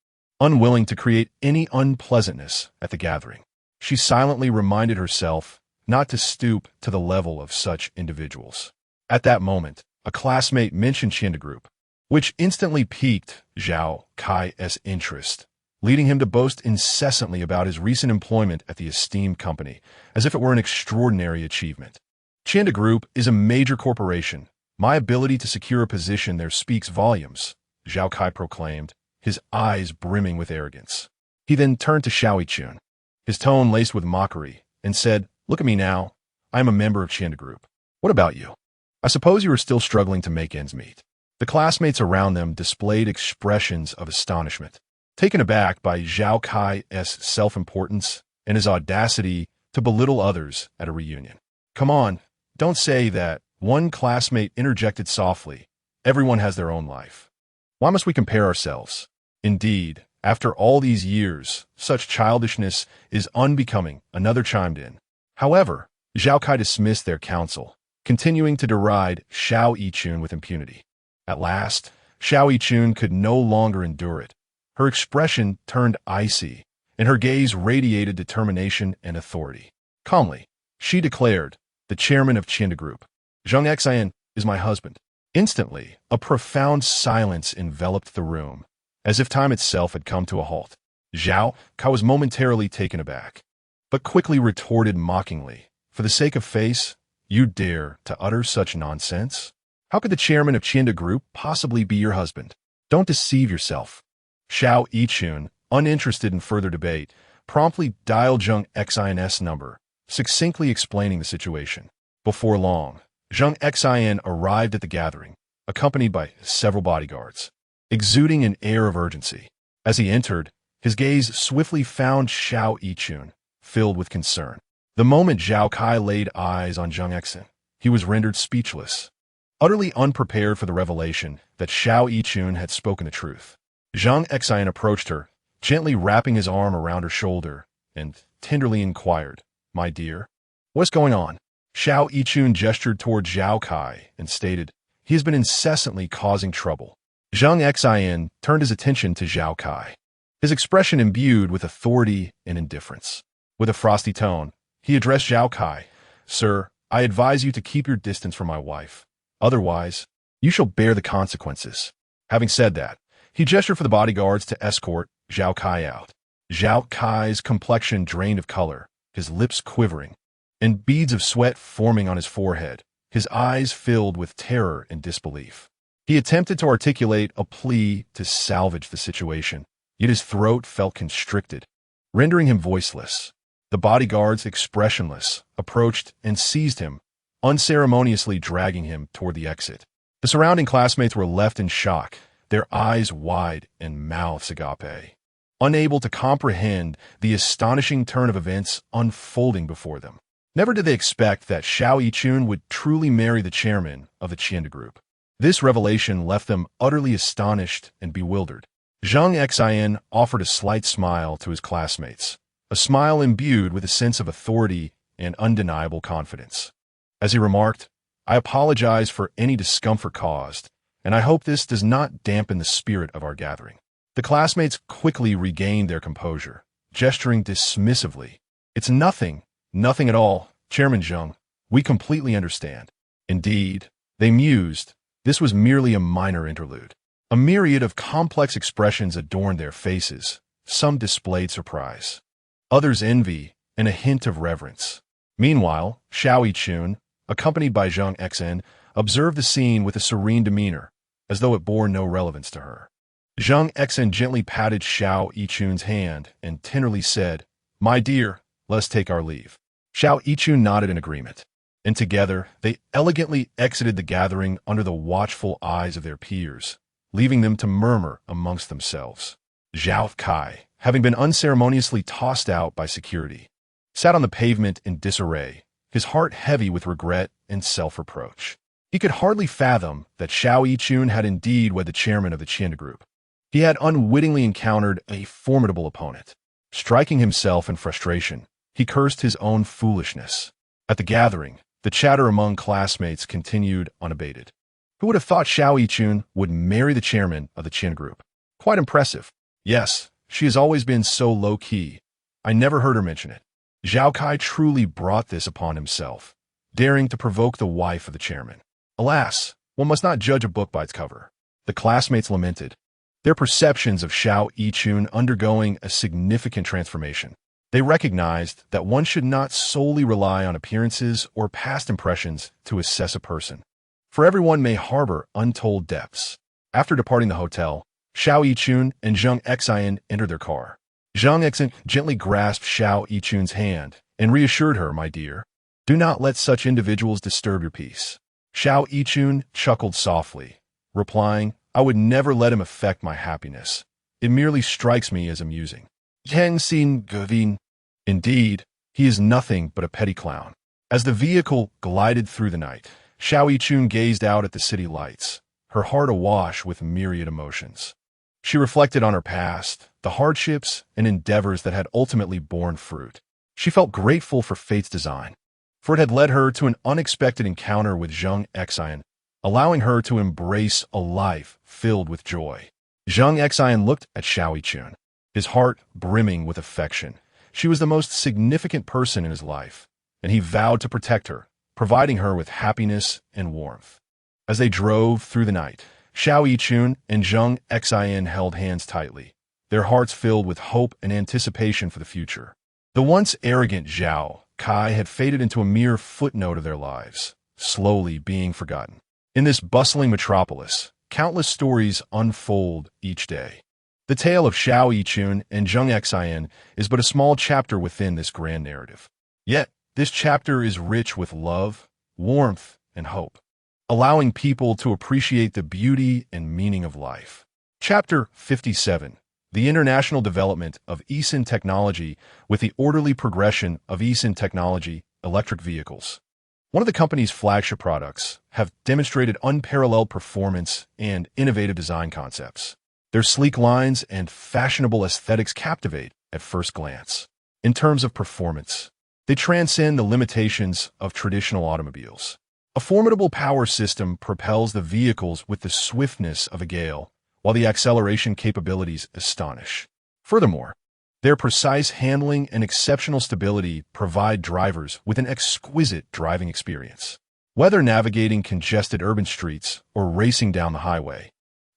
unwilling to create any unpleasantness at the gathering. She silently reminded herself not to stoop to the level of such individuals. At that moment, a classmate mentioned Chinda Group, which instantly piqued Zhao Kai's interest, leading him to boast incessantly about his recent employment at the esteemed company, as if it were an extraordinary achievement. "Chinda Group is a major corporation. My ability to secure a position there speaks volumes," Zhao Kai proclaimed, his eyes brimming with arrogance. He then turned to Xiao Yichun, his tone laced with mockery, and said, "Look at me now. I am a member of Qian Group. What about you? I suppose you are still struggling to make ends meet." The classmates around them displayed expressions of astonishment, taken aback by Zhao Kai's self-importance and his audacity to belittle others at a reunion. "Come on, don't say that," one classmate interjected softly. "Everyone has their own life. Why must we compare ourselves? Indeed, after all these years, such childishness is unbecoming," another chimed in. However, Zhao Kai dismissed their counsel, continuing to deride Xiao Yichun with impunity. At last, Xiao Yichun could no longer endure it. Her expression turned icy, and her gaze radiated determination and authority. Calmly, she declared, "The chairman of Qian Group, Zheng Xin, is my husband." Instantly, a profound silence enveloped the room, as if time itself had come to a halt. Zhao Kai was momentarily taken aback, but quickly retorted mockingly, "For the sake of face, you dare to utter such nonsense? How could the chairman of Qian Group possibly be your husband? Don't deceive yourself." Xiao Yichun, uninterested in further debate, promptly dialed Zheng Xin's number, succinctly explaining the situation. Before long, Zheng Xin arrived at the gathering, accompanied by several bodyguards, exuding an air of urgency. As he entered, his gaze swiftly found Xiao Yichun, filled with concern. The moment Zhao Kai laid eyes on Zheng Xin, he was rendered speechless, utterly unprepared for the revelation that Xiao Yichun had spoken the truth. Zheng Xin approached her, gently wrapping his arm around her shoulder, and tenderly inquired, "My dear, what's going on?" Xiao Yichun gestured toward Zhao Kai and stated, "He has been incessantly causing trouble." Zheng Xin turned his attention to Zhao Kai, his expression imbued with authority and indifference. With a frosty tone, he addressed Zhao Kai, "Sir, I advise you to keep your distance from my wife. Otherwise, you shall bear the consequences." Having said that, he gestured for the bodyguards to escort Zhao Kai out. Zhao Kai's complexion drained of color, his lips quivering, and beads of sweat forming on his forehead, his eyes filled with terror and disbelief. He attempted to articulate a plea to salvage the situation, yet his throat felt constricted, rendering him voiceless. The bodyguards, expressionless, approached and seized him, unceremoniously dragging him toward the exit. The surrounding classmates were left in shock, their eyes wide and mouths agape, unable to comprehend the astonishing turn of events unfolding before them. Never did they expect that Xiao Yichun would truly marry the chairman of the Qian Group. This revelation left them utterly astonished and bewildered. Zheng Xin offered a slight smile to his classmates, a smile imbued with a sense of authority and undeniable confidence. As he remarked, "I apologize for any discomfort caused, and I hope this does not dampen the spirit of our gathering." The classmates quickly regained their composure, gesturing dismissively. "It's nothing at all, Chairman Zheng. We completely understand." Indeed, they mused, this was merely a minor interlude. A myriad of complex expressions adorned their faces. Some displayed surprise, others envy, and a hint of reverence. Meanwhile, Xiao Yichun, accompanied by Zheng Xin, observed the scene with a serene demeanor, as though it bore no relevance to her. Zheng Xin gently patted Xiao Yichun's hand and tenderly said, "My dear, let us take our leave." Xiao Yichun nodded in agreement, and together they elegantly exited the gathering under the watchful eyes of their peers, leaving them to murmur amongst themselves. Zhao Kai, having been unceremoniously tossed out by security, sat on the pavement in disarray, his heart heavy with regret and self-reproach. He could hardly fathom that Xiao Yichun had indeed wed the chairman of the Qian Group. He had unwittingly encountered a formidable opponent. Striking himself in frustration, he cursed his own foolishness. At the gathering, the chatter among classmates continued unabated. Who would have thought Xiao Yichun would marry the chairman of the Qian Group? Quite impressive. Yes, she has always been so low-key. I never heard her mention it. Zhao Kai truly brought this upon himself, daring to provoke the wife of the chairman. Alas, one must not judge a book by its cover. The classmates lamented, their perceptions of Xiao Yichun undergoing a significant transformation. They recognized that one should not solely rely on appearances or past impressions to assess a person, for everyone may harbor untold depths. After departing the hotel, Xiao Yichun and Zheng Xin entered their car. Zheng Xin gently grasped Xiao Yichun's hand and reassured her, "My dear, do not let such individuals disturb your peace." Xiao Yichun chuckled softly, replying, "I would never let him affect my happiness. It merely strikes me as amusing." Zheng Xin Gavin. Indeed, he is nothing but a petty clown. As the vehicle glided through the night, Xiao Yichun gazed out at the city lights, her heart awash with myriad emotions. She reflected on her past, the hardships and endeavors that had ultimately borne fruit. She felt grateful for fate's design, for it had led her to an unexpected encounter with Zheng Xin, allowing her to embrace a life filled with joy. Zheng Xin looked at Xiao Yichun, his heart brimming with affection. She was the most significant person in his life, and he vowed to protect her, providing her with happiness and warmth. As they drove through the night, Xiao Yichun and Zheng Xin held hands tightly, their hearts filled with hope and anticipation for the future. The once arrogant Zhao Kai had faded into a mere footnote of their lives, slowly being forgotten. In this bustling metropolis, countless stories unfold each day. The tale of Xiao Yichun and Zheng Xin is but a small chapter within this grand narrative. Yet, this chapter is rich with love, warmth, and hope, allowing people to appreciate the beauty and meaning of life. Chapter 57. The international development of ESIN technology with the orderly progression of ESIN technology, electric vehicles. One of the company's flagship products have demonstrated unparalleled performance and innovative design concepts. Their sleek lines and fashionable aesthetics captivate at first glance. In terms of performance, they transcend the limitations of traditional automobiles. A formidable power system propels the vehicles with the swiftness of a gale, while the acceleration capabilities astonish. Furthermore, their precise handling and exceptional stability provide drivers with an exquisite driving experience. Whether navigating congested urban streets or racing down the highway,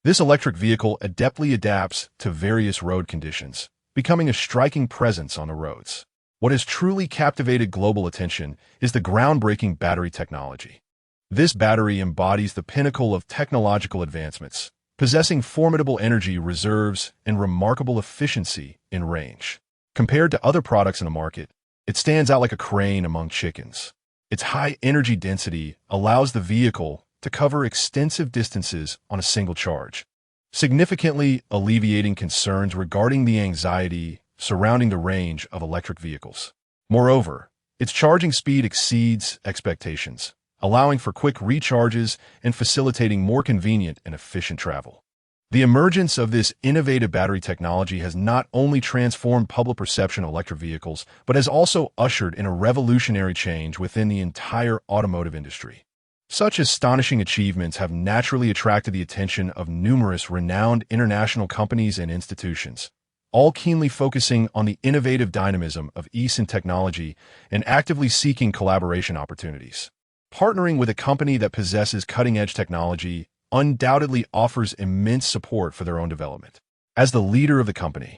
this electric vehicle adeptly adapts to various road conditions, becoming a striking presence on the roads. What has truly captivated global attention is the groundbreaking battery technology. This battery embodies the pinnacle of technological advancements, possessing formidable energy reserves and remarkable efficiency in range. Compared to other products in the market, it stands out like a crane among chickens. Its high energy density allows the vehicle to cover extensive distances on a single charge, significantly alleviating concerns regarding the anxiety surrounding the range of electric vehicles. Moreover, its charging speed exceeds expectations, allowing for quick recharges and facilitating more convenient and efficient travel. The emergence of this innovative battery technology has not only transformed public perception of electric vehicles, but has also ushered in a revolutionary change within the entire automotive industry. Such astonishing achievements have naturally attracted the attention of numerous renowned international companies and institutions, all keenly focusing on the innovative dynamism of ESIN technology and actively seeking collaboration opportunities. Partnering with a company that possesses cutting-edge technology undoubtedly offers immense support for their own development. As the leader of the company,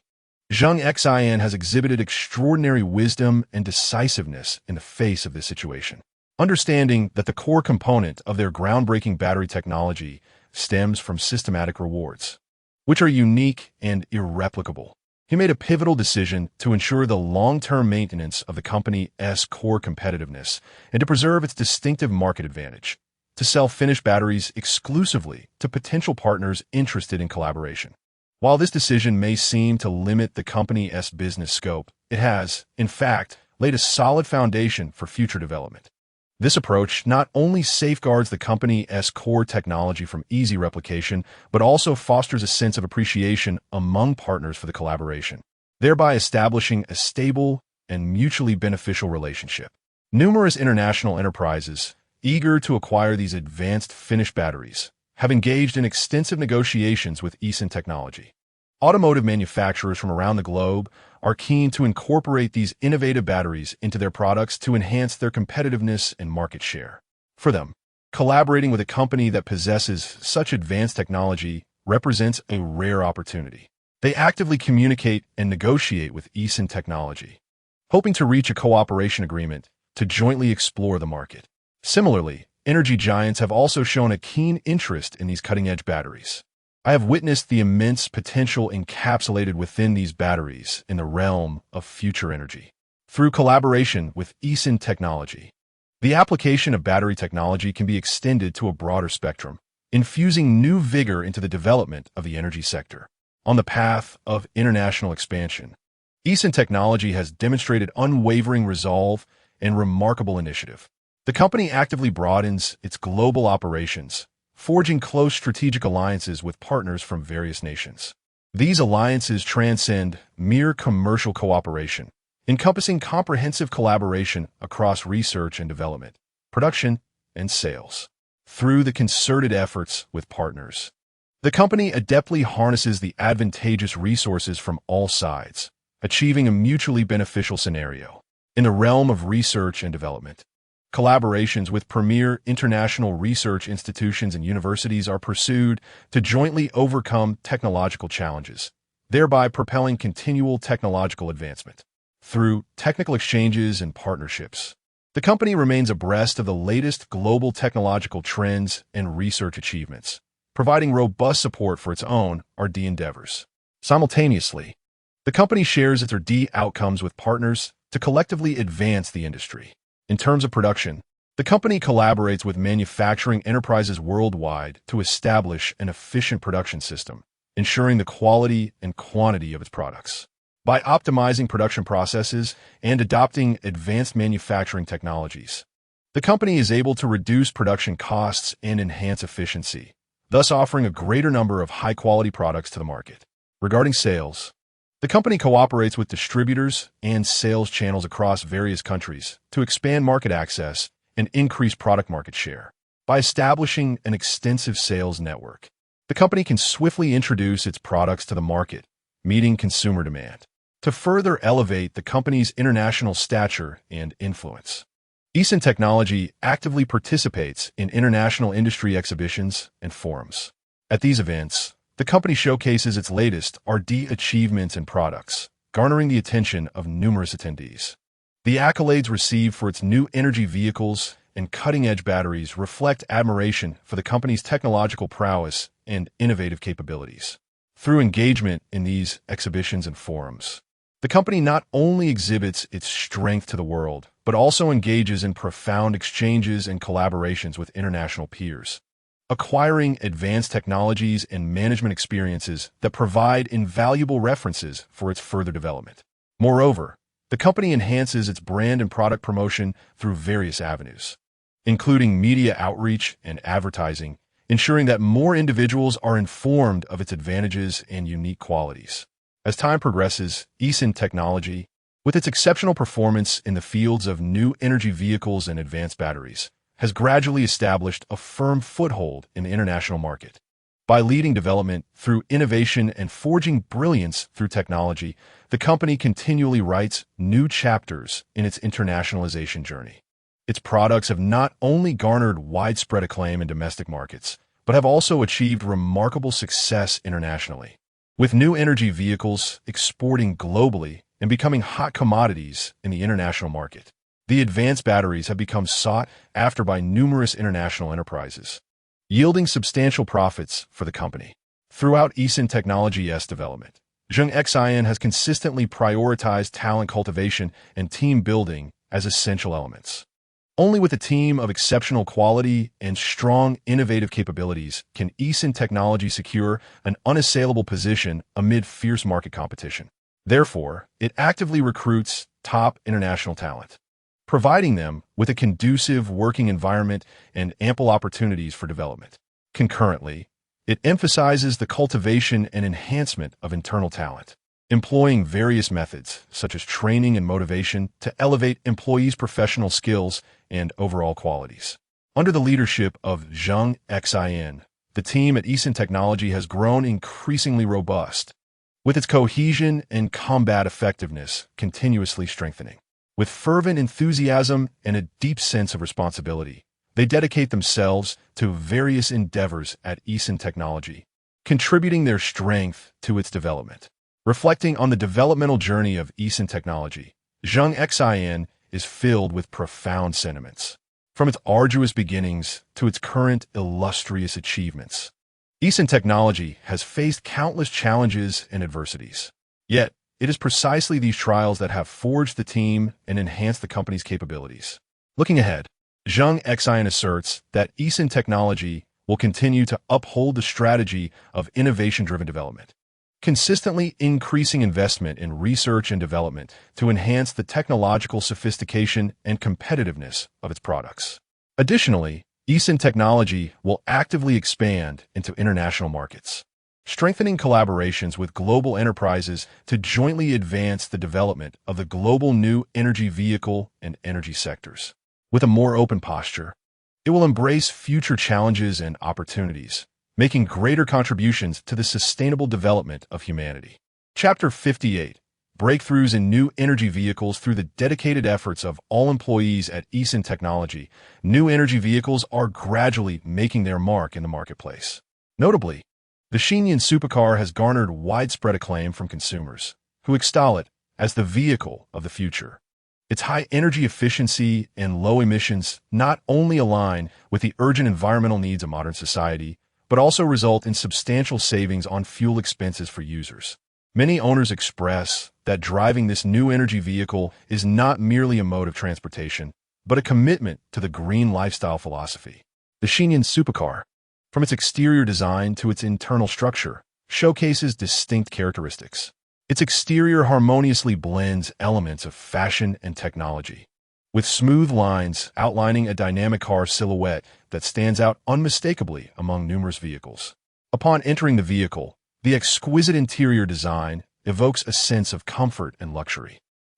Zheng Xin has exhibited extraordinary wisdom and decisiveness in the face of this situation. Understanding that the core component of their groundbreaking battery technology stems from systematic rewards, which are unique and irreplicable, he made a pivotal decision to ensure the long-term maintenance of the company's core competitiveness and to preserve its distinctive market advantage, to sell finished batteries exclusively to potential partners interested in collaboration. While this decision may seem to limit the company's business scope, it has, in fact, laid a solid foundation for future development. This approach not only safeguards the company's core technology from easy replication, but also fosters a sense of appreciation among partners for the collaboration, thereby establishing a stable and mutually beneficial relationship. Numerous international enterprises, eager to acquire these advanced finished batteries, have engaged in extensive negotiations with ESIN technology. Automotive manufacturers from around the globe are keen to incorporate these innovative batteries into their products to enhance their competitiveness and market share. For them, collaborating with a company that possesses such advanced technology represents a rare opportunity. They actively communicate and negotiate with ESIN technology, hoping to reach a cooperation agreement to jointly explore the market. Similarly, energy giants have also shown a keen interest in these cutting-edge batteries. I have witnessed the immense potential encapsulated within these batteries in the realm of future energy. Through collaboration with Zheng Technology, the application of battery technology can be extended to a broader spectrum, infusing new vigor into the development of the energy sector. On the path of international expansion, Zheng Technology has demonstrated unwavering resolve and remarkable initiative. The company actively broadens its global operations, forging close strategic alliances with partners from various nations. These alliances transcend mere commercial cooperation, encompassing comprehensive collaboration across research and development, production, and sales. Through the concerted efforts with partners, the company adeptly harnesses the advantageous resources from all sides, achieving a mutually beneficial scenario. In the realm of research and development, collaborations with premier international research institutions and universities are pursued to jointly overcome technological challenges, thereby propelling continual technological advancement. Through technical exchanges and partnerships, the company remains abreast of the latest global technological trends and research achievements, providing robust support for its own R&D endeavors. Simultaneously, the company shares its R&D outcomes with partners to collectively advance the industry. In terms of production, the company collaborates with manufacturing enterprises worldwide to establish an efficient production system, ensuring the quality and quantity of its products. By optimizing production processes and adopting advanced manufacturing technologies, the company is able to reduce production costs and enhance efficiency, thus offering a greater number of high-quality products to the market. Regarding sales, the company cooperates with distributors and sales channels across various countries to expand market access and increase product market share. By establishing an extensive sales network, the company can swiftly introduce its products to the market, meeting consumer demand. To further elevate the company's international stature and influence, Zheng Technology actively participates in international industry exhibitions and forums. At these events, the company showcases its latest R&D achievements and products, garnering the attention of numerous attendees. The accolades received for its new energy vehicles and cutting-edge batteries reflect admiration for the company's technological prowess and innovative capabilities. Through engagement in these exhibitions and forums, the company not only exhibits its strength to the world, but also engages in profound exchanges and collaborations with international peers, acquiring advanced technologies and management experiences that provide invaluable references for its further development. Moreover, the company enhances its brand and product promotion through various avenues, including media outreach and advertising, ensuring that more individuals are informed of its advantages and unique qualities. As time progresses, Zheng Technology, with its exceptional performance in the fields of new energy vehicles and advanced batteries, has gradually established a firm foothold in the international market. By leading development through innovation and forging brilliance through technology, the company continually writes new chapters in its internationalization journey. Its products have not only garnered widespread acclaim in domestic markets, but have also achieved remarkable success internationally, with new energy vehicles exporting globally and becoming hot commodities in the international market. The advanced batteries have become sought after by numerous international enterprises, yielding substantial profits for the company. Throughout Zheng Technology's development, Zheng Xin has consistently prioritized talent cultivation and team building as essential elements. Only with a team of exceptional quality and strong innovative capabilities can Zheng Technology secure an unassailable position amid fierce market competition. Therefore, it actively recruits top international talent, providing them with a conducive working environment and ample opportunities for development. Concurrently, it emphasizes the cultivation and enhancement of internal talent, employing various methods, such as training and motivation, to elevate employees' professional skills and overall qualities. Under the leadership of Zheng Xin, the team at Zheng Technology has grown increasingly robust, with its cohesion and combat effectiveness continuously strengthening. With fervent enthusiasm and a deep sense of responsibility, they dedicate themselves to various endeavors at Zheng Technology, contributing their strength to its development. Reflecting on the developmental journey of Zheng Technology, Zheng Xin is filled with profound sentiments. From its arduous beginnings to its current illustrious achievements, Eason Technology has faced countless challenges and adversities. Yet, it is precisely these trials that have forged the team and enhanced the company's capabilities. Looking ahead, Zheng Xin asserts that Eason Technology will continue to uphold the strategy of innovation-driven development, consistently increasing investment in research and development to enhance the technological sophistication and competitiveness of its products. Additionally, Eason Technology will actively expand into international markets, strengthening collaborations with global enterprises to jointly advance the development of the global new energy vehicle and energy sectors. With a more open posture, it will embrace future challenges and opportunities, making greater contributions to the sustainable development of humanity. Chapter 58: Breakthroughs in New Energy Vehicles. Through the dedicated efforts of all employees at Eason Technology, new energy vehicles are gradually making their mark in the marketplace. Notably, the Zheng Xin supercar has garnered widespread acclaim from consumers, who extol it as the vehicle of the future. Its high energy efficiency and low emissions not only align with the urgent environmental needs of modern society, but also result in substantial savings on fuel expenses for users. Many owners express that driving this new energy vehicle is not merely a mode of transportation, but a commitment to the green lifestyle philosophy. The Zheng Xin supercar, from its exterior design to its internal structure, showcases distinct characteristics. Its exterior harmoniously blends elements of fashion and technology, with smooth lines outlining a dynamic car silhouette that stands out unmistakably among numerous vehicles. Upon entering the vehicle, the exquisite interior design evokes a sense of comfort and luxury.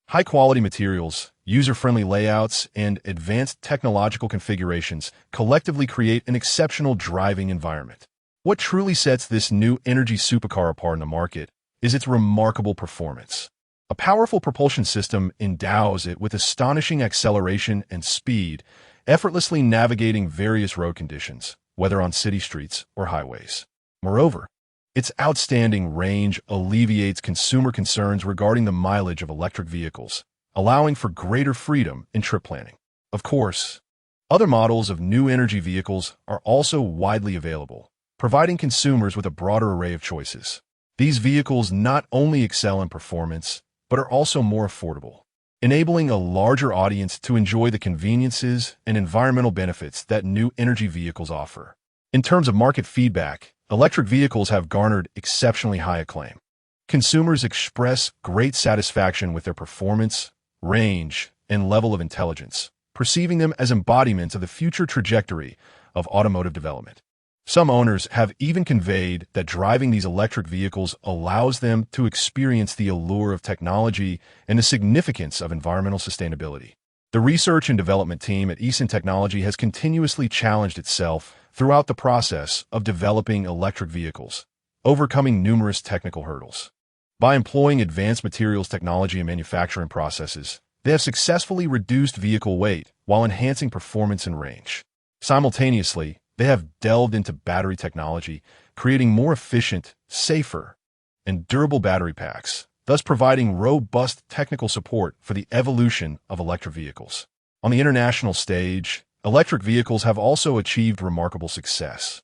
High-quality materials, user-friendly layouts, and advanced technological configurations collectively create an exceptional driving environment. What truly sets this new energy supercar apart in the market is its remarkable performance. A powerful propulsion system endows it with astonishing acceleration and speed, effortlessly navigating various road conditions, whether on city streets or highways. Moreover, its outstanding range alleviates consumer concerns regarding the mileage of electric vehicles, allowing for greater freedom in trip planning. Of course, other models of new energy vehicles are also widely available, providing consumers with a broader array of choices. These vehicles not only excel in performance, but are also more affordable, enabling a larger audience to enjoy the conveniences and environmental benefits that new energy vehicles offer. In terms of market feedback, electric vehicles have garnered exceptionally high acclaim. Consumers express great satisfaction with their performance, range, and level of intelligence, perceiving them as embodiments of the future trajectory of automotive development. Some owners have even conveyed that driving these electric vehicles allows them to experience the allure of technology and the significance of environmental sustainability. The research and development team at Eason Technology has continuously challenged itself throughout the process of developing electric vehicles, overcoming numerous technical hurdles. By employing advanced materials technology and manufacturing processes, they have successfully reduced vehicle weight while enhancing performance and range. Simultaneously, they have delved into battery technology, creating more efficient, safer, and durable battery packs, thus providing robust technical support for the evolution of electric vehicles. On the international stage, electric vehicles have also achieved remarkable success.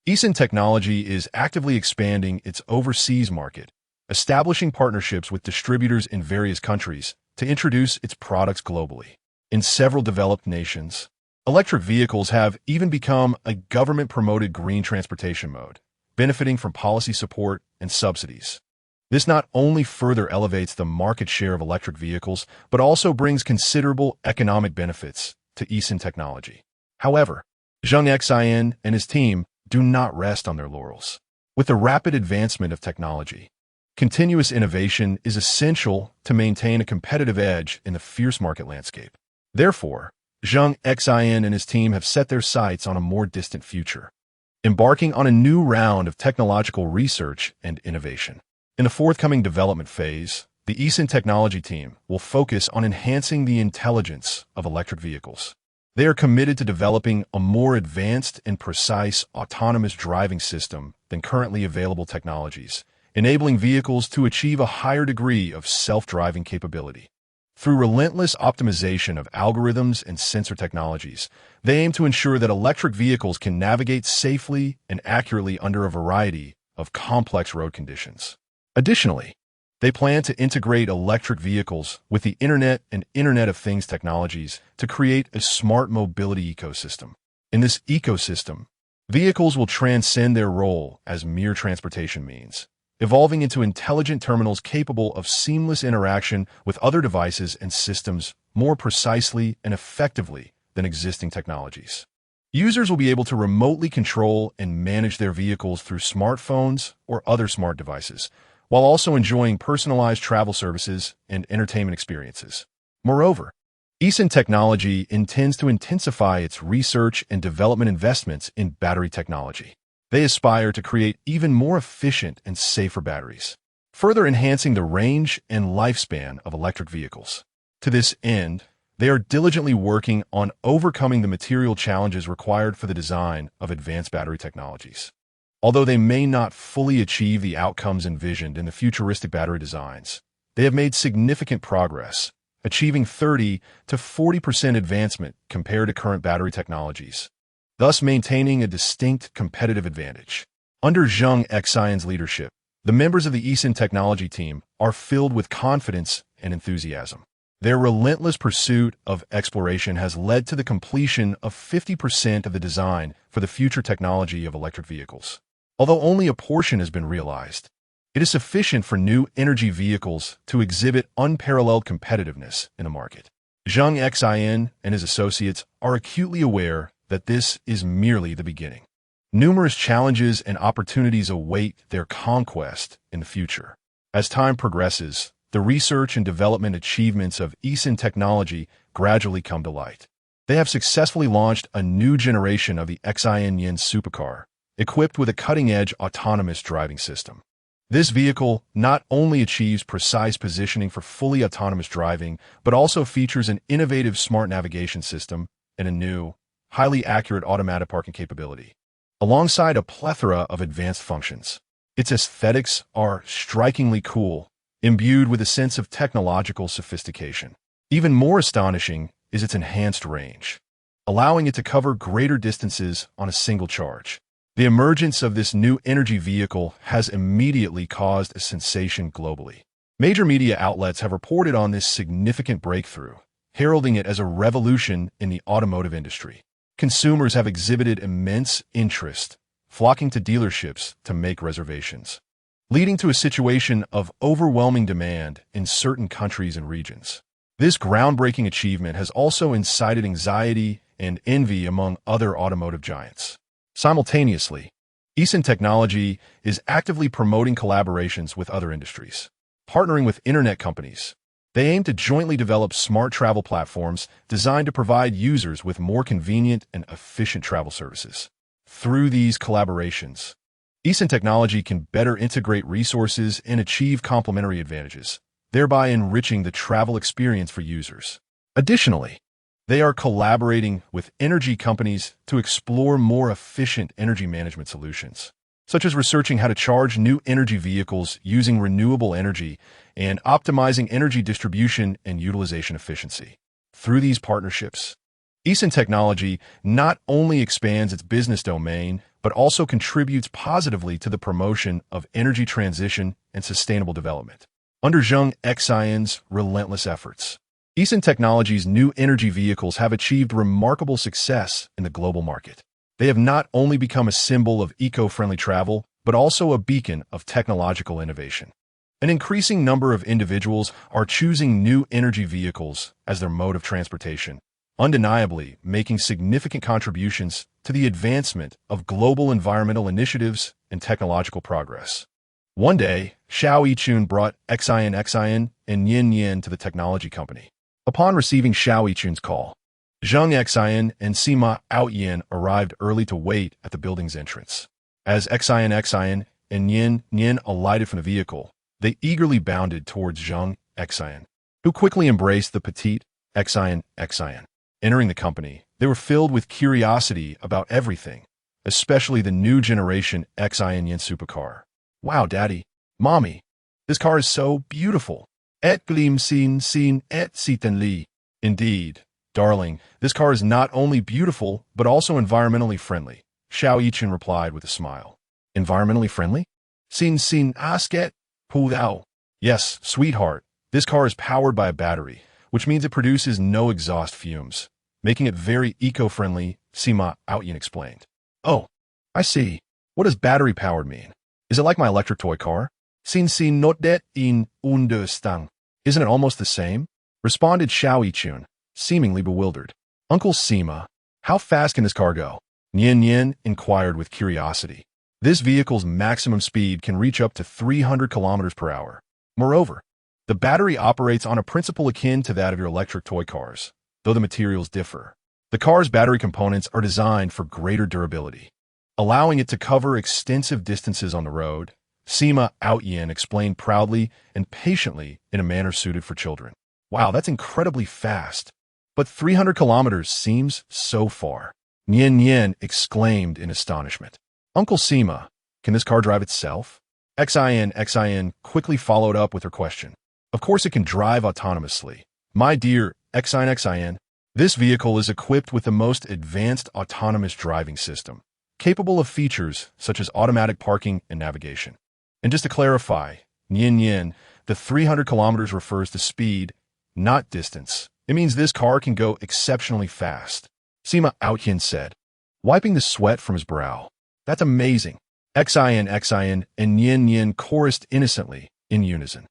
Eason Technology is actively expanding its overseas market, establishing partnerships with distributors in various countries to introduce its products globally. In several developed nations, electric vehicles have even become a government-promoted green transportation mode, benefiting from policy support and subsidies. This not only further elevates the market share of electric vehicles, but also brings considerable economic benefits to Eason Technology. However, Zheng Xin and his team do not rest on their laurels. With the rapid advancement of technology, continuous innovation is essential to maintain a competitive edge in the fierce market landscape. Therefore, Zheng Xin and his team have set their sights on a more distant future, embarking on a new round of technological research and innovation. In the forthcoming development phase, the Eason Technology team will focus on enhancing the intelligence of electric vehicles. They are committed to developing a more advanced and precise autonomous driving system than currently available technologies, enabling vehicles to achieve a higher degree of self-driving capability. Through relentless optimization of algorithms and sensor technologies, they aim to ensure that electric vehicles can navigate safely and accurately under a variety of complex road conditions. Additionally, they plan to integrate electric vehicles with the Internet and Internet of Things technologies to create a smart mobility ecosystem. In this ecosystem, vehicles will transcend their role as mere transportation means, evolving into intelligent terminals capable of seamless interaction with other devices and systems more precisely and effectively than existing technologies. Users will be able to remotely control and manage their vehicles through smartphones or other smart devices, while also enjoying personalized travel services and entertainment experiences. Moreover, Zheng Technology intends to intensify its research and development investments in battery technology. They aspire to create even more efficient and safer batteries, further enhancing the range and lifespan of electric vehicles. To this end, they are diligently working on overcoming the material challenges required for the design of advanced battery technologies. Although they may not fully achieve the outcomes envisioned in the futuristic battery designs, they have made significant progress, achieving 30 to 40% advancement compared to current battery technologies, thus maintaining a distinct competitive advantage. Under Zheng Xin's leadership, the members of the Zheng Technology team are filled with confidence and enthusiasm. Their relentless pursuit of exploration has led to the completion of 50% of the design for the future technology of electric vehicles. Although only a portion has been realized, it is sufficient for new energy vehicles to exhibit unparalleled competitiveness in the market. Zheng Xin and his associates are acutely aware that this is merely the beginning. Numerous challenges and opportunities await their conquest in the future. As time progresses, the research and development achievements of Zheng Technology gradually come to light. They have successfully launched a new generation of the Xin supercar, equipped with a cutting-edge autonomous driving system. This vehicle not only achieves precise positioning for fully autonomous driving, but also features an innovative smart navigation system and a new, highly accurate automatic parking capability, alongside a plethora of advanced functions. Its aesthetics are strikingly cool, imbued with a sense of technological sophistication. Even more astonishing is its enhanced range, allowing it to cover greater distances on a single charge. The emergence of this new energy vehicle has immediately caused a sensation globally. Major media outlets have reported on this significant breakthrough, heralding it as a revolution in the automotive industry. Consumers have exhibited immense interest, flocking to dealerships to make reservations, leading to a situation of overwhelming demand in certain countries and regions. This groundbreaking achievement has also incited anxiety and envy among other automotive giants. Simultaneously, Zheng Technology is actively promoting collaborations with other industries. Partnering with internet companies, they aim to jointly develop smart travel platforms designed to provide users with more convenient and efficient travel services. Through these collaborations, Zheng Technology can better integrate resources and achieve complementary advantages, thereby enriching the travel experience for users. Additionally, they are collaborating with energy companies to explore more efficient energy management solutions, such as researching how to charge new energy vehicles using renewable energy and optimizing energy distribution and utilization efficiency. Through these partnerships, Zheng Technology not only expands its business domain, but also contributes positively to the promotion of energy transition and sustainable development. Under Zheng Xin's relentless efforts, Zheng Technology's new energy vehicles have achieved remarkable success in the global market. They have not only become a symbol of eco-friendly travel, but also a beacon of technological innovation. An increasing number of individuals are choosing new energy vehicles as their mode of transportation, undeniably making significant contributions to the advancement of global environmental initiatives and technological progress. One day, Xiao Yichun brought Xin and Yin to the technology company. Upon receiving Xiao Yichun's call, Zheng Xin and Sima Outyin arrived early to wait at the building's entrance. As Xin and Yin alighted from the vehicle, they eagerly bounded towards Zheng Xin, who quickly embraced the petite Xin. Entering the company, they were filled with curiosity about everything, especially the new generation Xin supercar. "Wow, Daddy, Mommy, this car is so beautiful. Et glim sin et sitan li. Indeed, darling, this car is not only beautiful, but also environmentally friendly, Xiao Yichun replied with a smile. Environmentally friendly? Sin asket pudao. Yes, sweetheart, this car is powered by a battery, which means it produces no exhaust fumes, making it very eco-friendly, Sima Outyin explained. Oh, I see. What does battery-powered mean? Is it like my electric toy car? Sin not det in understand. Isn't it almost the same? Responded Xiao Yichun, seemingly bewildered. Uncle Sima, how fast can this car go? Nian inquired with curiosity. This vehicle's maximum speed can reach up to 300 kilometers per hour. Moreover, the battery operates on a principle akin to that of your electric toy cars, though the materials differ. The car's battery components are designed for greater durability, allowing it to cover extensive distances on the road, Sima Outyin explained proudly and patiently in a manner suited for children. Wow, that's incredibly fast. But 300 kilometers seems so far. Nian exclaimed in astonishment. Uncle Sima, can this car drive itself? Xin quickly followed up with her question. Of course it can drive autonomously. My dear Xin, this vehicle is equipped with the most advanced autonomous driving system, capable of features such as automatic parking and navigation. And just to clarify, Nian, the 300 kilometers refers to speed, not distance. It means this car can go exceptionally fast, Sima Outyin said, wiping the sweat from his brow. That's amazing. Xin and Nian chorused innocently in unison.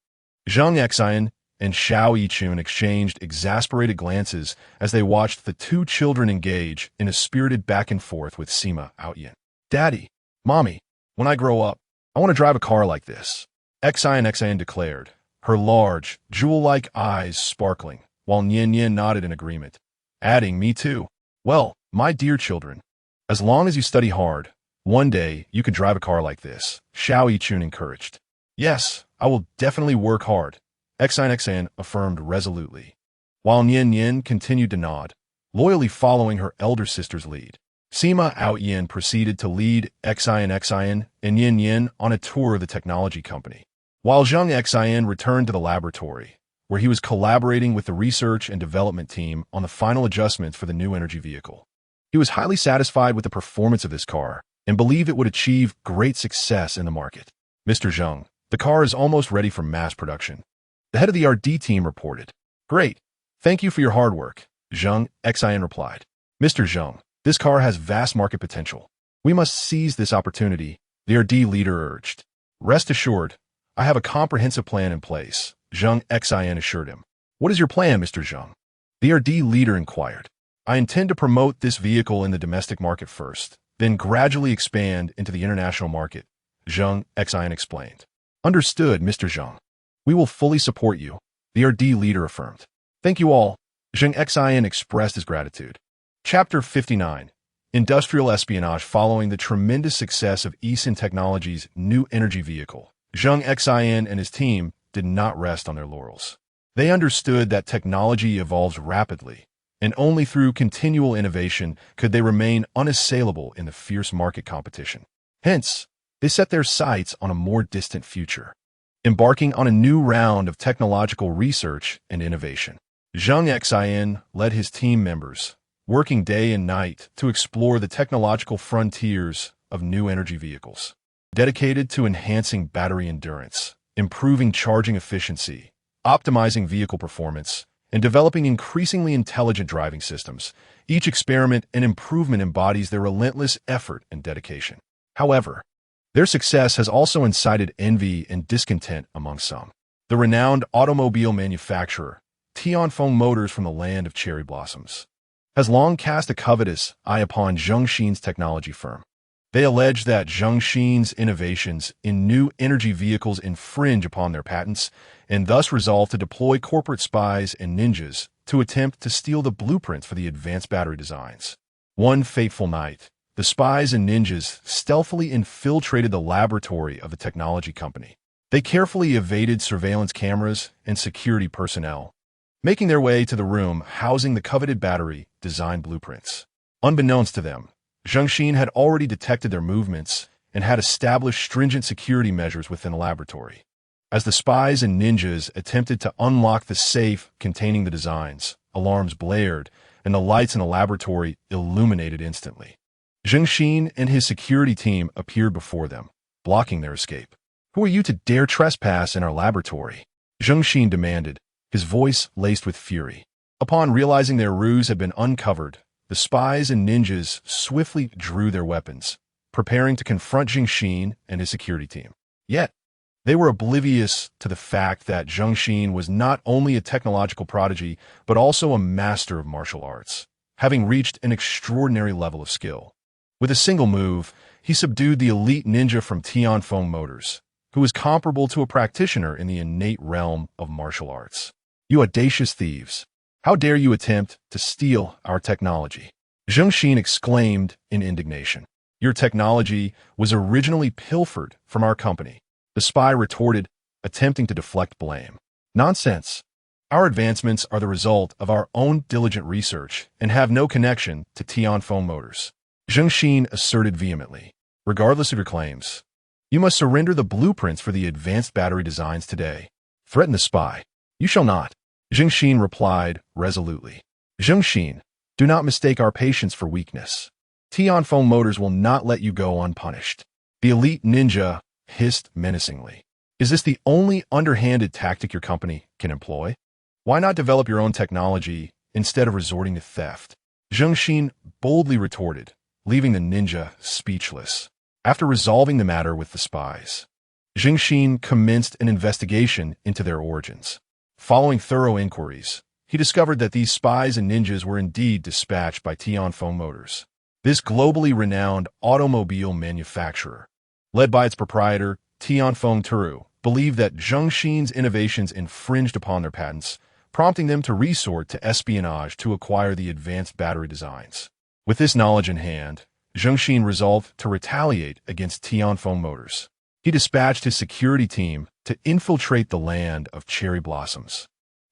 Zheng Xin and Xiao Yichun exchanged exasperated glances as they watched the two children engage in a spirited back and forth with Sima Outyin. Daddy, Mommy, when I grow up, I want to drive a car like this, Xin declared, her large, jewel-like eyes sparkling, while Nian nodded in agreement, adding, me too. Well, my dear children, as long as you study hard, one day you can drive a car like this, Xiao Yichun encouraged. Yes, I will definitely work hard, Xin affirmed resolutely, while Nian continued to nod, loyally following her elder sister's lead. Sima Outyin proceeded to lead Xin and Nian on a tour of the technology company, while Zheng Xin returned to the laboratory, where he was collaborating with the research and development team on the final adjustments for the new energy vehicle. He was highly satisfied with the performance of this car and believed it would achieve great success in the market. Mr. Zheng, the car is almost ready for mass production. The head of the R&D team reported. Great. Thank you for your hard work, Zheng Xin replied. Mr. Zheng, this car has vast market potential. We must seize this opportunity, the R&D leader urged. Rest assured, I have a comprehensive plan in place, Zheng Xin assured him. What is your plan, Mr. Zheng? The R&D leader inquired. I intend to promote this vehicle in the domestic market first, then gradually expand into the international market, Zheng Xin explained. Understood, Mr. Zheng. We will fully support you, the R&D leader affirmed. Thank you all, Zheng Xin expressed his gratitude. Chapter 59. Industrial Espionage. Following the tremendous success of Zheng Technology's new energy vehicle, Zheng Xin and his team did not rest on their laurels. They understood that technology evolves rapidly, and only through continual innovation could they remain unassailable in the fierce market competition. Hence, they set their sights on a more distant future, embarking on a new round of technological research and innovation. Zheng Xin led his team members, working day and night to explore the technological frontiers of new energy vehicles. Dedicated to enhancing battery endurance, improving charging efficiency, optimizing vehicle performance, and developing increasingly intelligent driving systems, each experiment and improvement embodies their relentless effort and dedication. However, their success has also incited envy and discontent among some. The renowned automobile manufacturer, Tianfeng Motors from the land of cherry blossoms, has long cast a covetous eye upon Zheng Xin's technology firm. They allege that Zheng Xin's innovations in new energy vehicles infringe upon their patents and thus resolve to deploy corporate spies and ninjas to attempt to steal the blueprints for the advanced battery designs. One fateful night, the spies and ninjas stealthily infiltrated the laboratory of the technology company. They carefully evaded surveillance cameras and security personnel, making their way to the room housing the coveted battery design blueprints. Unbeknownst to them, Zheng Xin had already detected their movements and had established stringent security measures within the laboratory. As the spies and ninjas attempted to unlock the safe containing the designs, alarms blared, and the lights in the laboratory illuminated instantly. Zheng Xin and his security team appeared before them, blocking their escape. "Who are you to dare trespass in our laboratory?" Zheng Xin demanded, his voice laced with fury. Upon realizing their ruse had been uncovered, the spies and ninjas swiftly drew their weapons, preparing to confront Zheng Xin and his security team. Yet, they were oblivious to the fact that Zheng Xin was not only a technological prodigy, but also a master of martial arts, having reached an extraordinary level of skill. With a single move, he subdued the elite ninja from Tianfeng Motors, who was comparable to a practitioner in the innate realm of martial arts. "You audacious thieves! How dare you attempt to steal our technology?" Zheng Xin exclaimed in indignation. "Your technology was originally pilfered from our company," the spy retorted, attempting to deflect blame. "Nonsense! Our advancements are the result of our own diligent research and have no connection to Tianfeng Motors," Zheng Xin asserted vehemently. "Regardless of your claims, you must surrender the blueprints for the advanced battery designs today." "Threaten the spy. You shall not," Zheng Xin replied resolutely. "Zheng Xin, do not mistake our patience for weakness. Tianfeng Motors will not let you go unpunished." The elite ninja hissed menacingly. "Is this the only underhanded tactic your company can employ? Why not develop your own technology instead of resorting to theft?" Zheng Xin boldly retorted, leaving the ninja speechless. After resolving the matter with the spies, Zheng Xin commenced an investigation into their origins. Following thorough inquiries, he discovered that these spies and ninjas were indeed dispatched by Tianfeng Motors. This globally renowned automobile manufacturer, led by its proprietor, Tianfeng Turu, believed that Zheng Xin's innovations infringed upon their patents, prompting them to resort to espionage to acquire the advanced battery designs. With this knowledge in hand, Zheng Xin resolved to retaliate against Tianfeng Motors. He dispatched his security team to infiltrate the land of cherry blossoms,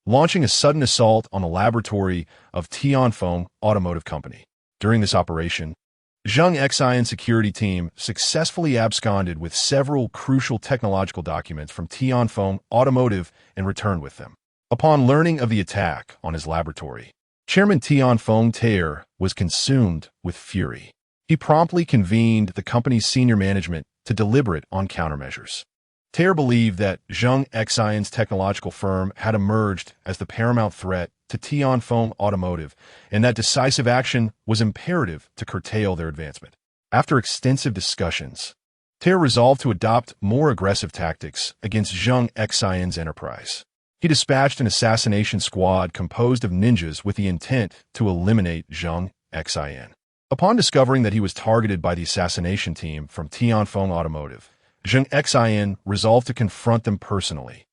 launching a sudden assault on the laboratory of Tianfeng Automotive Company. During this operation, Zheng Xin's security team successfully absconded with several crucial technological documents from Tianfeng Automotive and returned with them. Upon learning of the attack on his laboratory, Chairman Tianfeng Tair was consumed with fury. He promptly convened the company's senior management to deliberate on countermeasures. Tair believed that Zheng Xin's technological firm had emerged as the paramount threat to Tianfeng Automotive, and that decisive action was imperative to curtail their advancement. After extensive discussions, Tair resolved to adopt more aggressive tactics against Zheng Xin's enterprise. He dispatched an assassination squad composed of ninjas with the intent to eliminate Zheng Xin. Upon discovering that he was targeted by the assassination team from Tianfeng Automotive, Zheng Xin resolved to confront them personally,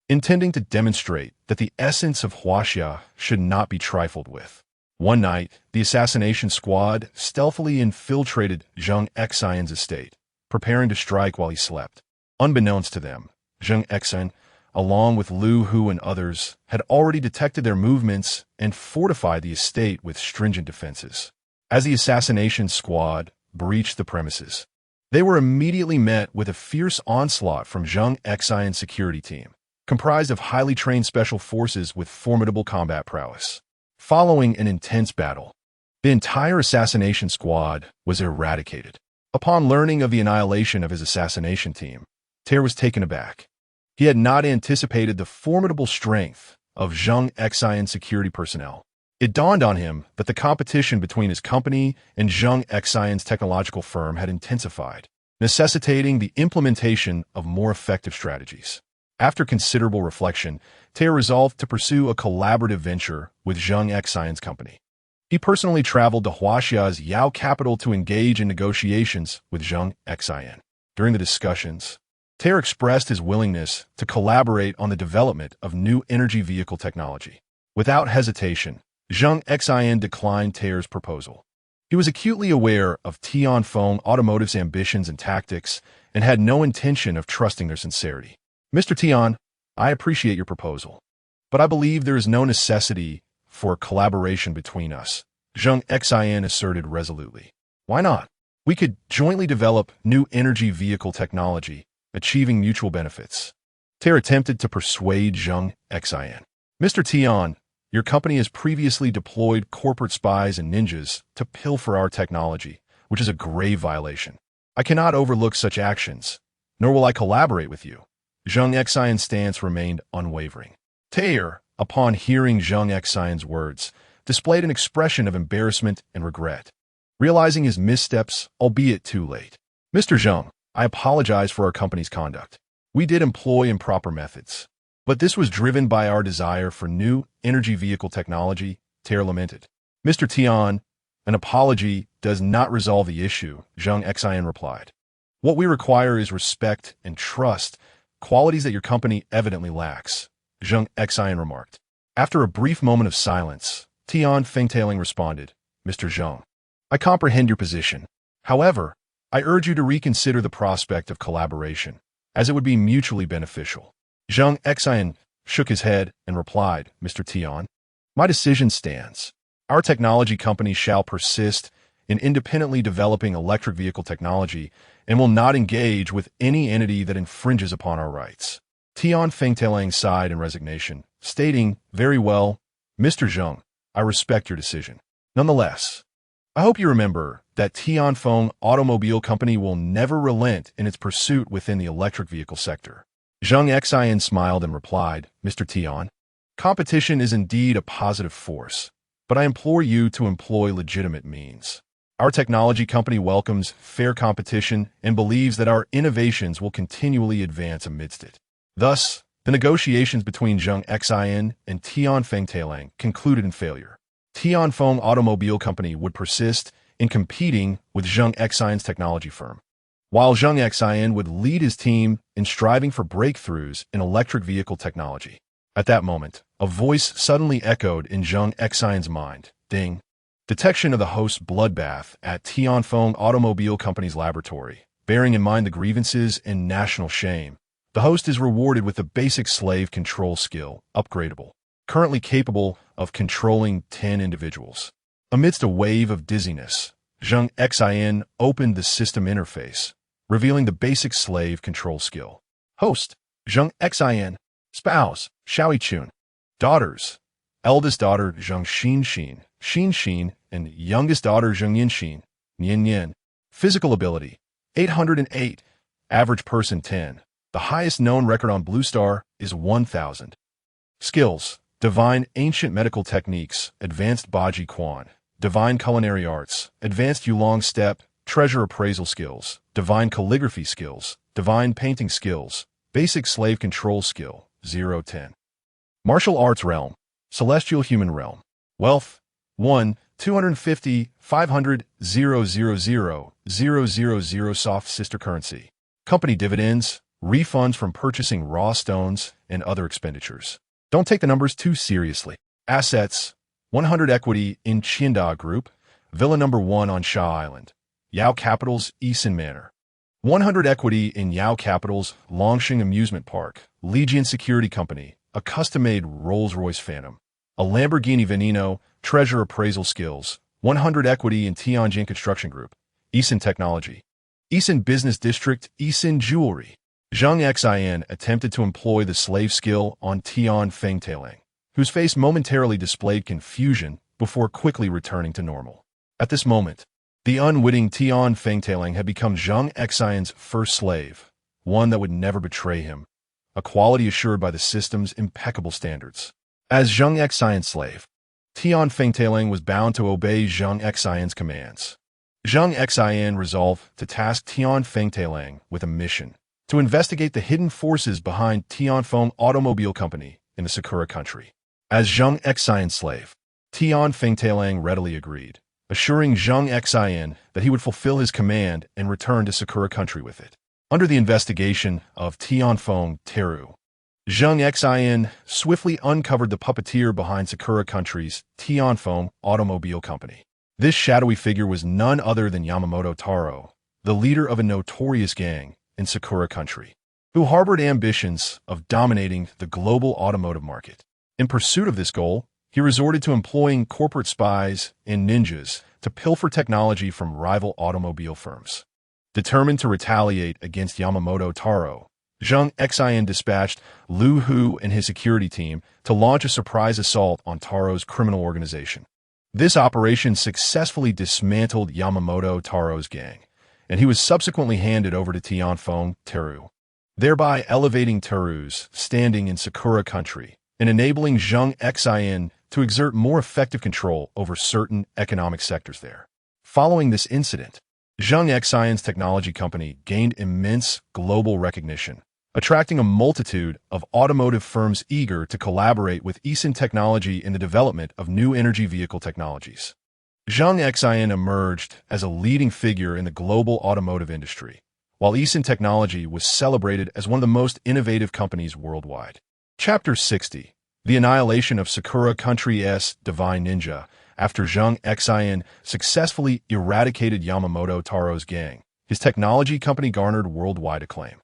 intending to demonstrate that the essence of Huaxia should not be trifled with. One night, the assassination squad stealthily infiltrated Zheng Xin's estate, preparing to strike while he slept. Unbeknownst to them, Zheng Xin, along with Lu Hu and others, had already detected their movements and fortified the estate with stringent defenses. As the assassination squad breached the premises, they were immediately met with a fierce onslaught from Zheng Xin's security team, comprised of highly trained special forces with formidable combat prowess. Following an intense battle, the entire assassination squad was eradicated. Upon learning of the annihilation of his assassination team, Tair was taken aback. He had not anticipated the formidable strength of Zheng Xin's security personnel. It dawned on him that the competition between his company and Zheng Xin's technological firm had intensified, necessitating the implementation of more effective strategies. After considerable reflection, Tair resolved to pursue a collaborative venture with Zheng Xin's company. He personally traveled to Huaxia's Yao capital to engage in negotiations with Zheng Xin. During the discussions, Tair expressed his willingness to collaborate on the development of new energy vehicle technology. Without hesitation, Zheng Xin declined Tair's proposal. He was acutely aware of Tianfeng Automotive's ambitions and tactics and had no intention of trusting their sincerity. "Mr. Tian, I appreciate your proposal, but I believe there is no necessity for collaboration between us," Zheng Xin asserted resolutely. "Why not? We could jointly develop new energy vehicle technology, achieving mutual benefits." Ter attempted to persuade Zheng Xin. Mr. Tian, your company has previously deployed corporate spies and ninjas to pilfer our technology, which is a grave violation. I cannot overlook such actions, nor will I collaborate with you. Zheng Xin's stance remained unwavering. Ter, upon hearing Zheng Xin's words, displayed an expression of embarrassment and regret, realizing his missteps, albeit too late. Mr. Zheng, I apologize for our company's conduct. We did employ improper methods, but this was driven by our desire for new energy vehicle technology, Ter lamented. Mr. Tian, an apology does not resolve the issue, Zheng Xin replied. What we require is respect and trust, qualities that your company evidently lacks, Zheng Xin remarked. After a brief moment of silence, Tian Fengtailing responded, Mr. Zheng, I comprehend your position. However, I urge you to reconsider the prospect of collaboration, as it would be mutually beneficial. Zheng Xin shook his head and replied, Mr. Tian, my decision stands. Our technology company shall persist in independently developing electric vehicle technology and will not engage with any entity that infringes upon our rights. Tian Fengtailing sighed in resignation, stating, very well, Mr. Zheng, I respect your decision. Nonetheless, I hope you remember that Tianfeng Automobile Company will never relent in its pursuit within the electric vehicle sector. Zheng Xin smiled and replied, Mr. Tian, competition is indeed a positive force, but I implore you to employ legitimate means. Our technology company welcomes fair competition and believes that our innovations will continually advance amidst it. Thus, the negotiations between Zheng Xin and Tian Fengtailing concluded in failure. Tianfeng Automobile Company would persist in competing with Zheng Xin's technology firm, while Zheng Xin would lead his team in striving for breakthroughs in electric vehicle technology. At that moment, a voice suddenly echoed in Zheng Xin's mind. Ding. Detection of the host's bloodbath at Tianfeng Automobile Company's laboratory. Bearing in mind the grievances and national shame, the host is rewarded with a basic slave control skill, upgradable, currently capable of controlling 10 individuals. Amidst a wave of dizziness, Zheng Xin opened the system interface, revealing the basic slave control skill. Host, Zheng Xin. Spouse, Xiaoi Chun. Daughters, eldest daughter Zheng Xin, and youngest daughter Zheng Xin, Nian. Physical ability, 808. Average person 10. The highest known record on Blue Star is 1,000. Skills, divine ancient medical techniques, advanced Baji Quan, divine culinary arts, advanced Yulong step, treasure appraisal skills, divine calligraphy skills, divine painting skills, basic slave control skill, 0-10. Martial arts realm, celestial human realm. Wealth, 1, 250, 500, 000, 000 soft sister currency. Company dividends, refunds from purchasing raw stones and other expenditures. Don't take the numbers too seriously. Assets, 100 equity in Qianda Group, Villa No. 1 on Sha Island. Yao Capital's Eason Manor. 100 equity in Yao Capital's Longsheng Amusement Park, Legion Security Company, a custom-made Rolls-Royce Phantom. A Lamborghini Veneno, treasure appraisal skills. 100 equity in Tianjin Construction Group, Eason Technology. Eason Business District, Eason Jewelry. Zheng Xin attempted to employ the slave skill on Tian Fengtailing, whose face momentarily displayed confusion before quickly returning to normal. At this moment, the unwitting Tian Fengtailing had become Zheng Xin's first slave, one that would never betray him, a quality assured by the system's impeccable standards. As Zheng Xin's slave, Tian Fengtailing was bound to obey Zheng Xin's commands. Zheng Xin resolved to task Tian Fengtailing with a mission to investigate the hidden forces behind Tianfeng Automobile Company in the Sakura country. As Zheng Xin's slave, Tian Fengtailing readily agreed, assuring Zheng Xin that he would fulfill his command and return to Sakura country with it. Under the investigation of Tianfeng Teru, Zheng Xin swiftly uncovered the puppeteer behind Sakura country's Tianfeng Automobile Company. This shadowy figure was none other than Yamamoto Taro, the leader of a notorious gang in Sakura country, who harbored ambitions of dominating the global automotive market. In pursuit of this goal, he resorted to employing corporate spies and ninjas to pilfer technology from rival automobile firms. Determined to retaliate against Yamamoto Taro, Zheng Xin dispatched Lu Hu and his security team to launch a surprise assault on Taro's criminal organization. This operation successfully dismantled Yamamoto Taro's gang, and he was subsequently handed over to Tianfeng Teru, thereby elevating Teru's standing in Sakura country and enabling Zheng Xin to exert more effective control over certain economic sectors there. Following this incident, Zheng Xin's technology company gained immense global recognition, attracting a multitude of automotive firms eager to collaborate with Xin Technology in the development of new energy vehicle technologies. Zheng Xin emerged as a leading figure in the global automotive industry, while Xin Technology was celebrated as one of the most innovative companies worldwide. Chapter 60. The Annihilation of Sakura Country's Divine Ninja. After Zheng Xin successfully eradicated Yamamoto Taro's gang, his technology company garnered worldwide acclaim.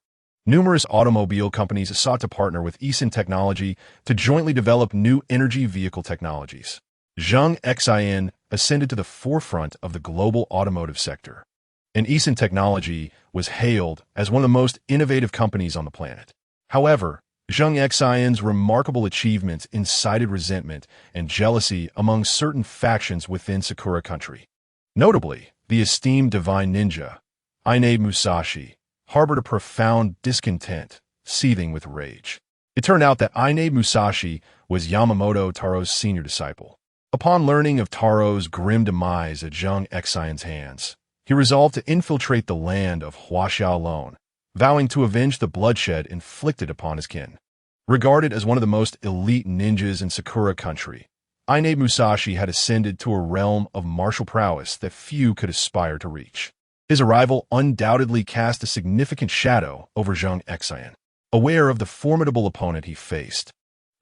Numerous automobile companies sought to partner with Xin Technology to jointly develop new energy vehicle technologies. Zheng Xin ascended to the forefront of the global automotive sector, and Xin Technology was hailed as one of the most innovative companies on the planet. However, Zheng Xin's remarkable achievements incited resentment and jealousy among certain factions within Sakura country. Notably, the esteemed Divine Ninja, Ine Musashi, harbored a profound discontent, seething with rage. It turned out that Ine Musashi was Yamamoto Taro's senior disciple. Upon learning of Taro's grim demise at Zheng Xin's hands, he resolved to infiltrate the land of Huaxiao alone, vowing to avenge the bloodshed inflicted upon his kin. Regarded as one of the most elite ninjas in Sakura country, Ine Musashi had ascended to a realm of martial prowess that few could aspire to reach. His arrival undoubtedly cast a significant shadow over Zheng Xin. Aware of the formidable opponent he faced,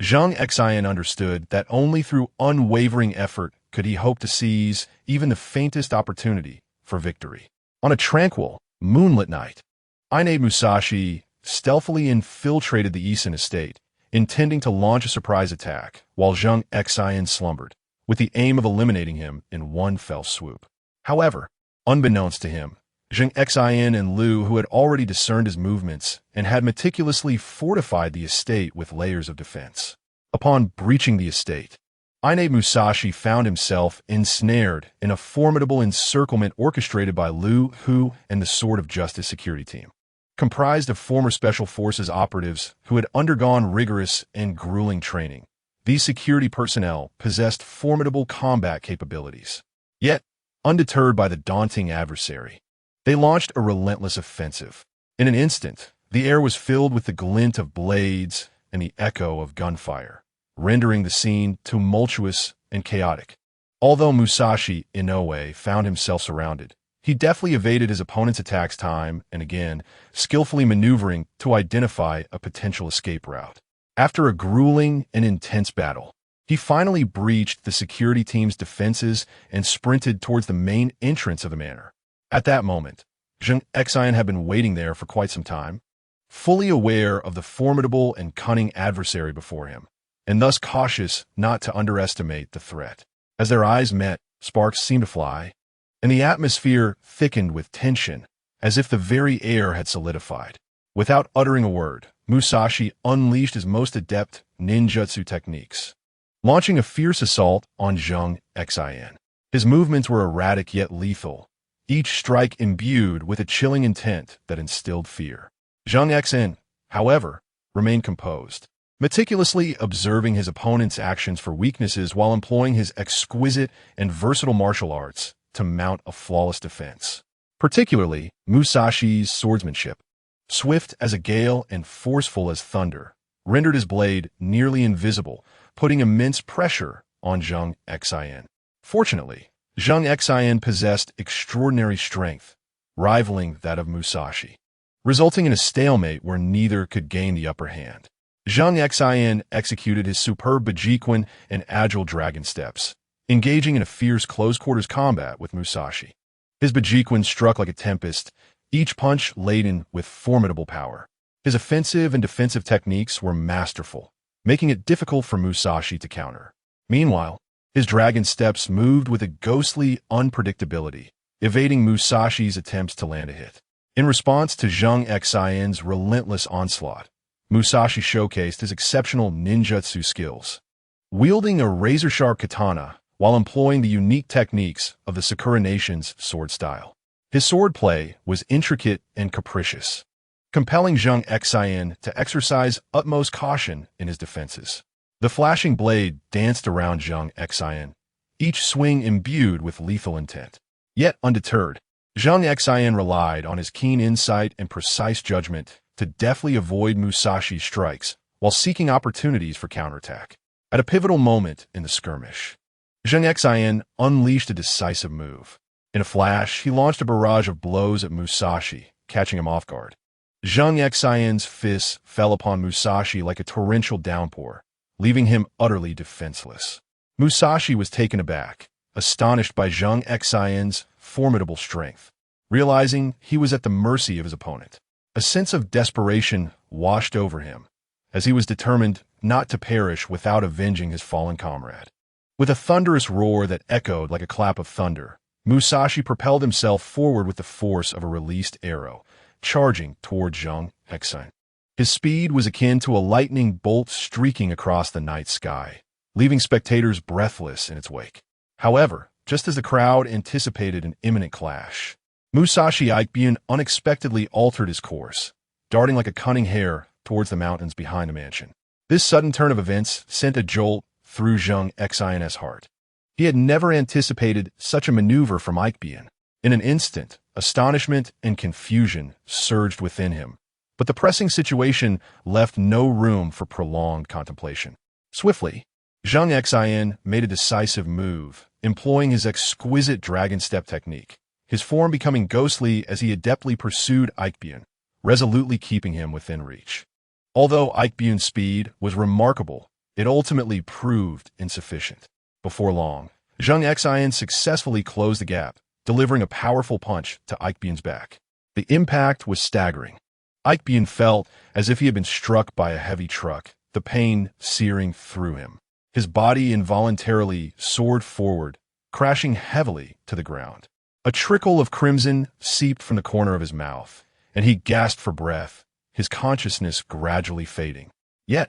Zheng Xin understood that only through unwavering effort could he hope to seize even the faintest opportunity for victory. On a tranquil, moonlit night, Ine Musashi stealthily infiltrated the Xin estate, intending to launch a surprise attack while Zheng Xin slumbered, with the aim of eliminating him in one fell swoop. However, unbeknownst to him, Zheng Xin and Lu, who had already discerned his movements and had meticulously fortified the estate with layers of defense. Upon breaching the estate, Ine Musashi found himself ensnared in a formidable encirclement orchestrated by Lu Hu and the Sword of Justice security team. Comprised of former Special Forces operatives who had undergone rigorous and grueling training, these security personnel possessed formidable combat capabilities. Yet, undeterred by the daunting adversary, they launched a relentless offensive. In an instant, the air was filled with the glint of blades and the echo of gunfire, rendering the scene tumultuous and chaotic. Although Musashi Inoue found himself surrounded, he deftly evaded his opponent's attacks time and again, skillfully maneuvering to identify a potential escape route. After a grueling and intense battle, he finally breached the security team's defenses and sprinted towards the main entrance of the manor. At that moment, Zheng Xin had been waiting there for quite some time, fully aware of the formidable and cunning adversary before him, and thus cautious not to underestimate the threat. As their eyes met, sparks seemed to fly, and the atmosphere thickened with tension, as if the very air had solidified. Without uttering a word, Musashi unleashed his most adept ninjutsu techniques, launching a fierce assault on Zheng Xin. His movements were erratic yet lethal, each strike imbued with a chilling intent that instilled fear. Zheng Xin, however, remained composed, meticulously observing his opponent's actions for weaknesses while employing his exquisite and versatile martial arts to mount a flawless defense. Particularly, Musashi's swordsmanship, swift as a gale and forceful as thunder, rendered his blade nearly invisible, putting immense pressure on Zheng Xin. Fortunately, Zheng Xin possessed extraordinary strength, rivaling that of Musashi, resulting in a stalemate where neither could gain the upper hand. Zheng Xin executed his superb Bajiquan and agile dragon steps, engaging in a fierce close-quarters combat with Musashi. His Bajiquan struck like a tempest, each punch laden with formidable power. His offensive and defensive techniques were masterful, making it difficult for Musashi to counter. Meanwhile, his dragon steps moved with a ghostly unpredictability, evading Musashi's attempts to land a hit. In response to Zheng Xin's relentless onslaught, Musashi showcased his exceptional ninjutsu skills. Wielding a razor-sharp katana while employing the unique techniques of the Sakura Nation's sword style. His swordplay was intricate and capricious, compelling Zheng Xin to exercise utmost caution in his defenses. The flashing blade danced around Zheng Xin, each swing imbued with lethal intent. Yet undeterred, Zheng Xin relied on his keen insight and precise judgment to deftly avoid Musashi's strikes while seeking opportunities for counterattack. At a pivotal moment in the skirmish, Zheng Xin unleashed a decisive move. In a flash, he launched a barrage of blows at Musashi, catching him off guard. Zheng Xin's fists fell upon Musashi like a torrential downpour, leaving him utterly defenseless. Musashi was taken aback, astonished by Zheng Xin's formidable strength, realizing he was at the mercy of his opponent. A sense of desperation washed over him, as he was determined not to perish without avenging his fallen comrade. With a thunderous roar that echoed like a clap of thunder, Musashi propelled himself forward with the force of a released arrow, charging toward Zheng Xin. His speed was akin to a lightning bolt streaking across the night sky, leaving spectators breathless in its wake. However, just as the crowd anticipated an imminent clash, Musashi Ikebun unexpectedly altered his course, darting like a cunning hare towards the mountains behind the mansion. This sudden turn of events sent a jolt through Zheng Xin's heart. He had never anticipated such a maneuver from Ikebun. In an instant, astonishment and confusion surged within him, but the pressing situation left no room for prolonged contemplation. Swiftly, Zheng Xin made a decisive move, employing his exquisite dragon step technique, his form becoming ghostly as he adeptly pursued Ikebun, resolutely keeping him within reach. Although Ikebun's speed was remarkable, it ultimately proved insufficient. Before long, Zheng Xin successfully closed the gap, delivering a powerful punch to Ikebun's back. The impact was staggering. Ikebun felt as if he had been struck by a heavy truck, the pain searing through him. His body involuntarily soared forward, crashing heavily to the ground. A trickle of crimson seeped from the corner of his mouth, and he gasped for breath, his consciousness gradually fading. Yet,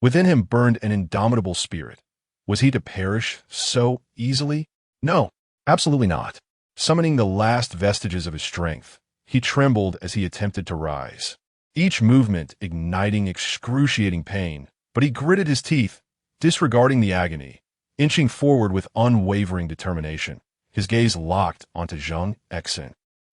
within him burned an indomitable spirit. Was he to perish so easily? No, absolutely not. Summoning the last vestiges of his strength, he trembled as he attempted to rise, each movement igniting excruciating pain, but he gritted his teeth, disregarding the agony, inching forward with unwavering determination, his gaze locked onto Zheng Xin.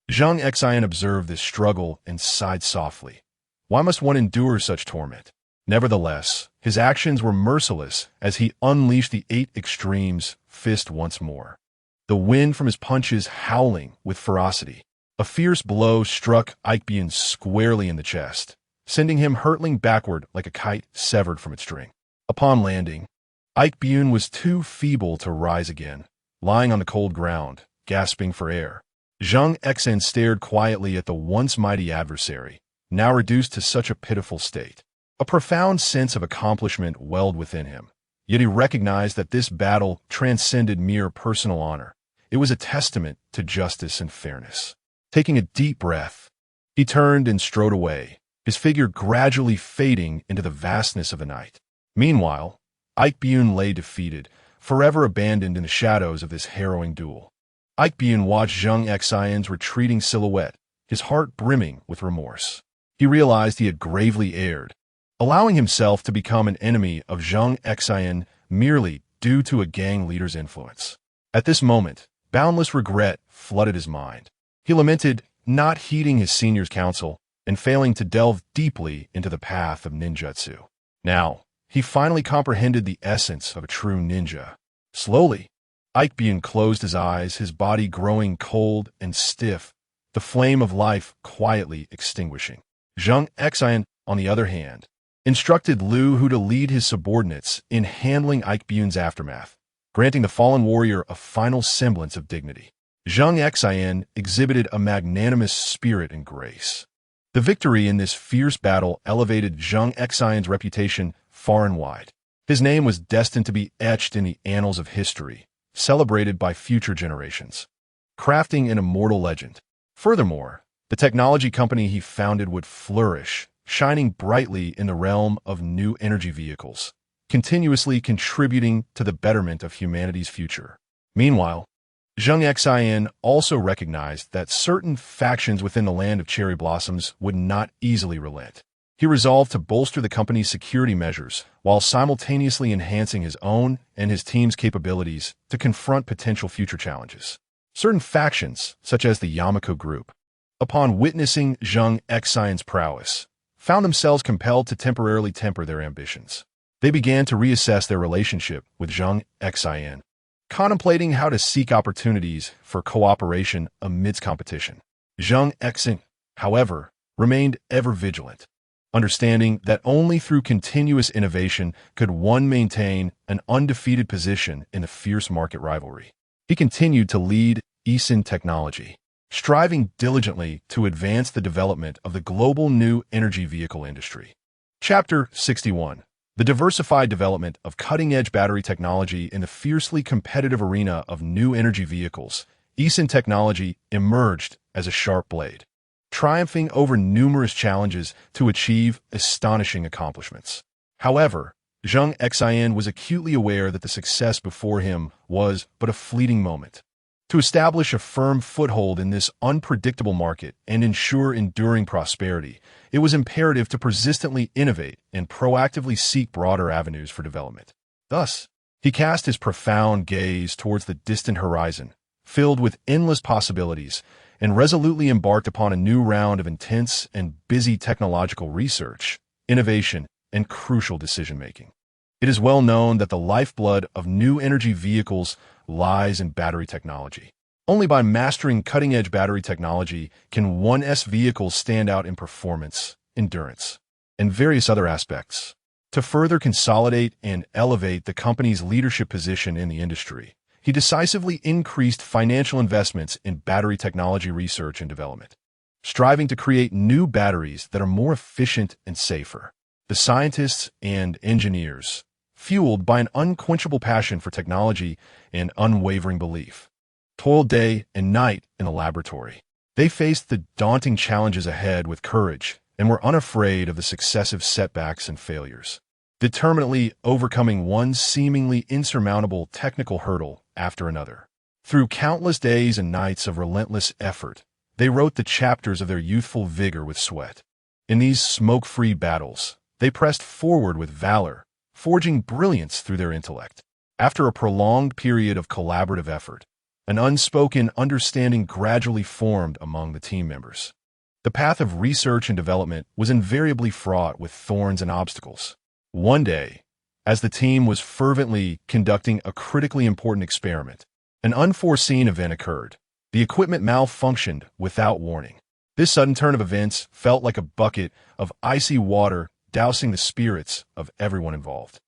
Zheng Xin observed this struggle and sighed softly. Why must one endure such torment? Nevertheless, his actions were merciless as he unleashed the 8 extremes fist once more, the wind from his punches howling with ferocity. A fierce blow struck Ikebun squarely in the chest, sending him hurtling backward like a kite severed from its string. Upon landing, Ikebun was too feeble to rise again, lying on the cold ground, gasping for air. Zheng Xin stared quietly at the once mighty adversary, now reduced to such a pitiful state. A profound sense of accomplishment welled within him, yet he recognized that this battle transcended mere personal honor. It was a testament to justice and fairness. Taking a deep breath, he turned and strode away, his figure gradually fading into the vastness of the night. Meanwhile, Ikebun lay defeated, forever abandoned in the shadows of this harrowing duel. Ikebun watched Zheng Xin's retreating silhouette, his heart brimming with remorse. He realized he had gravely erred, allowing himself to become an enemy of Zheng Xin merely due to a gang leader's influence. At this moment, boundless regret flooded his mind. He lamented not heeding his senior's counsel and failing to delve deeply into the path of ninjutsu. Now, he finally comprehended the essence of a true ninja. Slowly, Ikebun closed his eyes, his body growing cold and stiff, the flame of life quietly extinguishing. Zheng Xin, on the other hand, instructed Lu Hu to lead his subordinates in handling Ikebun's aftermath, granting the fallen warrior a final semblance of dignity. Zheng Xin exhibited a magnanimous spirit and grace. The victory in this fierce battle elevated Zheng Xin's reputation far and wide. His name was destined to be etched in the annals of history, celebrated by future generations, crafting an immortal legend. Furthermore, The technology company he founded would flourish, shining brightly in the realm of new energy vehicles, continuously contributing to the betterment of humanity's future. Meanwhile, Zheng Xin also recognized that certain factions within the land of cherry blossoms would not easily relent. He resolved to bolster the company's security measures while simultaneously enhancing his own and his team's capabilities to confront potential future challenges. Certain factions, such as the Yamako Group, upon witnessing Zheng Xin's prowess, found themselves compelled to temporarily temper their ambitions. They began to reassess their relationship with Zheng Xin, contemplating how to seek opportunities for cooperation amidst competition. Zheng Xin, however, remained ever vigilant, understanding that only through continuous innovation could one maintain an undefeated position in the fierce market rivalry. He continued to lead Zheng technology, striving diligently to advance the development of the global new energy vehicle industry. Chapter 61. The diversified development of cutting-edge battery technology in the fiercely competitive arena of new energy vehicles. Zheng technology emerged as a sharp blade, triumphing over numerous challenges to achieve astonishing accomplishments. However, Zheng Xin was acutely aware that the success before him was but a fleeting moment. To establish a firm foothold in this unpredictable market and ensure enduring prosperity, it was imperative to persistently innovate and proactively seek broader avenues for development. Thus, he cast his profound gaze towards the distant horizon, filled with endless possibilities, and resolutely embarked upon a new round of intense and busy technological research, innovation, and crucial decision-making. It is well known that the lifeblood of new energy vehicles lies in battery technology. Only by mastering cutting-edge battery technology can 1S vehicles stand out in performance, endurance, and various other aspects. To further consolidate and elevate the company's leadership position in the industry, he decisively increased financial investments in battery technology research and development, striving to create new batteries that are more efficient and safer. The scientists and engineers, fueled by an unquenchable passion for technology and unwavering belief, toiled day and night in the laboratory. They faced the daunting challenges ahead with courage and were unafraid of the successive setbacks and failures, determinedly overcoming one seemingly insurmountable technical hurdle after another. Through countless days and nights of relentless effort, they wrote the chapters of their youthful vigor with sweat. In these smoke-free battles, they pressed forward with valor, forging brilliance through their intellect. After a prolonged period of collaborative effort, an unspoken understanding gradually formed among the team members. The path of research and development was invariably fraught with thorns and obstacles. One day, as the team was fervently conducting a critically important experiment, an unforeseen event occurred. The equipment malfunctioned without warning. This sudden turn of events felt like a bucket of icy water dousing the spirits of everyone involved.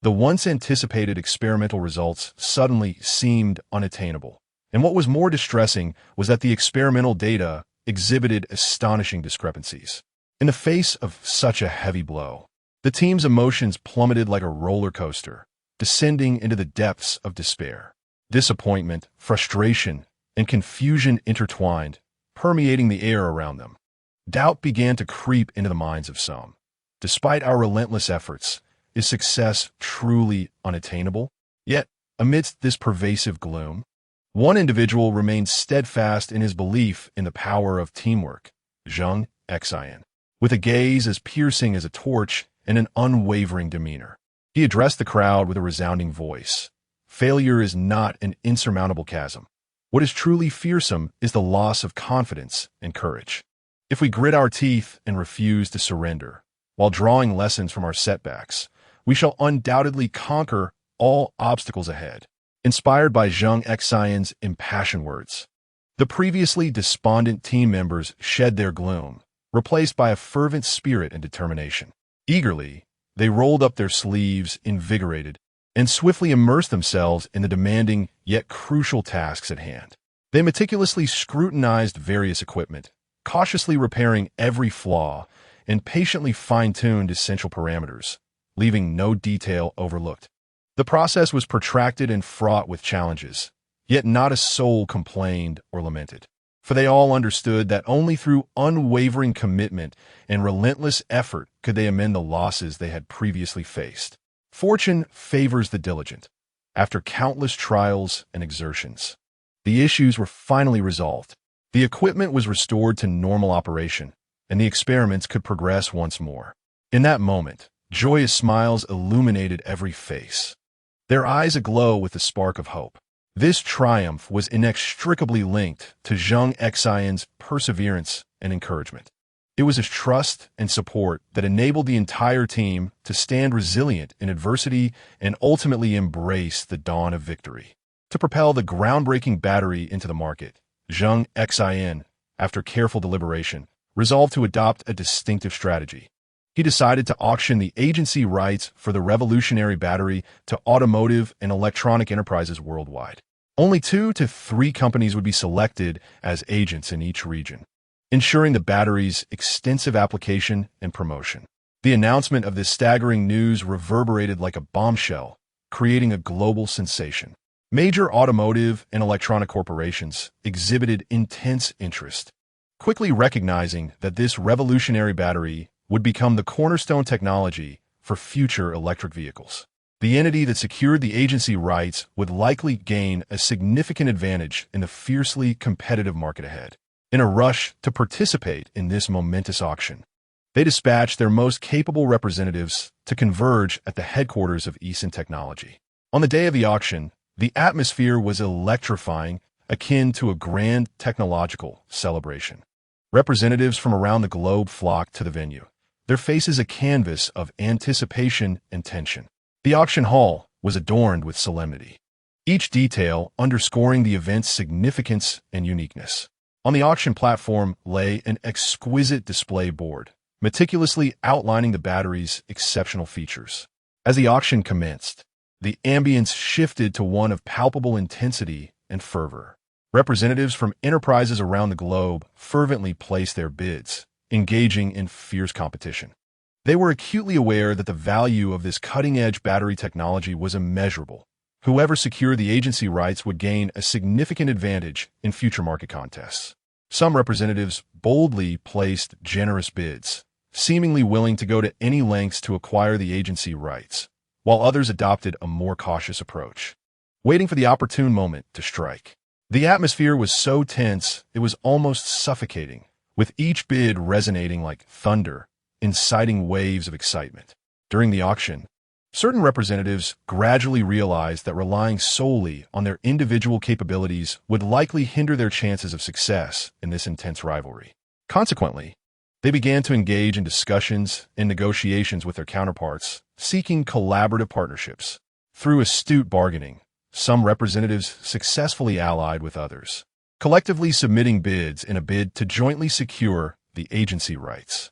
The once anticipated experimental results suddenly seemed unattainable, and what was more distressing was that the experimental data exhibited astonishing discrepancies. In the face of such a heavy blow, the team's emotions plummeted like a roller coaster, descending into the depths of despair. Disappointment, frustration, and confusion intertwined, permeating the air around them. Doubt began to creep into the minds of some. Despite our relentless efforts, is success truly unattainable? Yet, amidst this pervasive gloom, one individual remained steadfast in his belief in the power of teamwork, Zheng Xin. With a gaze as piercing as a torch and an unwavering demeanor, he addressed the crowd with a resounding voice. Failure is not an insurmountable chasm. What is truly fearsome is the loss of confidence and courage. If we grit our teeth and refuse to surrender, while drawing lessons from our setbacks, we shall undoubtedly conquer all obstacles ahead. Inspired by Zheng Xin's impassioned words, the previously despondent team members shed their gloom, replaced by a fervent spirit and determination. Eagerly, they rolled up their sleeves, invigorated, and swiftly immersed themselves in the demanding yet crucial tasks at hand. They meticulously scrutinized various equipment, cautiously repairing every flaw, and patiently fine-tuned essential parameters, leaving no detail overlooked. The process was protracted and fraught with challenges, yet not a soul complained or lamented. for they all understood that only through unwavering commitment and relentless effort could they amend the losses they had previously faced. Fortune favors the diligent. After countless trials and exertions, the issues were finally resolved. The equipment was restored to normal operation, and the experiments could progress once more. In that moment, joyous smiles illuminated every face, their eyes aglow with the spark of hope. This triumph was inextricably linked to Zheng Xin's perseverance and encouragement. It was his trust and support that enabled the entire team to stand resilient in adversity and ultimately embrace the dawn of victory. To propel the groundbreaking battery into the market, Zheng Xin, after careful deliberation, resolved to adopt a distinctive strategy. He decided to auction the agency rights for the revolutionary battery to automotive and electronic enterprises worldwide. Only 2 to 3 companies would be selected as agents in each region, ensuring the battery's extensive application and promotion. The announcement of this staggering news reverberated like a bombshell, creating a global sensation. Major automotive and electronic corporations exhibited intense interest, quickly recognizing that this revolutionary battery would become the cornerstone technology for future electric vehicles. The entity that secured the agency rights would likely gain a significant advantage in the fiercely competitive market ahead. In a rush to participate in this momentous auction, they dispatched their most capable representatives to converge at the headquarters of Zheng Technology. On the day of the auction, the atmosphere was electrifying, akin to a grand technological celebration. Representatives from around the globe flocked to the venue, their faces a canvas of anticipation and tension. The auction hall was adorned with solemnity, each detail underscoring the event's significance and uniqueness. On the auction platform lay an exquisite display board, meticulously outlining the battery's exceptional features. As the auction commenced, the ambience shifted to one of palpable intensity and fervor. Representatives from enterprises around the globe fervently placed their bids, engaging in fierce competition. They were acutely aware that the value of this cutting-edge battery technology was immeasurable. Whoever secured the agency rights would gain a significant advantage in future market contests. Some representatives boldly placed generous bids, seemingly willing to go to any lengths to acquire the agency rights, while others adopted a more cautious approach, waiting for the opportune moment to strike. The atmosphere was so tense it was almost suffocating, with each bid resonating like thunder, inciting waves of excitement. During the auction, certain representatives gradually realized that relying solely on their individual capabilities would likely hinder their chances of success in this intense rivalry. Consequently, they began to engage in discussions and negotiations with their counterparts, seeking collaborative partnerships. Through astute bargaining, some representatives successfully allied with others, collectively submitting bids in a bid to jointly secure the agency rights.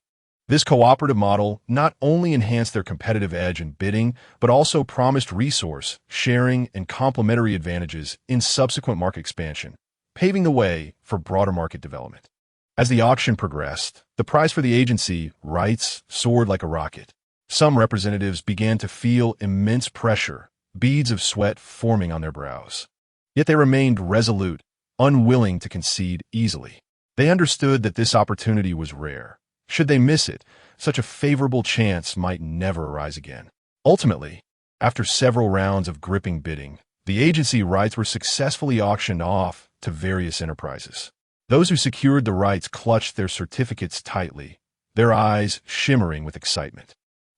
This cooperative model not only enhanced their competitive edge in bidding, but also promised resource sharing and complementary advantages in subsequent market expansion, paving the way for broader market development. As the auction progressed, the price for the agency rights soared like a rocket. Some representatives began to feel immense pressure, beads of sweat forming on their brows. Yet they remained resolute, unwilling to concede easily. They understood that this opportunity was rare. Should they miss it, such a favorable chance might never arise again. Ultimately, after several rounds of gripping bidding, the agency rights were successfully auctioned off to various enterprises. Those who secured the rights clutched their certificates tightly, their eyes shimmering with excitement.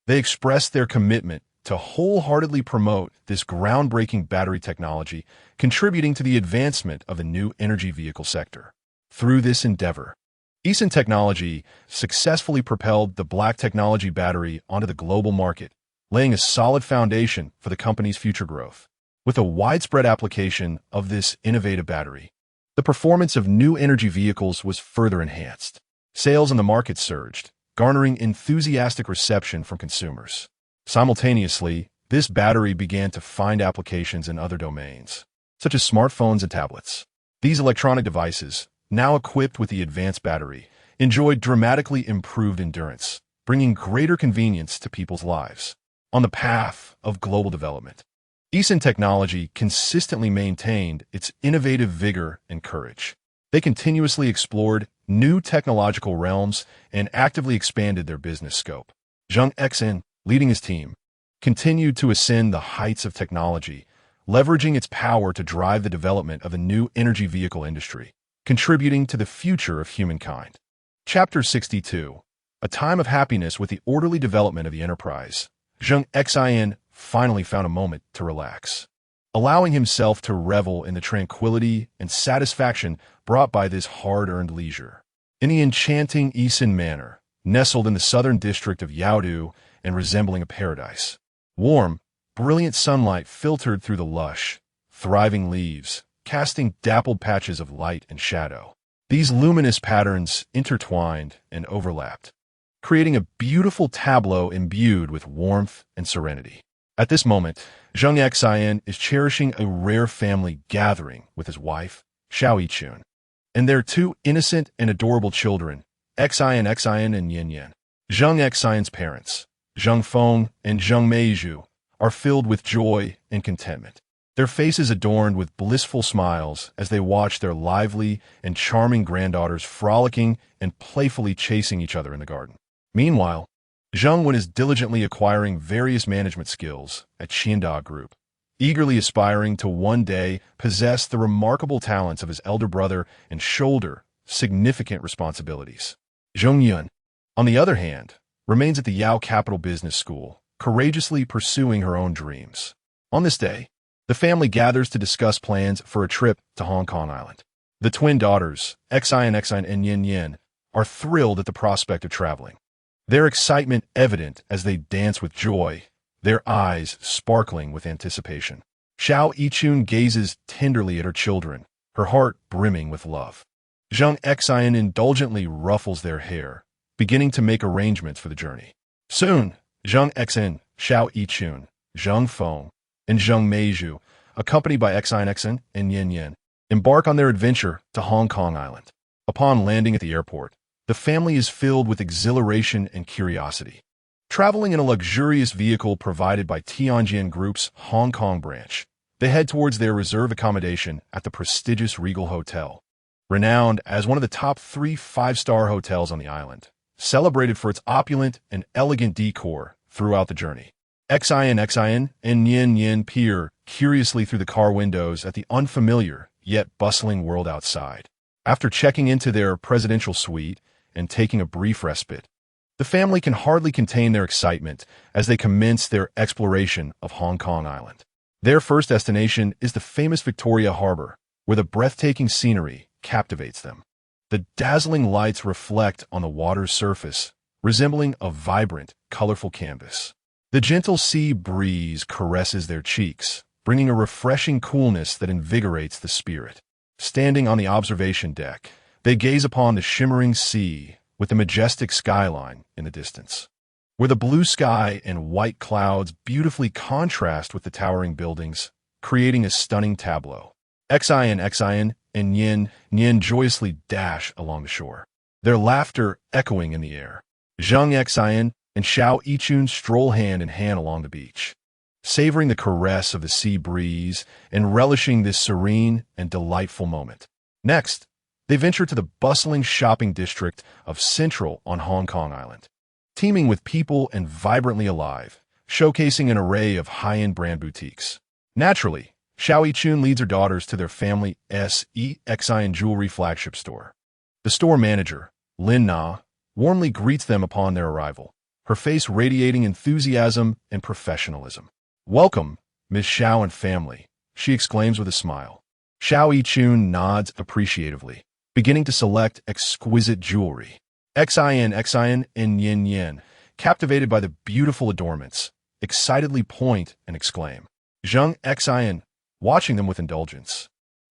They expressed their commitment to wholeheartedly promote this groundbreaking battery technology, contributing to the advancement of the new energy vehicle sector. Through this endeavor, Zheng Technology successfully propelled the black technology battery onto the global market, laying a solid foundation for the company's future growth. With a widespread application of this innovative battery, the performance of new energy vehicles was further enhanced. Sales in the market surged, garnering enthusiastic reception from consumers. Simultaneously, this battery began to find applications in other domains, such as smartphones and tablets. These electronic devices, now equipped with the advanced battery, enjoyed dramatically improved endurance, bringing greater convenience to people's lives. On the path of global development, Zheng Technology consistently maintained its innovative vigor and courage. They continuously explored new technological realms and actively expanded their business scope. Zheng Xin, leading his team, continued to ascend the heights of technology, leveraging its power to drive the development of the new energy vehicle industry, contributing to the future of humankind. Chapter 62. A time of happiness with the orderly development of the enterprise. Zheng Xin finally found a moment to relax, allowing himself to revel in the tranquility and satisfaction brought by this hard-earned leisure. In the enchanting Yisan Manor, nestled in the southern district of Yaodu and resembling a paradise, warm, brilliant sunlight filtered through the lush, thriving leaves, casting dappled patches of light and shadow. These luminous patterns intertwined and overlapped, creating a beautiful tableau imbued with warmth and serenity. At this moment, Zheng Xin is cherishing a rare family gathering with his wife, Xiao Yichun, and their two innocent and adorable children, Xin and Yin Yin. Zheng Xin's parents, Zheng Feng and Zheng Meizhu, are filled with joy and contentment, their faces adorned with blissful smiles as they watch their lively and charming granddaughters frolicking and playfully chasing each other in the garden. Meanwhile, Zheng Wen is diligently acquiring various management skills at Qianda Group, eagerly aspiring to one day possess the remarkable talents of his elder brother and shoulder significant responsibilities. Zheng Yun, on the other hand, remains at the Yao Capital Business School, courageously pursuing her own dreams. On this day, the family gathers to discuss plans for a trip to Hong Kong Island. The twin daughters, Xin and Yin Yin, are thrilled at the prospect of traveling, their excitement evident as they dance with joy, their eyes sparkling with anticipation. Xiao Yichun gazes tenderly at her children, her heart brimming with love. Zheng Xin indulgently ruffles their hair, beginning to make arrangements for the journey. Soon, Zheng Xin, Xiao Yichun, Zheng Feng, and Zheng Meizhu, accompanied by Xin and Yin Yin, embark on their adventure to Hong Kong Island. Upon landing at the airport, the family is filled with exhilaration and curiosity. Traveling in a luxurious vehicle provided by Tianjin Group's Hong Kong branch, they head towards their reserve accommodation at the prestigious Regal Hotel, renowned as one of the top 3 five-star hotels on the island, celebrated for its opulent and elegant decor throughout the journey. Xin and Yin Yin peer curiously through the car windows at the unfamiliar yet bustling world outside. After checking into their presidential suite and taking a brief respite, the family can hardly contain their excitement as they commence their exploration of Hong Kong Island. Their first destination is the famous Victoria Harbor, where the breathtaking scenery captivates them. The dazzling lights reflect on the water's surface, resembling a vibrant, colorful canvas. The gentle sea breeze caresses their cheeks, bringing a refreshing coolness that invigorates the spirit. Standing on the observation deck, they gaze upon the shimmering sea with the majestic skyline in the distance, where the blue sky and white clouds beautifully contrast with the towering buildings, creating a stunning tableau. Xin and Yin Yin joyously dash along the shore, their laughter echoing in the air. Zheng Xin and Xiao Yichun stroll hand in hand along the beach, savoring the caress of the sea breeze and relishing this serene and delightful moment. Next, they venture to the bustling shopping district of Central on Hong Kong Island, teeming with people and vibrantly alive, showcasing an array of high-end brand boutiques. Naturally, Xiao Yichun leads her daughters to their family Xin jewelry flagship store. The store manager, Lin Na, warmly greets them upon their arrival, her face radiating enthusiasm and professionalism. "Welcome, Miss Xiao and family," she exclaims with a smile. Xiao Yichun nods appreciatively, beginning to select exquisite jewelry. Xin and Yin Yin, captivated by the beautiful adornments, excitedly point and exclaim. Zheng Xin, watching them with indulgence,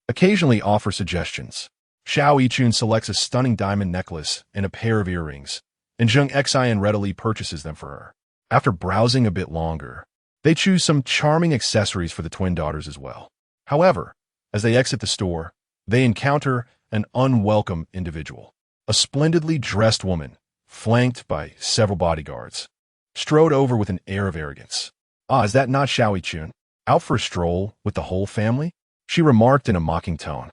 occasionally offer suggestions. Xiao Yichun selects a stunning diamond necklace and a pair of earrings, and Zheng Xin readily purchases them for her. After browsing a bit longer, they choose some charming accessories for the twin daughters as well. However, as they exit the store, they encounter an unwelcome individual. A splendidly dressed woman, flanked by several bodyguards, strode over with an air of arrogance. "Ah, is that not Xiao Yichun? Out for a stroll with the whole family?" she remarked in a mocking tone.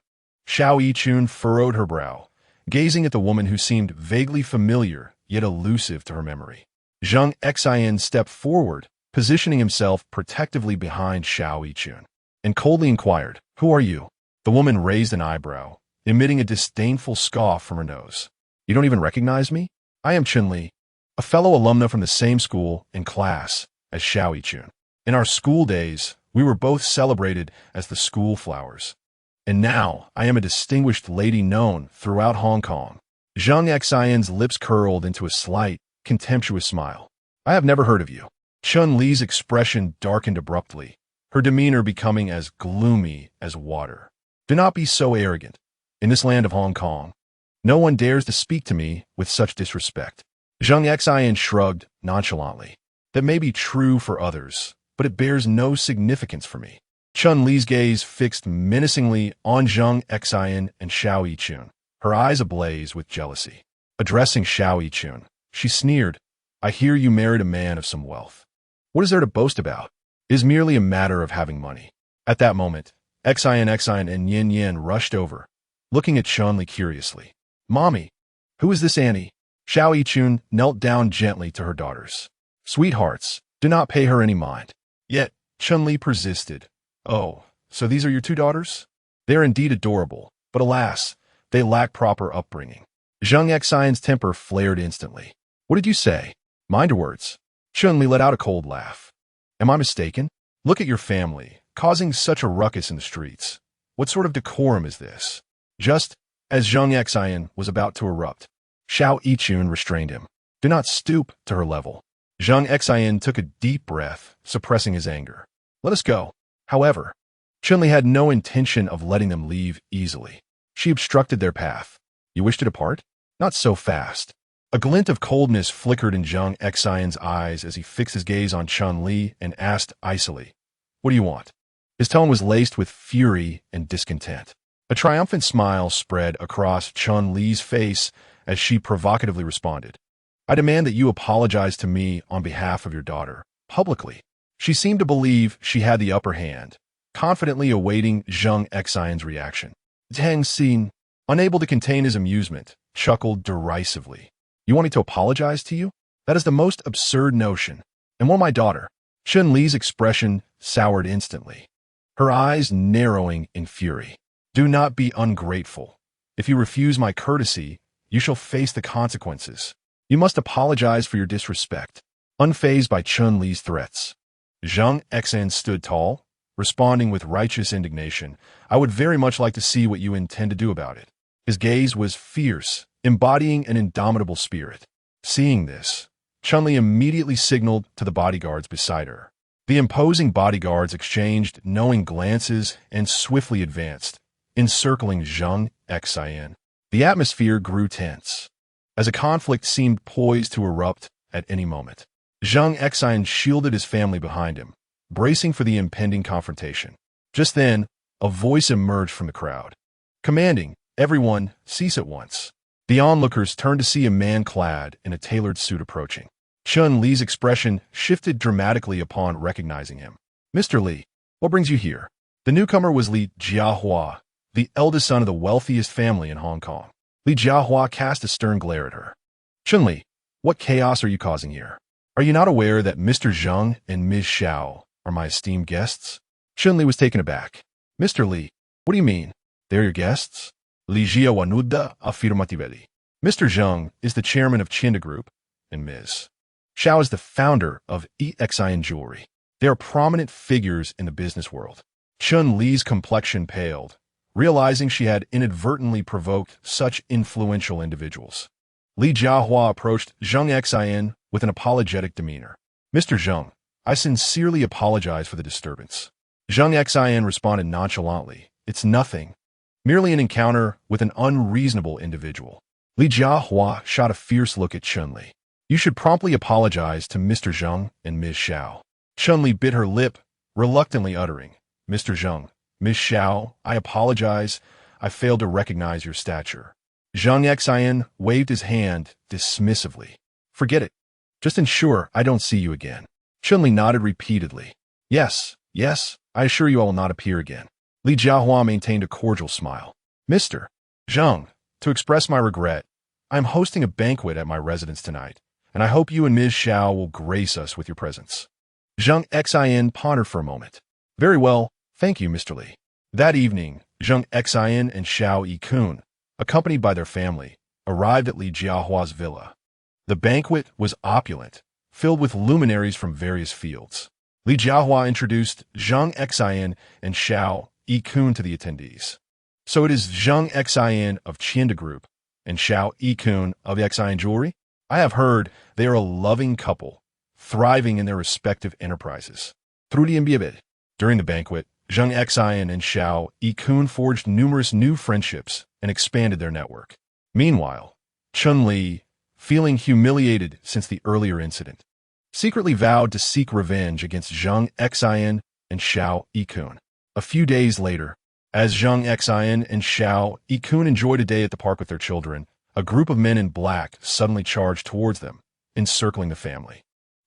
Xiao Yichun furrowed her brow, gazing at the woman who seemed vaguely familiar yet elusive to her memory. Zheng Xin stepped forward, positioning himself protectively behind Xiao Yichun, and coldly inquired, "Who are you?" The woman raised an eyebrow, emitting a disdainful scoff from her nose. "You don't even recognize me? I am Chun-Li, a fellow alumna from the same school and class as Xiao Yichun. In our school days, we were both celebrated as the school flowers. And now I am a distinguished lady known throughout Hong Kong." Zheng Xin's lips curled into a slight, contemptuous smile. "I have never heard of you." Chun-Li's expression darkened abruptly, her demeanor becoming as gloomy as water. "Do not be so arrogant. In this land of Hong Kong, no one dares to speak to me with such disrespect." Zheng Xin shrugged nonchalantly. "That may be true for others, but it bears no significance for me." Chun-Li's gaze fixed menacingly on Zheng Xin and Xiao Yichun, her eyes ablaze with jealousy. Addressing Xiao Yichun, she sneered, "I hear you married a man of some wealth. What is there to boast about? It is merely a matter of having money." At that moment, Xin and Yin Yin rushed over, looking at Chun-Li curiously. "Mommy, who is this Annie?" Xiao Yichun knelt down gently to her daughters. "Sweethearts, do not pay her any mind." Yet, Chun-Li persisted. "Oh, so these are your two daughters? They are indeed adorable, but alas, they lack proper upbringing." Zheng Xin's temper flared instantly. "What did you say? Mind your words." Chun-Li let out a cold laugh. "Am I mistaken? Look at your family, causing such a ruckus in the streets. What sort of decorum is this?" Just as Zheng Xin was about to erupt, Xiao Yichun restrained him. "Do not stoop to her level." Zheng Xin took a deep breath, suppressing his anger. "Let us go." However, Chun-Li had no intention of letting them leave easily. She obstructed their path. "You wish to depart? Not so fast." A glint of coldness flickered in Zheng Xin's eyes as he fixed his gaze on Chun-Li and asked icily, "What do you want?" His tone was laced with fury and discontent. A triumphant smile spread across Chun-Li's face as she provocatively responded, "I demand that you apologize to me on behalf of your daughter, publicly." She seemed to believe she had the upper hand, confidently awaiting Zheng Xin's reaction. Zheng Xin, unable to contain his amusement, chuckled derisively. "You want me to apologize to you? That is the most absurd notion. And what of my daughter?" Chun-Li's expression soured instantly, her eyes narrowing in fury. "Do not be ungrateful. If you refuse my courtesy, you shall face the consequences. You must apologize for your disrespect." Unfazed by Chun-Li's threats, Zheng Xin stood tall, responding with righteous indignation. "I would very much like to see what you intend to do about it." His gaze was fierce, embodying an indomitable spirit. Seeing this, Chun-Li immediately signaled to the bodyguards beside her. The imposing bodyguards exchanged knowing glances and swiftly advanced, encircling Zheng Xin. The atmosphere grew tense, as a conflict seemed poised to erupt at any moment. Zheng Xin shielded his family behind him, bracing for the impending confrontation. Just then, a voice emerged from the crowd, commanding, "Everyone, cease at once." The onlookers turned to see a man clad in a tailored suit approaching. Chun-Li's expression shifted dramatically upon recognizing him. "Mr. Li, what brings you here?" The newcomer was Li Jiahua, the eldest son of the wealthiest family in Hong Kong. Li Jiahua cast a stern glare at her. "Chun-Li, what chaos are you causing here? Are you not aware that Mr. Zheng and Ms. Xiao are my esteemed guests?" Chun-Li was taken aback. "Mr. Li, what do you mean? They're your guests?" Li Jiawanuda affirmatively. "Mr. Zheng is the chairman of Chinda Group, and Ms. Xiao is the founder of EXIN Jewelry. They are prominent figures in the business world." Chun-Li's complexion paled, realizing she had inadvertently provoked such influential individuals. Li Jiahua approached Zheng Xin with an apologetic demeanor. "Mr. Zheng, I sincerely apologize for the disturbance." Zheng Xin responded nonchalantly, "It's nothing. Merely an encounter with an unreasonable individual." Li Jiahua shot a fierce look at Chun-Li. "You should promptly apologize to Mr. Zheng and Ms. Xiao." Chun-Li bit her lip, reluctantly uttering, "Mr. Zheng, Ms. Xiao, I apologize. I failed to recognize your stature." Zheng Xin waved his hand dismissively. "Forget it. Just ensure I don't see you again." Chun-Li nodded repeatedly. Yes, I assure you I will not appear again." Li Jiahua maintained a cordial smile. Mr. Zheng, to express my regret, I am hosting a banquet at my residence tonight, and I hope you and Ms. Xiao will grace us with your presence. Zheng Xin pondered for a moment. Very well, thank you, Mr. Li. That evening, Zheng Xin and Xiao Yikun, accompanied by their family, arrived at Li Jiahua's villa. The banquet was opulent, filled with luminaries from various fields. Li Jiahua introduced Zheng Xin and Xiao Yikun to the attendees. So it is Zheng Xin of Qianda Group and Xiao Yikun of Xin Jewelry? I have heard they are a loving couple, thriving in their respective enterprises. During the banquet, Zheng Xin and Xiao Yikun forged numerous new friendships and expanded their network. Meanwhile, Chun Li, feeling humiliated since the earlier incident, secretly vowed to seek revenge against Zheng Xin and Xiao Yikun. A few days later, as Zheng Xin and Xiao Yikun enjoyed a day at the park with their children, a group of men in black suddenly charged towards them, encircling the family.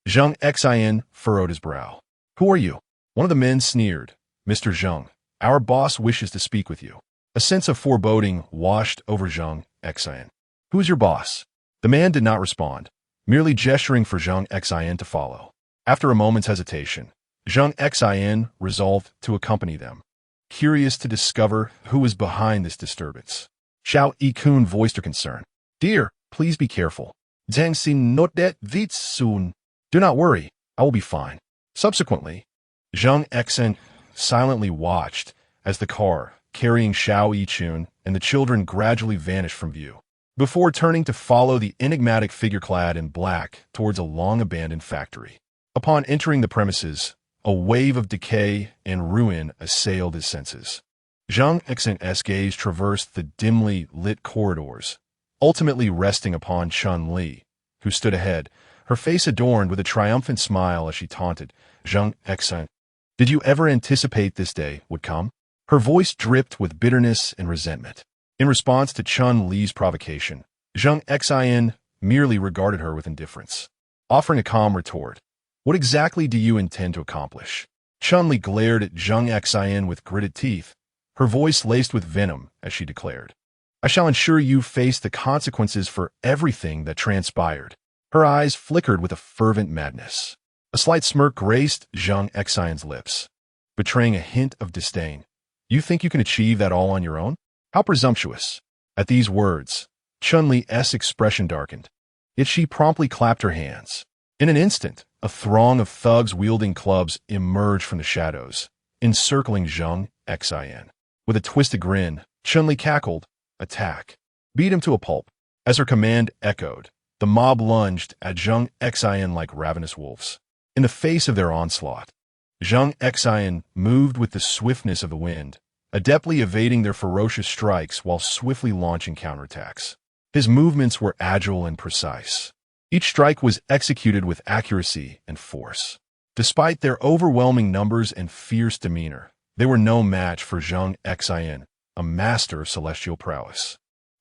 Zheng Xin furrowed his brow. Who are you? One of the men sneered. Mr. Zheng, our boss wishes to speak with you. A sense of foreboding washed over Zheng Xin. Who is your boss? The man did not respond, merely gesturing for Zheng Xin to follow. After a moment's hesitation, Zheng Xin resolved to accompany them, curious to discover who was behind this disturbance. Xiao Yikun voiced her concern. Dear, please be careful. Zheng Xin not that vite soon. Do not worry, I will be fine. Subsequently, Zheng Xin silently watched as the car, carrying Xiao Yikun and the children, gradually vanished from view, before turning to follow the enigmatic figure clad in black towards a long-abandoned factory. Upon entering the premises, a wave of decay and ruin assailed his senses. Zheng Xin's gaze traversed the dimly lit corridors, ultimately resting upon Chun Li, who stood ahead, her face adorned with a triumphant smile as she taunted, Zheng Xin, did you ever anticipate this day would come? Her voice dripped with bitterness and resentment. In response to Chun Li's provocation, Zheng Xin merely regarded her with indifference, offering a calm retort. What exactly do you intend to accomplish? Chun Li glared at Zheng Xin with gritted teeth, her voice laced with venom as she declared, I shall ensure you face the consequences for everything that transpired. Her eyes flickered with a fervent madness. A slight smirk graced Zheng Xin's lips, betraying a hint of disdain. You think you can achieve that all on your own? How presumptuous. At these words, Chun Li's expression darkened, yet she promptly clapped her hands. In an instant, a throng of thugs wielding clubs emerged from the shadows, encircling Zheng Xin. With a twisted grin, Chun Li cackled, attack. Beat him to a pulp. As her command echoed, the mob lunged at Zheng Xin like ravenous wolves. In the face of their onslaught, Zheng Xin moved with the swiftness of the wind, adeptly evading their ferocious strikes while swiftly launching counterattacks. His movements were agile and precise. Each strike was executed with accuracy and force. Despite their overwhelming numbers and fierce demeanor, they were no match for Zheng Xin, a master of celestial prowess.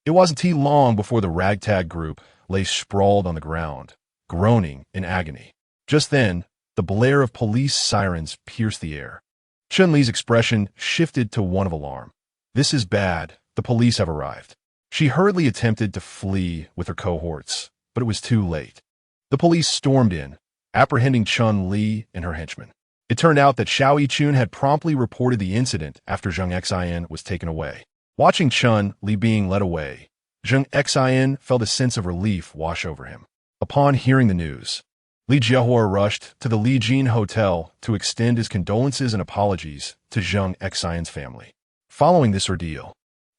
It wasn't too long before the ragtag group lay sprawled on the ground, groaning in agony. Just then, the blare of police sirens pierced the air. Chun Li's expression shifted to one of alarm. This is bad. The police have arrived. She hurriedly attempted to flee with her cohorts, but it was too late. The police stormed in, apprehending Chun Li and her henchmen. It turned out that Xiao Yichun had promptly reported the incident after Zheng Xin was taken away. Watching Chun Li being led away, Zheng Xin felt a sense of relief wash over him. Upon hearing the news, Li Jiahua rushed to the Li Jin Hotel to extend his condolences and apologies to Zheng Xin's family. Following this ordeal,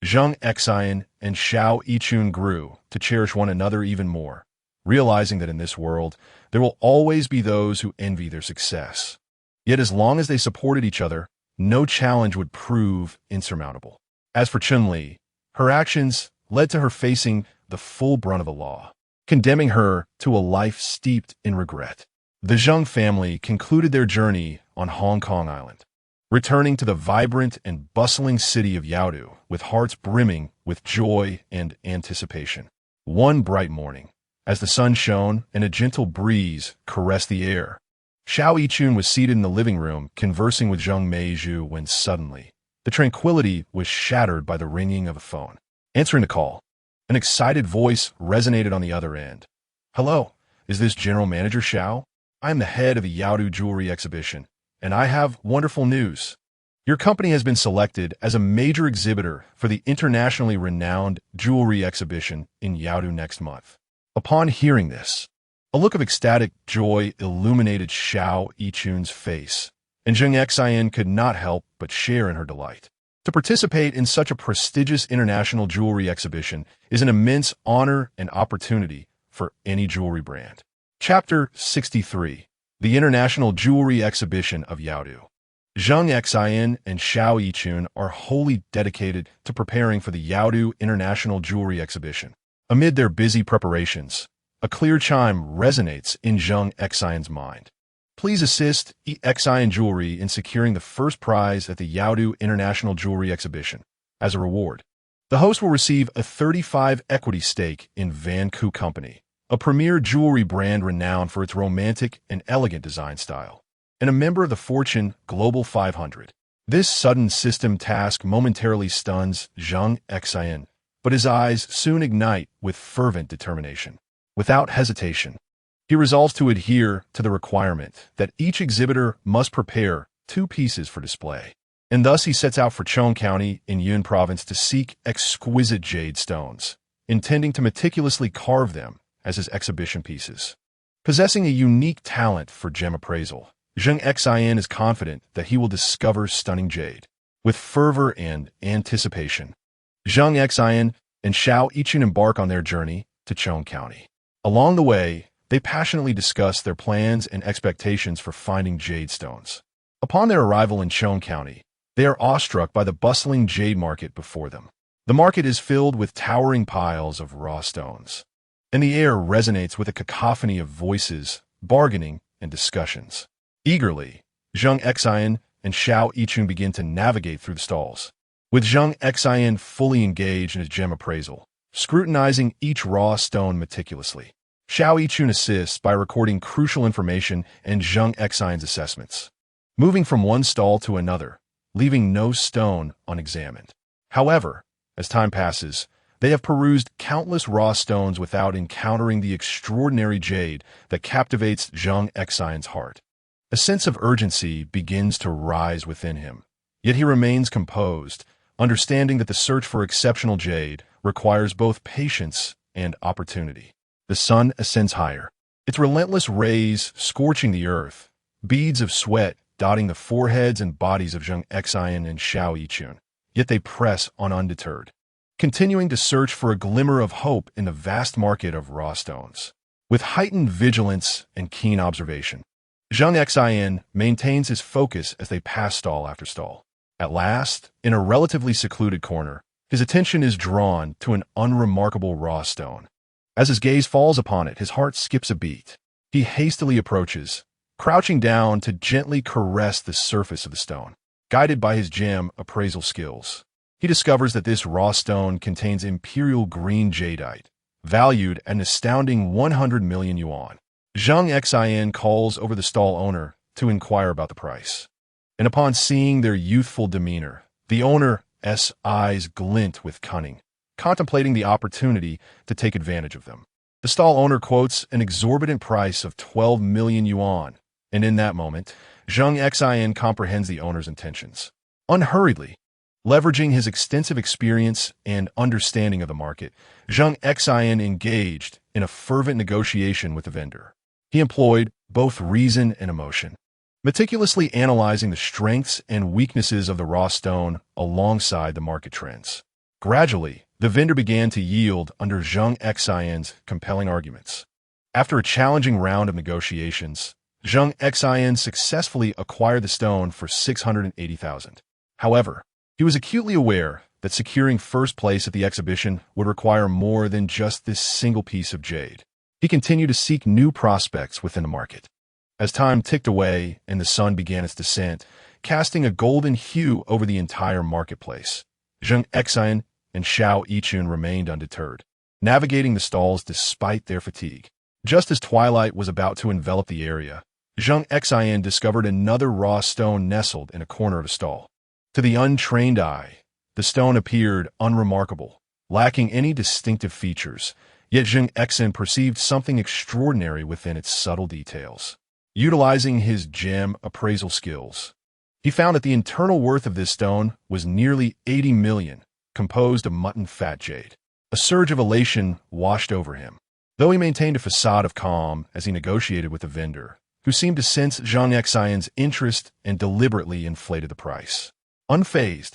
Zheng Xin and Xiao Yichun grew to cherish one another even more, realizing that in this world, there will always be those who envy their success. Yet as long as they supported each other, no challenge would prove insurmountable. As for Chun Li, her actions led to her facing the full brunt of the law, condemning her to a life steeped in regret. The Zheng family concluded their journey on Hong Kong Island, returning to the vibrant and bustling city of Yaodu with hearts brimming with joy and anticipation. One bright morning, as the sun shone and a gentle breeze caressed the air, Xiao Yichun was seated in the living room conversing with Zheng Meizhu when suddenly, The tranquility was shattered by the ringing of a phone. Answering the call, an excited voice resonated on the other end. "Hello, is this General Manager Xiao? I am the head of the Yaodu Jewelry Exhibition, and I have wonderful news. Your company has been selected as a major exhibitor for the internationally renowned jewelry exhibition in Yaodu next month." Upon hearing this, a look of ecstatic joy illuminated Xiao Yichun's face, and Zheng Xin could not help but share in her delight. To participate in such a prestigious international jewelry exhibition is an immense honor and opportunity for any jewelry brand. Chapter 63. The International Jewelry Exhibition of Yaodu. Zheng Xin and Xiao Yichun are wholly dedicated to preparing for the Yaodu International Jewelry Exhibition. Amid their busy preparations, a clear chime resonates in Zheng Xin's mind. Please assist Xin Jewelry in securing the first prize at the Yaodu International Jewelry Exhibition. As a reward, the host will receive a 35 equity stake in Van Ku Company, a premier jewelry brand renowned for its romantic and elegant design style, and a member of the Fortune Global 500. This sudden system task momentarily stuns Zheng Xin, but his eyes soon ignite with fervent determination. Without hesitation, he resolves to adhere to the requirement that each exhibitor must prepare 2 pieces for display, and thus he sets out for Chong County in Yun Province to seek exquisite jade stones, intending to meticulously carve them as his exhibition pieces. Possessing a unique talent for gem appraisal, Zheng Xin is confident that he will discover stunning jade. With fervor and anticipation, Zheng Xin and Xiao Yichun embark on their journey to Chong County. Along the way, they passionately discuss their plans and expectations for finding jade stones. Upon their arrival in Chong County, they are awestruck by the bustling jade market before them. The market is filled with towering piles of raw stones, and the air resonates with a cacophony of voices, bargaining, and discussions. Eagerly, Zheng Xin and Xiao Yichun begin to navigate through the stalls, with Zheng Xin fully engaged in his gem appraisal, scrutinizing each raw stone meticulously. Xiao Yichun assists by recording crucial information and Zheng Xin's assessments, moving from one stall to another, leaving no stone unexamined. However, as time passes, they have perused countless raw stones without encountering the extraordinary jade that captivates Zheng Xin's heart. A sense of urgency begins to rise within him, yet he remains composed, understanding that the search for exceptional jade requires both patience and opportunity. The sun ascends higher, its relentless rays scorching the earth, beads of sweat dotting the foreheads and bodies of Zheng Xin and Xiao Yichun. Yet they press on undeterred, continuing to search for a glimmer of hope in the vast market of raw stones. With heightened vigilance and keen observation, Zheng Xin maintains his focus as they pass stall after stall. At last, in a relatively secluded corner, his attention is drawn to an unremarkable raw stone. As his gaze falls upon it, his heart skips a beat. He hastily approaches, crouching down to gently caress the surface of the stone. Guided by his gem appraisal skills, he discovers that this raw stone contains imperial green jadeite, valued at an astounding 100 million yuan. Zheng Xin calls over the stall owner to inquire about the price, and upon seeing their youthful demeanor, the owner's eyes glint with cunning, contemplating the opportunity to take advantage of them. The stall owner quotes an exorbitant price of 12 million yuan, and in that moment, Zheng Xin comprehends the owner's intentions. Unhurriedly, leveraging his extensive experience and understanding of the market, Zheng Xin engaged in a fervent negotiation with the vendor. He employed both reason and emotion, meticulously analyzing the strengths and weaknesses of the raw stone alongside the market trends. Gradually, the vendor began to yield under Zheng Xin's compelling arguments. After a challenging round of negotiations, Zheng Xin successfully acquired the stone for 680,000. However, he was acutely aware that securing first place at the exhibition would require more than just this single piece of jade. He continued to seek new prospects within the market. As time ticked away and the sun began its descent, casting a golden hue over the entire marketplace, Zheng Xin and Xiao Yichun remained undeterred, navigating the stalls despite their fatigue. Just as twilight was about to envelop the area, Zheng Xin discovered another raw stone nestled in a corner of a stall. To the untrained eye, the stone appeared unremarkable, lacking any distinctive features, yet Zheng Xin perceived something extraordinary within its subtle details. Utilizing his gem appraisal skills, he found that the internal worth of this stone was nearly 80 million, composed of mutton fat jade. A surge of elation washed over him, though he maintained a facade of calm as he negotiated with the vendor, who seemed to sense Zheng Xin's interest and deliberately inflated the price. Unfazed,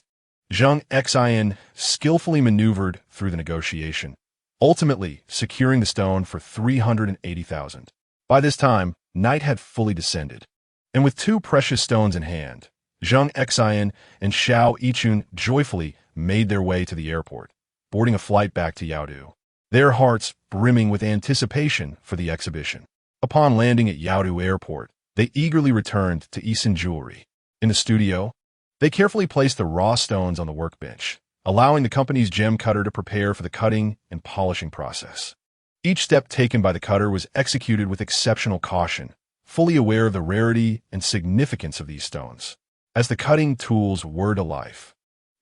Zheng Xin skillfully maneuvered through the negotiation, ultimately securing the stone for 380,000. By this time, night had fully descended, and with two precious stones in hand, Zheng Xin and Xiao Yichun joyfully made their way to the airport, boarding a flight back to Yaodu, their hearts brimming with anticipation for the exhibition. Upon landing at Yaodu Airport, they eagerly returned to Yixin Jewelry. In the studio, they carefully placed the raw stones on the workbench, allowing the company's gem cutter to prepare for the cutting and polishing process. Each step taken by the cutter was executed with exceptional caution, fully aware of the rarity and significance of these stones. As the cutting tools whirred to life,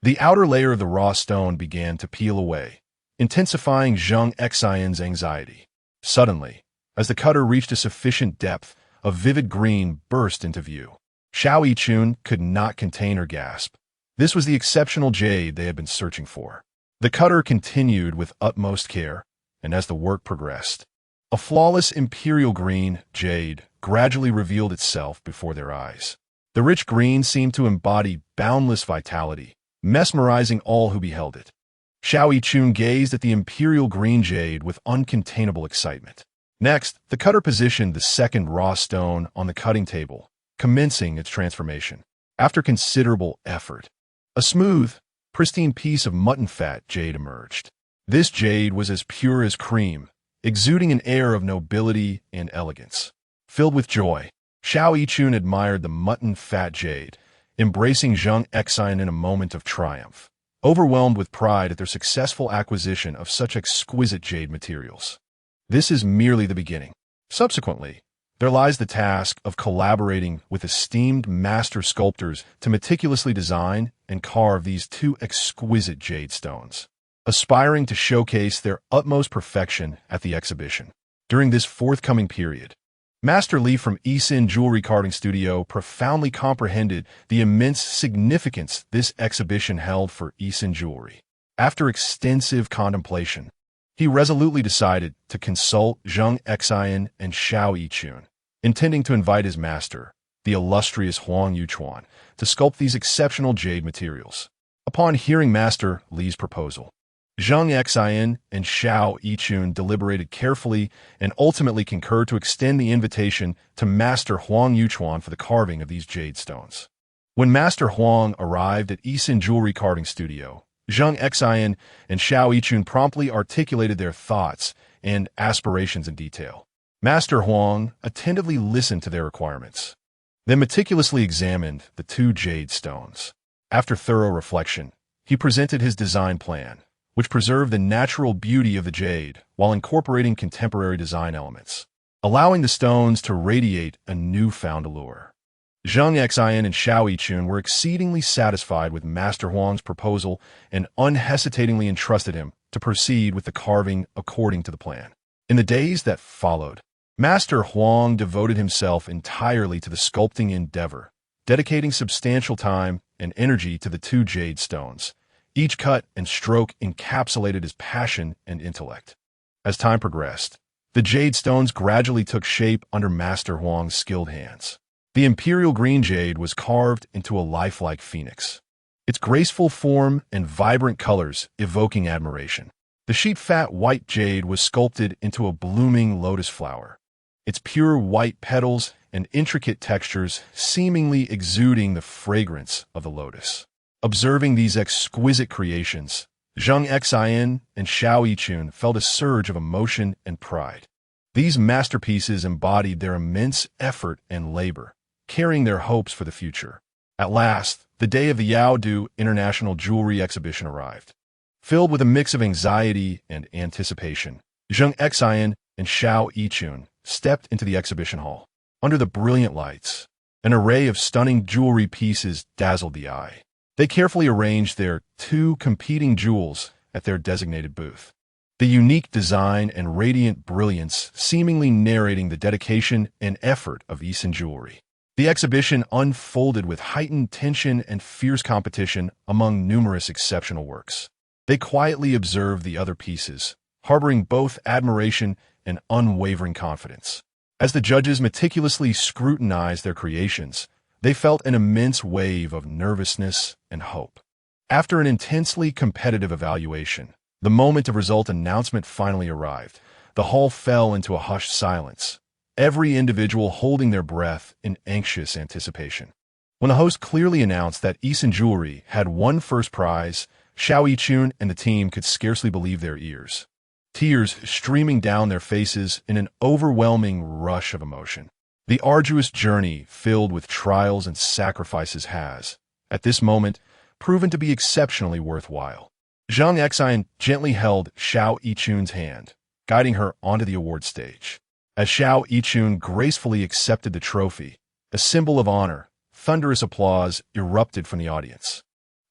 the outer layer of the raw stone began to peel away, intensifying Zheng Xin's anxiety. Suddenly, as the cutter reached a sufficient depth, a vivid green burst into view. Xiao Yichun could not contain her gasp. This was the exceptional jade they had been searching for. The cutter continued with utmost care, and as the work progressed, a flawless imperial green jade gradually revealed itself before their eyes. The rich green seemed to embody boundless vitality, mesmerizing all who beheld it. Xiao Yichun gazed at the imperial green jade with uncontainable excitement. Next, the cutter positioned the second raw stone on the cutting table, commencing its transformation. After considerable effort, a smooth, pristine piece of mutton fat jade emerged. This jade was as pure as cream, exuding an air of nobility and elegance. Filled with joy, Xiao Yichun admired the mutton fat jade, embracing Zheng Xin in a moment of triumph, overwhelmed with pride at their successful acquisition of such exquisite jade materials. This is merely the beginning. Subsequently, there lies the task of collaborating with esteemed master sculptors to meticulously design and carve these two exquisite jade stones, aspiring to showcase their utmost perfection at the exhibition. During this forthcoming period, Master Li from Yixin Jewelry Carving Studio profoundly comprehended the immense significance this exhibition held for Yixin Jewelry. After extensive contemplation, he resolutely decided to consult Zheng Xin and Xiao Yichun, intending to invite his master, the illustrious Huang Yuchuan, to sculpt these exceptional jade materials. Upon hearing Master Li's proposal, Zheng Xin and Xiao Yichun deliberated carefully and ultimately concurred to extend the invitation to Master Huang Yuchuan for the carving of these jade stones. When Master Huang arrived at Yixin Jewelry Carving Studio, Zheng Xin and Xiao Yichun promptly articulated their thoughts and aspirations in detail. Master Huang attentively listened to their requirements, then meticulously examined the two jade stones. After thorough reflection, he presented his design plan, which preserved the natural beauty of the jade while incorporating contemporary design elements, allowing the stones to radiate a newfound allure. Zheng Xin and Xiao Yichun were exceedingly satisfied with Master Huang's proposal and unhesitatingly entrusted him to proceed with the carving according to the plan. In the days that followed, Master Huang devoted himself entirely to the sculpting endeavor, dedicating substantial time and energy to the two jade stones. Each cut and stroke encapsulated his passion and intellect. As time progressed, the jade stones gradually took shape under Master Huang's skilled hands. The imperial green jade was carved into a lifelike phoenix, its graceful form and vibrant colors evoking admiration. The sheet-fat white jade was sculpted into a blooming lotus flower, its pure white petals and intricate textures seemingly exuding the fragrance of the lotus. Observing these exquisite creations, Zheng Xin and Xiao Yichun felt a surge of emotion and pride. These masterpieces embodied their immense effort and labor, carrying their hopes for the future. At last, the day of the Yaodu International Jewelry Exhibition arrived. Filled with a mix of anxiety and anticipation, Zheng Xin and Xiao Yichun stepped into the exhibition hall. Under the brilliant lights, an array of stunning jewelry pieces dazzled the eye. They carefully arranged their two competing jewels at their designated booth. The unique design and radiant brilliance seemingly narrating the dedication and effort of Zheng jewelry. The exhibition unfolded with heightened tension and fierce competition among numerous exceptional works. They quietly observed the other pieces, harboring both admiration and unwavering confidence. As the judges meticulously scrutinized their creations, they felt an immense wave of nervousness and hope. After an intensely competitive evaluation, the moment of result announcement finally arrived. The hall fell into a hushed silence, every individual holding their breath in anxious anticipation. When the host clearly announced that Zheng jewelry had won first prize, Zhao Yichun and the team could scarcely believe their ears. Tears streaming down their faces in an overwhelming rush of emotion. The arduous journey filled with trials and sacrifices has, at this moment, proven to be exceptionally worthwhile. Zheng Xin gently held Zhao Yichun's hand, guiding her onto the award stage. As Zhao Yichun gracefully accepted the trophy, a symbol of honor, thunderous applause erupted from the audience.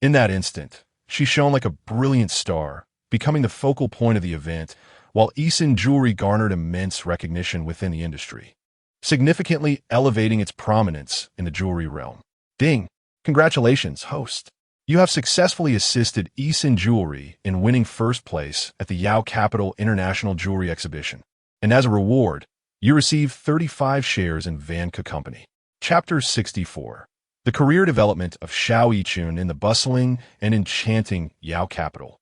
In that instant, she shone like a brilliant star, becoming the focal point of the event, while Zheng jewelry garnered immense recognition within the industry, significantly elevating its prominence in the jewelry realm. Ding! Congratulations, host! You have successfully assisted Zheng jewelry in winning first place at the Yao Capital International Jewelry Exhibition, and as a reward, you receive 35 shares in Vanke Company. Chapter 64. The career development of Zhao Yichun in the bustling and enchanting Yao Capital.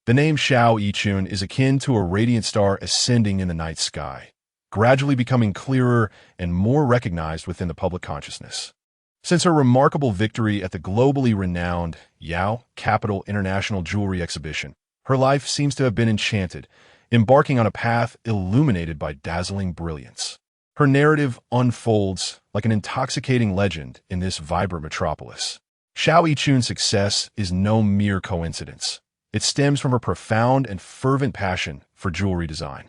The name Zhao Yichun is akin to a radiant star ascending in the night sky, gradually becoming clearer and more recognized within the public consciousness. Since her remarkable victory at the globally renowned Yao Capital International Jewelry Exhibition, her life seems to have been enchanted, embarking on a path illuminated by dazzling brilliance. Her narrative unfolds like an intoxicating legend in this vibrant metropolis. Zhao Yichun's success is no mere coincidence. It stems from her profound and fervent passion for jewelry design.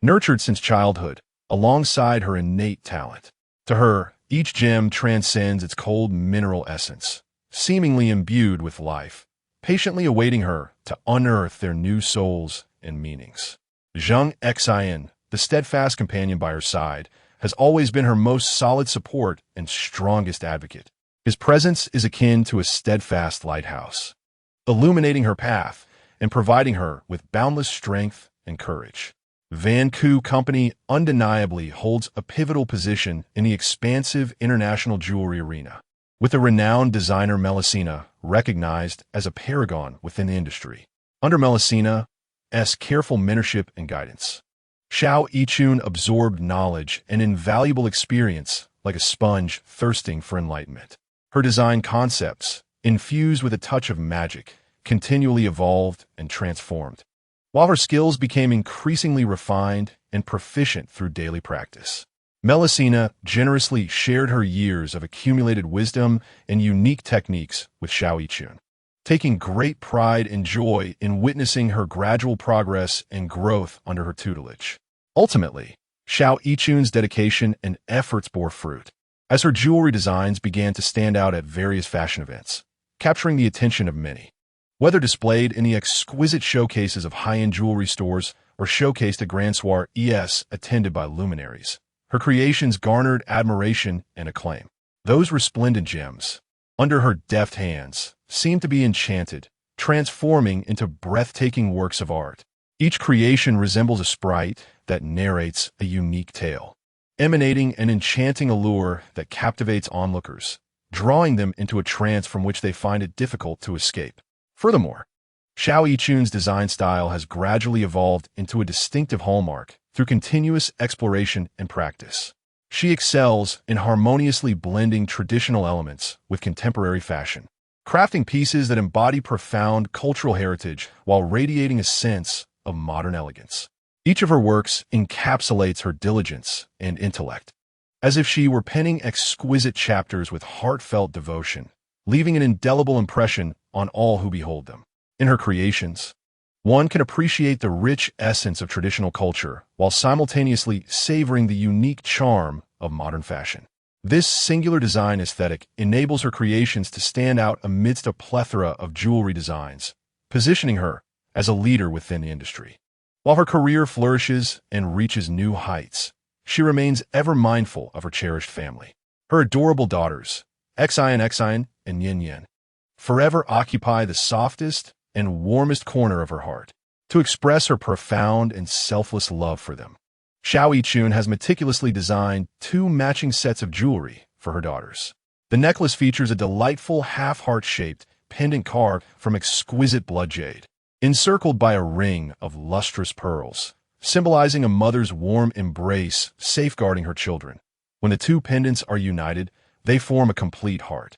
Nurtured since childhood, alongside her innate talent. To her, each gem transcends its cold mineral essence, seemingly imbued with life, patiently awaiting her to unearth their new souls and meanings. Zheng Xin, the steadfast companion by her side, has always been her most solid support and strongest advocate. His presence is akin to a steadfast lighthouse, illuminating her path and providing her with boundless strength and courage. Vanke Company undeniably holds a pivotal position in the expansive international jewelry arena, with the renowned designer Melusina recognized as a paragon within the industry. Under Melusina's careful mentorship and guidance, Zhao Yichun absorbed knowledge and invaluable experience like a sponge thirsting for enlightenment. Her design concepts, infused with a touch of magic, continually evolved and transformed, while her skills became increasingly refined and proficient through daily practice. Melusina generously shared her years of accumulated wisdom and unique techniques with Zhao Yichun, taking great pride and joy in witnessing her gradual progress and growth under her tutelage. Ultimately, Zhao Yichun's dedication and efforts bore fruit, as her jewelry designs began to stand out at various fashion events, capturing the attention of many. Whether displayed in the exquisite showcases of high-end jewelry stores or showcased at Grand Soirees attended by luminaries, her creations garnered admiration and acclaim. Those resplendent gems, under her deft hands, seemed to be enchanted, transforming into breathtaking works of art. Each creation resembles a sprite that narrates a unique tale, emanating an enchanting allure that captivates onlookers, drawing them into a trance from which they find it difficult to escape. Furthermore, Zhao Yichun's design style has gradually evolved into a distinctive hallmark through continuous exploration and practice. She excels in harmoniously blending traditional elements with contemporary fashion, crafting pieces that embody profound cultural heritage while radiating a sense of modern elegance. Each of her works encapsulates her diligence and intellect, as if she were penning exquisite chapters with heartfelt devotion, leaving an indelible impression on all who behold them. In her creations, one can appreciate the rich essence of traditional culture while simultaneously savoring the unique charm of modern fashion. This singular design aesthetic enables her creations to stand out amidst a plethora of jewelry designs, positioning her as a leader within the industry. While her career flourishes and reaches new heights, she remains ever mindful of her cherished family. Her adorable daughters, Xian and Yin Yin, forever occupy the softest and warmest corner of her heart, to express her profound and selfless love for them. Xiao Yichun has meticulously designed 2 matching sets of jewelry for her daughters. The necklace features a delightful half-heart-shaped pendant carved from exquisite blood jade, encircled by a ring of lustrous pearls, symbolizing a mother's warm embrace safeguarding her children. When the 2 pendants are united, they form a complete heart.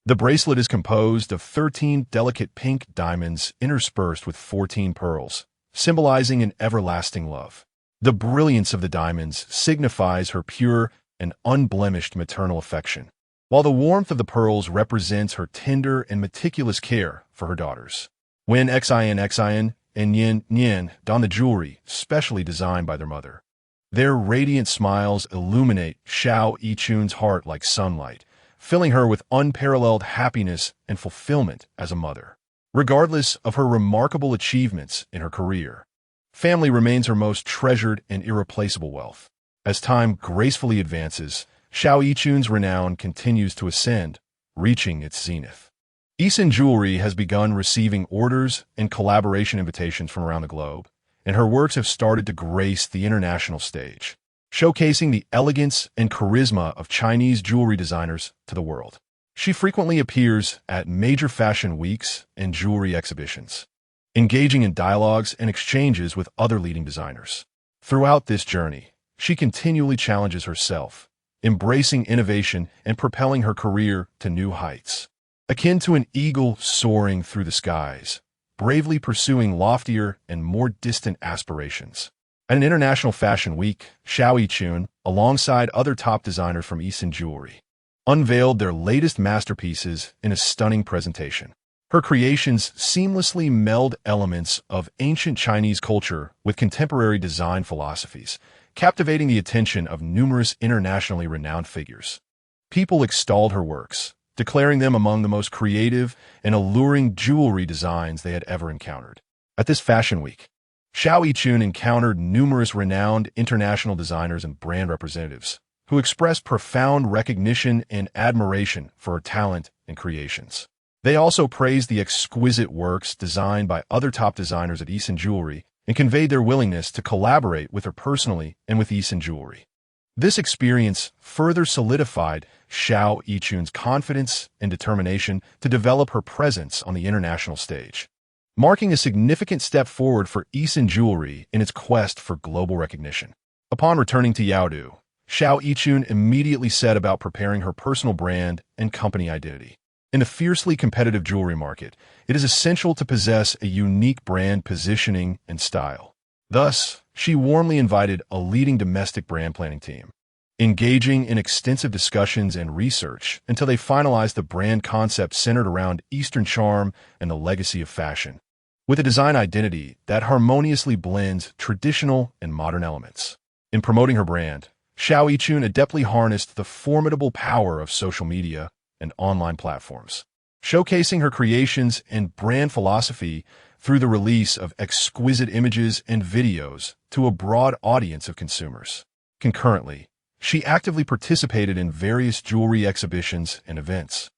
The bracelet is composed of 13 delicate pink diamonds interspersed with 14 pearls, symbolizing an everlasting love. The brilliance of the diamonds signifies her pure and unblemished maternal affection, while the warmth of the pearls represents her tender and meticulous care for her daughters. When Xian and Yin Yin don the jewelry specially designed by their mother, their radiant smiles illuminate Xiao Yichun's heart like sunlight, filling her with unparalleled happiness and fulfillment as a mother. Regardless of her remarkable achievements in her career, family remains her most treasured and irreplaceable wealth. As time gracefully advances, Xiao Yichun's renown continues to ascend, reaching its zenith. Yisun Jewelry has begun receiving orders and collaboration invitations from around the globe, and her works have started to grace the international stage, showcasing the elegance and charisma of Chinese jewelry designers to the world. She frequently appears at major fashion weeks and jewelry exhibitions, engaging in dialogues and exchanges with other leading designers. Throughout this journey, she continually challenges herself, embracing innovation and propelling her career to new heights. Akin to an eagle soaring through the skies, bravely pursuing loftier and more distant aspirations. At an international fashion week, Xiao Yichun, alongside other top designers from Yisun Jewelry, unveiled their latest masterpieces in a stunning presentation. Her creations seamlessly meld elements of ancient Chinese culture with contemporary design philosophies, captivating the attention of numerous internationally renowned figures. People extolled her works, declaring them among the most creative and alluring jewelry designs they had ever encountered. At this fashion week, Xiao Yichun encountered numerous renowned international designers and brand representatives who expressed profound recognition and admiration for her talent and creations. They also praised the exquisite works designed by other top designers at Yisun Jewelry and conveyed their willingness to collaborate with her personally and with Yisun Jewelry. This experience further solidified Xiao Yichun's confidence and determination to develop her presence on the international stage, marking a significant step forward for Yisun Jewelry in its quest for global recognition. Upon returning to Yaodu, Xiao Yichun immediately set about preparing her personal brand and company identity. In the fiercely competitive jewelry market, it is essential to possess a unique brand positioning and style. Thus, she warmly invited a leading domestic brand planning team, engaging in extensive discussions and research until they finalized the brand concept centered around Eastern charm and the legacy of fashion, with a design identity that harmoniously blends traditional and modern elements. In promoting her brand, Xiao Yichun adeptly harnessed the formidable power of social media and online platforms, showcasing her creations and brand philosophy through the release of exquisite images and videos to a broad audience of consumers. Concurrently, she actively participated in various jewelry exhibitions and events,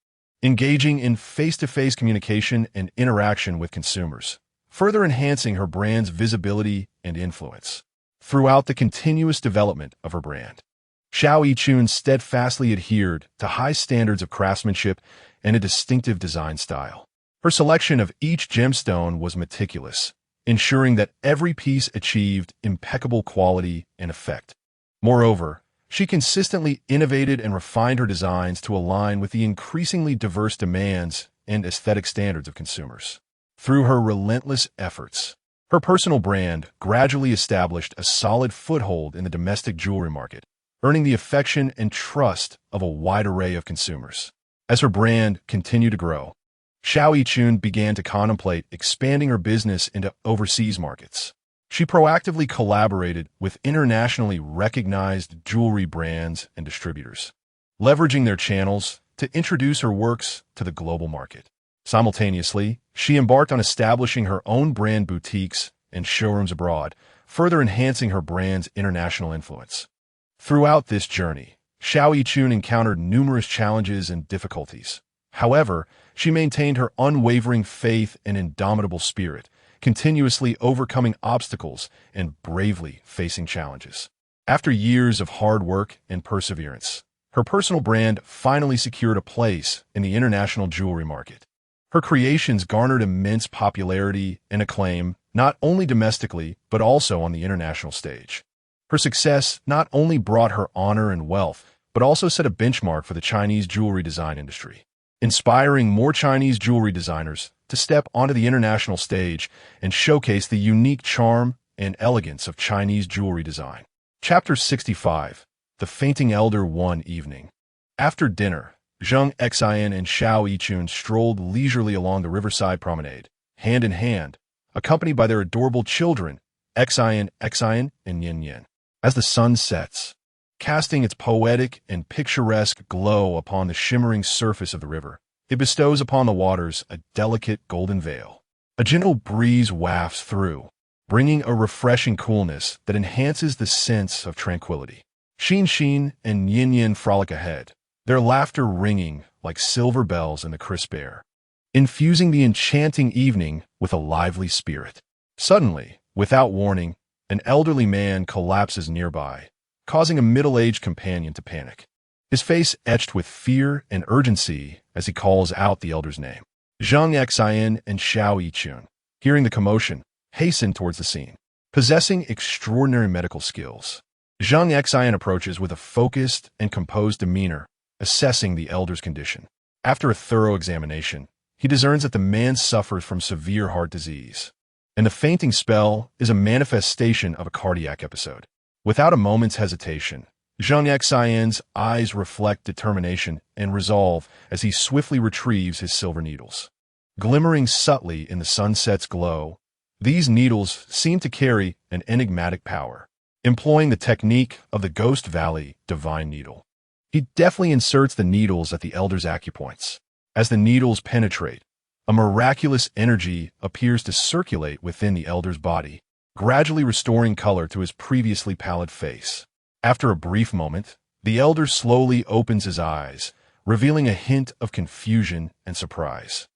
engaging in face-to-face communication and interaction with consumers, further enhancing her brand's visibility and influence. Throughout the continuous development of her brand, Xiao Yichun steadfastly adhered to high standards of craftsmanship and a distinctive design style. Her selection of each gemstone was meticulous, ensuring that every piece achieved impeccable quality and effect. Moreover, she consistently innovated and refined her designs to align with the increasingly diverse demands and aesthetic standards of consumers. Through her relentless efforts, her personal brand gradually established a solid foothold in the domestic jewelry market, earning the affection and trust of a wide array of consumers. As her brand continued to grow, Xiao Yichun began to contemplate expanding her business into overseas markets. She proactively collaborated with internationally recognized jewelry brands and distributors, leveraging their channels to introduce her works to the global market. Simultaneously, she embarked on establishing her own brand boutiques and showrooms abroad, further enhancing her brand's international influence. Throughout this journey, Xiao Yichun encountered numerous challenges and difficulties. However, she maintained her unwavering faith and indomitable spirit, continuously overcoming obstacles and bravely facing challenges. After years of hard work and perseverance, her personal brand finally secured a place in the international jewelry market. Her creations garnered immense popularity and acclaim, not only domestically, but also on the international stage. Her success not only brought her honor and wealth, but also set a benchmark for the Chinese jewelry design industry, inspiring more Chinese jewelry designers to step onto the international stage and showcase the unique charm and elegance of Chinese jewelry design. Chapter 65. The Fainting Elder One Evening. After dinner, Zheng Xin and Xiao Yichun strolled leisurely along the riverside promenade, hand in hand, accompanied by their adorable children, Xin and Yin. As the sun sets, casting its poetic and picturesque glow upon the shimmering surface of the river, it bestows upon the waters a delicate golden veil. A gentle breeze wafts through, bringing a refreshing coolness that enhances the sense of tranquility. Zheng Xin and Yin frolic ahead, their laughter ringing like silver bells in the crisp air, infusing the enchanting evening with a lively spirit. Suddenly, without warning, an elderly man collapses nearby, causing a middle-aged companion to panic, his face etched with fear and urgency as he calls out the elder's name. Zheng Xin and Xiao Yichun, hearing the commotion, hasten towards the scene. Possessing extraordinary medical skills, Zheng Xin approaches with a focused and composed demeanor, assessing the elder's condition. After a thorough examination, he discerns that the man suffers from severe heart disease, and the fainting spell is a manifestation of a cardiac episode. Without a moment's hesitation, Zheng Xin's eyes reflect determination and resolve as he swiftly retrieves his silver needles. Glimmering subtly in the sunset's glow, these needles seem to carry an enigmatic power, employing the technique of the Ghost Valley Divine Needle. He deftly inserts the needles at the elder's acupoints. As the needles penetrate, a miraculous energy appears to circulate within the elder's body, gradually restoring color to his previously pallid face. After a brief moment, the elder slowly opens his eyes, revealing a hint of confusion and surprise.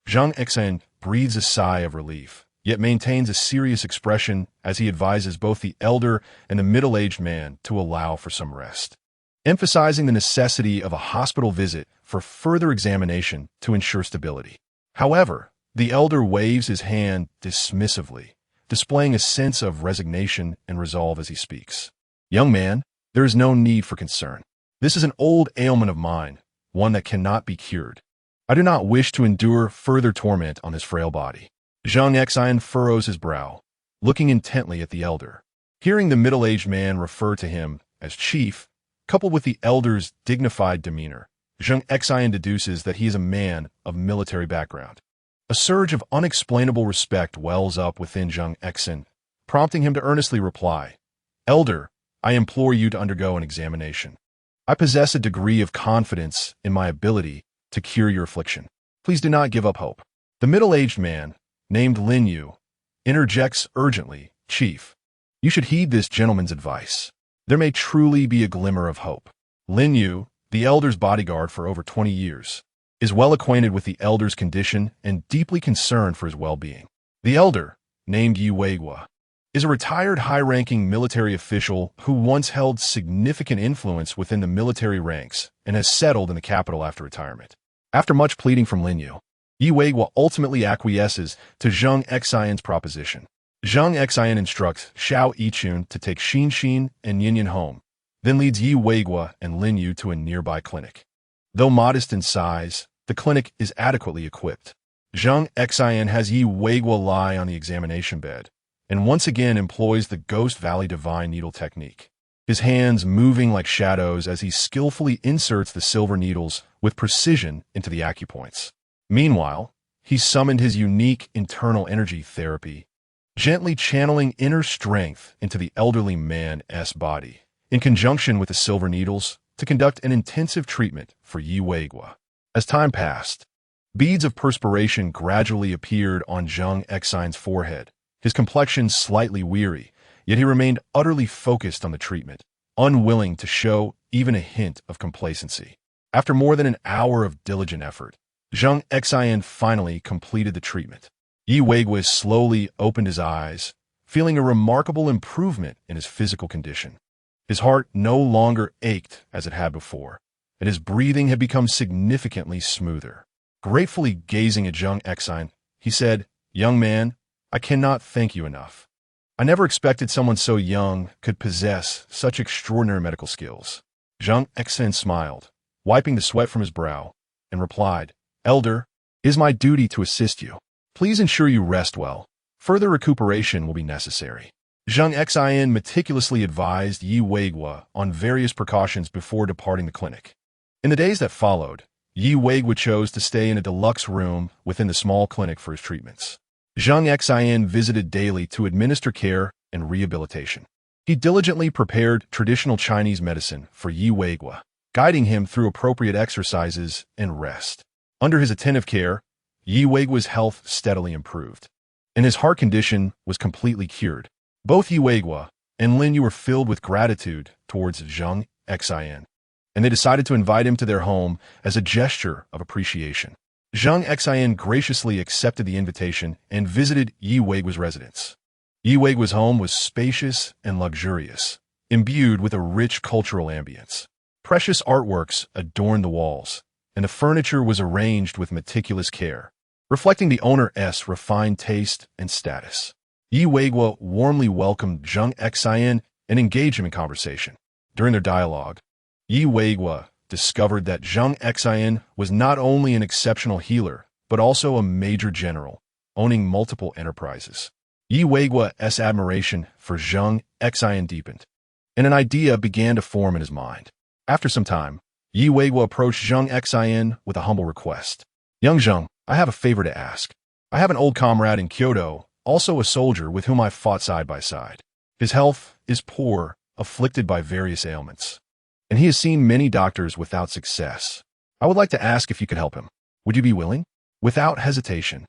Zheng Xin breathes a sigh of relief, yet maintains a serious expression as he advises both the elder and the middle-aged man to allow for some rest, emphasizing the necessity of a hospital visit for further examination to ensure stability. However, the elder waves his hand dismissively, displaying a sense of resignation and resolve as he speaks. Young man, there is no need for concern. This is an old ailment of mine, one that cannot be cured. I do not wish to endure further torment on this frail body. Zheng Xin furrows his brow, looking intently at the elder. Hearing the middle-aged man refer to him as chief, coupled with the elder's dignified demeanor, Zheng Xin deduces that he is a man of military background. A surge of unexplainable respect wells up within Zheng Xin, prompting him to earnestly reply, "Elder, I implore you to undergo an examination. I possess a degree of confidence in my ability to cure your affliction. Please do not give up hope." The middle-aged man, named Lin Yu, interjects urgently, "Chief, you should heed this gentleman's advice. There may truly be a glimmer of hope." Lin Yu, the elder's bodyguard for over 20 years, is well acquainted with the elder's condition and deeply concerned for his well-being. The elder, named Yi Weiguo, is a retired high-ranking military official who once held significant influence within the military ranks and has settled in the capital after retirement. After much pleading from Lin Yu, Yi Weiguo ultimately acquiesces to Zheng Xin's proposition. Zheng Xin instructs Xiao Yichun to take Xin and Yin home, then leads Yi Weiguo and Lin Yu to a nearby clinic. Though modest in size, the clinic is adequately equipped. Zheng Xin has Yi Weiguo lie on the examination bed, and once again employs the Ghost Valley Divine Needle technique, his hands moving like shadows as he skillfully inserts the silver needles with precision into the acupoints. Meanwhile, he summoned his unique internal energy therapy, gently channeling inner strength into the elderly man's body. In conjunction with the silver needles, to conduct an intensive treatment for Yi Weiguo. As time passed, beads of perspiration gradually appeared on Zheng Xin's forehead, his complexion slightly weary, yet he remained utterly focused on the treatment, unwilling to show even a hint of complacency. After more than an hour of diligent effort, Zheng Xin finally completed the treatment. Yi Weiguo slowly opened his eyes, feeling a remarkable improvement in his physical condition. His heart no longer ached as it had before, and his breathing had become significantly smoother. Gratefully gazing at Zheng Xin, he said, "Young man, I cannot thank you enough. I never expected someone so young could possess such extraordinary medical skills." Zheng Xin smiled, wiping the sweat from his brow, and replied, "Elder, it is my duty to assist you. Please ensure you rest well. Further recuperation will be necessary." Zheng Xin meticulously advised Yi Weiguo on various precautions before departing the clinic. In the days that followed, Yi Weiguo chose to stay in a deluxe room within the small clinic for his treatments. Zheng Xin visited daily to administer care and rehabilitation. He diligently prepared traditional Chinese medicine for Yi Weiguo, guiding him through appropriate exercises and rest. Under his attentive care, Yi Weiguo's health steadily improved, and his heart condition was completely cured. Both Yi Weiguo and Lin Yu were filled with gratitude towards Zheng Xin, and they decided to invite him to their home as a gesture of appreciation. Zheng Xin graciously accepted the invitation and visited Yi Weiguo's residence. Yi Weiguo's home was spacious and luxurious, imbued with a rich cultural ambience. Precious artworks adorned the walls, and the furniture was arranged with meticulous care, reflecting the owner's refined taste and status. Yi Weiguo warmly welcomed Zheng Xin and engaged him in conversation. During their dialogue, Yi Weiguo discovered that Zheng Xin was not only an exceptional healer, but also a major general, owning multiple enterprises. Yi Weiguo's admiration for Zheng Xin deepened, and an idea began to form in his mind. After some time, Yi Weiguo approached Zheng Xin with a humble request. "Young Zheng, I have a favor to ask. I have an old comrade in Kyoto, also a soldier with whom I fought side by side. His health is poor, afflicted by various ailments, and he has seen many doctors without success. I would like to ask if you could help him. Would you be willing?" Without hesitation,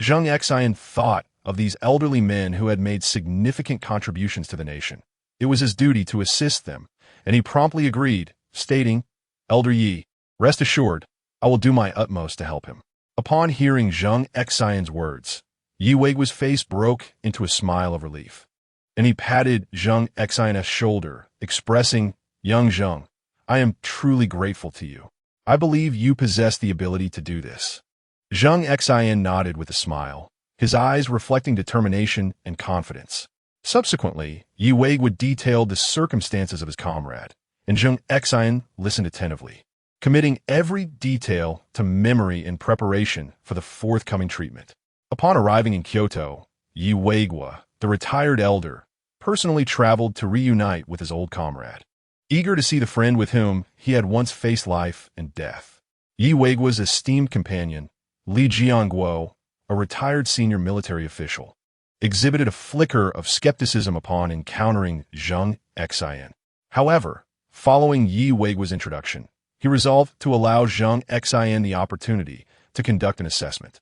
Zheng Xin thought of these elderly men who had made significant contributions to the nation. It was his duty to assist them, and he promptly agreed, stating, "Elder Yi, rest assured, I will do my utmost to help him." Upon hearing Zheng Xin's words, Yi Weiguo's face broke into a smile of relief, and he patted Zheng Xin's shoulder, expressing, "Young Zheng, I am truly grateful to you. I believe you possess the ability to do this." Zheng Xin nodded with a smile, his eyes reflecting determination and confidence. Subsequently, Yi Weiguo detailed the circumstances of his comrade, and Zheng Xin listened attentively, committing every detail to memory in preparation for the forthcoming treatment. Upon arriving in Kyoto, Yi Weiguo, the retired elder, personally traveled to reunite with his old comrade. Eager to see the friend with whom he had once faced life and death, Yi Weiguo's esteemed companion, Li Jianguo, a retired senior military official, exhibited a flicker of skepticism upon encountering Zheng Xin. However, following Yi Weiguo's introduction, he resolved to allow Zheng Xin the opportunity to conduct an assessment.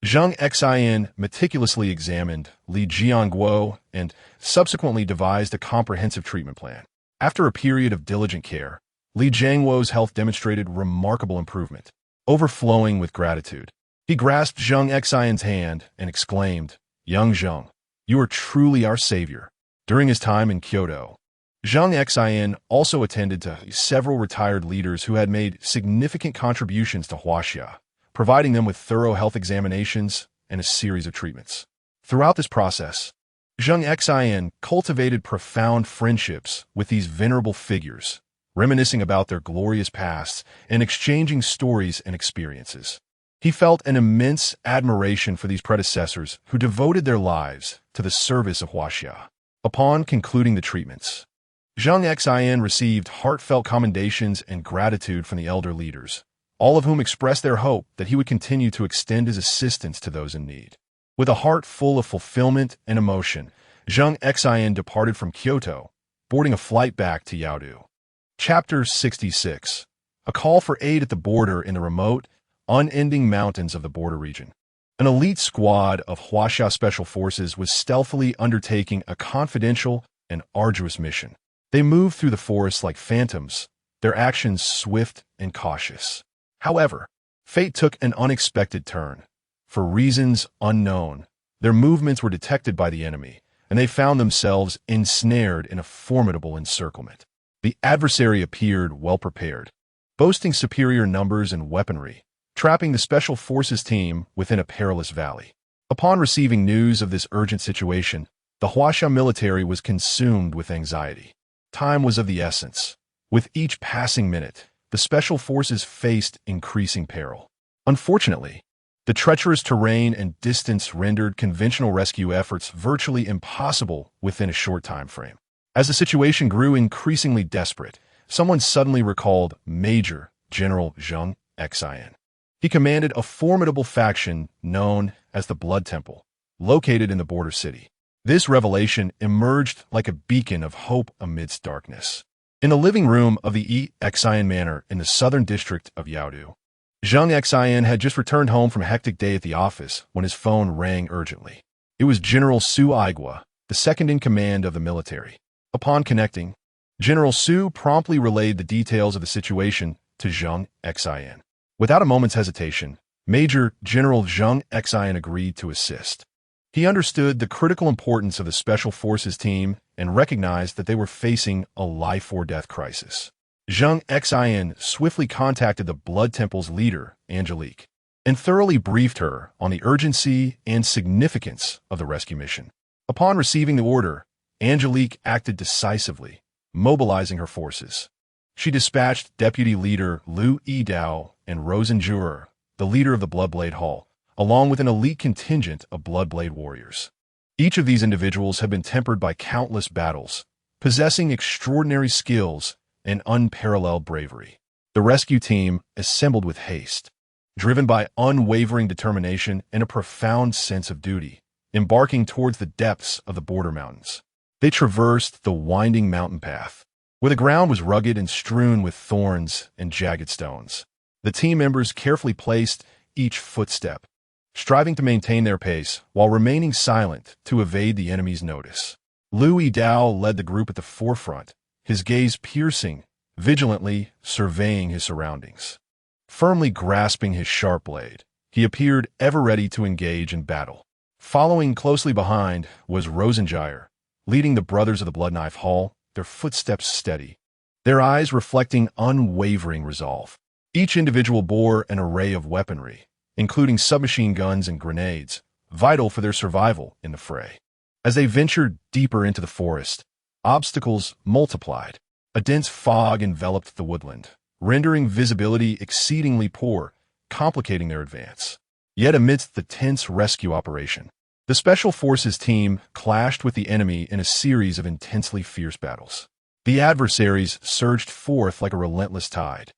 Zheng Xin meticulously examined Li Jianguo and subsequently devised a comprehensive treatment plan. After a period of diligent care, Li Jianguo's health demonstrated remarkable improvement. Overflowing with gratitude, he grasped Zheng Xin's hand and exclaimed, "Young Zheng, you are truly our savior." During his time in Kyoto, Zheng Xin also attended to several retired leaders who had made significant contributions to Huaxia, providing them with thorough health examinations and a series of treatments. Throughout this process, Zheng Xin cultivated profound friendships with these venerable figures, reminiscing about their glorious pasts and exchanging stories and experiences. He felt an immense admiration for these predecessors who devoted their lives to the service of Huaxia. Upon concluding the treatments, Zheng Xin received heartfelt commendations and gratitude from the elder leaders, all of whom expressed their hope that he would continue to extend his assistance to those in need. With a heart full of fulfillment and emotion, Zheng Xin departed from Kyoto, boarding a flight back to Yaodu. Chapter 66. A call for aid at the border in the remote, unending mountains of the border region. An elite squad of Huaxia Special Forces was stealthily undertaking a confidential and arduous mission. They moved through the forest like phantoms, their actions swift and cautious. However, fate took an unexpected turn. For reasons unknown, their movements were detected by the enemy, and they found themselves ensnared in a formidable encirclement. The adversary appeared well prepared, boasting superior numbers and weaponry, trapping the Special Forces team within a perilous valley. Upon receiving news of this urgent situation, the Huaxia military was consumed with anxiety. Time was of the essence. With each passing minute, the Special Forces faced increasing peril. Unfortunately, the treacherous terrain and distance rendered conventional rescue efforts virtually impossible within a short time frame. As the situation grew increasingly desperate, someone suddenly recalled Major General Zheng Xin. He commanded a formidable faction known as the Blood Temple, located in the border city. This revelation emerged like a beacon of hope amidst darkness. In the living room of the Xin Manor in the southern district of Yaodu, Zheng Xin had just returned home from a hectic day at the office when his phone rang urgently. It was General Su Aigua, the second in command of the military. Upon connecting, General Su promptly relayed the details of the situation to Zheng Xin. Without a moment's hesitation, Major General Zheng Xin agreed to assist. He understood the critical importance of the Special Forces team and recognized that they were facing a life-or-death crisis. Zheng Xin swiftly contacted the Blood Temple's leader, Angelique, and thoroughly briefed her on the urgency and significance of the rescue mission. Upon receiving the order, Angelique acted decisively, mobilizing her forces. She dispatched Deputy Leader Liu Yidao and Rosen Jur, the leader of the Bloodblade Hall, along with an elite contingent of Bloodblade warriors. Each of these individuals had been tempered by countless battles, possessing extraordinary skills and unparalleled bravery. The rescue team assembled with haste, driven by unwavering determination and a profound sense of duty, embarking towards the depths of the border mountains. They traversed the winding mountain path, where the ground was rugged and strewn with thorns and jagged stones. The team members carefully placed each footstep, striving to maintain their pace while remaining silent to evade the enemy's notice. Liu Yidao led the group at the forefront, his gaze piercing, vigilantly surveying his surroundings. Firmly grasping his sharp blade, he appeared ever ready to engage in battle. Following closely behind was Rosenjire, leading the Brothers of the Blood Knife Hall, their footsteps steady, their eyes reflecting unwavering resolve. Each individual bore an array of weaponry, including submachine guns and grenades, vital for their survival in the fray. As they ventured deeper into the forest, obstacles multiplied. A dense fog enveloped the woodland, rendering visibility exceedingly poor, complicating their advance. Yet amidst the tense rescue operation, the Special Forces team clashed with the enemy in a series of intensely fierce battles. The adversaries surged forth like a relentless tide,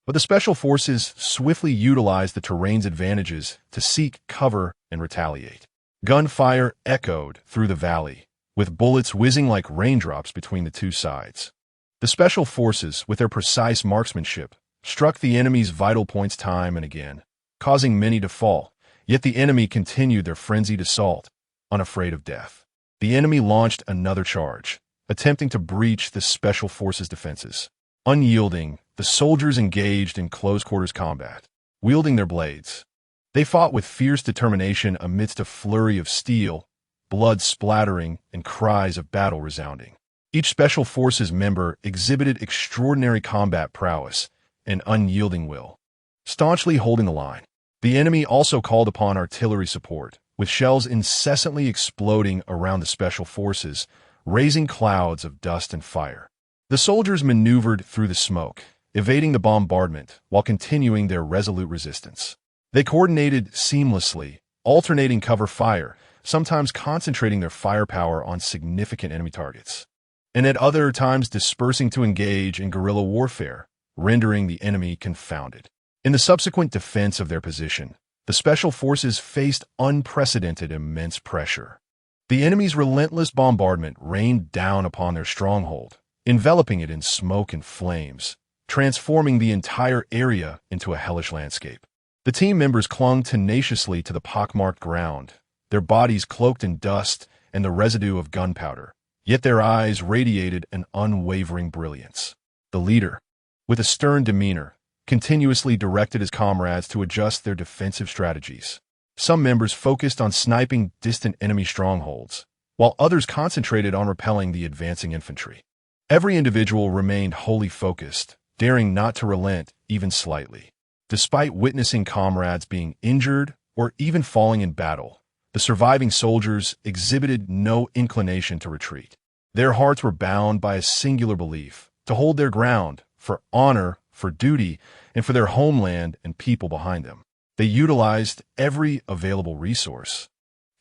but the Special Forces swiftly utilized the terrain's advantages to seek cover and retaliate. Gunfire echoed through the valley, with bullets whizzing like raindrops between the two sides. The Special Forces, with their precise marksmanship, struck the enemy's vital points time and again, causing many to fall, yet the enemy continued their frenzied assault, unafraid of death. The enemy launched another charge, attempting to breach the Special Forces' defenses. Unyielding, the soldiers engaged in close-quarters combat, wielding their blades. They fought with fierce determination amidst a flurry of steel, blood splattering, and cries of battle resounding. Each Special Forces member exhibited extraordinary combat prowess and unyielding will, staunchly holding the line. The enemy also called upon artillery support, with shells incessantly exploding around the Special Forces, raising clouds of dust and fire. The soldiers maneuvered through the smoke, evading the bombardment while continuing their resolute resistance. They coordinated seamlessly, alternating cover fire, sometimes concentrating their firepower on significant enemy targets, and at other times dispersing to engage in guerrilla warfare, rendering the enemy confounded. In the subsequent defense of their position, the Special Forces faced unprecedented immense pressure. The enemy's relentless bombardment rained down upon their stronghold, enveloping it in smoke and flames, transforming the entire area into a hellish landscape. The team members clung tenaciously to the pockmarked ground, their bodies cloaked in dust and the residue of gunpowder, yet their eyes radiated an unwavering brilliance. The leader, with a stern demeanor, continuously directed his comrades to adjust their defensive strategies. Some members focused on sniping distant enemy strongholds, while others concentrated on repelling the advancing infantry. Every individual remained wholly focused, daring not to relent even slightly. Despite witnessing comrades being injured or even falling in battle, the surviving soldiers exhibited no inclination to retreat. Their hearts were bound by a singular belief: to hold their ground, for honor, for duty, and for their homeland and people behind them. They utilized every available resource,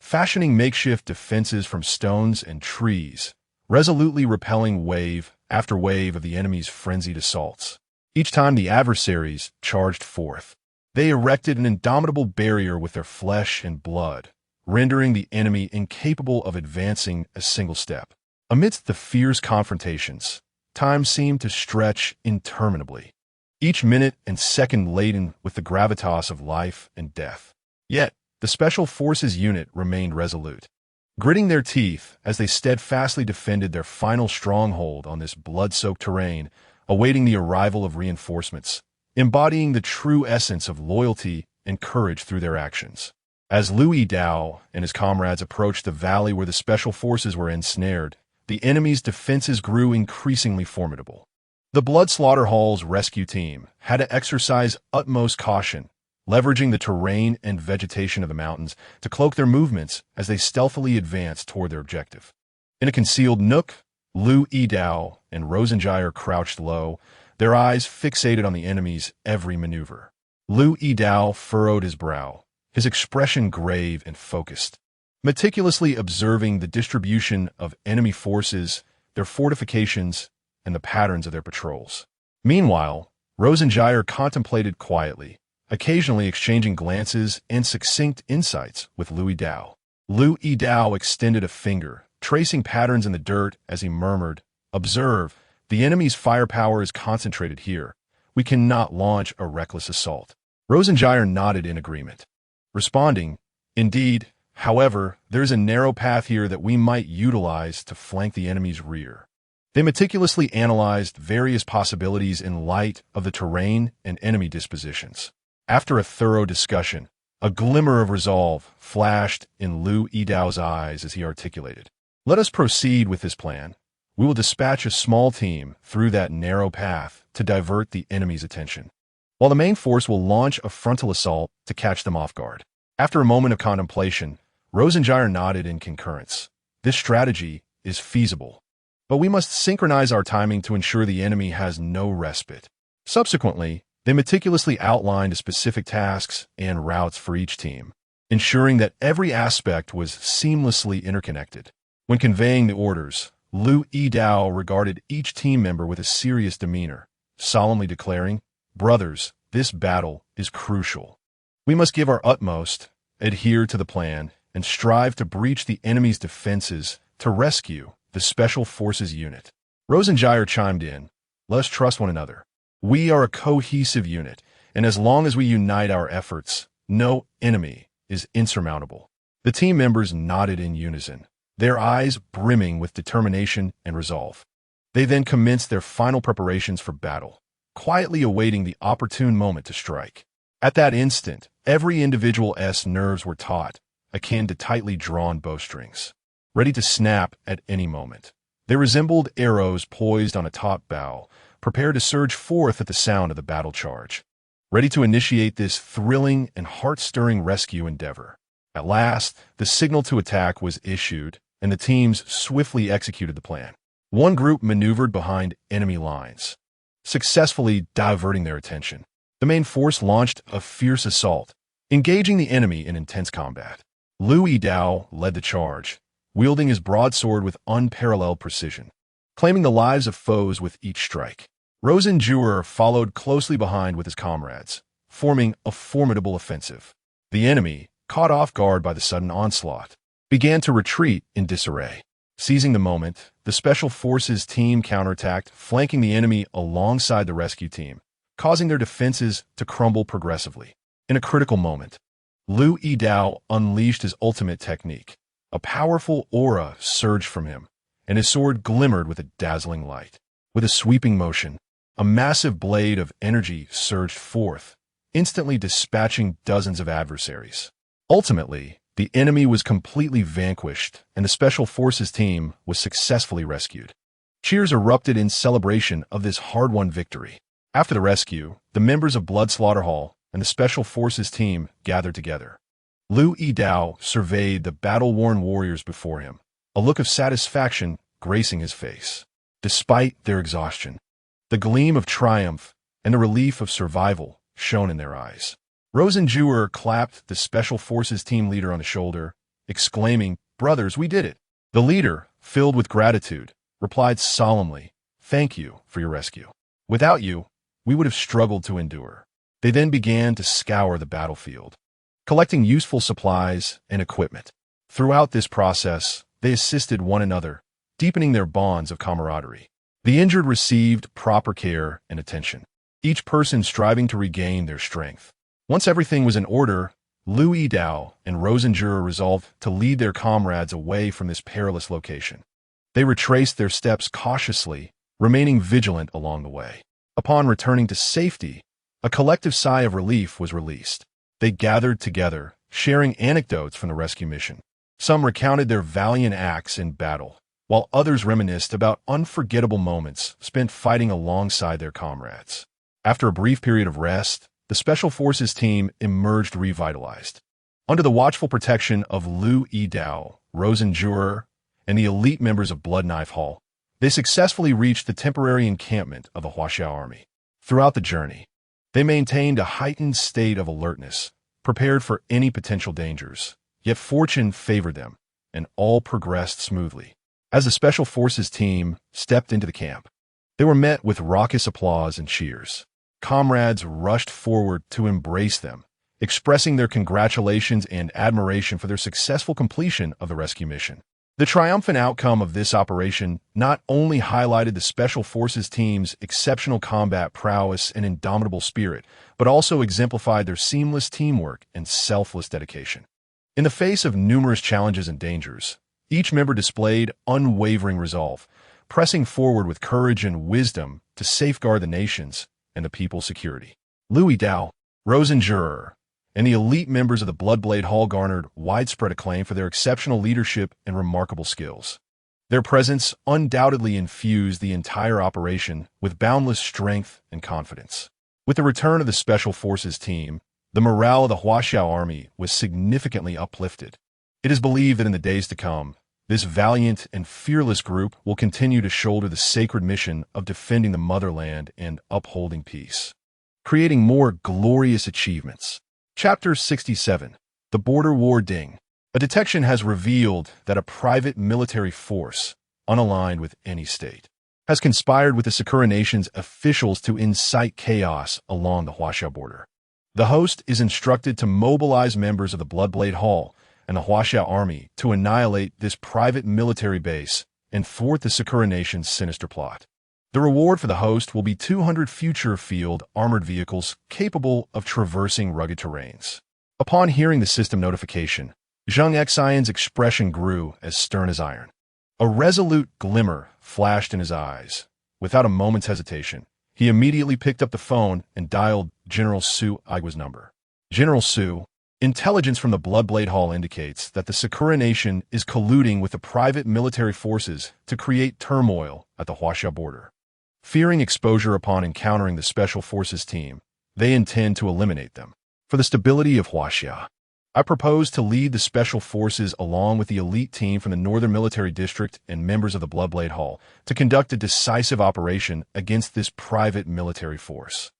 fashioning makeshift defenses from stones and trees, resolutely repelling wave after wave of the enemy's frenzied assaults. Each time the adversaries charged forth, they erected an indomitable barrier with their flesh and blood, rendering the enemy incapable of advancing a single step. Amidst the fierce confrontations, time seemed to stretch interminably, each minute and second laden with the gravitas of life and death. Yet, the Special Forces unit remained resolute, gritting their teeth as they steadfastly defended their final stronghold on this blood-soaked terrain, awaiting the arrival of reinforcements, embodying the true essence of loyalty and courage through their actions. As Liu Yidao and his comrades approached the valley where the Special Forces were ensnared, the enemy's defenses grew increasingly formidable. The Blood Slaughter Hall's rescue team had to exercise utmost caution, leveraging the terrain and vegetation of the mountains to cloak their movements as they stealthily advanced toward their objective. In a concealed nook, Liu Yidao and Rosenjire crouched low, their eyes fixated on the enemy's every maneuver. Liu Yidao furrowed his brow, his expression grave and focused, meticulously observing the distribution of enemy forces, their fortifications, and the patterns of their patrols. Meanwhile, Rosenjire contemplated quietly, occasionally exchanging glances and succinct insights with Liu Yidao. Liu Yidao extended a finger, tracing patterns in the dirt as he murmured, "Observe, the enemy's firepower is concentrated here. We cannot launch a reckless assault." Rosenjire nodded in agreement, responding, "Indeed, however, there is a narrow path here that we might utilize to flank the enemy's rear." They meticulously analyzed various possibilities in light of the terrain and enemy dispositions. After a thorough discussion, a glimmer of resolve flashed in Liu Yidao's eyes as he articulated, "Let us proceed with this plan. We will dispatch a small team through that narrow path to divert the enemy's attention, while the main force will launch a frontal assault to catch them off guard." After a moment of contemplation, Rosenjire nodded in concurrence. "This strategy is feasible, but we must synchronize our timing to ensure the enemy has no respite." Subsequently, they meticulously outlined specific tasks and routes for each team, ensuring that every aspect was seamlessly interconnected. When conveying the orders, Liu Yidao regarded each team member with a serious demeanor, solemnly declaring, "Brothers, this battle is crucial. We must give our utmost, adhere to the plan, and strive to breach the enemy's defenses to rescue the Special Forces unit." Rosenjire chimed in, "Let us trust one another. We are a cohesive unit, and as long as we unite our efforts, no enemy is insurmountable." The team members nodded in unison, their eyes brimming with determination and resolve. They then commenced their final preparations for battle, quietly awaiting the opportune moment to strike. At that instant, every individual's nerves were taut, akin to tightly drawn bowstrings, ready to snap at any moment. They resembled arrows poised on a taut bow, prepared to surge forth at the sound of the battle charge, ready to initiate this thrilling and heart-stirring rescue endeavor. At last, the signal to attack was issued, and the teams swiftly executed the plan. One group maneuvered behind enemy lines, successfully diverting their attention. The main force launched a fierce assault, engaging the enemy in intense combat. Liu Yidao led the charge, wielding his broadsword with unparalleled precision, claiming the lives of foes with each strike. Rosenjure followed closely behind with his comrades, forming a formidable offensive. The enemy, caught off guard by the sudden onslaught, began to retreat in disarray. Seizing the moment, the Special Forces team counterattacked, flanking the enemy alongside the rescue team, causing their defenses to crumble progressively. In a critical moment, Lu Yidao unleashed his ultimate technique. A powerful aura surged from him, and his sword glimmered with a dazzling light. With a sweeping motion, a massive blade of energy surged forth, instantly dispatching dozens of adversaries. Ultimately, the enemy was completely vanquished, and the Special Forces team was successfully rescued. Cheers erupted in celebration of this hard-won victory. After the rescue, the members of Blood Slaughter Hall and the Special Forces team gathered together. Lu Yidao surveyed the battle-worn warriors before him, a look of satisfaction gracing his face. Despite their exhaustion, the gleam of triumph and the relief of survival shone in their eyes. Rosenjuer clapped the Special Forces team leader on the shoulder, exclaiming, "Brothers, we did it!" The leader, filled with gratitude, replied solemnly, "Thank you for your rescue. Without you, we would have struggled to endure." They then began to scour the battlefield, collecting useful supplies and equipment. Throughout this process, they assisted one another, deepening their bonds of camaraderie. The injured received proper care and attention, each person striving to regain their strength. Once everything was in order, Lu Yidao and Rosenjuer resolved to lead their comrades away from this perilous location. They retraced their steps cautiously, remaining vigilant along the way. Upon returning to safety, a collective sigh of relief was released. They gathered together, sharing anecdotes from the rescue mission. Some recounted their valiant acts in battle, while others reminisced about unforgettable moments spent fighting alongside their comrades. After a brief period of rest, the Special Forces team emerged revitalized. Under the watchful protection of Lu Yidao, Rosenjuer, and the elite members of Blood Knife Hall, they successfully reached the temporary encampment of the Huaxiao army. Throughout the journey, they maintained a heightened state of alertness, prepared for any potential dangers. Yet fortune favored them, and all progressed smoothly. As the Special Forces team stepped into the camp, they were met with raucous applause and cheers. Comrades rushed forward to embrace them, expressing their congratulations and admiration for their successful completion of the rescue mission. The triumphant outcome of this operation not only highlighted the Special Forces team's exceptional combat prowess and indomitable spirit, but also exemplified their seamless teamwork and selfless dedication. In the face of numerous challenges and dangers, each member displayed unwavering resolve, pressing forward with courage and wisdom to safeguard the nation's and the people's security. Lu Yidao, Rosenjuer, and the elite members of the Bloodblade Hall garnered widespread acclaim for their exceptional leadership and remarkable skills. Their presence undoubtedly infused the entire operation with boundless strength and confidence. With the return of the Special Forces team, the morale of the Huaxiao army was significantly uplifted. It is believed that in the days to come, this valiant and fearless group will continue to shoulder the sacred mission of defending the motherland and upholding peace, creating more glorious achievements. Chapter 67. The Border War Ding. A detection has revealed that a private military force, unaligned with any state, has conspired with the Sakura Nation's officials to incite chaos along the Huaxiao border. The host is instructed to mobilize members of the Bloodblade Hall and the Huaxiao army to annihilate this private military base and thwart the Sakura Nation's sinister plot. The reward for the host will be 200 future field armored vehicles capable of traversing rugged terrains. Upon hearing the system notification, Zheng Xin's expression grew as stern as iron. A resolute glimmer flashed in his eyes. Without a moment's hesitation, he immediately picked up the phone and dialed General Su Aigua's number. General Su, intelligence from the Bloodblade Hall indicates that the Sakura Nation is colluding with the private military forces to create turmoil at the Huaxiao border. Fearing exposure upon encountering the Special Forces team, they intend to eliminate them. For the stability of Huaxia, I propose to lead the Special Forces along with the elite team from the Northern Military District and members of the Bloodblade Hall to conduct a decisive operation against this private military force.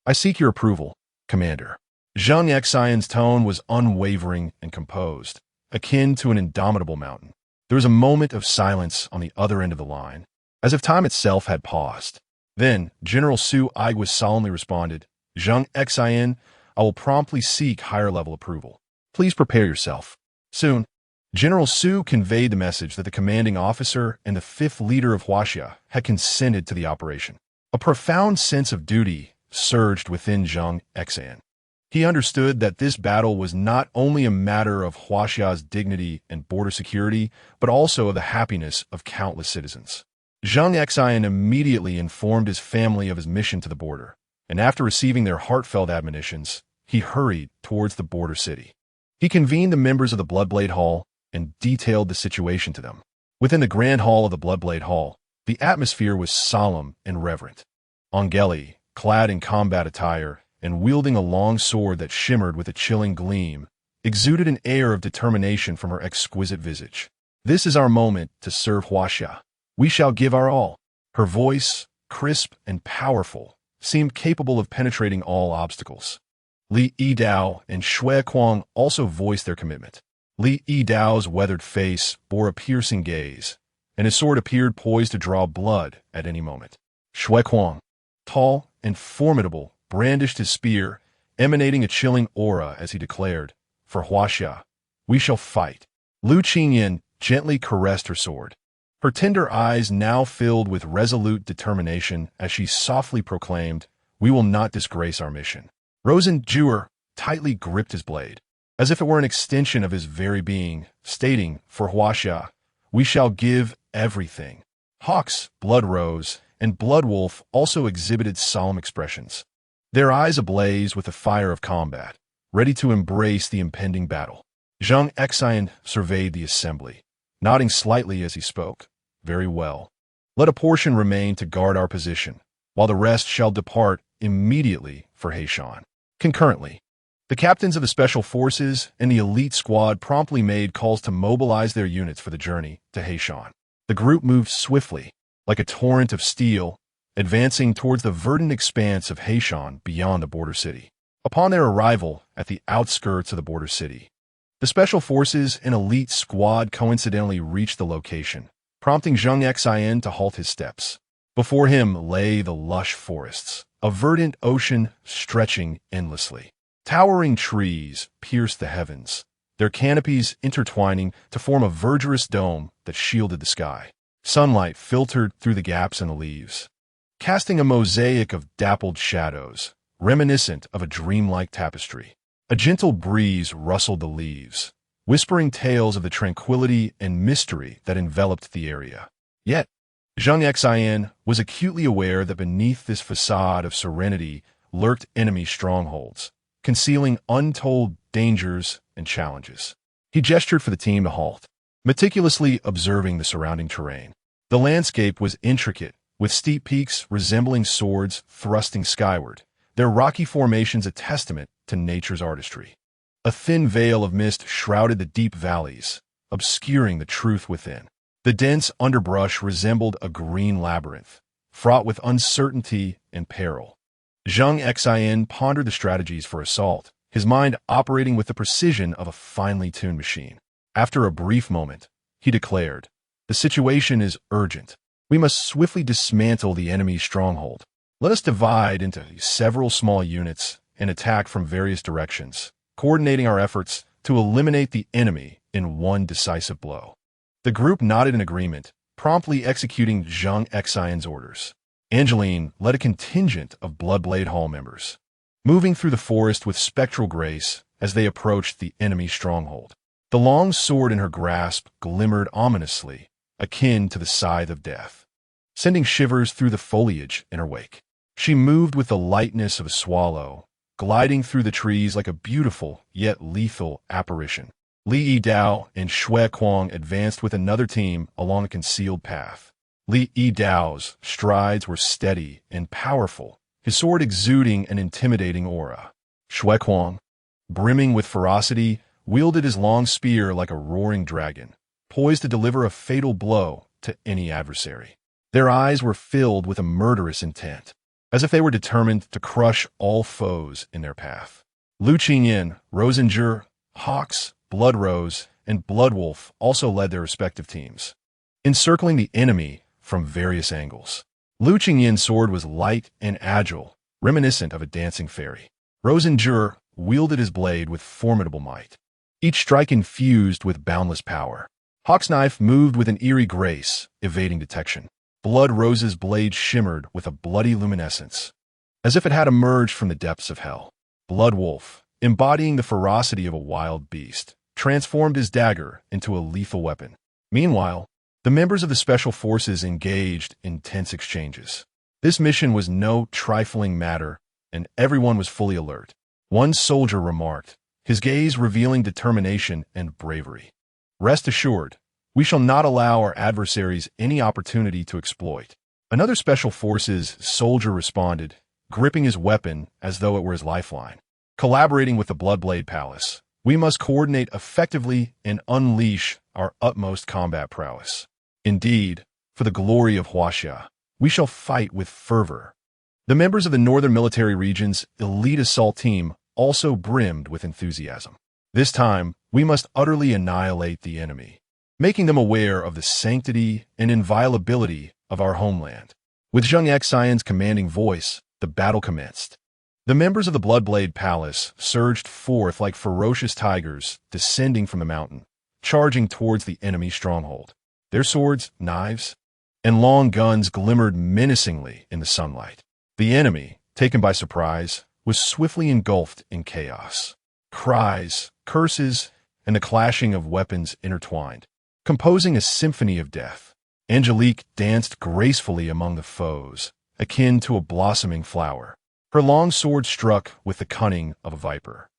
I seek your approval, Commander. Zheng Xin's tone was unwavering and composed, akin to an indomitable mountain. There was a moment of silence on the other end of the line, as if time itself had paused. Then, General Su Aigua solemnly responded, Zheng Xin, I will promptly seek higher-level approval. Please prepare yourself. Soon, General Su conveyed the message that the commanding officer and the fifth leader of Huaxia had consented to the operation. A profound sense of duty surged within Zheng Xin. He understood that this battle was not only a matter of Huaxia's dignity and border security, but also of the happiness of countless citizens. Zheng Xin immediately informed his family of his mission to the border, and after receiving their heartfelt admonitions, he hurried towards the border city. He convened the members of the Bloodblade Hall and detailed the situation to them. Within the grand hall of the Bloodblade Hall, the atmosphere was solemn and reverent. Angeli, clad in combat attire and wielding a long sword that shimmered with a chilling gleam, exuded an air of determination from her exquisite visage. "This is our moment to serve Huaxia. We shall give our all." Her voice, crisp and powerful, seemed capable of penetrating all obstacles. Li Yidao and Xue Kuang also voiced their commitment. Li Yidao's weathered face bore a piercing gaze, and his sword appeared poised to draw blood at any moment. Xue Kuang, tall and formidable, brandished his spear, emanating a chilling aura as he declared, "For Huaxia, we shall fight." Lu Qingyan gently caressed her sword. Her tender eyes now filled with resolute determination as she softly proclaimed, "We will not disgrace our mission." Rosen Jur tightly gripped his blade, as if it were an extension of his very being, stating, "For Huaxia, we shall give everything." Hawks, Bloodrose, and Bloodwolf also exhibited solemn expressions, their eyes ablaze with the fire of combat, ready to embrace the impending battle. Zheng Xin surveyed the assembly, nodding slightly as he spoke. "Very well. Let a portion remain to guard our position, while the rest shall depart immediately for Heishan." Concurrently, the captains of the Special Forces and the elite squad promptly made calls to mobilize their units for the journey to Heishan. The group moved swiftly, like a torrent of steel, advancing towards the verdant expanse of Heishan beyond the border city. Upon their arrival at the outskirts of the border city, the Special Forces and elite squad coincidentally reached the location, prompting Zheng Xin to halt his steps. Before him lay the lush forests, a verdant ocean stretching endlessly. Towering trees pierced the heavens, their canopies intertwining to form a verdurous dome that shielded the sky. Sunlight filtered through the gaps in the leaves, casting a mosaic of dappled shadows, reminiscent of a dreamlike tapestry. A gentle breeze rustled the leaves, whispering tales of the tranquility and mystery that enveloped the area. Yet, Zheng Xin was acutely aware that beneath this facade of serenity lurked enemy strongholds, concealing untold dangers and challenges. He gestured for the team to halt, meticulously observing the surrounding terrain. The landscape was intricate, with steep peaks resembling swords thrusting skyward, their rocky formations a testament to nature's artistry. A thin veil of mist shrouded the deep valleys, obscuring the truth within. The dense underbrush resembled a green labyrinth, fraught with uncertainty and peril. Zheng Xin pondered the strategies for assault, his mind operating with the precision of a finely tuned machine. After a brief moment, he declared, "The situation is urgent. We must swiftly dismantle the enemy's stronghold. Let us divide into several small units and attack from various directions, coordinating our efforts to eliminate the enemy in one decisive blow." The group nodded in agreement, promptly executing Zheng Xin's orders. Angeline led a contingent of Bloodblade Hall members, moving through the forest with spectral grace as they approached the enemy stronghold. The long sword in her grasp glimmered ominously, akin to the scythe of death, sending shivers through the foliage in her wake. She moved with the lightness of a swallow, gliding through the trees like a beautiful yet lethal apparition. Li Yidao and Xue Kuang advanced with another team along a concealed path. Li Yidao's strides were steady and powerful, his sword exuding an intimidating aura. Xue Kuang, brimming with ferocity, wielded his long spear like a roaring dragon, poised to deliver a fatal blow to any adversary. Their eyes were filled with a murderous intent, as if they were determined to crush all foes in their path. Lu Qingyan, Rosenjur, Hawks, Bloodrose, and Bloodwolf also led their respective teams, encircling the enemy from various angles. Lu Qingyan's sword was light and agile, reminiscent of a dancing fairy. Rosenjur wielded his blade with formidable might, each strike infused with boundless power. Hawk's knife moved with an eerie grace, evading detection. Blood Rose's blade shimmered with a bloody luminescence, as if it had emerged from the depths of hell. Blood Wolf, embodying the ferocity of a wild beast, transformed his dagger into a lethal weapon. Meanwhile, the members of the Special Forces engaged in tense exchanges. This mission was no trifling matter, and everyone was fully alert. One soldier remarked, his gaze revealing determination and bravery. "Rest assured, we shall not allow our adversaries any opportunity to exploit." Another Special Forces soldier responded, gripping his weapon as though it were his lifeline. "Collaborating with the Bloodblade Palace, we must coordinate effectively and unleash our utmost combat prowess. Indeed, for the glory of Huaxia, we shall fight with fervor." The members of the Northern Military Region's elite assault team also brimmed with enthusiasm. "This time, we must utterly annihilate the enemy, making them aware of the sanctity and inviolability of our homeland." With Zheng Xin's commanding voice, the battle commenced. The members of the Bloodblade Palace surged forth like ferocious tigers descending from the mountain, charging towards the enemy stronghold. Their swords, knives, and long guns glimmered menacingly in the sunlight. The enemy, taken by surprise, was swiftly engulfed in chaos. Cries, curses, and the clashing of weapons intertwined, composing a symphony of death. Angelique danced gracefully among the foes, akin to a blossoming flower. Her long sword struck with the cunning of a viper,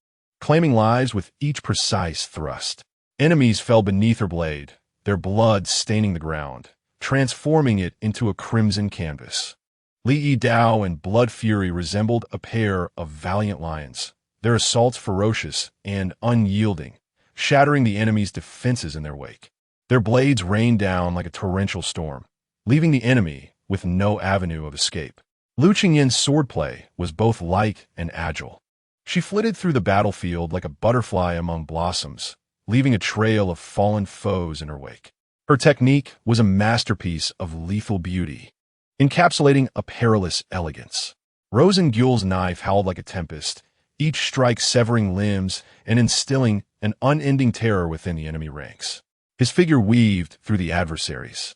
claiming lives with each precise thrust. Enemies fell beneath her blade, their blood staining the ground, transforming it into a crimson canvas. Li Yi Dao and Blood Fury resembled a pair of valiant lions, their assaults ferocious and unyielding, shattering the enemy's defenses in their wake. Their blades rained down like a torrential storm, leaving the enemy with no avenue of escape. Lu Qingyin's swordplay was both light and agile. She flitted through the battlefield like a butterfly among blossoms, leaving a trail of fallen foes in her wake. Her technique was a masterpiece of lethal beauty, encapsulating a perilous elegance. Rosengul's knife howled like a tempest, each strike severing limbs and instilling an unending terror within the enemy ranks. His figure weaved through the adversaries,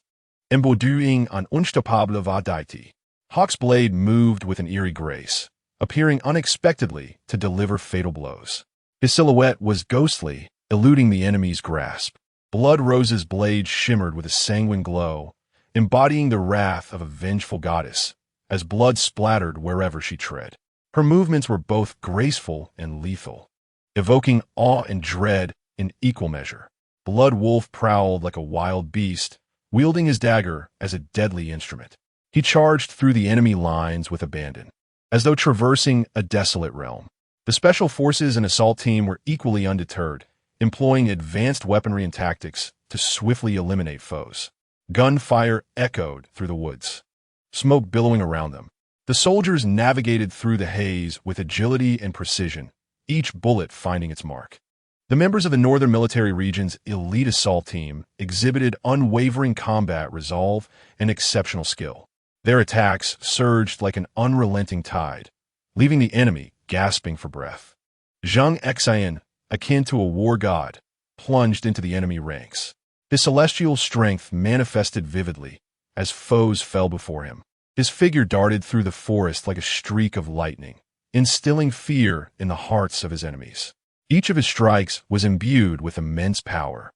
embodying an unstoppable vadaiti. Hawk's blade moved with an eerie grace, appearing unexpectedly to deliver fatal blows. His silhouette was ghostly, eluding the enemy's grasp. Blood Rose's blade shimmered with a sanguine glow, embodying the wrath of a vengeful goddess, as blood splattered wherever she tread. Her movements were both graceful and lethal, evoking awe and dread in equal measure. Blood Wolf prowled like a wild beast, wielding his dagger as a deadly instrument. He charged through the enemy lines with abandon, as though traversing a desolate realm. The Special Forces and assault team were equally undeterred, employing advanced weaponry and tactics to swiftly eliminate foes. Gunfire echoed through the woods, smoke billowing around them. The soldiers navigated through the haze with agility and precision, each bullet finding its mark. The members of the Northern Military Region's elite assault team exhibited unwavering combat resolve and exceptional skill. Their attacks surged like an unrelenting tide, leaving the enemy gasping for breath. Zheng Xin, akin to a war god, plunged into the enemy ranks. His celestial strength manifested vividly as foes fell before him. His figure darted through the forest like a streak of lightning, instilling fear in the hearts of his enemies. Each of his strikes was imbued with immense power,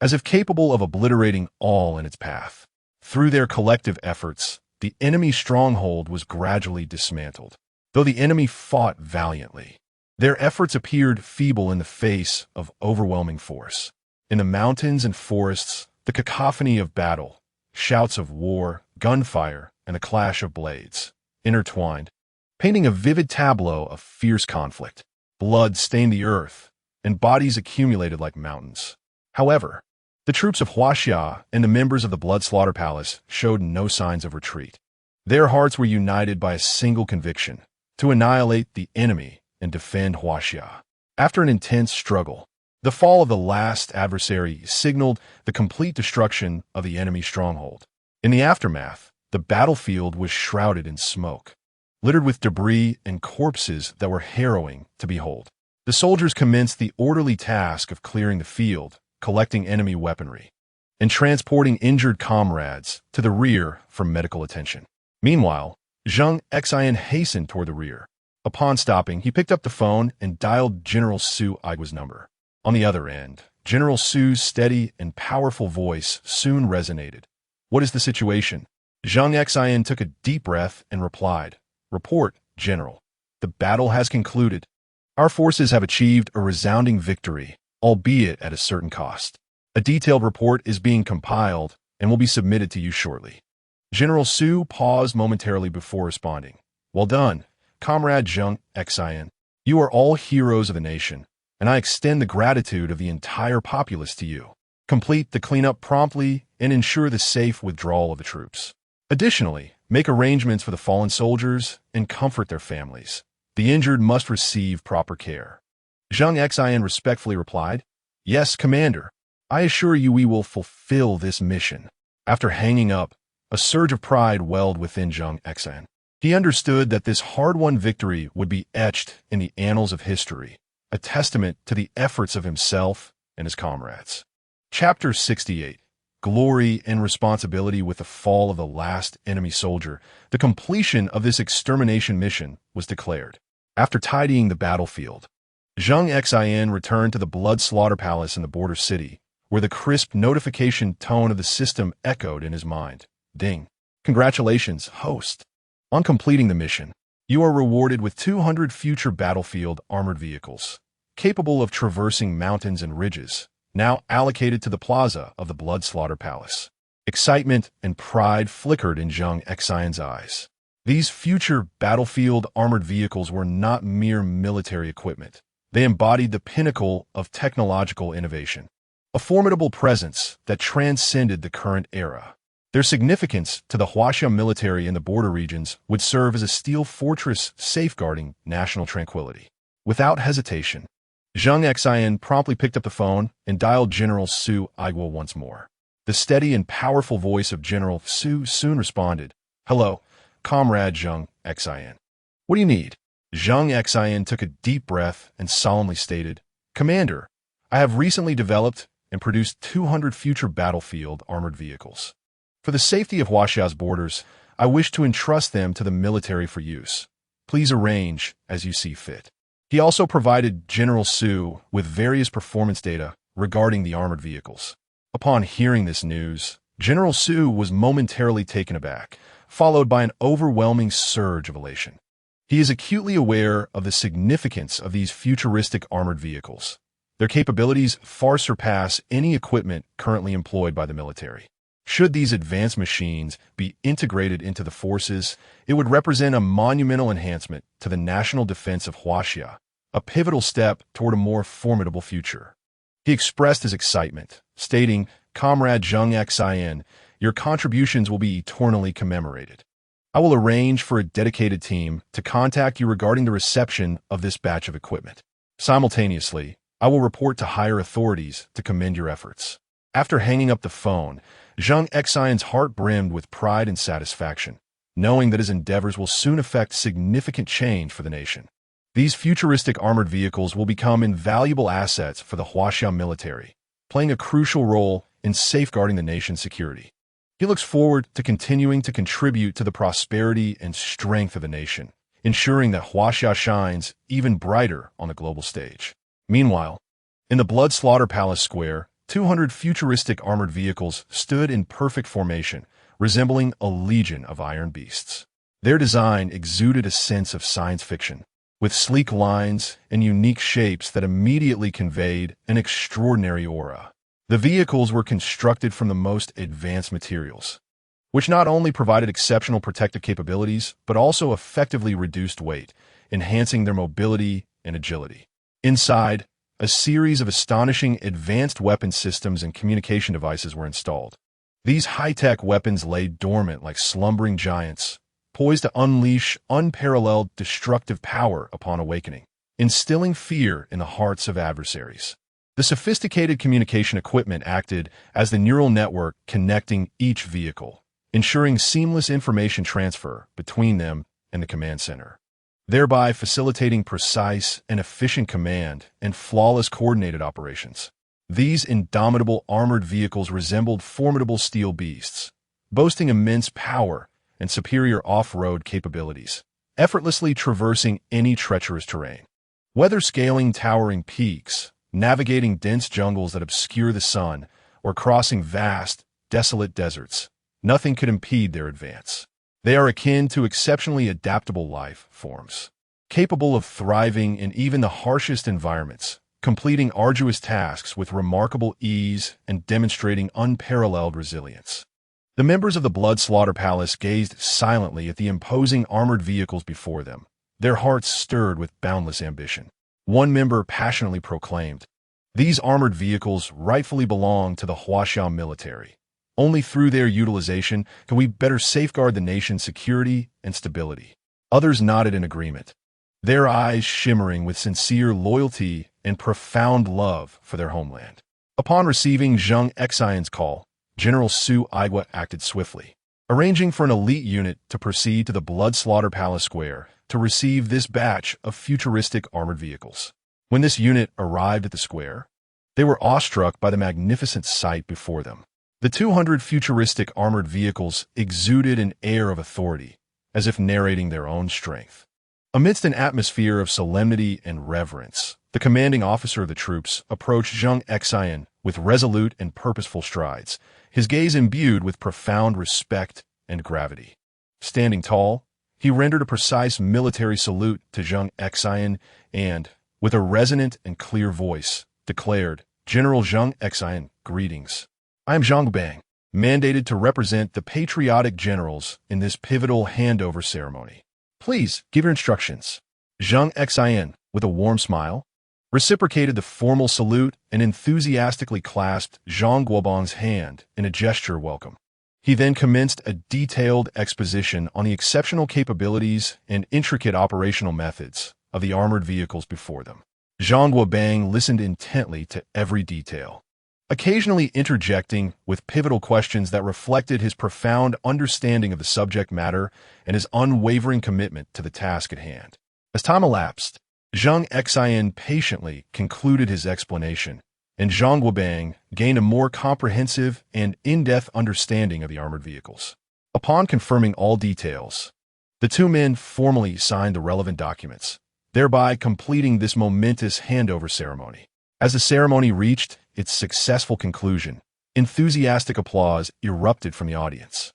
as if capable of obliterating all in its path. Through their collective efforts, the enemy stronghold was gradually dismantled. Though the enemy fought valiantly, their efforts appeared feeble in the face of overwhelming force. In the mountains and forests, the cacophony of battle, shouts of war, gunfire, and the clash of blades, intertwined, painting a vivid tableau of fierce conflict. Blood stained the earth, and bodies accumulated like mountains. However, the troops of Huaxia and the members of the Blood Slaughter Palace showed no signs of retreat. Their hearts were united by a single conviction: to annihilate the enemy and defend Huaxia. After an intense struggle, the fall of the last adversary signaled the complete destruction of the enemy stronghold. In the aftermath, the battlefield was shrouded in smoke, littered with debris and corpses that were harrowing to behold. The soldiers commenced the orderly task of clearing the field, collecting enemy weaponry, and transporting injured comrades to the rear for medical attention. Meanwhile, Zheng Xin hastened toward the rear. Upon stopping, he picked up the phone and dialed General Su Igwa's number. On the other end, General Su's steady and powerful voice soon resonated. "What is the situation?" Zheng Xin took a deep breath and replied, "Report, General. The battle has concluded. Our forces have achieved a resounding victory, albeit at a certain cost. A detailed report is being compiled and will be submitted to you shortly." General Su paused momentarily before responding. "Well done, Comrade Zheng Xin. You are all heroes of the nation, and I extend the gratitude of the entire populace to you. Complete the cleanup promptly and ensure the safe withdrawal of the troops. Additionally, make arrangements for the fallen soldiers and comfort their families. The injured must receive proper care." Zheng Xin respectfully replied, "Yes, Commander. I assure you we will fulfill this mission." After hanging up, a surge of pride welled within Zheng Xin. He understood that this hard-won victory would be etched in the annals of history, a testament to the efforts of himself and his comrades. Chapter 68. Glory and responsibility. With the fall of the last enemy soldier, the completion of this extermination mission was declared. After tidying the battlefield, Zheng Xin returned to the Blood Slaughter Palace in the border city, where the crisp notification tone of the system echoed in his mind. "Ding. Congratulations, host. On completing the mission, you are rewarded with 200 future battlefield armored vehicles, capable of traversing mountains and ridges, now allocated to the plaza of the Blood Slaughter Palace." Excitement and pride flickered in Zheng Xin's eyes. These future battlefield armored vehicles were not mere military equipment. They embodied the pinnacle of technological innovation, a formidable presence that transcended the current era. Their significance to the Huaxia military in the border regions would serve as a steel fortress safeguarding national tranquility. Without hesitation, Zheng Xin promptly picked up the phone and dialed General Su Igwa once more. The steady and powerful voice of General Su soon responded, "Hello, Comrade Zheng Xin. What do you need?" Zheng Xin took a deep breath and solemnly stated, "Commander, I have recently developed and produced 200 future battlefield armored vehicles. For the safety of Huaxia's borders, I wish to entrust them to the military for use. Please arrange as you see fit." He also provided General Su with various performance data regarding the armored vehicles. Upon hearing this news, General Su was momentarily taken aback, followed by an overwhelming surge of elation. He is acutely aware of the significance of these futuristic armored vehicles. Their capabilities far surpass any equipment currently employed by the military. Should these advanced machines be integrated into the forces, it would represent a monumental enhancement to the national defense of Huaxia, a pivotal step toward a more formidable future. He expressed his excitement, stating, "Comrade Zheng Xin, your contributions will be eternally commemorated. I will arrange for a dedicated team to contact you regarding the reception of this batch of equipment. Simultaneously, I will report to higher authorities to commend your efforts." After hanging up the phone, Zheng Xin's heart brimmed with pride and satisfaction, knowing that his endeavors will soon effect significant change for the nation. These futuristic armored vehicles will become invaluable assets for the Huaxia military, playing a crucial role in safeguarding the nation's security. He looks forward to continuing to contribute to the prosperity and strength of the nation, ensuring that Huaxia shines even brighter on the global stage. Meanwhile, in the Blood Slaughter Palace Square, 200 futuristic armored vehicles stood in perfect formation, resembling a legion of iron beasts. Their design exuded a sense of science fiction, with sleek lines and unique shapes that immediately conveyed an extraordinary aura. The vehicles were constructed from the most advanced materials, which not only provided exceptional protective capabilities, but also effectively reduced weight, enhancing their mobility and agility. Inside, a series of astonishing advanced weapon systems and communication devices were installed. These high-tech weapons lay dormant like slumbering giants, poised to unleash unparalleled destructive power upon awakening, instilling fear in the hearts of adversaries. The sophisticated communication equipment acted as the neural network connecting each vehicle, ensuring seamless information transfer between them and the command center. thereby facilitating precise and efficient command and flawless coordinated operations. These indomitable armored vehicles resembled formidable steel beasts, boasting immense power and superior off-road capabilities, effortlessly traversing any treacherous terrain. Whether scaling towering peaks, navigating dense jungles that obscure the sun, or crossing vast, desolate deserts, nothing could impede their advance. They are akin to exceptionally adaptable life forms, capable of thriving in even the harshest environments, completing arduous tasks with remarkable ease and demonstrating unparalleled resilience. The members of the Blood Slaughter Palace gazed silently at the imposing armored vehicles before them, their hearts stirred with boundless ambition. One member passionately proclaimed, "These armored vehicles rightfully belong to the Huaxiao military. Only through their utilization can we better safeguard the nation's security and stability." Others nodded in agreement, their eyes shimmering with sincere loyalty and profound love for their homeland. Upon receiving Zheng Xian's call, General Su Aigua acted swiftly, arranging for an elite unit to proceed to the Blood Slaughter Palace Square to receive this batch of futuristic armored vehicles. When this unit arrived at the square, they were awestruck by the magnificent sight before them. The 200 futuristic armored vehicles exuded an air of authority, as if narrating their own strength. Amidst an atmosphere of solemnity and reverence, the commanding officer of the troops approached Zheng Xian with resolute and purposeful strides, his gaze imbued with profound respect and gravity. Standing tall, he rendered a precise military salute to Zheng Xian and, with a resonant and clear voice, declared, "General Zheng Xian, greetings. I am Zhang Bang, mandated to represent the patriotic generals in this pivotal handover ceremony. Please give your instructions." Zheng Xian, with a warm smile, reciprocated the formal salute and enthusiastically clasped Zhang Guobang's hand in a gesture of welcome. He then commenced a detailed exposition on the exceptional capabilities and intricate operational methods of the armored vehicles before them. Zhang Guobang listened intently to every detail, occasionally interjecting with pivotal questions that reflected his profound understanding of the subject matter and his unwavering commitment to the task at hand. As time elapsed, Zheng Xian patiently concluded his explanation, and Zhang Guobang gained a more comprehensive and in-depth understanding of the armored vehicles. Upon confirming all details, the two men formally signed the relevant documents, thereby completing this momentous handover ceremony. As the ceremony reached its successful conclusion, enthusiastic applause erupted from the audience.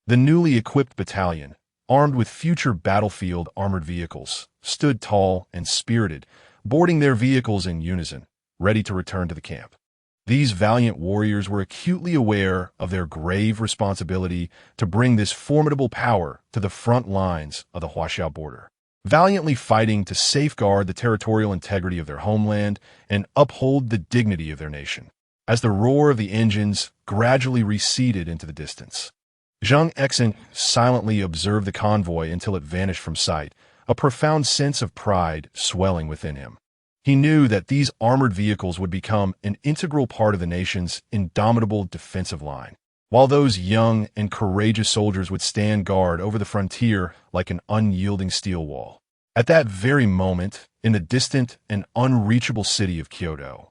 The newly equipped battalion, armed with future battlefield armored vehicles, stood tall and spirited, boarding their vehicles in unison, ready to return to the camp. These valiant warriors were acutely aware of their grave responsibility to bring this formidable power to the front lines of the Huaxiao border, valiantly fighting to safeguard the territorial integrity of their homeland and uphold the dignity of their nation. As the roar of the engines gradually receded into the distance, Zheng Xian silently observed the convoy until it vanished from sight, a profound sense of pride swelling within him. He knew that these armored vehicles would become an integral part of the nation's indomitable defensive line, while those young and courageous soldiers would stand guard over the frontier like an unyielding steel wall. At that very moment, in the distant and unreachable city of Kyoto,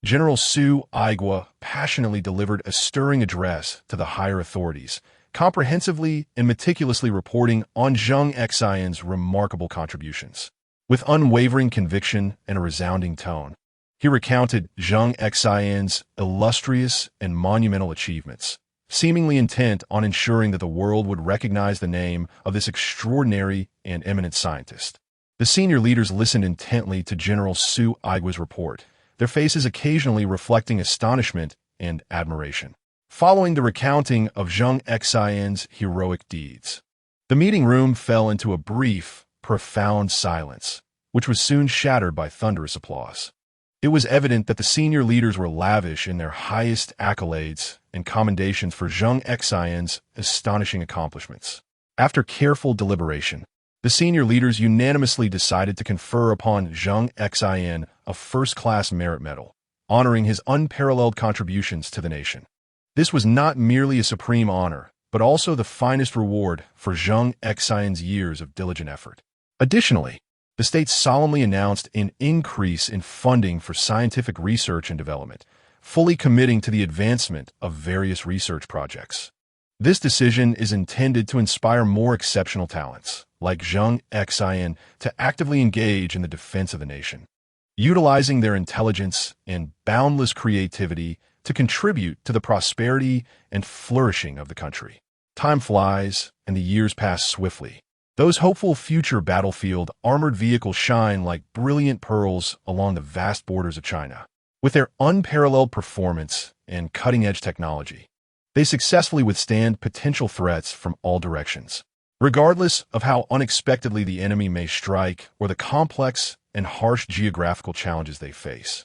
General Su Aigua passionately delivered a stirring address to the higher authorities, comprehensively and meticulously reporting on Zheng Xian's remarkable contributions. With unwavering conviction and a resounding tone, he recounted Zheng Xian's illustrious and monumental achievements, seemingly intent on ensuring that the world would recognize the name of this extraordinary and eminent scientist. The senior leaders listened intently to General Su Aigua's report, their faces occasionally reflecting astonishment and admiration. Following the recounting of Zheng Xian's heroic deeds, the meeting room fell into a brief, profound silence, which was soon shattered by thunderous applause. It was evident that the senior leaders were lavish in their highest accolades and commendations for Zheng Xian's astonishing accomplishments. After careful deliberation, the senior leaders unanimously decided to confer upon Zheng Xian a first-class merit medal, honoring his unparalleled contributions to the nation. This was not merely a supreme honor, but also the finest reward for Zheng Xian's years of diligent effort. Additionally, the state solemnly announced an increase in funding for scientific research and development, fully committing to the advancement of various research projects. This decision is intended to inspire more exceptional talents, like Zheng Xin, to actively engage in the defense of the nation, utilizing their intelligence and boundless creativity to contribute to the prosperity and flourishing of the country. Time flies, and the years pass swiftly. Those hopeful future battlefield armored vehicles shine like brilliant pearls along the vast borders of China. With their unparalleled performance and cutting-edge technology, they successfully withstand potential threats from all directions, regardless of how unexpectedly the enemy may strike or the complex and harsh geographical challenges they face.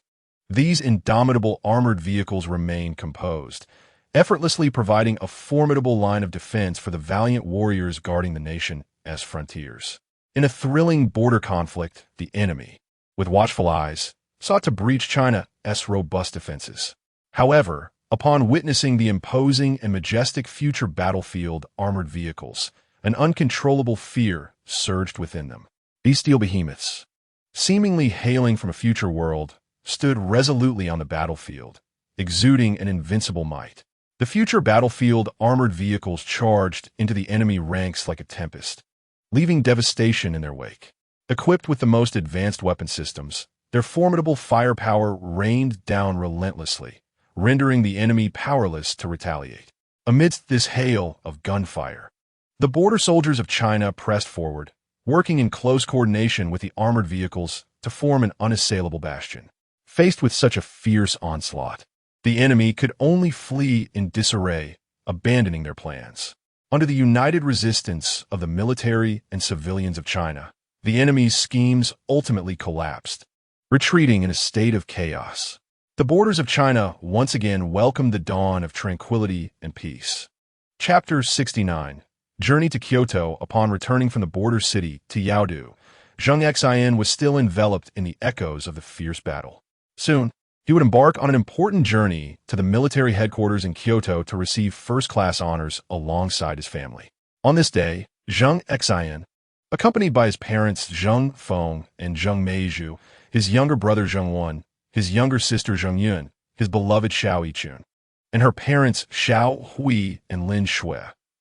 These indomitable armored vehicles remain composed, effortlessly providing a formidable line of defense for the valiant warriors guarding the nation's frontiers. In a thrilling border conflict, the enemy, with watchful eyes, sought to breach China's robust defenses. However, upon witnessing the imposing and majestic future battlefield armored vehicles, an uncontrollable fear surged within them. These steel behemoths, seemingly hailing from a future world, stood resolutely on the battlefield, exuding an invincible might. The future battlefield armored vehicles charged into the enemy ranks like a tempest, leaving devastation in their wake. Equipped with the most advanced weapon systems, their formidable firepower rained down relentlessly, rendering the enemy powerless to retaliate. Amidst this hail of gunfire, the border soldiers of China pressed forward, working in close coordination with the armored vehicles to form an unassailable bastion. Faced with such a fierce onslaught, the enemy could only flee in disarray, abandoning their plans. Under the united resistance of the military and civilians of China, the enemy's schemes ultimately collapsed, retreating in a state of chaos. The borders of China once again welcomed the dawn of tranquility and peace. Chapter 69. Journey to Kyoto. Upon returning from the border city to Yaodu, Zheng Xin was still enveloped in the echoes of the fierce battle. Soon, he would embark on an important journey to the military headquarters in Kyoto to receive first-class honors alongside his family. On this day, Zheng Xin, accompanied by his parents Zheng Feng and Zheng Meizhu, his younger brother Zheng Wen, his younger sister Zheng Yun, his beloved Xiao Yichun, and her parents Xiao Hui and Lin Shui,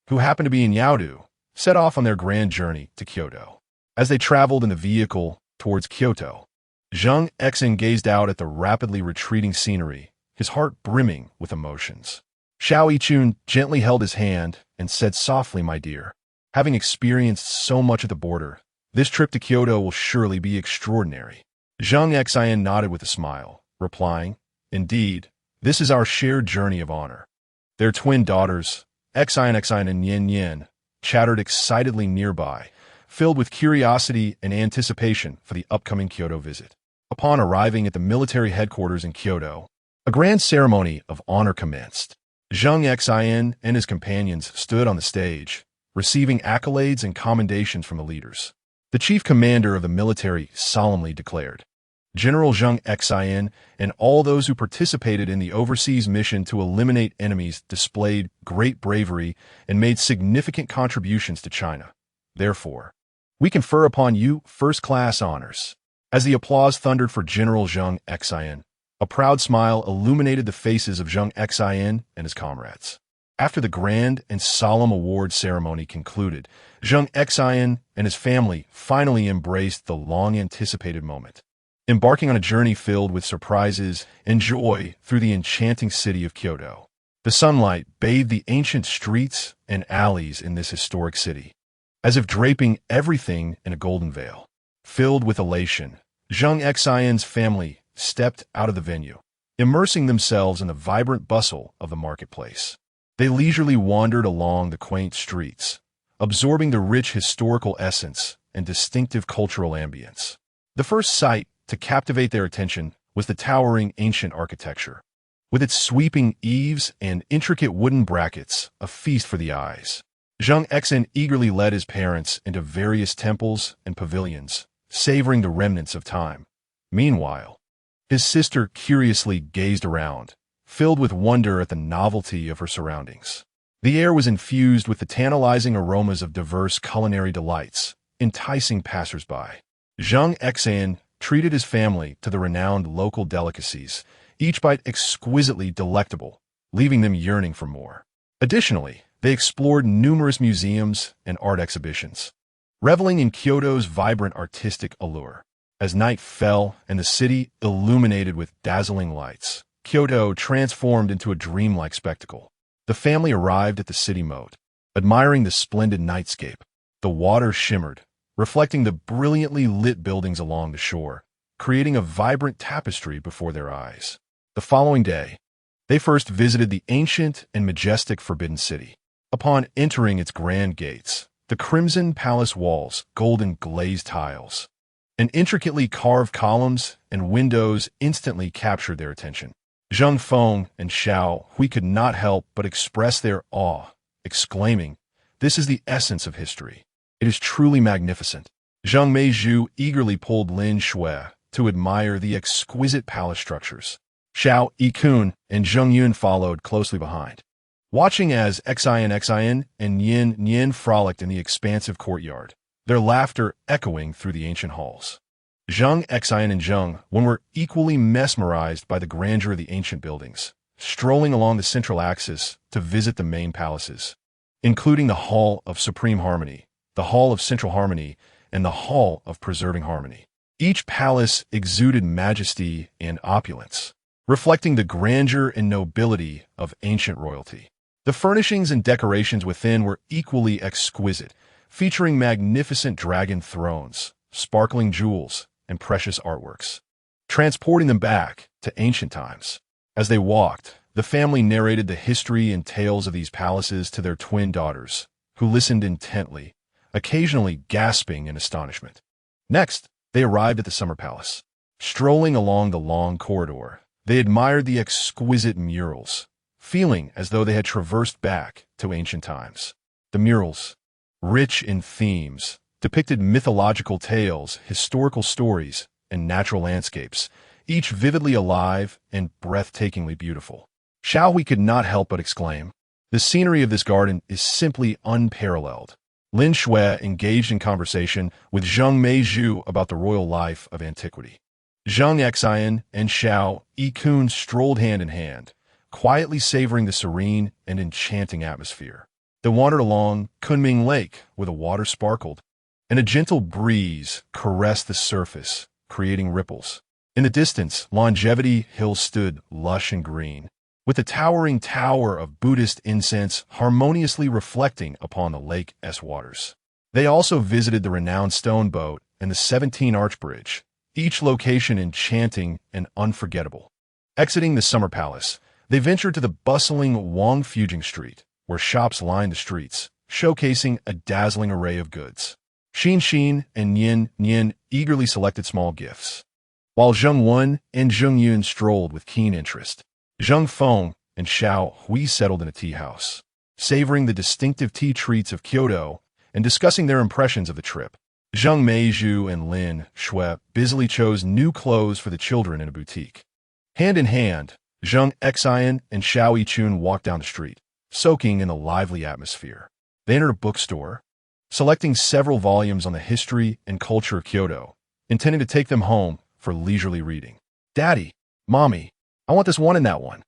who happened to be in Yaodu, set off on their grand journey to Kyoto. As they traveled in the vehicle towards Kyoto, Zheng Xin gazed out at the rapidly retreating scenery, his heart brimming with emotions. Xiao Yichun gently held his hand and said softly, "My dear, having experienced so much at the border, this trip to Kyoto will surely be extraordinary." Zheng Xin nodded with a smile, replying, "Indeed, this is our shared journey of honor." Their twin daughters, Xin and Yin Yin, chattered excitedly nearby, filled with curiosity and anticipation for the upcoming Kyoto visit. Upon arriving at the military headquarters in Kyoto, a grand ceremony of honor commenced. Zheng Xin and his companions stood on the stage, receiving accolades and commendations from the leaders. The chief commander of the military solemnly declared, "General Zheng Xin and all those who participated in the overseas mission to eliminate enemies displayed great bravery and made significant contributions to China. Therefore, we confer upon you first-class honors." As the applause thundered for General Zheng Xin, a proud smile illuminated the faces of Zheng Xin and his comrades. After the grand and solemn award ceremony concluded, Zheng Xin and his family finally embraced the long-anticipated moment, embarking on a journey filled with surprises and joy through the enchanting city of Kyoto. The sunlight bathed the ancient streets and alleys in this historic city, as if draping everything in a golden veil. Filled with elation, Zheng Xin's family stepped out of the venue, immersing themselves in the vibrant bustle of the marketplace. They leisurely wandered along the quaint streets, absorbing the rich historical essence and distinctive cultural ambience. The first sight to captivate their attention was the towering ancient architecture. With its sweeping eaves and intricate wooden brackets, a feast for the eyes. Zheng Xin eagerly led his parents into various temples and pavilions, savoring the remnants of time. Meanwhile, his sister curiously gazed around, filled with wonder at the novelty of her surroundings. The air was infused with the tantalizing aromas of diverse culinary delights, enticing passersby. Zheng Xin treated his family to the renowned local delicacies, each bite exquisitely delectable, leaving them yearning for more. Additionally, they explored numerous museums and art exhibitions, reveling in Kyoto's vibrant artistic allure. As night fell and the city illuminated with dazzling lights, Kyoto transformed into a dreamlike spectacle. The family arrived at the city moat, admiring the splendid nightscape. The water shimmered, reflecting the brilliantly lit buildings along the shore, creating a vibrant tapestry before their eyes. The following day, they first visited the ancient and majestic Forbidden City. Upon entering its grand gates, the crimson palace walls, golden glazed tiles, and intricately carved columns and windows instantly captured their attention. Zheng Feng and Xiao Hui could not help but express their awe, exclaiming, "This is the essence of history. It is truly magnificent." Zheng Meizhu eagerly pulled Lin Shui to admire the exquisite palace structures. Xiao Yikun and Zheng Yun followed closely behind, watching as Xin and Yin frolicked in the expansive courtyard, their laughter echoing through the ancient halls. Zheng Xin and Zheng Wen were equally mesmerized by the grandeur of the ancient buildings, strolling along the central axis to visit the main palaces, including the Hall of Supreme Harmony, the Hall of Central Harmony, and the Hall of Preserving Harmony. Each palace exuded majesty and opulence, reflecting the grandeur and nobility of ancient royalty. The furnishings and decorations within were equally exquisite, featuring magnificent dragon thrones, sparkling jewels, and precious artworks, transporting them back to ancient times. As they walked, the family narrated the history and tales of these palaces to their twin daughters, who listened intently, occasionally gasping in astonishment. Next, they arrived at the summer palace. Strolling along the long corridor, they admired the exquisite murals, feeling as though they had traversed back to ancient times. The murals, rich in themes, depicted mythological tales, historical stories, and natural landscapes, each vividly alive and breathtakingly beautiful. Xiao Hui could not help but exclaim, "The scenery of this garden is simply unparalleled." Lin Shui engaged in conversation with Zheng Meizhu about the royal life of antiquity. Zheng Xin and Xiao Yikun strolled hand in hand, quietly savoring the serene and enchanting atmosphere. They wandered along Kunming Lake, where the water sparkled, and a gentle breeze caressed the surface, creating ripples. In the distance, Longevity Hill stood lush and green, with the towering tower of Buddhist incense harmoniously reflecting upon the lake's waters. They also visited the renowned stone boat and the 17-arch bridge, each location enchanting and unforgettable. Exiting the summer palace, they ventured to the bustling Wangfujing Street, where shops lined the streets, showcasing a dazzling array of goods. Zheng Xin and Yin eagerly selected small gifts, while Zheng Wen and Zheng Yun strolled with keen interest. Zheng Feng and Xiao Hui settled in a tea house, savoring the distinctive tea treats of Kyoto and discussing their impressions of the trip. Zheng Meizhu and Lin Shui busily chose new clothes for the children in a boutique. Hand in hand, Zheng Xin and Xiao Yichun walked down the street, soaking in the lively atmosphere. They entered a bookstore, selecting several volumes on the history and culture of Kyoto, intending to take them home for leisurely reading. "Daddy, Mommy, I want this one and that one."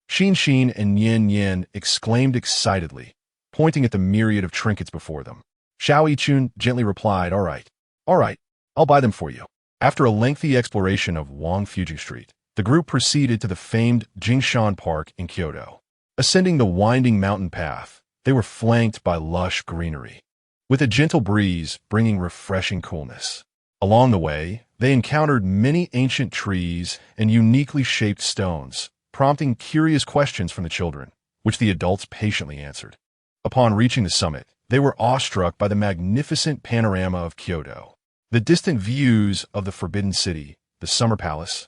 Zheng Xin and Yin exclaimed excitedly, pointing at the myriad of trinkets before them. Xiao Yichun gently replied, all right, I'll buy them for you." After a lengthy exploration of Wangfujing Street, the group proceeded to the famed Jingshan Park in Kyoto. Ascending the winding mountain path, they were flanked by lush greenery, with a gentle breeze bringing refreshing coolness. Along the way, they encountered many ancient trees and uniquely shaped stones, prompting curious questions from the children, which the adults patiently answered. Upon reaching the summit, they were awestruck by the magnificent panorama of Kyoto. The distant views of the Forbidden City, the Summer Palace,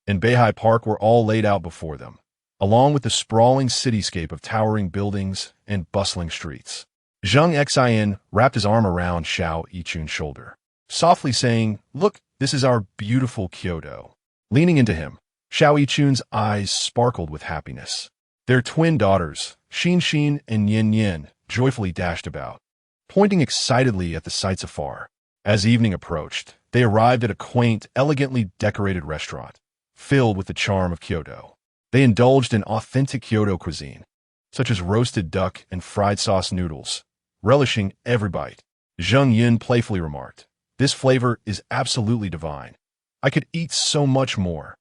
and Beihai Park were all laid out before them, along with the sprawling cityscape of towering buildings and bustling streets. Zheng Xin wrapped his arm around Xiao Yichun's shoulder, softly saying, "Look, this is our beautiful Kyoto." Leaning into him, Xiao Yichun's eyes sparkled with happiness. Their twin daughters, Zheng Xin and Yin, joyfully dashed about, pointing excitedly at the sights afar. As evening approached, they arrived at a quaint, elegantly decorated restaurant, filled with the charm of Kyoto. They indulged in authentic Kyoto cuisine, such as roasted duck and fried sauce noodles, relishing every bite. Zheng Xin playfully remarked, "This flavor is absolutely divine. I could eat so much more."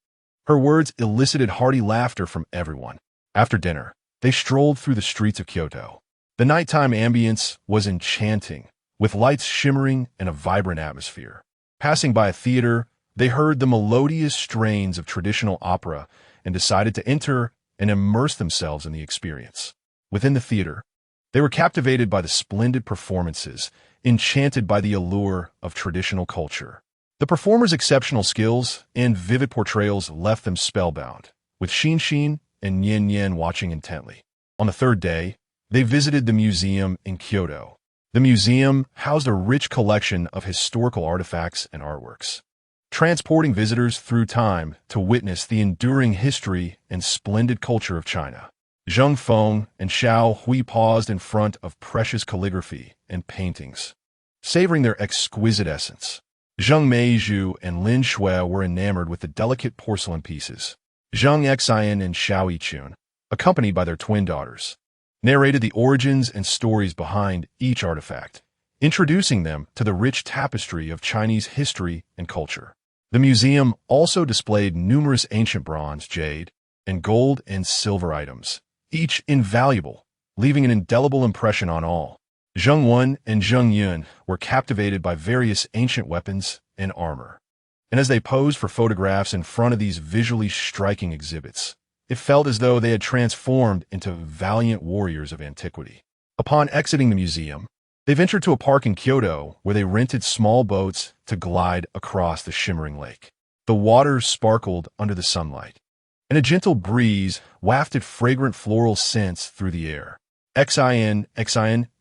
Her words elicited hearty laughter from everyone. After dinner, they strolled through the streets of Kyoto. The nighttime ambience was enchanting, with lights shimmering and a vibrant atmosphere. Passing by a theater, they heard the melodious strains of traditional opera and decided to enter and immerse themselves in the experience. Within the theater, they were captivated by the splendid performances, enchanted by the allure of traditional culture. The performers' exceptional skills and vivid portrayals left them spellbound, with Zheng Xin and Yin Yin watching intently. On the third day, they visited the museum in Kyoto. The museum housed a rich collection of historical artifacts and artworks, transporting visitors through time to witness the enduring history and splendid culture of China. Zheng Feng and Xiao Hui paused in front of precious calligraphy and paintings, savoring their exquisite essence. Zheng Meizhu and Lin Shui were enamored with the delicate porcelain pieces. Zheng Xin and Xiao Yichun, accompanied by their twin daughters, narrated the origins and stories behind each artifact, introducing them to the rich tapestry of Chinese history and culture. The museum also displayed numerous ancient bronze, jade, and gold and silver items, each invaluable, leaving an indelible impression on all. Zheng Wen and Zheng Yun were captivated by various ancient weapons and armor, and as they posed for photographs in front of these visually striking exhibits, it felt as though they had transformed into valiant warriors of antiquity. Upon exiting the museum, they ventured to a park in Kyoto where they rented small boats to glide across the shimmering lake. The waters sparkled under the sunlight, and a gentle breeze wafted fragrant floral scents through the air. Xin,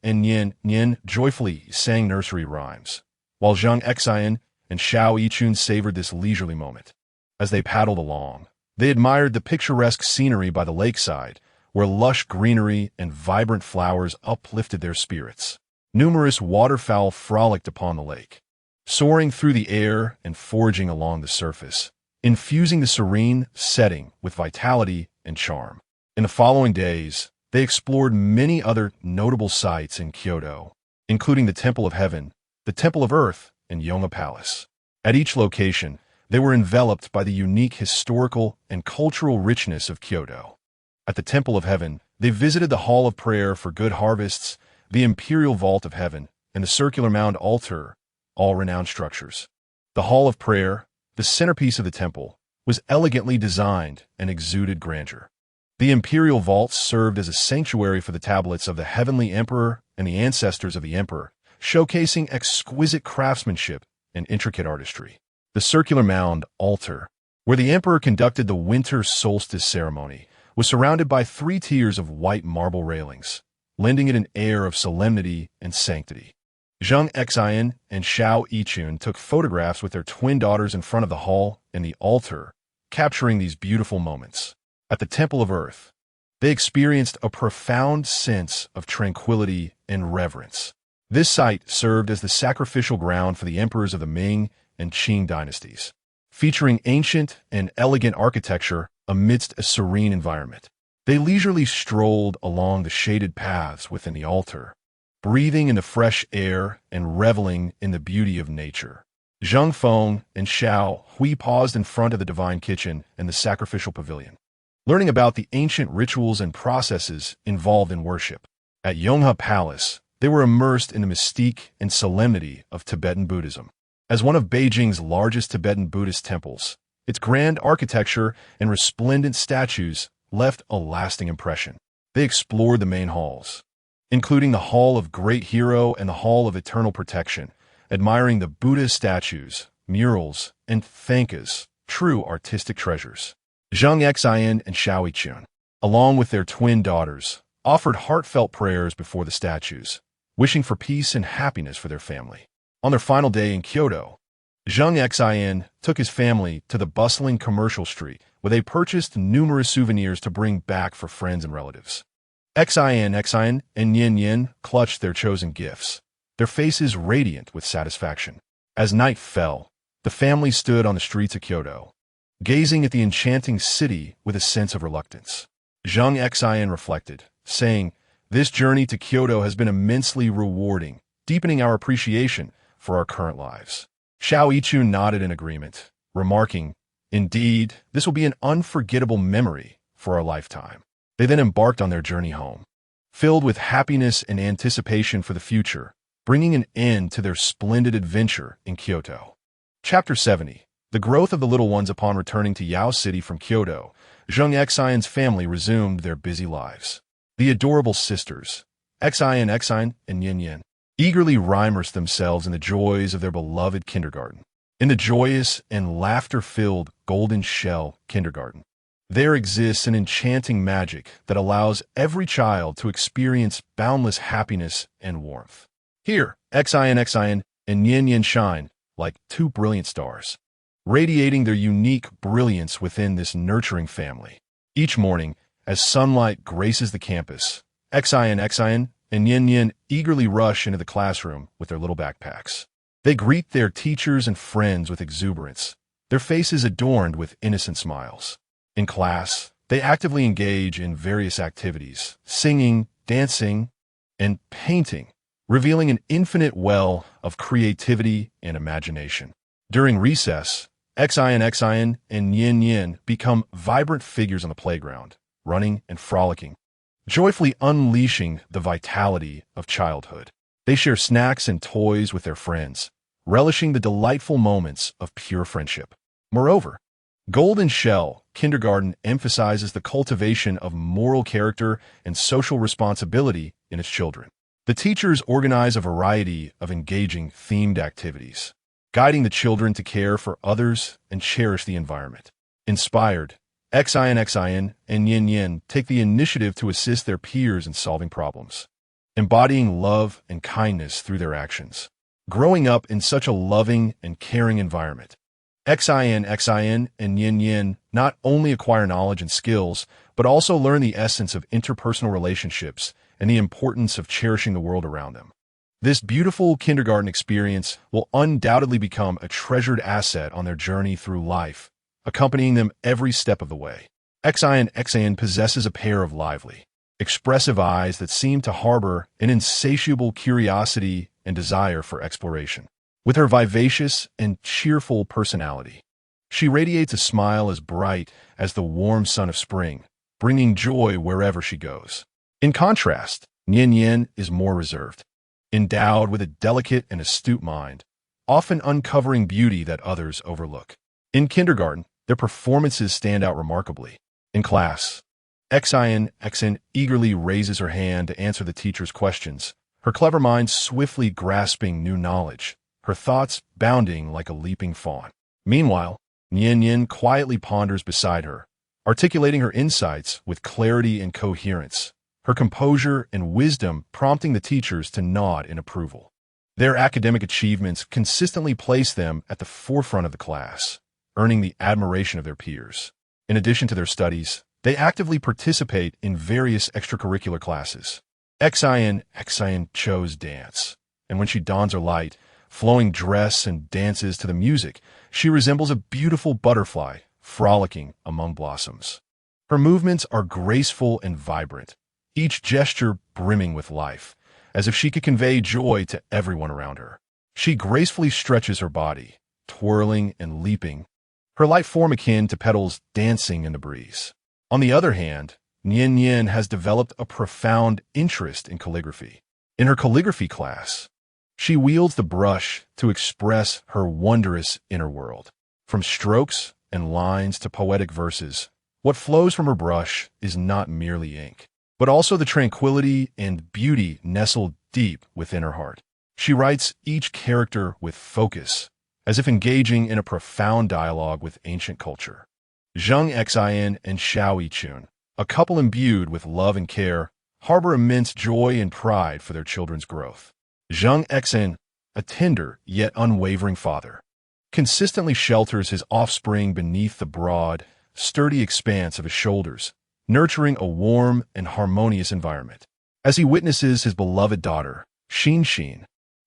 and Yin joyfully sang nursery rhymes, while Zheng Xin and Xiao Yichun savored this leisurely moment. As they paddled along, they admired the picturesque scenery by the lakeside, where lush greenery and vibrant flowers uplifted their spirits. Numerous waterfowl frolicked upon the lake, soaring through the air and foraging along the surface, infusing the serene setting with vitality and charm. In the following days, they explored many other notable sites in Kyoto, including the Temple of Heaven, the Temple of Earth, and Yonga Palace. At each location, they were enveloped by the unique historical and cultural richness of Kyoto. At the Temple of Heaven, they visited the Hall of Prayer for Good Harvests, the Imperial Vault of Heaven, and the Circular Mound Altar, all renowned structures. The Hall of Prayer, the centerpiece of the temple, was elegantly designed and exuded grandeur. The Imperial Vault served as a sanctuary for the tablets of the Heavenly Emperor and the ancestors of the Emperor, showcasing exquisite craftsmanship and intricate artistry. The Circular Mound Altar, where the Emperor conducted the winter solstice ceremony, was surrounded by 3 tiers of white marble railings, lending it an air of solemnity and sanctity. Zheng Xin and Xiao Yichun took photographs with their twin daughters in front of the hall and the altar, capturing these beautiful moments. At the Temple of Earth, they experienced a profound sense of tranquility and reverence. This site served as the sacrificial ground for the emperors of the Ming and Qing dynasties, featuring ancient and elegant architecture amidst a serene environment. They leisurely strolled along the shaded paths within the altar, breathing in the fresh air and reveling in the beauty of nature. Zheng Feng and Xiao Hui paused in front of the divine kitchen and the sacrificial pavilion, learning about the ancient rituals and processes involved in worship. At Yonga Palace, they were immersed in the mystique and solemnity of Tibetan Buddhism. As one of Beijing's largest Tibetan Buddhist temples, its grand architecture and resplendent statues left a lasting impression. They explored the main halls, including the Hall of Great Hero and the Hall of Eternal Protection, admiring the Buddha statues, murals, and thangkas, true artistic treasures. Zheng Xin and Xiao Yichun, along with their twin daughters, offered heartfelt prayers before the statues, wishing for peace and happiness for their family. On their final day in Kyoto, Zheng Xin took his family to the bustling commercial street, where they purchased numerous souvenirs to bring back for friends and relatives. Xin and Yin Yin clutched their chosen gifts, their faces radiant with satisfaction. As night fell, the family stood on the streets of Kyoto, gazing at the enchanting city with a sense of reluctance. Zheng Xin reflected, saying, "This journey to Kyoto has been immensely rewarding, deepening our appreciation for our current lives." Xiao Yichun nodded in agreement, remarking, "Indeed, this will be an unforgettable memory for our lifetime." They then embarked on their journey home, filled with happiness and anticipation for the future, bringing an end to their splendid adventure in Kyoto. Chapter 70. The growth of the little ones. Upon returning to Yao City from Kyoto, Zheng Xin's family resumed their busy lives. The adorable sisters, Xin and Yin Yin, eagerly immersed themselves in the joys of their beloved kindergarten. In the joyous and laughter-filled Golden Shell Kindergarten, there exists an enchanting magic that allows every child to experience boundless happiness and warmth. Here, Xin and Yin Yin shine like two brilliant stars, radiating their unique brilliance within this nurturing family. Each morning, as sunlight graces the campus, Xin and Yin Yin eagerly rush into the classroom with their little backpacks. They greet their teachers and friends with exuberance, their faces adorned with innocent smiles. In class, they actively engage in various activities, singing, dancing, and painting, revealing an infinite well of creativity and imagination. During recess, Xin and Yin Yin become vibrant figures on the playground, running and frolicking, joyfully unleashing the vitality of childhood. They share snacks and toys with their friends, relishing the delightful moments of pure friendship. Moreover, Golden Shell Kindergarten emphasizes the cultivation of moral character and social responsibility in its children. The teachers organize a variety of engaging themed activities, guiding the children to care for others and cherish the environment. Inspired, Xin and Yin Yin take the initiative to assist their peers in solving problems, embodying love and kindness through their actions. Growing up in such a loving and caring environment, Xin and Yin Yin not only acquire knowledge and skills, but also learn the essence of interpersonal relationships and the importance of cherishing the world around them. This beautiful kindergarten experience will undoubtedly become a treasured asset on their journey through life, accompanying them every step of the way. Xin possesses a pair of lively, expressive eyes that seem to harbor an insatiable curiosity and desire for exploration. With her vivacious and cheerful personality, she radiates a smile as bright as the warm sun of spring, bringing joy wherever she goes. In contrast, Yin Yin is more reserved, endowed with a delicate and astute mind, often uncovering beauty that others overlook. In kindergarten, their performances stand out remarkably. In class, Xin eagerly raises her hand to answer the teacher's questions, her clever mind swiftly grasping new knowledge, her thoughts bounding like a leaping fawn. Meanwhile, Yin Yin quietly ponders beside her, articulating her insights with clarity and coherence, her composure and wisdom prompting the teachers to nod in approval. Their academic achievements consistently place them at the forefront of the class, earning the admiration of their peers. In addition to their studies, they actively participate in various extracurricular classes. Xin chose dance, and when she dons her light, flowing dress and dances to the music, she resembles a beautiful butterfly frolicking among blossoms. Her movements are graceful and vibrant, each gesture brimming with life, as if she could convey joy to everyone around her. She gracefully stretches her body, twirling and leaping, her light form akin to petals dancing in the breeze. On the other hand, Yin Yin has developed a profound interest in calligraphy. In her calligraphy class, she wields the brush to express her wondrous inner world. From strokes and lines to poetic verses, what flows from her brush is not merely ink, but also the tranquility and beauty nestled deep within her heart. She writes each character with focus, as if engaging in a profound dialogue with ancient culture. Zheng Xin and Xiao Yichun, a couple imbued with love and care, harbor immense joy and pride for their children's growth. Zheng Xin, a tender yet unwavering father, consistently shelters his offspring beneath the broad, sturdy expanse of his shoulders, nurturing a warm and harmonious environment. As he witnesses his beloved daughter, Zheng Xin,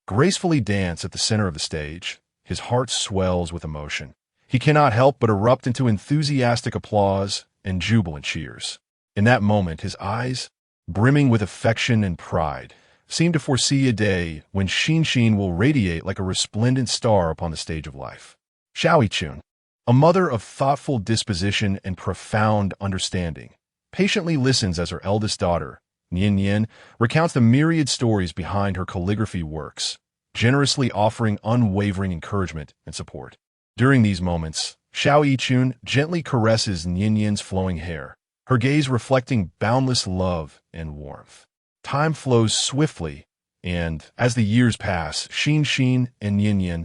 gracefully dance at the center of the stage, his heart swells with emotion. He cannot help but erupt into enthusiastic applause and jubilant cheers. In that moment, his eyes, brimming with affection and pride, seem to foresee a day when Zheng Xin will radiate like a resplendent star upon the stage of life. Xiao Yichun, a mother of thoughtful disposition and profound understanding, patiently listens as her eldest daughter, Nian, recounts the myriad stories behind her calligraphy works, generously offering unwavering encouragement and support. During these moments, Xiao Yichun gently caresses Nian's flowing hair, her gaze reflecting boundless love and warmth. Time flows swiftly, and as the years pass, Zheng Xin and Nian,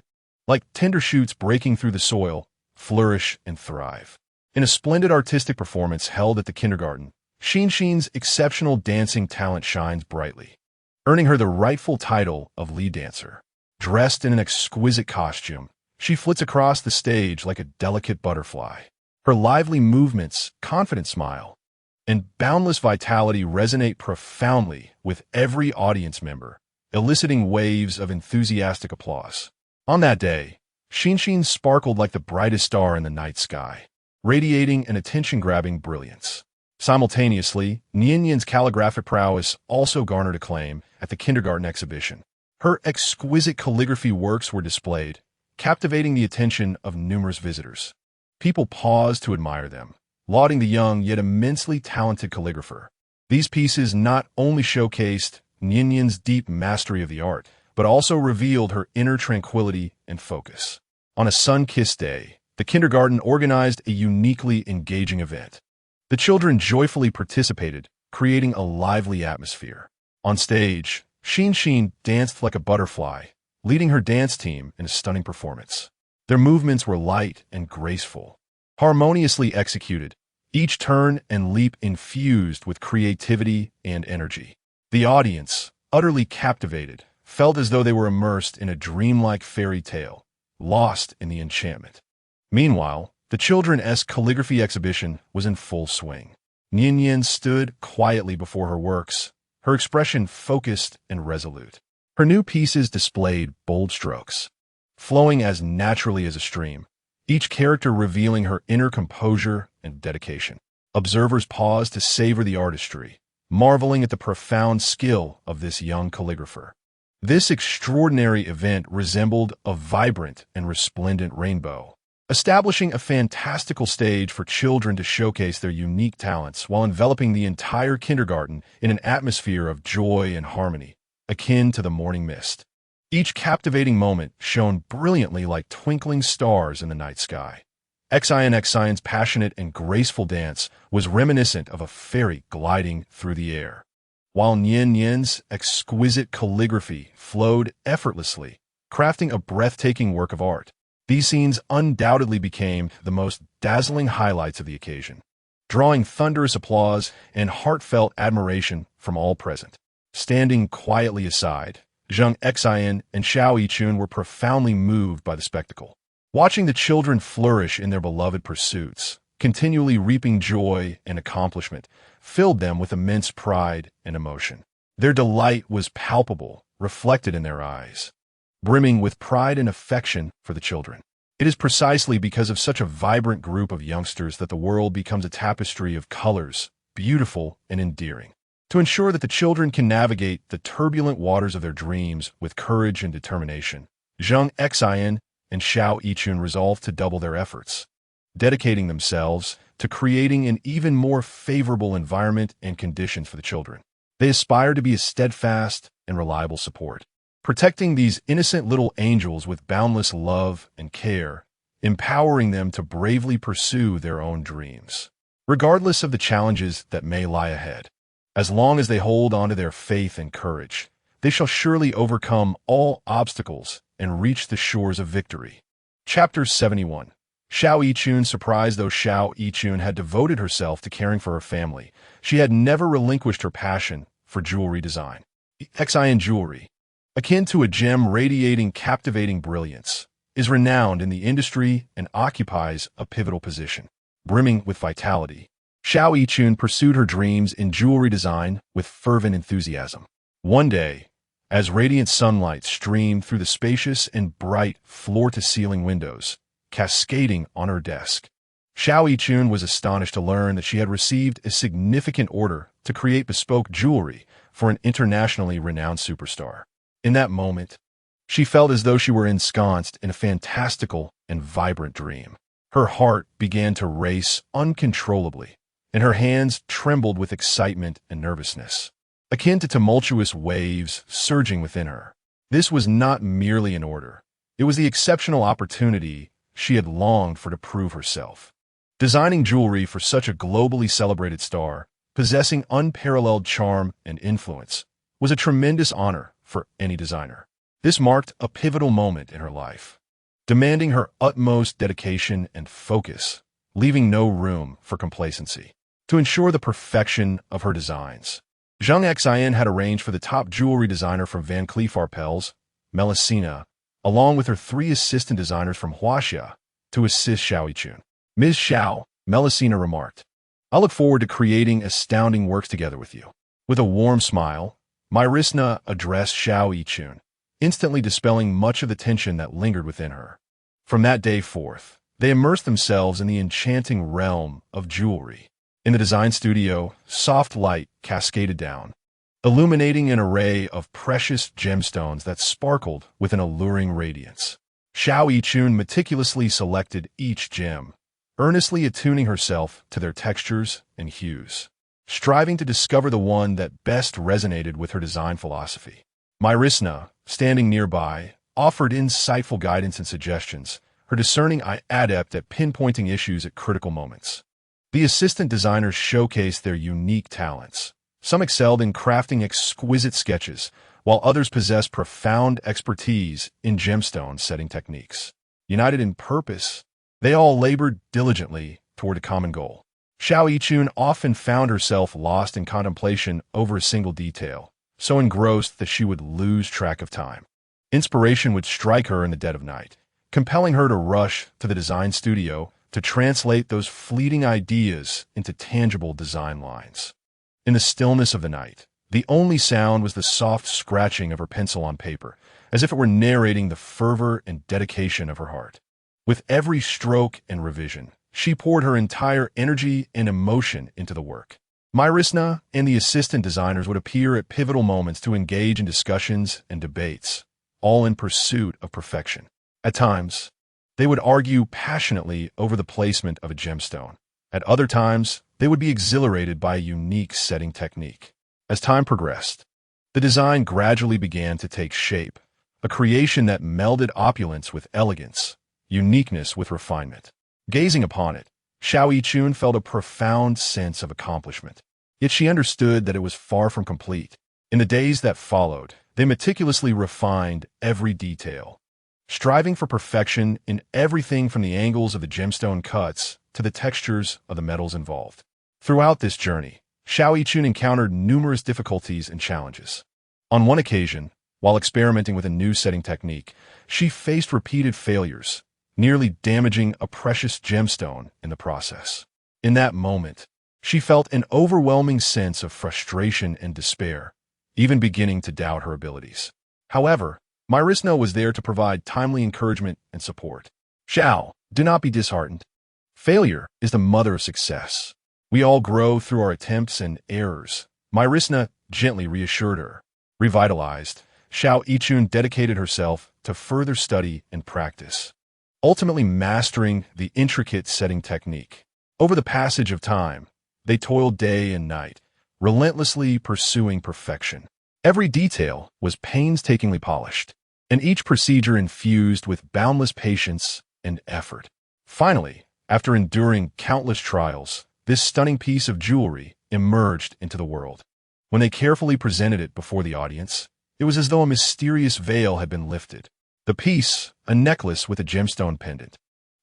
like tender shoots breaking through the soil, flourish and thrive. In a splendid artistic performance held at the kindergarten, Zheng Xin's exceptional dancing talent shines brightly, earning her the rightful title of lead dancer. Dressed in an exquisite costume, she flits across the stage like a delicate butterfly. Her lively movements, confident smile, and boundless vitality resonate profoundly with every audience member, eliciting waves of enthusiastic applause. On that day, Zheng Xin sparkled like the brightest star in the night sky, radiating an attention-grabbing brilliance. Simultaneously, Nian's calligraphic prowess also garnered acclaim at the kindergarten exhibition. Her exquisite calligraphy works were displayed, captivating the attention of numerous visitors. People paused to admire them, lauding the young yet immensely talented calligrapher. These pieces not only showcased Nian's deep mastery of the art, but also revealed her inner tranquility and focus. On a sun-kissed day, the kindergarten organized a uniquely engaging event. The children joyfully participated, creating a lively atmosphere. On stage, Zheng Xin danced like a butterfly, leading her dance team in a stunning performance. Their movements were light and graceful, harmoniously executed, each turn and leap infused with creativity and energy. The audience, utterly captivated, felt as though they were immersed in a dreamlike fairy tale, lost in the enchantment. Meanwhile, the children's calligraphy exhibition was in full swing. Nian stood quietly before her works, her expression focused and resolute. Her new pieces displayed bold strokes, flowing as naturally as a stream, each character revealing her inner composure and dedication. Observers paused to savor the artistry, marveling at the profound skill of this young calligrapher. This extraordinary event resembled a vibrant and resplendent rainbow, establishing a fantastical stage for children to showcase their unique talents while enveloping the entire kindergarten in an atmosphere of joy and harmony, akin to the morning mist. Each captivating moment shone brilliantly like twinkling stars in the night sky. Xian's passionate and graceful dance was reminiscent of a fairy gliding through the air, while Nian's exquisite calligraphy flowed effortlessly, crafting a breathtaking work of art. These scenes undoubtedly became the most dazzling highlights of the occasion, drawing thunderous applause and heartfelt admiration from all present. Standing quietly aside, Zheng Xin and Xiao Yichun were profoundly moved by the spectacle. Watching the children flourish in their beloved pursuits, continually reaping joy and accomplishment, filled them with immense pride and emotion. Their delight was palpable, reflected in their eyes, brimming with pride and affection for the children. It is precisely because of such a vibrant group of youngsters that the world becomes a tapestry of colors, beautiful and endearing. To ensure that the children can navigate the turbulent waters of their dreams with courage and determination, Zheng Xin and Xiao Yichun resolved to double their efforts, dedicating themselves to creating an even more favorable environment and conditions for the children. They aspire to be a steadfast and reliable support, protecting these innocent little angels with boundless love and care, empowering them to bravely pursue their own dreams, regardless of the challenges that may lie ahead. As long as they hold on to their faith and courage, they shall surely overcome all obstacles and reach the shores of victory. Chapter 71. Xiao Yichun. Surprised though Xiao Yichun had devoted herself to caring for her family, she had never relinquished her passion for jewelry design. Xian jewelry, akin to a gem radiating captivating brilliance, is renowned in the industry and occupies a pivotal position. Brimming with vitality, Xiao Yichun pursued her dreams in jewelry design with fervent enthusiasm. One day, as radiant sunlight streamed through the spacious and bright floor-to-ceiling windows, cascading on her desk. Xiao Yichun was astonished to learn that she had received a significant order to create bespoke jewelry for an internationally renowned superstar. In that moment, she felt as though she were ensconced in a fantastical and vibrant dream. Her heart began to race uncontrollably, and her hands trembled with excitement and nervousness, akin to tumultuous waves surging within her. This was not merely an order. It was the exceptional opportunity she had longed for to prove herself. Designing jewelry for such a globally celebrated star, possessing unparalleled charm and influence, was a tremendous honor for any designer. This marked a pivotal moment in her life, demanding her utmost dedication and focus, leaving no room for complacency. To ensure the perfection of her designs, Zheng Xin had arranged for the top jewelry designer from Van Cleef Arpels, Melusina, along with her 3 assistant designers from Huaxia, to assist Xiao Yichun. Ms. Xiao, Melusina remarked, "I look forward to creating astounding works together with you." With a warm smile, Myrisna addressed Xiao Yichun, instantly dispelling much of the tension that lingered within her. From that day forth, they immersed themselves in the enchanting realm of jewelry. In the design studio, soft light cascaded down, illuminating an array of precious gemstones that sparkled with an alluring radiance. Xiao Yichun meticulously selected each gem, earnestly attuning herself to their textures and hues, striving to discover the one that best resonated with her design philosophy. Myrisna, standing nearby, offered insightful guidance and suggestions, her discerning eye adept at pinpointing issues at critical moments. The assistant designers showcased their unique talents. Some excelled in crafting exquisite sketches, while others possessed profound expertise in gemstone setting techniques. United in purpose, they all labored diligently toward a common goal. Xiao Yichun often found herself lost in contemplation over a single detail, so engrossed that she would lose track of time. Inspiration would strike her in the dead of night, compelling her to rush to the design studio to translate those fleeting ideas into tangible design lines. In the stillness of the night, the only sound was the soft scratching of her pencil on paper, as if it were narrating the fervor and dedication of her heart. With every stroke and revision, she poured her entire energy and emotion into the work. Myrisna and the assistant designers would appear at pivotal moments to engage in discussions and debates, all in pursuit of perfection. At times, they would argue passionately over the placement of a gemstone. At other times, they would be exhilarated by a unique setting technique. As time progressed, the design gradually began to take shape, a creation that melded opulence with elegance, uniqueness with refinement. Gazing upon it, Xiao Yichun felt a profound sense of accomplishment. Yet she understood that it was far from complete. In the days that followed, they meticulously refined every detail, striving for perfection in everything from the angles of the gemstone cuts to the textures of the metals involved. Throughout this journey, Xiao Yichun encountered numerous difficulties and challenges. On one occasion, while experimenting with a new setting technique, she faced repeated failures, nearly damaging a precious gemstone in the process. In that moment, she felt an overwhelming sense of frustration and despair, even beginning to doubt her abilities. However, Myrisna was there to provide timely encouragement and support. "Xiao, do not be disheartened. Failure is the mother of success. We all grow through our attempts and errors," Myrisna gently reassured her. Revitalized, Xiao Yichun dedicated herself to further study and practice, ultimately mastering the intricate setting technique. Over the passage of time, they toiled day and night, relentlessly pursuing perfection. Every detail was painstakingly polished, and each procedure infused with boundless patience and effort. Finally, after enduring countless trials, this stunning piece of jewelry emerged into the world. When they carefully presented it before the audience, it was as though a mysterious veil had been lifted. The piece, a necklace with a gemstone pendant,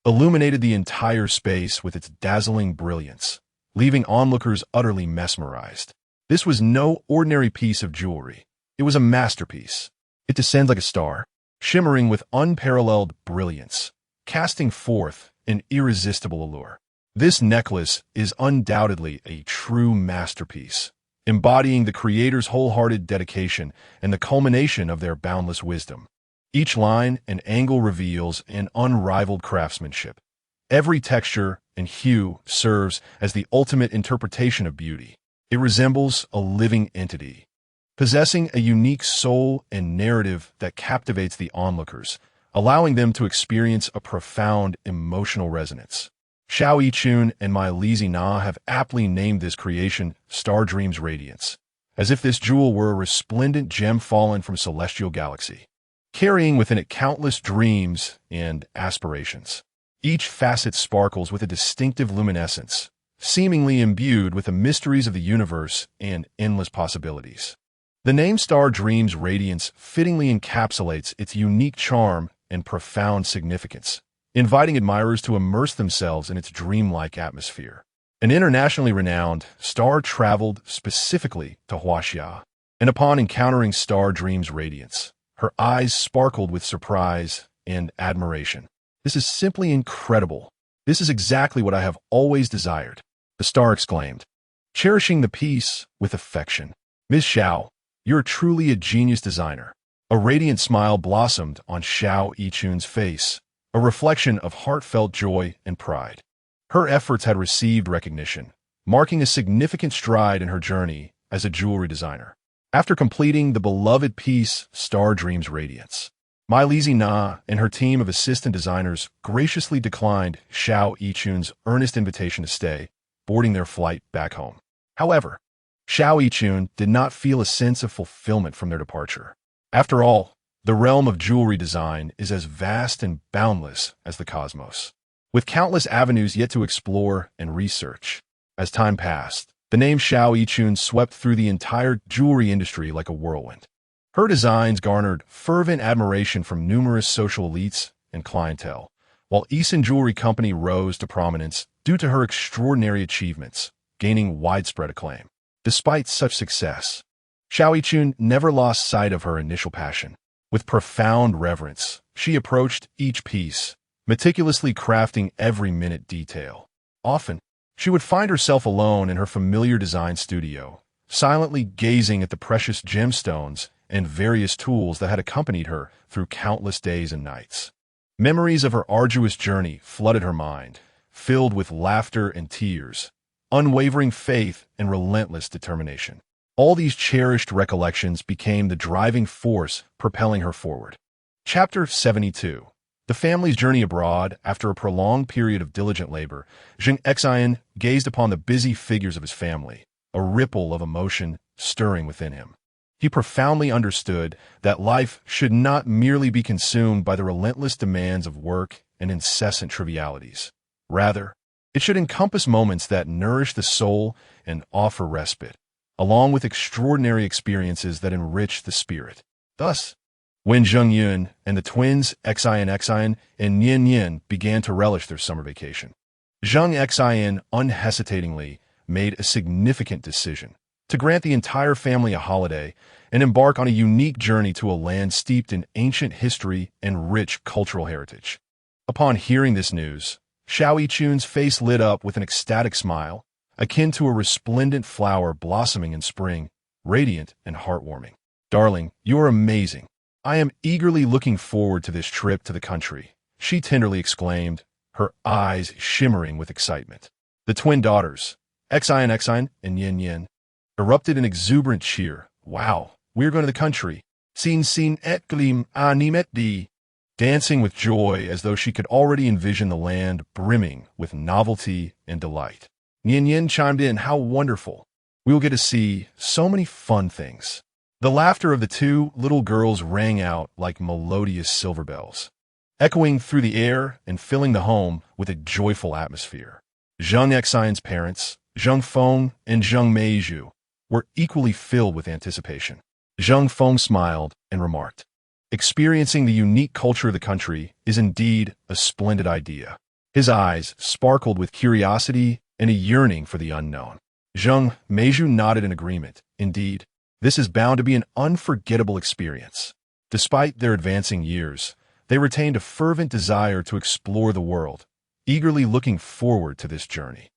illuminated the entire space with its dazzling brilliance, leaving onlookers utterly mesmerized. This was no ordinary piece of jewelry. It was a masterpiece. It descends like a star, shimmering with unparalleled brilliance, casting forth an irresistible allure. This necklace is undoubtedly a true masterpiece, embodying the creator's wholehearted dedication and the culmination of their boundless wisdom. Each line and angle reveals an unrivaled craftsmanship. Every texture and hue serves as the ultimate interpretation of beauty. It resembles a living entity, possessing a unique soul and narrative that captivates the onlookers, allowing them to experience a profound emotional resonance. Xiao Yichun and my Lizi Na have aptly named this creation Star Dreams Radiance, as if this jewel were a resplendent gem fallen from celestial galaxy, carrying within it countless dreams and aspirations. Each facet sparkles with a distinctive luminescence, seemingly imbued with the mysteries of the universe and endless possibilities. The name Star Dreams Radiance fittingly encapsulates its unique charm and profound significance, inviting admirers to immerse themselves in its dreamlike atmosphere. An internationally renowned star traveled specifically to Huaxia, and upon encountering Star Dreams Radiance, her eyes sparkled with surprise and admiration. "This is simply incredible. This is exactly what I have always desired," the star exclaimed, cherishing the piece with affection. "Ms. Xiao, you're truly a genius designer." A radiant smile blossomed on Xiao Yichun's face, a reflection of heartfelt joy and pride. Her efforts had received recognition, marking a significant stride in her journey as a jewelry designer. After completing the beloved piece Star Dreams Radiance, Mai Lizi Na and her team of assistant designers graciously declined Xiao Yichun's earnest invitation to stay, boarding their flight back home. However, Xiao Yichun did not feel a sense of fulfillment from their departure. After all, the realm of jewelry design is as vast and boundless as the cosmos, with countless avenues yet to explore and research. As time passed, the name Xiao Yichun swept through the entire jewelry industry like a whirlwind. Her designs garnered fervent admiration from numerous social elites and clientele, while Eason Jewelry Company rose to prominence due to her extraordinary achievements, gaining widespread acclaim. Despite such success, Xiao Yichun never lost sight of her initial passion. With profound reverence, she approached each piece, meticulously crafting every minute detail. Often, she would find herself alone in her familiar design studio, silently gazing at the precious gemstones and various tools that had accompanied her through countless days and nights. Memories of her arduous journey flooded her mind, filled with laughter and tears, unwavering faith and relentless determination. All these cherished recollections became the driving force propelling her forward. Chapter 72. The family's journey abroad. After a prolonged period of diligent labor, Zheng Xin gazed upon the busy figures of his family, a ripple of emotion stirring within him. He profoundly understood that life should not merely be consumed by the relentless demands of work and incessant trivialities. Rather, it should encompass moments that nourish the soul and offer respite, along with extraordinary experiences that enrich the spirit. Thus, when Zheng Yun and the twins Xin and Nian Nian began to relish their summer vacation, Zheng Xin unhesitatingly made a significant decision to grant the entire family a holiday and embark on a unique journey to a land steeped in ancient history and rich cultural heritage. Upon hearing this news, Xiao Yichun's face lit up with an ecstatic smile, akin to a resplendent flower blossoming in spring, radiant and heartwarming. "Darling, you are amazing. I am eagerly looking forward to this trip to the country," she tenderly exclaimed, her eyes shimmering with excitement. The twin daughters, Xin and Yin Yin, erupted in exuberant cheer. "Wow, we're going to the country. Sin et glim animet di," dancing with joy as though she could already envision the land brimming with novelty and delight. Nian Yin chimed in, "How wonderful. We will get to see so many fun things." The laughter of the two little girls rang out like melodious silver bells, echoing through the air and filling the home with a joyful atmosphere. Zheng Xin's parents, Zheng Feng and Zheng Meizhu, were equally filled with anticipation. Zheng Feng smiled and remarked, "Experiencing the unique culture of the country is indeed a splendid idea." His eyes sparkled with curiosity and a yearning for the unknown. Zheng Meizhu nodded in agreement. Indeed, this is bound to be an unforgettable experience. Despite their advancing years, they retained a fervent desire to explore the world, eagerly looking forward to this journey.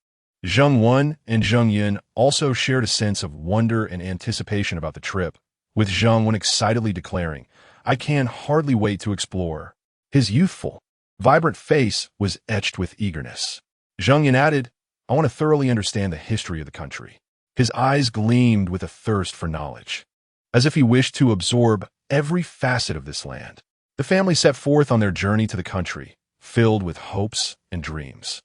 Zheng Wen and Zheng Yin also shared a sense of wonder and anticipation about the trip, with Zheng Wen excitedly declaring, "I can hardly wait to explore." His youthful, vibrant face was etched with eagerness. Zheng Yin added, "I want to thoroughly understand the history of the country." His eyes gleamed with a thirst for knowledge, as if he wished to absorb every facet of this land. The family set forth on their journey to the country, filled with hopes and dreams.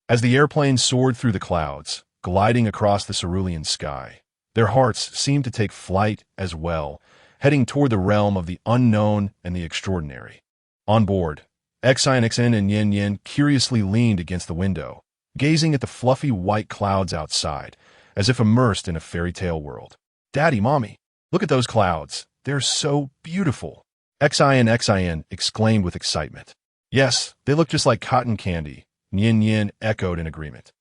As the airplane soared through the clouds, gliding across the cerulean sky, their hearts seemed to take flight as well, heading toward the realm of the unknown and the extraordinary. On board, Xin and Yin Yin curiously leaned against the window, gazing at the fluffy white clouds outside, as if immersed in a fairy tale world. "Daddy, Mommy, look at those clouds. They're so beautiful." Xin exclaimed with excitement. "Yes, they look just like cotton candy," Yin Yin echoed in agreement.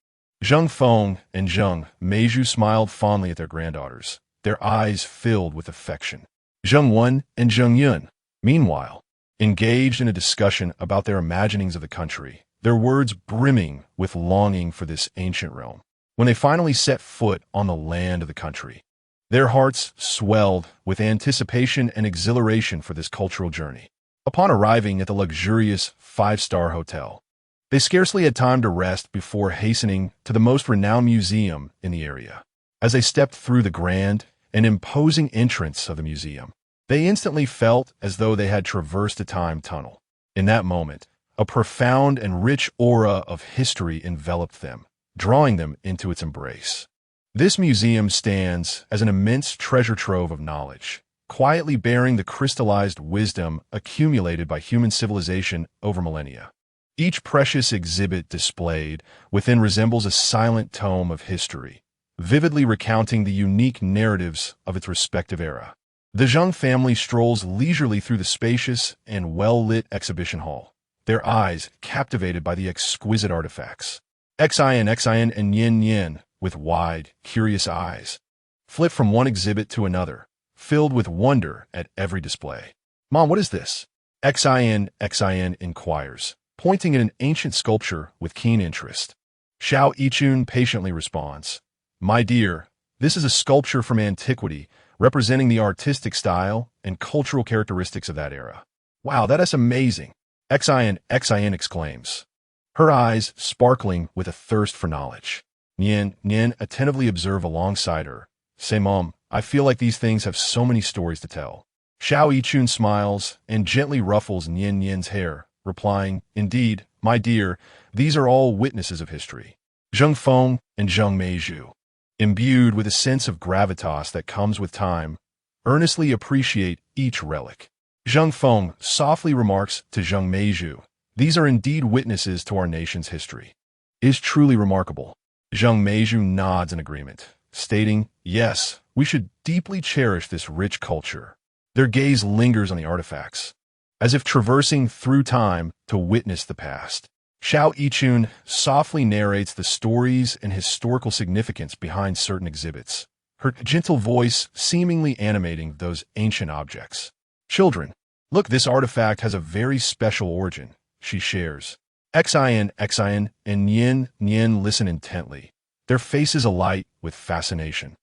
Zheng Feng and Zheng Meizhu smiled fondly at their granddaughters, their eyes filled with affection. Zheng Wen and Zheng Yun, meanwhile, engaged in a discussion about their imaginings of the country, their words brimming with longing for this ancient realm. When they finally set foot on the land of the country, their hearts swelled with anticipation and exhilaration for this cultural journey. Upon arriving at the luxurious five-star hotel, they scarcely had time to rest before hastening to the most renowned museum in the area. As they stepped through the grand and imposing entrance of the museum, they instantly felt as though they had traversed a time tunnel. In that moment, a profound and rich aura of history enveloped them, drawing them into its embrace. This museum stands as an immense treasure trove of knowledge, quietly bearing the crystallized wisdom accumulated by human civilization over millennia. Each precious exhibit displayed within resembles a silent tome of history, vividly recounting the unique narratives of its respective era. The Zheng family strolls leisurely through the spacious and well-lit exhibition hall, their eyes captivated by the exquisite artifacts. Xin and Yin Yin, with wide, curious eyes, flit from one exhibit to another, filled with wonder at every display. "Mom, what is this?" Xin inquires, pointing at an ancient sculpture with keen interest. Xiao Yichun patiently responds, "My dear, this is a sculpture from antiquity representing the artistic style and cultural characteristics of that era." "Wow, that is amazing," Xin exclaims, her eyes sparkling with a thirst for knowledge. Yin attentively observe alongside her. "Say, Mom, I feel like these things have so many stories to tell." Xiao Yichun smiles and gently ruffles Yin Yin's hair, replying, "Indeed, my dear, these are all witnesses of history." Zheng Feng and Zheng Meizhu, imbued with a sense of gravitas that comes with time, earnestly appreciate each relic. Zheng Feng softly remarks to Zheng Meizhu, "These are indeed witnesses to our nation's history. It is truly remarkable." Zheng Meizhu nods in agreement, stating, "Yes, we should deeply cherish this rich culture." Their gaze lingers on the artifacts, as if traversing through time to witness the past. Xiao Yichun softly narrates the stories and historical significance behind certain exhibits, her gentle voice seemingly animating those ancient objects. "Children, look, this artifact has a very special origin," she shares. Xin and Yin listen intently, their faces alight with fascination,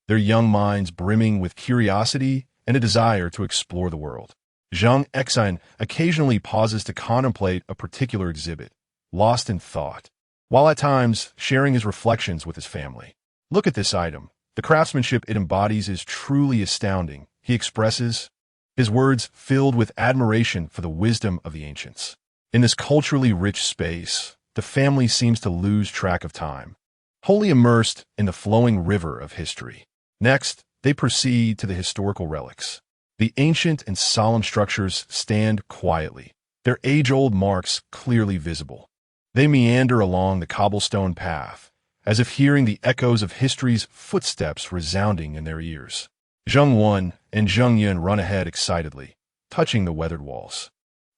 their young minds brimming with curiosity and a desire to explore the world. Xin occasionally pauses to contemplate a particular exhibit, lost in thought, while at times sharing his reflections with his family. "Look at this item. The craftsmanship it embodies is truly astounding," he expresses, his words filled with admiration for the wisdom of the ancients. In this culturally rich space, the family seems to lose track of time, wholly immersed in the flowing river of history. Next, they proceed to the historical relics. The ancient and solemn structures stand quietly, their age-old marks clearly visible. They meander along the cobblestone path, as if hearing the echoes of history's footsteps resounding in their ears. Zheng Wen and Zheng Yun run ahead excitedly, touching the weathered walls.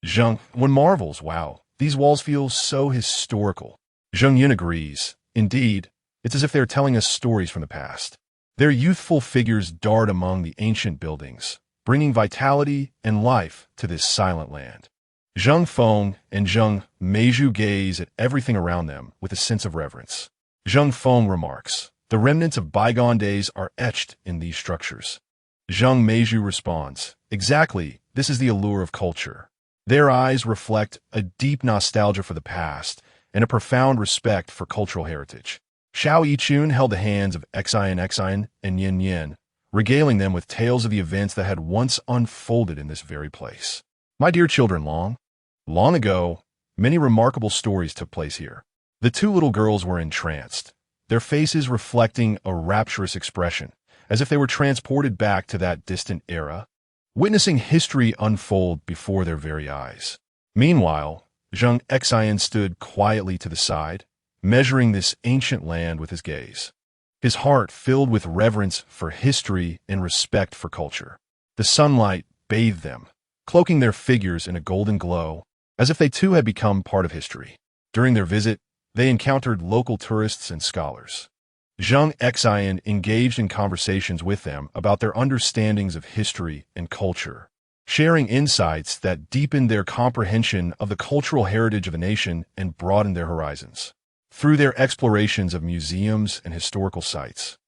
Zheng Wen marvels, "Wow, these walls feel so historical." Zheng Yun agrees. "Indeed, it's as if they're telling us stories from the past." Their youthful figures dart among the ancient buildings, bringing vitality and life to this silent land. Zheng Feng and Zheng Meizhu gaze at everything around them with a sense of reverence. Zheng Feng remarks, "The remnants of bygone days are etched in these structures." Zheng Meizhu responds, "Exactly, this is the allure of culture." Their eyes reflect a deep nostalgia for the past and a profound respect for cultural heritage. Xiao Yichun held the hands of Xian and Yin Yin, regaling them with tales of the events that had once unfolded in this very place. My dear children, long ago, many remarkable stories took place here. The two little girls were entranced, their faces reflecting a rapturous expression, as if they were transported back to that distant era, witnessing history unfold before their very eyes. Meanwhile, Zheng Xin stood quietly to the side, measuring this ancient land with his gaze, his heart filled with reverence for history and respect for culture. The sunlight bathed them, cloaking their figures in a golden glow, as if they too had become part of history. During their visit, they encountered local tourists and scholars. Zheng Xin engaged in conversations with them about their understandings of history and culture, sharing insights that deepened their comprehension of the cultural heritage of a nation and broadened their horizons. Through their explorations of museums and historical sites,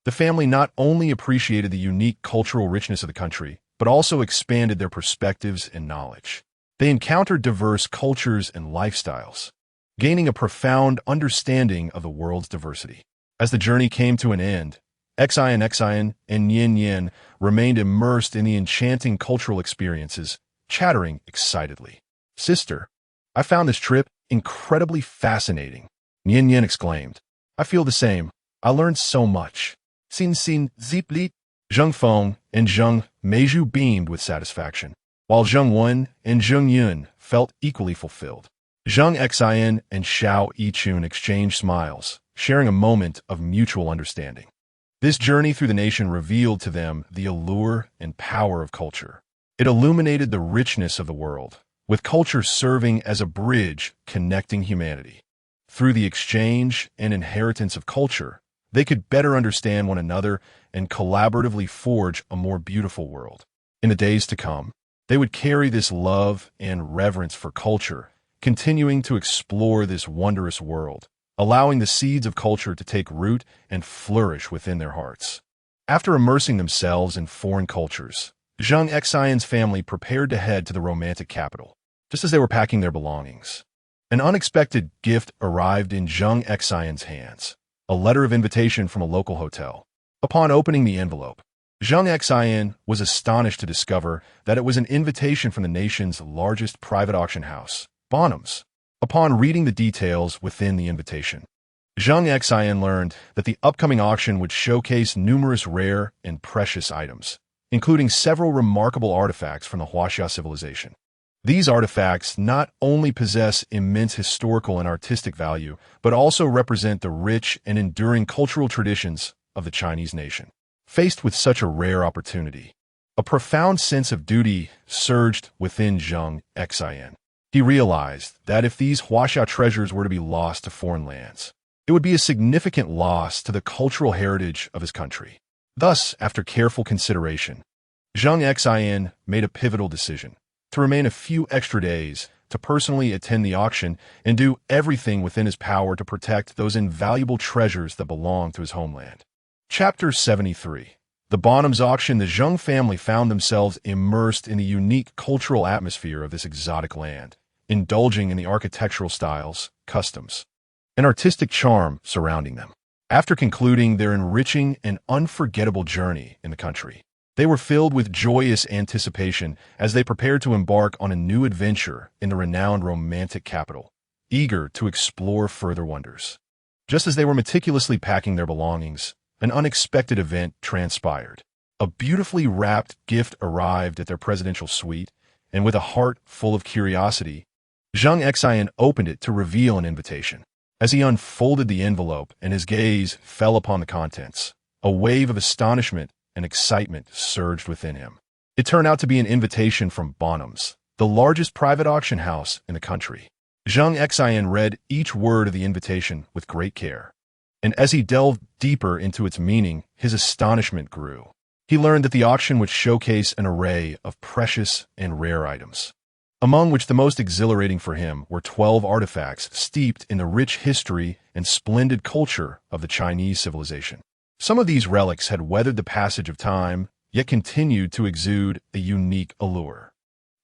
the family not only appreciated the unique cultural richness of the country, but also expanded their perspectives and knowledge. They encountered diverse cultures and lifestyles, gaining a profound understanding of the world's diversity. As the journey came to an end, Xian and Yin Yin remained immersed in the enchanting cultural experiences, chattering excitedly. "Sister, I found this trip incredibly fascinating," Yin Yin exclaimed. "I feel the same. I learned so much." Xin Zipli, Zheng Feng and Zheng Meizhu beamed with satisfaction, while Zheng Wen and Zheng Yun felt equally fulfilled. Zheng Xin and Xiao Yichun exchanged smiles, sharing a moment of mutual understanding. This journey through the nation revealed to them the allure and power of culture. It illuminated the richness of the world, with culture serving as a bridge connecting humanity. Through the exchange and inheritance of culture, they could better understand one another and collaboratively forge a more beautiful world. In the days to come, they would carry this love and reverence for culture, continuing to explore this wondrous world, allowing the seeds of culture to take root and flourish within their hearts. After immersing themselves in foreign cultures, Zheng Xian's family prepared to head to the romantic capital. Just as they were packing their belongings, an unexpected gift arrived in Zheng Xian's hands, a letter of invitation from a local hotel. Upon opening the envelope, Zheng Xian was astonished to discover that it was an invitation from the nation's largest private auction house, Bonham's. Upon reading the details within the invitation, Zheng Xin learned that the upcoming auction would showcase numerous rare and precious items, including several remarkable artifacts from the Huaxia civilization. These artifacts not only possess immense historical and artistic value, but also represent the rich and enduring cultural traditions of the Chinese nation. Faced with such a rare opportunity, a profound sense of duty surged within Zheng Xin. He realized that if these Huaxia treasures were to be lost to foreign lands, it would be a significant loss to the cultural heritage of his country. Thus, after careful consideration, Zheng Xin made a pivotal decision to remain a few extra days to personally attend the auction and do everything within his power to protect those invaluable treasures that belong to his homeland. Chapter 73. The Bonham's auction. The Zheng family found themselves immersed in the unique cultural atmosphere of this exotic land, indulging in the architectural styles, customs, and artistic charm surrounding them. After concluding their enriching and unforgettable journey in the country, they were filled with joyous anticipation as they prepared to embark on a new adventure in the renowned romantic capital, eager to explore further wonders. Just as they were meticulously packing their belongings, an unexpected event transpired. A beautifully wrapped gift arrived at their presidential suite, and with a heart full of curiosity, Zheng Xin opened it to reveal an invitation. As he unfolded the envelope and his gaze fell upon the contents, a wave of astonishment and excitement surged within him. It turned out to be an invitation from Bonham's, the largest private auction house in the country. Zheng Xin read each word of the invitation with great care, and as he delved deeper into its meaning, his astonishment grew. He learned that the auction would showcase an array of precious and rare items, among which the most exhilarating for him were 12 artifacts steeped in the rich history and splendid culture of the Chinese civilization. Some of these relics had weathered the passage of time, yet continued to exude a unique allure.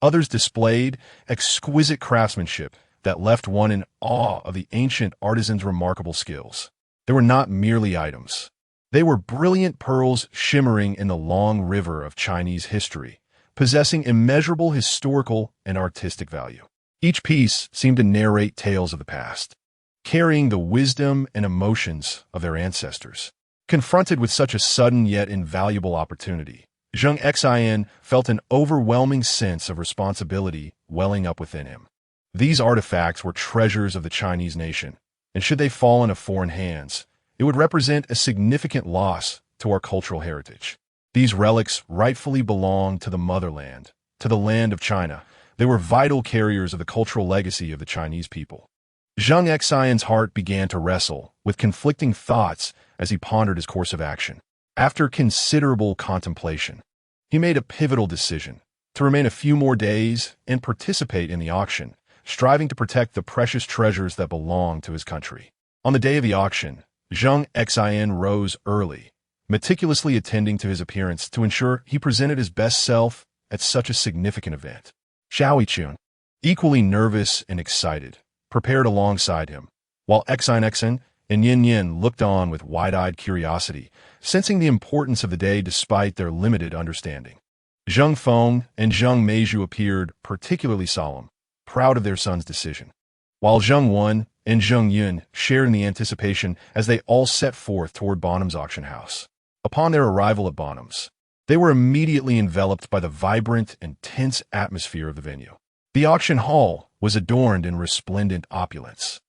Others displayed exquisite craftsmanship that left one in awe of the ancient artisan's remarkable skills. They were not merely items. They were brilliant pearls shimmering in the long river of Chinese history, possessing immeasurable historical and artistic value. Each piece seemed to narrate tales of the past, carrying the wisdom and emotions of their ancestors. Confronted with such a sudden yet invaluable opportunity, Zheng Xin felt an overwhelming sense of responsibility welling up within him. These artifacts were treasures of the Chinese nation, and should they fall into foreign hands, it would represent a significant loss to our cultural heritage. These relics rightfully belonged to the motherland, to the land of China. They were vital carriers of the cultural legacy of the Chinese people. Zheng Xin's heart began to wrestle with conflicting thoughts as he pondered his course of action. After considerable contemplation, he made a pivotal decision to remain a few more days and participate in the auction, striving to protect the precious treasures that belonged to his country. On the day of the auction, Zheng Xin rose early, meticulously attending to his appearance to ensure he presented his best self at such a significant event. Xiao Yichun, equally nervous and excited, prepared alongside him, while Xin and Yin Yin looked on with wide-eyed curiosity, sensing the importance of the day despite their limited understanding. Zheng Feng and Zheng Meizhu appeared particularly solemn, proud of their son's decision, while Zheng Wen and Zheng Yun shared in the anticipation as they all set forth toward Bonham's auction house. Upon their arrival at Bonham's, they were immediately enveloped by the vibrant and tense atmosphere of the venue. The auction hall was adorned in resplendent opulence,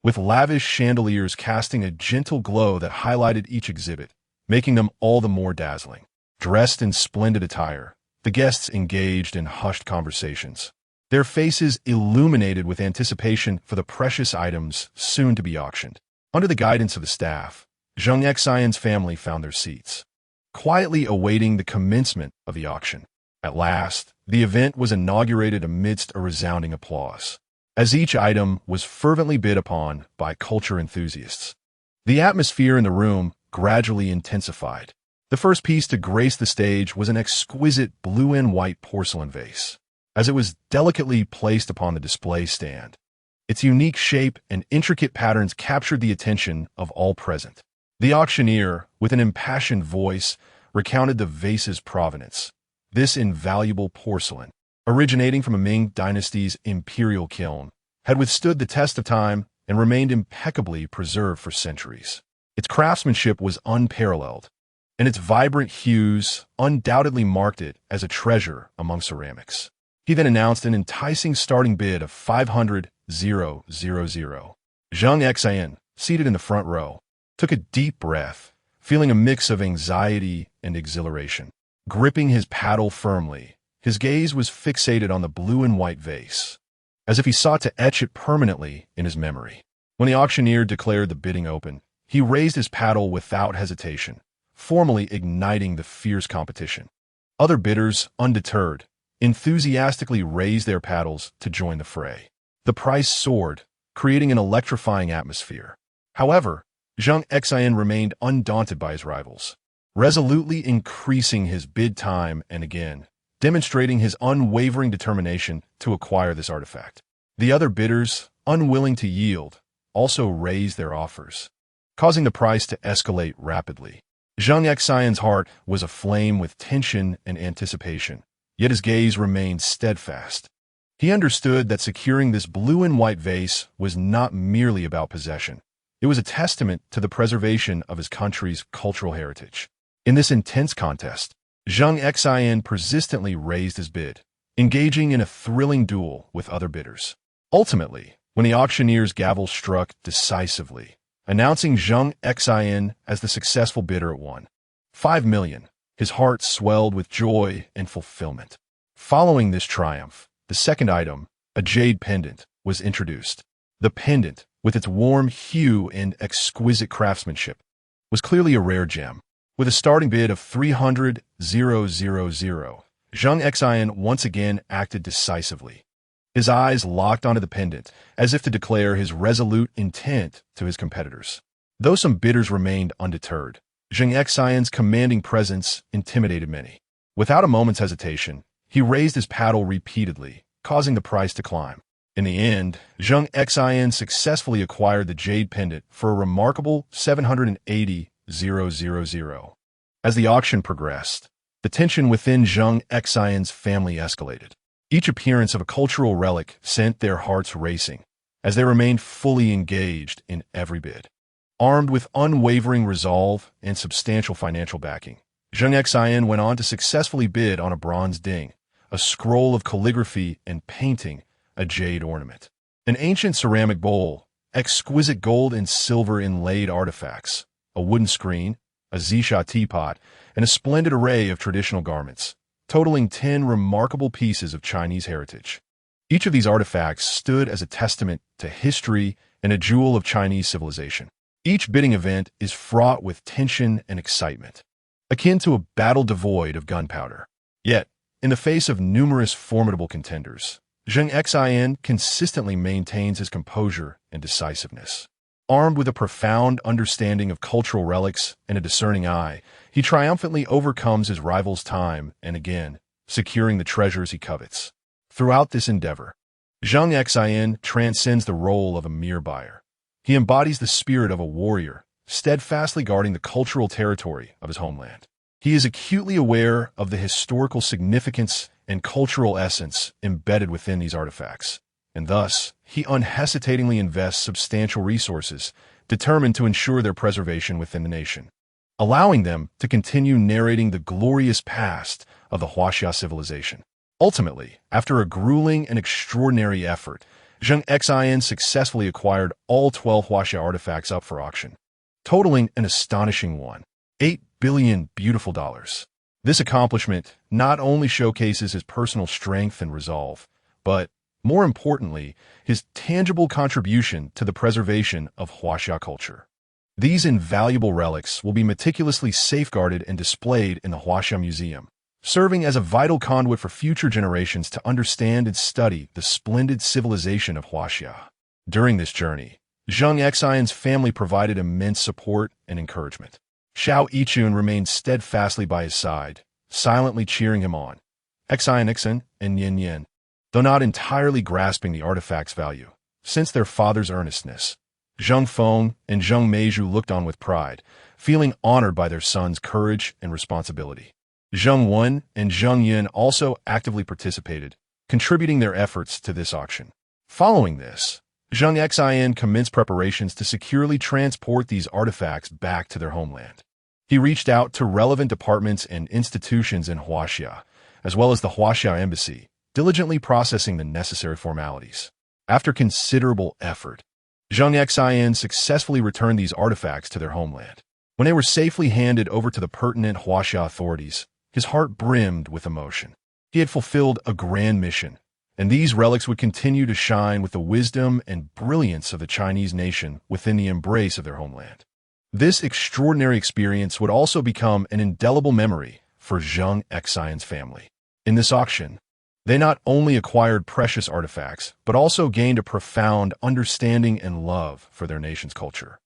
with lavish chandeliers casting a gentle glow that highlighted each exhibit, making them all the more dazzling. Dressed in splendid attire, the guests engaged in hushed conversations, their faces illuminated with anticipation for the precious items soon to be auctioned. Under the guidance of the staff, Zheng Xin's family found their seats, quietly awaiting the commencement of the auction. At last, the event was inaugurated amidst a resounding applause, as each item was fervently bid upon by culture enthusiasts. The atmosphere in the room gradually intensified. The first piece to grace the stage was an exquisite blue and white porcelain vase, as it was delicately placed upon the display stand. Its unique shape and intricate patterns captured the attention of all present. The auctioneer, with an impassioned voice, recounted the vase's provenance. This invaluable porcelain, originating from a Ming dynasty's imperial kiln, had withstood the test of time and remained impeccably preserved for centuries. Its craftsmanship was unparalleled, and its vibrant hues undoubtedly marked it as a treasure among ceramics. He then announced an enticing starting bid of 500,000. Zheng Xin, seated in the front row, took a deep breath, feeling a mix of anxiety and exhilaration. Gripping his paddle firmly, his gaze was fixated on the blue and white vase, as if he sought to etch it permanently in his memory. When the auctioneer declared the bidding open, he raised his paddle without hesitation, formally igniting the fierce competition. Other bidders, undeterred, enthusiastically raised their paddles to join the fray. The price soared, creating an electrifying atmosphere. However, Zheng Xin remained undaunted by his rivals, resolutely increasing his bid time and again, demonstrating his unwavering determination to acquire this artifact. The other bidders, unwilling to yield, also raised their offers, causing the price to escalate rapidly. Zheng Xin's heart was aflame with tension and anticipation, yet his gaze remained steadfast. He understood that securing this blue and white vase was not merely about possession. It was a testament to the preservation of his country's cultural heritage. In this intense contest, Zheng Xin persistently raised his bid, engaging in a thrilling duel with other bidders. Ultimately, when the auctioneer's gavel struck decisively, announcing Zheng Xin as the successful bidder at 5 million, his heart swelled with joy and fulfillment. Following this triumph, the second item, a jade pendant, was introduced. The pendant, with its warm hue and exquisite craftsmanship, was clearly a rare gem. With a starting bid of 300,000, Zheng Xin once again acted decisively, his eyes locked onto the pendant, as if to declare his resolute intent to his competitors. Though some bidders remained undeterred, Zheng Xian's commanding presence intimidated many. Without a moment's hesitation, he raised his paddle repeatedly, causing the price to climb. In the end, Zheng Xian successfully acquired the jade pendant for a remarkable 780,000. As the auction progressed, the tension within Zheng Xian's family escalated. Each appearance of a cultural relic sent their hearts racing, as they remained fully engaged in every bid. Armed with unwavering resolve and substantial financial backing, Zheng Xian went on to successfully bid on a bronze ding, a scroll of calligraphy and painting, a jade ornament, an ancient ceramic bowl, exquisite gold and silver inlaid artifacts, a wooden screen, a zisha teapot, and a splendid array of traditional garments, totaling 10 remarkable pieces of Chinese heritage. Each of these artifacts stood as a testament to history and a jewel of Chinese civilization. Each bidding event is fraught with tension and excitement, akin to a battle devoid of gunpowder. Yet, in the face of numerous formidable contenders, Zheng Xian consistently maintains his composure and decisiveness. Armed with a profound understanding of cultural relics and a discerning eye, he triumphantly overcomes his rivals time and again, securing the treasures he covets. Throughout this endeavor, Zheng Xian transcends the role of a mere buyer. He embodies the spirit of a warrior, steadfastly guarding the cultural territory of his homeland. He is acutely aware of the historical significance and cultural essence embedded within these artifacts, and thus, he unhesitatingly invests substantial resources, determined to ensure their preservation within the nation, allowing them to continue narrating the glorious past of the Huaxia civilization. Ultimately, after a grueling and extraordinary effort, Zheng Xian successfully acquired all 12 Huaxia artifacts up for auction, totaling an astonishing $8 billion beautiful dollars. This accomplishment not only showcases his personal strength and resolve, but, more importantly, his tangible contribution to the preservation of Huaxia culture. These invaluable relics will be meticulously safeguarded and displayed in the Huaxia Museum, serving as a vital conduit for future generations to understand and study the splendid civilization of Huaxia. During this journey, Zheng Xian's family provided immense support and encouragement. Xiao Yichun remained steadfastly by his side, silently cheering him on. Xian and Yin Yin, though not entirely grasping the artifact's value, since their father's earnestness, Zheng Feng and Zheng Meizhu looked on with pride, feeling honored by their son's courage and responsibility. Zheng Wen and Zheng Yin also actively participated, contributing their efforts to this auction. Following this, Zheng Xian commenced preparations to securely transport these artifacts back to their homeland. He reached out to relevant departments and institutions in Huaxia, as well as the Huaxia embassy, diligently processing the necessary formalities. After considerable effort, Zheng Xian successfully returned these artifacts to their homeland. When they were safely handed over to the pertinent Huaxia authorities, his heart brimmed with emotion. He had fulfilled a grand mission, and these relics would continue to shine with the wisdom and brilliance of the Chinese nation within the embrace of their homeland. This extraordinary experience would also become an indelible memory for Zheng Xian's family. In this auction, they not only acquired precious artifacts, but also gained a profound understanding and love for their nation's culture.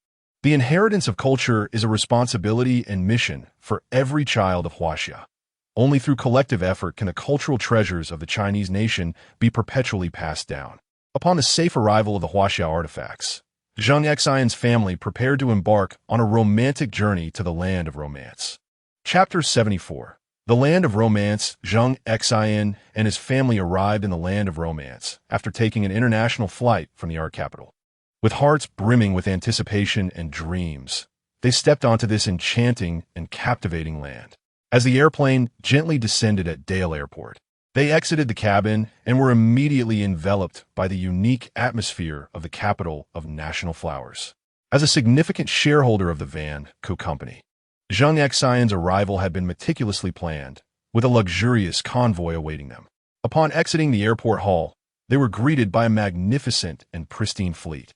The inheritance of culture is a responsibility and mission for every child of Huaxia. Only through collective effort can the cultural treasures of the Chinese nation be perpetually passed down. Upon the safe arrival of the Huaxia artifacts, Zheng Xian's family prepared to embark on a romantic journey to the land of romance. Chapter 74. The land of romance. Zheng Xian and his family arrived in the land of romance after taking an international flight from the art capital. With hearts brimming with anticipation and dreams, they stepped onto this enchanting and captivating land. As the airplane gently descended at Dale Airport, they exited the cabin and were immediately enveloped by the unique atmosphere of the capital of national flowers. As a significant shareholder of the Van Co. company, Zheng Xian's arrival had been meticulously planned, with a luxurious convoy awaiting them. Upon exiting the airport hall, they were greeted by a magnificent and pristine fleet,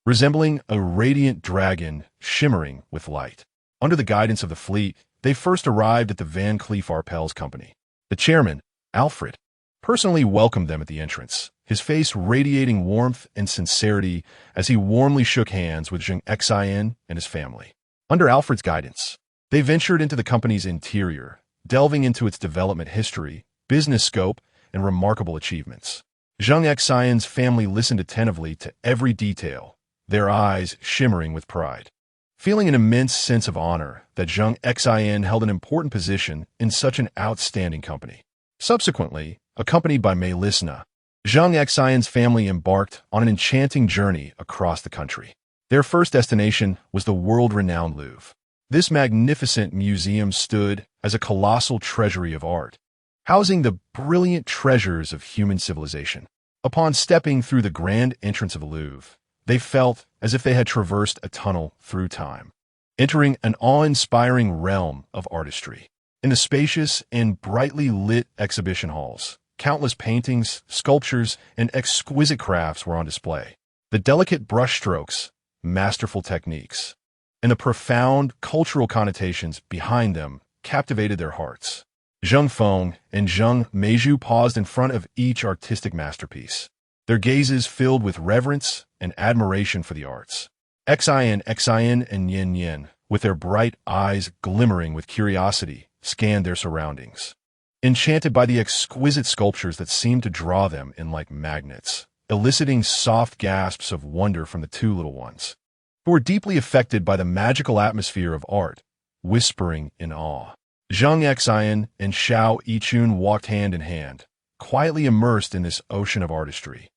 resembling a radiant dragon shimmering with light. Under the guidance of the fleet, they first arrived at the Van Cleef Arpels Company. The chairman, Alfred, personally welcomed them at the entrance, his face radiating warmth and sincerity as he warmly shook hands with Zheng Xin and his family. Under Alfred's guidance, they ventured into the company's interior, delving into its development history, business scope, and remarkable achievements. Zheng Xin's family listened attentively to every detail, their eyes shimmering with pride. Feeling an immense sense of honor that Zheng Xin held an important position in such an outstanding company. Subsequently, accompanied by Melisna, Zheng Xin's family embarked on an enchanting journey across the country. Their first destination was the world-renowned Louvre. This magnificent museum stood as a colossal treasury of art, housing the brilliant treasures of human civilization. Upon stepping through the grand entrance of the Louvre, they felt as if they had traversed a tunnel through time, entering an awe-inspiring realm of artistry. In the spacious and brightly lit exhibition halls, countless paintings, sculptures, and exquisite crafts were on display. The delicate brushstrokes, masterful techniques, and the profound cultural connotations behind them captivated their hearts. Zheng Feng and Zheng Meizhu paused in front of each artistic masterpiece, their gazes filled with reverence and admiration for the arts. Xin and Yin Yin, with their bright eyes glimmering with curiosity, scanned their surroundings, enchanted by the exquisite sculptures that seemed to draw them in like magnets, eliciting soft gasps of wonder from the two little ones, who were deeply affected by the magical atmosphere of art, whispering in awe. Zheng Xin and Xiao Yichun walked hand in hand, quietly immersed in this ocean of artistry,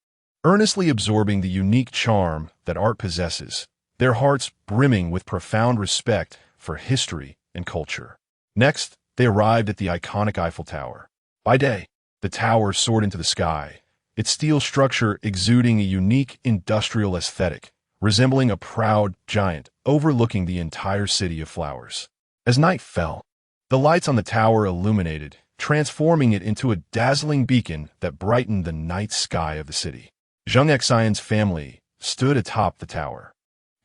earnestly absorbing the unique charm that art possesses, their hearts brimming with profound respect for history and culture. Next, they arrived at the iconic Eiffel Tower. By day, the tower soared into the sky, its steel structure exuding a unique industrial aesthetic, resembling a proud giant overlooking the entire city of flowers. As night fell, the lights on the tower illuminated, transforming it into a dazzling beacon that brightened the night sky of the city. Zheng Xin's family stood atop the tower,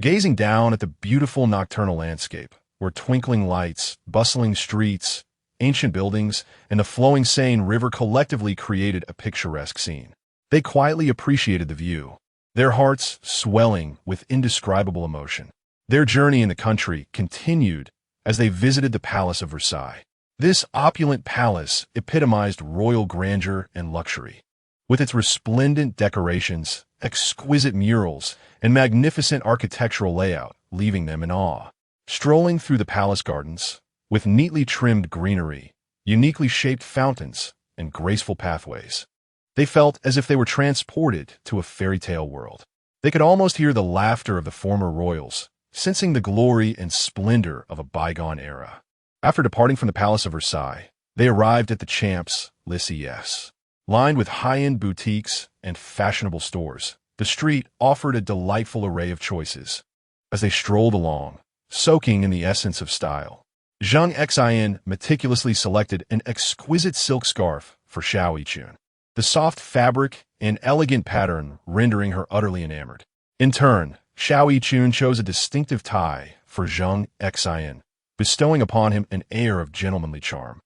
gazing down at the beautiful nocturnal landscape, where twinkling lights, bustling streets, ancient buildings, and the flowing Seine River collectively created a picturesque scene. They quietly appreciated the view, their hearts swelling with indescribable emotion. Their journey in the country continued as they visited the Palace of Versailles. This opulent palace epitomized royal grandeur and luxury, with its resplendent decorations, exquisite murals, and magnificent architectural layout, leaving them in awe. Strolling through the palace gardens, with neatly trimmed greenery, uniquely shaped fountains, and graceful pathways, they felt as if they were transported to a fairy tale world. They could almost hear the laughter of the former royals, sensing the glory and splendor of a bygone era. After departing from the Palace of Versailles, they arrived at the Champs-Élysées. Lined with high-end boutiques and fashionable stores, the street offered a delightful array of choices. As they strolled along, soaking in the essence of style, Zheng Xin meticulously selected an exquisite silk scarf for Xiao Yichun, the soft fabric and elegant pattern rendering her utterly enamored. In turn, Xiao Yichun chose a distinctive tie for Zheng Xin, bestowing upon him an air of gentlemanly charm.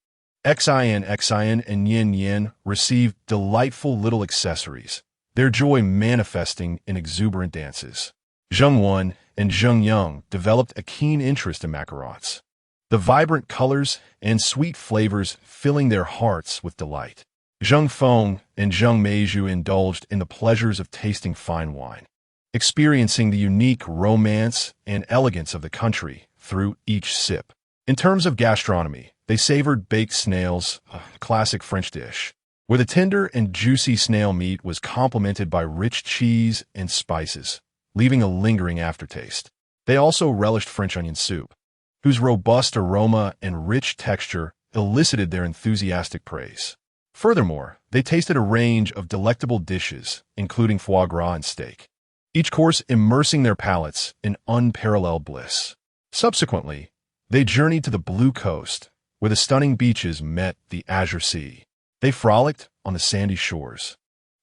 Xin and Yin Yin received delightful little accessories, their joy manifesting in exuberant dances. Zheng Wen and Zheng Yang developed a keen interest in macarons, the vibrant colors and sweet flavors filling their hearts with delight. Zheng Feng and Zheng Meizhu indulged in the pleasures of tasting fine wine, experiencing the unique romance and elegance of the country through each sip. In terms of gastronomy, they savored baked snails, a classic French dish, where the tender and juicy snail meat was complemented by rich cheese and spices, leaving a lingering aftertaste. They also relished French onion soup, whose robust aroma and rich texture elicited their enthusiastic praise. Furthermore, they tasted a range of delectable dishes, including foie gras and steak, each course immersing their palates in unparalleled bliss. Subsequently, they journeyed to the Blue Coast, where the stunning beaches met the Azure Sea. They frolicked on the sandy shores,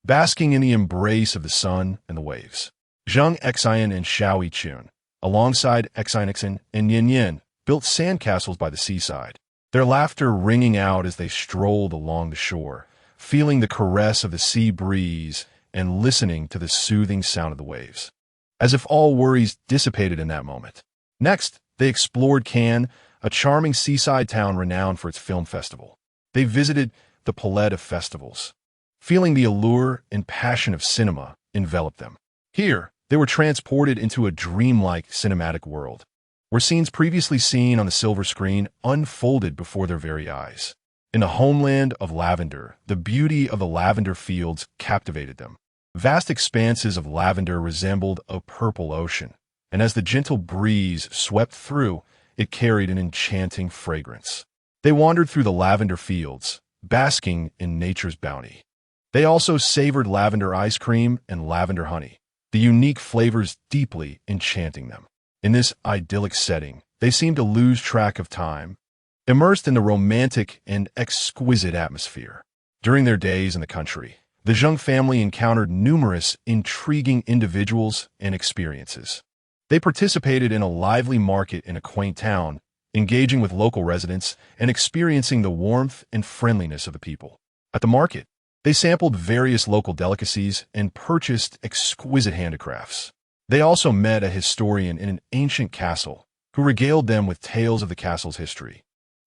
basking in the embrace of the sun and the waves. Zheng Xin and Xiao Yichun, alongside Xin and Yin Yin, built sandcastles by the seaside, their laughter ringing out as they strolled along the shore, feeling the caress of the sea breeze and listening to the soothing sound of the waves, as if all worries dissipated in that moment. Next, they explored Cannes, a charming seaside town renowned for its film festival. They visited the palette of festivals, feeling the allure and passion of cinema envelop them. Here, they were transported into a dreamlike cinematic world, where scenes previously seen on the silver screen unfolded before their very eyes. In the homeland of lavender, the beauty of the lavender fields captivated them. Vast expanses of lavender resembled a purple ocean, and as the gentle breeze swept through, it carried an enchanting fragrance. They wandered through the lavender fields, basking in nature's bounty. They also savored lavender ice cream and lavender honey, the unique flavors deeply enchanting them. In this idyllic setting, they seemed to lose track of time, immersed in the romantic and exquisite atmosphere. During their days in the country, the Zheng family encountered numerous intriguing individuals and experiences. They participated in a lively market in a quaint town, engaging with local residents and experiencing the warmth and friendliness of the people. At the market, they sampled various local delicacies and purchased exquisite handicrafts. They also met a historian in an ancient castle who regaled them with tales of the castle's history,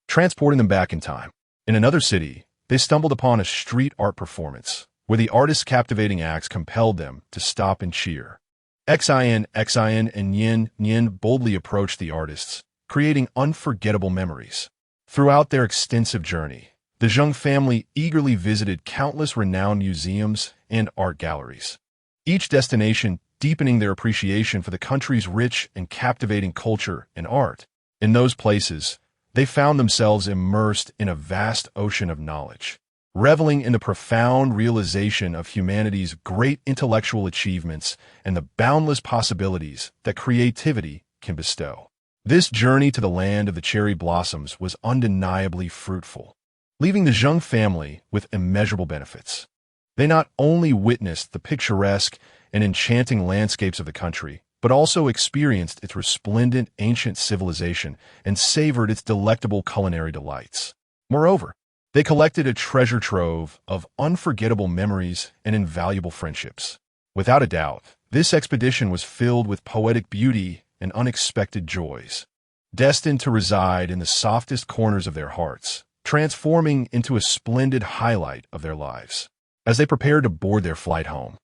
transporting them back in time. In another city, they stumbled upon a street art performance where the artist's captivating acts compelled them to stop and cheer. Xin, and Yin boldly approached the artists, creating unforgettable memories. Throughout their extensive journey, the Zheng family eagerly visited countless renowned museums and art galleries, each destination deepening their appreciation for the country's rich and captivating culture and art. In those places, they found themselves immersed in a vast ocean of knowledge, reveling in the profound realization of humanity's great intellectual achievements and the boundless possibilities that creativity can bestow. This journey to the land of the cherry blossoms was undeniably fruitful, leaving the Zheng family with immeasurable benefits. They not only witnessed the picturesque and enchanting landscapes of the country, but also experienced its resplendent ancient civilization and savored its delectable culinary delights. Moreover, they collected a treasure trove of unforgettable memories and invaluable friendships. Without a doubt, this expedition was filled with poetic beauty and unexpected joys, destined to reside in the softest corners of their hearts, transforming into a splendid highlight of their lives. As they prepared to board their flight home,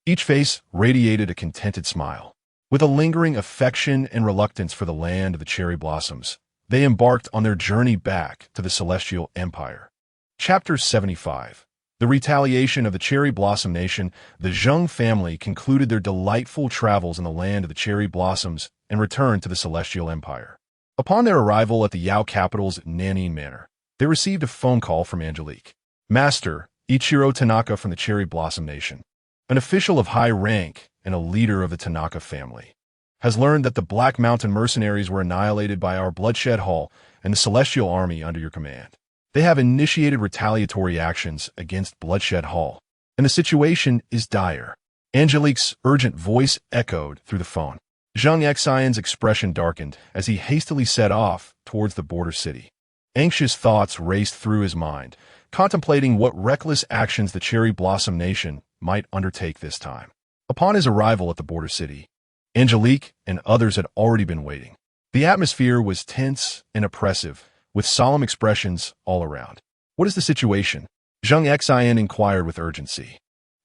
each face radiated a contented smile. With a lingering affection and reluctance for the land of the cherry blossoms, they embarked on their journey back to the Celestial Empire. Chapter 75. The retaliation of the Cherry Blossom Nation. The Zheng family concluded their delightful travels in the land of the cherry blossoms and returned to the Celestial Empire. Upon their arrival at the Yao capital's Nanning Manor, they received a phone call from Angelique. Master Ichiro Tanaka from the Cherry Blossom Nation, an official of high rank and a leader of the Tanaka family, has learned that the Black Mountain mercenaries were annihilated by our Bloodshed Hall and the Celestial Army under your command. They have initiated retaliatory actions against Bloodshed Hall, and the situation is dire. Angelique's urgent voice echoed through the phone. Zheng Xin's expression darkened as he hastily set off towards the border city. Anxious thoughts raced through his mind, contemplating what reckless actions the Cherry Blossom Nation might undertake this time. Upon his arrival at the border city, Angelique and others had already been waiting. The atmosphere was tense and oppressive, with solemn expressions all around. What is the situation? Zheng Xin inquired with urgency.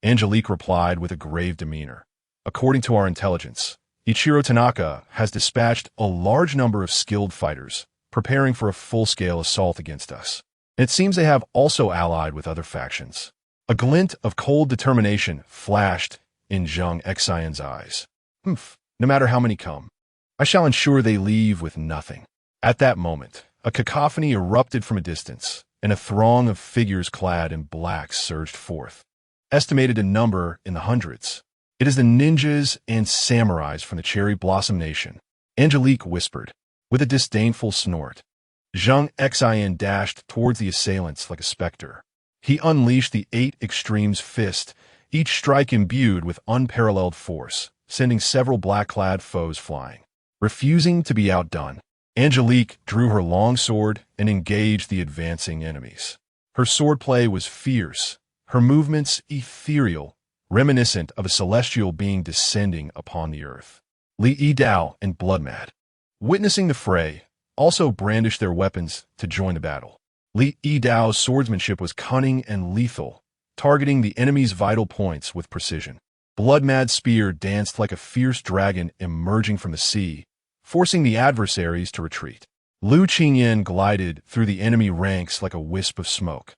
Angelique replied with a grave demeanor. According to our intelligence, Ichiro Tanaka has dispatched a large number of skilled fighters, preparing for a full-scale assault against us. And it seems they have also allied with other factions. A glint of cold determination flashed in Zheng Xin's eyes. No matter how many come, I shall ensure they leave with nothing. At that moment, a cacophony erupted from a distance, and a throng of figures clad in black surged forth, estimated in number in the hundreds. It is the ninjas and samurais from the Cherry Blossom Nation, Angelique whispered, with a disdainful snort. Zheng Xin dashed towards the assailants like a specter. He unleashed the 8 Extremes fist, each strike imbued with unparalleled force, sending several black-clad foes flying. Refusing to be outdone, Angelique drew her long sword and engaged the advancing enemies. Her swordplay was fierce, her movements ethereal, reminiscent of a celestial being descending upon the earth. Li Yidao and Bloodmad, witnessing the fray, also brandished their weapons to join the battle. Li Yidao's swordsmanship was cunning and lethal, targeting the enemy's vital points with precision. Bloodmad's spear danced like a fierce dragon emerging from the sea, forcing the adversaries to retreat. Lu Qingyan glided through the enemy ranks like a wisp of smoke,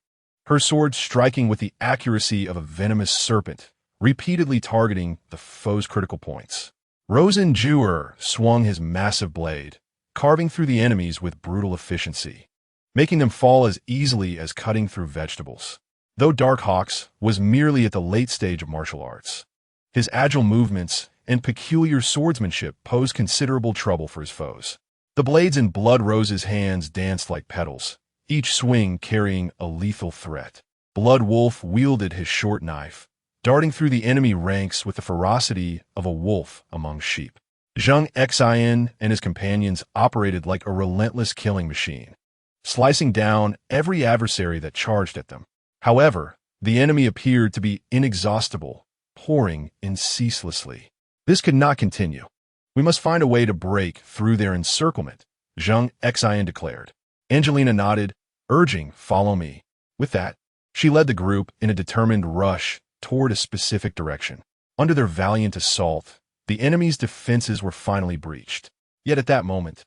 her sword striking with the accuracy of a venomous serpent, repeatedly targeting the foe's critical points. Rosen Juer swung his massive blade, carving through the enemies with brutal efficiency, making them fall as easily as cutting through vegetables. Though Darkhawks was merely at the late stage of martial arts, his agile movements and peculiar swordsmanship posed considerable trouble for his foes. The blades in Blood Rose's hands danced like petals, each swing carrying a lethal threat. Blood Wolf wielded his short knife, darting through the enemy ranks with the ferocity of a wolf among sheep. Zheng Xin and his companions operated like a relentless killing machine, slicing down every adversary that charged at them. However, the enemy appeared to be inexhaustible, pouring in ceaselessly. This could not continue. We must find a way to break through their encirclement, Zheng Xin declared. Angelina nodded, urging, "Follow me." With that, she led the group in a determined rush toward a specific direction. Under their valiant assault, the enemy's defenses were finally breached. Yet at that moment,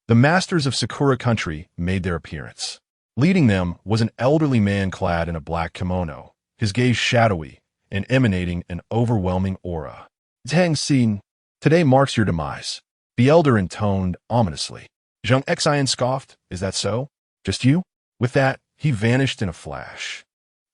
the masters of Sakura country made their appearance. Leading them was an elderly man clad in a black kimono, his gaze shadowy and emanating an overwhelming aura. "Zheng Xin, today marks your demise," the elder intoned ominously. Zheng Xin scoffed, "Is that so? Just you?" With that, he vanished in a flash,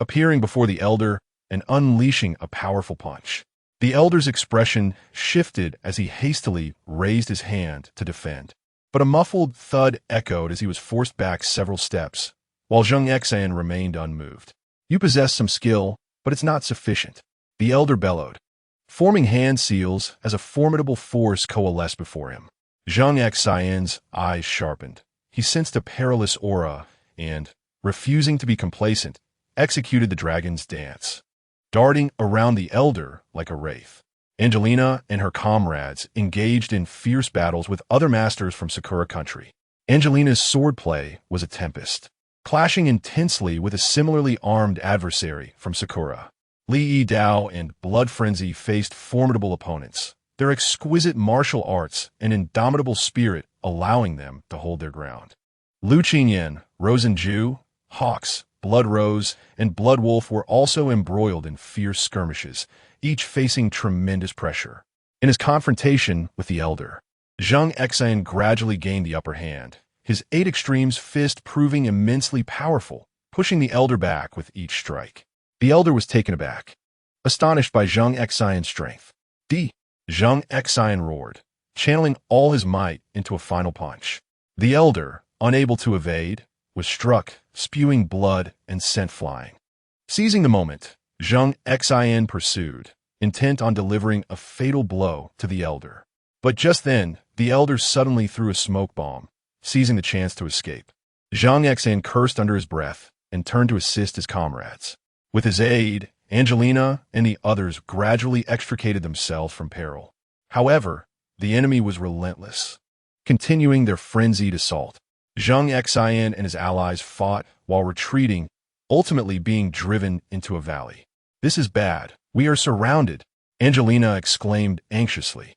appearing before the elder and unleashing a powerful punch. The elder's expression shifted as he hastily raised his hand to defend, but a muffled thud echoed as he was forced back several steps, while Zheng Xin remained unmoved. "You possess some skill, but it's not sufficient," the elder bellowed, forming hand seals as a formidable force coalesced before him. Zheng Xin's eyes sharpened. He sensed a perilous aura and, refusing to be complacent, executed the dragon's dance, darting around the elder like a wraith. Angelina and her comrades engaged in fierce battles with other masters from Sakura country. Angelina's swordplay was a tempest, clashing intensely with a similarly armed adversary from Sakura. Li Yidao and Blood Frenzy faced formidable opponents, their exquisite martial arts and indomitable spirit allowing them to hold their ground. Lu Qingyan, Rosen Ju, Hawks, Blood Rose, and Blood Wolf were also embroiled in fierce skirmishes, each facing tremendous pressure. In his confrontation with the elder, Zheng Xin gradually gained the upper hand, his 8 extremes fist proving immensely powerful, pushing the elder back with each strike. The elder was taken aback, astonished by Zheng Xin's strength. Zheng Xin roared, channeling all his might into a final punch. The elder, unable to evade, was struck, spewing blood and scent flying. Seizing the moment, Zheng Xin pursued, intent on delivering a fatal blow to the elder. But just then, the elder suddenly threw a smoke bomb, seizing the chance to escape. Zheng Xin cursed under his breath and turned to assist his comrades. With his aid, Angelina and the others gradually extricated themselves from peril. However, the enemy was relentless, continuing their frenzied assault. Zheng Xin and his allies fought while retreating, ultimately being driven into a valley. "This is bad. We are surrounded," Angelina exclaimed anxiously.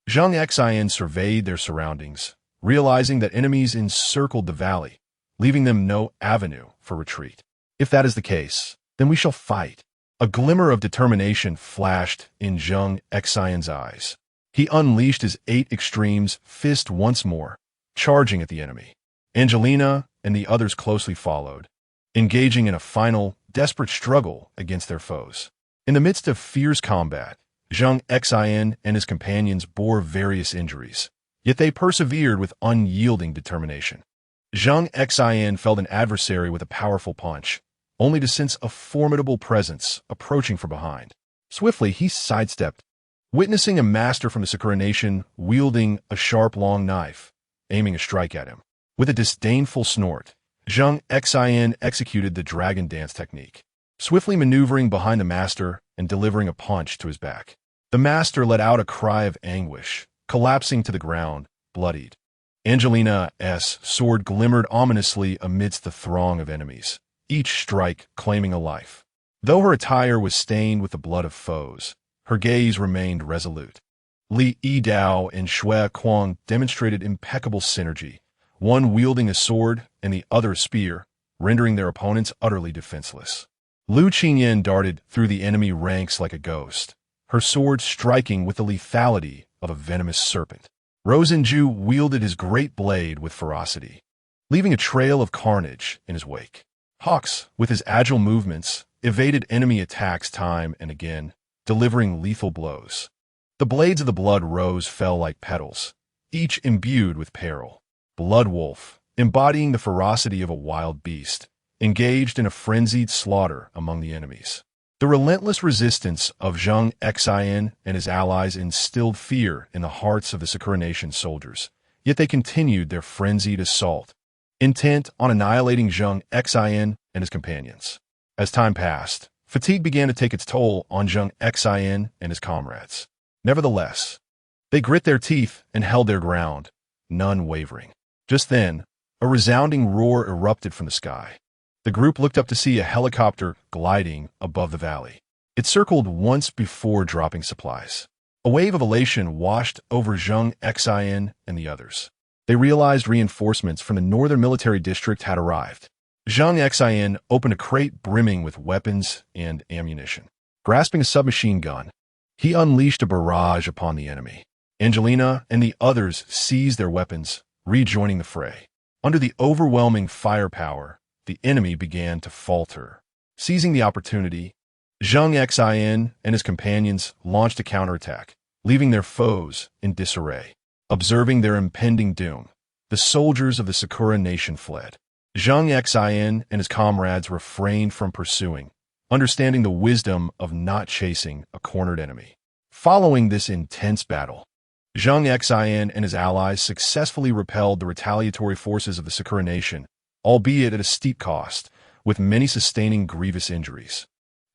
Zheng Xin surveyed their surroundings, realizing that enemies encircled the valley, leaving them no avenue for retreat. "If that is the case, then we shall fight." A glimmer of determination flashed in Zheng Xin's eyes. He unleashed his 8 extremes fist once more, charging at the enemy. Angelina and the others closely followed, engaging in a final, desperate struggle against their foes. In the midst of fierce combat, Zheng Xin and his companions bore various injuries, yet they persevered with unyielding determination. Zheng Xin felled an adversary with a powerful punch, only to sense a formidable presence approaching from behind. Swiftly, he sidestepped, witnessing a master from the Sakura nation wielding a sharp long knife, aiming a strike at him. With a disdainful snort, Zheng Xin executed the dragon dance technique, swiftly maneuvering behind the master and delivering a punch to his back. The master let out a cry of anguish, collapsing to the ground, bloodied. Angelina's sword glimmered ominously amidst the throng of enemies, each strike claiming a life. Though her attire was stained with the blood of foes, her gaze remained resolute. Li Yidao and Xue Kuang demonstrated impeccable synergy, one wielding a sword and the other a spear, rendering their opponents utterly defenseless. Lu Qingyan darted through the enemy ranks like a ghost, her sword striking with the lethality of a venomous serpent. Rosenju wielded his great blade with ferocity, leaving a trail of carnage in his wake. Hawks, with his agile movements, evaded enemy attacks time and again, delivering lethal blows. The blades of the Blood Rose fell like petals, each imbued with peril. Blood Wolf, embodying the ferocity of a wild beast, engaged in a frenzied slaughter among the enemies. The relentless resistance of Zheng Xin and his allies instilled fear in the hearts of the Sakura Nation soldiers, yet they continued their frenzied assault, intent on annihilating Zheng Xin and his companions. As time passed, fatigue began to take its toll on Zheng Xin and his comrades. Nevertheless, they grit their teeth and held their ground, none wavering. Just then, a resounding roar erupted from the sky. The group looked up to see a helicopter gliding above the valley. It circled once before dropping supplies. A wave of elation washed over Zheng Xin and the others. They realized reinforcements from the northern military district had arrived. Zheng Xin opened a crate brimming with weapons and ammunition. Grasping a submachine gun, he unleashed a barrage upon the enemy. Angelina and the others seized their weapons, rejoining the fray. Under the overwhelming firepower, the enemy began to falter. Seizing the opportunity, Zheng Xin and his companions launched a counterattack, leaving their foes in disarray. Observing their impending doom, the soldiers of the Sakura Nation fled. Zheng Xin and his comrades refrained from pursuing, understanding the wisdom of not chasing a cornered enemy. Following this intense battle, Zheng Xin and his allies successfully repelled the retaliatory forces of the Sakura Nation, albeit at a steep cost, with many sustaining grievous injuries.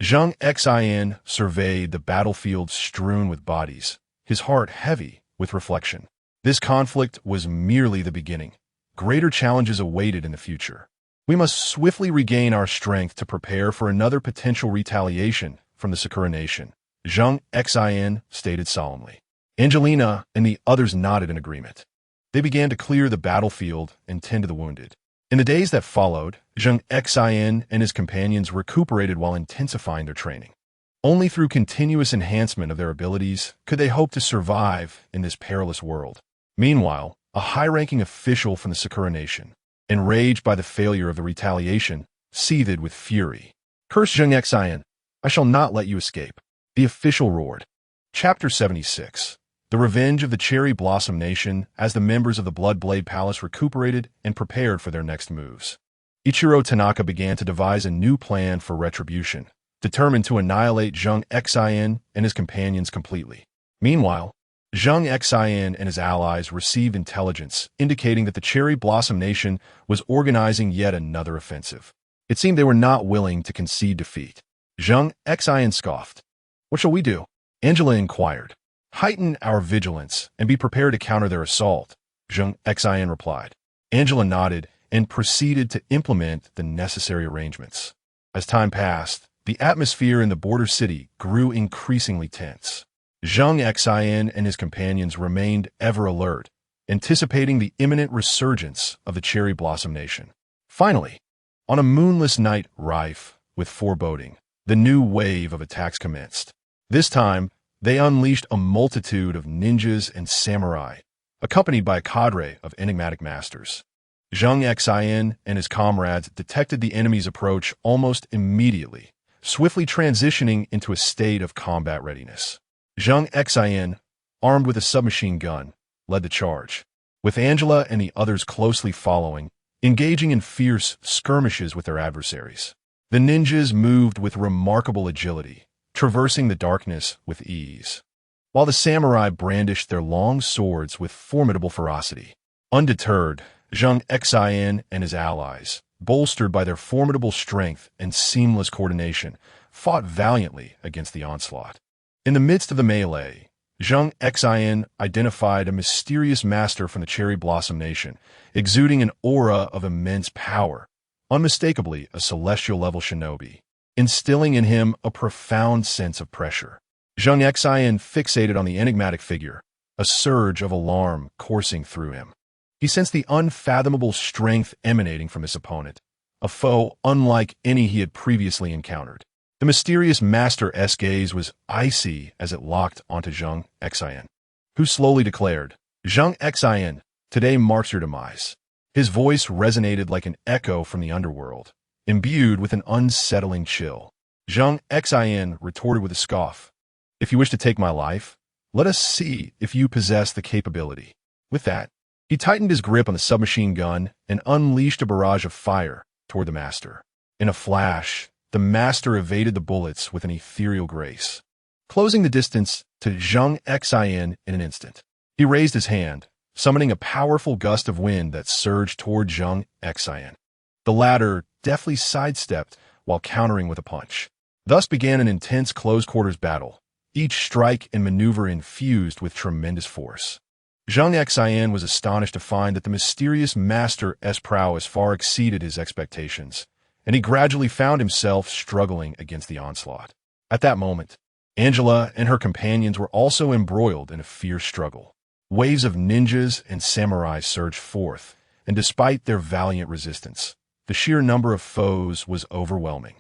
Zheng Xin surveyed the battlefield strewn with bodies, his heart heavy with reflection. This conflict was merely the beginning. Greater challenges awaited in the future. We must swiftly regain our strength to prepare for another potential retaliation from the Sakura Nation, Zheng Xin stated solemnly. Angelina and the others nodded in agreement. They began to clear the battlefield and tend to the wounded. In the days that followed, Zheng Xin and his companions recuperated while intensifying their training. Only through continuous enhancement of their abilities could they hope to survive in this perilous world. Meanwhile, a high-ranking official from the Sakura Nation, enraged by the failure of the retaliation, seethed with fury. "Curse Zheng Xin! I shall not let you escape," the official roared. Chapter 76. The Revenge of the Cherry Blossom Nation as the members of the Blood Blade Palace recuperated and prepared for their next moves. Ichiro Tanaka began to devise a new plan for retribution, determined to annihilate Zheng Xin and his companions completely. Meanwhile, Zheng Xin and his allies received intelligence indicating that the Cherry Blossom Nation was organizing yet another offensive. It seemed they were not willing to concede defeat. Zheng Xin scoffed. "What shall we do?" Angela inquired. "Heighten our vigilance and be prepared to counter their assault," Zheng Xin replied. Angela nodded and proceeded to implement the necessary arrangements. As time passed, the atmosphere in the border city grew increasingly tense. Zheng Xin and his companions remained ever alert, anticipating the imminent resurgence of the Cherry Blossom Nation. Finally, on a moonless night rife with foreboding, the new wave of attacks commenced. This time, they unleashed a multitude of ninjas and samurai, accompanied by a cadre of enigmatic masters. Zheng Xin and his comrades detected the enemy's approach almost immediately, swiftly transitioning into a state of combat readiness. Zheng Xin, armed with a submachine gun, led the charge, with Angela and the others closely following, engaging in fierce skirmishes with their adversaries. The ninjas moved with remarkable agility, traversing the darkness with ease, while the samurai brandished their long swords with formidable ferocity. Undeterred, Zheng Xin and his allies, bolstered by their formidable strength and seamless coordination, fought valiantly against the onslaught. In the midst of the melee, Zheng Xin identified a mysterious master from the Cherry Blossom Nation, exuding an aura of immense power, unmistakably a celestial-level shinobi, instilling in him a profound sense of pressure. Zheng Xin fixated on the enigmatic figure, a surge of alarm coursing through him. He sensed the unfathomable strength emanating from his opponent, a foe unlike any he had previously encountered. The mysterious master's gaze was icy as it locked onto Zheng Xin, who slowly declared, "Zheng Xin, today marks your demise." His voice resonated like an echo from the underworld, imbued with an unsettling chill. Zheng Xin retorted with a scoff, "If you wish to take my life, let us see if you possess the capability." With that, he tightened his grip on the submachine gun and unleashed a barrage of fire toward the master. In a flash, the master evaded the bullets with an ethereal grace, closing the distance to Zheng Xin in an instant. He raised his hand, summoning a powerful gust of wind that surged toward Zheng Xin. The latter deftly sidestepped while countering with a punch. Thus began an intense close-quarters battle, each strike and maneuver infused with tremendous force. Zheng Xin was astonished to find that the mysterious master's prowess far exceeded his expectations, and he gradually found himself struggling against the onslaught. At that moment, Angela and her companions were also embroiled in a fierce struggle. Waves of ninjas and samurais surged forth, and despite their valiant resistance, the sheer number of foes was overwhelming.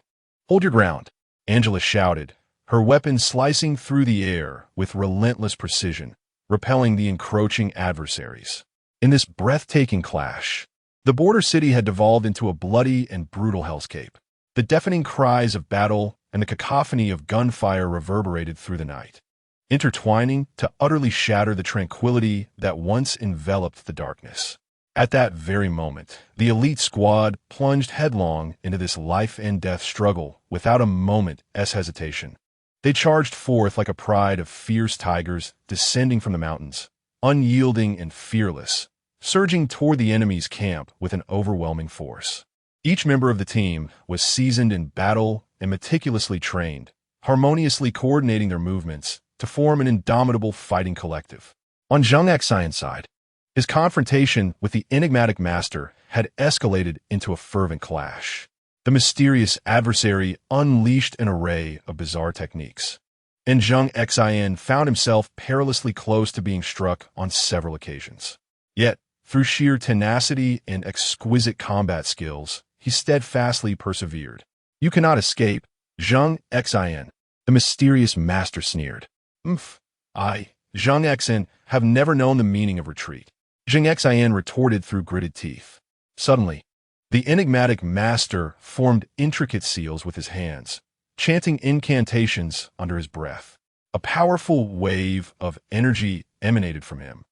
"Hold your ground," Angela shouted, her weapon slicing through the air with relentless precision, repelling the encroaching adversaries. In this breathtaking clash, the border city had devolved into a bloody and brutal hellscape. The deafening cries of battle and the cacophony of gunfire reverberated through the night, intertwining to utterly shatter the tranquility that once enveloped the darkness. At that very moment, the elite squad plunged headlong into this life-and-death struggle without a moment's hesitation. They charged forth like a pride of fierce tigers descending from the mountains, unyielding and fearless, surging toward the enemy's camp with an overwhelming force. Each member of the team was seasoned in battle and meticulously trained, harmoniously coordinating their movements to form an indomitable fighting collective. On Zheng Xin's side, his confrontation with the enigmatic master had escalated into a fervent clash. The mysterious adversary unleashed an array of bizarre techniques, and Zheng Xin found himself perilously close to being struck on several occasions. Yet, through sheer tenacity and exquisite combat skills, he steadfastly persevered. "You cannot escape, Zheng Xin," the mysterious master sneered. I, Zheng Xin, have never known the meaning of retreat," Zheng Xin retorted through gritted teeth. Suddenly, the enigmatic master formed intricate seals with his hands, chanting incantations under his breath. A powerful wave of energy emanated from him,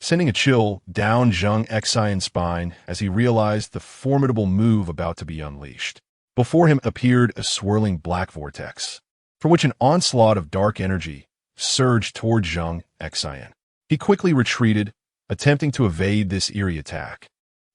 sending a chill down Zheng Xin's spine as he realized the formidable move about to be unleashed. Before him appeared a swirling black vortex, from which an onslaught of dark energy surged toward Zheng Xin. He quickly retreated, attempting to evade this eerie attack,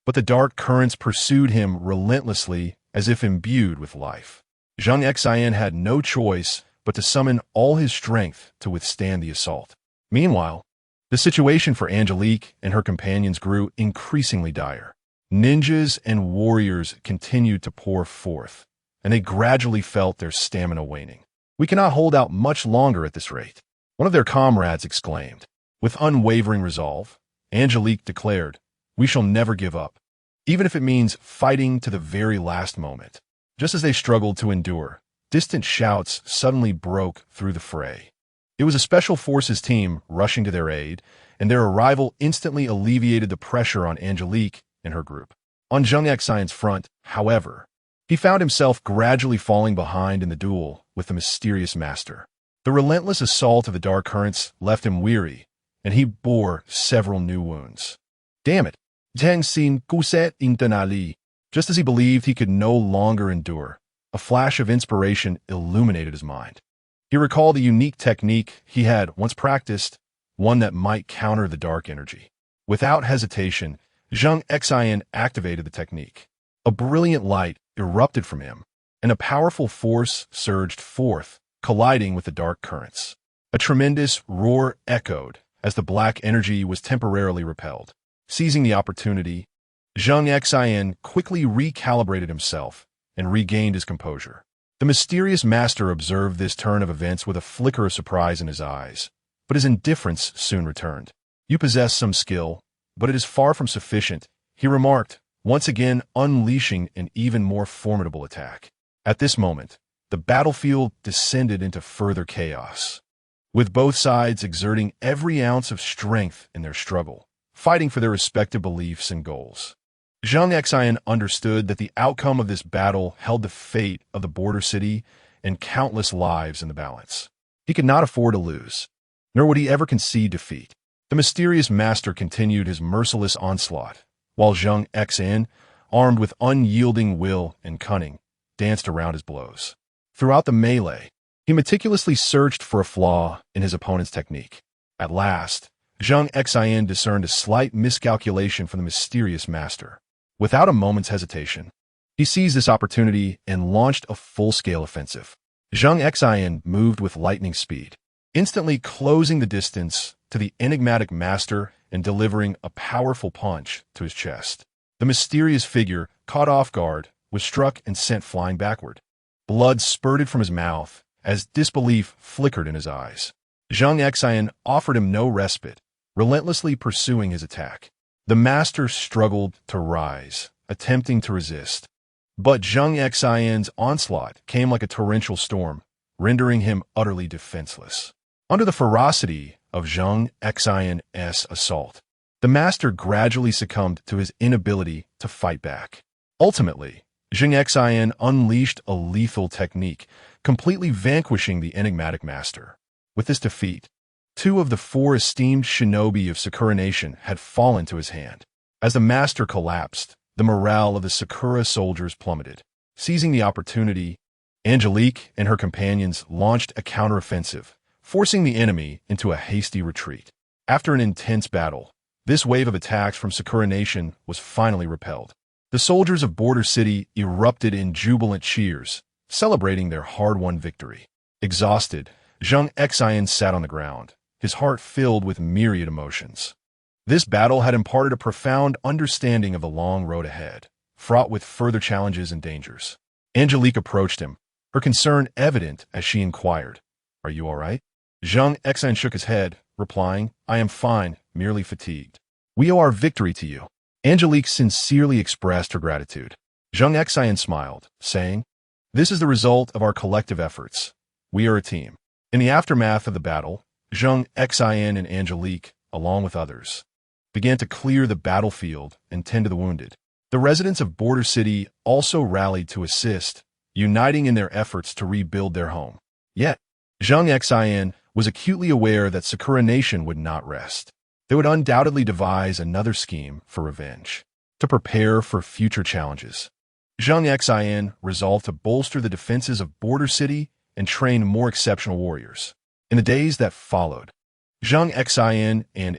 but the dark currents pursued him relentlessly as if imbued with life. Zheng Xin had no choice but to summon all his strength to withstand the assault. Meanwhile, the situation for Angelique and her companions grew increasingly dire. Ninjas and warriors continued to pour forth, and they gradually felt their stamina waning. "We cannot hold out much longer at this rate," one of their comrades exclaimed. With unwavering resolve, Angelique declared, "We shall never give up, even if it means fighting to the very last moment." Just as they struggled to endure, distant shouts suddenly broke through the fray. It was a special forces team rushing to their aid, and their arrival instantly alleviated the pressure on Angelique and her group. On Zheng Xin's front, however, he found himself gradually falling behind in the duel with the mysterious master. The relentless assault of the dark currents left him weary, and he bore several new wounds. Damn it! Zheng Xin kuset intenali. Just as he believed he could no longer endure, a flash of inspiration illuminated his mind. He recalled the unique technique he had once practiced, one that might counter the dark energy. Without hesitation, Zheng Xin activated the technique. A brilliant light erupted from him, and a powerful force surged forth, colliding with the dark currents. A tremendous roar echoed as the black energy was temporarily repelled. Seizing the opportunity, Zheng Xin quickly recalibrated himself and regained his composure. The mysterious master observed this turn of events with a flicker of surprise in his eyes, but his indifference soon returned. "You possess some skill, but it is far from sufficient," he remarked, once again unleashing an even more formidable attack. At this moment, the battlefield descended into further chaos, with both sides exerting every ounce of strength in their struggle, fighting for their respective beliefs and goals. Zheng Xin understood that the outcome of this battle held the fate of the border city and countless lives in the balance. He could not afford to lose, nor would he ever concede defeat. The mysterious master continued his merciless onslaught, while Zheng Xin, armed with unyielding will and cunning, danced around his blows. Throughout the melee, he meticulously searched for a flaw in his opponent's technique. At last, Zheng Xin discerned a slight miscalculation from the mysterious master. Without a moment's hesitation, he seized this opportunity and launched a full-scale offensive. Zheng Xin moved with lightning speed, instantly closing the distance to the enigmatic master and delivering a powerful punch to his chest. The mysterious figure, caught off guard, was struck and sent flying backward. Blood spurted from his mouth as disbelief flickered in his eyes. Zheng Xin offered him no respite, relentlessly pursuing his attack. The master struggled to rise, attempting to resist. But Zheng Xin's onslaught came like a torrential storm, rendering him utterly defenseless. Under the ferocity of Zheng Xin's assault, the master gradually succumbed to his inability to fight back. Ultimately, Zheng Xin unleashed a lethal technique, completely vanquishing the enigmatic master. With this defeat, 2 of the 4 esteemed shinobi of Sakura Nation had fallen to his hand. As the master collapsed, the morale of the Sakura soldiers plummeted. Seizing the opportunity, Angelique and her companions launched a counteroffensive, forcing the enemy into a hasty retreat. After an intense battle, this wave of attacks from Sakura Nation was finally repelled. The soldiers of Border City erupted in jubilant cheers, celebrating their hard-won victory. Exhausted, Zheng Xin sat on the ground, his heart filled with myriad emotions. This battle had imparted a profound understanding of the long road ahead, fraught with further challenges and dangers. Angelique approached him, her concern evident as she inquired, "Are you all right?" Zheng Xin shook his head, replying, "I am fine, merely fatigued." "We owe our victory to you." Angelique sincerely expressed her gratitude. Zheng Xin smiled, saying, "This is the result of our collective efforts. We are a team." In the aftermath of the battle, Zheng Xin and Angelique, along with others, began to clear the battlefield and tend to the wounded. The residents of Border City also rallied to assist, uniting in their efforts to rebuild their home. Yet, Zheng Xin was acutely aware that Sakura Nation would not rest. They would undoubtedly devise another scheme for revenge. To prepare for future challenges, Zheng Xin resolved to bolster the defenses of Border City and train more exceptional warriors. In the days that followed, Zheng Xin and